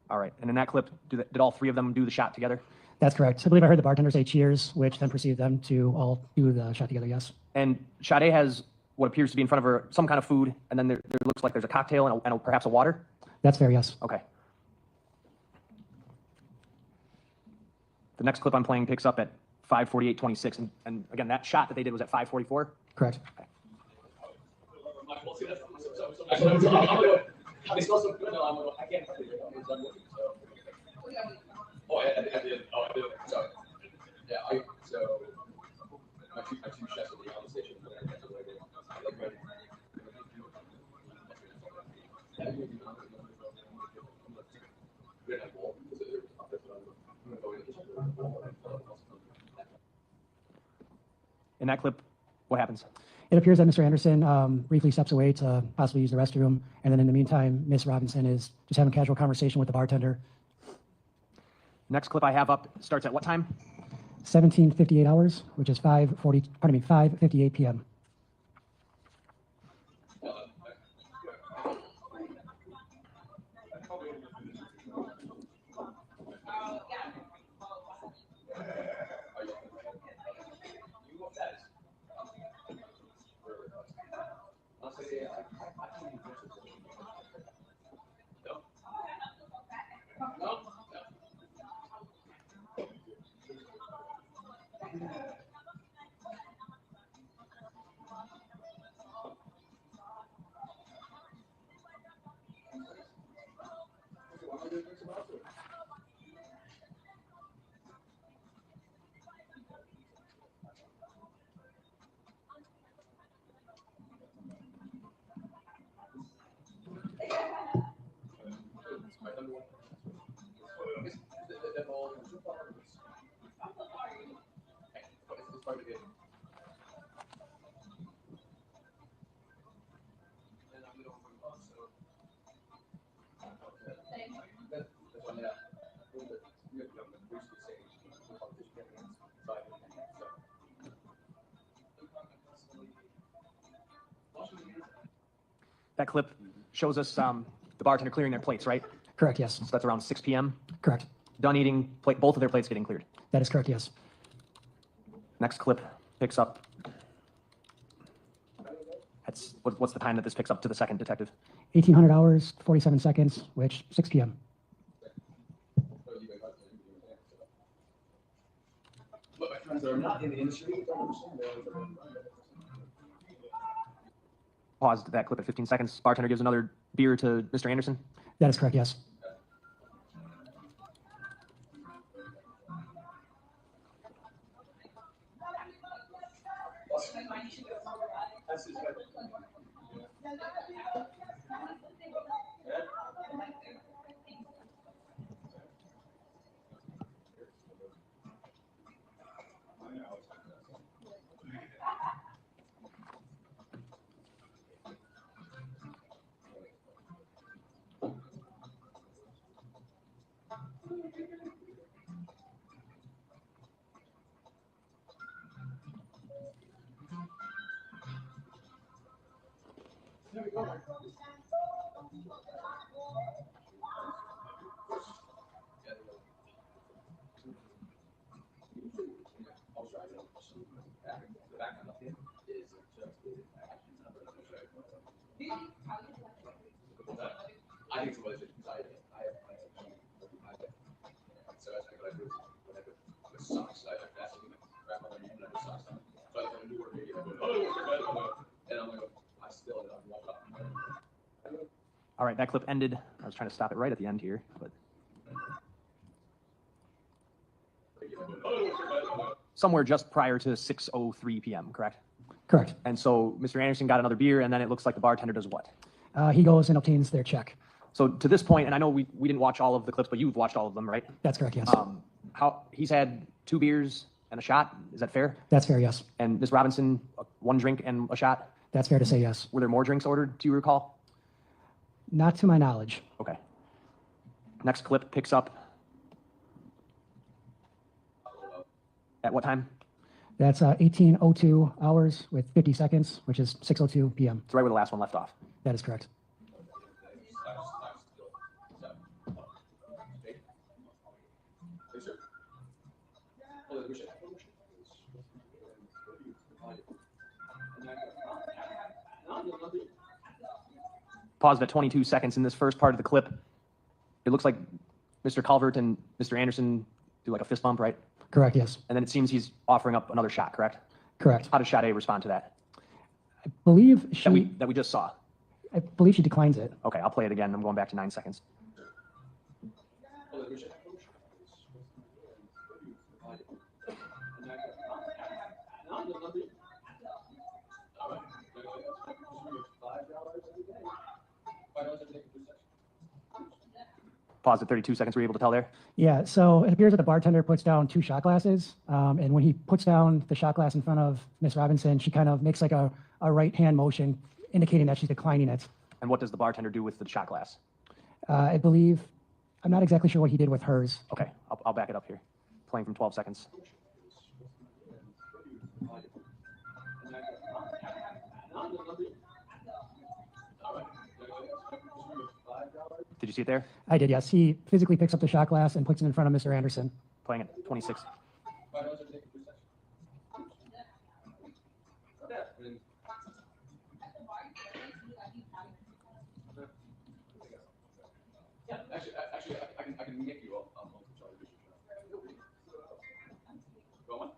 All right, and in that clip, did all three of them do the shot together? That's correct. I believe I heard the bartender say cheers, which then proceeded them to all do the shot together, yes. And Sade has what appears to be in front of her some kind of food, and then there looks like there's a cocktail and perhaps a water? That's fair, yes. Okay. The next clip I'm playing picks up at 5:48:26, and again, that shot that they did was at 5:44? Correct. Okay. In that clip, what happens? It appears that Mr. Anderson briefly steps away to possibly use the restroom, and then in the meantime, Ms. Robinson is just having a casual conversation with the bartender. Next clip I have up starts at what time? 17:58 hours, which is 5:58 p.m. That clip shows us the bartender clearing their plates, right? Correct, yes. So that's around 6 p.m.? Correct. Done eating, both of their plates getting cleared. That is correct, yes. Next clip picks up. What's the time that this picks up to the second detective? 1800 hours, 47 seconds, which 6 p.m. Paused that clip at 15 seconds. Bartender gives another beer to Mr. Anderson. That is correct, yes. All right, that clip ended. I was trying to stop it right at the end here, but. somewhere just prior to 6:03 p.m., correct? Correct. And so Mr. Anderson got another beer, and then it looks like the bartender does what? He goes and obtains their check. So to this point, and I know we didn't watch all of the clips, but you've watched all of them, right? That's correct, yes. How he's had 2 beers and a shot. Is that fair? That's fair, yes. And Ms. Robinson, 1 drink and a shot. That's fair to say, yes. Were there more drinks ordered? Do you recall? Not to my knowledge. Okay. Next clip picks up at what time? That's 18:02 hours with 50 seconds, which is 6:02 p.m. It's right where the last one left off. That is correct. Paused at 22 seconds in this first part of the clip. It looks like Mr. Calvert and Mr. Anderson do like a fist bump, right? Correct, yes. And then it seems he's offering up another shot, correct? Correct. How does Sade respond to that? I believe she That we just saw. I believe she declines it. Okay, I'll play it again. I'm going back to 9 seconds. Pause at 32 seconds. Were you able to tell there? Yeah, so it appears that the bartender puts down 2 shot glasses, and when he puts down the shot glass in front of Miss Robinson, she kind of makes like a right hand motion indicating that she's declining it. And what does the bartender do with the shot glass? I believe, I'm not exactly sure what he did with hers. Okay, I'll back it up here. Playing from 12 seconds. Did you see it there? I did, yes. He physically picks up the shot glass and puts it in front of Mr. Anderson. Playing at 26. Actually, I can make you up. Go on.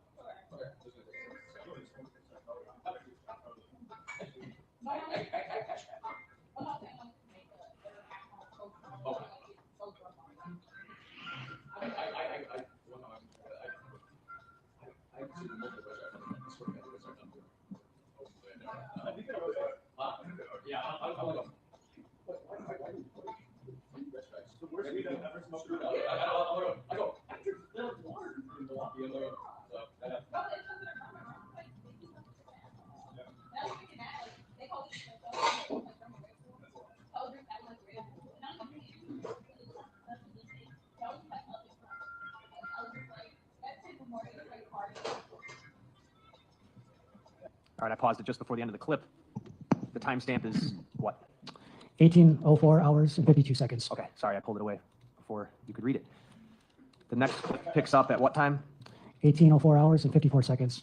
All right, I paused it just before the end of the clip. The timestamp is what? 18:04 hours and 52 seconds. Okay, sorry, I pulled it away before you could read it. The next clip picks up at what time? 18:04 hours and 54 seconds.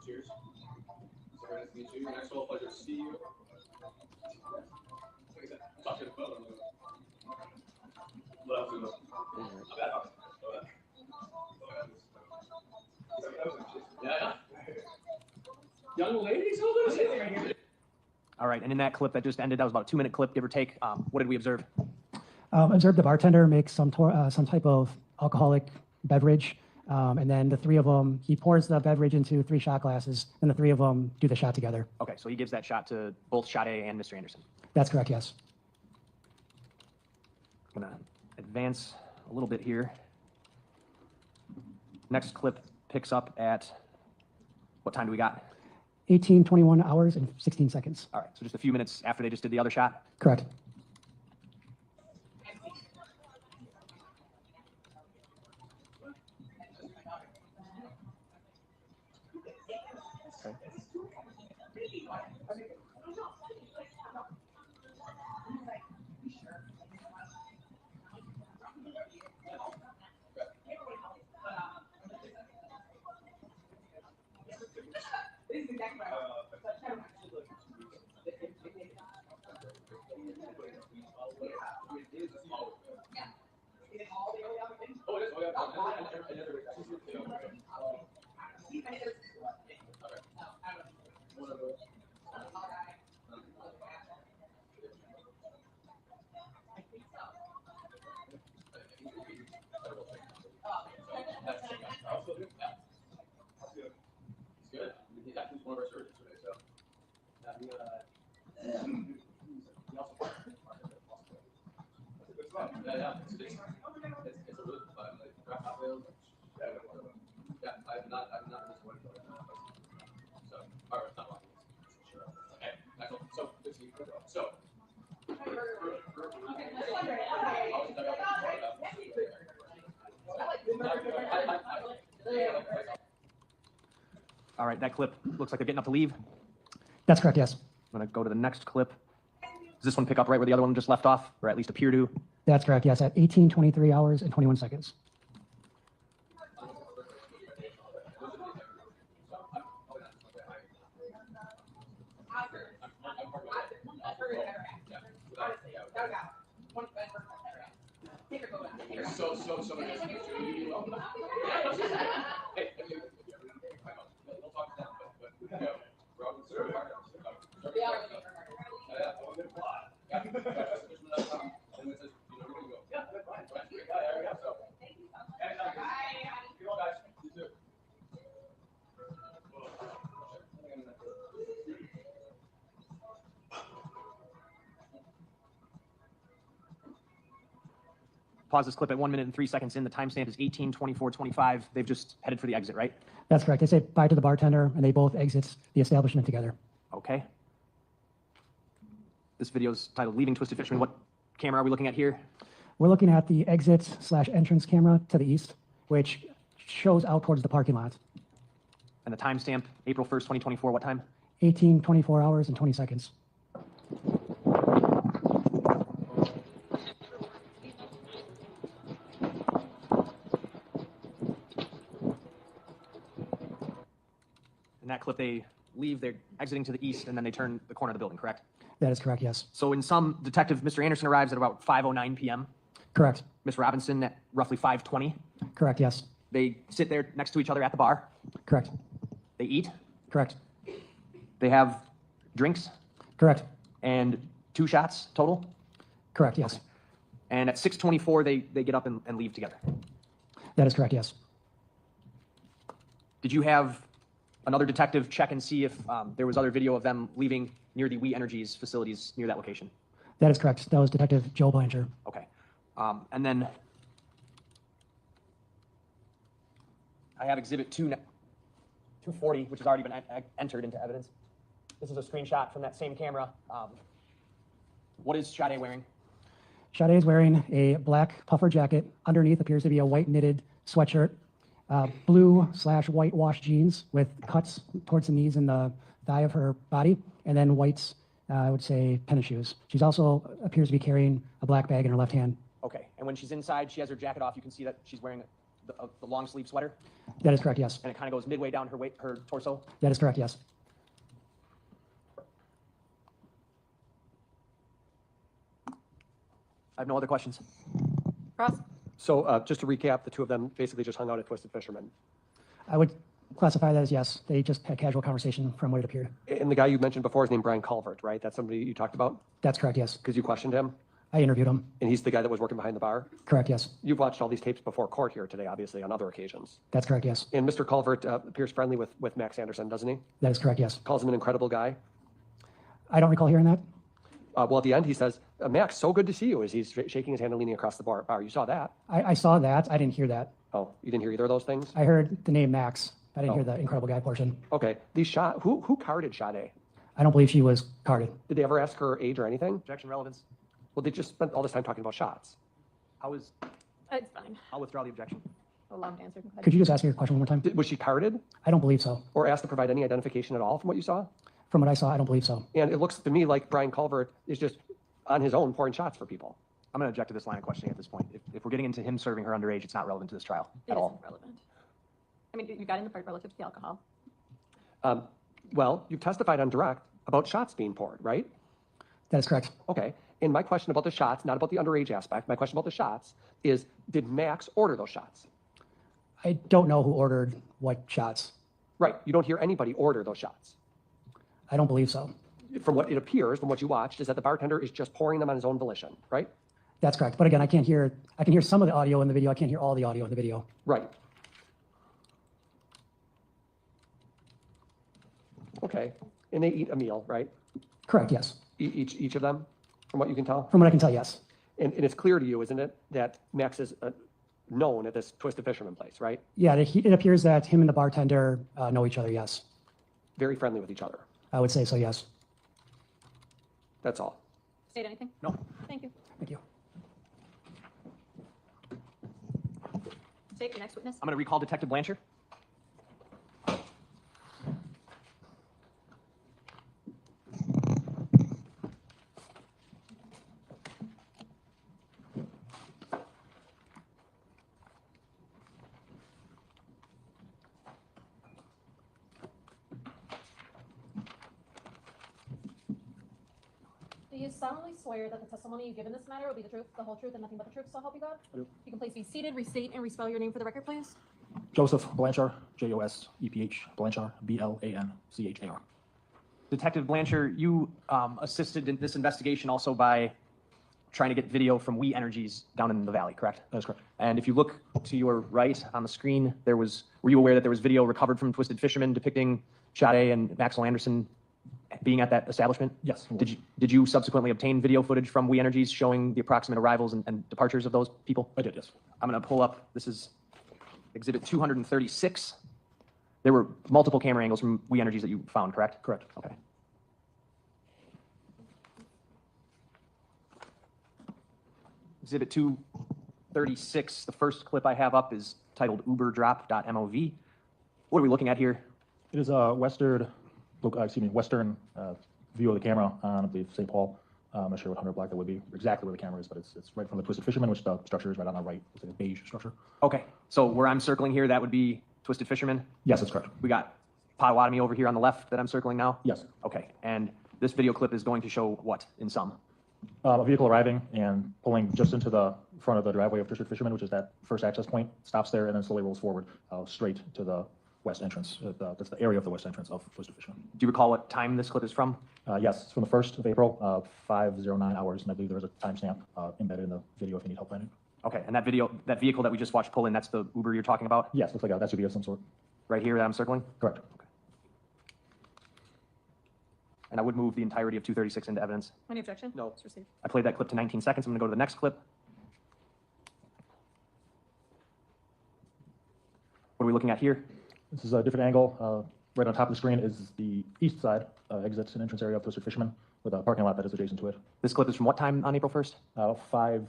Cheers. Sorry, nice to meet you. Maxwell, pleasure to see you. Like I said, talk to the phone. Yeah. Young ladies, hold on. All right, and in that clip that just ended, that was about a 2-minute clip, give or take. What did we observe? Observed the bartender make some type of alcoholic beverage, and then the 3 of them, he pours the beverage into 3 shot glasses, and the 3 of them do the shot together. Okay, so he gives that shot to both Sade and Mr. Anderson. That's correct, yes. I'm gonna advance a little bit here. Next clip picks up at, what time do we got? 18:21 hours and 16 seconds. All right, so just a few minutes after they just did the other shot? Correct. All right, that clip looks like they're getting up to leave. That's correct, yes. I'm gonna go to the next clip. Does this one pick up right where the other one just left off, or at least appear to? That's correct, yes, at 18:23 hours and 21 seconds. Pause this clip at 1 minute and 3 seconds in. The timestamp is 18:24:25. They've just headed for the exit, right? That's correct. They say bye to the bartender, and they both exit the establishment together. Okay. This video is titled Leaving Twisted Fisherman. What camera are we looking at here? We're looking at the exit/entrance camera to the east, which shows out towards the parking lot. And the timestamp, April 1st, 2024, what time? 18:24 hours and 20 seconds. In that clip, they leave, they're exiting to the east, and then they turn the corner of the building, correct? That is correct, yes. So in some, Detective Mr. Anderson arrives at about 5:09 p.m. Correct. Miss Robinson at roughly 5:20. Correct, yes. They sit there next to each other at the bar. Correct. They eat. Correct. They have drinks. Correct. And 2 shots total. Correct, yes. Okay. And at 6:24, they get up and leave together. That is correct, yes. Did you have another detective check and see if there was other video of them leaving near the We Energies facilities near that location? That is correct. That was Detective Joe Blanchard. Okay. And then I have Exhibit 240, which has already been entered into evidence. This is a screenshot from that same camera. What is Sade wearing? Sade is wearing a black puffer jacket. Underneath appears to be a white knitted sweatshirt, blue/white wash jeans with cuts towards the knees and the thigh of her body, and then whites, I would say, tennis shoes. She's also appears to be carrying a black bag in her left hand. Okay. And when she's inside, she has her jacket off. You can see that she's wearing the long sleeve sweater. That is correct, yes. And it kind of goes midway down her torso. That is correct, yes. I have no other questions. Cross? So just to recap, the two of them basically just hung out at Twisted Fisherman. I would classify that as yes. They just had casual conversation from what it appeared. And the guy you mentioned before is named Brian Culvert, right? That's somebody you talked about? That's correct, yes. Because you questioned him? I interviewed him. And he's the guy that was working behind the bar? Correct, yes. You've watched all these tapes before court here today, obviously, on other occasions. That's correct, yes. And Mr. Culvert appears friendly with Max Anderson, doesn't he? That is correct, yes. Calls him an incredible guy. I don't recall hearing that. Well, at the end, he says, Max, so good to see you, as he's shaking his hand and leaning across the bar. You saw that? I saw that. I didn't hear that. Oh, you didn't hear either of those things? I heard the name Max, I didn't hear the incredible guy portion. Okay, who carded Sade? I don't believe she was carded. Did they ever ask her age or anything? Objection, relevance. Well, they just spent all this time talking about shots. It's fine. I'll withdraw the objection. Allow him to answer. Go ahead. Could you just ask me your question one more time? Was she carded I don't believe so. or asked to provide any identification at all from what you saw? From what I saw, I don't believe so. And it looks to me like Brian Culvert is just on his own pouring shots for people. I'm going to object to this line of questioning at this point. If we're getting into him serving her underage, it's not relevant to this trial It at isn't all. relevant. I mean, you got in the part relative to the alcohol. Well, you've testified on direct about shots being poured, right? That is correct. Okay. And my question about the shots, not about the underage aspect, my question about the shots is, did Max order those shots? I don't know who ordered what shots. Right. You don't hear anybody order those shots. I don't believe so. From what it appears, from what you watched, is that the bartender is just pouring them on his own volition, right? That's correct. But again, I can hear some of the audio in the video. I can't hear all the audio in the video. Right. Okay. And they eat a meal, right? Correct, yes. Each of them, from what you can tell? From what I can tell, yes. And it's clear to you, isn't it, that Max is known at this Twisted Fisherman place, right? Yeah, it appears that him and the bartender know each other, yes. Very friendly with each other. I would say so, yes. That's all. State anything? No. Thank you. Thank you. State your next witness. I'm going to recall Detective Blanchard. Do you solemnly swear that the testimony you give in this matter will be the truth, the whole truth, and nothing but the truth, so help you God? I do. You can please be seated, restate, and respell your name for the record, please. Joseph Blanchard, Joseph, Blanchard, Blanchar. Detective Blanchard, you assisted in this investigation also by trying to get video from We Energies down in the valley, correct? That is correct. And if you look to your right on the screen, were you aware that there was video recovered from Twisted Fisherman depicting Sade and Maxwell Anderson being at that establishment? Yes. Did you subsequently obtain video footage from We Energies showing the approximate arrivals and departures of those people? I did, yes. I'm going to pull up, this is exhibit 236. There were multiple camera angles from We Energies that you found, correct? Correct. Okay. Exhibit 236, the first clip I have up is titled uberdrop.mov. What are we looking at here? It is a western view of the camera on, I believe, St. Paul. I'm not sure what 100 block that would be, exactly where the camera is, but it's right from the Twisted Fisherman, which the structure is right on the right. It's like a beige structure. Okay, so where I'm circling here, that would be Twisted Fisherman? Yes, that's correct. We got Potawatomi over here on the left that I'm circling now? Yes. Okay, and this video clip is going to show what in sum? A vehicle arriving and pulling just into the front of the driveway of Twisted Fisherman, which is that first access point, stops there and then slowly rolls forward straight to the west entrance. That's the area of the west entrance of Twisted Fisherman. Do you recall what time this clip is from? Yes, it's from the 1st of April, 5:09 hours, and I believe there is a timestamp embedded in the video if you need help finding it. Okay, and that vehicle that we just watched pull in, that's the Uber you're talking about? Yes, looks like that should be of some sort. Right here that I'm circling? Correct. Okay. And I would move the entirety of 236 into evidence. Any objection? No. It's received. I played that clip to 19 seconds. I'm going to go to the next clip. What are we looking at here? This is a different angle. Right on top of the screen is the east side exit and entrance area of Twisted Fisherman with a parking lot that is adjacent to it. This clip is from what time on April 1st? Around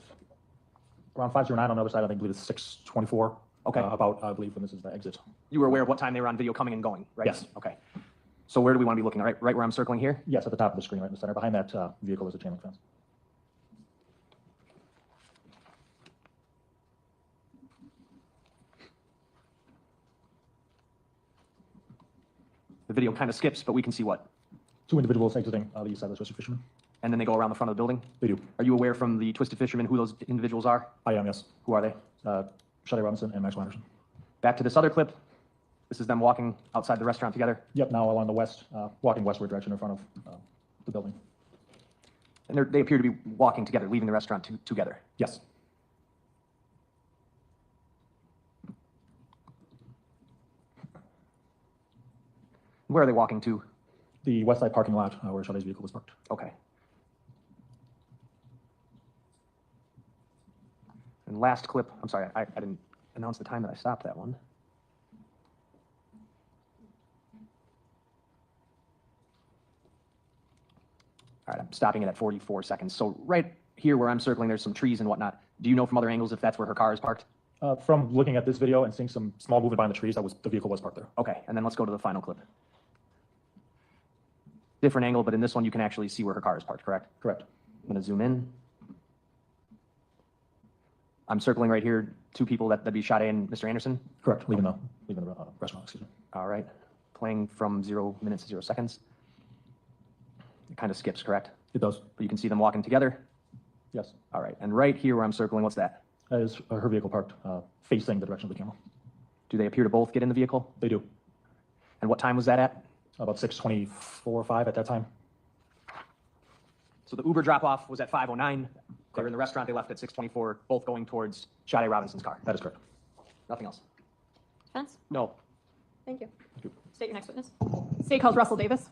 5:09 on the other side. I think, believe it's 6:24. Okay. I believe, when this is the exit. You were aware of what time they were on video coming and going, right? Yes. Okay. So where do we want to be looking? Right where I'm circling here? Yes, at the top of the screen, right in the center. Behind that vehicle is a chain link fence. The video kind of skips, but we can see what? Two individuals exiting the east side of the Twisted Fisherman. And then they go around the front of the building? They do. Are you aware from the Twisted Fisherman who those individuals are? I am, yes. Who are they? Sade Robinson and Maxwell Anderson. Back to this other clip. This is them walking outside the restaurant together. Yep, now along the west, walking westward direction in front of the building. And they appear to be walking together, leaving the restaurant together. Yes. Where are they walking to? The west side parking lot where Sade's vehicle was parked. Okay. And last clip, I'm sorry, I didn't announce the time that I stopped that one. All right, I'm stopping it at 44 seconds. So right here where I'm circling, there's some trees and whatnot. Do you know from other angles if that's where her car is parked? From looking at this video and seeing some small movement behind the trees, the vehicle was parked there. Okay, and then let's go to the final clip. Different angle, but in this one you can actually see where her car is parked, correct? Correct. I'm gonna zoom in. I'm circling right here, two people, that'd be Sade and Mr. Anderson? Correct, leaving the restaurant, excuse me. All right, playing from 0 minutes to 0 seconds. It kind of skips, correct? It does. But you can see them walking together? Yes. All right, and right here where I'm circling, what's that? That is her vehicle parked facing the direction of the camera. Do they appear to both get in the vehicle? They do. And what time was that at? About 6:24, 5 at that time. So the Uber drop-off was at 5:09. They were in the restaurant, they left at 6:24, both going towards Sade Robinson's car. That is correct. Nothing else? Defense? No. Thank you. State your next witness. State calls Russell Davis.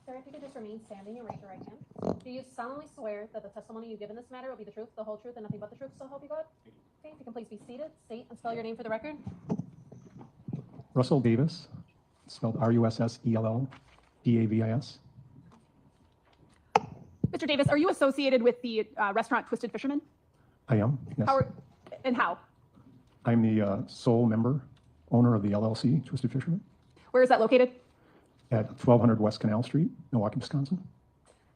Sir, if you could just remain standing and raise your right hand. Do you solemnly swear that the testimony you give in this matter will be the truth, the whole truth, and nothing but the truth, so help you God? Okay, if you can please be seated, state and spell your name for the record. Russell Davis, spelled Russelldavis. Mr. Davis, are you associated with the restaurant Twisted Fisherman? I am, yes. How? I'm the sole member, owner of the LLC, Twisted Fisherman, Where is that located? at 1200 West Canal Street, Milwaukee, Wisconsin.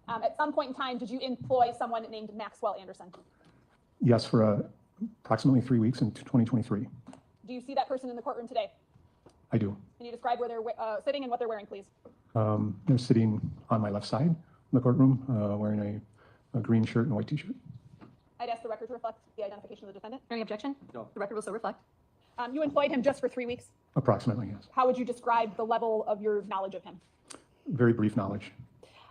At some point in time, did you employ someone named Maxwell Anderson? Yes, for approximately 3 weeks in 2023. Do you see that person in the courtroom today? I do. Can you describe where they're sitting and what they're wearing, please? They're sitting on my left side in the courtroom, wearing a green shirt and white t-shirt. I'd ask the record to reflect the identification of the defendant. Any objection? No. The record will so reflect. You employed him just for 3 weeks. Approximately, yes. How would you describe the level of your knowledge of him? Very brief knowledge.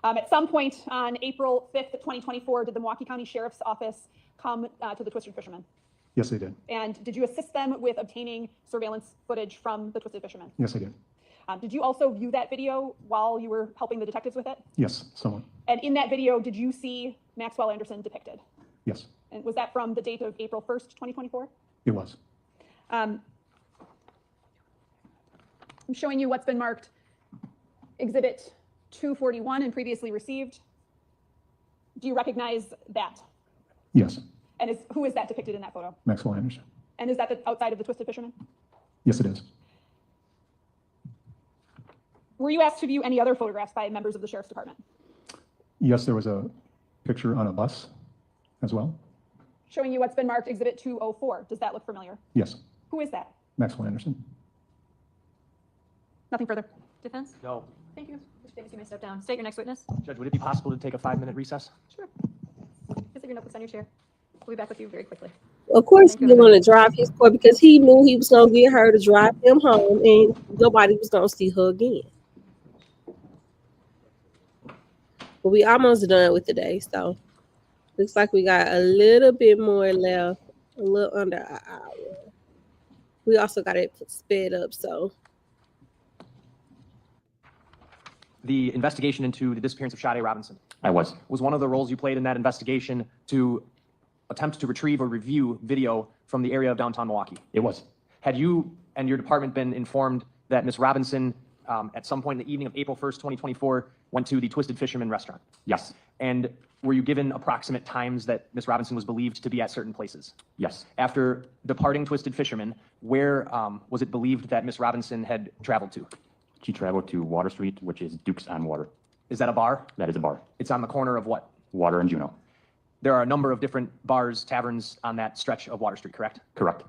At some point on April 5th, 2024, did the Milwaukee County Sheriff's Office come to the Twisted Fisherman? Yes, I did. And did you assist them with obtaining surveillance footage from the Twisted Fisherman? Yes, I did. Did you also view that video while you were helping the detectives with it? Yes, somewhat. And in that video, did you see Maxwell Anderson depicted? Yes, And was that from the date of April 1st, 2024? it was. I'm showing you what's been marked Exhibit 241 and previously received. Do you recognize that? Yes, And who is that depicted in that photo? Maxwell Anderson. And is that outside of the Twisted Fisherman? Yes, it is. Were you asked to view any other photographs by members of the Sheriff's Department? Yes, there was a picture on a bus as well. Showing you what's been marked Exhibit 204. Does that look familiar? Yes, Who is that? Maxwell Anderson. Nothing further. Defense? No. Thank you. Mr. Davis, you may step down. State your next witness. Judge, would it be possible to take a 5-minute recess? Sure. Visit your notebooks on your chair. We'll be back with you very quickly. Of course, he didn't want to drive his car because he knew he was going to get her to drive him home and nobody was going to see her again. But we almost done with the day, so looks like we got a little bit more left, a little under an hour. We also got it sped up, so. The investigation into the disappearance of Sade Robinson. I was. Was one of the roles you played in that investigation to attempt to retrieve or review video from the area of downtown Milwaukee? It was. Had you and your department been informed that Ms. Robinson, at some point in the evening of April 1st, 2024, went to the Twisted Fisherman restaurant? Yes. And were you given approximate times that Ms. Robinson was believed to be at certain places? Yes. After departing Twisted Fisherman, where was it believed that Ms. Robinson had traveled to? She traveled to Water Street, which is Duke's on Water. Is that a bar? That is a bar. It's on the corner of what? Water and Juno. There are a number of different bars, taverns on that stretch of Water Street, correct? Correct.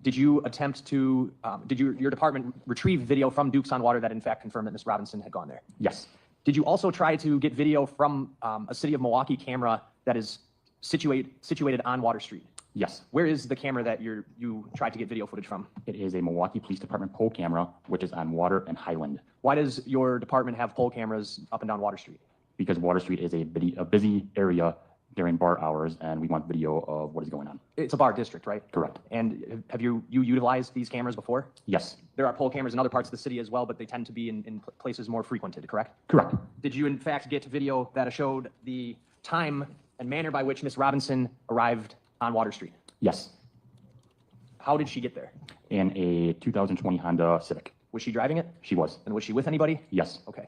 Did you attempt to, did your department retrieve video from Duke's on Water that in fact confirmed that Ms. Robinson had gone there? Yes. Did you also try to get video from a City of Milwaukee camera that is situated on Water Street? Yes. Where is the camera that you tried to get video footage from? It is a Milwaukee Police Department pole camera, which is on Water and Highland. Why does your department have pole cameras up and down Water Street? Because Water Street is a busy area during bar hours, and we want video of what is going on. It's a bar district, right? Correct. And have you utilized these cameras before? Yes. There are pole cameras in other parts of the city as well, but they tend to be in places more frequented, correct? Correct. Did you in fact get video that showed the time and manner by which Miss Robinson arrived on Water Street? Yes. How did she get there? In a 2020 Honda Civic. Was she driving it? She was. And was she with anybody? Yes. Okay.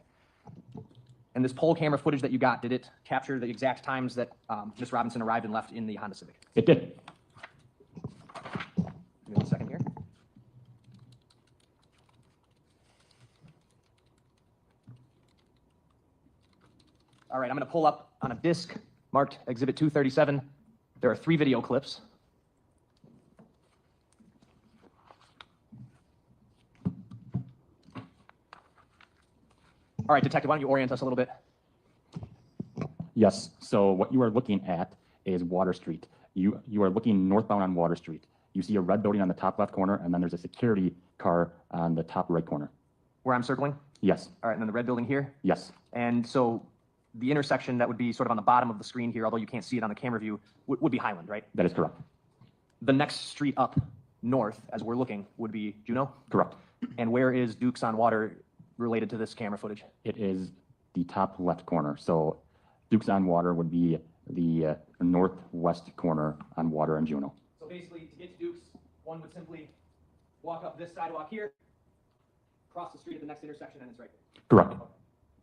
And this pole camera footage that you got, did it capture the exact times that Miss Robinson arrived and left in the Honda Civic? It did. Give me 1 second here. All right, I'm going to pull up on a disc marked Exhibit 237. There are 3 video clips. All right, Detective, why don't you orient us a little bit? Yes. So what you are looking at is Water Street. You are looking northbound on Water Street. You see a red building on the top left corner, and then there's a security car on the top right corner. Where I'm circling? Yes. All right, and then the red building here? Yes. And so the intersection that would be sort of on the bottom of the screen here, although you can't see it on the camera view, would be Highland, right? That is correct. The next street up north, as we're looking, would be Juneau? Correct. And where is Dukes on Water related to this camera footage? It is the top left corner. So Dukes on Water would be the northwest corner on Water and Juneau. So basically, to get to Dukes, one would simply walk up this sidewalk here, cross the street at the next intersection, and it's right there. Correct.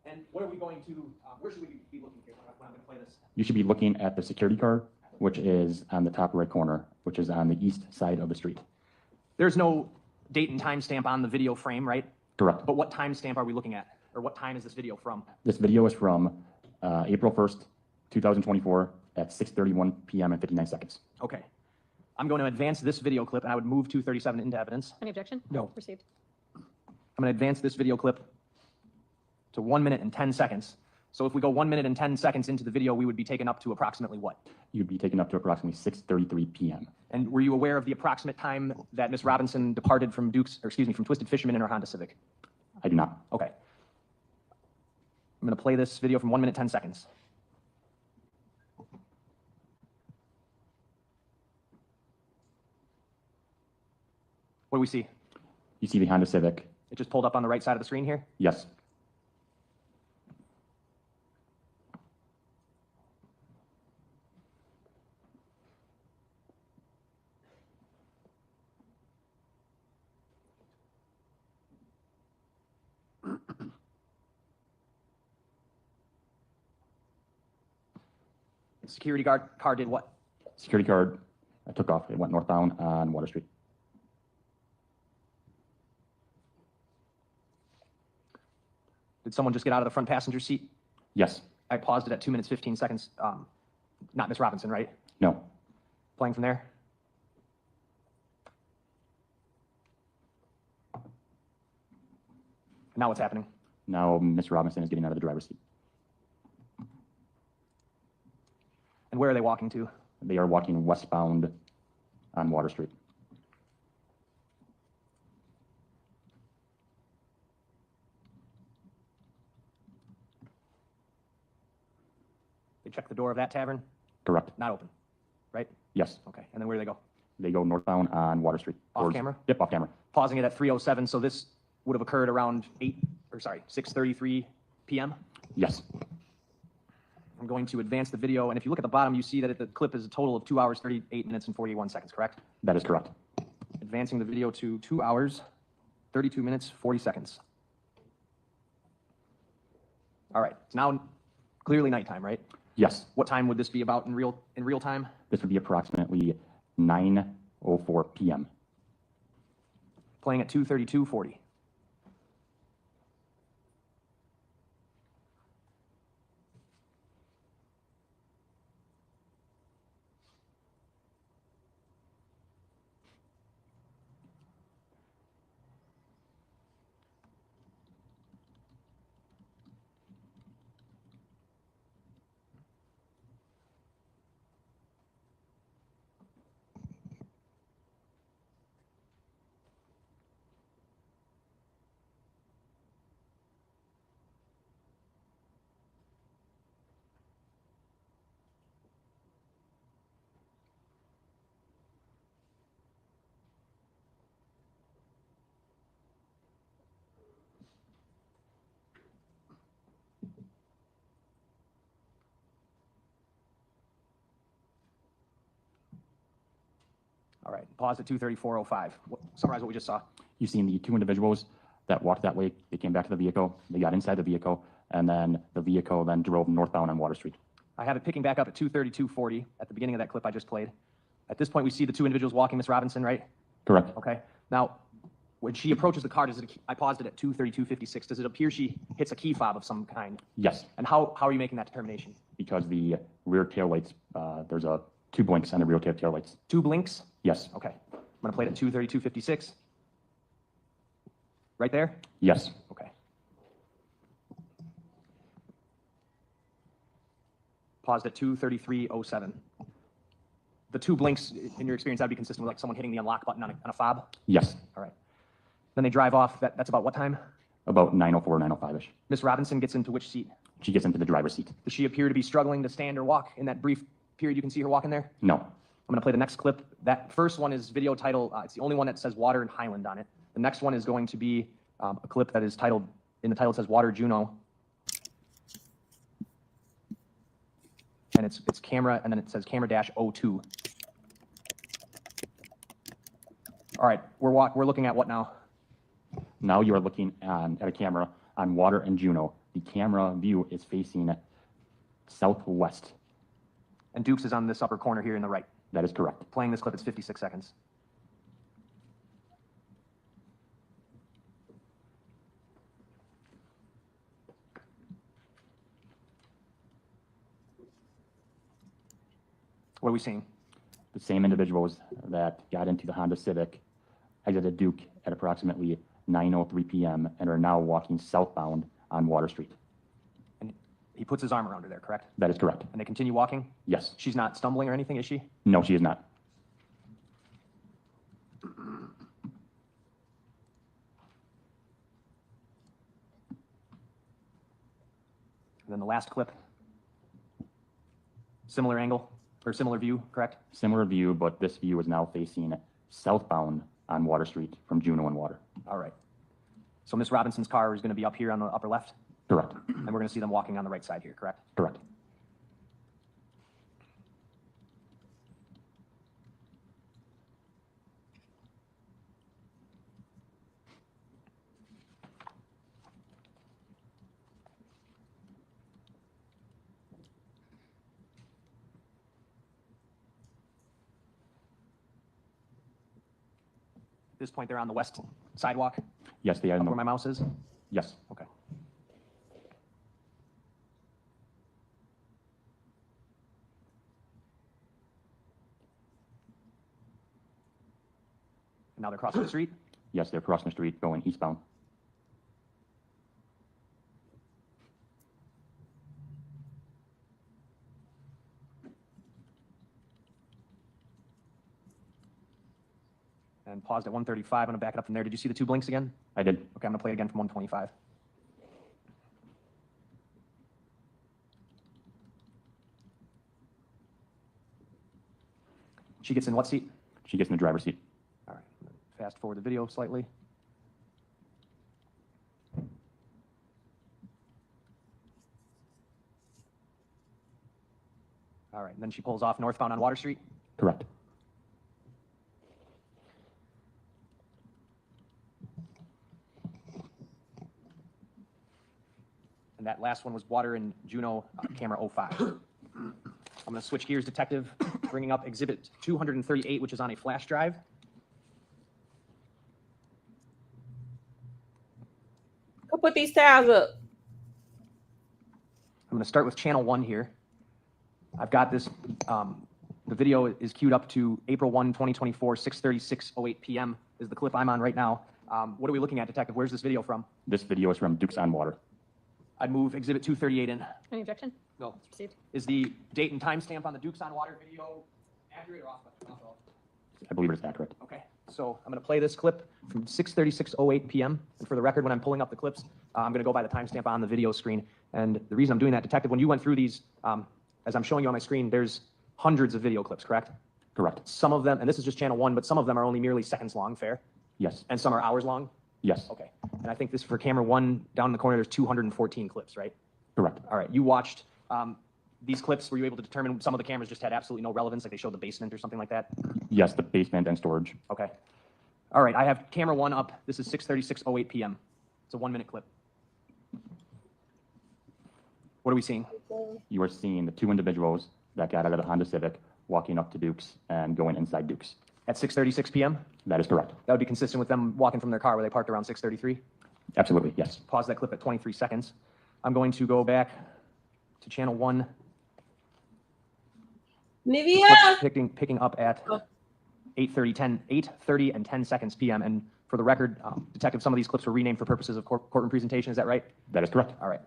And what are we going to, where should we be looking here when I'm going to play this? You should be looking at the security car, which is on the top right corner, which is on the east side of the street. There's no date and time stamp on the video frame, right? Correct. But what time stamp are we looking at? Or what time is this video from? This video is from April 1st, 2024 at 6:31 p.m. and 59 seconds. Okay. I'm going to advance this video clip, and I would move 237 into evidence. Any objection? No. Received. I'm going to advance this video clip to 1 minute and 10 seconds. So if we go 1 minute and 10 seconds into the video, we would be taken up to approximately what? You'd be taken up to approximately 6:33 p.m. And were you aware of the approximate time that Miss Robinson departed from from Twisted Fisherman in her Honda Civic? I do not. Okay. I'm going to play this video from 1 minute, 10 seconds. What do we see? You see the Honda Civic. It just pulled up on the right side of the screen here? Yes. Security guard car did what? Security guard took off. It went northbound on Water Street. Did someone just get out of the front passenger seat? Yes. I paused it at 2 minutes, 15 seconds. Not Miss Robinson, right? No. Playing from there. Now what's happening? Now Miss Robinson is getting out of the driver's seat. And where are they walking to? They are walking westbound on Water Street. They check the door of that tavern? Correct. Not open, right? Yes. Okay, and then where do they go? They go northbound on Water Street. Off camera? Yep, off camera. Pausing it at 3:07, so this would have occurred around 6:33 p.m.? Yes. I'm going to advance the video, and if you look at the bottom, you see that the clip is a total of 2 hours, 38 minutes, and 41 seconds, correct? That is correct. Advancing the video to 2 hours, 32 minutes, 40 seconds. All right, it's now clearly nighttime, right? Yes. What time would this be about in real time? This would be approximately 9:04 p.m. Playing at 2:32:40. All right, pause at 2:34:05. Summarize what we just saw. You've seen the two individuals that walked that way. They came back to the vehicle. They got inside the vehicle, and then the vehicle then drove northbound on Water Street. I have it picking back up at 2:32:40 at the beginning of that clip I just played. At this point, we see the two individuals walking, Miss Robinson, right? Correct. Okay. Now, when she approaches the car, I paused it at 2:32:56. Does it appear she hits a key fob of some kind? Yes, And how are you making that determination? because the rear taillights, there's two blinks on the rear taillights. Two blinks? Yes, Okay. I'm going to play it at 2:32:56. Right there? yes, Okay. Paused at 2:33:07. The two blinks, in your experience, that'd be consistent with like someone hitting the unlock button on a fob? yes. All right. Then they drive off. That's about what time? About 9:04, 9:05-ish. Miss Robinson gets into which seat? She gets into the driver's seat. Does she appear to be struggling to stand or walk in that brief period you can see her walking there? No, I'm going to play the next clip. That first one is video title. It's the only one that says Water and Highland on it. The next one is going to be a clip that is titled, in the title it says Water Juno. And it's camera, and then it says camera dash 02. All right, we're looking at what now? now you are looking at a camera on Water and Juno. The camera view is facing southwest. And Dukes is on this upper corner here in the right. That is correct. Playing this clip, it's 56 seconds. What are we seeing? The same individuals that got into the Honda Civic exited Duke at approximately 9:03 p.m. and are now walking southbound on Water Street. And he puts his arm around her there, correct? That is correct. And they continue walking? Yes. She's not stumbling or anything, is she? No, she is not. And then the last clip. Similar angle, or similar view, correct? Similar view, but this view is now facing southbound on Water Street from Juno and Water. All right. So Miss Robinson's car is going to be up here on the upper left? Correct. And we're going to see them walking on the right side here, correct? Correct. At this point, they're on the west sidewalk, Yes, they are. up where my mouse is? Yes. Okay. And now they're crossing the street? Yes, they're crossing the street going eastbound. And paused at 135. I'm going to back it up from there. Did you see the two blinks again? I did. Okay, I'm going to play it again from 125. She gets in what seat? She gets in the driver's seat. All right, I'm gonna fast forward the video slightly. All right, and then she pulls off northbound on Water Street. Correct. And that last one was Water and Juno, camera 05. I'm going to switch gears, Detective, bringing up Exhibit 238, which is on a flash drive. Go put these tabs up. I'm going to start with channel 1 here. I've got this, the video is queued up to April 1, 2024, 6:36:08 p.m. is the clip I'm on right now. What are we looking at, Detective? Where's this video from? This video is from Dukes on Water. I'd move Exhibit 238 in. Any objection? No. It's received. Is the date and timestamp on the Dukes on Water video accurate or off? I believe it's accurate. Okay, so I'm going to play this clip from 6:36:08 p.m. And for the record, when I'm pulling up the clips, I'm going to go by the timestamp on the video screen. And the reason I'm doing that, Detective, when you went through these, as I'm showing you on my screen, there's hundreds of video clips, correct? Correct. Some of them, and this is just channel 1, but some of them are only merely seconds long, fair? Yes. And some are hours long? Yes. Okay. And I think this for camera 1 down in the corner, there's 214 clips, right? Correct. All right, you watched these clips, were you able to determine some of the cameras just had absolutely no relevance, like they showed the basement or something like that? Yes, the basement and storage. Okay. All right, I have camera 1 up. This is 6:36:08 p.m. It's a 1-minute clip. What are we seeing? You are seeing the two individuals that got out of the Honda Civic walking up to Duke's and going inside Duke's. At 6:36 p.m.? That is correct. That would be consistent with them walking from their car where they parked around 6:33? Absolutely, yes. Pause that clip at 23 seconds. I'm going to go back to channel 1. Nivea! Picking up at 8:30 and 10 seconds p.m. And for the record, Detective, some of these clips were renamed for purposes of courtroom presentation. Is that right? That is correct. All right.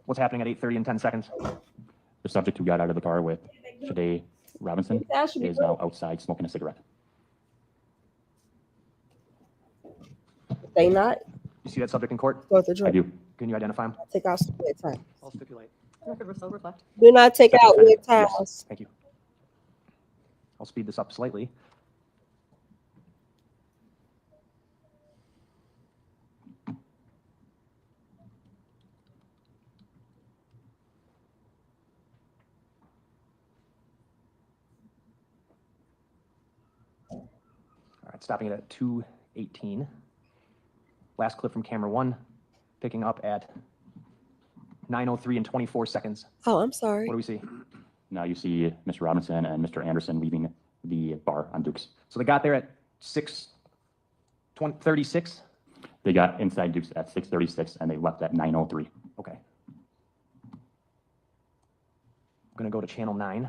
What's happening at 8:30 and 10 seconds? The subject who got out of the car with Sade Robinson That should be is good. now outside smoking a cigarette. They not You see that subject in court? go to I drink. do. Can you identify him? Take out wet towels. I'll stipulate. Record will still reflect. Do not take out wet Yes. towels. Thank you. I'll speed this up slightly. All right, stopping it at 2:18. Last clip from camera 1, picking up at 9:03 and 24 seconds. Oh, I'm sorry. What do we see? Now you see Mr. Robinson and Mr. Anderson leaving the bar on Duke's. So they got there at 6:36? They got inside Duke's at 6:36 and they left at 9:03. Okay. I'm going to go to channel 9.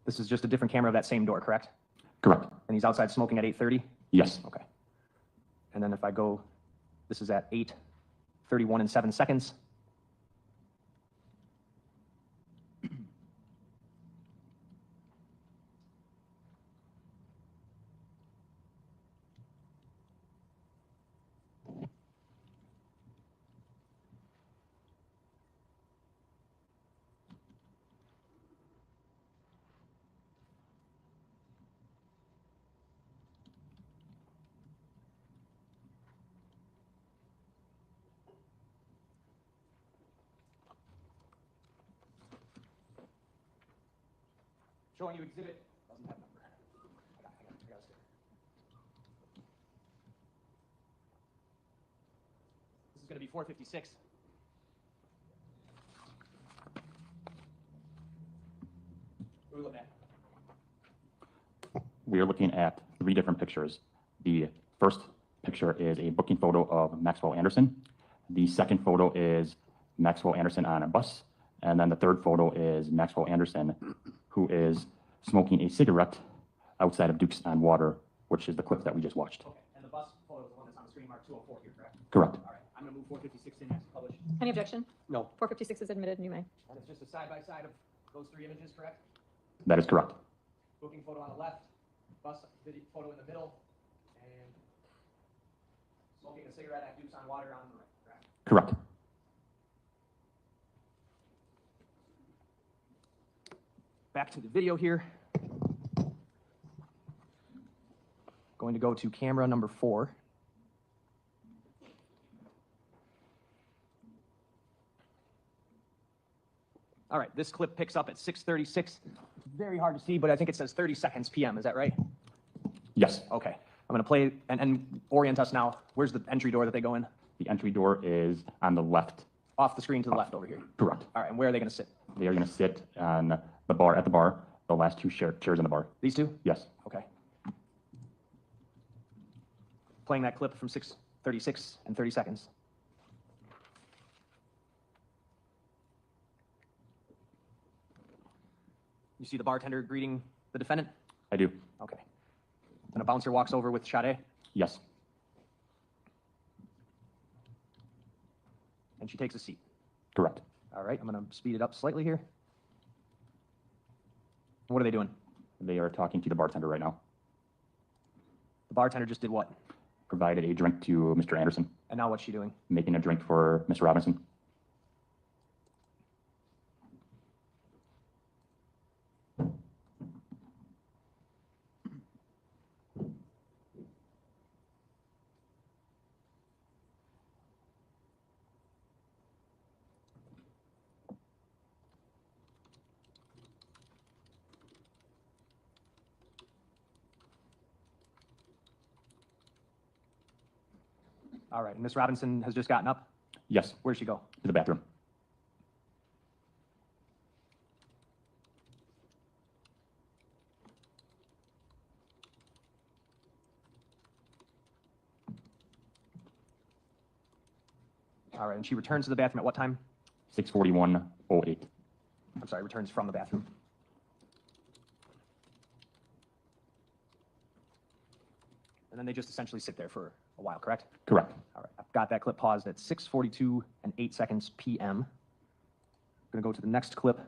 This is just a different camera of that same door, correct? Correct. And he's outside smoking at 8:30? Yes. Okay. And then if I go, this is at 8:31 and 7 seconds. Showing you exhibit, doesn't have number. I got a sticker. This is going to be 456. What are we looking at? We are looking at 3 different pictures. The first picture is a booking photo of Maxwell Anderson. The second photo is Maxwell Anderson on a bus. And then the third photo is Maxwell Anderson, who is smoking a cigarette outside of Duke's on Water, which is the clip that we just watched. Okay, and the bus photo is the one that's on the screen marked 204 here, correct? Correct. All right, I'm going to move 456 in next, publish. Any objection? No. 456 is admitted, and you may. And it's just a side-by-side of those 3 images, correct? That is correct. Booking photo on the left, bus video photo in the middle, and smoking a cigarette at Duke's on Water on the right, correct? Correct. Back to the video here. Going to go to camera number 4. All right, this clip picks up at 6:36. Very hard to see, but I think it says 30 seconds p.m. Is that right? Yes. Okay. I'm going to play and orient us now. Where's the entry door that they go in? The entry door is on the left. Off the screen to the left over here. Correct. All right, and where are they going to sit? They are going to sit on the bar, at the bar, the last 2 chairs in the bar. These 2? Yes. Okay. Playing that clip from 6:36 and 30 seconds. You see the bartender greeting the defendant? I do. Okay. And a bouncer walks over with Sade? Yes. And she takes a seat. Correct. All right, I'm going to speed it up slightly here. What are they doing? They are talking to the bartender right now. The bartender just did what? Provided a drink to Mr. Anderson. And now what's she doing? Making a drink for Mr. Robinson. All right, and Ms. Robinson has just gotten up? Yes, Where'd she go? to the bathroom. All right, and she returns to the bathroom at what time? 6:41:08. I'm sorry, returns from the bathroom. And then they just essentially sit there for a while, correct? Correct. All right, I've got that clip paused at 6:42:08 p.m. I'm going to go to the next clip.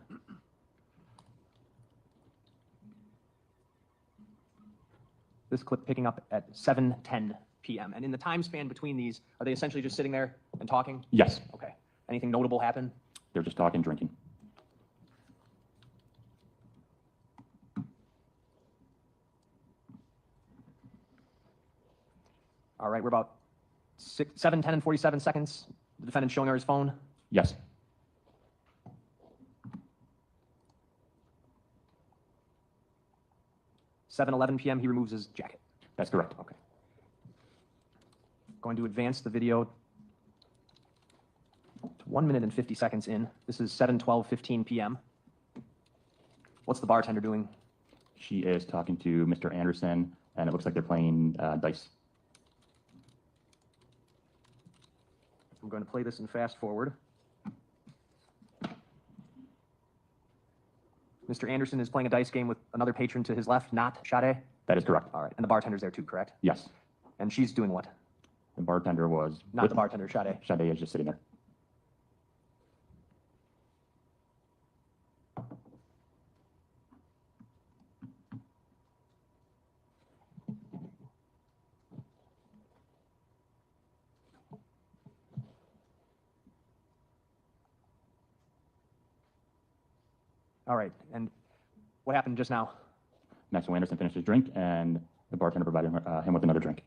This clip picking up at 7:10 p.m. And in the time span between these, are they essentially just sitting there and talking? Yes, Okay. Anything notable happen? they're just talking, drinking. All right, we're about 7, 10, and 47 seconds. The defendant showing her his phone. Yes, 7:11 p.m. he removes his jacket. that's correct. Okay. Going to advance the video to 1 minute and 50 seconds in. This is 7:12:15 p.m. What's the bartender doing? She is talking to Mr. Anderson, and it looks like they're playing dice. I'm going to play this in fast forward. Mr. Anderson is playing a dice game with another patron to his left, not Sade? That is correct. All right, and the bartender's there too, correct? Yes, And she's doing what? the bartender was. Not with- the bartender, Sade. Sade is just sitting there. All right, and what happened just now? Maxwell Anderson finished his drink, and the bartender provided him with another drink.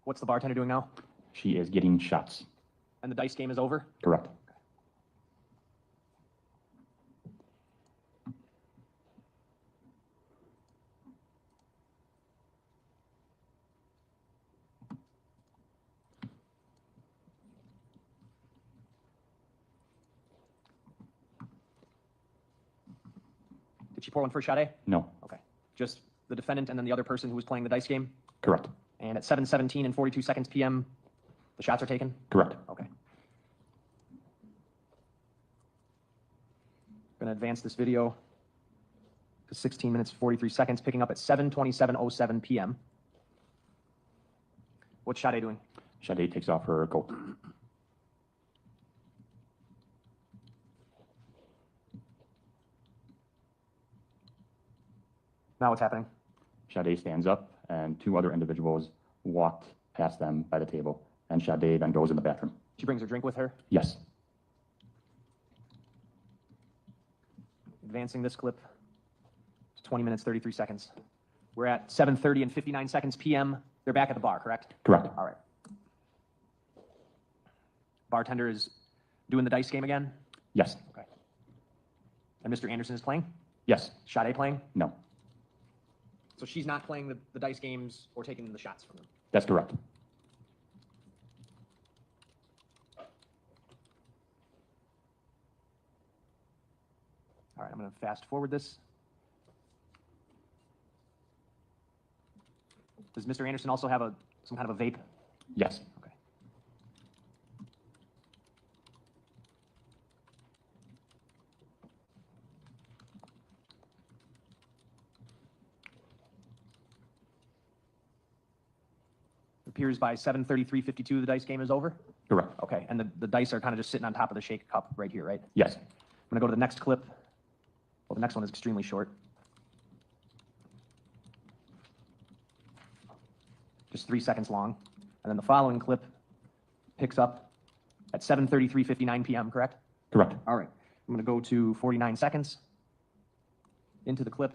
What's the bartender doing now? She is getting shots. And the dice game is over? Correct. Did she pour one for Sade? No. Okay. Just the defendant and then the other person who was playing the dice game? Correct. And at 7:17 and 42 seconds p.m., the shots are taken? Correct. Okay. Going to advance this video to 16 minutes, 43 seconds, picking up at 7:27:07 p.m. What's Sade doing? Sade takes off her coat. Now what's happening? Sade stands up, and two other individuals walked past them by the table, and Sade then goes in the bathroom. She brings her drink with her. Yes. Advancing this clip to 20 minutes, 33 seconds. We're at 7:30 and 59 seconds p.m. They're back at the bar, correct? Correct. All right. Bartender is doing the dice game again? Yes. Okay. And Mr. Anderson is playing? Yes. Sade playing? No. So she's not playing the dice games or taking the shots from them? That's correct. All right, I'm going to fast forward this. Does Mr. Anderson also have some kind of a vape? Yes. Okay. It appears by 7:33:52 the dice game is over? Correct. Okay, and the dice are kind of just sitting on top of the shake cup right here, right? Yes. I'm going to go to the next clip. Well, the next one is extremely short. Just 3 seconds long. And then the following clip picks up at 7:33:59 p.m., correct? Correct. All right. I'm going to go to 49 seconds into the clip.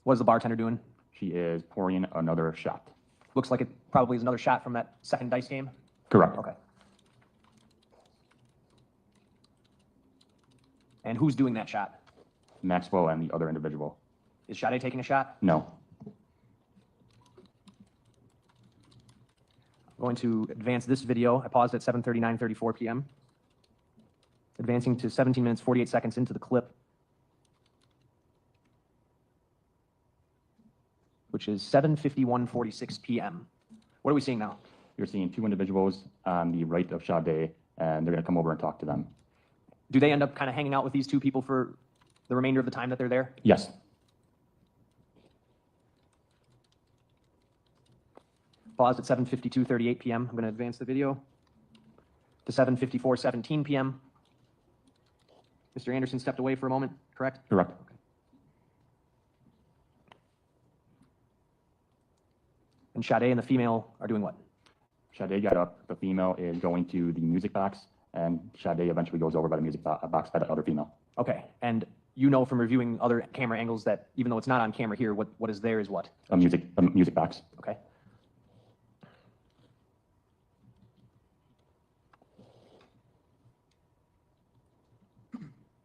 What is the bartender doing? She is pouring another shot. Looks like it probably is another shot from that second dice game. Correct. Okay. And who's doing that shot? Maxwell and the other individual. Is Sade taking a shot? No. I'm going to advance this video. I paused at 7:34 p.m. Advancing to 17 minutes, 48 seconds into the clip, which is 7:51:46 p.m. What are we seeing now? You're seeing two individuals on the right of Sade, and they're going to come over and talk to them. Do they end up kind of hanging out with these two people for the remainder of the time that they're there? Yes. Paused at 7:52:38 p.m. I'm going to advance the video to 7:54:17 p.m. Mr. Anderson stepped away for a moment, correct? Correct. And Sade and the female are doing what? Sade got up. The female is going to the music box, and Sade eventually goes over by the music box by the other female. Okay, and you know from reviewing other camera angles that even though it's not on camera here, what is there is what? A music box. Okay.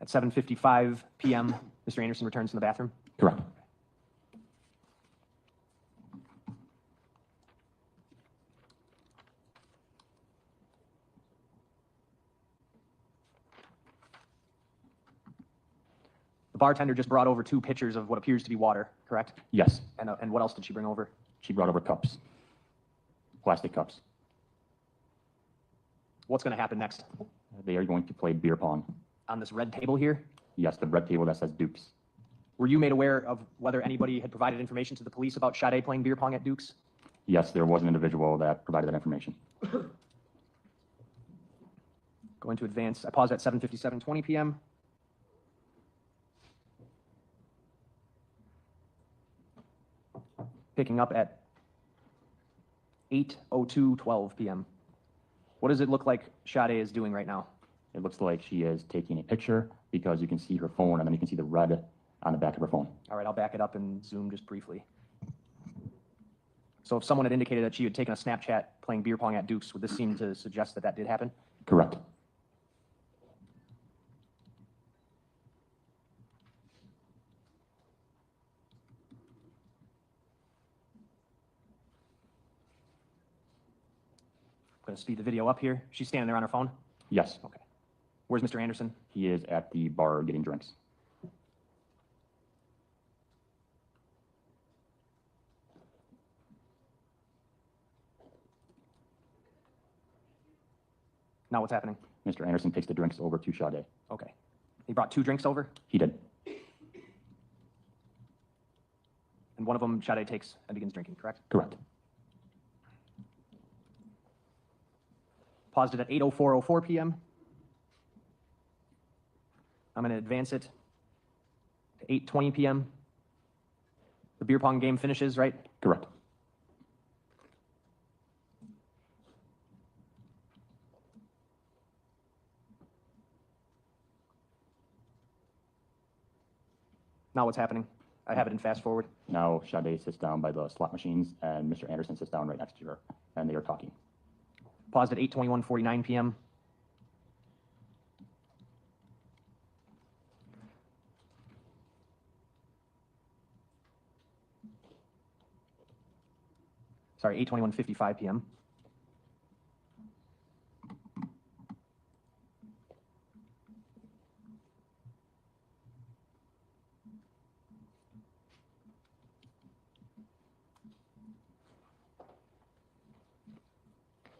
At 7:55 p.m., Mr. Anderson returns from the bathroom? Correct. The bartender just brought over 2 pitchers of what appears to be water, correct? Yes. And what else did she bring over? She brought over cups. Plastic cups. What's going to happen next? They are going to play beer pong. On this red table here? Yes, the red table that says Dukes. Were you made aware of whether anybody had provided information to the police about Sade playing beer pong at Duke's? Yes, there was an individual that provided that information. Going to advance. I paused at 7:57:20 p.m. Picking up at 8:02:12 p.m. What does it look like Sade is doing right now? It looks like she is taking a picture because you can see her phone and then you can see the red on the back of her phone. All right, I'll back it up and zoom just briefly. So if someone had indicated that she had taken a Snapchat playing beer pong at Duke's, would this seem to suggest that that did happen? Correct. I'm going to speed the video up here. She's standing there on her phone? Yes. Okay. Where's Mr. Anderson? He is at the bar getting drinks. Now what's happening? Mr. Anderson takes the drinks over to Sade. Okay. He brought 2 drinks over, He did. and one of them Sade takes and begins drinking, correct? Correct. Paused it at 8:04:04 p.m. I'm going to advance it to 8:20 p.m. The beer pong game finishes, right? Correct. Now what's happening? I have it in fast forward. Now Sade sits down by the slot machines and Mr. Anderson sits down right next to her and they are talking. Paused at 8:21:49 p.m. Sorry, 8:21:55 p.m.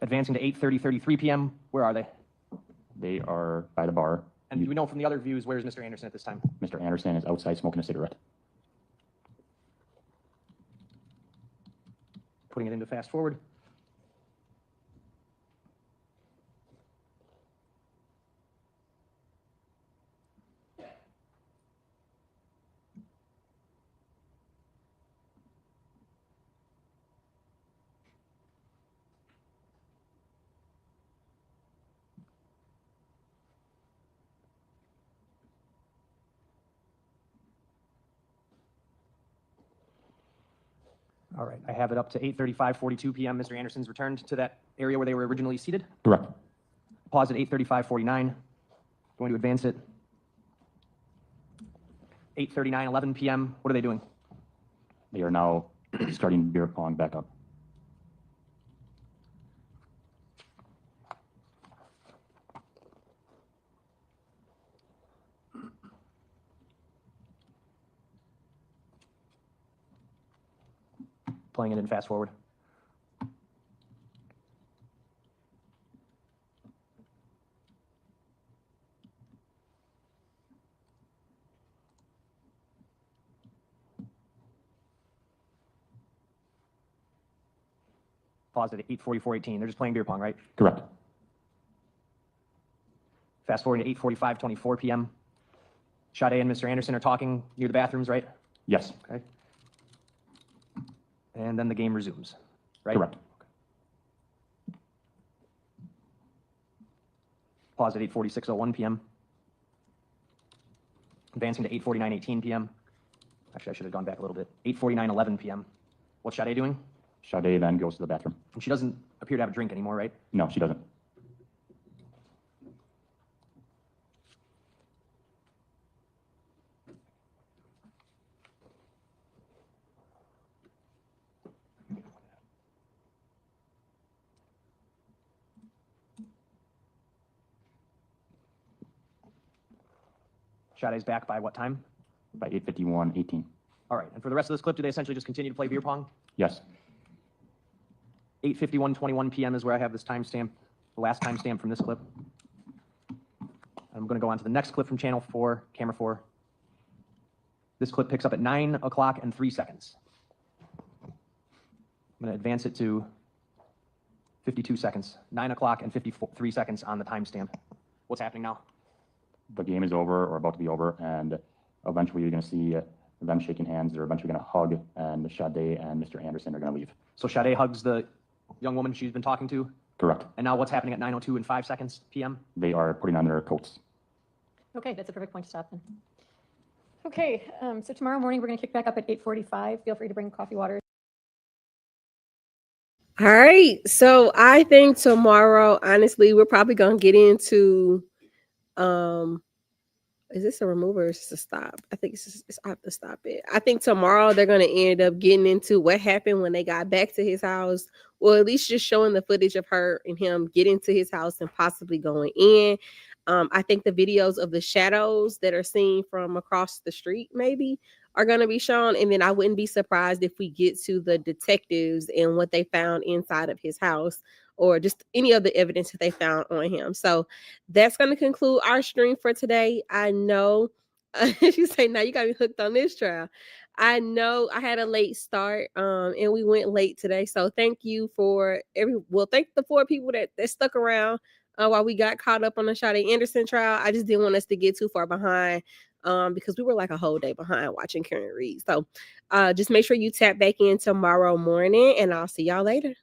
Advancing to 8:33 p.m. Where are they? They are by the bar. And do we know from the other views, where's Mr. Anderson at this time? Mr. Anderson is outside smoking a cigarette. Putting it into fast forward. All right, I have it up to 8:35:42 p.m. Mr. Anderson's returned to that area where they were originally seated. Correct. Pause at 8:35:49. Going to advance it. 8:39, 11 p.m. What are they doing? They are now starting beer pong back up. Playing it in fast forward. Paused at 8:44:18. They're just playing beer pong, right? Correct. Fast forward to 8:45:24 p.m. Sade and Mr. Anderson are talking near the bathrooms, right? Yes. Okay. And then the game resumes, right? Correct. Pause at 8:46:01 p.m. Advancing to 8:49:18 p.m. Actually, I should have gone back a little bit. 8:49:11 p.m. What's Sade doing? Sade then goes to the bathroom. And she doesn't appear to have a drink anymore, right? No, she doesn't. Sade's back by what time? By 8:51:18. All right. And for the rest of this clip, do they essentially just continue to play beer pong? Yes. 8:51:21 p.m. is where I have this timestamp, the last timestamp from this clip. I'm going to go on to the next clip from channel 4, camera 4. This clip picks up at 9 o'clock and 3 seconds. I'm going to advance it to 52 seconds. 9 o'clock and 53 seconds on the timestamp. What's happening now? The game is over or about to be over, and eventually you're going to see them shaking hands. They're eventually going to hug, and Sade and Mr. Anderson are going to leave. So Sade hugs the young woman she's been talking to. Correct. And now what's happening at 9:02 and 5 seconds p.m.? They are putting on their coats. Okay, that's a perfect point to stop then. Okay, so tomorrow morning, we're going to kick back up at 8:45. Feel free to bring coffee, water. All right. So I think tomorrow, honestly, we're probably gonna get into is this a remover or is this a stop? I think I have to stop it. I think tomorrow they're going to end up getting into what happened when they got back to his house, or at least just showing the footage of her and him getting to his house and possibly going in. I think the videos of the shadows that are seen from across the street maybe are going to be shown. And then I wouldn't be surprised if we get to the detectives and what they found inside of his house, or just any of the evidence that they found on him. So that's going to conclude our stream for today. I know you say, now you got me hooked on this trial. I know I had a late start and we went late today. So thank you for thank the 4 people that stuck around while we got caught up on the Sade Anderson trial. I just didn't want us to get too far behind because we were like a whole day behind watching Karen Reed. So just make sure you tap back in tomorrow morning and I'll see y'all later.